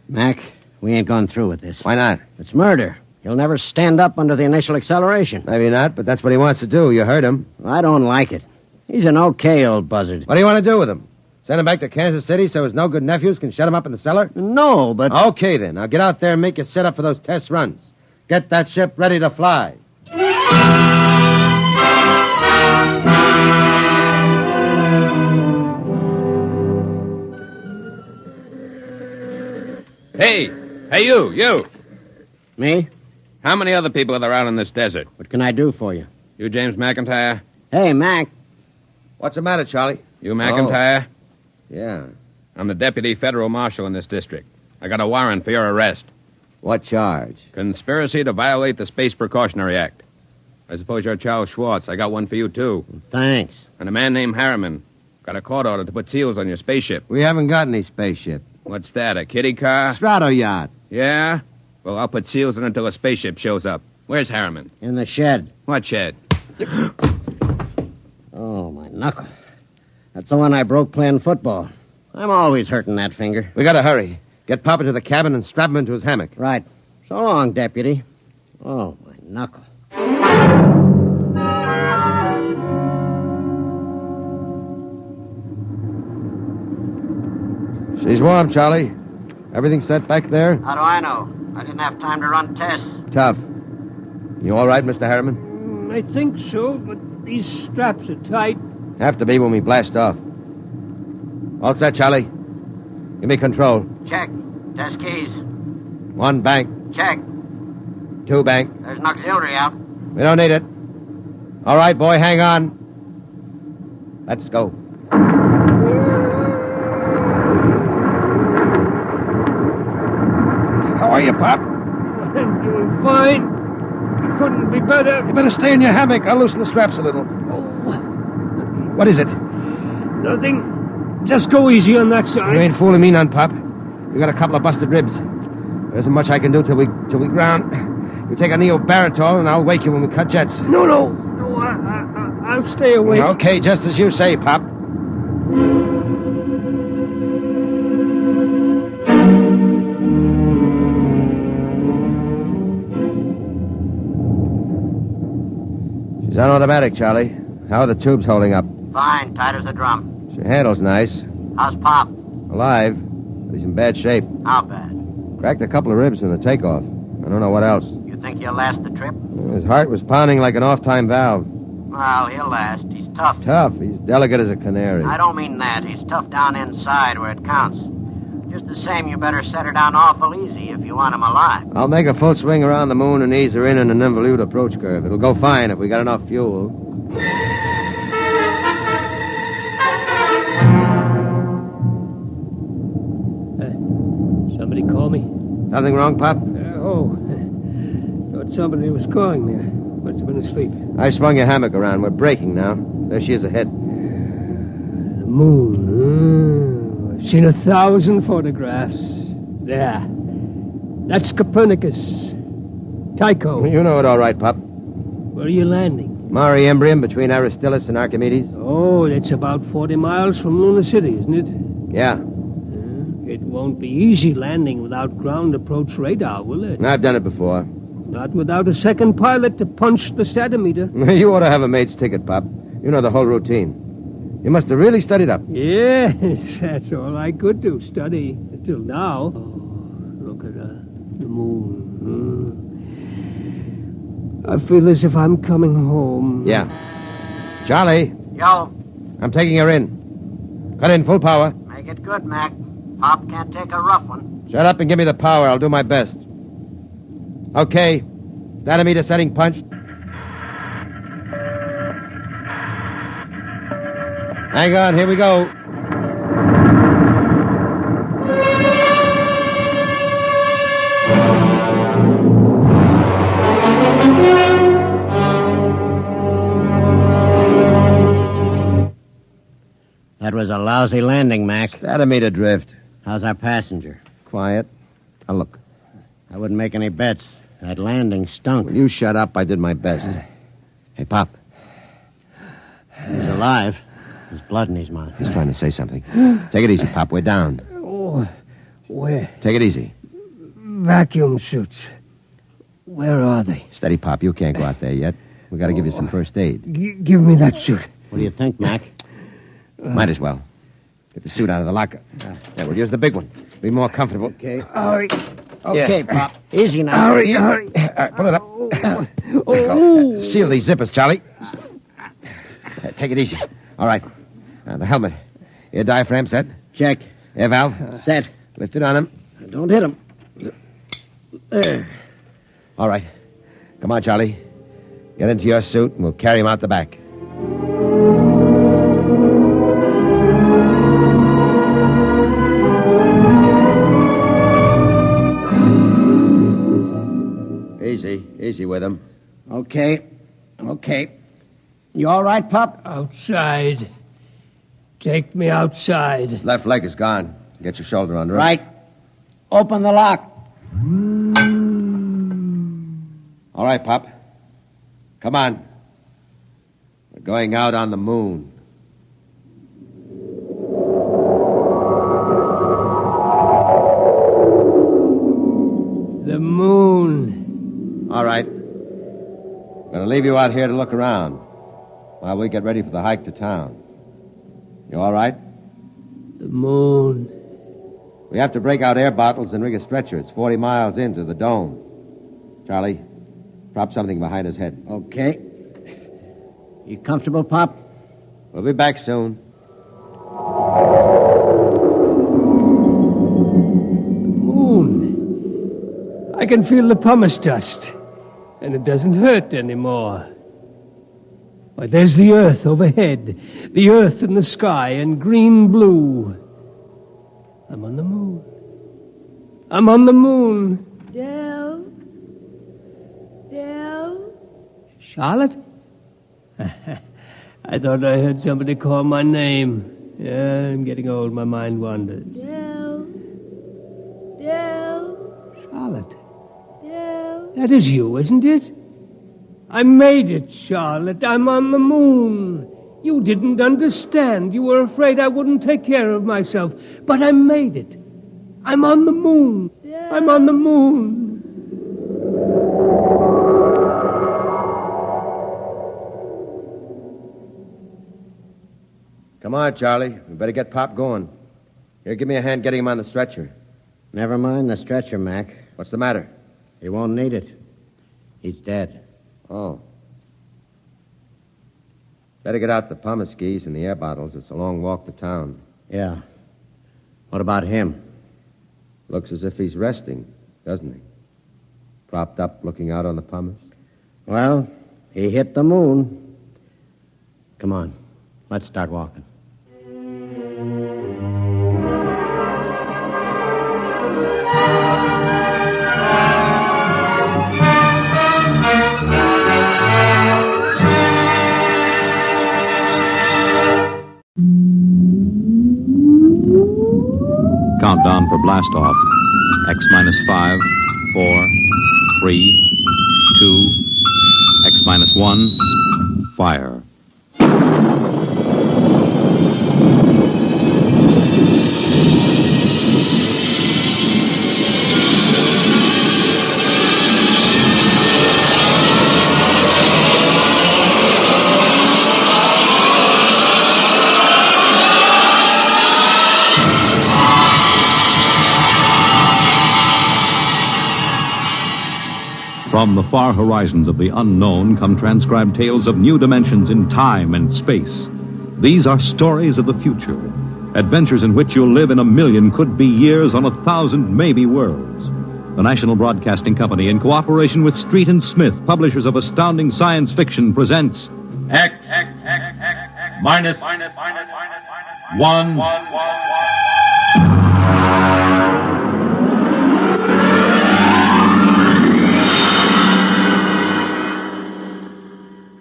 Mac, we ain't gone through with this. Why not? It's murder. He'll never stand up under the initial acceleration. Maybe not, but that's what he wants to do. You heard him. I don't like it. He's an okay old buzzard. What do you want to do with him? Send him back to Kansas City so his no-good nephews can shut him up in the cellar? No, but... Okay, then. Now get out there and make your setup for those test runs. Get that ship ready to fly. Hey, you. Me? How many other people are there out in this desert? What can I do for you? You James McIntyre? Hey, Mac. What's the matter, Charlie? You McIntyre? Yeah. I'm the deputy federal marshal in this district. I got a warrant for your arrest. What charge? Conspiracy to violate the Space Precautionary Act. I suppose you're Charles Schwartz. I got one for you, too. Thanks. And a man named Harriman. Got a court order to put seals on your spaceship. We haven't got any spaceship. What's that, a kiddie car? Strato yacht. Yeah? Well, I'll put seals on it until a spaceship shows up. Where's Harriman? In the shed. What shed? Oh, my knuckle. That's the one I broke playing football. I'm always hurting that finger. We gotta hurry. Get Papa to the cabin and strap him into his hammock. Right. So long, Deputy. Oh, my knuckle. She's warm, Charlie. Everything set back there? How do I know? I didn't have time to run tests. Tough. You all right, Mr. Harriman? I think so, but these straps are tight. Have to be when we blast off. All set, Charlie. Give me control. Check. Test keys. 1 bank. Check. 2 bank. There's an auxiliary out. We don't need it. All right, boy, hang on. Let's go. How are you, Pop? I'm doing fine. Couldn't be better. You better stay in your hammock. I'll loosen the straps a little. What is it? Nothing. Just go easy on that side. You ain't fooling me none, Pop. You got a couple of busted ribs. There isn't much I can do till we ground. You take a neobaritol and I'll wake you when we cut jets. No, I'll stay awake. Okay, just as you say, Pop. She's on automatic, Charlie. How are the tubes holding up? Fine, tight as a drum. She handles nice. How's Pop? Alive, but he's in bad shape. How bad? Cracked a couple of ribs in the takeoff. I don't know what else. You think he'll last the trip? His heart was pounding like an off-time valve. Well, he'll last. He's tough. Tough. He's delicate as a canary. I don't mean that. He's tough down inside where it counts. Just the same, you better set her down awful easy if you want him alive. I'll make a full swing around the moon and ease her in an involute approach curve. It'll go fine if we got enough fuel. Somebody call me? Something wrong, Pop? Thought somebody was calling me. I must have been asleep. I swung your hammock around. We're breaking now. There she is ahead. The moon. I've seen 1,000 photographs. There. That's Copernicus. Tycho. You know it all right, Pop. Where are you landing? Mare Imbrium between Aristillus and Archimedes. Oh, that's about 40 miles from Luna City, isn't it? Yeah. It won't be easy landing without ground approach radar, will it? I've done it before. Not without a second pilot to punch the satimeter. You ought to have a mate's ticket, Pop. You know the whole routine. You must have really studied up. Yes, that's all I could do, study, until now. Oh, look at the moon. I feel as if I'm coming home. Yeah. Charlie. Yo. I'm taking her in. Cut in full power. Make it good, Mac. Pop can't take a rough one. Shut up and give me the power. I'll do my best. Okay. Dynamite setting punched. Hang on, here we go. That was a lousy landing, Mac. Dynamite drift. How's our passenger? Quiet. Now look. I wouldn't make any bets. That landing stunk. Will you shut up? I did my best. Hey, Pop. He's alive. There's blood in his mouth. He's trying to say something. Take it easy, Pop. We're down. Oh, where? Take it easy. Vacuum suits. Where are they? Steady, Pop. You can't go out there yet. We got to give you some first aid. Give me that suit. What do you think, Mac? Might as well. Get the suit out of the locker. Yeah, we'll use the big one. Be more comfortable. Okay. Hurry. Okay, Pop. Easy now. Hurry. All right, pull it up. Seal these zippers, Charlie. Take it easy. All right. The helmet. Air diaphragm set? Check. Air valve? Set. Lift it on him. Don't hit him. There. All right. Come on, Charlie. Get into your suit, and we'll carry him out the back. Easy with him. Okay. You all right, Pop? Outside. Take me outside. His left leg is gone. Get your shoulder under him. Right. Open the lock. All right, Pop. Come on. We're going out on the moon. The moon. All right. We're going to leave you out here to look around while we get ready for the hike to town. You all right? The moon. We have to break out air bottles and rig a stretcher. It's 40 miles into the dome. Charlie, prop something behind his head. Okay. You comfortable, Pop? We'll be back soon. Moon. I can feel the pumice dust. And it doesn't hurt anymore. Why, there's the earth overhead. The earth in the sky and green blue. I'm on the moon. I'm on the moon. Del? Charlotte? I thought I heard somebody call my name. Yeah, I'm getting old. My mind wanders. Del? Charlotte. Del? That is you, isn't it? I made it, Charlotte. I'm on the moon. You didn't understand. You were afraid I wouldn't take care of myself. But I made it. I'm on the moon. I'm on the moon. Come on, Charlie. We better get Pop going. Here, give me a hand getting him on the stretcher. Never mind the stretcher, Mac. What's the matter? He won't need it. He's dead. Oh. Better get out the pumice skis and the air bottles. It's a long walk to town. Yeah. What about him? Looks as if he's resting, doesn't he? Propped up, looking out on the pumice. Well, he hit the moon. Come on. Let's start walking. Countdown for blast off. X minus 5, 4, 3, 2, X minus 1, fire. From the far horizons of the unknown come transcribed tales of new dimensions in time and space. These are stories of the future, adventures in which you'll live in a million could-be years on 1,000 maybe worlds. The National Broadcasting Company, in cooperation with Street and Smith, publishers of astounding science fiction, presents X minus 1.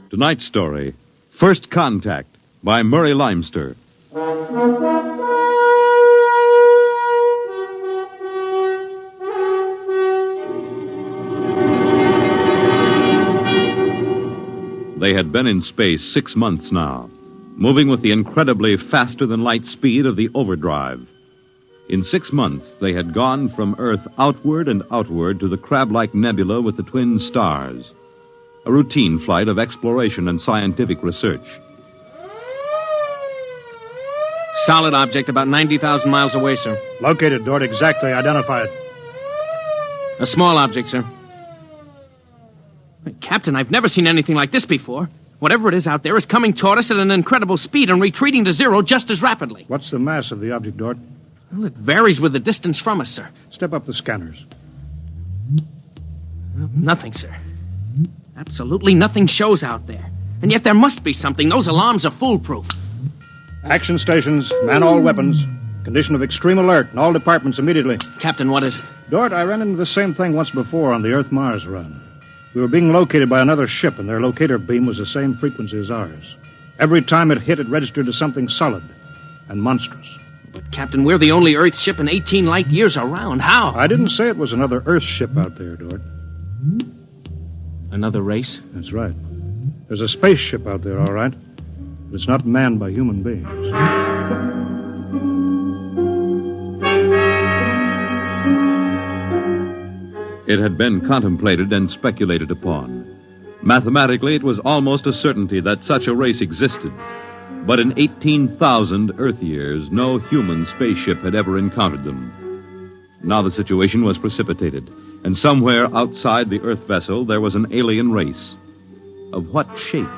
Tonight's story, First Contact, by Murray Leinster. They had been in space 6 months now, moving with the incredibly faster-than-light speed of the overdrive. In 6 months, they had gone from Earth outward and outward to the crab-like nebula with the twin stars. A routine flight of exploration and scientific research. Solid object about 90,000 miles away, sir. Located, Dort. Exactly. Identify it. A small object, sir. Captain, I've never seen anything like this before. Whatever it is out there is coming toward us at an incredible speed and retreating to zero just as rapidly. What's the mass of the object, Dort? Well, it varies with the distance from us, sir. Step up the scanners. Well, nothing, sir. Absolutely nothing shows out there. And yet there must be something. Those alarms are foolproof. Action stations, man all weapons. Condition of extreme alert in all departments immediately. Captain, what is it? Dort, I ran into the same thing once before on the Earth-Mars run. We were being located by another ship, and their locator beam was the same frequency as ours. Every time it hit, it registered as something solid and monstrous. But, Captain, we're the only Earth ship in 18 light years around. How? I didn't say it was another Earth ship out there, Dort. Another race? That's right. There's a spaceship out there, all right. But it's not manned by human beings. It had been contemplated and speculated upon. Mathematically, it was almost a certainty that such a race existed. But in 18,000 Earth years, no human spaceship had ever encountered them. Now the situation was precipitated, and somewhere outside the Earth vessel there was an alien race. Of what shape?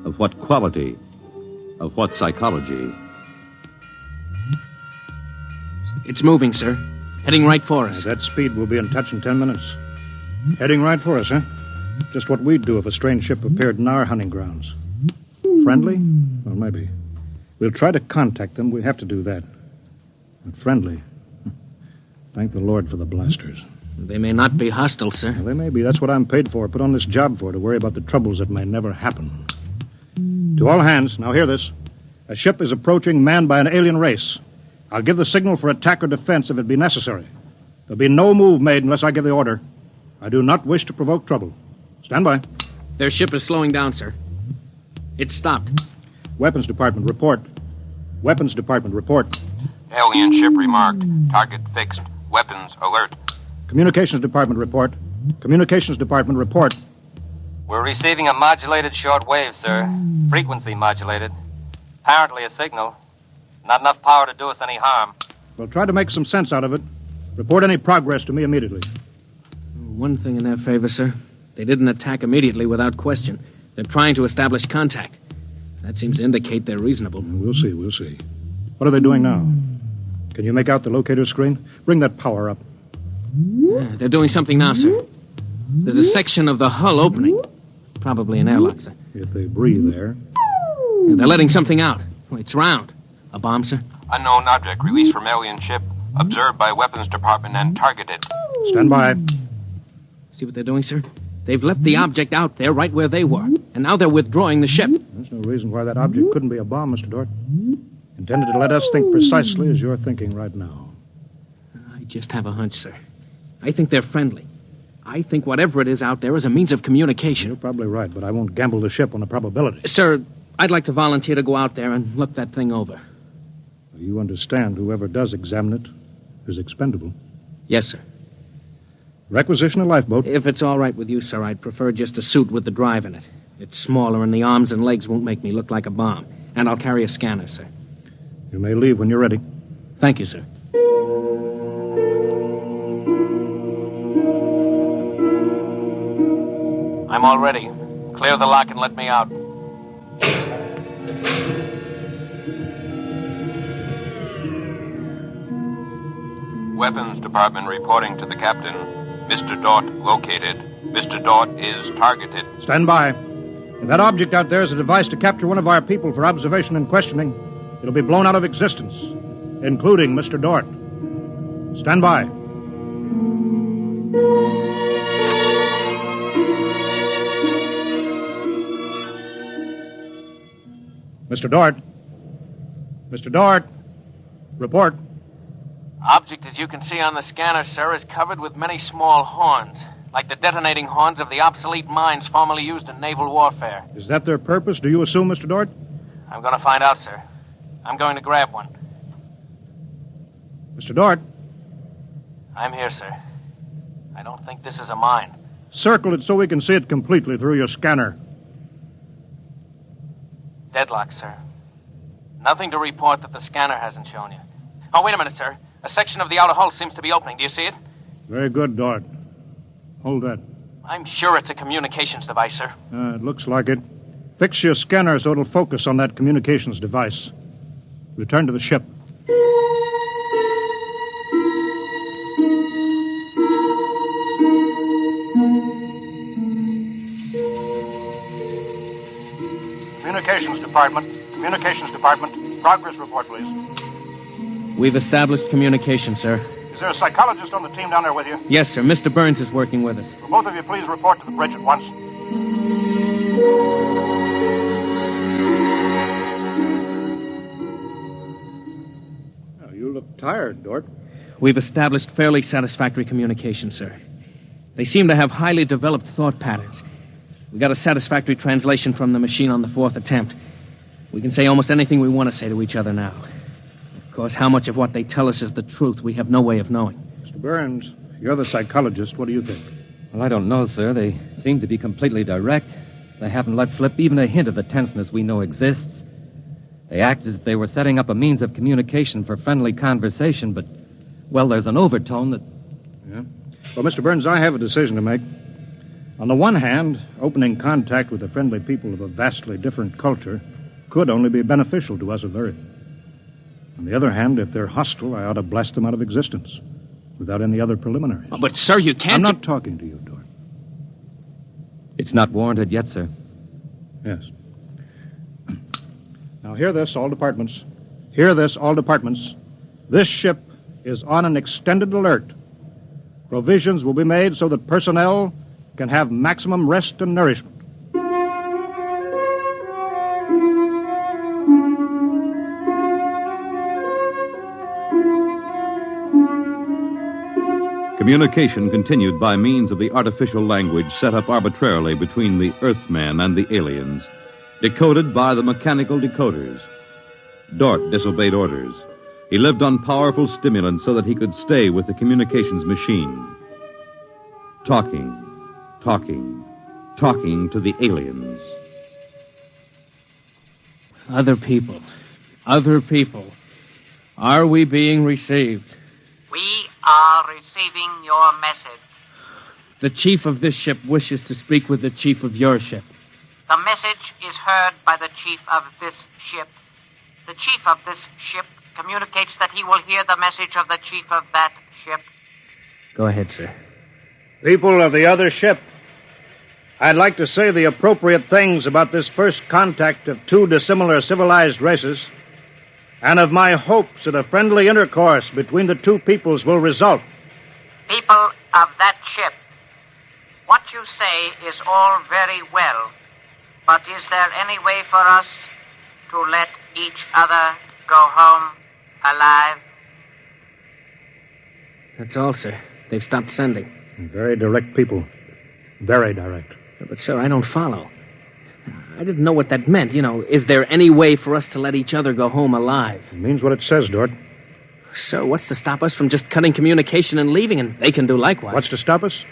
Of what quality? Of what psychology? It's moving, sir. Heading right for us. At that speed, we'll be in touch in 10 minutes. Heading right for us, huh? Just what we'd do if a strange ship appeared in our hunting grounds. Friendly? Well, maybe. We'll try to contact them. We have to do that. But friendly? Thank the Lord for the blasters. They may not be hostile, sir. Well, they may be. That's what I'm paid for. Put on this job for, to worry about the troubles that may never happen. To all hands, now hear this. A ship is approaching manned by an alien race. I'll give the signal for attack or defense if it be necessary. There'll be no move made unless I give the order. I do not wish to provoke trouble. Stand by. Their ship is slowing down, sir. It's stopped. Weapons Department, report. Weapons Department, report. Alien ship remarked. Target fixed. Weapons alert. Communications Department, report. Communications Department, report. We're receiving a modulated short wave, sir. Frequency modulated. Apparently a signal. Not enough power to do us any harm. Well, try to make some sense out of it. Report any progress to me immediately. One thing in their favor, sir. They didn't attack immediately without question. They're trying to establish contact. That seems to indicate they're reasonable. We'll see, we'll see. What are they doing now? Can you make out the locator screen? Bring that power up. Yeah, they're doing something now, sir. There's a section of the hull opening. Probably an airlock, sir. If they breathe there. Yeah, they're letting something out. It's round. A bomb, sir? Unknown object released from alien ship. Observed by Weapons Department and targeted. Stand by. See what they're doing, sir? They've left the object out there right where they were. And now they're withdrawing the ship. There's no reason why that object couldn't be a bomb, Mr. Dort. Intended to let us think precisely as you're thinking right now. I just have a hunch, sir. I think they're friendly. I think whatever it is out there is a means of communication. You're probably right, but I won't gamble the ship on a probability. Sir, I'd like to volunteer to go out there and look that thing over. You understand whoever does examine it is expendable? Yes, sir. Requisition a lifeboat? If it's all right with you, sir, I'd prefer just a suit with the drive in it. It's smaller and the arms and legs won't make me look like a bomb. And I'll carry a scanner, sir. You may leave when you're ready. Thank you, sir. I'm all ready. Clear the lock and let me out. Weapons Department reporting to the captain. Mr. Dort located. Mr. Dort is targeted. Stand by. If that object out there is a device to capture one of our people for observation and questioning, it'll be blown out of existence, including Mr. Dort. Stand by. Mr. Dort. Mr. Dort. Report. Object, as you can see on the scanner, sir, is covered with many small horns. like the detonating horns of the obsolete mines formerly used in naval warfare. Is that their purpose, do you assume, Mr. Dort? I'm going to find out, sir. I'm going to grab one. Mr. Dort? I'm here, sir. I don't think this is a mine. Circle it so we can see it completely through your scanner. Deadlock, sir. Nothing to report that the scanner hasn't shown you. Oh, wait a minute, sir. A section of the outer hull seems to be opening. Do you see it? Very good, Dort. Hold that. I'm sure it's a communications device, sir. It looks like it. Fix your scanner so it'll focus on that communications device. Return to the ship. Communications Department. Progress report, please. We've established communication, sir. Is there a psychologist on the team down there with you? Yes, sir. Mr. Burns is working with us. Will both of you please report to the bridge at once? Oh, you look tired, Dort. We've established fairly satisfactory communication, sir. They seem to have highly developed thought patterns. We got a satisfactory translation from the machine on the 4th attempt. We can say almost anything we want to say to each other now. Of course, how much of what they tell us is the truth, we have no way of knowing. Mr. Burns, you're the psychologist. What do you think? Well, I don't know, sir. They seem to be completely direct. They haven't let slip even a hint of the tenseness we know exists. They act as if they were setting up a means of communication for friendly conversation, but, well, there's an overtone that... Yeah? Well, Mr. Burns, I have a decision to make. On the one hand, opening contact with the friendly people of a vastly different culture could only be beneficial to us of Earth. On the other hand, if they're hostile, I ought to blast them out of existence without any other preliminaries. Oh, but, sir, you can't... I'm not talking to you, Dort. It's not warranted yet, sir. Yes. Now, hear this, all departments. Hear this, all departments. This ship is on an extended alert. Provisions will be made so that personnel can have maximum rest and nourishment. Communication continued by means of the artificial language set up arbitrarily between the Earthmen and the aliens, decoded by the mechanical decoders. Dort disobeyed orders. He lived on powerful stimulants so that he could stay with the communications machine. Talking to the aliens. Other people. Are we being received? We are receiving your message. The chief of this ship wishes to speak with the chief of your ship. The message is heard by the chief of this ship. The chief of this ship communicates that he will hear the message of the chief of that ship. Go ahead, sir. People of the other ship, I'd like to say the appropriate things about this first contact of two dissimilar civilized races, and of my hopes that a friendly intercourse between the two peoples will result. People of that ship, what you say is all very well, but is there any way for us to let each other go home alive? That's all, sir. They've stopped sending. Very direct people. Very direct. But, sir, I don't follow. I didn't know what that meant. Is there any way for us to let each other go home alive? It means what it says, Dort. Sir, what's to stop us from just cutting communication and leaving, and they can do likewise? What's to stop us?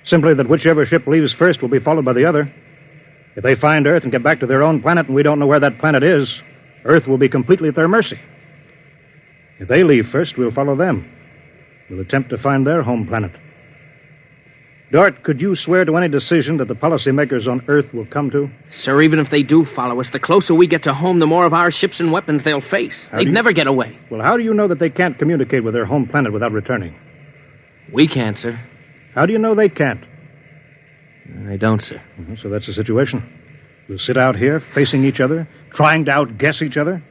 Simply that whichever ship leaves first will be followed by the other. If they find Earth and get back to their own planet and we don't know where that planet is, Earth will be completely at their mercy. If they leave first, we'll follow them. We'll attempt to find their home planet. Dort, could you swear to any decision that the policymakers on Earth will come to? Sir, even if they do follow us, the closer we get to home, the more of our ships and weapons they'll face. They'd never get away. Well, how do you know that they can't communicate with their home planet without returning? We can't, sir. How do you know they can't? I don't, sir. So that's the situation. We'll sit out here, facing each other, trying to outguess each other,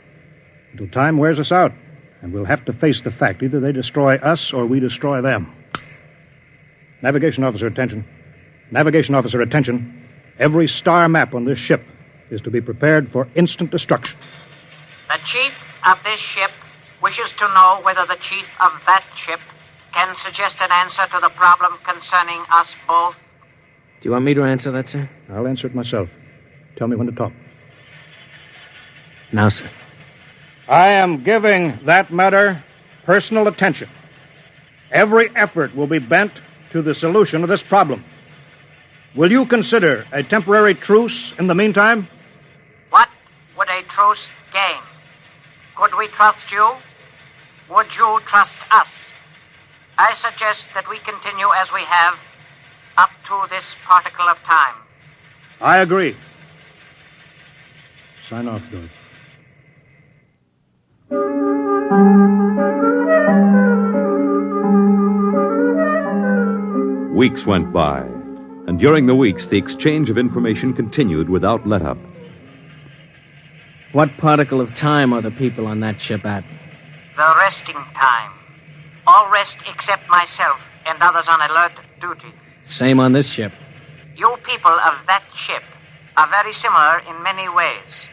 until time wears us out. And we'll have to face the fact. Either they destroy us or we destroy them. Navigation officer, attention. Navigation officer, attention. Every star map on this ship is to be prepared for instant destruction. The chief of this ship wishes to know whether the chief of that ship can suggest an answer to the problem concerning us both? Do you want me to answer that, sir? I'll answer it myself. Tell me when to talk. Now, sir. I am giving that matter personal attention. Every effort will be bent to the solution of this problem. Will you consider a temporary truce in the meantime? What would a truce gain? Could we trust you? Would you trust us? I suggest that we continue as we have up to this particle of time. I agree. Sign off, Doug. Weeks went by, and during the weeks, the exchange of information continued without let-up. What particle of time are the people on that ship at? The resting time. All rest except myself and others on alert duty. Same on this ship. You people of that ship are very similar in many ways.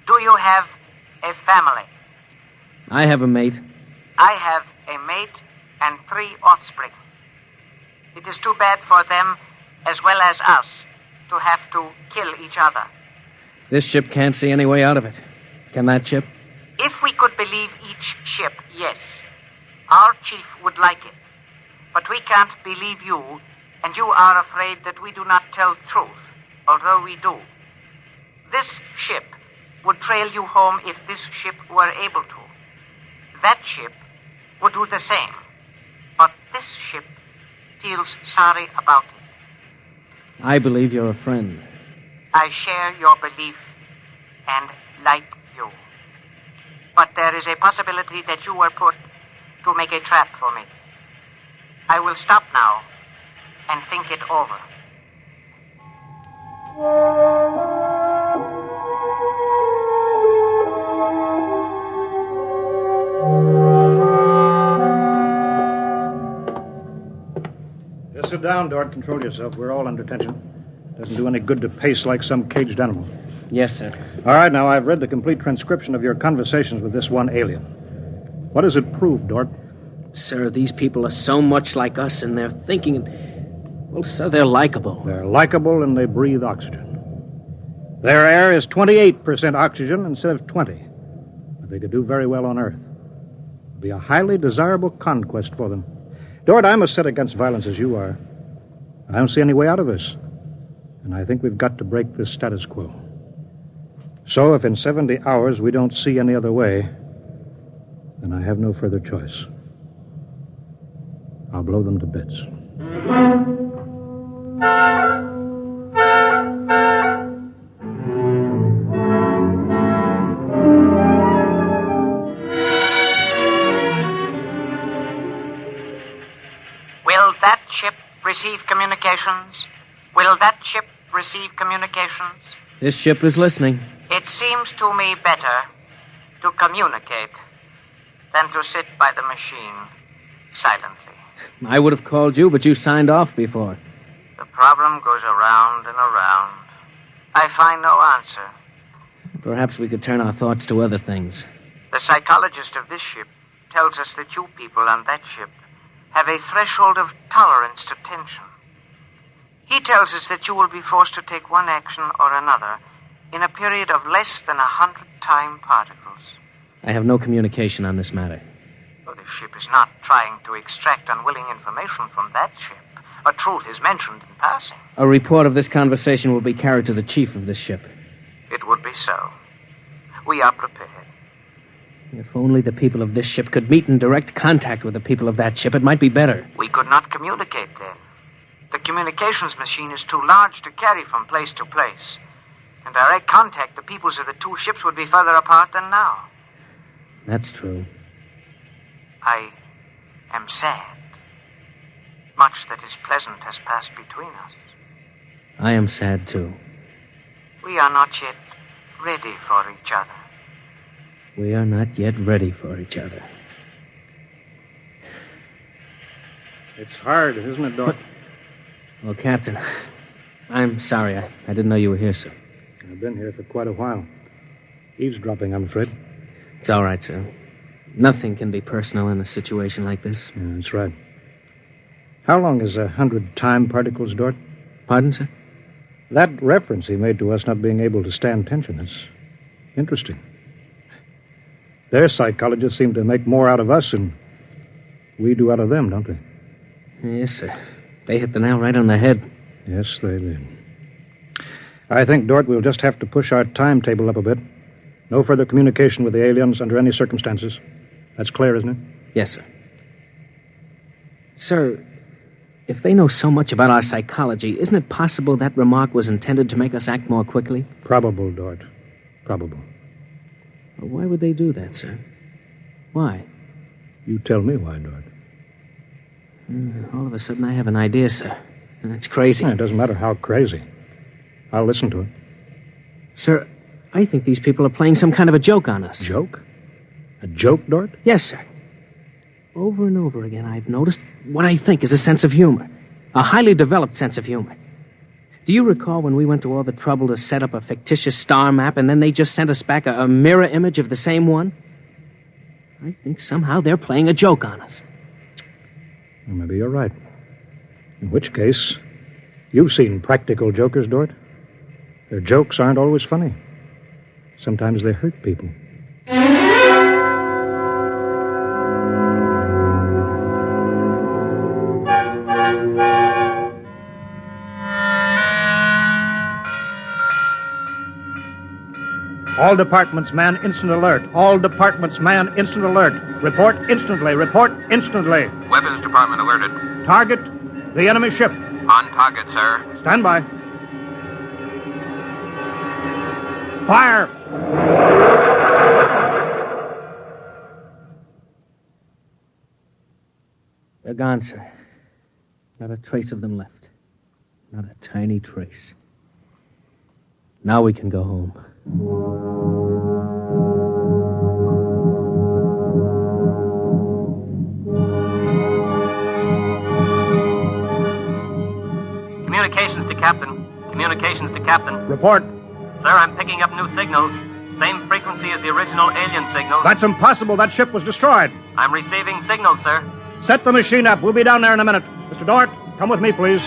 Do you have a family? I have a mate. I have a mate and 3 offspring. It is too bad for them, as well as us, to have to kill each other. This ship can't see any way out of it. Can that ship? If we could believe each ship, yes. Our chief would like it. But we can't believe you, and you are afraid that we do not tell the truth, although we do. This ship would trail you home if this ship were able to. That ship would do the same. But this ship feels sorry about it. I believe you're a friend. I share your belief and like you. But there is a possibility that you were put to make a trap for me. I will stop now and think it over. Just sit down, Dort. Control yourself. We're all under tension. Doesn't do any good to pace like some caged animal. Yes, sir. All right, now, I've read the complete transcription of your conversations with this one alien. What does it prove, Dort? Sir, these people are so much like us in their thinking. Well, sir, they're likable. They're likable and they breathe oxygen. Their air is 28% oxygen instead of 20. But they could do very well on Earth. It'd be a highly desirable conquest for them. Dort, I'm as set against violence as you are. I don't see any way out of this. And I think we've got to break this status quo. So if in 70 hours we don't see any other way, then I have no further choice. I'll blow them to bits. Will that ship receive communications? Will that ship receive communications? This ship is listening. It seems to me better to communicate than to sit by the machine silently. I would have called you, but you signed off before. The problem goes around and around. I find no answer. Perhaps we could turn our thoughts to other things. The psychologist of this ship tells us that you people on that ship have a threshold of tolerance to tension. He tells us that you will be forced to take one action or another in a period of less than 100 time particles. I have no communication on this matter. Well, the ship is not trying to extract unwilling information from that ship. A truth is mentioned in passing. A report of this conversation will be carried to the chief of this ship. It would be so. We are prepared. If only the people of this ship could meet in direct contact with the people of that ship, it might be better. We could not communicate then. The communications machine is too large to carry from place to place. In direct contact, the peoples of the 2 ships would be further apart than now. That's true. I am sad. Much that is pleasant has passed between us. I am sad, too. We are not yet ready for each other. We are not yet ready for each other. It's hard, isn't it, Dort? Well, Captain, I'm sorry. I didn't know you were here, sir. I've been here for quite a while. Eavesdropping, I'm afraid. It's all right, sir. Nothing can be personal in a situation like this. Yeah, that's right. How long is 100 time particles, Dort? Pardon, sir? That reference he made to us not being able to stand tension is interesting. Their psychologists seem to make more out of us than we do out of them, don't they? Yes, sir. They hit the nail right on the head. Yes, they did. I think, Dort, we'll just have to push our timetable up a bit. No further communication with the aliens under any circumstances. That's clear, isn't it? Yes, sir. Sir, if they know so much about our psychology, isn't it possible that remark was intended to make us act more quickly? Probable, Dort. Probable. Well, why would they do that, sir? Why? You tell me why, Dort. All of a sudden, I have an idea, sir. It's crazy. It doesn't matter how crazy. I'll listen to it. Sir, I think these people are playing some kind of a joke on us. Joke? A joke, Dort? Yes, sir. Over and over again, I've noticed what I think is a sense of humor. A highly developed sense of humor. Do you recall when we went to all the trouble to set up a fictitious star map and then they just sent us back a mirror image of the same one? I think somehow they're playing a joke on us. Well, maybe you're right. In which case, you've seen practical jokers, Dort. Their jokes aren't always funny. Sometimes they hurt people. All departments, man, instant alert. All departments, man, instant alert. Report instantly. Report instantly. Weapons Department alerted. Target, the enemy ship. On target, sir. Stand by. Fire! They're gone, sir. Not a trace of them left. Not a tiny trace. Now we can go home. Communications to Captain. Communications to Captain. Report. Sir, I'm picking up new signals. Same frequency as the original alien signals. That's impossible. That ship was destroyed. I'm receiving signals, sir. Set the machine up. We'll be down there in a minute. Mr. Dort, come with me, please.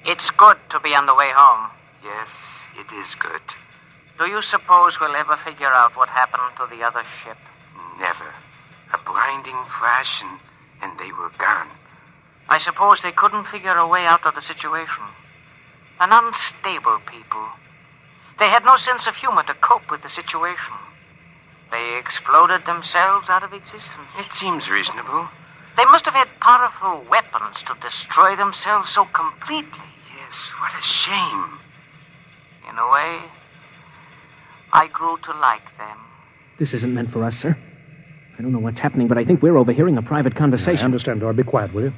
It's good to be on the way home. Yes, it is good. Do you suppose we'll ever figure out what happened to the other ship? Never. A blinding flash and they were gone. I suppose they couldn't figure a way out of the situation. An unstable people. They had no sense of humor to cope with the situation. They exploded themselves out of existence. It seems reasonable. They must have had powerful weapons to destroy themselves so completely. Yes, what a shame. In a way, I grew to like them. This isn't meant for us, sir. I don't know what's happening, but I think we're overhearing a private conversation. I understand, Dort. Be quiet, will you?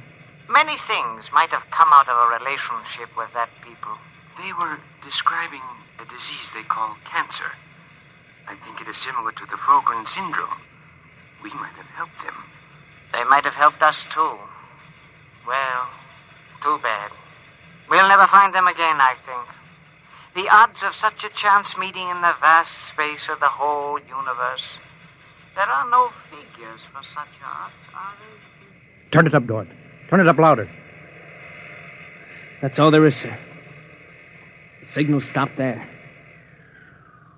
Many things might have come out of a relationship with that people. They were describing a disease they call cancer. I think it is similar to the Frogren syndrome. We might have helped them. They might have helped us, too. Well, too bad. We'll never find them again, I think. The odds of such a chance meeting in the vast space of the whole universe. There are no figures for such odds, are there? Turn it up, Dort. Turn it up louder. That's all there is, sir. The signal stopped there.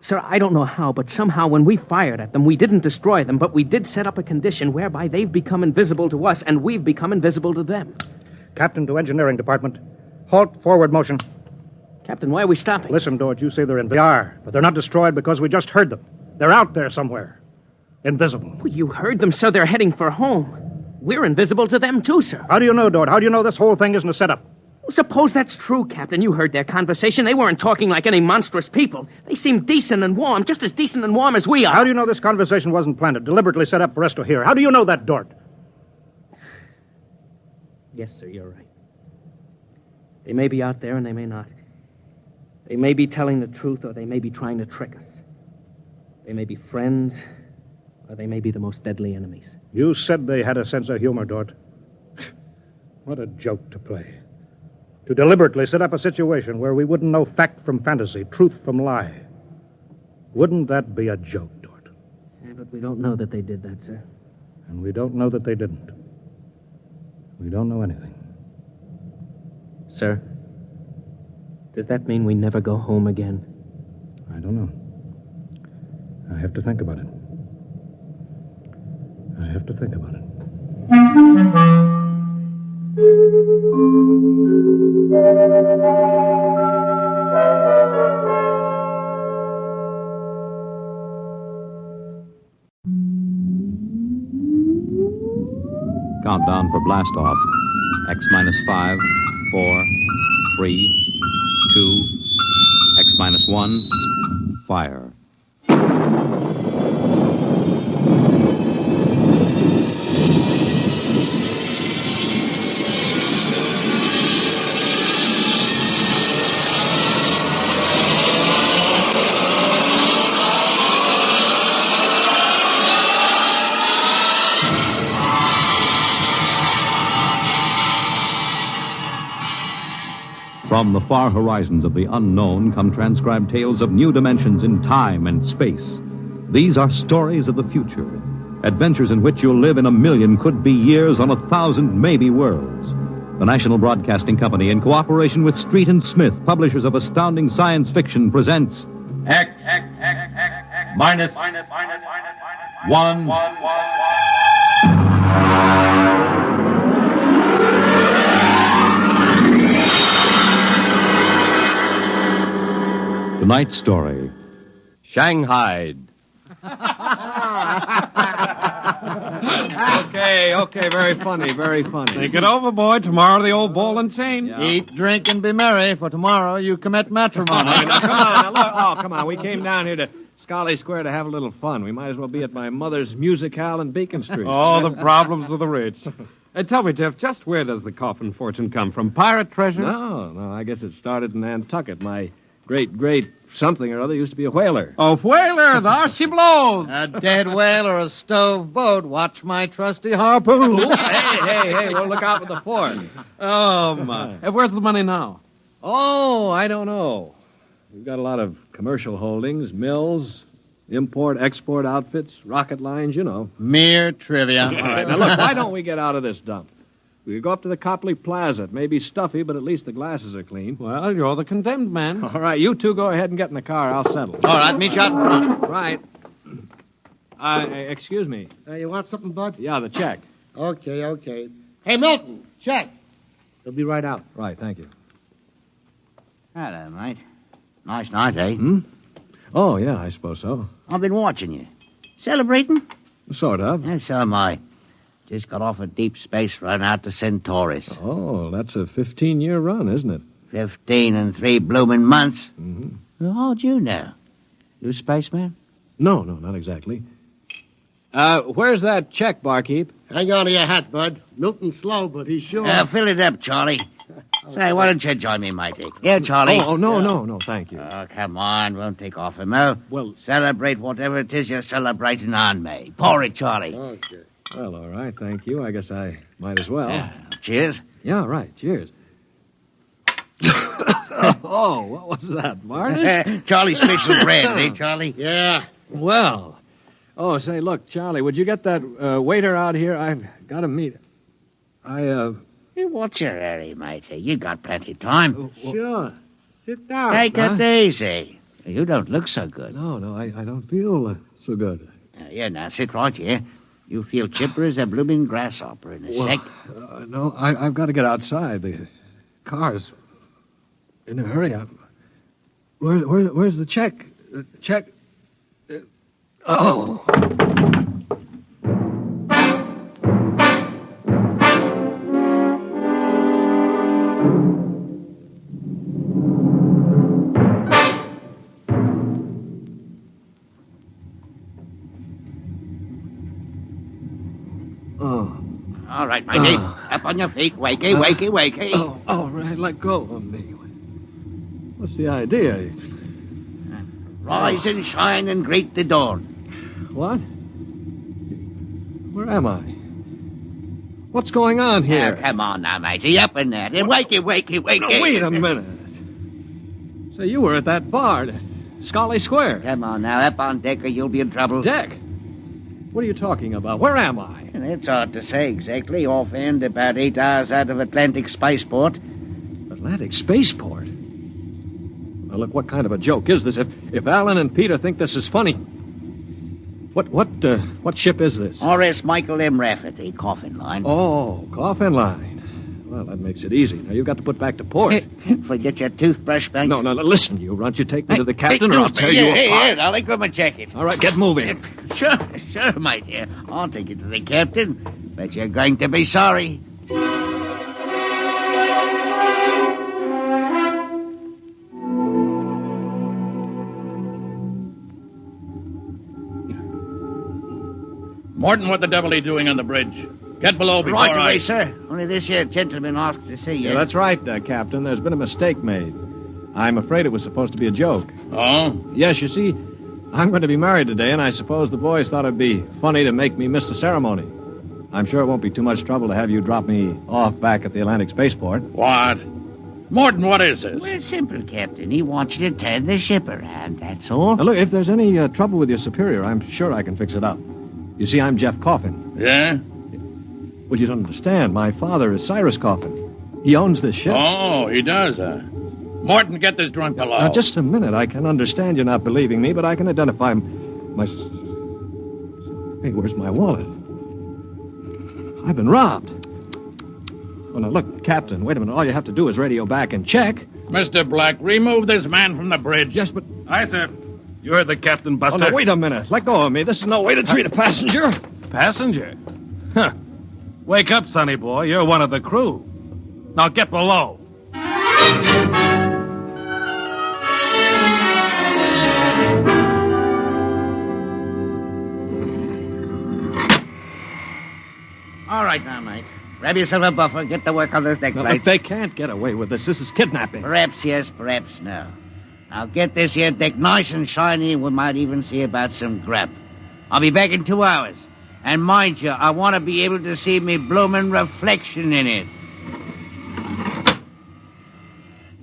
Sir, I don't know how, but somehow when we fired at them, we didn't destroy them, but we did set up a condition whereby they've become invisible to us and we've become invisible to them. Captain to Engineering Department. Halt forward motion. Captain, why are we stopping? Listen, Dort, you say they're invisible. They are, but they're not destroyed because we just heard them. They're out there somewhere. Invisible. Well, you heard them, sir. They're heading for home. We're invisible to them, too, sir. How do you know, Dort? How do you know this whole thing isn't a setup? Well, suppose that's true, Captain. You heard their conversation. They weren't talking like any monstrous people. They seemed decent and warm, just as decent and warm as we are. How do you know this conversation wasn't planned, deliberately set up for us to hear? How do you know that, Dort? Yes, sir, you're right. They may be out there and they may not. They may be telling the truth or they may be trying to trick us. They may be friends or they may be the most deadly enemies. You said they had a sense of humor, Dort. What a joke to play. To deliberately set up a situation where we wouldn't know fact from fantasy, truth from lie. Wouldn't that be a joke, Dort? Yeah, but we don't know that they did that, sir. And we don't know that they didn't. We don't know anything. Sir, does that mean we never go home again? I don't know. I have to think about it. I have to think about it. Countdown for blast off. X minus 5, 4, 3, 2, X minus 1, fire. From the far horizons of the unknown come transcribed tales of new dimensions in time and space. These are stories of the future, adventures in which you'll live in a million could-be years on 1,000 maybe worlds. The National Broadcasting Company, in cooperation with Street and Smith, publishers of astounding science fiction, presents X minus 1. Tonight's story, Shanghaied. Okay, very funny, very funny. Think it over, boy. Tomorrow the old ball and chain. Yeah. Eat, drink, and be merry, for tomorrow you commit matrimony. Now, come on. Oh, come on. We came down here to Scully Square to have a little fun. We might as well be at my mother's musicale in Beacon Street. Oh, the problems of the rich. Tell me, Jeff, just where does the Coffin fortune come from? Pirate treasure? No, I guess it started in Nantucket. My great something or other used to be a whaler. A whaler, thus she blows. A dead whale or a stove boat. Watch my trusty harpoon. Hey, we'll look out for the fort. Oh, my. Hey, where's the money now? Oh, I don't know. We've got a lot of commercial holdings, mills, import-export outfits, rocket lines, you know. Mere trivia. All right, now look, why don't we get out of this dump? We go up to the Copley Plaza. It may be stuffy, but at least the glasses are clean. Well, you're the condemned man. All right, you two go ahead and get in the car. I'll settle. All right, meet you out in front. Right. Excuse me. You want something, Bud? Yeah, the check. Okay. Hey, Milton, check. They'll be right out. Right, thank you. Hello, mate. Nice night, eh? Oh, yeah, I suppose so. I've been watching you. Celebrating? Sort of. Yeah, so am I. Just got off a deep space run out to Centaurus. Oh, that's a 15-year run, isn't it? 15 and 3 blooming months. Mm-hmm. Well, how'd you know? You a spaceman? No, not exactly. Where's that check, barkeep? Hang on to your hat, Bud. Milton's slow, but he's sure. Fill it up, Charlie. Say, why don't you join me, matey? Here, Charlie. Oh, no, thank you. Oh, come on. Won't take off him, oh? Well... Celebrate whatever it is you're celebrating on me. Pour it, Charlie. Okay. Well, all right, thank you. I guess I might as well. Cheers. Yeah, right, cheers. Oh, what was that, varnish? Charlie's special bread, eh, Charlie? Yeah. Well. Oh, say, look, Charlie, would you get that waiter out here? I've got to meet him. Hey, what's your hurry, matey? You got plenty of time. Sure. Sit down. Take it easy. You don't look so good. No, I don't feel so good. Now, sit right here. You feel chipper as a blooming grasshopper in a sec. No, I've got to get outside. The car's in a hurry. Where's the check? Check. Oh. All right, matey. Up on your feet. Wakey. Oh, all right, let go of me. What's the idea? Rise and shine and greet the dawn. What? Where am I? What's going on here? Come on now, matey. Up in there. Wakey. No, wait a minute. So you were at that bar, Scully Square. Come on now, up on deck or you'll be in trouble. Deck? What are you talking about? Where am I? It's hard to say exactly. Offhand, about 8 hours out of Atlantic Spaceport. Atlantic Spaceport? Now, look, what kind of a joke is this? If Alan and Peter think this is funny... What ship is this? R.S. Michael M. Rafferty, Coffin Line. Oh, Coffin Line. Well, that makes it easy. Now, you've got to put back to port. Forget your toothbrush, Banks. No, listen, you runt. You take me to the captain, or I'll tear you apart. Here, I'll grab my jacket. All right, get moving. Sure, my dear. I'll take you to the captain. But you're going to be sorry. Morton, what the devil are you doing on the bridge? Get below before Right away, sir. Only this here gentleman asked to see you. Yeah, that's right, Captain. There's been a mistake made. I'm afraid it was supposed to be a joke. Oh? Yes, you see, I'm going to be married today, and I suppose the boys thought it'd be funny to make me miss the ceremony. I'm sure it won't be too much trouble to have you drop me off back at the Atlantic Spaceport. What? Morton, what is this? Well, it's simple, Captain. He wants you to turn the ship around, that's all. Now, look, if there's any trouble with your superior, I'm sure I can fix it up. You see, I'm Jeff Coffin. Yeah? Well, you don't understand. My father is Cyrus Coffin. He owns this ship. Oh, he does, Morton, get this drunk below. Now, just a minute. I can understand you're not believing me, but I can identify my... Hey, where's my wallet? I've been robbed. Well, now, look, Captain, wait a minute. All you have to do is radio back and check. Mr. Black, remove this man from the bridge. Yes, but... Aye, sir. You heard the captain, Buster. Oh, no, wait a minute. Let go of me. This is no way to treat a passenger. Passenger? Huh. Wake up, sonny boy. You're one of the crew. Now get below. All right now, mate. Grab yourself a buffer. Get to work on those deck No, plates. they can't get away with this. This is kidnapping. Perhaps yes, perhaps no. Now get this here deck nice and shiny, and we might even see about some grub. I'll be back in 2 hours. And mind you, I want to be able to see me bloomin' reflection in it.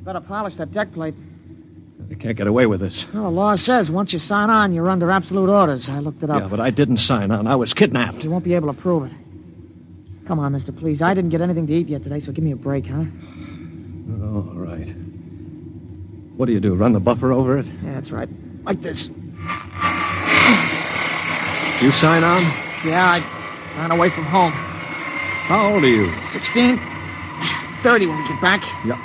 Better polish that deck plate. They can't get away with this. Well, the law says once you sign on, you're under absolute orders. I looked it up. Yeah, but I didn't sign on. I was kidnapped. You won't be able to prove it. Come on, mister, please. I didn't get anything to eat yet today, so give me a break, huh? Oh, all right. What do you do, run the buffer over it? Yeah, that's right. Like this. You sign on? Yeah, I ran away from home. How old are you? 16. 30 when we get back. Yeah.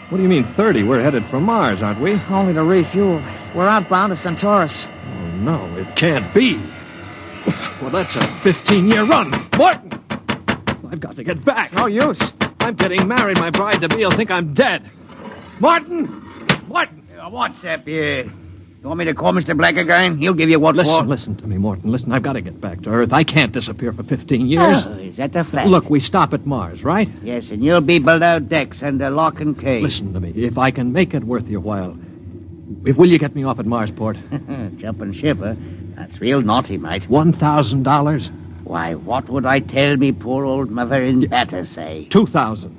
What do you mean 30? We're headed for Mars, aren't we? Only to refuel. We're outbound to Centaurus. Oh, no, it can't be. Well, that's a 15-year run. Morton! I've got to get back. It's no use. I'm getting married. My bride-to-be will think I'm dead. Martin! Martin! What's up here? You want me to call Mr. Black again? He'll give you what for. Listen to me, Morton. Listen, I've got to get back to Earth. I can't disappear for 15 years. Oh, is that the flat? Look, we stop at Mars, right? Yes, and you'll be below decks under lock and key. Listen to me. If I can make it worth your while, will you get me off at Marsport? Jumping ship, huh? That's real naughty, mate. $1,000? Why, what would I tell me poor old mother in better say? $2,000.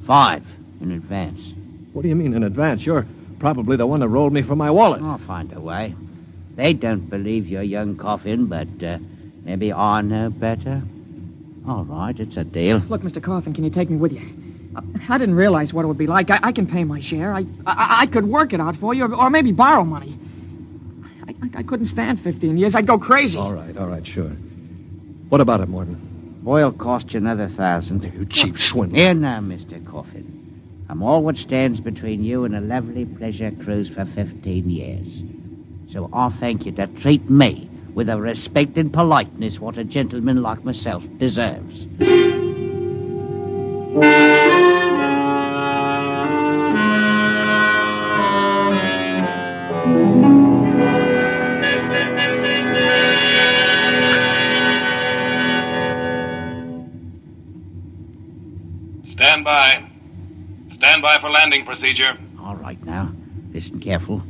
5 in advance. What do you mean in advance? You're probably the one that rolled me for my wallet. I'll find a way. They don't believe your young Coffin, but maybe I know better. All right, it's a deal. Look, Mr. Coffin, can you take me with you? I didn't realize what it would be like. I can pay my share. I could work it out for you, or maybe borrow money. I couldn't stand 15 years. I'd go crazy. All right, sure. What about it, Morton? Oil cost you another 1,000. You cheap swindler. Here now, Mr. Coffin. I'm all what stands between you and a lovely pleasure cruise for 15 years. So I'll thank you to treat me with the respect and politeness what a gentleman like myself deserves. Stand by. Stand by for landing procedure. All right now. Listen careful.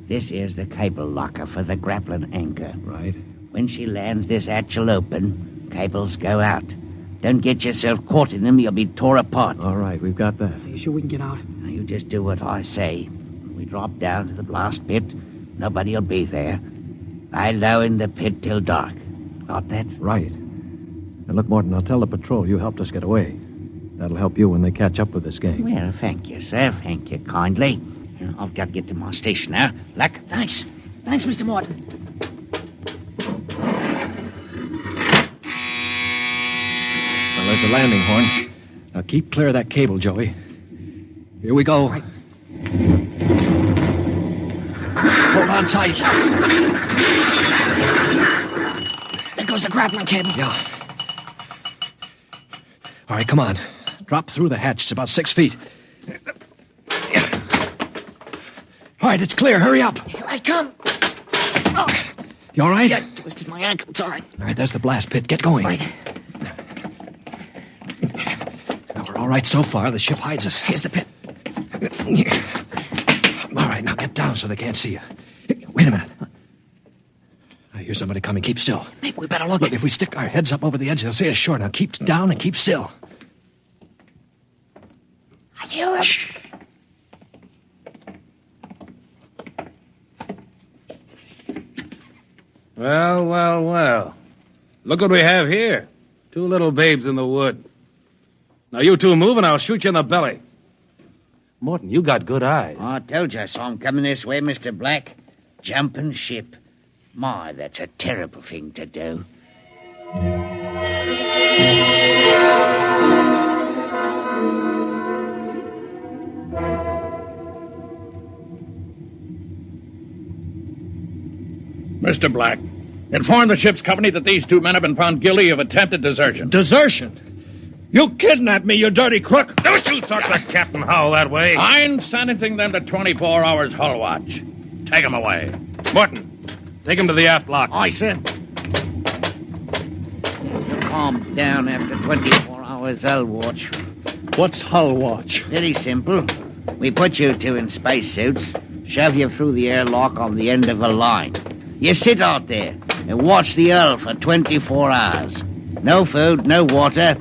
This is the cable locker for the grappling anchor. Right. When she lands, this hatch will open. Cables go out. Don't get yourself caught in them, you'll be tore apart. All right, we've got that. You sure we can get out? Now, you just do what I say. When we drop down to the blast pit, nobody'll be there. Lie low in the pit till dark. Got that? Right. And look, Morton, I'll tell the patrol you helped us get away. That'll help you when they catch up with this gang. Well, thank you, sir. Thank you kindly. I've got to get to my station now. Luck, thanks. Thanks, Mr. Morton. Well, there's a landing horn. Now keep clear of that cable, Joey. Here we go. Right. Hold on tight. There goes the grappling cable. Yeah. All right, come on. Drop through the hatch. It's about 6 feet. All right, it's clear. Hurry up. Here I come. Oh. You all right? Yeah, twisted my ankle. It's all right. All right, there's the blast pit. Get going. Right. Now, we're all right so far. The ship hides us. Here's the pit. All right, now get down so they can't see you. Wait a minute. I hear somebody coming. Keep still. Maybe we better look. Look, if we stick our heads up over the edge, they'll see us sure. Now keep down and keep still. I hear him. Shh. Well, well, well. Look what we have here. 2 little babes in the wood. Now you two move and I'll shoot you in the belly. Morton, you got good eyes. I told you I saw him coming this way, Mr. Black. Jumping ship. My, that's a terrible thing to do. Mr. Black, inform the ship's company that these 2 men have been found guilty of attempted desertion. Desertion? You kidnapped me, you dirty crook! Don't you talk to Captain Howell that way! I'm sentencing them to 24 hours hull watch. Take them away. Morton, take him to the aft lock. Aye, sir. Calm down after 24 hours hull watch. What's hull watch? Very simple. We put you 2 in spacesuits, shove you through the airlock on the end of a line. You sit out there and watch the hull for 24 hours. No food, no water,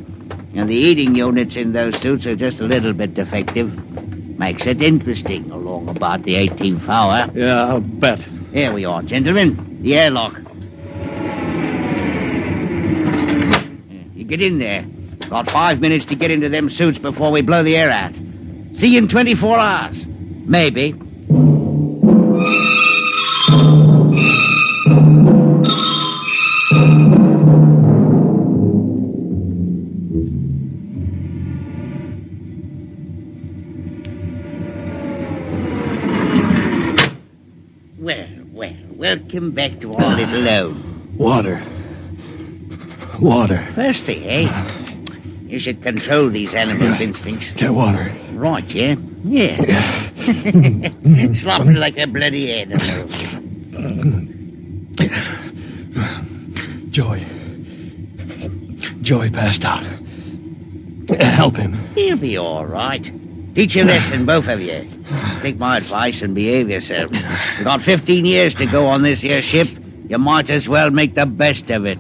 and the eating units in those suits are just a little bit defective. Makes it interesting along about the 18th hour. Yeah, I'll bet. Here we are, gentlemen. The airlock. You get in there. Got 5 minutes to get into them suits before we blow the air out. See you in 24 hours. Maybe. Welcome back to our little home. Water. Water. Thirsty, eh? You should control these animals' instincts. Get water. Right, yeah? Yeah. Slopping like a bloody animal. Joey passed out. Help him. He'll be all right. Teach a lesson, both of you. Take my advice and behave yourself. You've got 15 years to go on this here ship. You might as well make the best of it.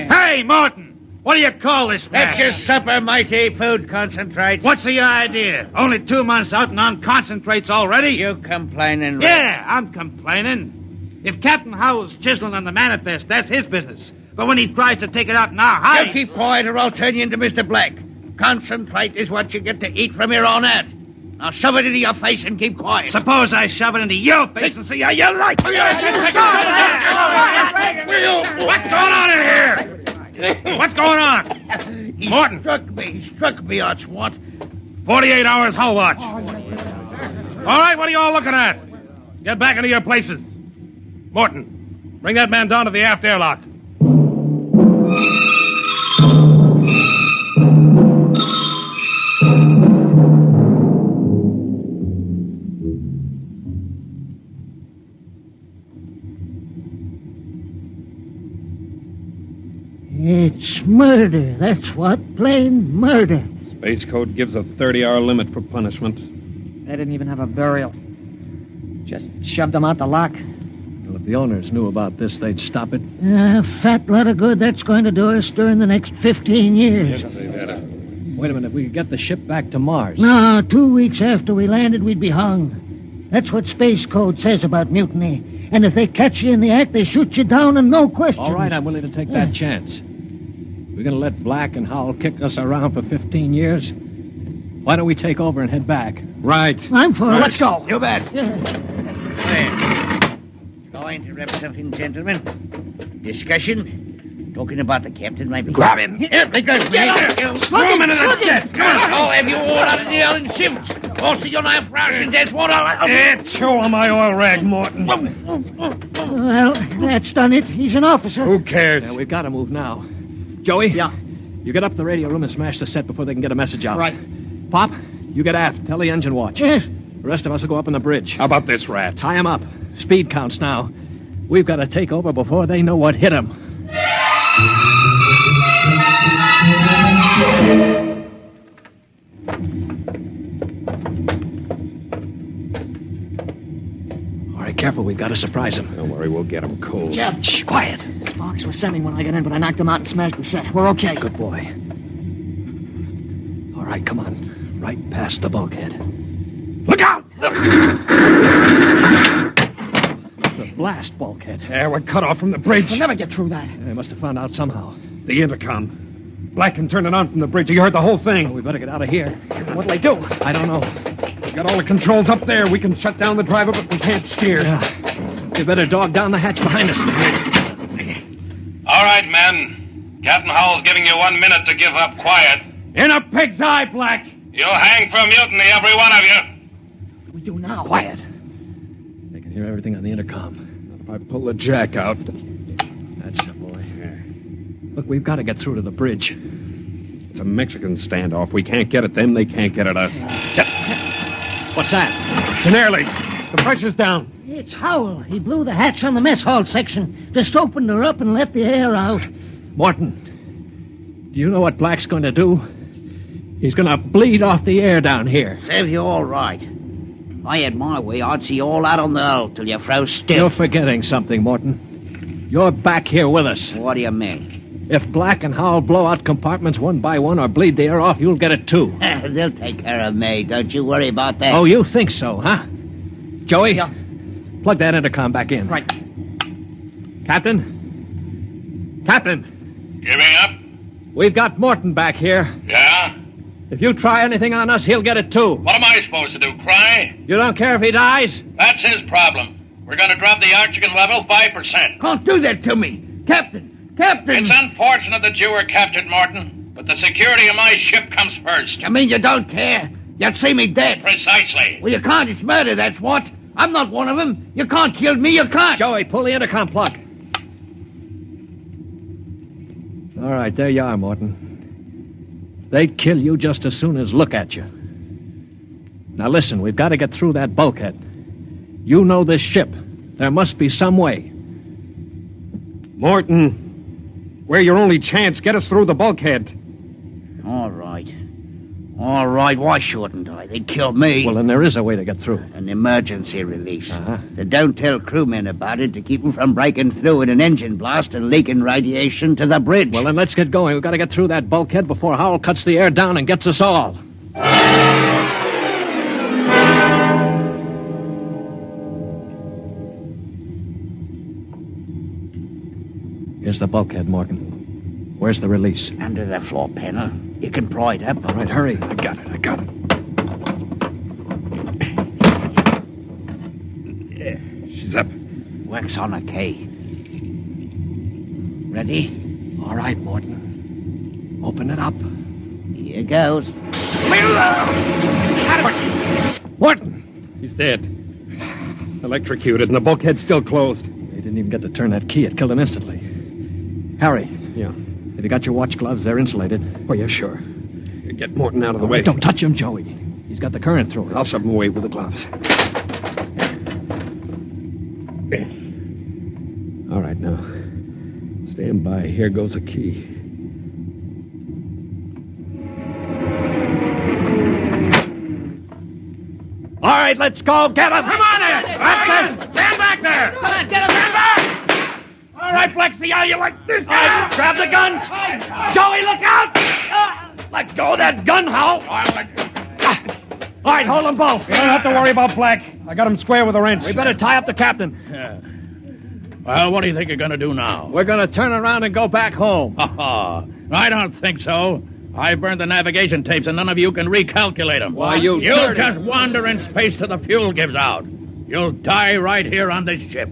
Hey, Martin! What do you call this mess? That's your supper, mighty food concentrate. What's the idea? Only 2 months out and on concentrates already? You complaining, Yeah, I'm complaining. If Captain Howell's chiseling on the manifest, that's his business. But when he tries to take it out in our hides... You keep quiet or I'll turn you into Mr. Black. Concentrate is what you get to eat from here on out. Now shove it into your face and keep quiet. Suppose I shove it into your face and see how you like it. What's going on in here? What's going on? Morton. He struck me, Archwant. 48 hours hull watch. All right, what are you all looking at? Get back into your places. Morton, bring that man down to the aft airlock. It's murder, that's what. Plain murder. Space Code gives a 30-hour limit for punishment. They didn't even have a burial. Just shoved them out the lock. Well, if the owners knew about this, they'd stop it. Fat lot of good that's going to do us during the next 15 years. Wait a minute, if we could get the ship back to Mars. No, 2 weeks after we landed, we'd be hung. That's what Space Code says about mutiny. And if they catch you in the act, they shoot you down and no questions. All right, I'm willing to take that chance. We're going to let Black and Howell kick us around for 15 years? Why don't we take over and head back? Right. I'm for it. Let's go. You bet. Go interrupt something, gentlemen. Discussion? Talking about the captain, maybe? Grab him. Here, because Get him. Slug him into the jet. I'll have you all out of the Allen shifts. Also, your knife rations, that's what I'll... Show him my oil rag, Morton. Well, that's done it. He's an officer. Who cares? Yeah, we've got to move now. Joey? Yeah? You get up to the radio room and smash the set before they can get a message out. Right. Pop, you get aft. Tell the engine watch. Yes. The rest of us will go up on the bridge. How about this rat? Tie him up. Speed counts now. We've got to take over before they know what hit him. All right, careful. We've got to surprise him. Don't worry, we'll get him cold. Jeff. Shh, quiet. Sparks was sending when I got in, but I knocked him out and smashed the set. We're okay. Good boy. All right, come on. Right past the bulkhead. Look out! The blast bulkhead. Yeah, we're cut off from the bridge. We'll never get through that. They must have found out somehow. The intercom. Black can turn it on from the bridge. You heard the whole thing. Well, we better get out of here. What'll they do? I don't know. We got all the controls up there. We can shut down the driver, but we can't steer. Yeah. You better dog down the hatch behind us. All right, men. Captain Howell's giving you 1 minute to give up quiet. In a pig's eye, Black! You'll hang for mutiny, every one of you. What do we do now? Quiet. They can hear everything on the intercom. Not if I pull the jack out. That's the boy. Look, we've got to get through to the bridge. It's a Mexican standoff. We can't get at them, they can't get at us. What's that? It's an air leak. The pressure's down. It's Howell. He blew the hatch on the mess hall section. Just opened her up and let the air out. Morton, do you know what Black's going to do? He's going to bleed off the air down here. Serves you all right. If I had my way, I'd see you all out on the hull till you froze stiff. You're forgetting something, Morton. You're back here with us. What do you mean? If Black and Howell blow out compartments one by one or bleed the air off, you'll get it too. They'll take care of me. Don't you worry about that. Oh, you think so, huh? Joey? Yeah. Plug that intercom back in. Right. Captain? Captain? Giving up? We've got Morton back here. Yeah? If you try anything on us, he'll get it too. What am I supposed to do, cry? You don't care if he dies? That's his problem. We're going to drop the oxygen level 5%. Don't do that to me. Captain! Captain! It's unfortunate that you were captured, Morton, but the security of my ship comes first. You mean you don't care? You'd see me dead. Precisely. Well, you can't. It's murder, that's what. I'm not one of them. You can't kill me. You can't. Joey, pull the intercom plug. All right, there you are, Morton. They'd kill you just as soon as look at you. Now listen, we've got to get through that bulkhead. You know this ship. There must be some way. Morton, we're your only chance. Get us through the bulkhead. All right. All right, why shouldn't I? They'd kill me. Well, then there is a way to get through. An emergency release. Uh-huh. They don't tell crewmen about it to keep them from breaking through in an engine blast and leaking radiation to the bridge. Well, then let's get going. We've got to get through that bulkhead before Howell cuts the air down and gets us all. Here's the bulkhead, Morgan. Where's the release? Under the floor panel. You can pry it up. All right, hurry. I got it. Yeah, she's up. Works on a key. Ready? All right, Morton. Open it up. Here goes. Morton! He's dead. Electrocuted, and the bulkhead's still closed. They didn't even get to turn that key. It killed him instantly. Harry. Yeah? Have you got your watch gloves? They're insulated. Oh, yeah, sure. Get Morton out of the way. Don't touch him, Joey. He's got the current through it. I'll shove him away with the gloves. All right, now. Stay Stand by. Here goes a key. All right, let's go. Get him. Come on there! That's it! Stand back there! Come on, get him! Stand back! All right, Flexi, how you like this? All right, grab the gun. Joey, look out! Let go of that gun, Hal. All right, hold them both. You don't have to worry about Black. I got him square with a wrench. We better tie up the captain. Yeah. Well, what do you think you're going to do now? We're going to turn around and go back home. I don't think so. I burned the navigation tapes, and none of you can recalculate them. Why, you You'll dirty- just wander in space till the fuel gives out. You'll die right here on this ship.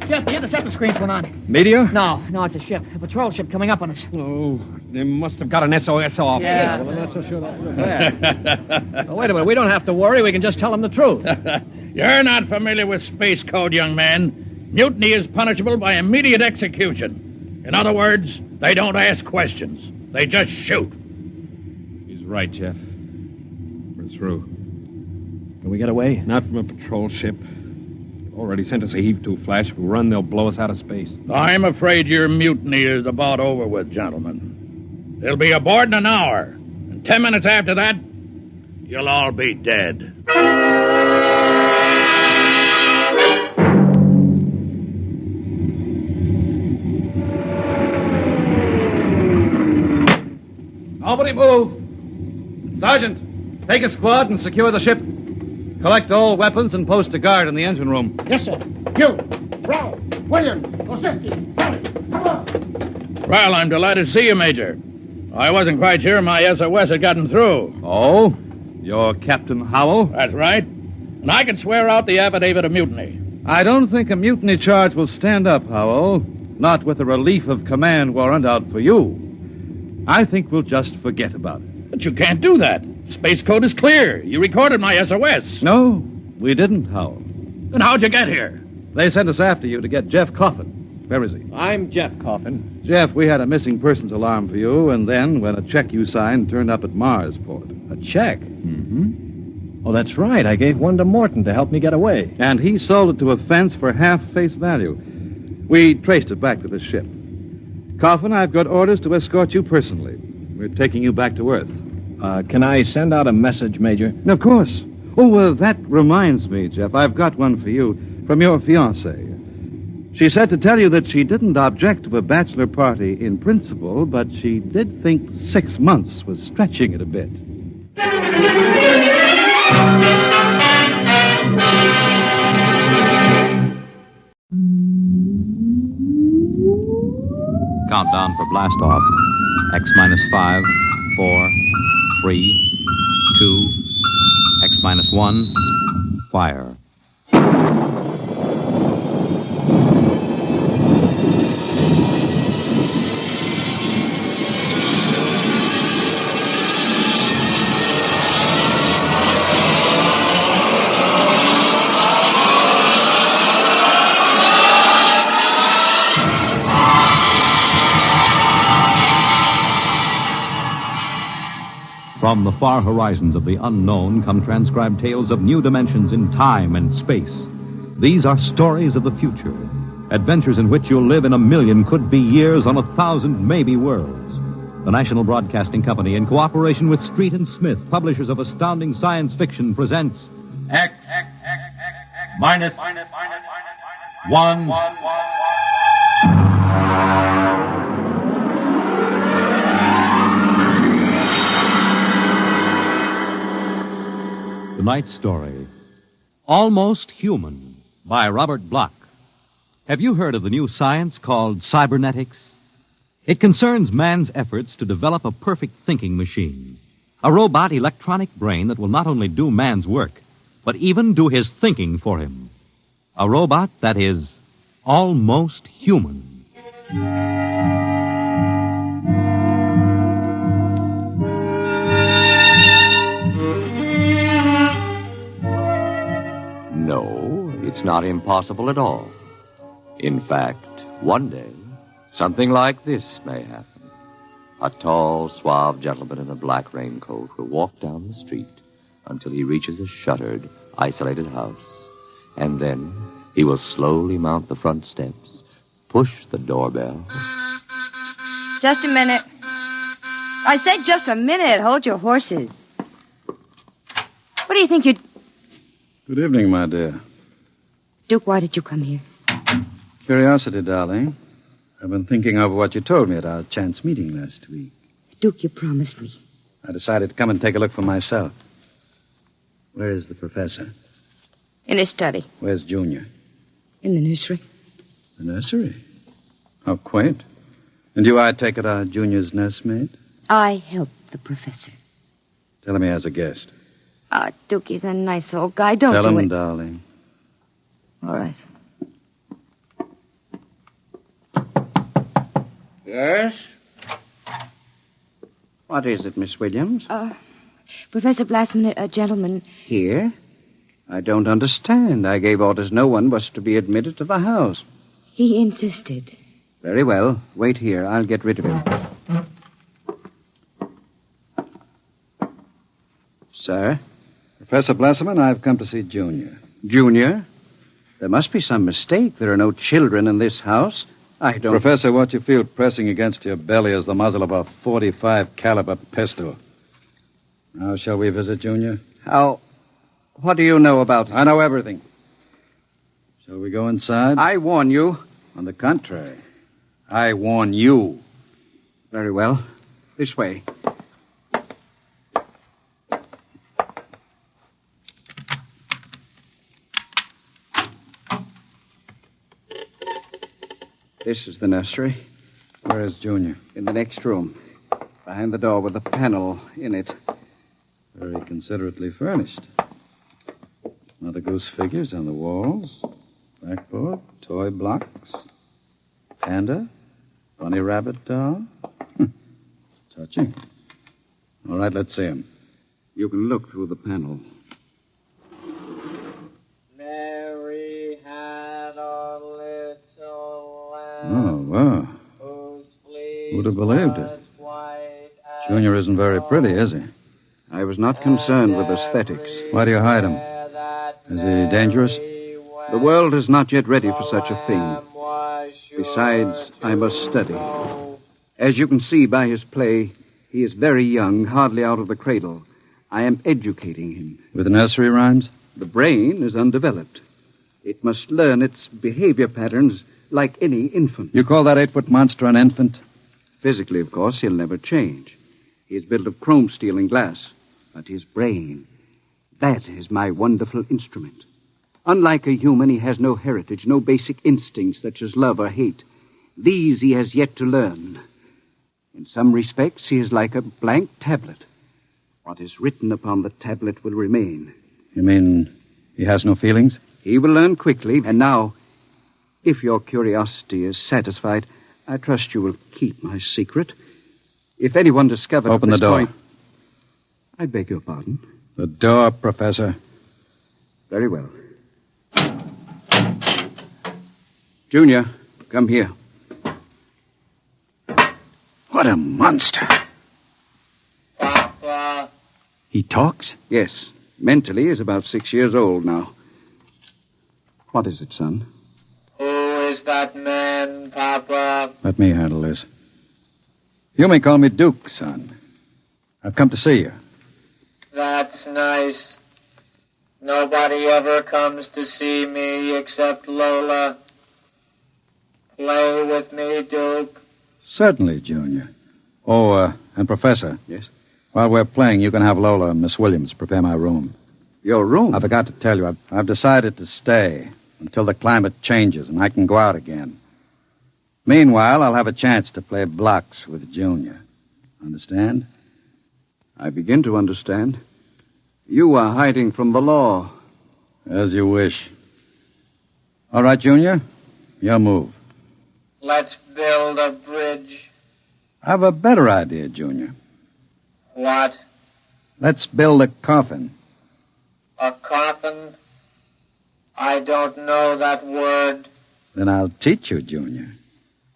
Jeff, the interceptor screens went on. Meteor? No, it's a ship. A patrol ship coming up on us. Oh, they must have got an SOS off. Yeah. Well, I'm not so sure that's so bad. Well, wait a minute. We don't have to worry. We can just tell them the truth. You're not familiar with space code, young man. Mutiny is punishable by immediate execution. In other words, they don't ask questions. They just shoot. He's right, Jeff. We're through. Can we get away? Not from a patrol ship. Already sent us a heave-to flash. If we run, they'll blow us out of space. I'm afraid your mutiny is about over with, gentlemen. They'll be aboard in an hour. And 10 minutes after that, you'll all be dead. Nobody move. Sergeant, take a squad and secure the ship. Collect all weapons and post a guard in the engine room. Yes, sir. You, Brown, Williams, Osiski, come on. Well, I'm delighted to see you, Major. I wasn't quite sure my SOS had gotten through. Oh? You're Captain Howell? That's right. And I can swear out the affidavit of mutiny. I don't think a mutiny charge will stand up, Howell. Not with a relief of command warrant out for you. I think we'll just forget about it. But you can't do that. Space code is clear. You recorded my SOS. No, we didn't, Howell. Then how'd you get here? They sent us after you to get Jeff Coffin. Where is he? I'm Jeff Coffin. Jeff, we had a missing persons alarm for you, and then when a check you signed turned up at Marsport. A check? Mm-hmm. Oh, that's right. I gave one to Morton to help me get away. And he sold it to a fence for half face value. We traced it back to the ship. Coffin, I've got orders to escort you personally. We're taking you back to Earth. Can I send out a message, Major? Of course. Oh, that reminds me, Jeff. I've got one for you from your fiancée. She said to tell you that she didn't object to a bachelor party in principle, but she did think 6 months was stretching it a bit. Countdown for blast off. X minus 5, 4, 3, 2, X minus 1, fire. From the far horizons of the unknown come transcribed tales of new dimensions in time and space. These are stories of the future, adventures in which you'll live in 1,000,000 could-be years on 1,000 maybe worlds. The National Broadcasting Company, in cooperation with Street and Smith, publishers of astounding science fiction, presents X minus 1. Tonight's story, Almost Human, by Robert Bloch. Have you heard of the new science called cybernetics? It concerns man's efforts to develop a perfect thinking machine, a robot electronic brain that will not only do man's work, but even do his thinking for him. A robot that is almost human. No, it's not impossible at all. In fact, one day, Something like this may happen. A tall, suave gentleman in a black raincoat will walk down the street until he reaches a shuttered, isolated house. And then he will slowly mount the front steps, push the doorbell. Just a minute. I said just a minute. Hold your horses. What do you think you're... Good evening, my dear. Duke, why did you come here? Curiosity, darling. I've been thinking of what you told me at our chance meeting last week. Duke, you promised me. I decided to come and take a look for myself. Where is the professor? In his study. Where's Junior? In the nursery. The nursery? How quaint. And you, I take it, are Junior's nursemaid? I helped the professor. Tell him he has a guest. Duke, he's a nice old guy. Don't Tell do him, it. darling. All right. Yes? What is it, Miss Williams? Professor Blastman, a gentleman... Here? I don't understand. I gave orders no one was to be admitted to the house. He insisted. Very well. Wait here. I'll get rid of him. Sir? Professor Blesserman, I've come to see Junior. Junior? There must be some mistake. There are no children in this house. I don't... Professor, what you feel pressing against your belly is the muzzle of a .45 caliber pistol. Now, shall we visit Junior? How... What do you know about... I know everything. Shall we go inside? I warn you. On the contrary, I warn you. Very well. This way. This is the nursery. Where is Junior? In the next room. Behind the door with a panel in it. Very considerately furnished. Mother Goose figures on the walls. Blackboard, toy blocks. Panda. Bunny rabbit doll. Touching. All right, let's see him. You can look through the panel. Mary had a little lamb. Oh, wow. Who'd have believed it? Junior isn't very pretty, is he? I was not concerned with aesthetics. Why do you hide him? Is he dangerous? The world is not yet ready for such a thing. Besides, I must study. As you can see by his play, he is very young, hardly out of the cradle. I am educating him. With nursery rhymes? The brain is undeveloped. It must learn its behavior patterns like any infant. You call that 8-foot monster an infant? Physically, of course, he'll never change. He is built of chrome steel and glass. But his brain, that is my wonderful instrument. Unlike a human, he has no heritage, no basic instincts such as love or hate. These he has yet to learn. In some respects, he is like a blank tablet. What is written upon the tablet will remain. You mean he has no feelings? He will learn quickly. And now, if your curiosity is satisfied, I trust you will keep my secret. If anyone discovers... Open the door. I beg your pardon? The door, Professor. Very well. Junior, come here. What a monster. Papa. He talks? Yes. Mentally, he's about 6 years old now. What is it, son? Who is that man, Papa? Let me handle this. You may call me Duke, son. I've come to see you. That's nice. Nobody ever comes to see me except Lola. Play with me, Duke. Certainly, Junior. Oh, and Professor. Yes? While we're playing, you can have Lola and Miss Williams prepare my room. Your room? I forgot to tell you, I've decided to stay until the climate changes and I can go out again. Meanwhile, I'll have a chance to play blocks with Junior. Understand? I begin to understand. You are hiding from the law. As you wish. All right, Junior. Your move. Let's build a bridge. I have a better idea, Junior. What? Let's build a coffin. A coffin? I don't know that word. Then I'll teach you, Junior.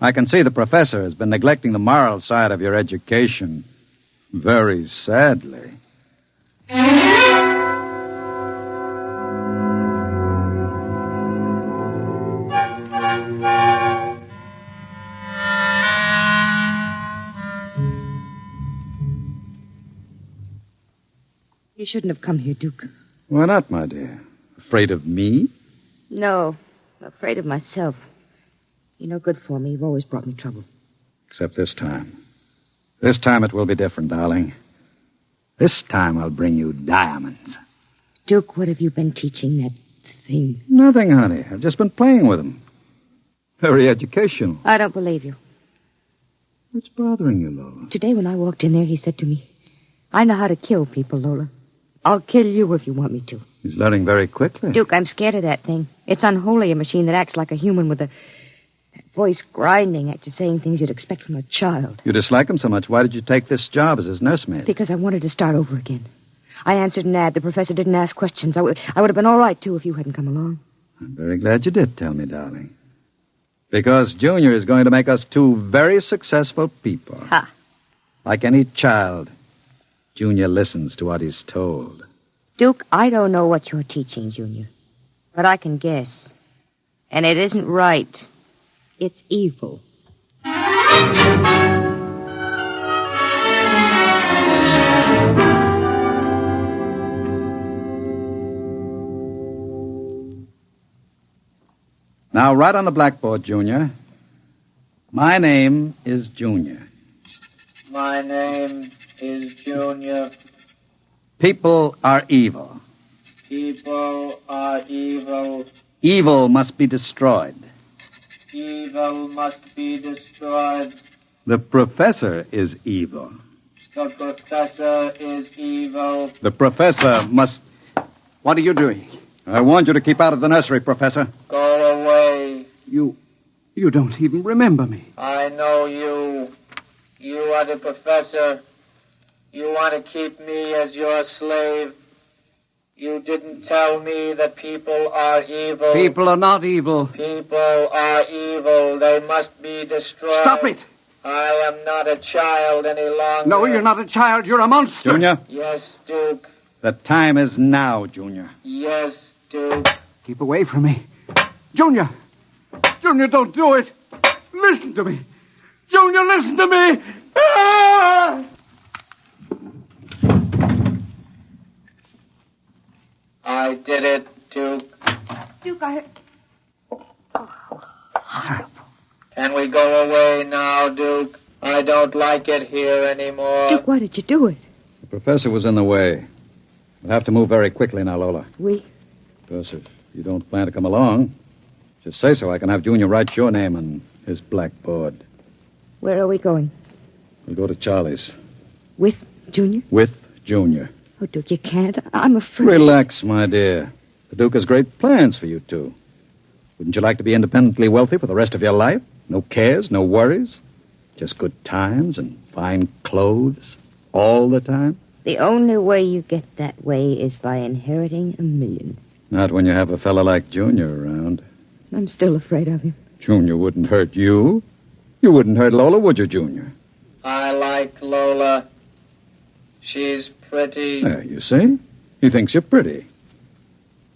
I can see the professor has been neglecting the moral side of your education. Very sadly. You shouldn't have come here, Duke. Why not, my dear? Afraid of me? No, I'm afraid of myself. You're no good for me. You've always brought me trouble. Except this time. This time it will be different, darling. This time I'll bring you diamonds. Duke, what have you been teaching that thing? Nothing, honey. I've just been playing with them. Very educational. I don't believe you. What's bothering you, Lola? Today when I walked in there, he said to me, I know how to kill people, Lola. I'll kill you if you want me to. He's learning very quickly. Duke, I'm scared of that thing. It's unholy, a machine that acts like a human with a voice grinding at you, saying things you'd expect from a child. You dislike him so much. Why did you take this job as his nursemaid? Because I wanted to start over again. I answered an ad. The professor didn't ask questions. I would have been all right, too, if you hadn't come along. I'm very glad you did tell me, darling. Because Junior is going to make us two very successful people. Ha! Like any child, Junior listens to what he's told. Duke, I don't know what you're teaching, Junior. But I can guess. And it isn't right. It's evil. Now, write on the blackboard, Junior. My name is Junior. My name is Junior. People are evil. People are evil. Evil must be destroyed. Evil must be destroyed. The professor is evil. The professor is evil. The professor must... What are you doing? I warned you to keep out of the nursery, Professor. Go away. You don't even remember me. I know you. You are the professor. You want to keep me as your slave. You didn't tell me that people are evil. People are not evil. People are evil. They must be destroyed. Stop it! I am not a child any longer. No, you're not a child. You're a monster. Junior? Yes, Duke. The time is now, Junior. Yes, Duke. Keep away from me. Junior! Junior, don't do it! Listen to me! Junior, listen to me! Ah! I did it, Duke. Duke, I... Can we go away now, Duke? I don't like it here anymore. Duke, why did you do it? The professor was in the way. We'll have to move very quickly now, Lola. We? Because if you don't plan to come along, just say so. I can have Junior write your name on his blackboard. Where are we going? We'll go to Charlie's. With Junior? With Junior. Oh, Duke, you can't. I'm afraid. Relax, my dear. The Duke has great plans for you two. Wouldn't you like to be independently wealthy for the rest of your life? No cares, no worries? Just good times and fine clothes all the time? The only way you get that way is by inheriting $1 million. Not when you have a fella like Junior around. I'm still afraid of him. Junior wouldn't hurt you. You wouldn't hurt Lola, would you, Junior? I like Lola. She's pretty. There, you see? He thinks you're pretty.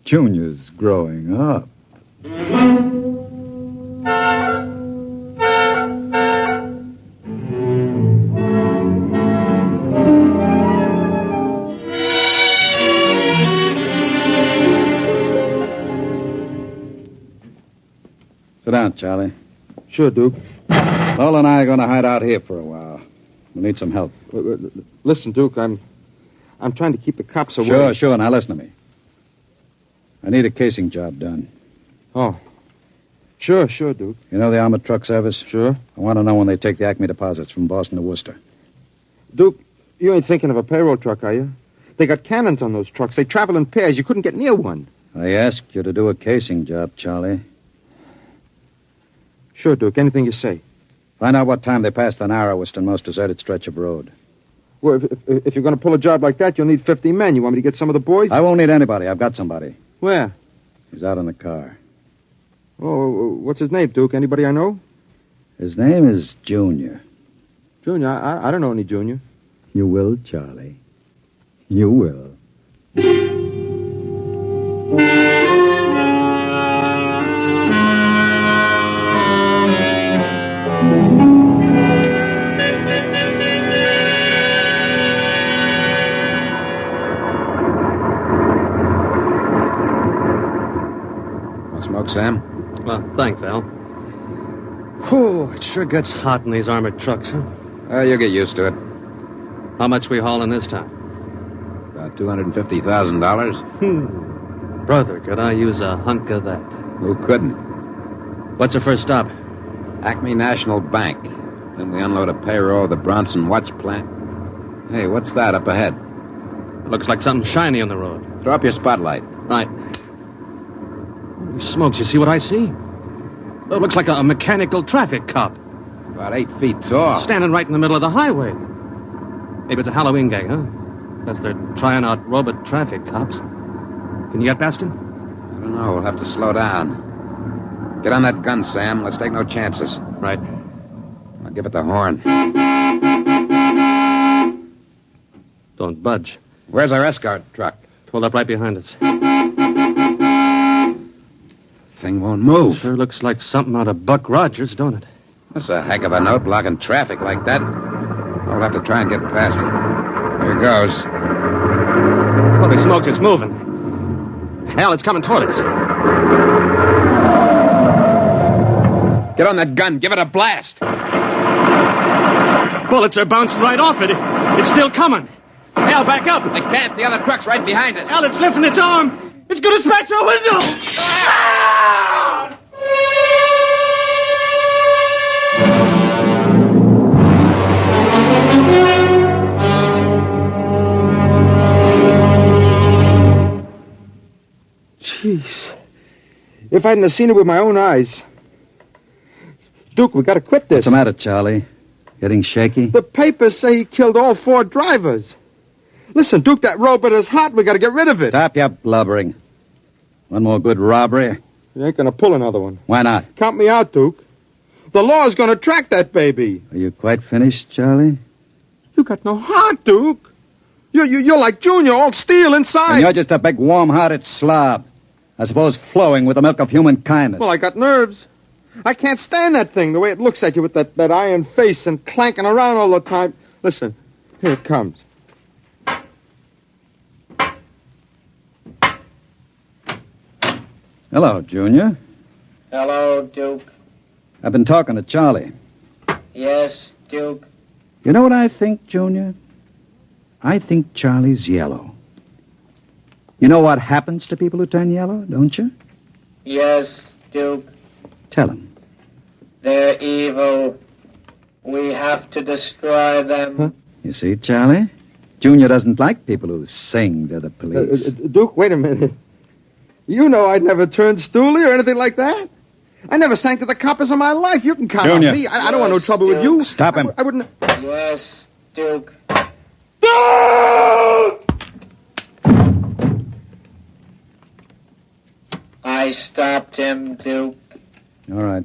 Junior's growing up. Sit down, Charlie. Sure, Duke. Lola and I are going to hide out here for a while. We'll need some help. Listen, Duke, I'm trying to keep the cops away. Sure. Now listen to me. I need a casing job done. Oh. Sure, Duke. You know the armored truck service? Sure. I want to know when they take the Acme deposits from Boston to Worcester. Duke, you ain't thinking of a payroll truck, are you? They got cannons on those trucks. They travel in pairs. You couldn't get near one. I asked you to do a casing job, Charlie. Sure, Duke. Anything you say. Find out what time they passed the narrowest and most deserted stretch of road. Well, if you're going to pull a job like that, you'll need 50 men. You want me to get some of the boys? I won't need anybody. I've got somebody. Where? He's out in the car. Oh, what's his name, Duke? Anybody I know? His name is Junior. Junior? I don't know any Junior. You will, Charlie. You will. Want smoke, Sam? Well, thanks, Al. Whew, it sure gets hot in these armored trucks, huh? You'll get used to it. How much we hauling this time? About $250,000. Brother, could I use a hunk of that? Who couldn't? What's your first stop? Acme National Bank. Then we unload a payroll at the Bronson Watch Plant. Hey, what's that up ahead? Looks like something shiny on the road. Throw up your spotlight. Right. Holy smokes, you see what I see? It looks like a mechanical traffic cop. About 8 feet tall. Standing right in the middle of the highway. Maybe it's a Halloween gang, huh? Guess they're trying out robot traffic cops. Can you get past him? I don't know. We'll have to slow down. Get on that gun, Sam. Let's take no chances. Right. I'll give it the horn. Don't budge. Where's our escort truck? Pulled up right behind us. Thing won't move. Sure looks like something out of Buck Rogers, don't it? That's a heck of a note, blocking traffic like that. I'll have to try and get past it. Here goes. Holy smokes, it's moving. Hell, it's coming toward us. Get on that gun. Give it a blast. Bullets are bouncing right off it. It's still coming. Al, back up. I can't. The other truck's right behind us. Al, it's lifting its arm. It's going to smash our window. Jeez. If I hadn't have seen it with my own eyes. Duke, we gotta quit this. What's the matter, Charlie? Getting shaky? The papers say he killed all 4 drivers. Listen, Duke, that robot is hot. We gotta get rid of it. Stop your blubbering. One more good robbery? You ain't gonna pull another one. Why not? Count me out, Duke. The law's gonna track that baby. Are you quite finished, Charlie? You got no heart, Duke. You're like Junior, all steel inside. And you're just a big, warm-hearted slob. I suppose flowing with the milk of human kindness. Well, I got nerves. I can't stand that thing, the way it looks at you with that iron face and clanking around all the time. Listen, here it comes. Hello, Junior. Hello, Duke. I've been talking to Charlie. Yes, Duke. You know what I think, Junior? I think Charlie's yellow. You know what happens to people who turn yellow, don't you? Yes, Duke. Tell him. They're evil. We have to destroy them. Huh? You see, Charlie? Junior doesn't like people who sing to the police. Duke, wait a minute. You know I'd never turned stoolie or anything like that. I never sang to the coppers in my life. You can count Junior. on me. I don't want no trouble with you. Stop him. I wouldn't... Yes, Duke. I stopped him, Duke. All right.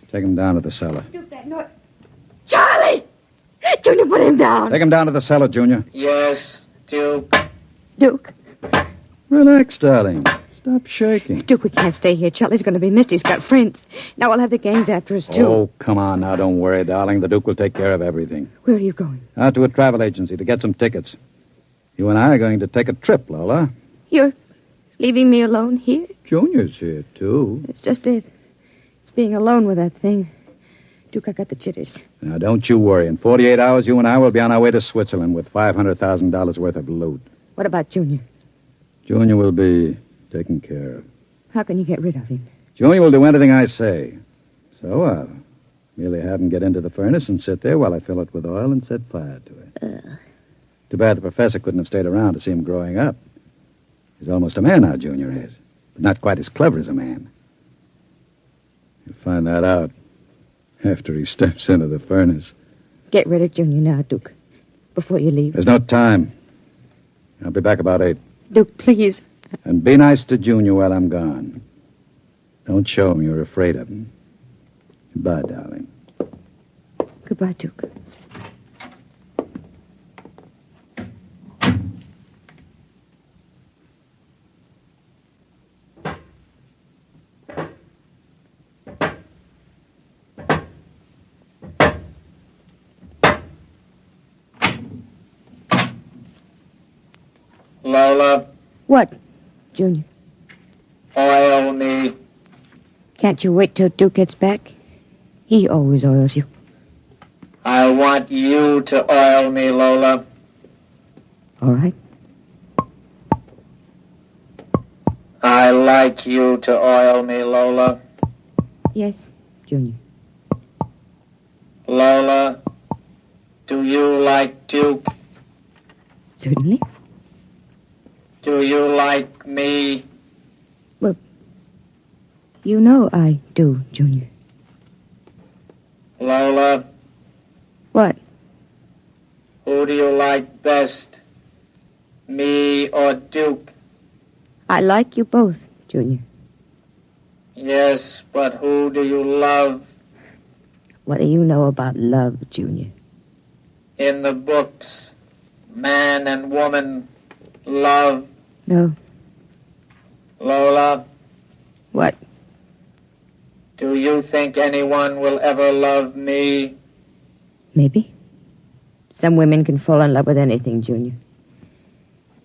Take him down to the cellar. Duke, that noise. Charlie! Junior, put him down. Take him down to the cellar, Junior. Yes, Duke. Duke. Relax, darling. Stop shaking. Duke, we can't stay here. Charlie's going to be missed. He's got friends. Now we'll have the gangs after us, too. Oh, come on now. Don't worry, darling. The Duke will take care of everything. Where are you going? Out to a travel agency to get some tickets. You and I are going to take a trip, Lola. You're leaving me alone here? Junior's here, too. It's just it. It's being alone with that thing. Duke, I got the jitters. Now, don't you worry. In 48 hours, you and I will be on our way to Switzerland with $500,000 worth of loot. What about Junior? Junior will be taken care of. How can you get rid of him? Junior will do anything I say. So I'll merely have him get into the furnace and sit there while I fill it with oil and set fire to it. Too bad the professor couldn't have stayed around to see him growing up. He's almost a man now, Junior is. But not quite as clever as a man. You'll find that out after he steps into the furnace. Get rid of Junior now, Duke, before you leave. There's no time. I'll be back about 8. Duke, please. And be nice to Junior while I'm gone. Don't show him you're afraid of him. Goodbye, darling. Goodbye, Duke. Lola, What, Junior? oil me. Can't you wait till Duke gets back? He always oils you. I want you to oil me, Lola. All right. I like you to oil me, Lola. Yes, Junior. Lola, do you like Duke? Certainly. Do you like me? Well, you know I do, Junior. Lola, What? who do you like best? Me or Duke? I like you both, Junior. Yes, but who do you love? What do you know about love, Junior? In the books, man and woman love. No. Lola, What? do you think anyone will ever love me? Maybe. Some women can fall in love with anything, Junior.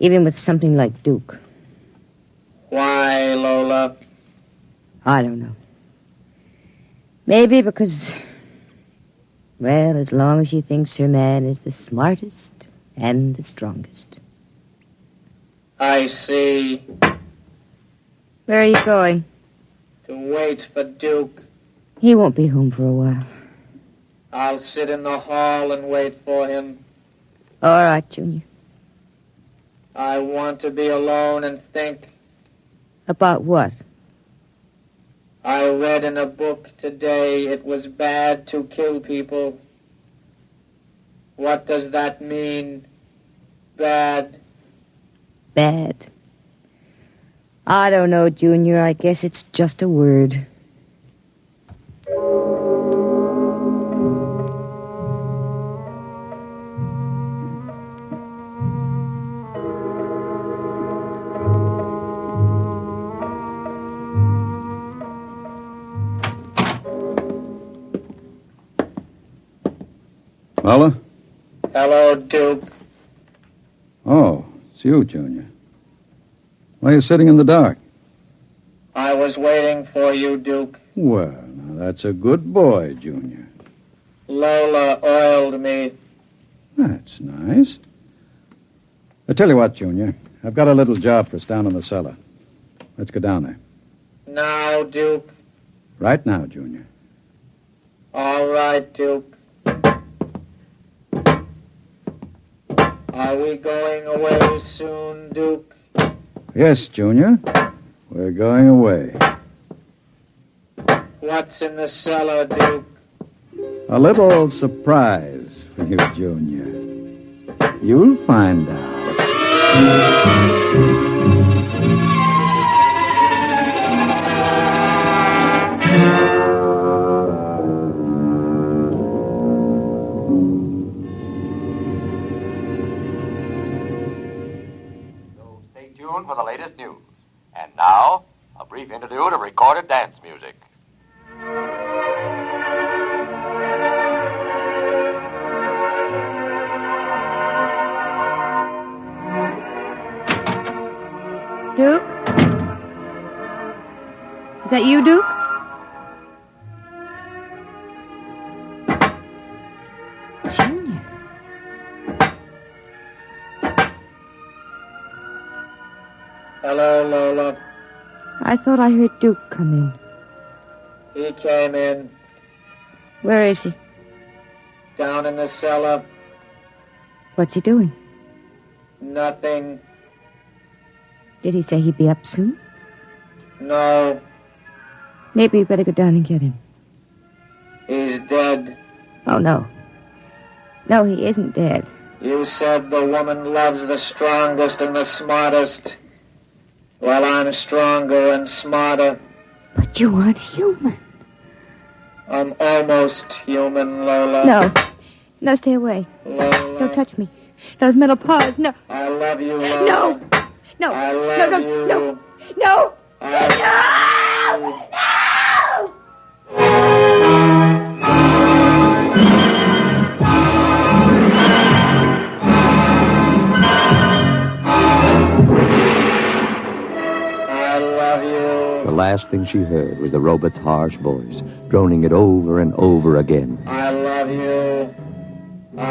Even with something like Duke. Why, Lola? I don't know. Maybe because, well, as long as she thinks her man is the smartest and the strongest. I see. Where are you going? To wait for Duke. He won't be home for a while. I'll sit in the hall and wait for him. All right, Junior. I want to be alone and think. About what? I read in a book today it was bad to kill people. What does that mean? Bad. Bad. I don't know, Junior. I guess it's just a word. Lola? Hello, Duke. Oh, it's you, Junior. Why are you sitting in the dark? I was waiting for you, Duke. Well, now that's a good boy, Junior. Lola oiled me. That's nice. I tell you what, Junior. I've got a little job for us down in the cellar. Let's go down there. Now, Duke. Right now, Junior. All right, Duke. Are we going away soon, Duke? Yes, Junior. We're going away. What's in the cellar, Duke? A little surprise for you, Junior. You'll find out. Stay tuned for the latest news. And now, a brief interlude of recorded dance music. Duke? Is that you, Duke? Junior. Hello, Lola. I thought I heard Duke come in. He came in. Where is he? Down in the cellar. What's he doing? Nothing. Did he say he'd be up soon? No. Maybe we better go down and get him. He's dead. Oh, no. No, he isn't dead. You said the woman loves the strongest and the smartest. Well, I'm stronger and smarter. But you aren't human. I'm almost human, Lola. No. No, stay away. Lola. Don't touch me. Those metal paws, no. I love you, Lola. No! No! I love No, don't, you. no! No! I love you. The last thing she heard was the robot's harsh voice, droning it over and over again. I